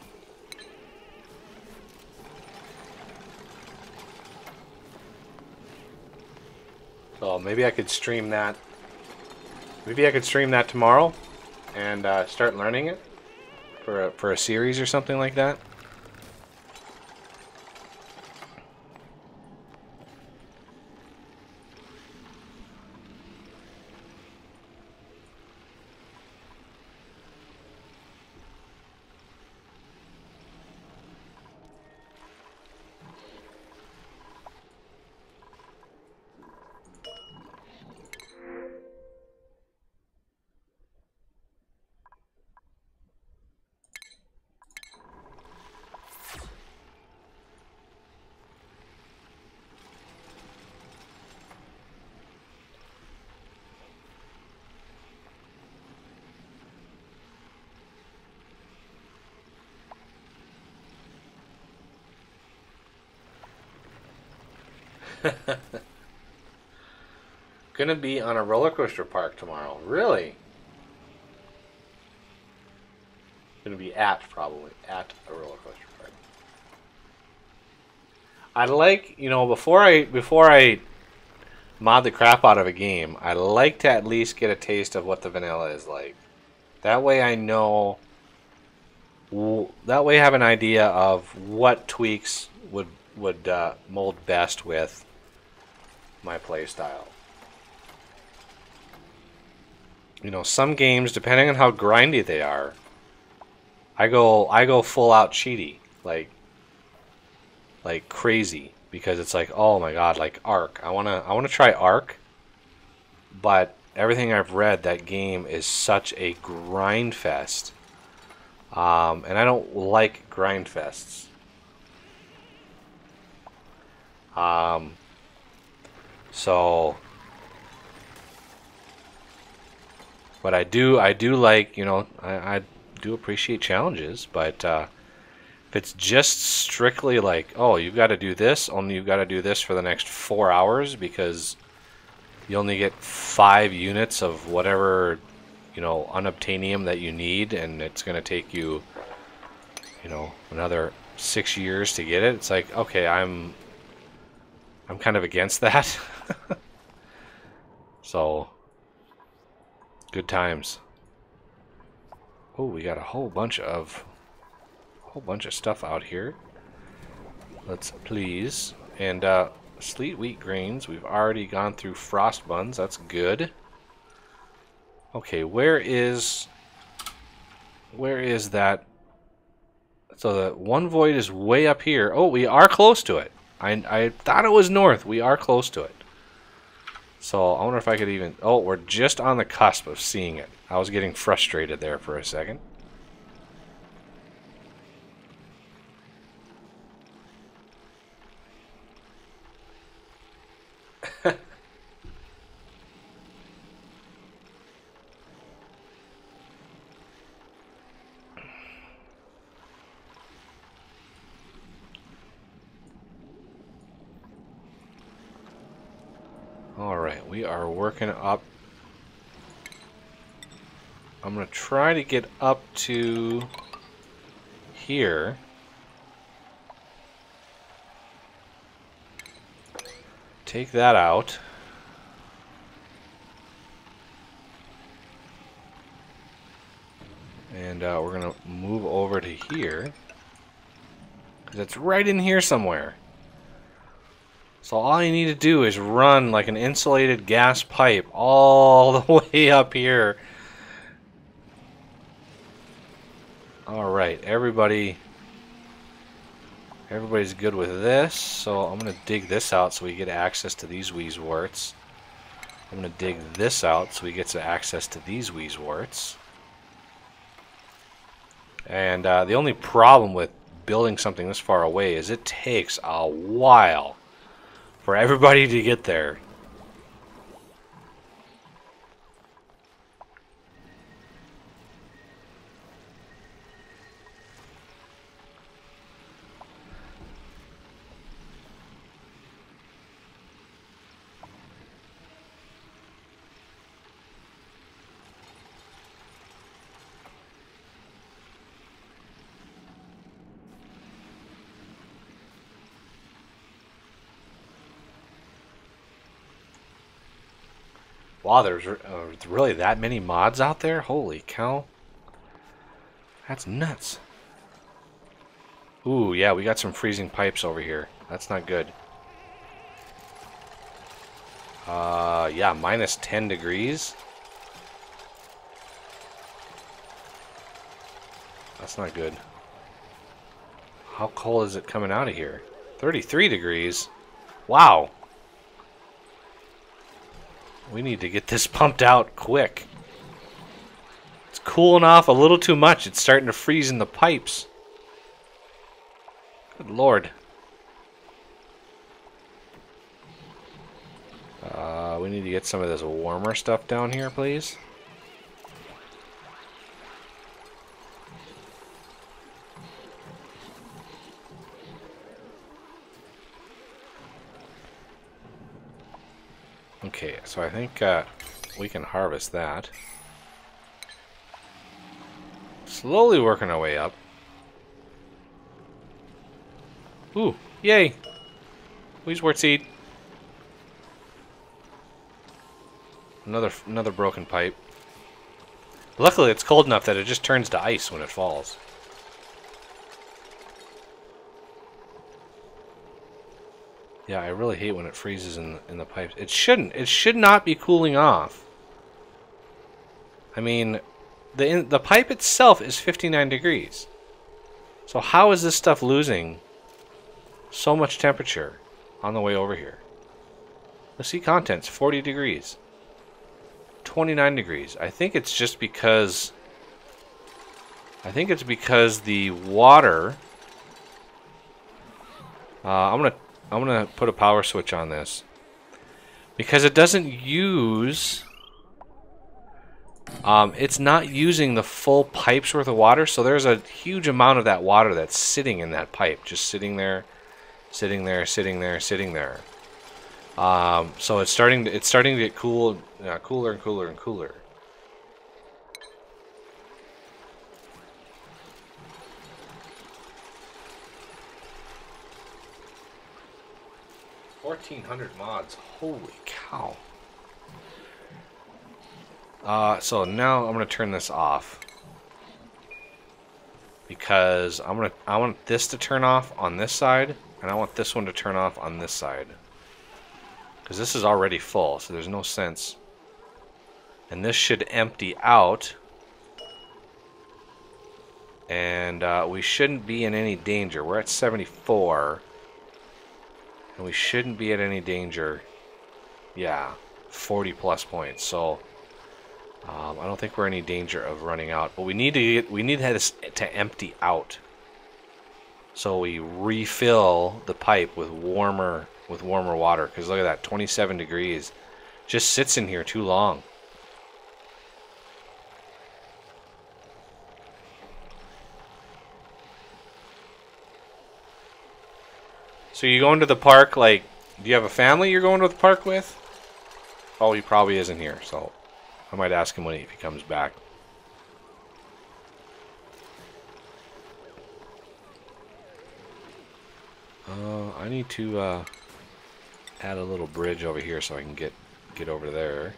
So maybe I could stream that. Maybe I could stream that tomorrow, and start learning it for a series or something like that. Gonna be on a roller coaster park tomorrow. Really? Gonna be probably at a roller coaster park. I'd like, before I mod the crap out of a game, I like to at least get a taste of what the vanilla is like. That way I know. That way I have an idea of what tweaks would mold best with my playstyle. Some games, depending on how grindy they are, I go full out cheaty, like crazy, because it's like, oh my god, like Ark. I wanna try Ark, but everything I've read, that game is such a grind fest, and I don't like grind fests. So. But I do like, I do appreciate challenges, but if it's just strictly like, oh, you've got to do this, only you've got to do this for the next 4 hours because you only get 5 units of whatever, unobtainium that you need, and it's going to take you, another 6 years to get it. It's like, okay, I'm kind of against that. So... good times. Oh, we got a whole bunch of stuff out here. Let's please. And sleet wheat grains. We've already gone through frost buns. That's good. Okay, where is that? So the one void is way up here. Oh, we are close to it. I thought it was north. We are close to it. So I wonder if I could even... oh, we're just on the cusp of seeing it. I was getting frustrated there for a second. Alright, we are working up. I'm going to try to get up to here. take that out. And we're going to move over to here. Because it's right in here somewhere. So all you need to do is run like an insulated gas pipe all the way up here. Alright, everybody's good with this. So I'm going to dig this out so we get access to these Wheezeworts. I'm going to dig this out so we get access to these Wheezeworts. And the only problem with building something this far away is it takes a while for everybody to get there. Wow, there's really that many mods out there? Holy cow. That's nuts. Ooh, yeah, we got some freezing pipes over here. That's not good. Yeah, minus 10 degrees. That's not good. How cold is it coming out of here? 33 degrees. Wow. We need to get this pumped out quick. It's cooling off a little too much. It's starting to freeze in the pipes. Good lord. We need to get some of this warmer stuff down here, please. Okay, so I think we can harvest that. Slowly working our way up. Ooh, yay! Wheezeworth seed. Another broken pipe. Luckily, it's cold enough that it just turns to ice when it falls. Yeah, I really hate when it freezes in the pipes. It shouldn't. It should not be cooling off. I mean, the pipe itself is 59 degrees. So how is this stuff losing so much temperature on the way over here? The sea contents 40 degrees. 29 degrees. I think it's just because the water I'm gonna put a power switch on this because it doesn't use it's not using the full pipe's worth of water, so there's a huge amount of that water that's sitting in that pipe, just sitting there, sitting there, sitting there, sitting there. So it's starting to get cooler and cooler and cooler. $1,400 mods. Holy cow. So now I'm gonna turn this off because I want this to turn off on this side, and I want this one to turn off on this side. Because this is already full, so there's no sense. And this should empty out. And we shouldn't be in any danger. We're at 74. And we shouldn't be at any danger. Yeah, 40 plus points. So I don't think we're in any danger of running out. But we need this to empty out. So we refill the pipe with warmer water, because look at that, 27 degrees. Just sits in here too long. So you going to the park, like, do you have a family you're going to the park with? Oh, he probably isn't here, so I might ask him if he comes back. I need to add a little bridge over here so I can get over there.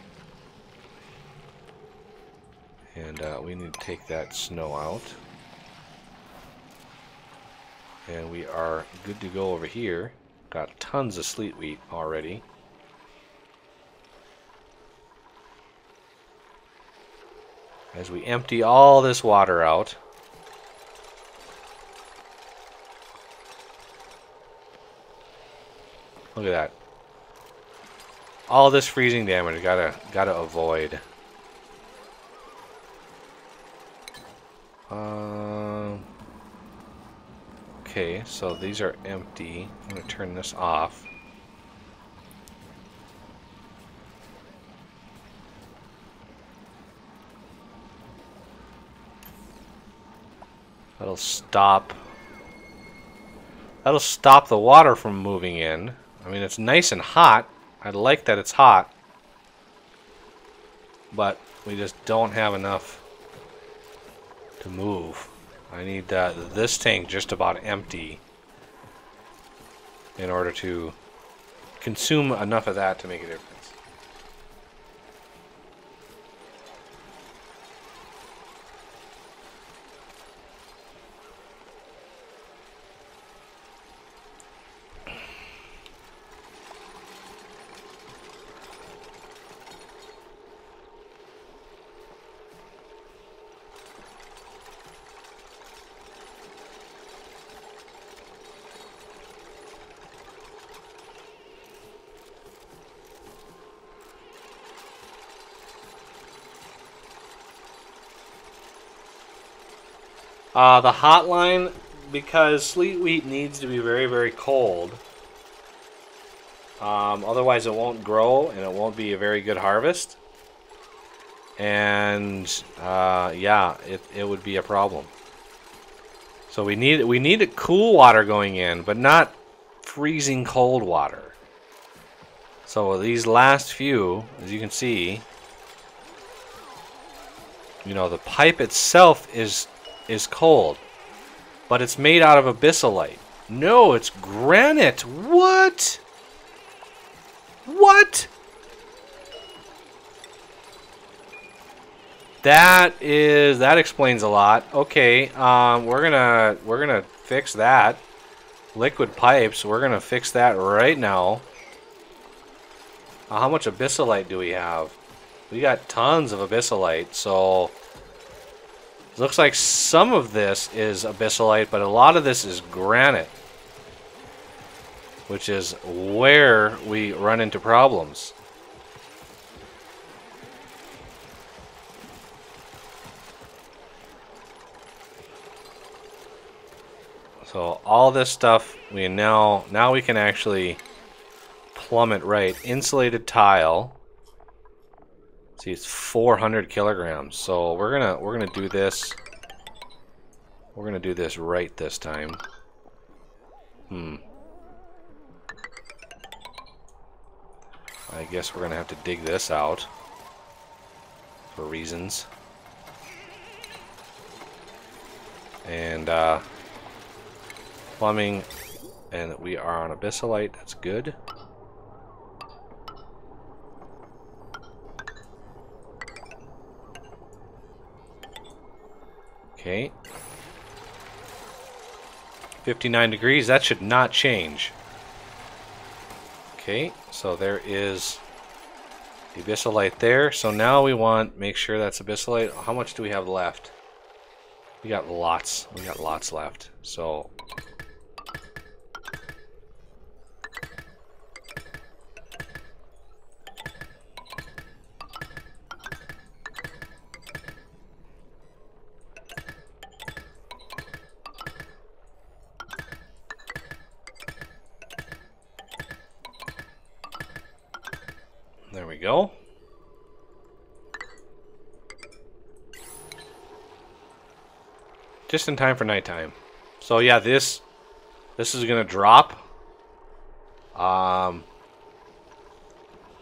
And we need to take that snow out. And we are good to go over here. Got tons of sleet wheat already. As we empty all this water out. Look at that. All this freezing damage gotta avoid. Okay, so these are empty. I'm gonna turn this off. That'll stop the water from moving in. I mean, it's nice and hot. I like that it's hot. But we just don't have enough to move. I need this tank just about empty in order to consume enough of that to make a difference. The hotline, because sleet wheat needs to be very, very cold. Otherwise it won't grow and it won't be a very good harvest. And yeah, it would be a problem. So we need cool water going in, but not freezing cold water. So these last few, as you can see, you know, the pipe itself is cold, but it's made out of abyssalite. No, it's granite. What? What? That explains a lot. Okay, we're gonna fix that. Liquid pipes, we're gonna fix that right now. How much abyssalite do we have? We got tons of abyssalite, so looks like some of this is abyssalite, but a lot of this is granite, which is where we run into problems. So all this stuff, now we can actually plumb it right. Insulated tile. See, it's 400 kilograms. So we're gonna do this. We're gonna do this right this time. I guess we're gonna have to dig this out for reasons. And plumbing, and we are on abyssalite. That's good. Okay. 59 degrees, that should not change. Okay, so there is the abyssalite there. So now we make sure that's abyssalite. How much do we have left? We got lots. We got lots left. So there we go. Just in time for nighttime. So yeah, this is gonna drop.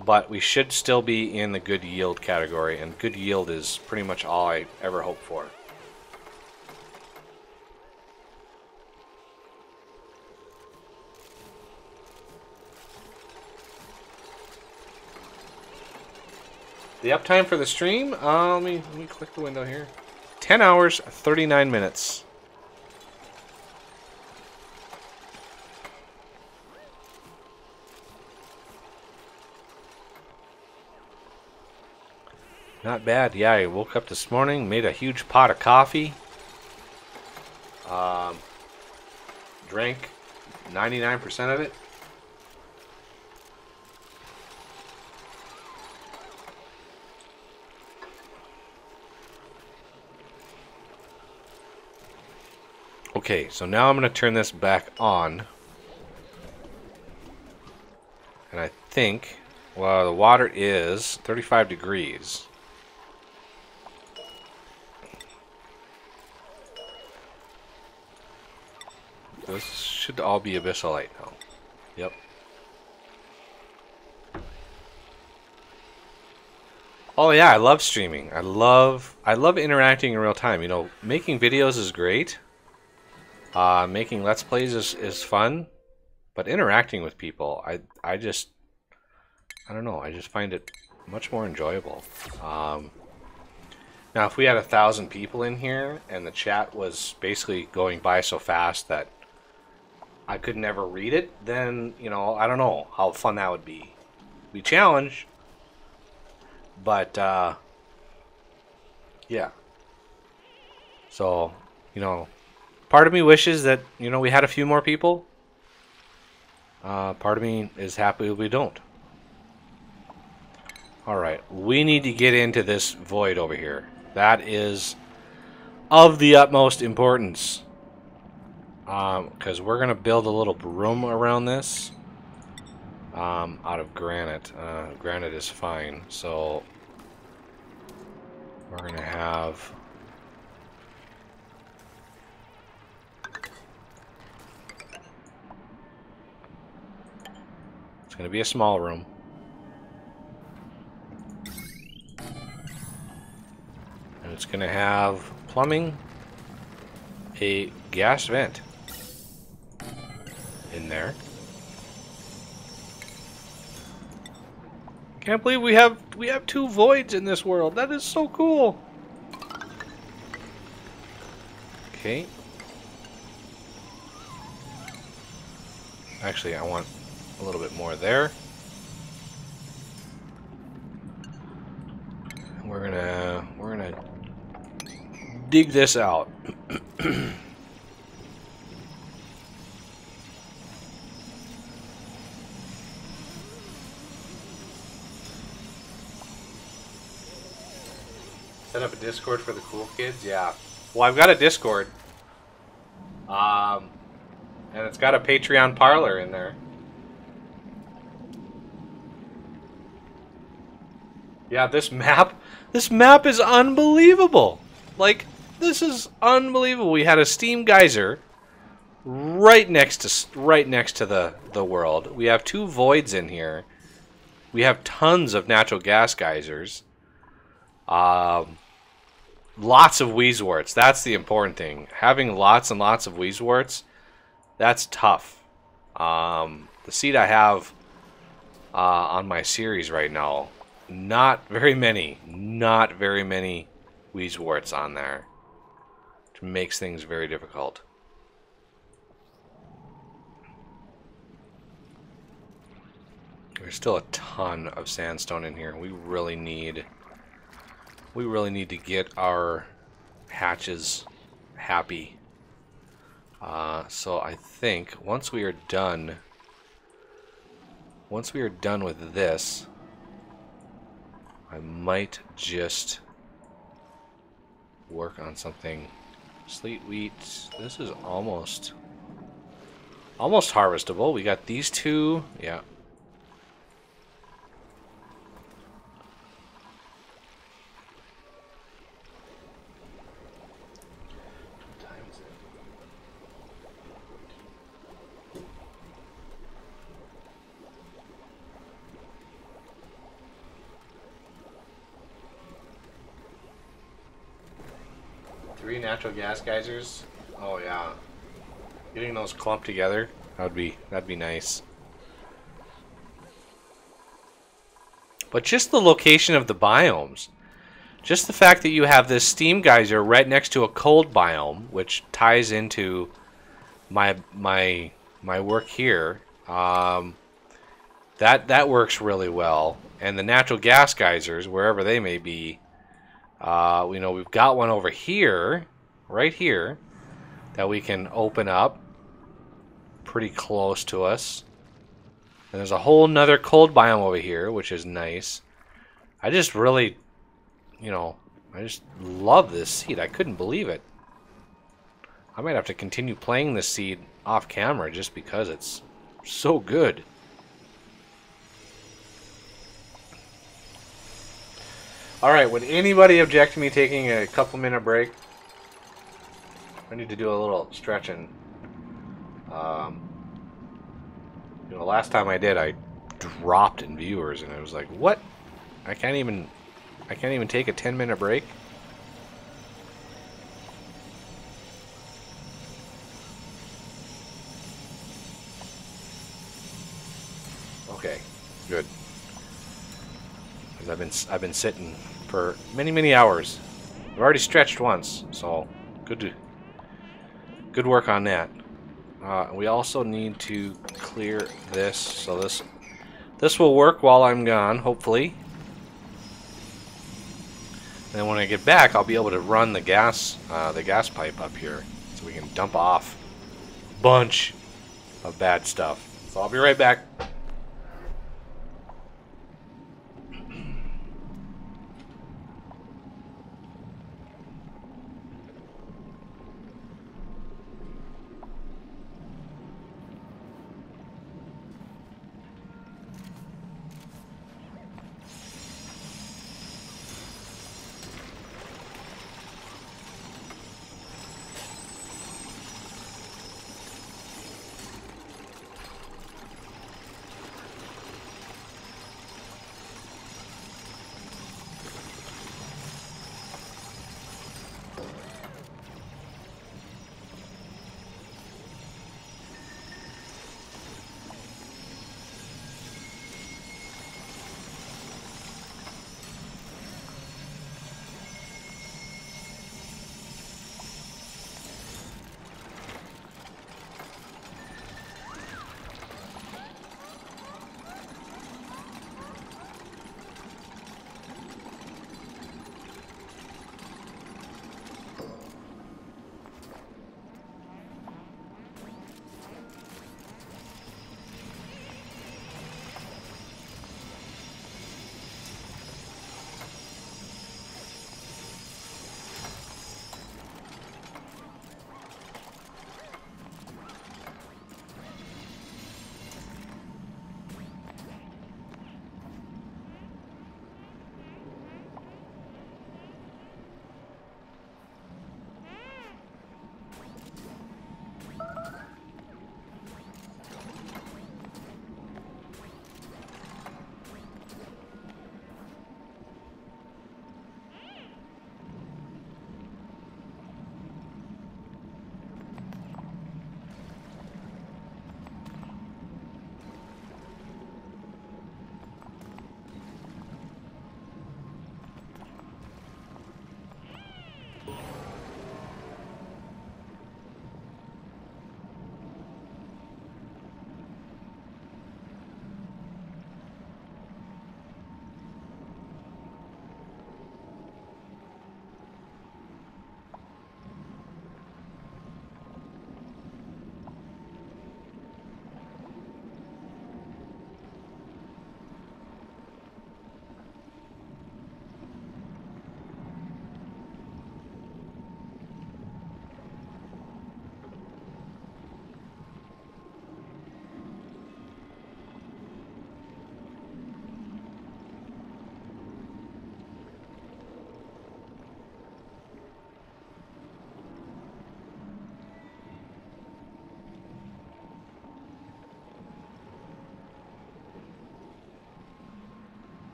But we should still be in the good yield category, and good yield is pretty much all I ever hope for. The uptime for the stream, let me click the window here. 10 hours, 39 minutes. Not bad. Yeah, I woke up this morning, made a huge pot of coffee. Drank 99% of it. Okay, so now I'm going to turn this back on. And I think, well, the water is 35 degrees. This should all be abyssalite now. Yep. Oh yeah, I love streaming. I love interacting in real time. You know, making videos is great. Making Let's Plays is fun. But interacting with people, I don't know, I just find it much more enjoyable. Now if we had 1,000 people in here and the chat was basically going by so fast that I could never read it, then, you know, I don't know how fun that would be. It'd be a challenge, but, yeah. So, you know, part of me wishes that, you know, we had a few more people. Part of me is happy we don't. Alright, we need to get into this void over here. That is of the utmost importance. Because we're going to build a little room around this out of granite. Granite is fine, so we're going to have... It's going to be a small room. And it's going to have plumbing, a gas vent in there. Can't believe we have 2 voids in this world. That is so cool. Okay. Actually, I want a little bit more there. We're gonna dig this out. Set up a Discord for the cool kids? Yeah. Well, I've got a Discord. And it's got a Patreon parlor in there. Yeah, this map is unbelievable. Like, this is unbelievable. We had a steam geyser right next to the world. We have 2 voids in here. We have tons of natural gas geysers. Lots of Wheezeworts. That's the important thing. Having lots and lots of Wheezeworts, that's tough. The seed I have on my series right now, not very many Wheezeworts on there, which makes things very difficult. There's still a ton of sandstone in here. We really need to get our hatches happy. So I think once we are done with this, I might just work on something. Sleet wheat. This is almost harvestable. We got these 2. Yeah. What time is it? Three natural gas geysers. Oh yeah. Getting those clumped together, that'd be nice. But just the location of the biomes. Just the fact that you have this steam geyser right next to a cold biome, which ties into my work here. That works really well. And the natural gas geysers, wherever they may be, we've got one over here, right here, that we can open up pretty close to us. And there's a whole nother cold biome over here, which is nice. I just really, I just love this seed. I couldn't believe it. I might have to continue playing this seed off camera just because it's so good. Alright, would anybody object to me taking a couple minute break? I need to do a little stretching. Last time I did, I dropped in viewers, and I was like, "What? I can't even take a 10-minute break." Okay, good. Because I've been sitting for many hours. I've already stretched once, so good work on that. We also need to clear this, so this will work while I'm gone, hopefully. And then when I get back, I'll be able to run the gas pipe up here, so we can dump off a bunch of bad stuff. So I'll be right back.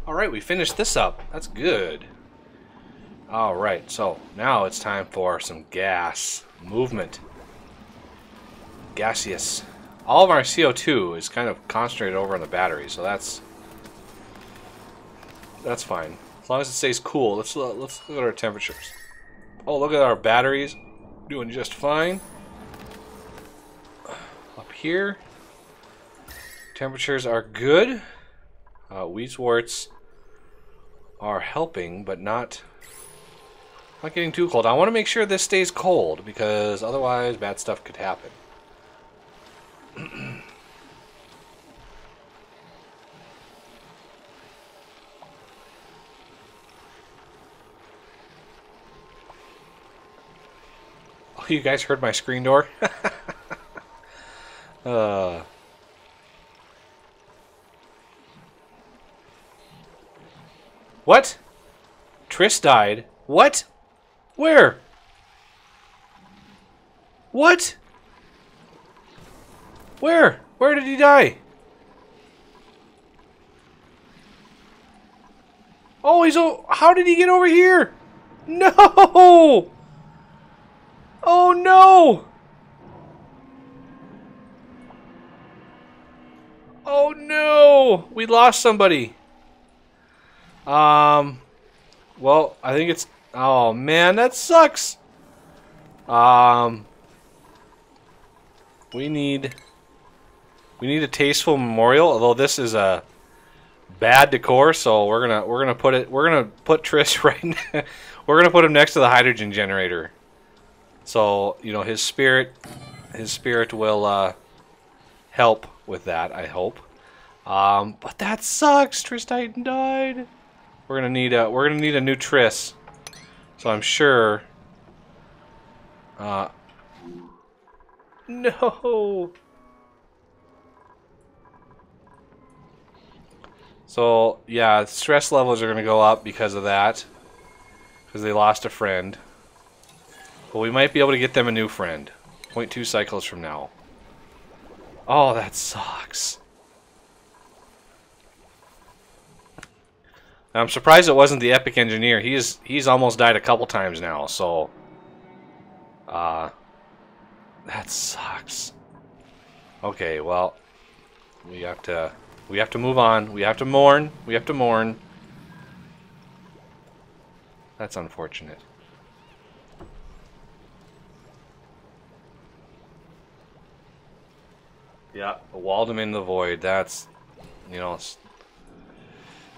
Alright, we finished this up. That's good. Alright, so now it's time for some gas movement. Gaseous. All of our CO2 is kind of concentrated over on the battery, so that's fine. As long as it stays cool. Let's look at our temperatures. Oh, look at our batteries. Doing just fine. Up here, temperatures are good. Wheat warts are helping, but not getting too cold. I want to make sure this stays cold, because otherwise bad stuff could happen. Oh, you guys heard my screen door? What? Triss died? What? Where? What? Where? Where did he die? Oh, how did he get over here? No! Oh no! Oh no! We lost somebody. Well, I think it's... Oh man, that sucks! We need a tasteful memorial, although this is a bad decor, so we're gonna put Triss right we're gonna put him next to the hydrogen generator. So, you know, his spirit will help with that, I hope. But that sucks. Triss Titan died. We're gonna need a new Triss. So I'm sure. No. So yeah, stress levels are gonna go up because of that, because they lost a friend. But we might be able to get them a new friend. 0.2 cycles from now. Oh, that sucks. I'm surprised it wasn't the Epic Engineer. He's almost died a couple times now, so that sucks. Okay, well, we have to move on. We have to mourn. We have to mourn. That's unfortunate. Yeah, walled him in the void. That's, you know,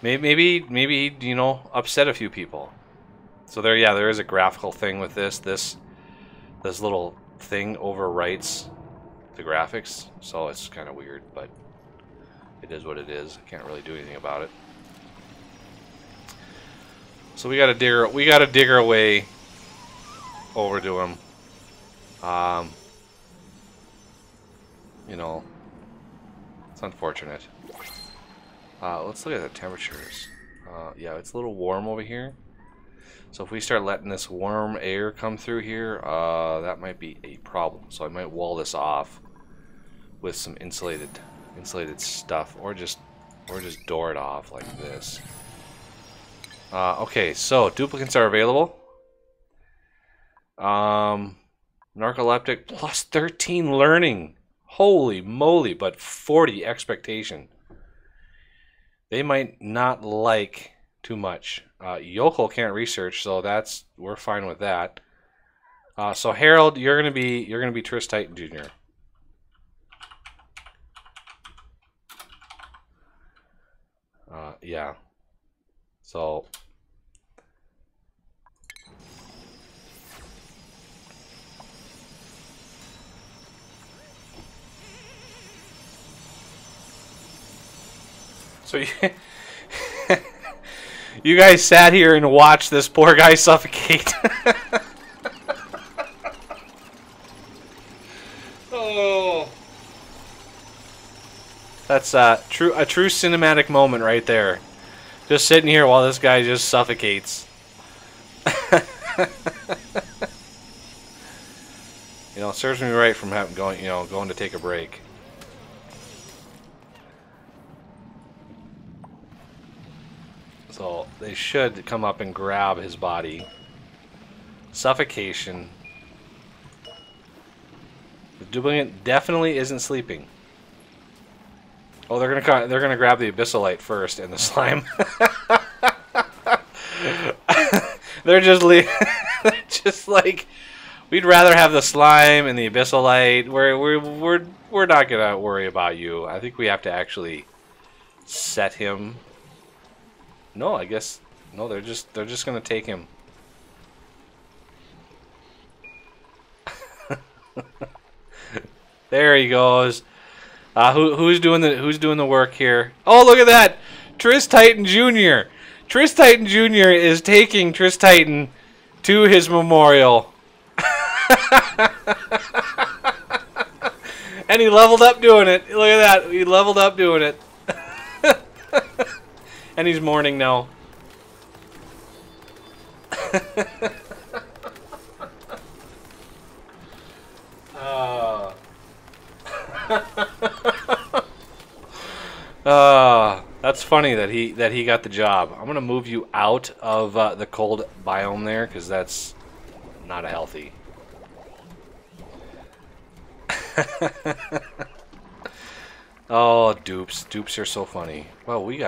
maybe you know, upset a few people. So there, yeah, there is a graphical thing with this. This little thing overwrites the graphics, so it's kind of weird, but it is what it is. I can't really do anything about it. So we gotta dig our way over to him. You know, it's unfortunate. Let's look at the temperatures. Yeah, it's a little warm over here. So if we start letting this warm air come through here, that might be a problem. So I might wall this off with some insulated stuff, or just door it off like this. Okay, so duplicates are available. Narcoleptic plus 13 learning. Holy moly, but 40 expectation. They might not like too much. Yokel can't research, so we're fine with that. So Harold, you're gonna be Triss Titan Jr. Yeah. So you guys sat here and watched this poor guy suffocate. Oh, that's a true cinematic moment right there. Just sitting here while this guy just suffocates. You know, it serves me right from going to take a break. So they should come up and grab his body. Suffocation. The duplicate definitely isn't sleeping. Oh, they're gonna grab the abyssalite first and the slime. They're just just like, we'd rather have the slime and the abyssalite. We're not gonna worry about you. I think we have to actually set him. No, I guess no. They're just gonna take him. There he goes. Who's doing the work here? Oh, look at that! Triss Titan Jr. Triss Titan Jr. is taking Triss Titan to his memorial. And he leveled up doing it. Look at that. He leveled up doing it. And he's mourning now. That's funny that he got the job. I'm gonna move you out of the cold biome there because that's not a healthy. Oh, dupes are so funny. Well, we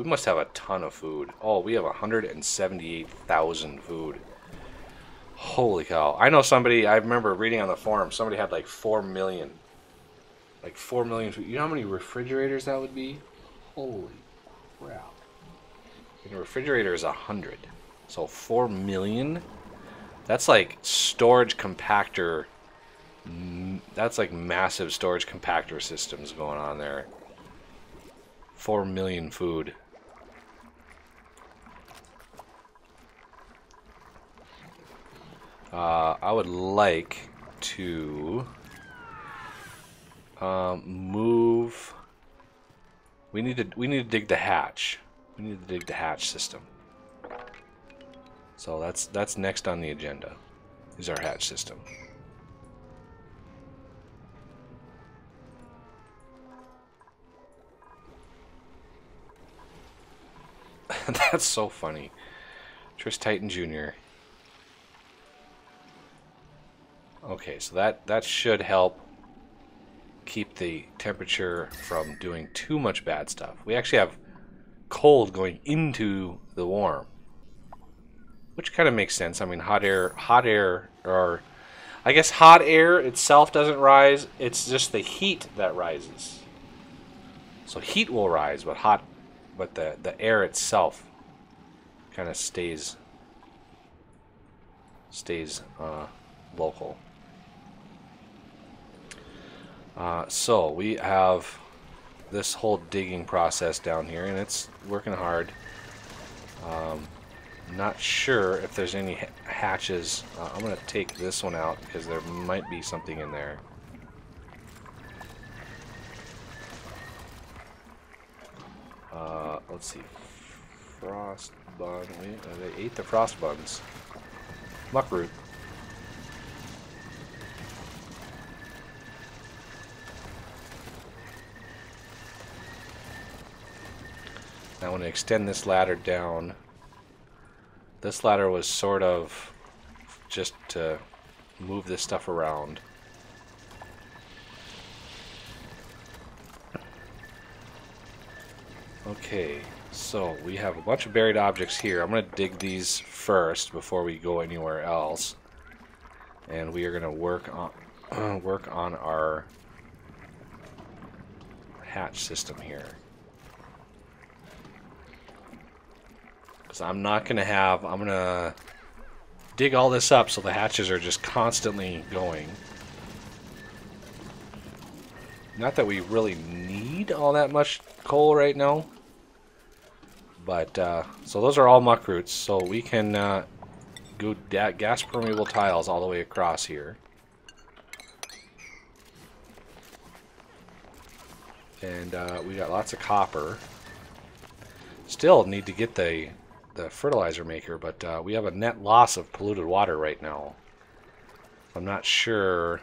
must have a ton of food. Oh, we have 178,000 food. Holy cow! I know somebody. I remember reading on the forum. Somebody had like 4 million. Like 4 million food. You know how many refrigerators that would be? Holy crap! And a refrigerator is 100. So 4 million. That's like storage compactor. That's like massive storage compactor systems going on there. 4 million food. I would like to move. We need to dig the hatch. We need to dig the hatch system. So that's next on the agenda. Is our hatch system. That's so funny. Triss Titan Jr. Okay, so that should help keep the temperature from doing too much bad stuff. We actually have cold going into the warm, which kind of makes sense. I mean, hot air, or I guess hot air itself doesn't rise. It's just the heat that rises. So heat will rise, but the air itself kind of stays local. So we have this whole digging process down here, and it's working hard. Not sure if there's any hatches. I'm going to take this one out because there might be something in there. Let's see. Frost bun. They ate the frost buns. Muckroot. Now I'm going to extend this ladder down. This ladder was sort of just to move this stuff around. Okay, so we have a bunch of buried objects here. I'm going to dig these first before we go anywhere else. And we are going to work on our hatch system here. I'm going to dig all this up so the hatches are just constantly going. Not that we really need all that much coal right now. But, so those are all muck roots, so we can go gas permeable tiles all the way across here. And we got lots of copper. Still need to get the fertilizer maker, but we have a net loss of polluted water right now. I'm not sure.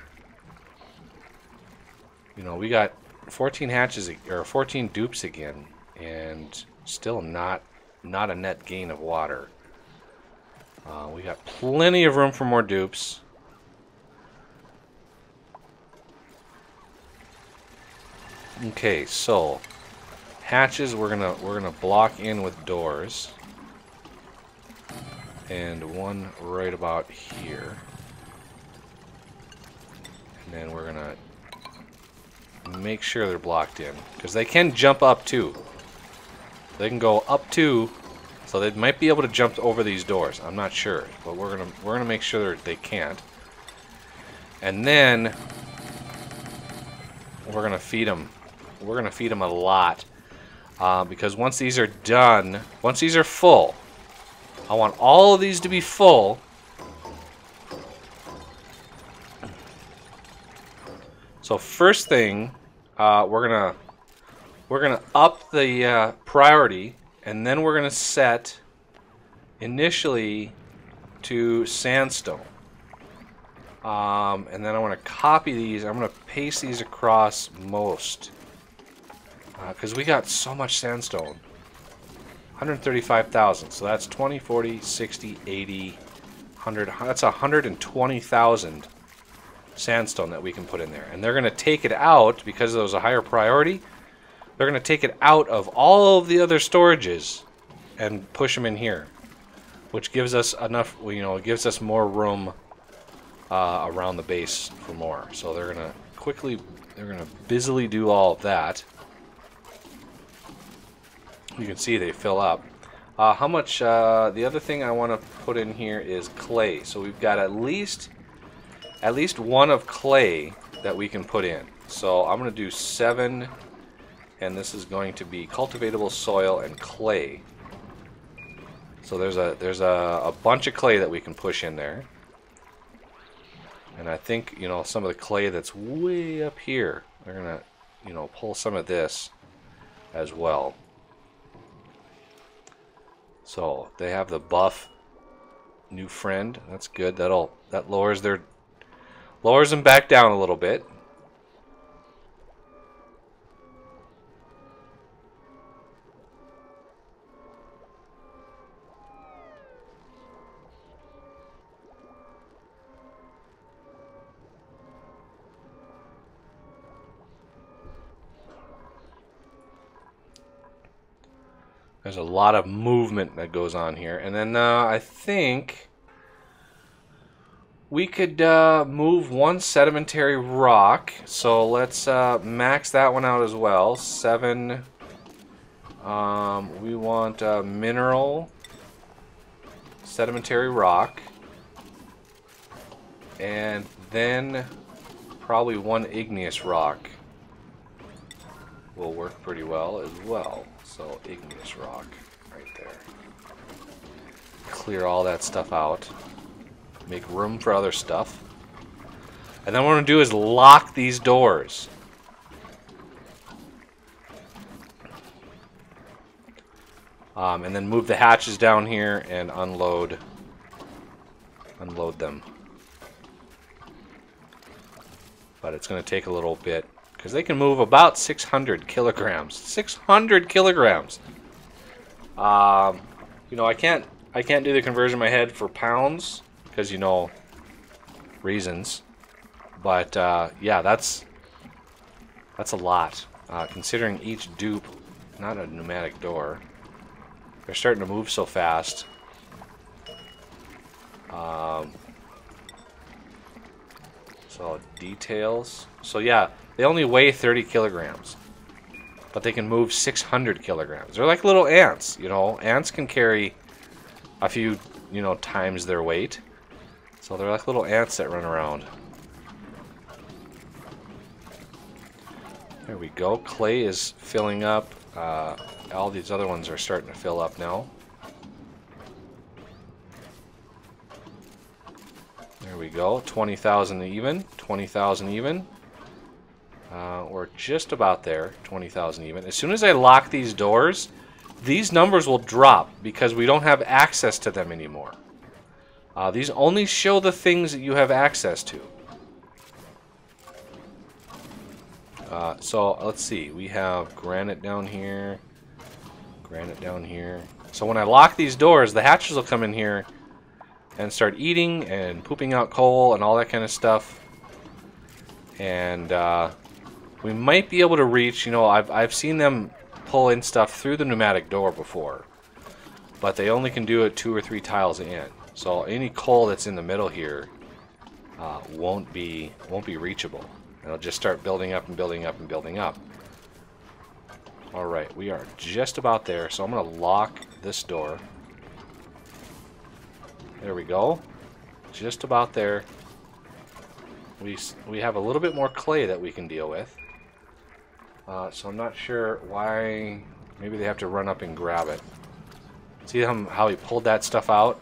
You know, we got 14 hatches or 14 dupes again, and still not not a net gain of water. We got plenty of room for more dupes. Okay, so hatches we're gonna block in with doors, and one right about here, and then we're gonna make sure they're blocked in because they can jump up too. They can go up too, so they might be able to jump over these doors. I'm not sure, but we're gonna make sure they can't. And then we're gonna feed them. We're gonna feed them a lot because once these are done, once these are full, I want all of these to be full. So first thing, we're gonna up the priority, and then we're gonna set initially to sandstone. And then I want to copy these. I'm going to paste these across most. Because we got so much sandstone. 135,000. So that's 20, 40, 60, 80, 100. That's 120,000 sandstone that we can put in there. And they're going to take it out, because there was a higher priority, they're going to take it out of all of the other storages and push them in here. Which gives us enough, you know, it gives us more room around the base for more. So they're gonna busily do all of that. You can see they fill up. How much? The other thing I want to put in here is clay. So we've got at least one of clay that we can put in. So I'm gonna do 7, and this is going to be cultivatable soil and clay. So there's a bunch of clay that we can push in there. And I think, you know, some of the clay that's way up here, they're gonna, you know, pull some of this as well. So they have the buff new friend. That's good. That lowers them back down a little bit. There's a lot of movement that goes on here. And then I think we could move one sedimentary rock. So let's max that one out as well. 7. We want mineral sedimentary rock. And then probably one igneous rock will work pretty well as well. So igneous rock right there. Clear all that stuff out. Make room for other stuff. And then what we're going to do is lock these doors. And then move the hatches down here and unload them. But it's going to take a little bit, because they can move about 600 kilograms. 600 kilograms. You know, I can't do the conversion in my head for pounds, because, you know, reasons. But yeah, that's a lot. Considering each dupe, not a pneumatic door, they're starting to move so fast. So details. So yeah, they only weigh 30 kilograms, but they can move 600 kilograms. They're like little ants, you know. Ants can carry a few, you know, times their weight. So they're like little ants that run around. There we go. Clay is filling up. All these other ones are starting to fill up now. There we go. 20,000 even. 20,000 even. We're just about there. 20,000 even. As soon as I lock these doors, these numbers will drop because we don't have access to them anymore. These only show the things that you have access to. So let's see. We have granite down here. Granite down here. So when I lock these doors, the hatches will come in here and start eating and pooping out coal and all that kind of stuff. And we might be able to reach, you know, I've seen them pull in stuff through the pneumatic door before, but they only can do it 2 or 3 tiles in. So any coal that's in the middle here won't be reachable. It'll just start building up and building up and building up. All right, we are just about there, so I'm going to lock this door. There we go. Just about there. We have a little bit more clay that we can deal with. So I'm not sure why. Maybe they have to run up and grab it. See how he pulled that stuff out?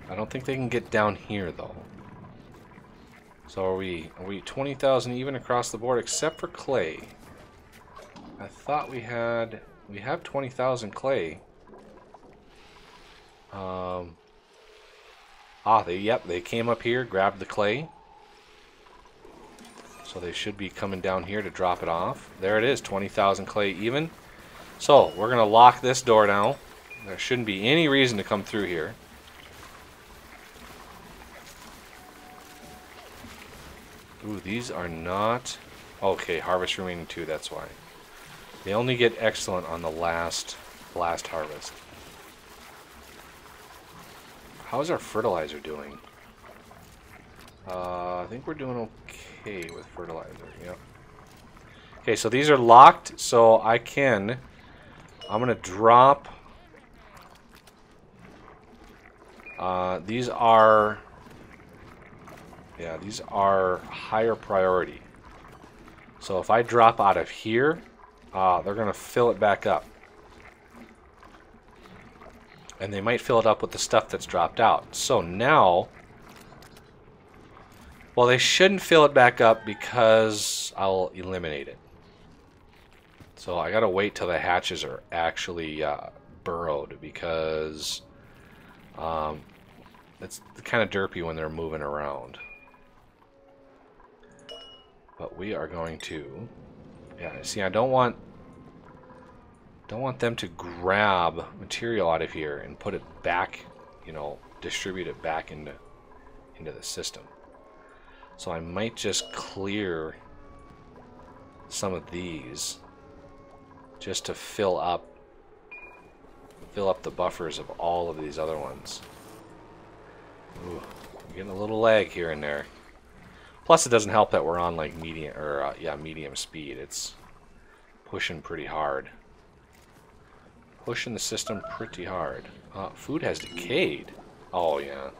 I don't think they can get down here though. So are we 20,000 even across the board except for clay? I thought we have 20,000 clay. They came up here, grabbed the clay. So they should be coming down here to drop it off. There it is, 20,000 clay even. So we're gonna lock this door now. There shouldn't be any reason to come through here. Ooh, these are not... Okay, harvest remaining 2, that's why. They only get excellent on the last harvest. How's our fertilizer doing? I think we're doing okay with fertilizer, yep. Okay, so these are locked, so I'm gonna drop... these are higher priority. So if I drop out of here, they're going to fill it back up. And they might fill it up with the stuff that's dropped out. So now, well, they shouldn't fill it back up because I'll eliminate it. So I got to wait till the hatches are actually burrowed because it's kind of derpy when they're moving around. But we are going to, yeah, see, I don't want them to grab material out of here and put it back, you know, distribute it back into the system. So I might just clear some of these just to fill up the buffers of all of these other ones. Ooh, I'm getting a little lag here and there. Plus, it doesn't help that we're on like medium speed. It's pushing pretty hard. Pushing the system pretty hard. Food has decayed. Oh yeah,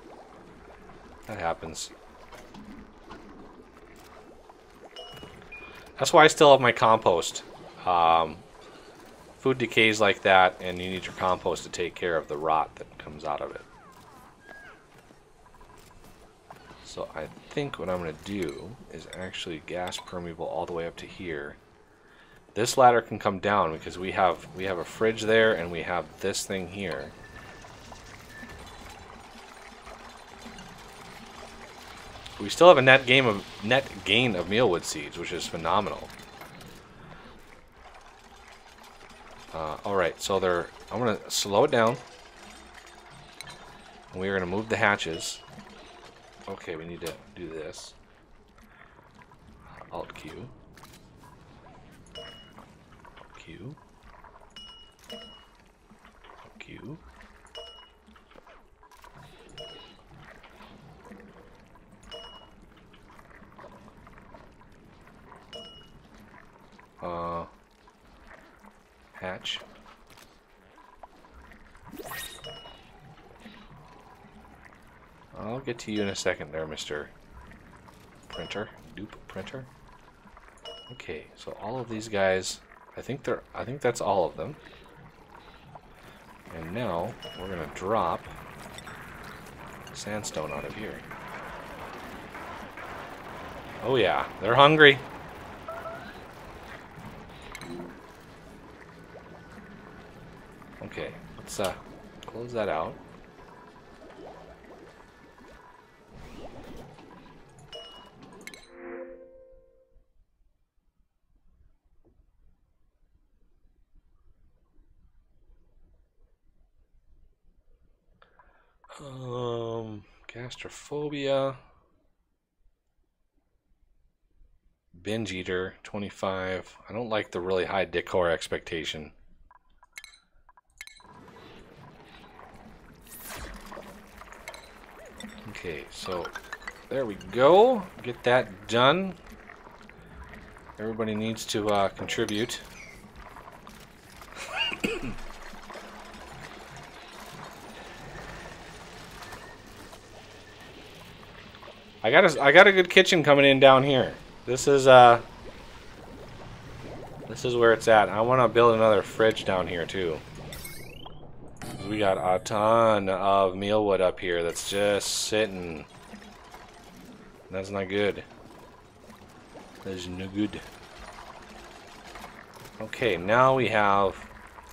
that happens. That's why I still have my compost. Food decays like that, and you need your compost to take care of the rot that comes out of it. So I think what I'm going to do is actually gas permeable all the way up to here. This ladder can come down because we have a fridge there and we have this thing here. We still have a net gain of mealwood seeds, which is phenomenal. Alright, so I'm going to slow it down. And we are going to move the hatches. Okay, we need to do this. Alt Q. Alt Q. Alt Q. Hatch. I'll get to you in a second there, Mr. Printer. Dupe printer. Okay, so all of these guys, I think that's all of them. And now we're gonna drop sandstone out of here. Oh yeah, they're hungry. Okay, let's close that out. Gastrophobia. Binge eater, 25. I don't like the really high decor expectation. Okay, so there we go. Get that done. Everybody needs to contribute. I got a good kitchen coming in down here. This is where it's at. I want to build another fridge down here too. We got a ton of mealwood up here that's just sitting. That's not good. That's no good. Okay, now we have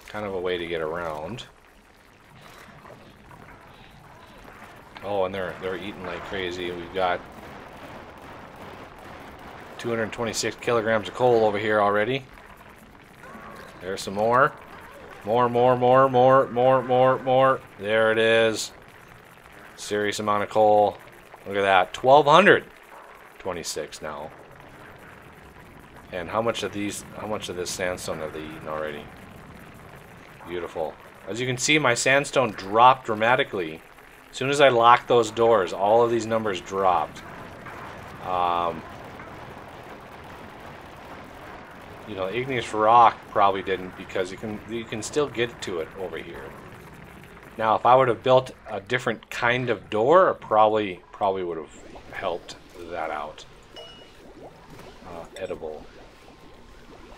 kind of a way to get around. Oh, and they're eating like crazy. We've got 226 kilograms of coal over here already. There's some more. More. There it is. Serious amount of coal. Look at that. 1,226 now. And how much of this sandstone have they eaten already? Beautiful. As you can see, my sandstone dropped dramatically. As soon as I locked those doors, all of these numbers dropped. You know, igneous rock probably didn't, because you can still get to it over here. Now, if I would have built a different kind of door, it probably would have helped that out. Edible.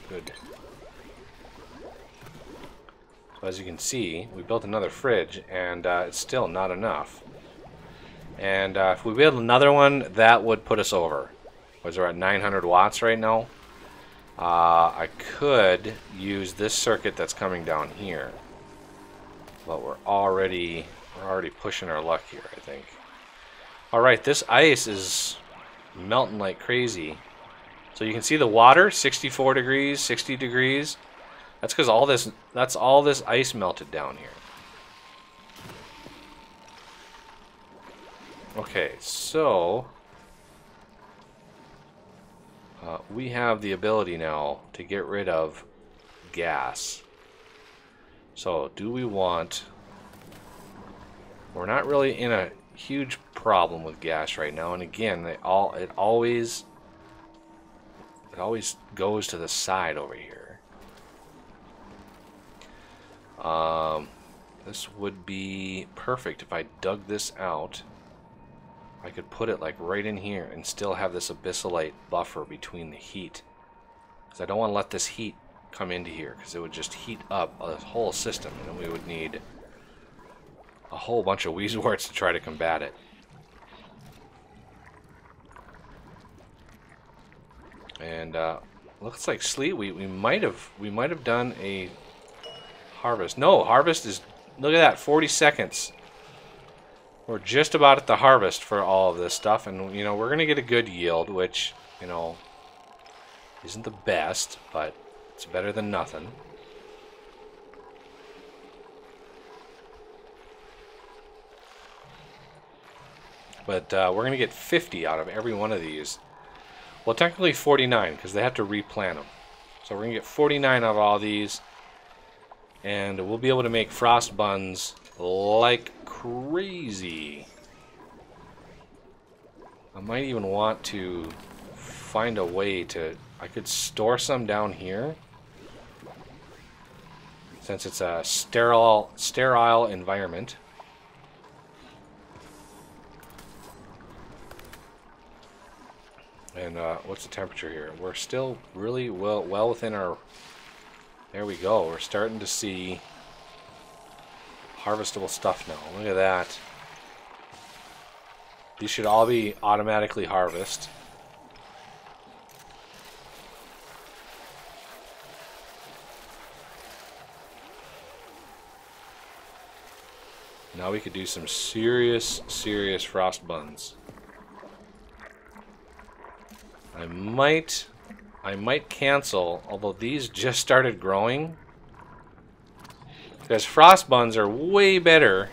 Good. So as you can see, we built another fridge, and it's still not enough. And if we build another one, that would put us over. We're at 900 watts right now. I could use this circuit that's coming down here, but we're already pushing our luck here, I think. All right, this ice is melting like crazy. So you can see the water, 64 degrees, 60 degrees. That's because all this ice melted down here. Okay, so we have the ability now to get rid of gas. So do we want... We're not really in a huge problem with gas right now, and again, it always goes to the side over here. This would be perfect if I dug this out. I could put it like right in here and still have this abyssalite buffer between the heat, because I don't want to let this heat come into here, because it would just heat up a whole system, and then we would need a whole bunch of wheezeworts to try to combat it. And looks like sleet wheat. We might have done a harvest. No, harvest is, look at that, 40 seconds. We're just about at the harvest for all of this stuff, and you know, we're gonna get a good yield, which, you know, isn't the best, but it's better than nothing. But we're gonna get 50 out of every one of these. Well, technically 49, because they have to replant them. So we're gonna get 49 out of all these, and we'll be able to make frost buns like crazy. I might even want to find a way to... I could store some down here, since it's a sterile environment. And what's the temperature here? We're still really well within our... There we go. We're starting to see harvestable stuff now. Look at that. These should all be automatically harvested. Now we could do some serious frost buns. I might cancel, although these just started growing, because frost buns are way better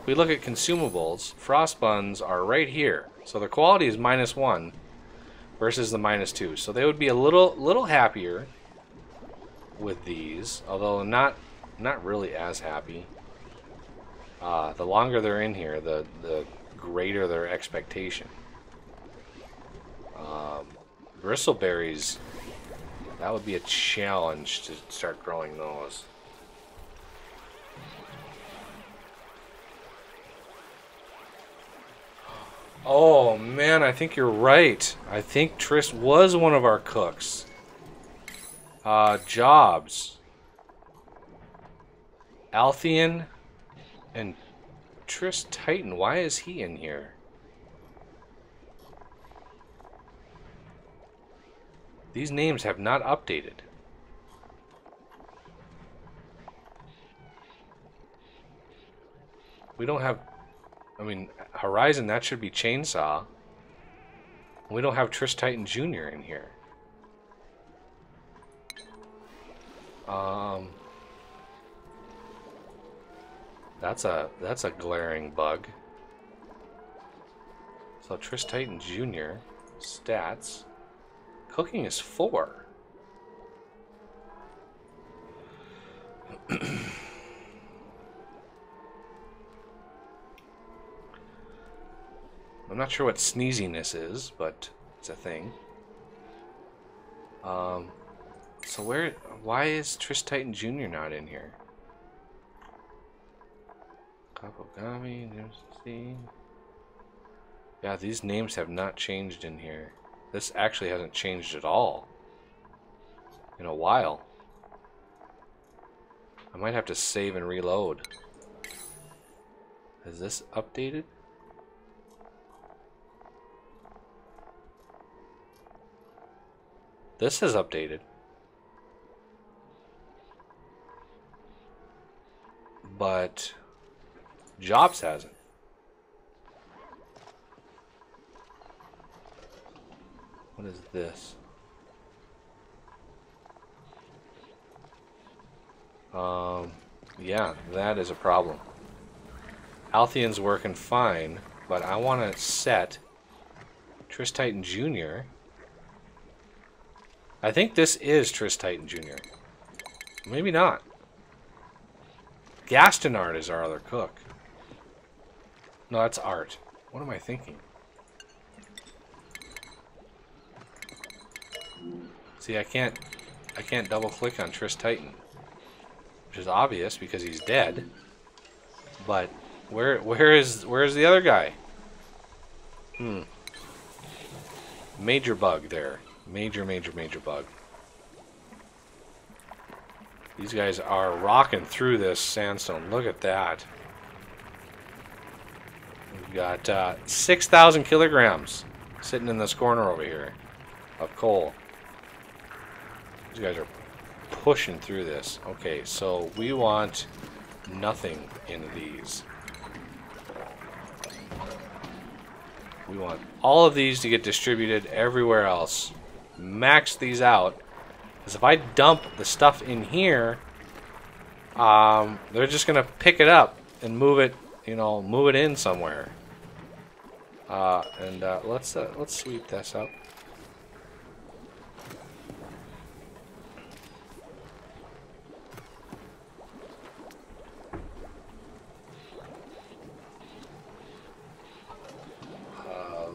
we look at consumables, frost buns are right here. So their quality is -1 versus the -2. So they would be a little happier with these, although not really as happy. The longer they're in here, the greater their expectation. Bristleberries, that would be a challenge to start growing those. Oh man, I think you're right. I think Triss was one of our cooks. Jobs. Althean and Triss Titan. Why is he in here? These names have not updated. We don't have... I mean, Horizon, that should be Chainsaw. We don't have Triss Titan Jr. in here. That's a glaring bug. So Triss Titan Jr. stats. Cooking is 4. I'm not sure what sneeziness is, but it's a thing. So why is Triss Titan Jr. not in here? Kapogami, yeah, these names have not changed in here. This actually hasn't changed at all in a while. I might have to save and reload. Is this updated? This is updated. But Jobs hasn't. What is this? Yeah, that is a problem. Althean's working fine, but I want to set Triss Titan Jr. I think this is Triss Titan Jr. Maybe not. Gastonard is our other cook. No, that's Art. What am I thinking? See, I can't double click on Triss Titan, which is obvious because he's dead. But where is the other guy? Major bug there. Major bug. These guys are rocking through this sandstone. Look at that. We've got 6,000 kilograms sitting in this corner over here of coal. These guys are pushing through this. Okay, so we want nothing in these. We want all of these to get distributed everywhere else. Max these out. Because if I dump the stuff in here, they're just gonna pick it up and move it, move it in somewhere. Let's sweep this up.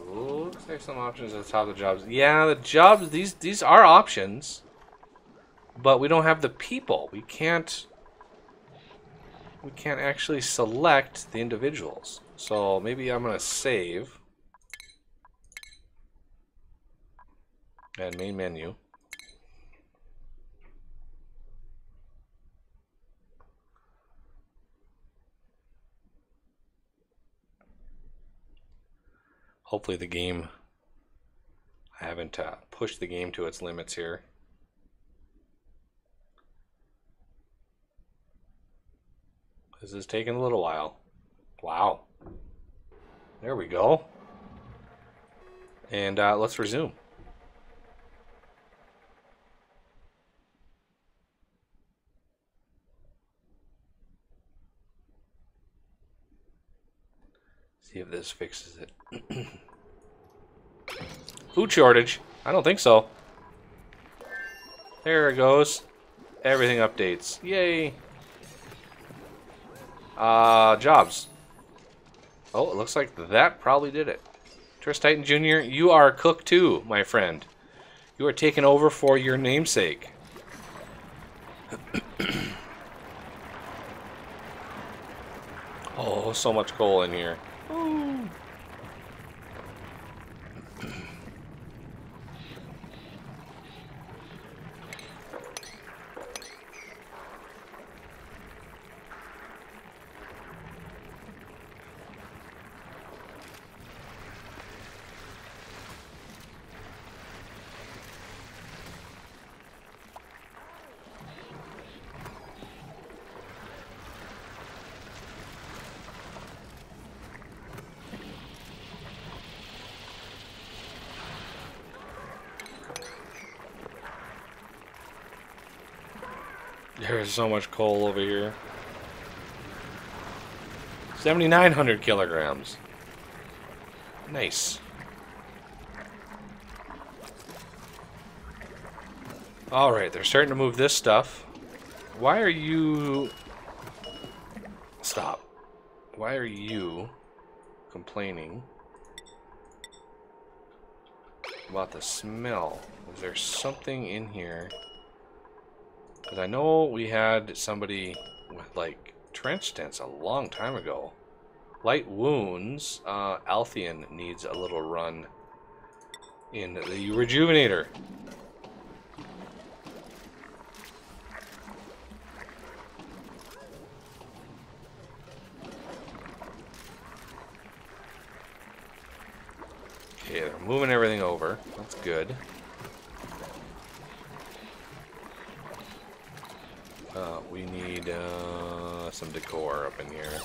Looks like some options at the top of the jobs. Yeah, the jobs. These are options. But we don't have the people. We can't actually select the individuals. So maybe I'm gonna save and main menu. Hopefully the game, I haven't pushed the game to its limits here. This is taking a little while. Wow. There we go. And let's resume. See if this fixes it. Food shortage? I don't think so. There it goes. Everything updates. Yay. Jobs. Oh, it looks like that probably did it. Triss Titan Jr., you are a cook too, my friend. You are taking over for your namesake. Oh, so much coal in here. Ooh. There's so much coal over here. 7,900 kilograms. Nice. Alright, they're starting to move this stuff. Why are you... Stop. Why are you complaining about the smell? Is there something in here? Because I know we had somebody with, like, trench tents a long time ago. Light wounds. Althean needs a little run in the Rejuvenator. Okay, they're moving everything over. That's good. We need some decor up in here.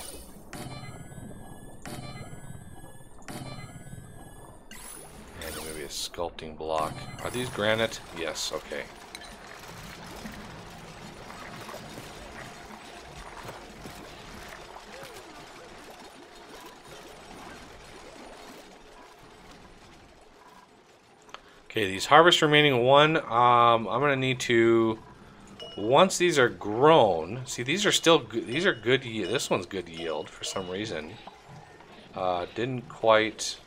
And maybe a sculpting block. Are these granite? Yes, okay. Okay, these harvest remaining one, I'm gonna need to, once these are grown, see these are still good, these are good yield, this one's good yield for some reason. Didn't quite,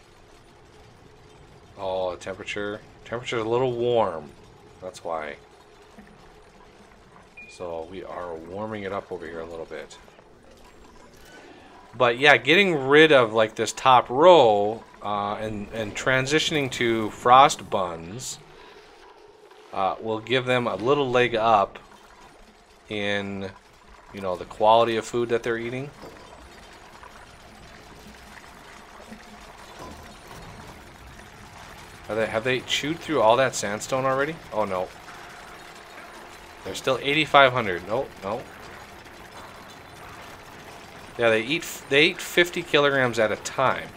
oh, temperature's a little warm, that's why. So we are warming it up over here a little bit. But yeah, getting rid of like this top row and transitioning to frost buns will give them a little leg up in, you know, the quality of food that they're eating. Have they chewed through all that sandstone already? Oh no. There's still 8,500. Nope, no. Yeah, they eat 50 kilograms at a time.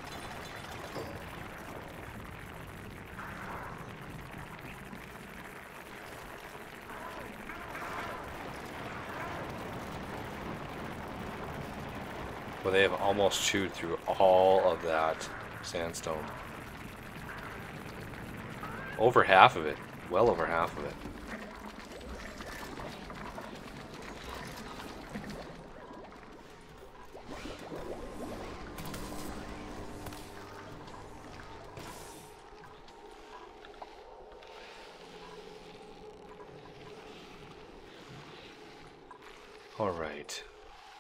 But they have almost chewed through all of that sandstone. Over half of it. Well over half of it. Alright,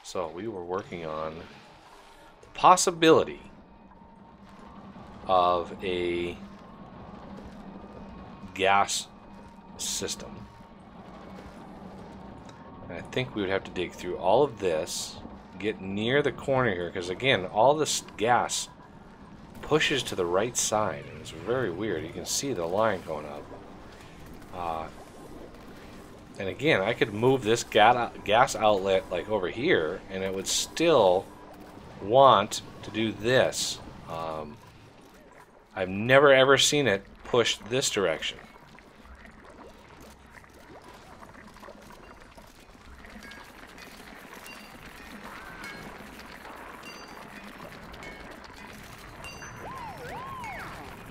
so we were working on the possibility of a gas system. And I think we would have to dig through all of this, get near the corner here, because again, all this gas pushes to the right side, and it's very weird. You can see the line going up. And again, I could move this gas outlet like over here, and it would still want to do this. I've never ever seen it push this direction.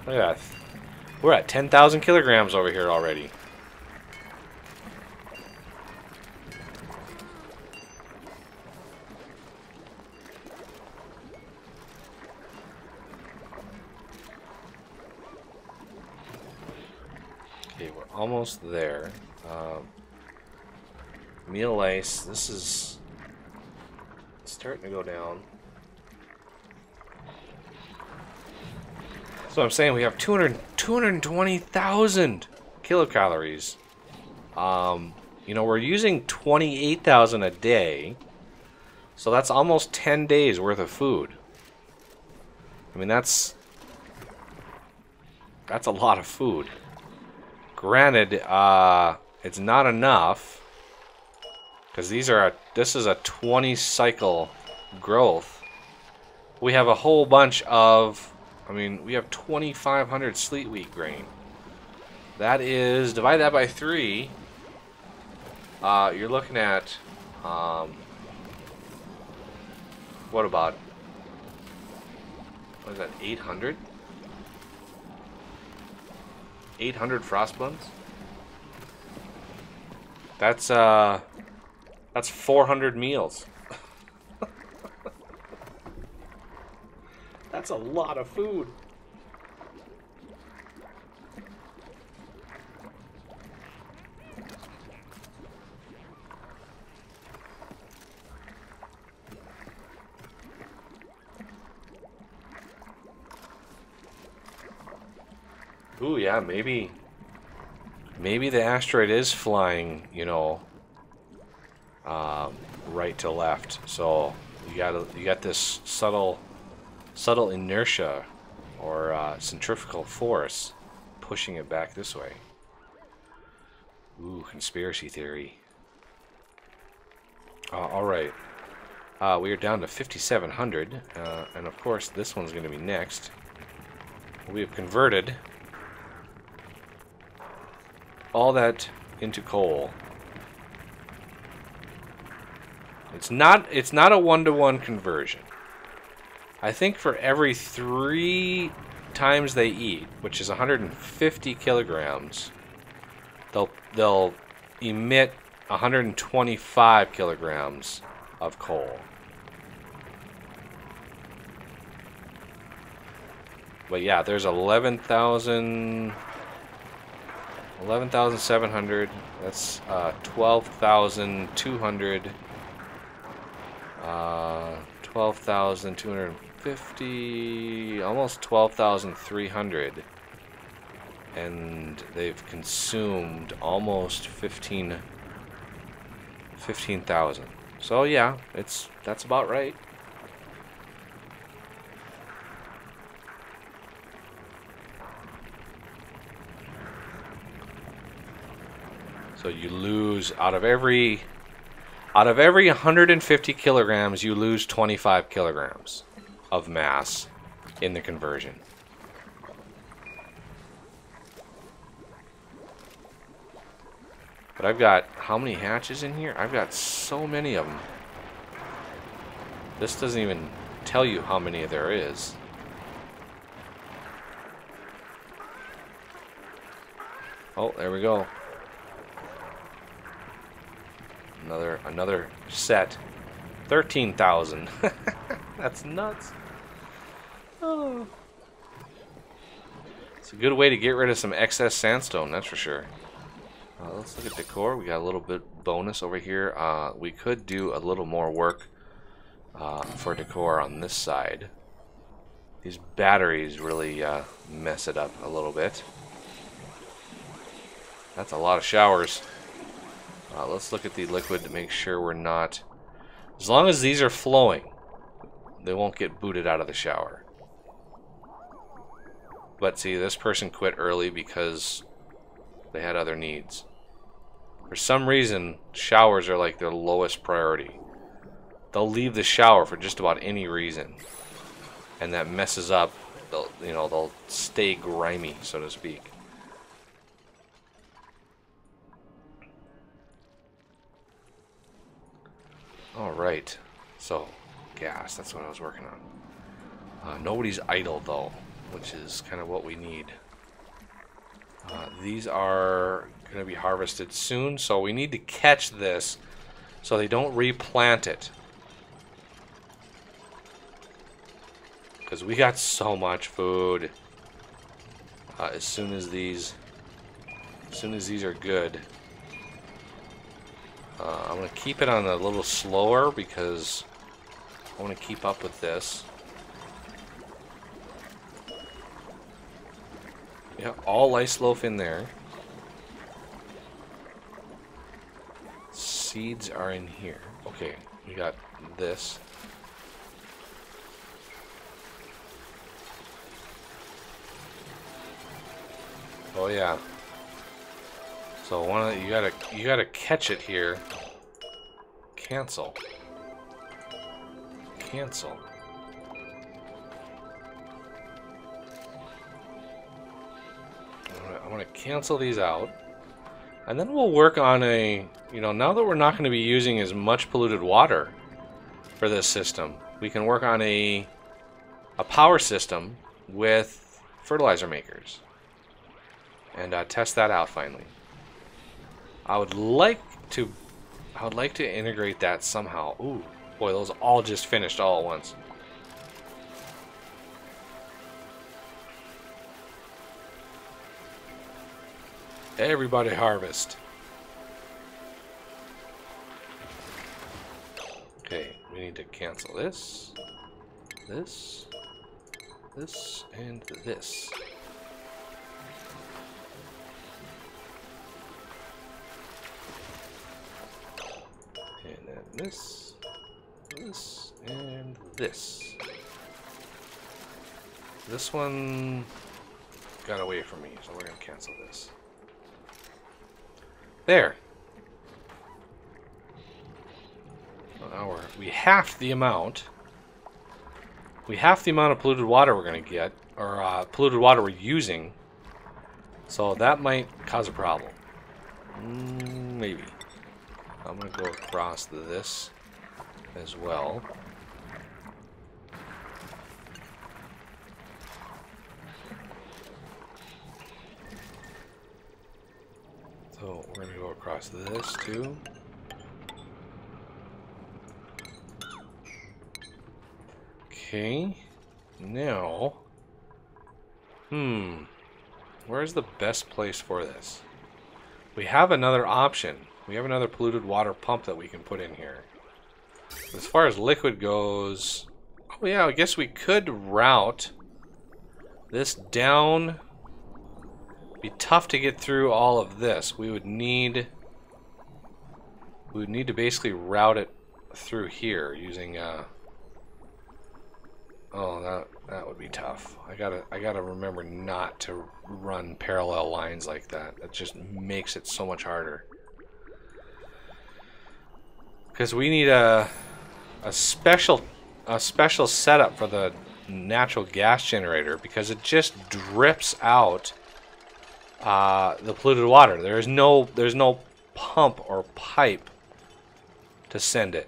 Look at that. We're at 10,000 kilograms over here already. Okay, we're almost there. Meal ice. This is starting to go down. So I'm saying we have 220,000 kilocalories. You know, we're using 28,000 a day. So that's almost 10 days worth of food. I mean, that's a lot of food. Granted, it's not enough because this is a 20 cycle growth. We have a whole bunch of, I mean, we have 2,500 sleet wheat grain. That is, divide that by 3. You're looking at, what about, what is that, 800? 800 frost buns? That's 400 meals. That's a lot of food. Ooh, yeah, maybe the asteroid is flying, you know, right to left. So you got this subtle inertia or centrifugal force pushing it back this way. Ooh, conspiracy theory. All right, we are down to 5,700, and of course this one's going to be next. We have converted all that into coal. It's not a 1-to-1 conversion. I think for every 3 times they eat, which is 150 kilograms, they'll emit 125 kilograms of coal. But yeah, there's 11,700. That's 12,200. 12,250, almost 12,300, and they've consumed almost 15,000. So yeah, that's about right. So you lose out of every 150 kilograms, you lose 25 kilograms of mass in the conversion. But I've got how many hatches in here? I've got so many of them. This doesn't even tell you how many there is. Oh, there we go. Another set. 13,000. That's nuts. Oh. It's a good way to get rid of some excess sandstone, that's for sure. Let's look at decor. We got a little bit bonus over here. We could do a little more work for decor on this side. These batteries really mess it up a little bit. That's a lot of showers. Let's look at the liquid to make sure we're not... As long as these are flowing, they won't get booted out of the shower. But see, this person quit early because they had other needs. For some reason, showers are like their lowest priority. They'll leave the shower for just about any reason. And that messes up, they'll stay grimy, so to speak. Alright, so gas, that's what I was working on. Nobody's idle though. which is kind of what we need. These are going to be harvested soon, so we need to catch this so they don't replant it. Because we got so much food. As soon as these are good, I'm going to keep it on a little slower because I want to keep up with this. Yeah, all ice loaf in there. Seeds are in here. Okay, we got this. Oh yeah. So you gotta catch it here. Cancel. Cancel. I'm gonna cancel these out, and then we'll work on a. Now that we're not going to be using as much polluted water for this system, we can work on a power system with fertilizer makers and test that out finally. I would like to integrate that somehow. Ooh, boy, those all just finished all at once. Everybody harvest. Okay, we need to cancel this, this, and this. And then this, and this. This one got away from me, so we're going to cancel this. There. So now we half the amount. We half the amount of polluted water we're going to get, or polluted water we're using. So that might cause a problem. Maybe. I'm going to go across this as well. So we're going to go across this too. Okay. Now, where's the best place for this? We have another option. We have another polluted water pump that we can put in here. As far as liquid goes, oh yeah, I guess we could route this down. Be tough to get through all of this. We would need to basically route it through here using oh, that would be tough. I gotta remember not to run parallel lines like that. That just makes it so much harder. Because we need a special setup for the natural gas generator, because it just drips out the polluted water. There's no pump or pipe to send it.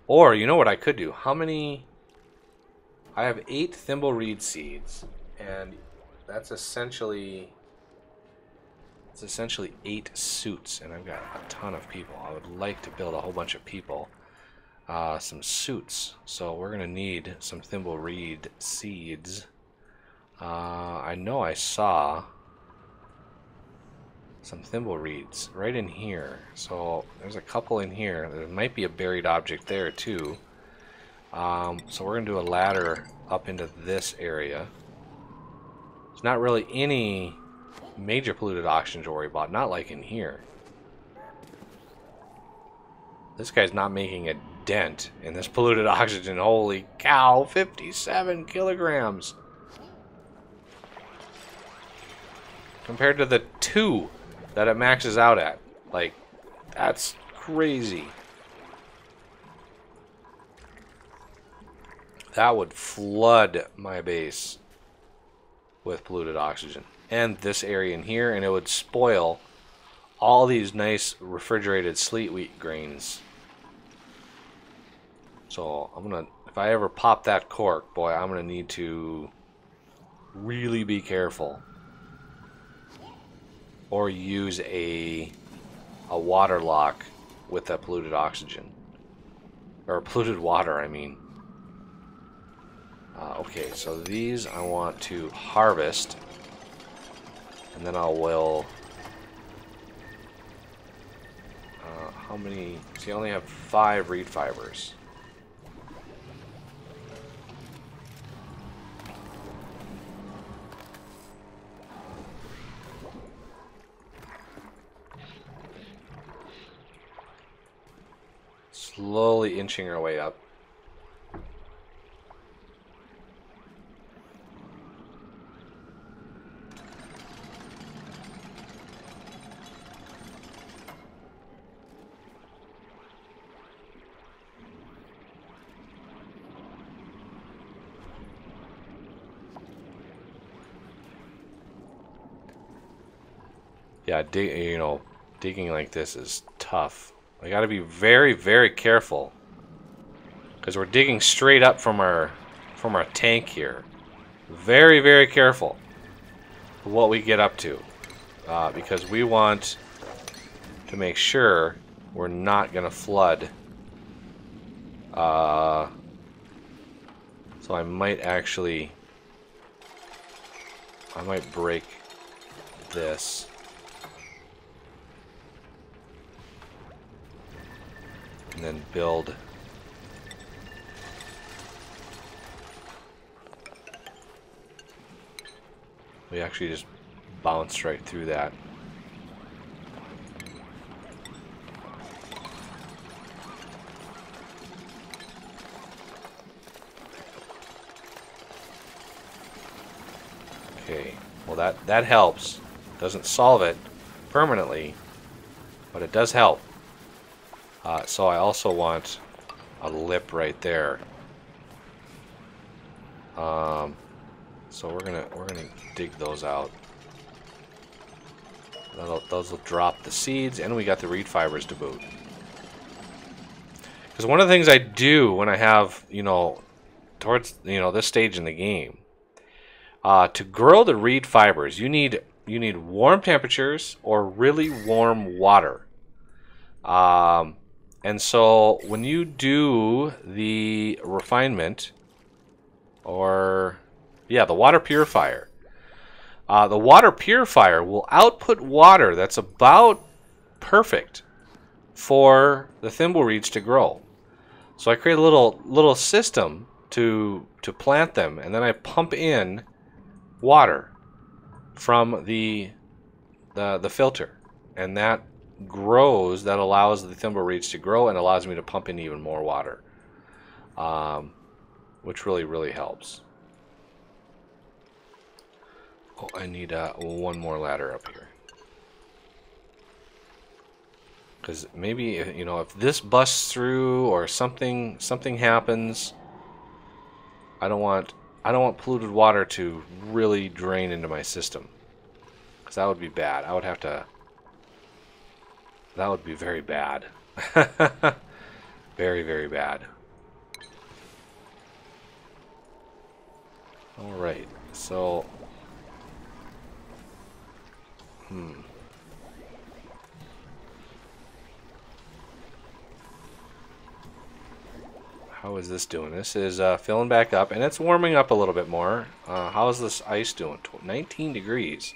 Or you know what I could do? How many? I have 8 thimbleweed seeds, and that's essentially 8 suits, and I've got a ton of people. I would like to build a whole bunch of people some suits, so we're gonna need some thimbleweed seeds. I know I saw some thimbleweeds right in here, so there's a couple in here. There might be a buried object there too. So we're gonna do a ladder up into this area. There's not really any major polluted oxygen to worry about, not like in here. This guy's not making a dent in this polluted oxygen. Holy cow, 57 kilograms compared to the 2 that it maxes out at. Like, that's crazy. That would flood my base with polluted oxygen. And this area in here, and it would spoil all these nice refrigerated sleet wheat grains. So I'm gonna if I ever pop that cork, boy, I'm going to need to really be careful. Or use a water lock with that polluted oxygen. Or polluted water, I mean. Okay, so these I want to harvest. And then I will... how many... See, I only have 5 reed fibers. Slowly inching our way up. Yeah, digging like this is tough. I gotta be very, very careful. Because we're digging straight up from our tank here. Very, very careful what we get up to. Because we want to make sure we're not gonna flood. So I might break this. And then build. We actually just bounced right through that. Okay, well that helps. Doesn't solve it permanently, but it does help. So I also want a lip right there. So we're gonna dig those out. Those will drop the seeds, and we got the reed fibers to boot. Because one of the things I do when I have, towards this stage in the game, to grow the reed fibers, you need warm temperatures or really warm water. And so when you do the refinement, or yeah, the water purifier, will output water that's about perfect for the thimbleweeds to grow. So I create a little system to plant them, and then I pump in water from the filter, and that grows. That allows the thimbleweeds to grow and allows me to pump in even more water, which really helps. Oh, I need one more ladder up here, because maybe if this busts through or something happens, I don't want polluted water to really drain into my system, because that would be bad. That would be very bad. Very, very bad. Alright, so... How is this doing? This is filling back up, and it's warming up a little bit more. How is this ice doing? 19 degrees.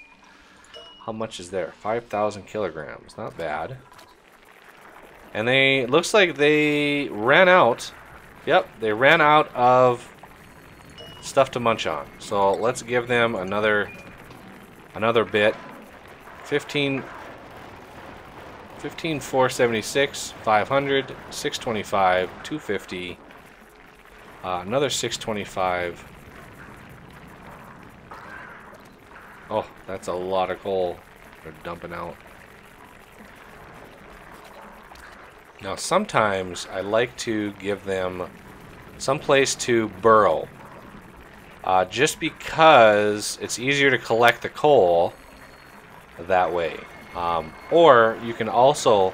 How much is there? 5,000 kilograms. Not bad. And looks like they ran out. Yep, they ran out of stuff to munch on. So let's give them another bit. 476, 500, 625, 250. Another 625. Oh, that's a lot of coal they're dumping out. Now, sometimes I like to give them some place to burrow, just because it's easier to collect the coal that way. Or you can also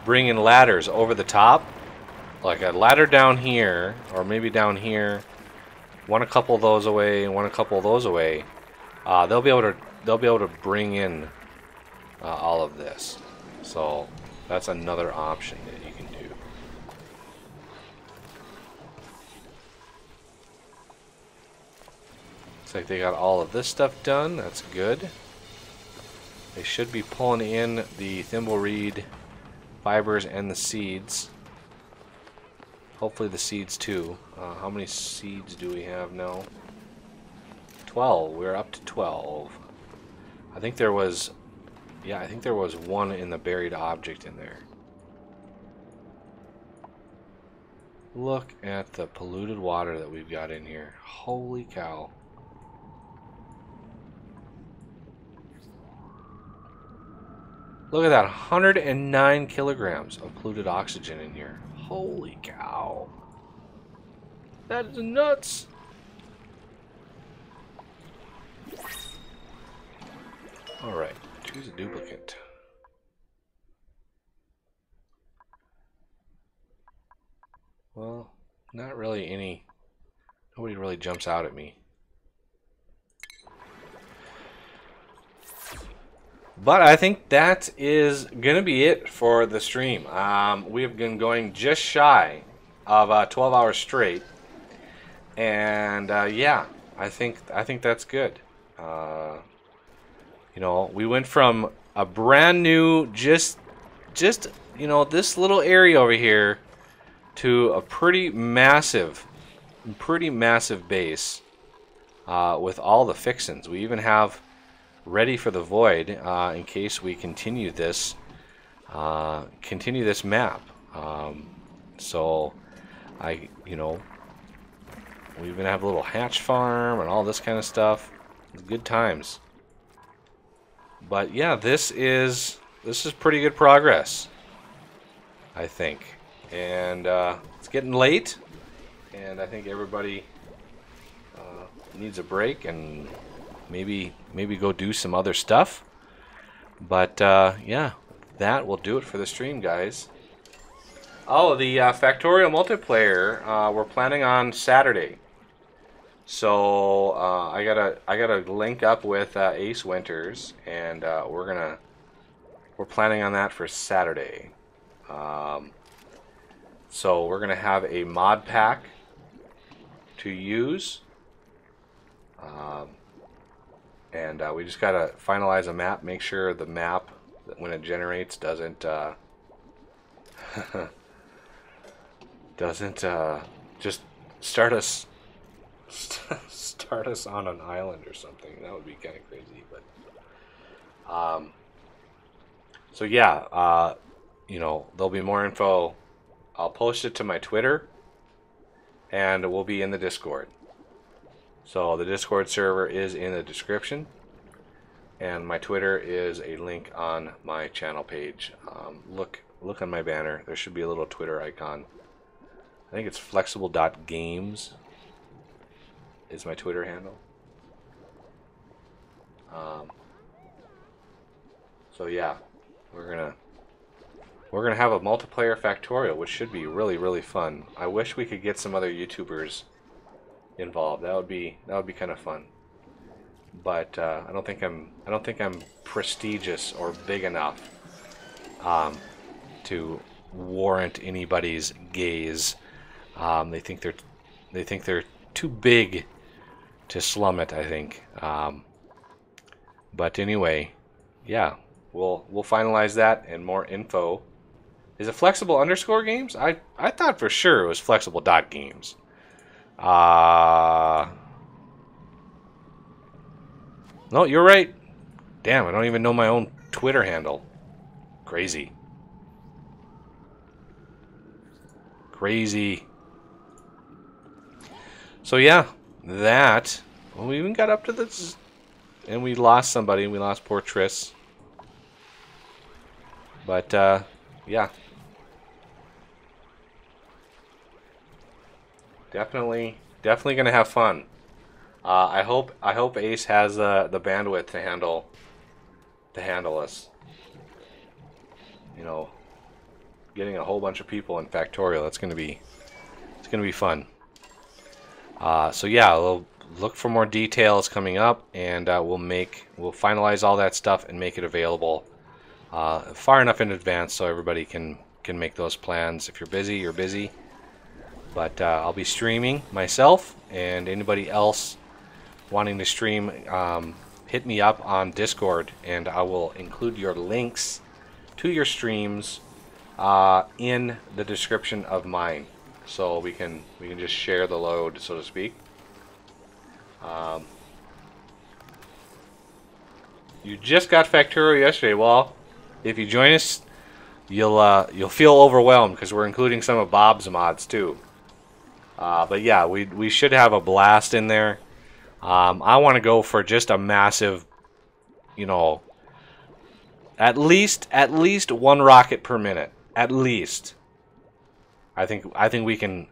bring in ladders over the top like a ladder down here, or maybe down here, one a couple of those away, and one a couple of those away, they'll be able to bring in all of this. So that's another option that you can do. Looks like they got all of this stuff done. That's good. They should be pulling in the thimble reed fibers and the seeds. Hopefully the seeds too. How many seeds do we have now? 12. We're up to 12. I think there was... Yeah, I think there was one in the buried object in there. Look at the polluted water that we've got in here. Holy cow. Look at that, 109 kilograms of polluted oxygen in here. Holy cow. That is nuts. Alright, choose a duplicate. Well, not really any... Nobody really jumps out at me. But I think that is going to be it for the stream. We have been going just shy of 12 hours straight. And yeah, I think that's good. You know, we went from a brand new, just you know, this little area over here to a pretty massive base with all the fixins. We even have ready for the void in case we continue this map. So you know, we even have a little hatch farm and all this kind of stuff. Good times. But yeah, this is pretty good progress, I think. And it's getting late, and I think everybody needs a break and maybe go do some other stuff. But yeah, that will do it for the stream, guys. Oh, the Factorial multiplayer we're planning on Saturday. So I gotta link up with Ace Winters, and we're planning on that for Saturday. So we're gonna have a mod pack to use. And we just gotta finalize a map, make sure the map, when it generates, doesn't just start us on an island or something. That would be kind of crazy. But so yeah, you know, there'll be more info. I'll post it to my Twitter, and it will be in the Discord. So the Discord server is in the description, and my Twitter is a link on my channel page. Look on my banner. There should be a little Twitter icon. I think it's flexible.games is my Twitter handle. So yeah, we're gonna have a multiplayer Factorial, which should be really fun. I wish we could get some other YouTubers involved. That would be kind of fun. But I don't think I'm prestigious or big enough to warrant anybody's gaze. They think they're too big to slum it, I think. But anyway, yeah, we'll finalize that, and more info. Is it flexible_games? I thought for sure it was flexible.games. No, you're right. Damn, I don't even know my own Twitter handle. Crazy. So yeah, that. Well, we even got up to this, and we lost somebody. We lost poor Triss. But yeah, definitely gonna have fun. I hope Ace has the bandwidth to handle us. You know, getting a whole bunch of people in Factorial. It's gonna be fun. So yeah, we'll look for more details coming up, and we'll finalize all that stuff and make it available far enough in advance so everybody can make those plans. If you're busy, you're busy. But I'll be streaming myself, and anybody else wanting to stream, hit me up on Discord, and I will include your links to your streams in the description of mine, so we can just share the load, so to speak. You just got Factorial yesterday. Well, if you join us, you'll feel overwhelmed because we're including some of Bob's mods too. But yeah, we should have a blast in there. I want to go for just a massive, you know, at least one rocket per minute, at least. I think we can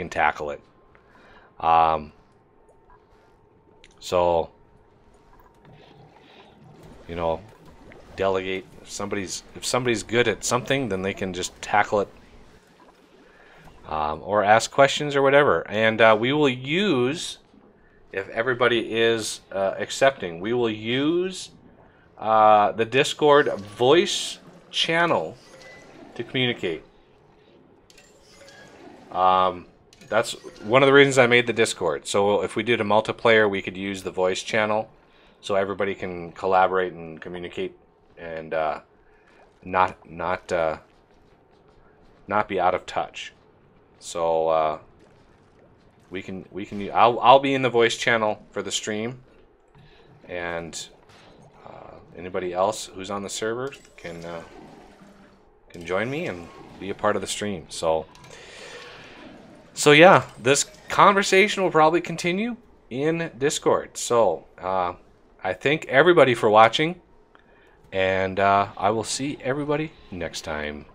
tackle it. So, you know, delegate. If somebody's good at something, then they can just tackle it. Or ask questions or whatever. And we will use, if everybody is accepting, we will use the Discord voice channel to communicate. That's one of the reasons I made the Discord. So if we did a multiplayer, we could use the voice channel so everybody can collaborate and communicate, and not be out of touch. So I'll be in the voice channel for the stream, and anybody else who's on the server can join me and be a part of the stream. So yeah, this conversation will probably continue in Discord. So I thank everybody for watching, and I will see everybody next time.